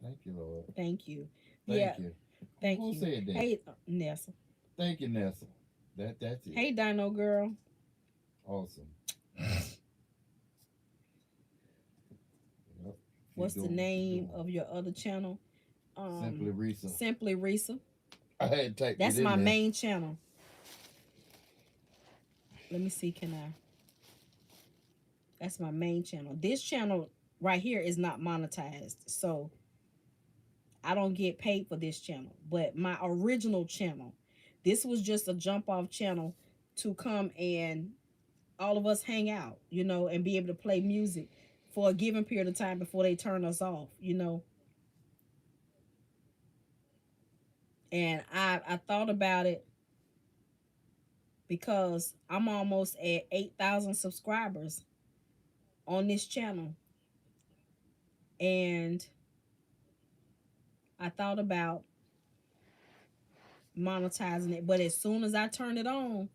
Thank you, Lord. Thank you. Yeah, Thank you. thank Who you. said that? Hey, Nessa. Thank you, Nessa. That's it. Hey, Dino girl. Awesome. Yep. What's the Keep doing what name you're doing. of your other channel? Simply Risa. Simply Risa. I had typed That's it in my there. main channel. Let me see. Can I? That's my main channel. This channel right here is not monetized, so I don't get paid for this channel. But my original channel, this was just a jump off channel to come and all of us hang out, and be able to play music for a given period of time before they turn us off. And I thought about it because I'm almost at 8,000 subscribers on this channel, and I thought about monetizing it, but as soon as I turn it on,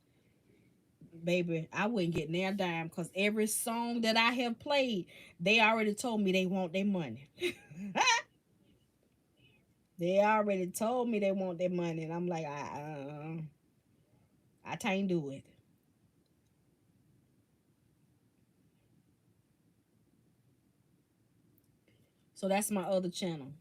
baby, I wouldn't get near a dime because every song that I have played, they already told me they want their money. They already told me they want their money, and I'm like, I can't do it. So that's my other channel.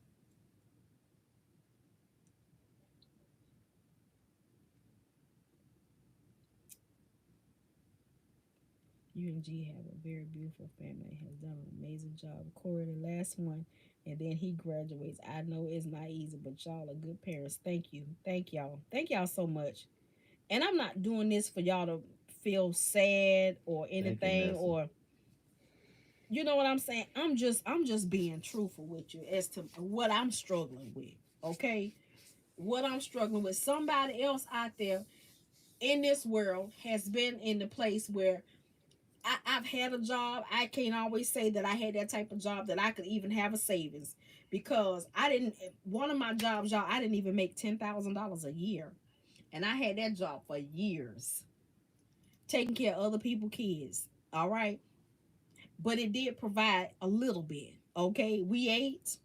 UNG have a very beautiful family. Has done an amazing job. Corey, the last one, and then he graduates. I know it's not easy, but y'all are good parents. Thank you, thank y'all, thank y'all so much. And I'm not doing this for y'all to feel sad or Thank you, anything, Nessa. or you know what I'm saying. I'm just being truthful with you as to what I'm struggling with. Okay, what I'm struggling with. Somebody else out there in this world has been in the place where I've had a job. I can't always say that I had that type of job that I could even have a savings, because I didn't. One of my jobs, y'all, I didn't even make $10,000 a year, and I had that job for years, taking care of other people's kids. All right, but it did provide a little bit. Okay, we ate.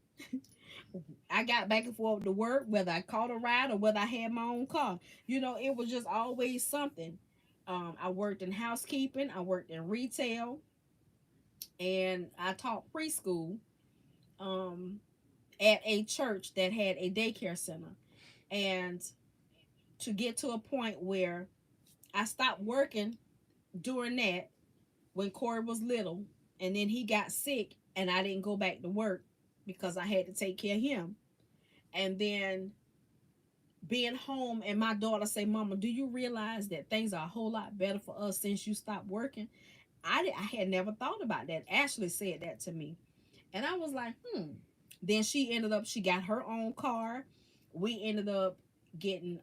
I got back and forth to work, whether I caught a ride or whether I had my own car. It was just always something. I worked in housekeeping. I worked in retail, and I taught preschool um, at a church that had a daycare center. And to get to a point where I stopped working during that when Corey was little, and then he got sick, and I didn't go back to work because I had to take care of him. And then being home, and my daughter say, "Mama, do you realize that things are a whole lot better for us since you stopped working?" I had never thought about that. Ashley said that to me, and I was like, Then she got her own car. We ended up getting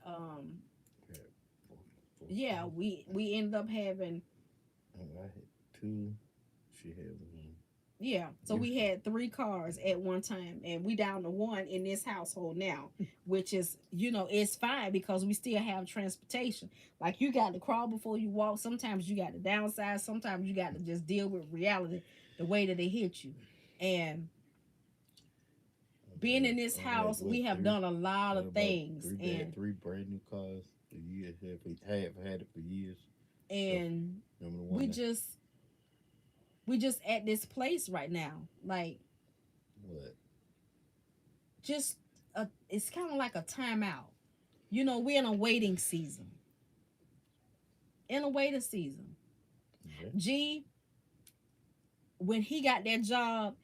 Yeah, yeah, we ended up having, I had two. She had one. yeah, so You, we had three cars at one time, and we down to one in this household now, which is, it's fine because we still have transportation. Like, you got to crawl before you walk. Sometimes you got to downsize. Sometimes you got to just deal with reality the way that it hit you. And being in this I had house, what we have three? done a lot Had of about things, and three brand new cars. The years have had it for years. So, and remember the we one that just we just at this place right now, like, what? just it's kind of like a timeout. We're in a waiting season. In a waiting season. Okay. G, when he got that job,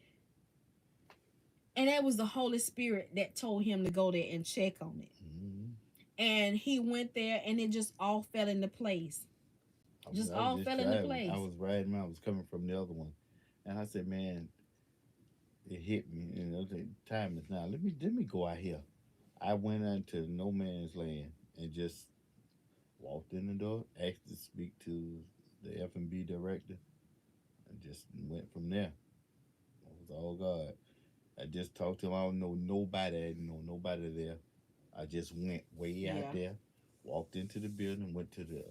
and that was the Holy Spirit that told him to go there and check on it. Mm-hmm. And he went there, and it just all fell into place. Just I was all just fell into driving. I place. was riding. I was coming from the other one, and I said, "Man, it hit me." And I said, "Time is now. Let me go out here." I went into no man's land. and just walked in the door, asked to speak to the F&B director, and just went from there. It was all God. I just talked to him. I don't know nobody. I didn't know nobody there. I just went way out Yeah. there, walked into the building, went to the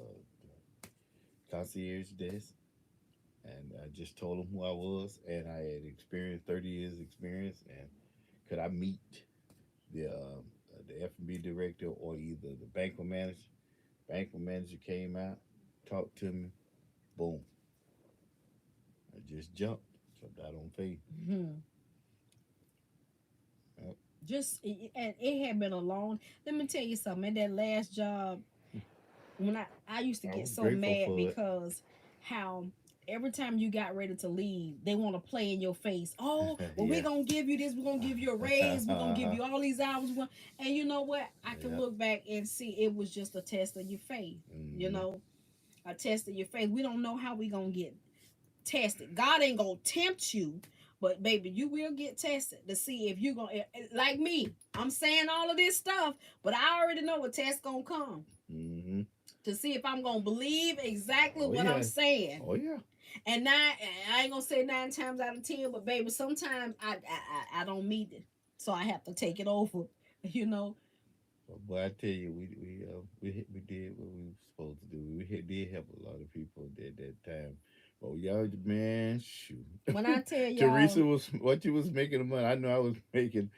concierge desk, and I just told him who I was, and I had experienced 30 years experience, and could I meet the F&B director or either the banquet manager? Banquet manager came out, talked to me, boom, I just jumped out on faith. Mhm. Yep. And it had been a long. Let me tell you something. At that last job, when I used to I get was so grateful mad for it. because how every time you got ready to leave, they want to play in your face. Oh, well, we're Yeah. gonna give you this. We're gonna give you a raise. We're gonna give you all these hours. And you know what? I can Yep. look back and see it was just a test of your faith. You Mm-hmm. know, a test of your faith. We don't know how we gonna get tested. God ain't gonna tempt you, but baby, you will get tested to see if you're gonna like me. I'm saying all of this stuff, but I already know what test gonna come Mm-hmm. to see if I'm gonna believe exactly Oh what I'm yeah. saying. Oh yeah. And I ain't gonna say 9 times out of 10, but baby, sometimes I don't meet it, so I have to take it over. You know, But boy, I tell you, we did what we were supposed to do. Did help a lot of people at that time. But y'all, man, shoot. when I tell y'all, Teresa was what you was making a month. I know I was making,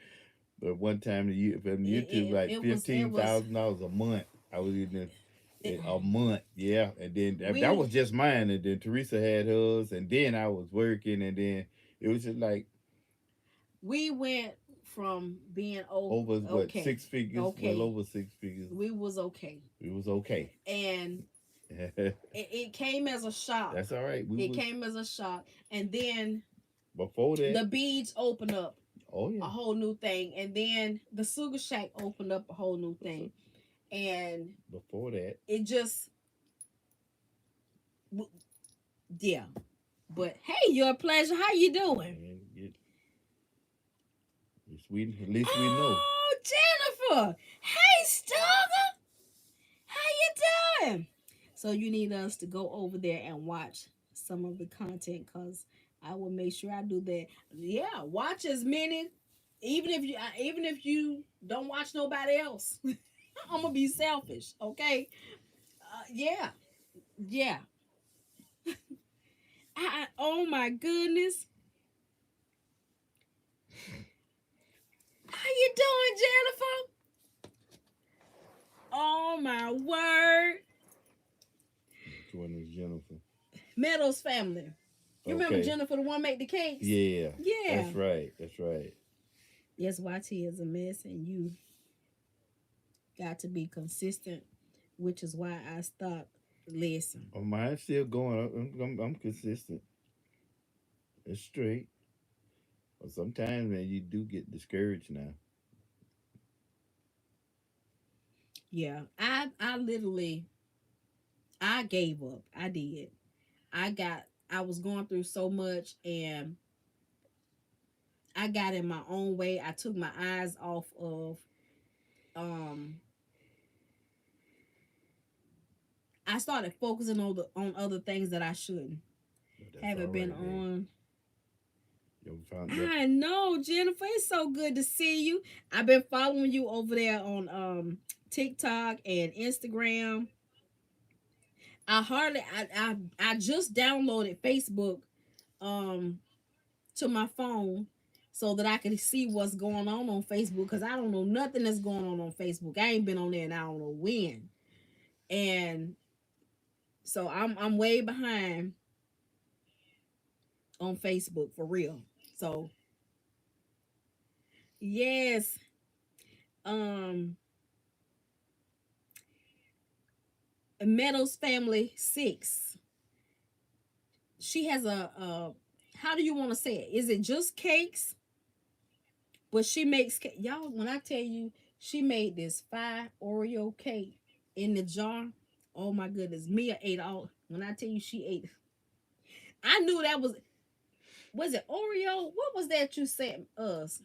but one time from YouTube like it fifteen was thousand dollars a month. I was in it, a month, yeah. And then that we was just mine. And then Teresa had hers, and then I was working, and then it was just like we went from being over what okay, 6 figures, well okay, over 6 figures. we was okay, It was okay. and it came as a shock. That's all right. We It was came as a shock, and then before that. the beads opened up Oh a yeah. whole new thing, and then the SugahShack opened up a whole new So thing, and before that, it just yeah. But hey, your pleasure. How you doing? man, at least we know. Oh, Jennifer. Hey, Stugger. How you doing? So you need us to go over there and watch some of the content, cause I will make sure I do that. Yeah, watch as many, even if you don't watch nobody else. I'm gonna be selfish, okay? Yeah, yeah. Oh my goodness, how you doing, Jennifer? Oh my word, Which one is Jennifer? Meadows family. You remember Okay. Jennifer, the one make the cakes? Yeah. Yeah. That's right. That's right. Yes, YT is a mess, and you got to be consistent, which is why I stopped. Listen, Oh, mine's still going. I'm consistent. It's straight. But sometimes, man, you do get discouraged now. yeah, I literally I gave up. I did. I was going through so much, and I got in my own way. I took my eyes off of um I started focusing on other things that I shouldn't. But that's all Haven't been right. Hey, on. you found your. I know, Jennifer. It's so good to see you. I've been following you over there on TikTok and Instagram. I just downloaded Facebook um to my phone so that I can see what's going on Facebook, because I don't know nothing that's going on Facebook. I ain't been on there and I don't know when. And so I'm way behind on Facebook for real. So yes, um Meadows family 6. She has a how do you want to say it? Is it just cakes? But she makes y'all, when I tell you she made this 5 Oreo cake in the jar. Oh my goodness. Mia ate all, when I tell you she ate, I knew that was it Oreo? What was that you sent us?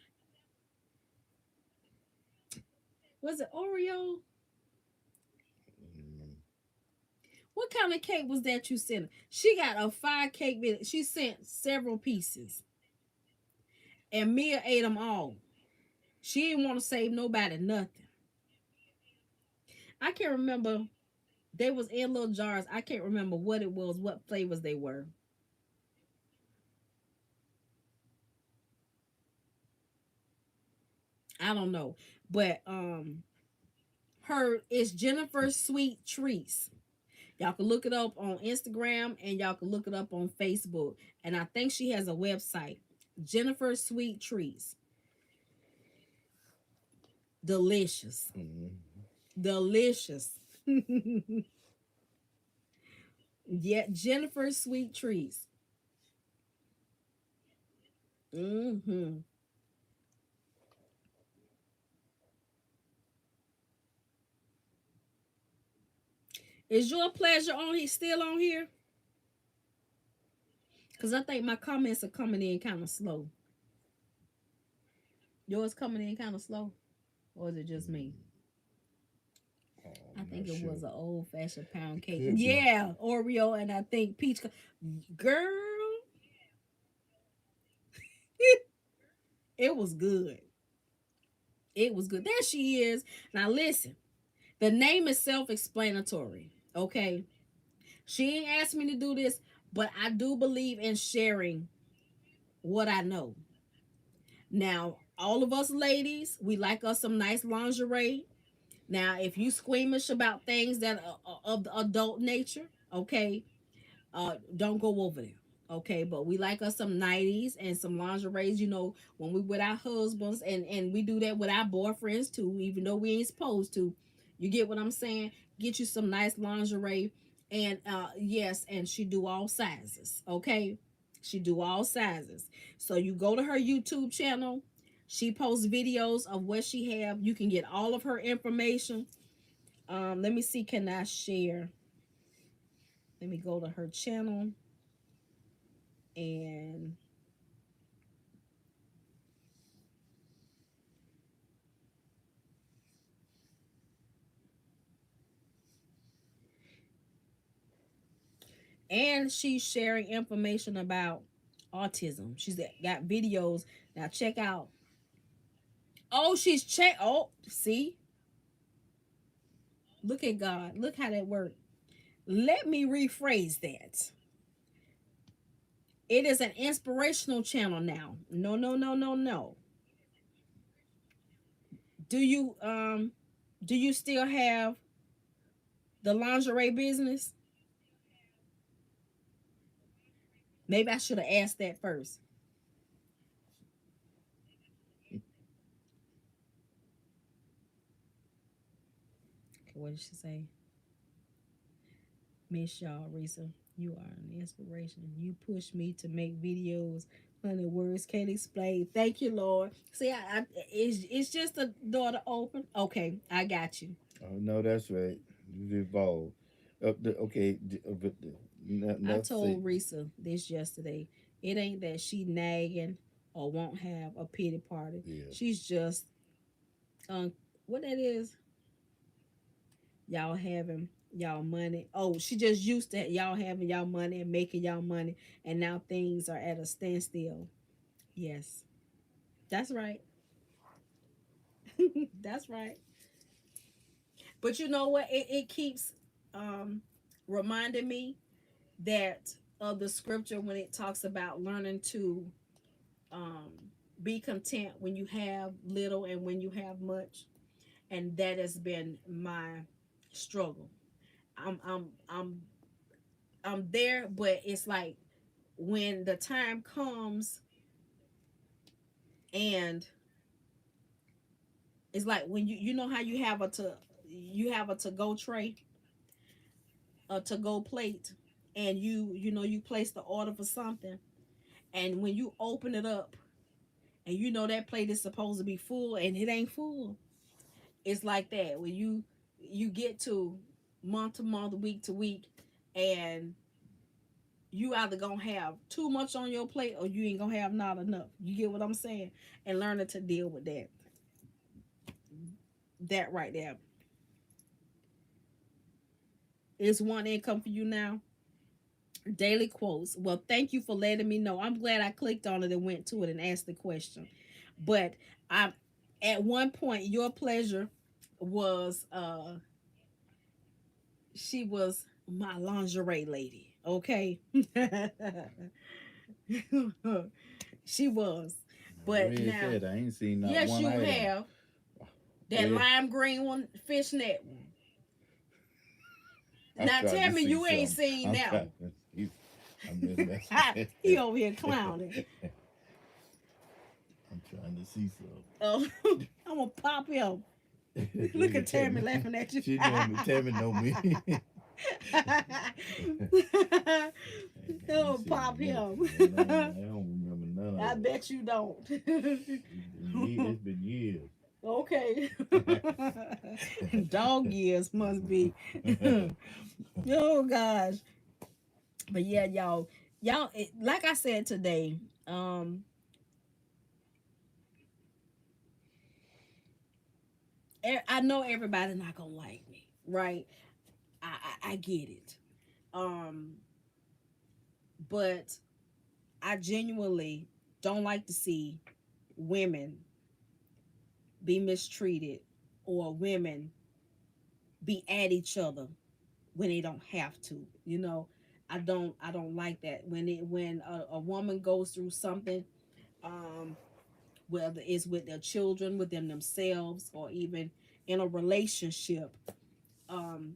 Was it Oreo? What kind of cake was that you sent? She got a 5 cake video. She sent several pieces, and Mia ate them all. She didn't want to save nobody nothing. I can't remember. They was in little jars. I can't remember what it was, what flavors they were. I don't know, but her is Jennifer Sweet Treats. Y'all can look it up on Instagram and y'all can look it up on Facebook. And I think she has a website, Jennifer Sweet Treats. Delicious. Delicious. Yeah, Jennifer Sweet Treats. Mm-hmm. Is your pleasure on here still on here? Because I think my comments are coming in kind of slow. Yours coming in kind of slow? Or is it just me? I think it was an old fashioned pound cake. Yeah, Oreo and I think peach. Girl, it was good. It was good. There she is. Now listen, the name is self-explanatory. Okay, she ain't asked me to do this, but I do believe in sharing what I know. Now, all of us ladies, we like us some nice lingerie. Now, if you squeamish about things that are of the adult nature, okay, don't go over there. Okay, but we like us some 90s and some lingeries, when we with our husbands, and we do that with our boyfriends too, even though we ain't supposed to. You get what I'm saying? Get you some nice lingerie. And yes, and she do all sizes. Okay, she do all sizes. So you go to her YouTube channel. She posts videos of what she have. You can get all of her information. Let me see, can I share? Let me go to her channel. And she's sharing information about autism. She's got videos. Now check out. Oh, oh, see, look at God, look how that worked. Let me rephrase that. It is an inspirational channel now. No, no, no, no, no. Do you still have the lingerie business? Maybe I should have asked that first. Okay, what did she say? Miss y'all, Risa. You are an inspiration. You push me to make videos. Honey, words can't explain. Thank you, Lord. See, it's just a door to open. Okay, I got you. Oh no, that's right. You evolved. Okay, but I enough told said. Risa this yesterday. It ain't that she nagging or won't have a pity party. Yeah. She's just what that is. Y'all having y'all money. Oh, she just used to y'all having y'all money and making y'all money, and now things are at a standstill. Yes, that's right. That's right. But you know what? It keeps um reminding me that of the scripture when it talks about learning to um be content when you have little and when you have much. And that has been my struggle. I'm I'm there, but it's like when the time comes, and it's like when you know how you have a to go tray, a to go plate, and you place the order for something, and when you open it up and that plate is supposed to be full and it ain't full. It's like that when you get to month to month, week to week, and you either gonna have too much on your plate or you ain't gonna have not enough. You get what I'm saying? And learning to deal with that right there. Is one income for you now? Daily quotes. Well, thank you for letting me know. I'm glad I clicked on it and went to it and asked the question. But I, at one point, your pleasure was she was my lingerie lady. Okay. She was. But Red now, said I ain't seen not yes, one you item. have that Red, lime green one, fishnet one. I'm Now trying tell to me see you ain't something. seen I'm that trying one. to see. I'm just messing. He over here clowning. I'm trying to see something. Oh, I'm gonna pop him. Look Look at at Tammy Tammy. laughing at you. She know me. Tammy know me. I'm You gonna see pop nothing. him. I don't remember none I of it. bet you don't. It's been years. Okay. Dog years must be. Oh gosh. But yeah, y'all, like I said today, um, I know everybody not gonna like me, right? I get it. Um, but I genuinely don't like to see women be mistreated or women be at each other when they don't have to. You know, I don't like that when a woman goes through something, um, whether it's with their children, with them themselves, or even in a relationship. Um,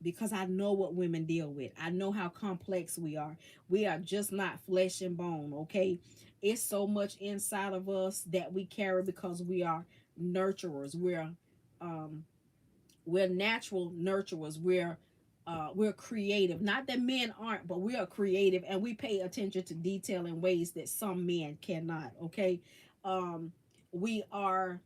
because I know what women deal with. I know how complex we are. We are just not flesh and bone, okay? It's so much inside of us that we carry because we are nurturers. Um we're natural nurturers. We're creative. Not that men aren't, but we are creative and we pay attention to detail in ways that some men cannot, okay? Um we are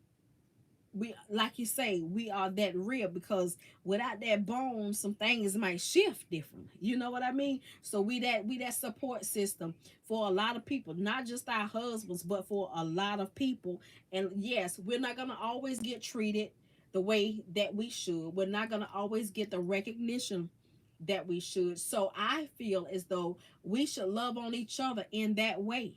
we like you say, we are that real because without that bone some things might shift different, you know what I mean? So we that support system for a lot of people, not just our husbands but for a lot of people. And yes, we're not going to always get treated the way that we should. We're not going to always get the recognition that we should. So I feel as though we should love on each other in that way,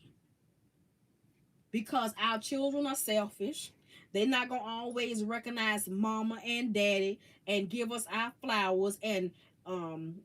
because our children are selfish. They're not gonna always recognize mama and daddy and give us our flowers. And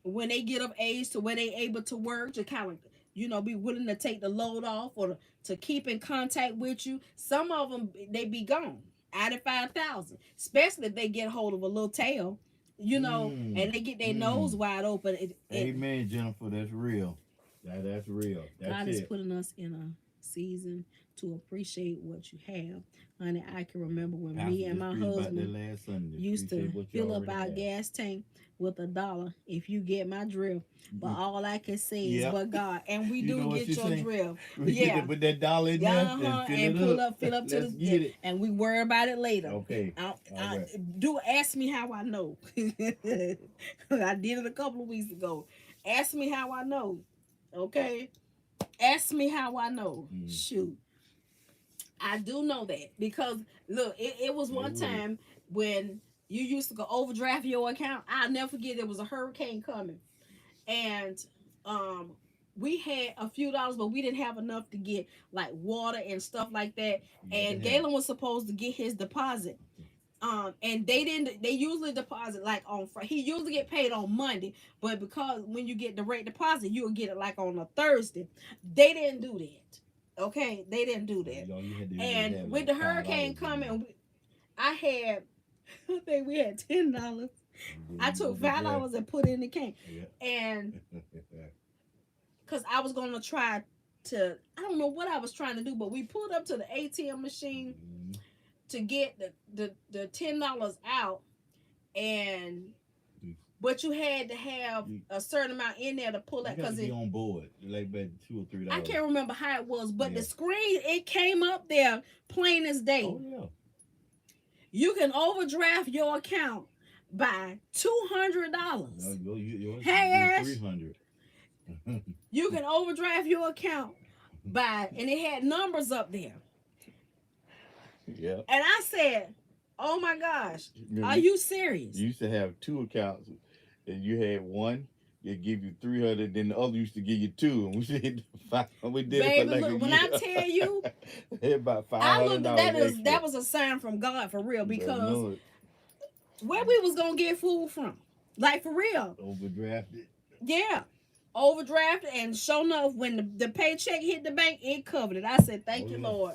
when they get of age to where they able to work, to kind of be willing to take the load off or to keep in contact with you. Some of them they be gone out of 5,000, especially if they get hold of a little tail, Mm, and they get their nose mm. wide open. It Amen, Jennifer. That's real. That's real. That's God is it. putting us in a season to appreciate what you have. Honey, I can remember when me Pastor and just my preached about that husband last Sunday. used Appreciate to what you fill up already our have. gas tank with $1, if you get my drift. But all I can say is, Yep. but God, and we You do know what get she's your saying? drift. We get to Yeah. put that dollar in there and fill And it pull up. up, fill up to Let's get it. and we worry about it later. Okay. All right. Do ask me how I know. I did it a couple of weeks ago. Ask me how I know. Okay. Ask me how I know. Shoot. I do know that because look, it was one time when you used to go overdraft your account. I'll never forget, there was a hurricane coming, and um we had a few dollars, but we didn't have enough to get like water and stuff like that. And Galen was supposed to get his deposit. And they didn't. They usually deposit like on Friday. He usually get paid on Monday, but because when you get direct deposit, you'll get it like on a Thursday. They didn't do that. Okay, they didn't do that. And with the hurricane coming, I had, I think we had $10. I took $5 and put it in the can, and because I was gonna try to, I don't know what I was trying to do, but we pulled up to the ATM machine to get the $10 out, and but you had to have a certain amount in there to pull that because it on board like about $2 or $3. I can't remember how it was, but the screen, it came up there plain as day. Oh yeah. You can overdraft your account by $200. Hey Ash, 300. you can overdraft your account by, and it had numbers up there. Yeah. And I said, "Oh my gosh, are you serious?" You used to have two accounts, and you had one, they give you 300. Then the other used to give you two, and we did five. We did it for Baby, like a look, when year. I tell you, Had about five I hundred looked at dollars extra. that was a sign from God for real, Better because know it. where we was gonna get food from, like for real, Overdrafted. yeah, overdrafted, and sure enough, when the paycheck hit the bank, it covered it. I said, "Thank Oh you, yeah. Lord,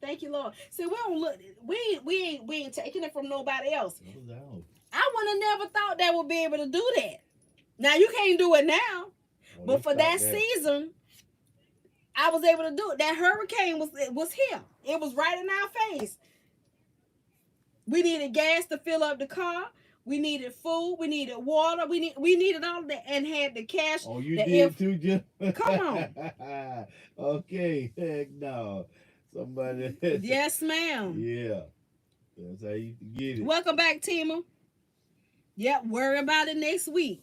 thank you, Lord." See, we don't look, we ain't taking it from nobody else. That was ours. I would have never thought they would be able to do that. Now you can't do it now, Oh, but they for that stopped that. season, I was able to do it. That hurricane was here. It was right in our face. We needed gas to fill up the car. We needed food. We needed water. We needed all of that, and had the cash. Oh, you That did if too, Jim? come on, Okay, heck no. Somebody. yes, ma'am. Yeah, that's how you get it. Welcome back, Tima. Yep, worry about it next week.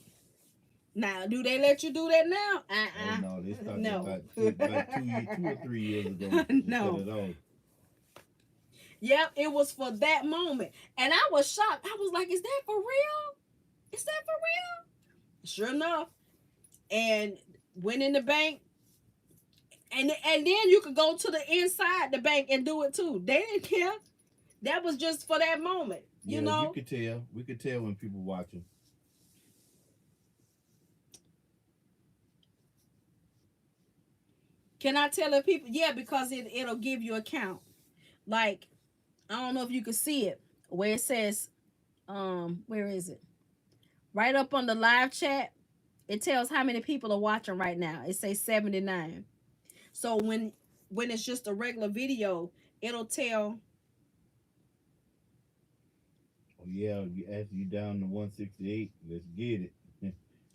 Now, do they let you do that now? Oh no, they started No. about 2 or 3 years ago. No. Cut it off. Yep, it was for that moment. And I was shocked. I was like, is that for real? Is that for real? Sure enough. And went in the bank. And then you could go to the inside the bank and do it too. They didn't care. That was just for that moment. You know? You could tell. We could tell when people watching. Can I tell the people? Yeah, because it'll give you a count. Like, I don't know if you can see it where it says, where is it? Right up on the live chat, it tells how many people are watching right now. It says 79. So when it's just a regular video, it'll tell. Oh yeah, you down to 168. Let's get it.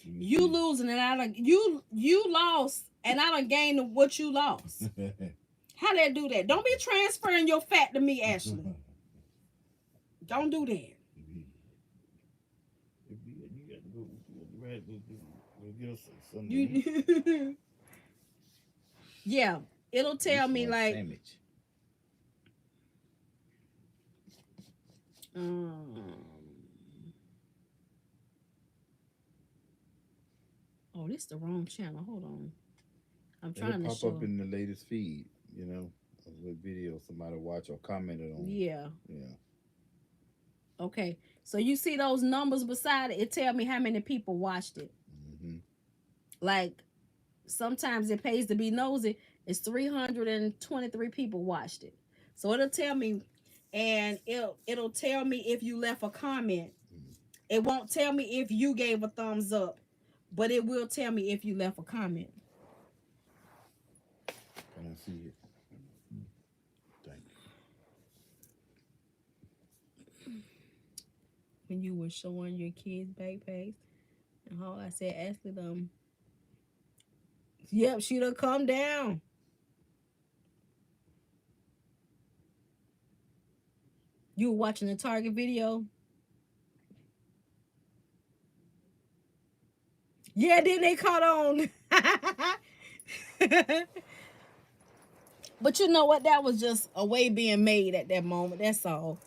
You losing, and you lost, and I done gained what you lost. How they do that? Don't be transferring your fat to me, Ashley. Don't do that. You got to go get us something. You, yeah, it'll tell me like. Sandwich. Oh, this is the wrong channel. Hold on. I'm It'll trying to pop show. up in the latest feed, you know, with video somebody watch or commented on. Yeah. Yeah. Okay. So you see those numbers beside it? It tell me how many people watched it. Mm-hmm. Like, sometimes it pays to be nosy. It's 323 people watched it. So it'll tell me, and it'll tell me if you left a comment. It won't tell me if you gave a thumbs up, but it will tell me if you left a comment. Can I see it? Thank you. When you were showing your kids backpacks, and how I said, Ashley them. Yep, she done come down. You were watching the Target video? Yeah, then they caught on. But you know what? That was just a way being made at that moment. That's all.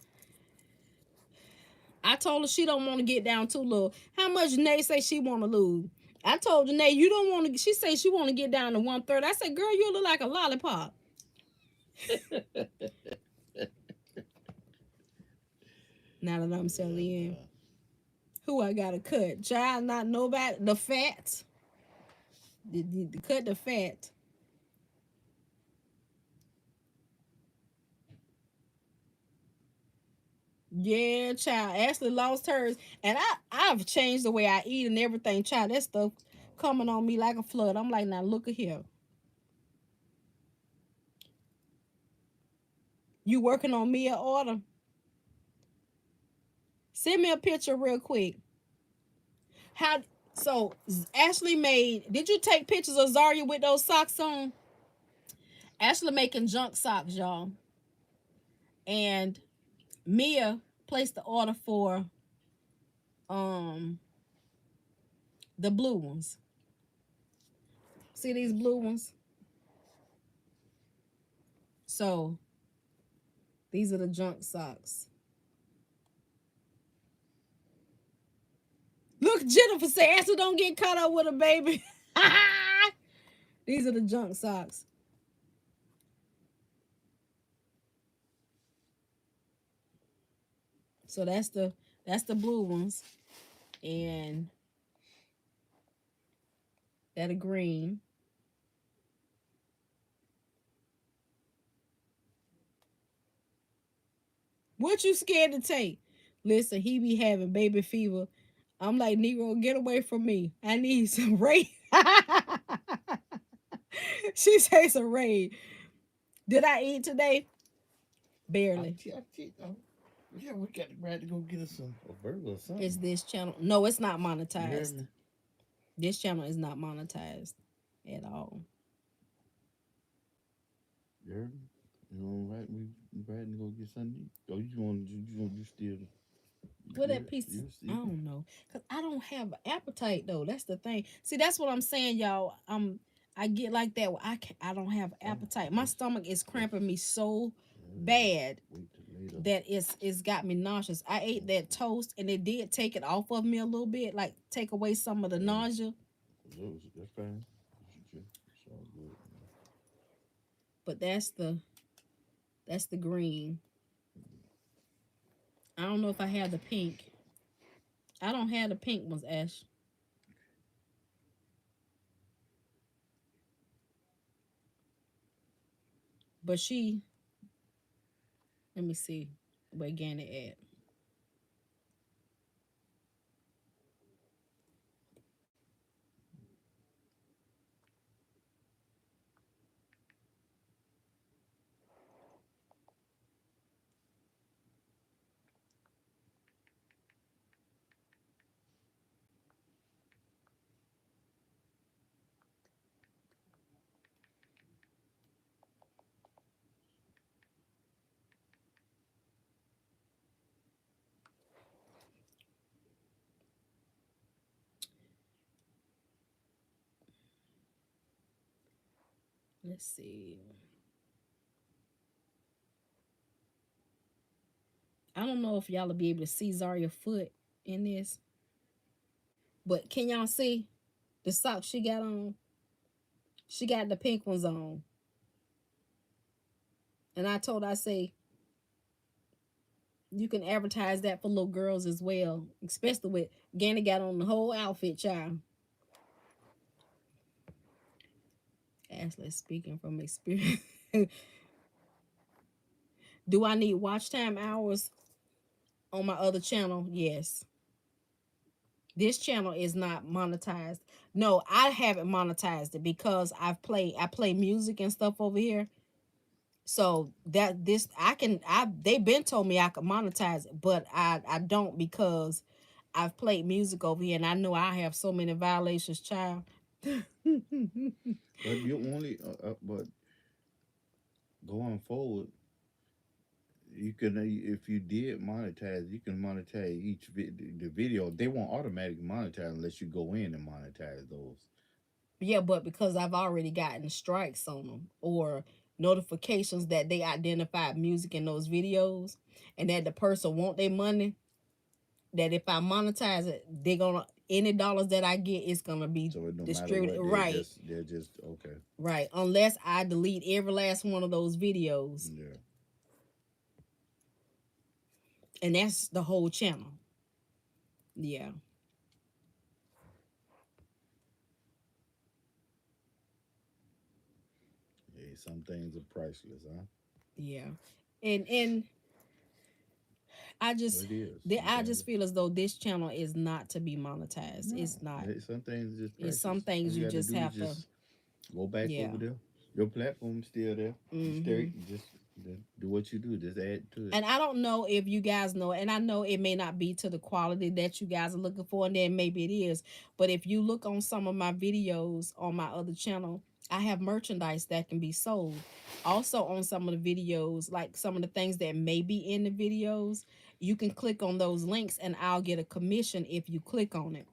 I told her she don't want to get down too low. How much Janae say she want to lose? I told Janae, you don't want to. She say she want to get down to 130. I said, girl, you look like a lollipop. Now that I'm selling in. Who I gotta cut? Child, not nobody. The fat. Cut the fat. Yeah, child. Ashley lost hers, and I've changed the way I eat and everything. Child, that stuff coming on me like a flood. I'm like, now look at here. You working on me an order? Send me a picture real quick. How? So Ashley made. Did you take pictures of Zaria with those socks on? Ashley making junk socks, y'all. And Mia placed the order for the blue ones. See these blue ones? So these are the junk socks. Look Look, Jennifer said, "Answer, don't get caught up with a baby." These are the junk socks. So that's the blue ones, and that a green. What you scared to take? Listen, he be having baby fever. I'm like, Negro, get away from me. I need some rain. She says some rain. Did I eat today? Barely. Yeah, we got to go get us a burger or something. It's this channel. No, it's not You heard monetized. me? This channel is not monetized at all. You heard me? You know, right? We ready to go get something. Oh, you still? What that piece? I don't know, cause I don't have appetite though. That's the thing. See, that's what I'm saying, y'all. I get like that. I don't have appetite. My stomach is cramping me so bad that it's got me nauseous. I ate that toast and it did take it off of me a little bit, like take away some of the nausea. That's fine. It's all good. But that's the green. I don't know if I have the pink. I don't have the pink ones, Ash. But let me see where Gannett at. Let's see. I don't know if y'all will be able to see Zaria foot in this, but can y'all see the socks she got on? She got the pink ones on. And I say, you can advertise that for little girls as well, especially with Ganny got on the whole outfit, child. Ashley speaking from experience. Do I need watch time hours on my other channel? Yes. This channel is not monetized. No, I haven't monetized it because I play music and stuff over here. So that this they've been told me I could monetize it, but I don't because I've played music over here and I know I have so many violations, child. But you only, but going forward, you can if you did monetize, you can monetize the video. They won't automatically monetize unless you go in and monetize those. Yeah, but because I've already gotten strikes on them or notifications that they identified music in those videos and that the person want their money, that if I monetize it, they're gonna any dollars that I get is gonna be So no distributed. matter what, Right. they're just okay. Right. Unless I delete every last one of those videos. Yeah. And that's the whole channel. Yeah. Hey, some things are priceless, huh? Yeah. And I just I just feel as though this channel is not to be monetized. No. It's not. Some things are just priceless. It's some things you just have to go back over there. Your platform's still there. Just do what you do. Just add to it. And I don't know if you guys know, and I know it may not be to the quality that you guys are looking for, and then maybe it is. But if you look on some of my videos on my other channel, I have merchandise that can be sold. Also on some of the videos, like some of the things that may be in the videos, you can click on those links and I'll get a commission if you click on it.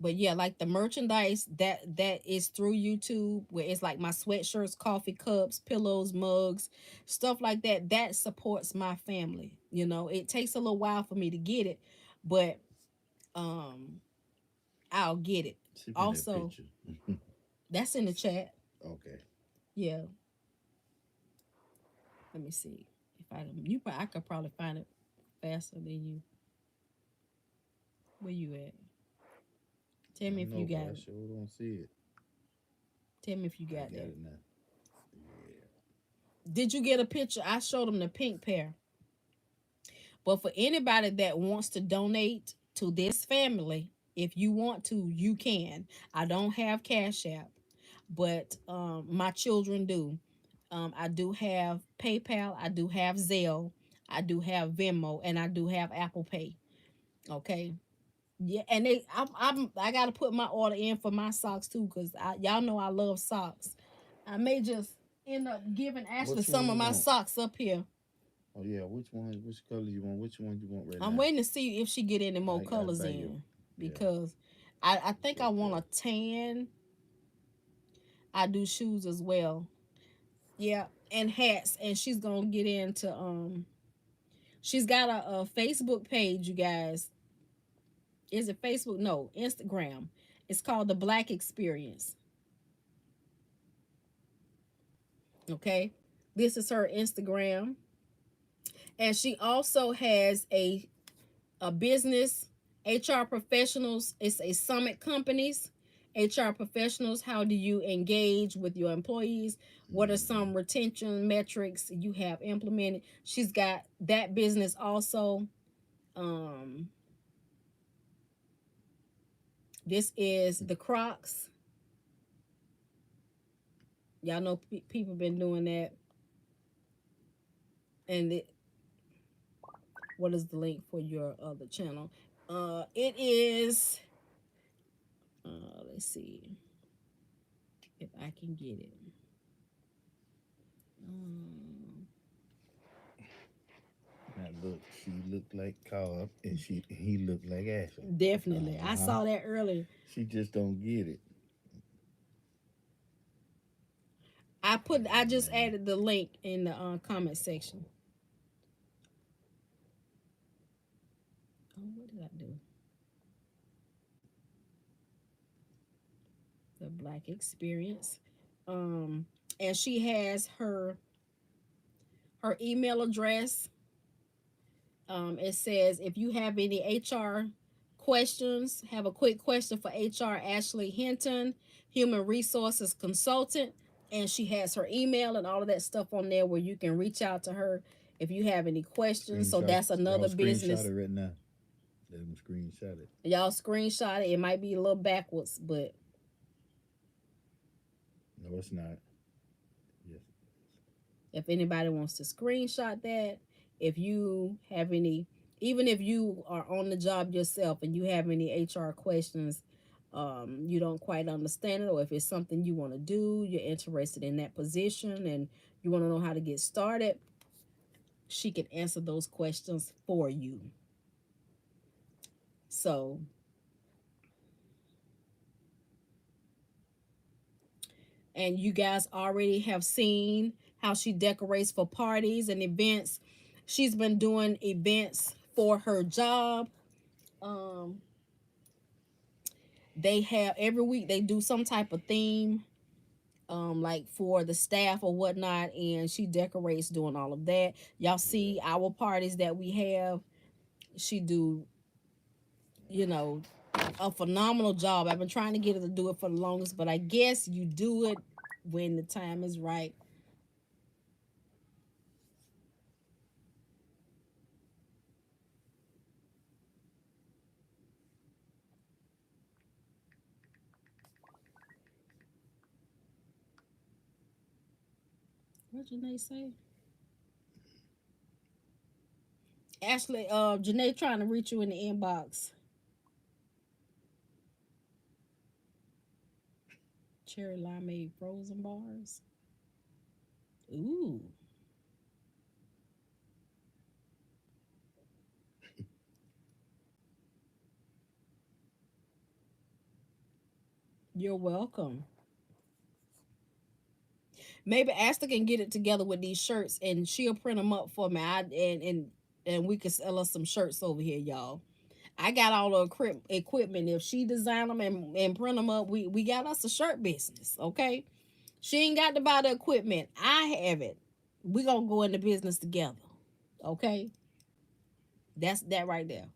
But yeah, like the merchandise that is through YouTube, where it's like my sweatshirts, coffee cups, pillows, mugs, stuff like that. That supports my family. You know, it takes a little while for me to get it, but um, I'll get it. Send me that Also, picture. that's in the chat. Okay. Yeah, let me see if I could probably find it faster than you. Where you at? Tell I me if you know, but got I it. sure don't see it. Tell me if you I got got that. it now. Yeah. Did you get a picture? I showed them the pink pair. But for anybody that wants to donate to this family, if you want to, you can. I don't have Cash App, but my children do. I do have PayPal, I do have Zelle, I do have Venmo, and I do have Apple Pay. Okay. Yeah, and I gotta put my order in for my socks too, cause y'all know I love socks. I may just end up giving Ashley Which one some of you my want? socks up here. Oh yeah, which one? Which color you want? Which one you want right I'm now? waiting to see if she get any more I colors buy you. in Yeah, because I think I good want a pair. tan. I do shoes as well. Yeah, and hats. And she's gonna get into she's got a Facebook page, you guys. Is it Facebook? No, Instagram. It's called the Black Experience. Okay. This is her Instagram. And she also has a business, HR professionals. It's a summit companies, HR professionals. How do you engage with your employees? What are Mm-hmm. some retention metrics you have implemented? She's got that business also. Um, this is the Crocs. Y'all know people been doing that. And what is the link for your other channel? It is. Let's see if I can get it. Um, Now look, she looked like Cobb, and he looked like Ashley. Definitely. Uh I huh. saw that earlier. She just don't get it. I just Mm-hmm. added the link in the comment section. Oh, what did I do? The Black Experience. Um, and she has her email address. It says if you have any HR questions, have a quick question for HR Ashley Hinton, Human Resources Consultant, and she has her email and all of that stuff on there where you can reach out to her if you have any questions. So Screenshot. that's Y'all another screenshot business. it right now. Let them screenshot it. Y'all screenshot it. It might be a little backwards, but No, it's not. Yes. if anybody wants to screenshot that, if you have any, even if you are on the job yourself and you have any HR questions, you don't quite understand it, or if it's something you want to do, you're interested in that position and you want to know how to get started, she can answer those questions for you. So, and you guys already have seen how she decorates for parties and events. She's been doing events for her job. Um, they have every week they do some type of theme, like for the staff or whatnot, and she decorates doing all of that. Y'all see our parties that we have. She do, you know, a phenomenal job. I've been trying to get her to do it for the longest, but I guess you do it when the time is right. What did Janae say? Ashley, Janae trying to reach you in the inbox. Cherry limeade frozen bars. Ooh. You're welcome. Maybe Asta can get it together with these shirts and she'll print them up for me. And we can sell us some shirts over here, y'all. I got all the equipment. If she design them and print them up, we got us a shirt business, okay? She ain't got to buy the equipment. I have it. We gonna go into business together, okay? That's that right there.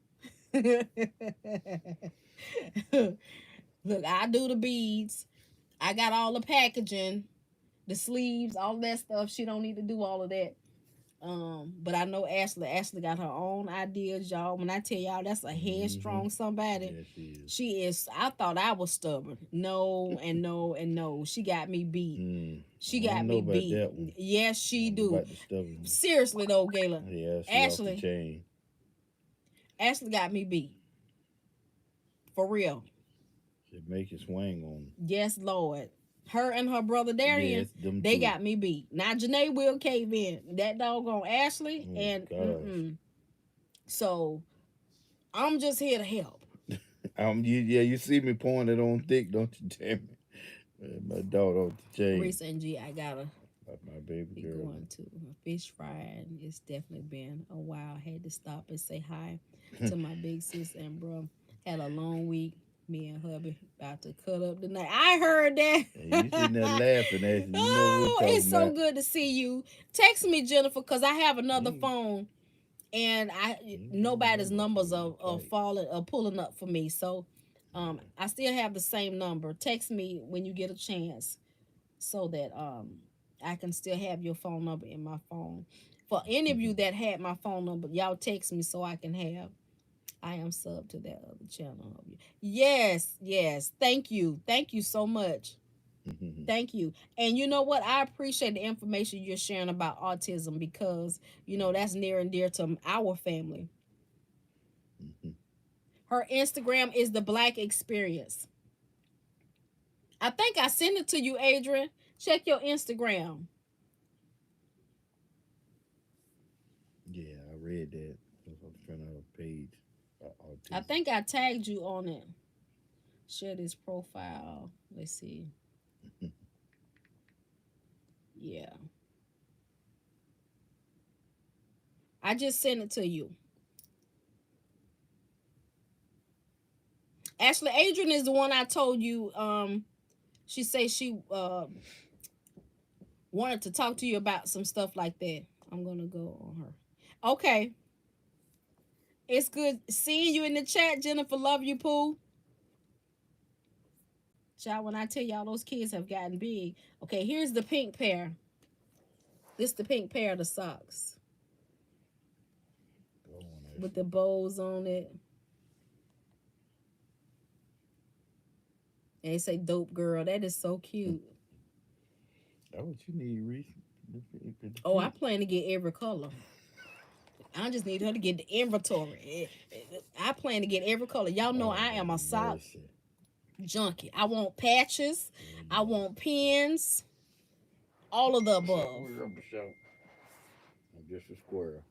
Look, I do the beads. I got all the packaging, the sleeves, all that stuff. She don't need to do all of that. But I know Ashley. Ashley got her own ideas, y'all. When I tell y'all that's a Mm-hmm. headstrong somebody, Yes, she is. she is. I thought I was stubborn. No and no and no. She got me beat. She I got don't know me about beat. that one. Yes, she I don't know do. about the stubborn. Seriously though, Gayla. Yeah, she off the Ashley. chain. Ashley got me beat. For real. She make it swing on. Yes, Lord. Her and her brother Darian, Yes, them they two. got me beat. Now Janae will cave in. That doggone Ashley Oh, and gosh. so I'm just here to help. You see me pouring it on thick, don't you, damn it? My daughter off the chain. Reese and G, I gotta My baby be girl. going to a fish fry, and it's definitely been a while. I had to stop and say hi to my big sis and bro. Had a long week. Me and hubby about to cut up tonight. I heard that. And you sitting there laughing at you. You know what Oh, we're it's talking so about. good to see you. Text me, Jennifer, because I have another Mm. phone, and nobody's numbers are falling or pulling up for me. So, I still have the same number. Text me when you get a chance, so that I can still have your phone number in my phone. For any of you that had my phone number, y'all text me so I can have. I am sub to that other channel. Yes, yes. Thank you. Thank you so much. Thank you. And you know what? I appreciate the information you're sharing about autism because, that's near and dear to our family. Her Instagram is the Black Experience. I think I sent it to you, Adrian. Check your Instagram. Yeah, I read that. I was trying to have a page. I think I tagged you on it. Share this profile. Let's see. Yeah. I just sent it to you. Ashley, Adrian is the one I told you. She said she wanted to talk to you about some stuff like that. I'm gonna go on her. Okay. It's good seeing you in the chat, Jennifer. Love you, Pooh. Child, when I tell y'all those kids have gotten big. Okay, here's the pink pair. This the pink pair of the socks. With the bows on it. And they say dope girl. That is so cute. That's what you need, Reese. Oh, I plan to get every color. I just need her to get the inventory. I plan to get every color. Y'all know I am a sock junkie. I want patches. I want pins. All of the above. I'm just a squirrel.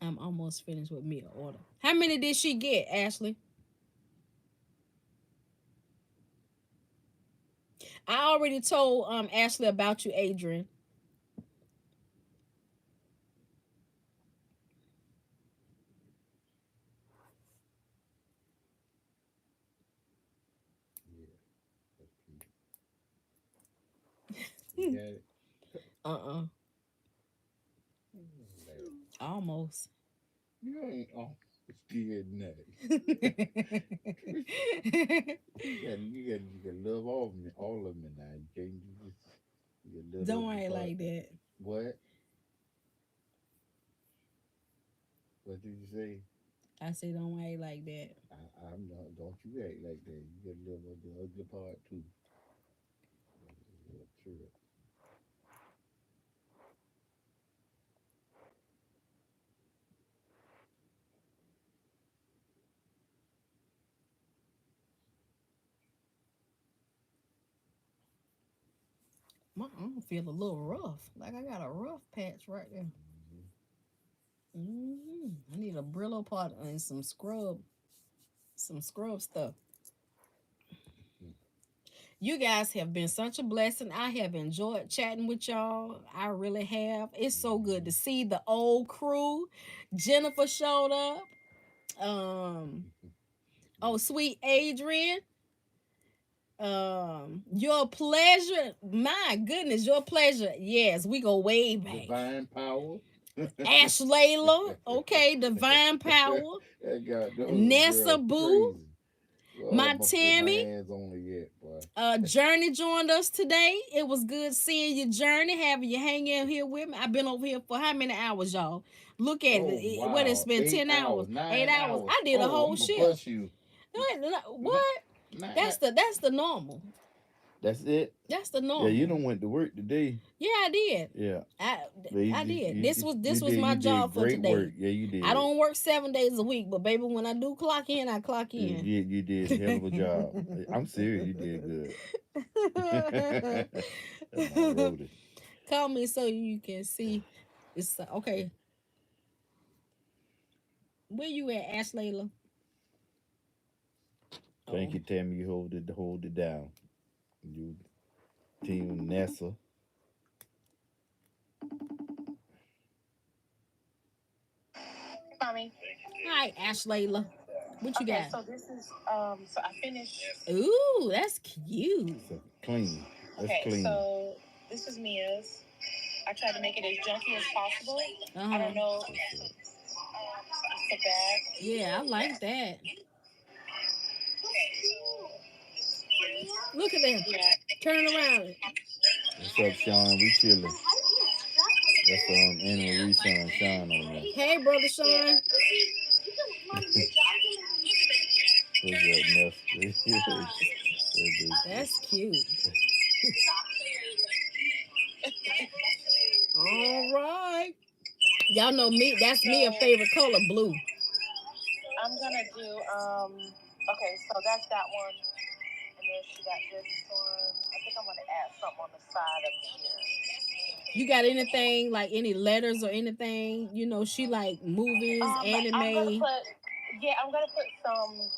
I'm almost finished with me an order. How many did she get, Ashley? I already told Ashley about you, Adrian. You got it? Almost. You ain't scared nothing. You got love all of them now. You can't Don't act like that. What? What did you say? I say don't act like that. I'm not. Don't you act like that. You got to live with the ugly part too. Yeah, true. My arm feel a little rough. Like I got a rough patch right there. I need a Brillo pot and some scrub stuff. You guys have been such a blessing. I have enjoyed chatting with y'all. I really have. It's so good to see the old crew. Jennifer showed up. Oh, sweet Adrian. Your pleasure. My goodness, your pleasure. Yes, we go way back. Divine power. Ash Layla. Okay, divine power. Nessa Boo. My Tammy. My hands on it yet, boy. Journey joined us today. It was good seeing you, Journey, having you hang in here with me. I've been over here for how many hours, y'all? Look at it. Wow. What, it's been 8 10 hours, 8 hours. hours. I did a whole I'm shift. bust you. What? That's the normal. That's it. That's the normal. Yeah, you don't went to work today. Yeah, I did. Yeah, I did. This was my you job did for great today. Work. Yeah, you did. I don't work 7 days a week, but baby, when I do clock in, I clock in. You did a hell of a job. I'm serious. You did good. Call me so you can see. It's okay. Where you at, Ash Layla? Thank you, Tammy. You hold it down. You team Vanessa. Mommy. Hi, Ash Layla. What you got? So this is so I finished. Ooh, that's cute. So clean. That's Okay, clean. so this is Mia's. I tried to make it as junky as possible. I don't know. So I put that. Yeah, I like that. Look at them. Yeah. Turn around. What's up, Sean? We chilling. That's Anna Marie's son, Sean, on there. Hey, brother Sean. That's cute. All right. Y'all know me. That's me a favorite color, blue. I'm gonna do okay, so that's that one. And then she got this one. I think I'm gonna add something on the side of here. You got anything like any letters or anything? You know, she like movies, anime. I'm gonna put some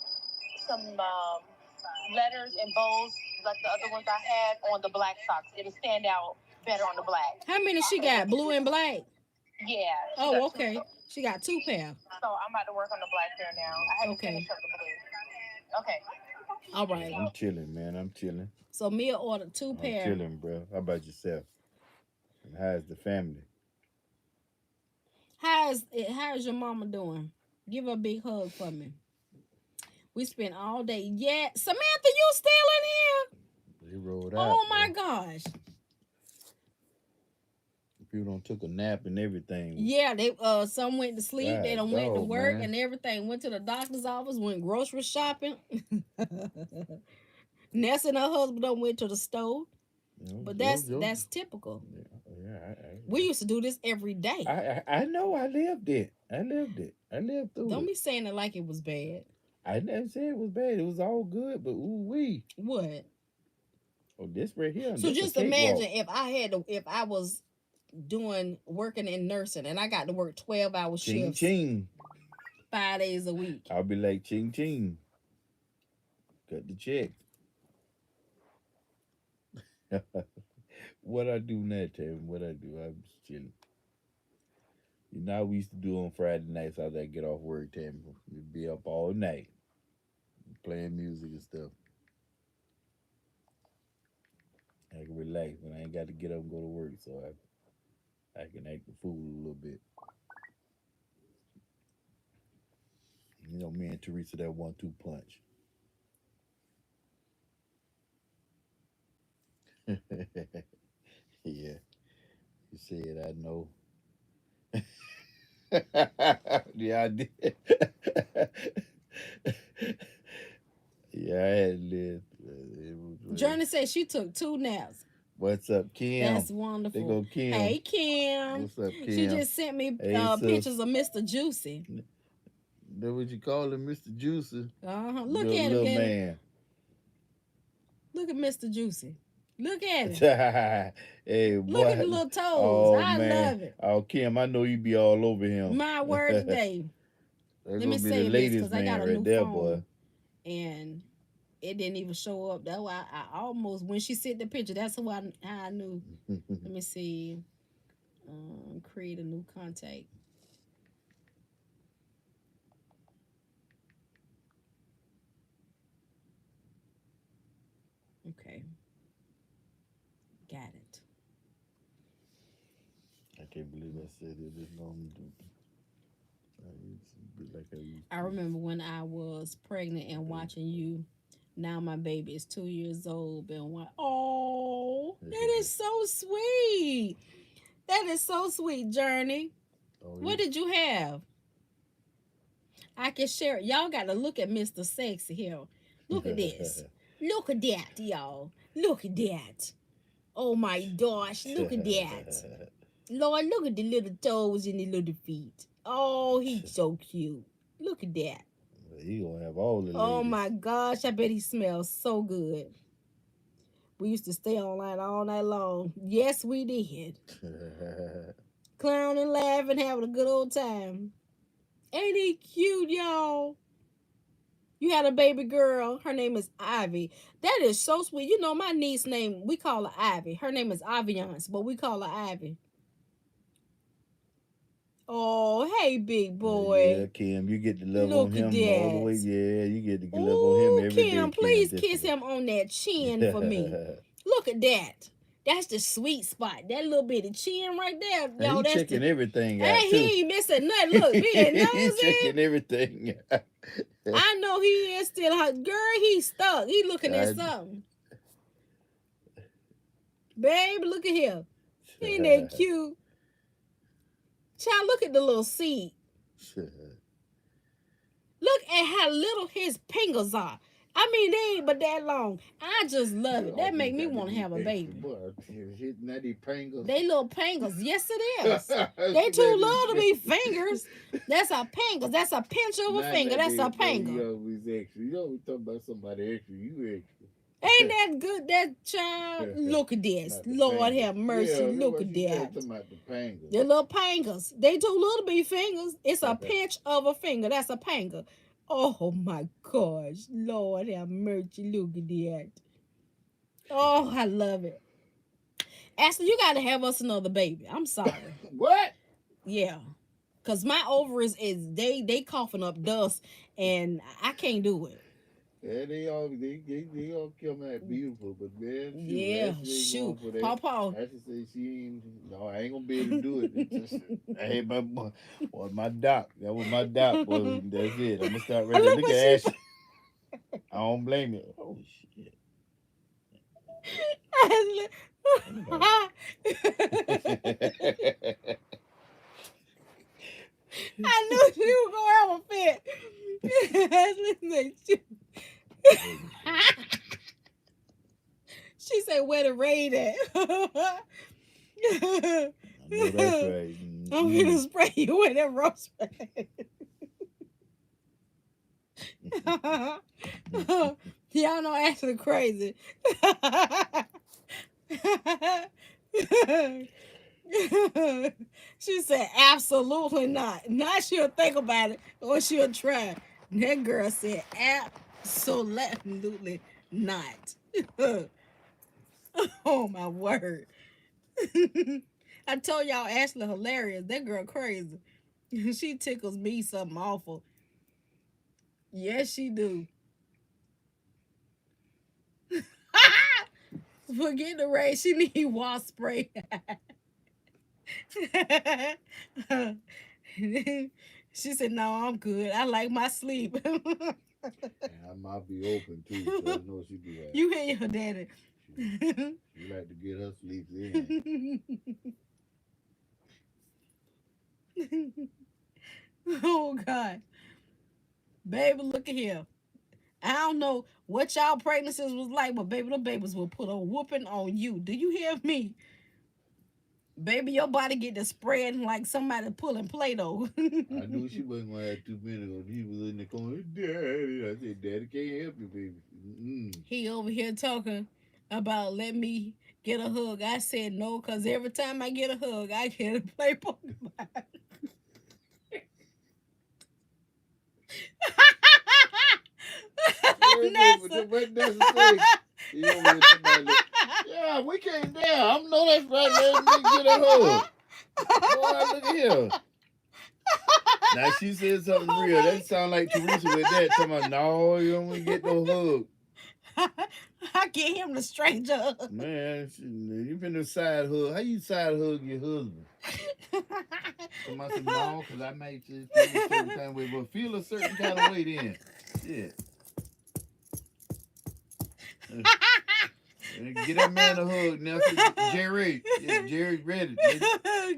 letters and bows like the other ones I had on the black socks. It'll stand out better on the black. How many she got? Blue and black? Yeah. Oh, okay. She got 2 pair. So I'm about to work on the black pair now. I haven't finished up the blue. Okay. All right. I'm chilling, man. I'm chilling. So Mia ordered 2 pair. I'm chilling, bro. How about yourself? And how's the family? How's your mama doing? Give her a big hug for me. We spent all day. Yeah, Samantha, you still in here? They rolled out. Oh my gosh. People don't took a nap and everything. Yeah, they some went to sleep. God, they don't went to work, man. and everything. Went to the doctor's office. Went grocery shopping. Nessa and her husband don't went to the store. But that's typical. Yeah, we used to do this every day. I know. I lived it. I lived through it. Don't be saying it like it was bad. I never said it was bad. It was all good, but ooh wee. What? Oh, this right here. So just imagine if I was working in nursing and I got to work 12-hour shifts. Ching. 5 days a week. I'll be like ching. Cut the check. What I do now, Tim? What I do? I'm just chilling. You know, we used to do on Friday nights after I get off work, Tim. We'd be up all night playing music and stuff. I can relax when I ain't got to get up and go to work, so I can act the fool a little bit. You know, me and Teresa, that 1-2 punch. Yeah, you said I know. Yeah, I did. Yeah, I had lived. Journey said she took 2 naps. What's up, Kim? That's wonderful. They go Kim. Hey, Kim. What's up, Kim? She just sent me pictures of Mr. Juicy. That what you call him, Mr. Juicy? Look at him, man. Look at Mr. Juicy. Look at it. Hey, Look at the boy. little toes. Oh, I man. love it. Oh, Kim, I know you be all over him. My word today. That's Let me gonna be the save this ladies' because I got man a right new there, boy. phone and it didn't even show up. That's why I almost when she sent the picture. That's how I knew. Let me see. Create a new contact. Okay, got it. I can't believe I said it this long. I used to be like I used I to. remember when I was pregnant and watching you. Now my baby is 2 years old. Been one. Oh, that is so sweet. That is so sweet, Journey. Oh, What did you have? I can share it. Y'all got to look at Mr. Sexy here. Look at this. Look at that, y'all. Look at that. Oh my gosh, look at that. Lord, look at the little toes and the little feet. Oh, he's so cute. Look at that. He gonna have all the Oh ladies. my gosh, I bet he smells so good. We used to stay online all night long. Yes, we did. Clowning, laughing, having a good old time. Ain't he cute, y'all? You had a baby girl. Her name is Ivy. That is so sweet. You know, my niece name, we call her Ivy. Her name is Aviance, but we call her Ivy. Oh, hey, big Yeah, boy. Kim, you get to love on Look at him all the way. that. Yeah, you get to love on him Oh, every day, Kim, Kim. please Just kiss him on that chin for me. Look at that. That's the sweet spot. That little bitty chin right there. and Yo, he that's checking the. everything out Hey, too. he ain't missing nothing. Look, being He nosy. checking everything. I know he is still hot. Girl, he stuck. He looking at I, something. Babe, look at him. Ain't that cute? Child, look at the little seat. Look at how little his fingers are. I mean, they ain't but that long. I just love it. That make me want to have a baby. They little fingers. Yes, it is. They too little to be fingers. That's a fingers. That's a pinch of a finger. That's a finger. You always extra. You always talk about somebody extra. You extra. Ain't that good, that child? Look at this. Lord have mercy. Yeah, Look at that. talking about the pangers. The little pangers. They too little to be fingers. It's a pinch of a finger. That's a panger. Oh my gosh. Lord have mercy. Look at that. Oh, I love it. Ashley, you gotta have us another baby. I'm sorry. What? Yeah. Cause my ovaries is they coughing up dust and I can't do it. Yeah, they all come out beautiful, but man, shoot, Yeah, Ashley ain't shoot. going for that. Paw. Ashley say she ain't. No, I ain't gonna be able to do it. It's just, hey, my doc. That was my doc. Boy, that's it. I'm gonna start right there. Look at Ashley. I don't blame you. Oh shit. I knew she was gonna have a fit. She said, "Where the raid at?" I know that's right. I'm gonna spray you with that rose spray. Y'all know Ashley crazy. She said, absolutely not. Not she'll think about it or she'll try. That girl said, absolutely not. Oh, my word. I told y'all Ashley hilarious. That girl crazy. She tickles me something awful. Yes, she do. Forget the rain. She need wasp spray. She said, "No, I'm good. I like my sleep." And I might be open too, so I know she be like. You hear your daddy. She like to get her sleep in. Oh God, baby, look at here. I don't know what y'all pregnancies was like, but baby, the babies will put a whooping on you. Do you hear me? Baby, your body get to spreading like somebody pulling Play-Doh. I knew she wasn't gonna have 2 minutes when he was in the corner. Daddy, I said, Daddy can't help you, baby. He over here talking. about let me get a hug. I said no, because every time I get a hug, I get to play Pokemon. Nessa. What does it say? You over here somebody yeah, we came down. I know that's right. Let me get a hug. Boy, look at here. Now she said something real. That sound like Teresa with that. Talking about, no, you don't get no hug. I get him the strange hug. Man, you been a side hug. How you side hug your husband? Somebody said, no, because I might just feel a certain kind of way. But feel a certain kind of way then. Yeah. Get that man a hug, Nelson. Jerry. Yeah, Jerry ready.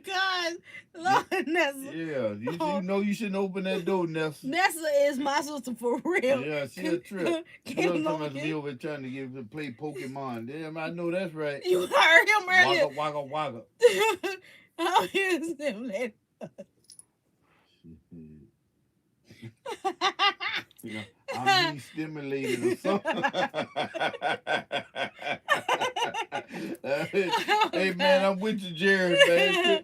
God, Lord, Nessa. Yeah, you know you shouldn't open that door, Nelson. Nessa is my sister for real. Yeah, she a trip. Can't Look, somebody's me over trying to play Pokemon. Damn, I know that's right. You heard him earlier. Wagga, wagga, wagga. Oh, here's him later. You know, I'm being stimulated or something. Hey man, I'm with you, Jared,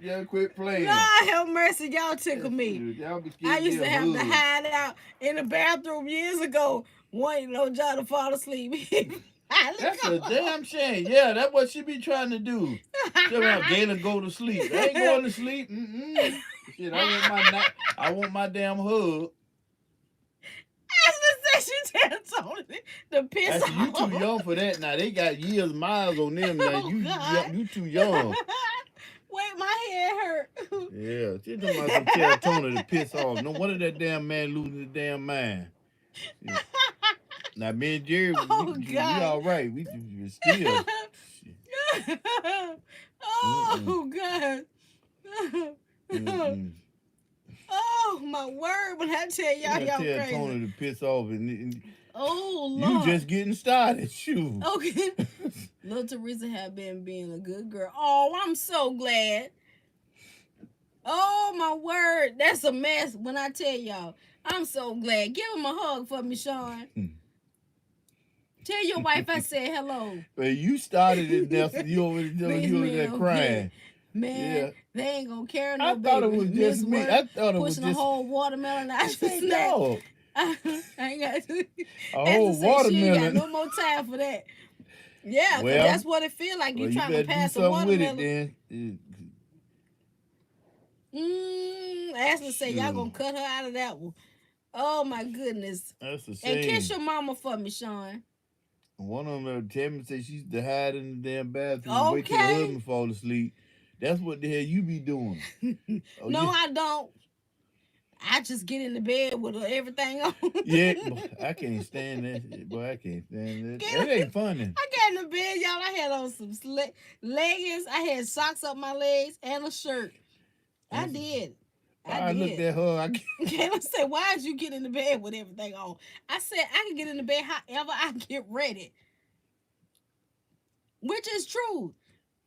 man. Quit playing. God have mercy, y'all tickle me. I used to have to hide out in the bathroom years ago, wanting no job to fall asleep. That's a damn shame. Yeah, that's what she be trying to do. Tell me how Galen go to sleep. I ain't going to sleep. Shit, I want my damn hug. She tell Tony to piss off. You too young for that now. They got years, miles on them now. You too young. Wait, my head hurt. Yeah, she talking about some tell Tony to piss off. No wonder that damn man losing his damn mind. Yeah. Now me and Jerry, we all right. We still. Oh God. Oh my word! When I tell y'all tell crazy. Tony to piss off, and oh Lord, you just getting started. Shoot. Okay. Little Teresa have been being a good girl. Oh, I'm so glad. Oh my word, that's a mess. When I tell y'all, I'm so glad. Give him a hug for me, Sean. Tell your wife I said hello. Well, you started it, Nelson. You over there crying. Man, yeah. They ain't gonna carry no I thought baby. It was just me. I thought it was pushing a whole watermelon out the snack. No. I ain't got a whole watermelon. She ain't got no more time for that. Yeah, well, that's what it feel like. You trying to pass a watermelon. With it, then. Ashley said y'all gonna cut her out of that one. Oh my goodness. That's a shame. And kiss your mama for me, Sean. One of them tell me say she's to hide in the damn bathroom, wait till her husband fall asleep. That's what the hell you be doing. No, I don't. I just get in the bed with everything on. Yeah, I can't stand that shit. Boy, I can't stand that. That ain't funny. I got in the bed, y'all. I had on some leggings. I had socks up my legs and a shirt. I did. I looked at her. Kayla said, why did you get in the bed with everything on? I said, I can get in the bed however I get ready. Which is true.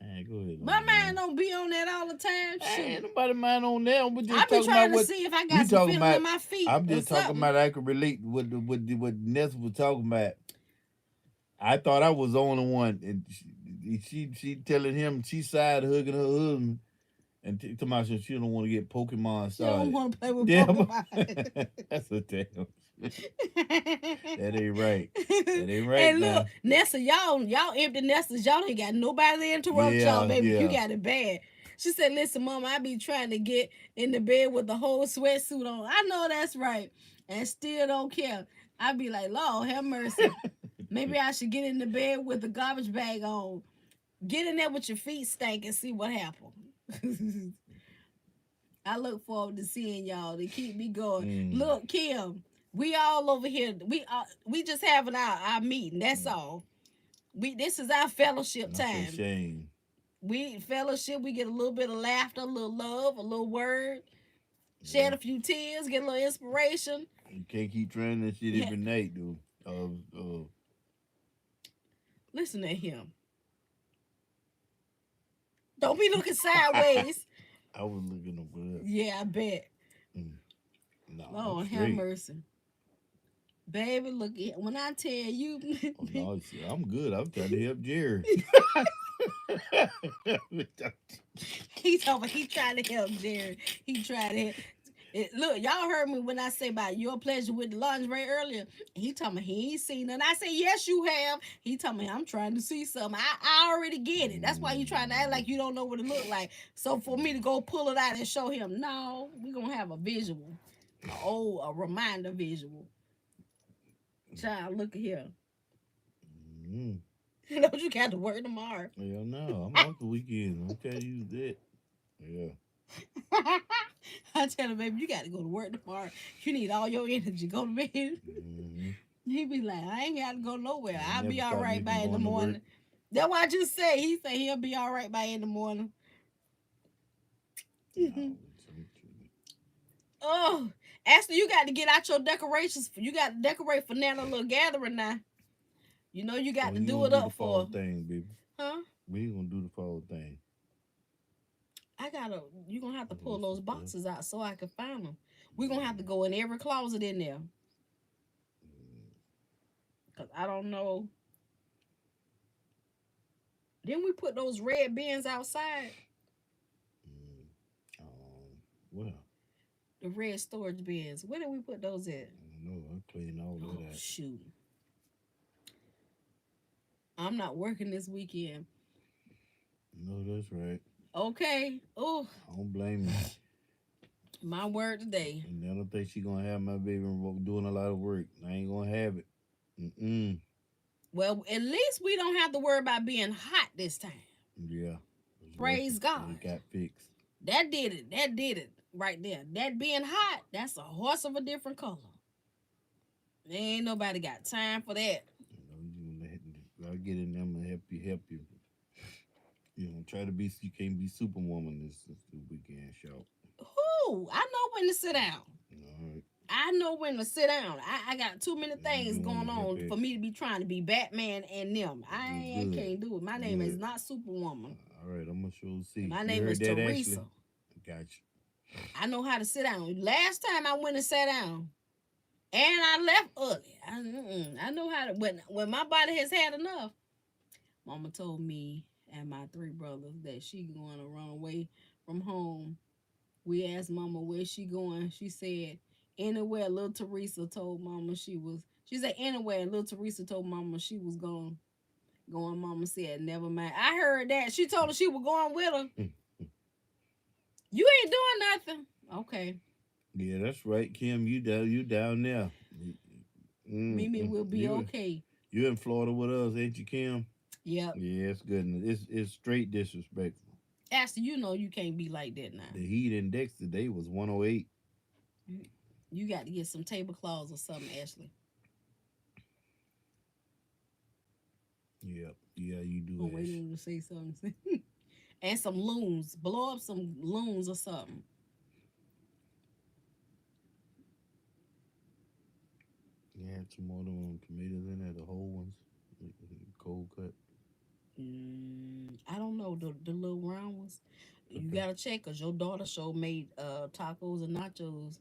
Man, go ahead. My mind don't be on that all the time. Ain't nobody mind on that. I be trying to see if I got some feeling in my feet. I'm just talking about I could relate with what Nessa was talking about. I thought I was the only one. And she telling him she side hugging her husband. And talking about she don't want to get Pokemon started. She don't want to play with Pokemon. That's a damn. That ain't right. That ain't right. And look, Nessa, y'all empty nesters. Y'all ain't got nobody to interrupt y'all, baby. Yeah. You got it bad. She said, listen, Mama, I be trying to get in the bed with the whole sweatsuit on. I know that's right. And still don't care. I be like, Lord, have mercy. Maybe I should get in the bed with the garbage bag on. Get in there with your feet stank and see what happens. I look forward to seeing y'all. They keep me going. Look, Kim, we all over here. We just having our meeting. That's all. This is our fellowship time. That's a shame. We fellowship. We get a little bit of laughter, a little love, a little word, shed a few tears, get a little inspiration. You can't keep trying that shit every night, dude. Listen to him. Don't be looking sideways. I was looking over there. Yeah, I bet. No, Lord, have mercy. Baby, look, when I tell you, Oh no, see, I'm good. I'm trying to help Jerry. he told me he trying to help Jerry. He tried to help. Look, y'all heard me when I say about your pleasure with the lingerie earlier. He told me he ain't seen it. I said, yes, you have. He told me I'm trying to see something. I already get it. That's why you trying to act like you don't know what it look like. So for me to go pull it out and show him, no, we gonna have a visual, a reminder visual. Child, look at here. Mm. Don't you got to work tomorrow? Hell no, I'm off the weekend. I'll tell you that. Yeah. I tell him, baby, you got to go to work tomorrow. You need all your energy. Go to bed. Mm-hmm. He be like, I ain't got to go nowhere. I I'll never be all stopped me right from by in the going to work. morning. That's what I just said. He said he'll be all right by in the morning. No, Oh, Ashley, you got to get out your decorations. You got to decorate for Nana little gathering now. You know you got to you do gonna it do up the fall for. thing, baby. Huh? We ain't gonna do the fall thing. You gonna have to pull those boxes out so I can find them. We're gonna have to go in every closet in there. Cause I don't know. Then we put those red bins outside. Well, The red storage bins. Where did we put those at? I don't know. I cleaned all of that. Shoot. I'm not working this weekend. No, that's right. Okay. Oh. I don't blame you. My word today. And I don't think she gonna have my baby doing a lot of work. I ain't gonna have it. Mm-mm. Well, at least we don't have to worry about being hot this time. Yeah. Praise God. It got fixed. That did it. That did it right there. That being hot, that's a horse of a different color. Ain't nobody got time for that. I'll get in them and help you. You know, try to be. You can't be Superwoman this weekend show. Who? I know when to sit down. All right. I know when to sit down. I got too many things going on for me to be trying to be Batman and them. I can't do it. My name is not Superwoman. All right, I'm gonna show see. My name is Teresa. Got you. I know how to sit down. Last time I went and sat down, and I left early. I know how to. When my body has had enough, Mama told me and my 3 brothers that she going to run away from home. We asked Mama where she going. She said anywhere. Little Teresa told Mama she said anywhere. And little Teresa told Mama she was going. Mama said never mind. I heard that. She told her she was going with her. You ain't doing nothing. Okay. Yeah, that's right, Kim. You down there. Mimi will be okay. You in Florida with us, ain't you, Kim? Yep. Yeah, it's good. It's straight disrespectful. Ashley, you know you can't be like that now. The heat index today was 108. You got to get some tablecloths or something, Ashley. Yeah, you do. I'm waiting to say something. And some looms. Blow up some looms or something. Yeah, some more tomatoes in there, the whole ones, cold cut. I don't know the little round ones. Okay. You gotta check because your daughter show made tacos and nachos.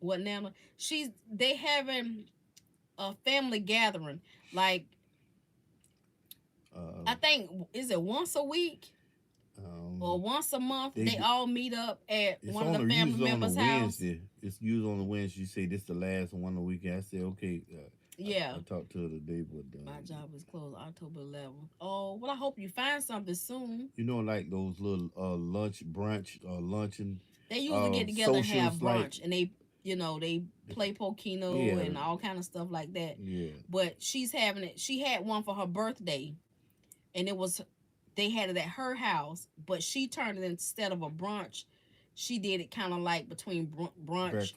What Nana? They having a family gathering. Like I think is it once a week or once a month? They all meet up at one of the family members' house. It's used on the Wednesday. You say this the last one of the weekend. I said okay. Yeah. I talked to her today, but my job is closed October 11th. Oh, well, I hope you find something soon. You know, like those little luncheon. They usually get together and have brunch, and they play Pokino and all kind of stuff like that. Yeah. But she's having it. She had one for her birthday, and they had it at her house, but she turned it instead of a brunch. She did it kind of like between brunch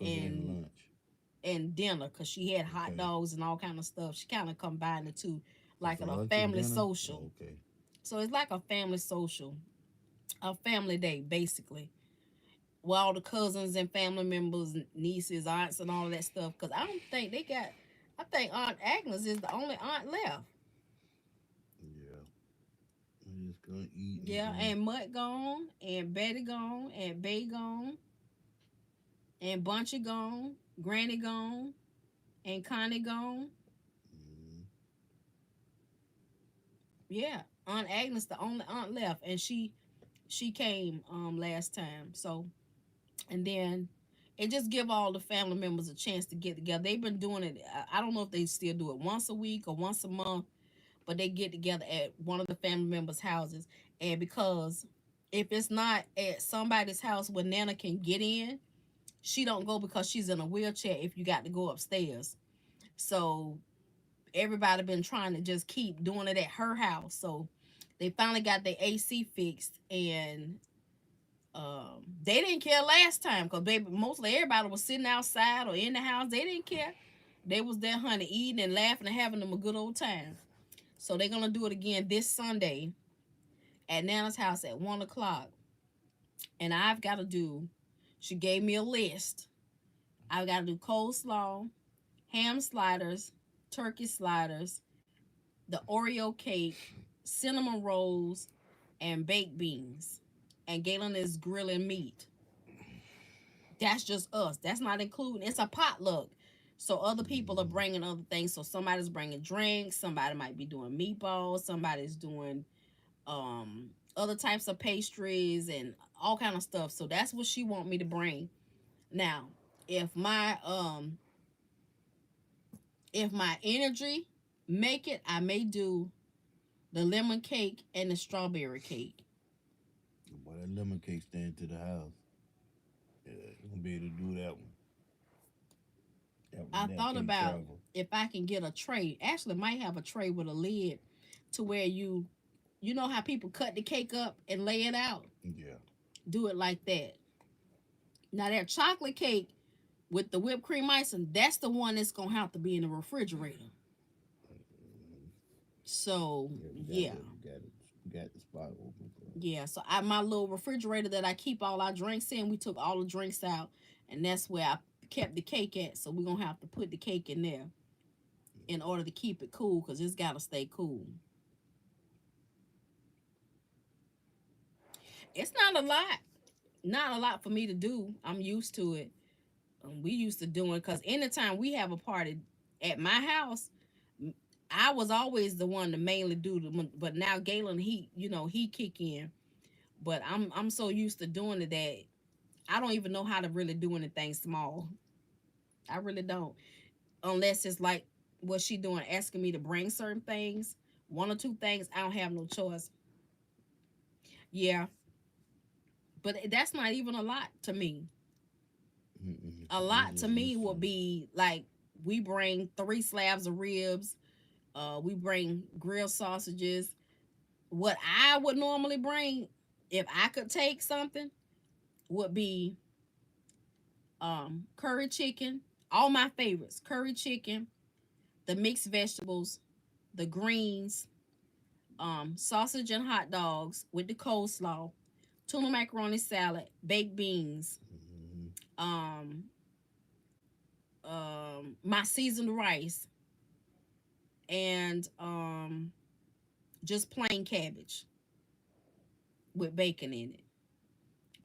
and dinner because she had hot dogs and all kind of stuff. She kind of combined the two, like a family social. Okay. So it's like a family social, a family day basically, with all the cousins and family members, nieces, aunts, and all that stuff. Because I don't think they got. I think Aunt Agnes is the only aunt left. Yeah. I'm just gonna eat. Yeah, and Mutt gone, and Betty gone, and Bay gone, and Bunchy gone. Granny gone. and Connie gone. Yeah, Aunt Agnes, the only aunt left, and she came last time. So, and then it just give all the family members a chance to get together. They've been doing it. I don't know if they still do it once a week or once a month, but they get together at one of the family members' houses. And because if it's not at somebody's house where Nana can get in, she don't go because she's in a wheelchair if you got to go upstairs. So everybody been trying to just keep doing it at her house. So they finally got their AC fixed, and they didn't care last time because baby, mostly everybody was sitting outside or in the house. They didn't care. They was there, honey, eating and laughing and having them a good old time. So they're gonna do it again this Sunday at Nana's house at 1 o'clock. And I've got to do. She gave me a list. I've got to do coleslaw, ham sliders, turkey sliders, the Oreo cake, cinnamon rolls, and baked beans. And Galen is grilling meat. That's just us. That's not including. It's a potluck. So other people are bringing other things. So somebody's bringing drinks. Somebody might be doing meatballs. Somebody's doing other types of pastries and all kind of stuff. So that's what she want me to bring. Now, if my energy make it, I may do the lemon cake and the strawberry cake. Boy, that lemon cake stand to the house. Yeah, you gonna be able to do that one. I thought about if I can get a tray. Actually, might have a tray with a lid to where you know how people cut the cake up and lay it out. Yeah. Do it like that. Now that chocolate cake with the whipped cream icing, that's the one that's gonna have to be in the refrigerator. So yeah. Got the spot open. Yeah, so my little refrigerator that I keep all our drinks in, we took all the drinks out, and that's where I kept the cake at. So we're gonna have to put the cake in there in order to keep it cool, because it's gotta stay cool. It's not a lot for me to do. I'm used to it. We used to doing, because anytime we have a party at my house, I was always the one to mainly do the. But now Galen, he kick in. But I'm so used to doing it that I don't even know how to really do anything small. I really don't, unless it's like what she doing, asking me to bring certain things, one or two things. I don't have no choice. Yeah, but that's not even a lot to me. A lot to me would be like we bring 3 slabs of ribs, we bring grilled sausages. What I would normally bring, if I could take something, would be curry chicken, all my favorites, curry chicken, the mixed vegetables, the greens, sausage and hot dogs with the coleslaw, tuna macaroni salad, baked beans, um, my seasoned rice, and just plain cabbage with bacon in it.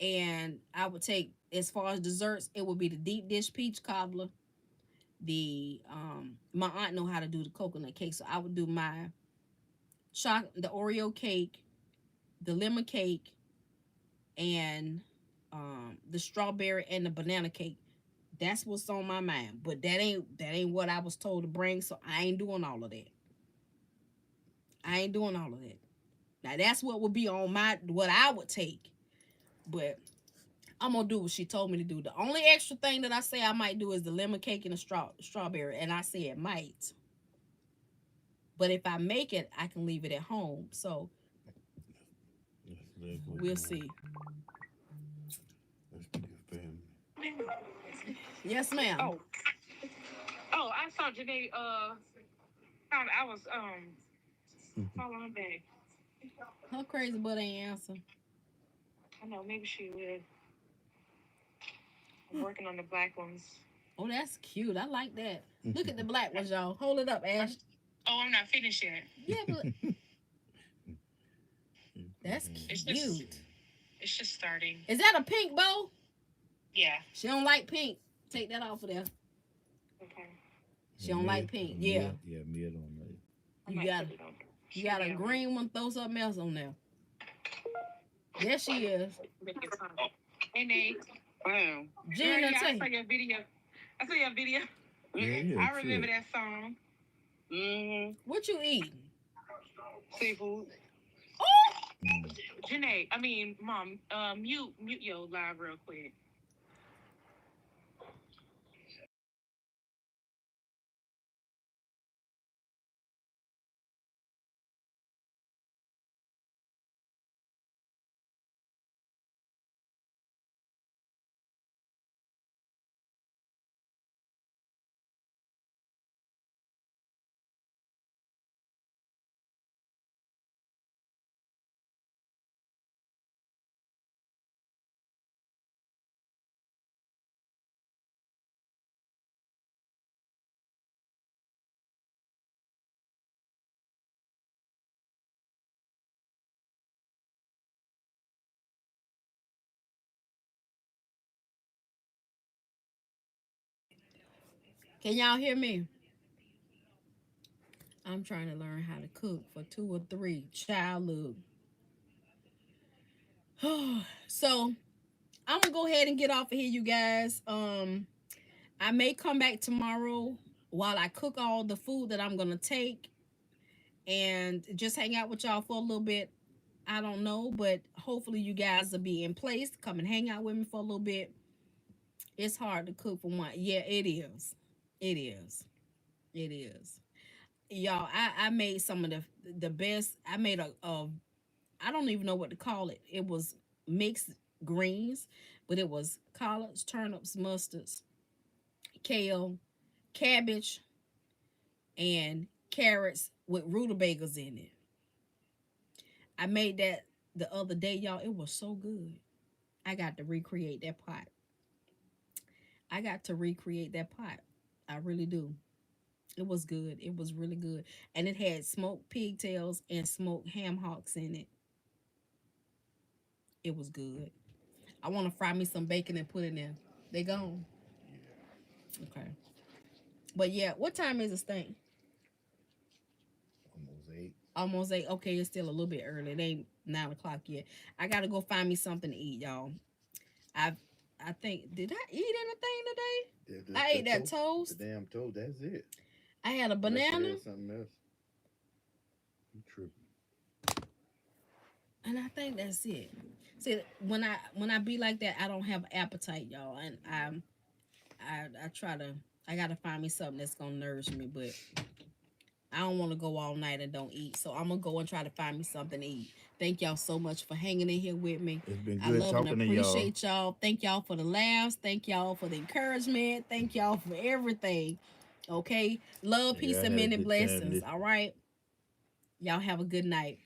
And I would take, as far as desserts, it would be the deep dish peach cobbler. The my aunt know how to do the coconut cake, so I would do my the Oreo cake, the lemon cake, and the strawberry and the banana cake. That's what's on my mind. But that ain't what I was told to bring, so I ain't doing all of that. I ain't doing all of that. Now that's what would be on what I would take. But I'm gonna do what she told me to do. The only extra thing that I say I might do is the lemon cake and the strawberry, and I say it might. But if I make it, I can leave it at home. So we'll see. Yes, ma'am. Oh, I saw Janae. Found I was following her back. Her crazy butt ain't answer. I know, maybe she would. I'm working on the black ones. Oh, that's cute. I like that. Look at the black ones, y'all. Hold it up, Ash. I'm not finished yet. Yeah, but that's cute. It's just starting. Is that a pink bow? Yeah. She don't like pink. Take that off of there. Okay. She don't like pink. Yeah. Yeah, mid on that. You got a green one, throw something else on there. There she is. And they, Gina, I saw your video. Yeah, I remember that song. What you eating? Seafood. Oh! Mom, mute your live real quick. Can y'all hear me? I'm trying to learn how to cook for 2 or 3. Child, look. So I'm gonna go ahead and get off of here, you guys. I may come back tomorrow while I cook all the food that I'm gonna take and just hang out with y'all for a little bit. I don't know, but hopefully you guys will be in place. Come and hang out with me for a little bit. It's hard to cook for one. Yeah, it is. It is. It is. Y'all, I made some of the best. I made a I don't even know what to call it. It was mixed greens, but it was collards, turnips, mustards, kale, cabbage, and carrots with rutabagas in it. I made that the other day, y'all. It was so good. I got to recreate that pot. I got to recreate that pot. I really do. It was good. It was really good. And it had smoked pigtails and smoked ham hocks in it. It was good. I want to fry me some bacon and put it in. They gone. Okay. But yeah, what time is it, Stink? Almost 8. Almost 8. Okay, it's still a little bit early. It ain't 9 o'clock yet. I gotta go find me something to eat, y'all. I I think, did I eat anything today? I ate that toast. The damn toast. That's it. I had a banana. Something else. You tripping? And I think that's it. See, when I be like that, I don't have appetite, y'all, and I try to. I gotta find me something that's gonna nourish me, but I don't want to go all night and don't eat. So I'm gonna go and try to find me something to eat. Thank y'all so much for hanging in here with me. It's been I good love talking and to y'all. appreciate y'all. Thank y'all for the laughs. Thank y'all for the encouragement. Thank y'all for everything. Okay, love, peace, and many blessings. All right, y'all have a good night.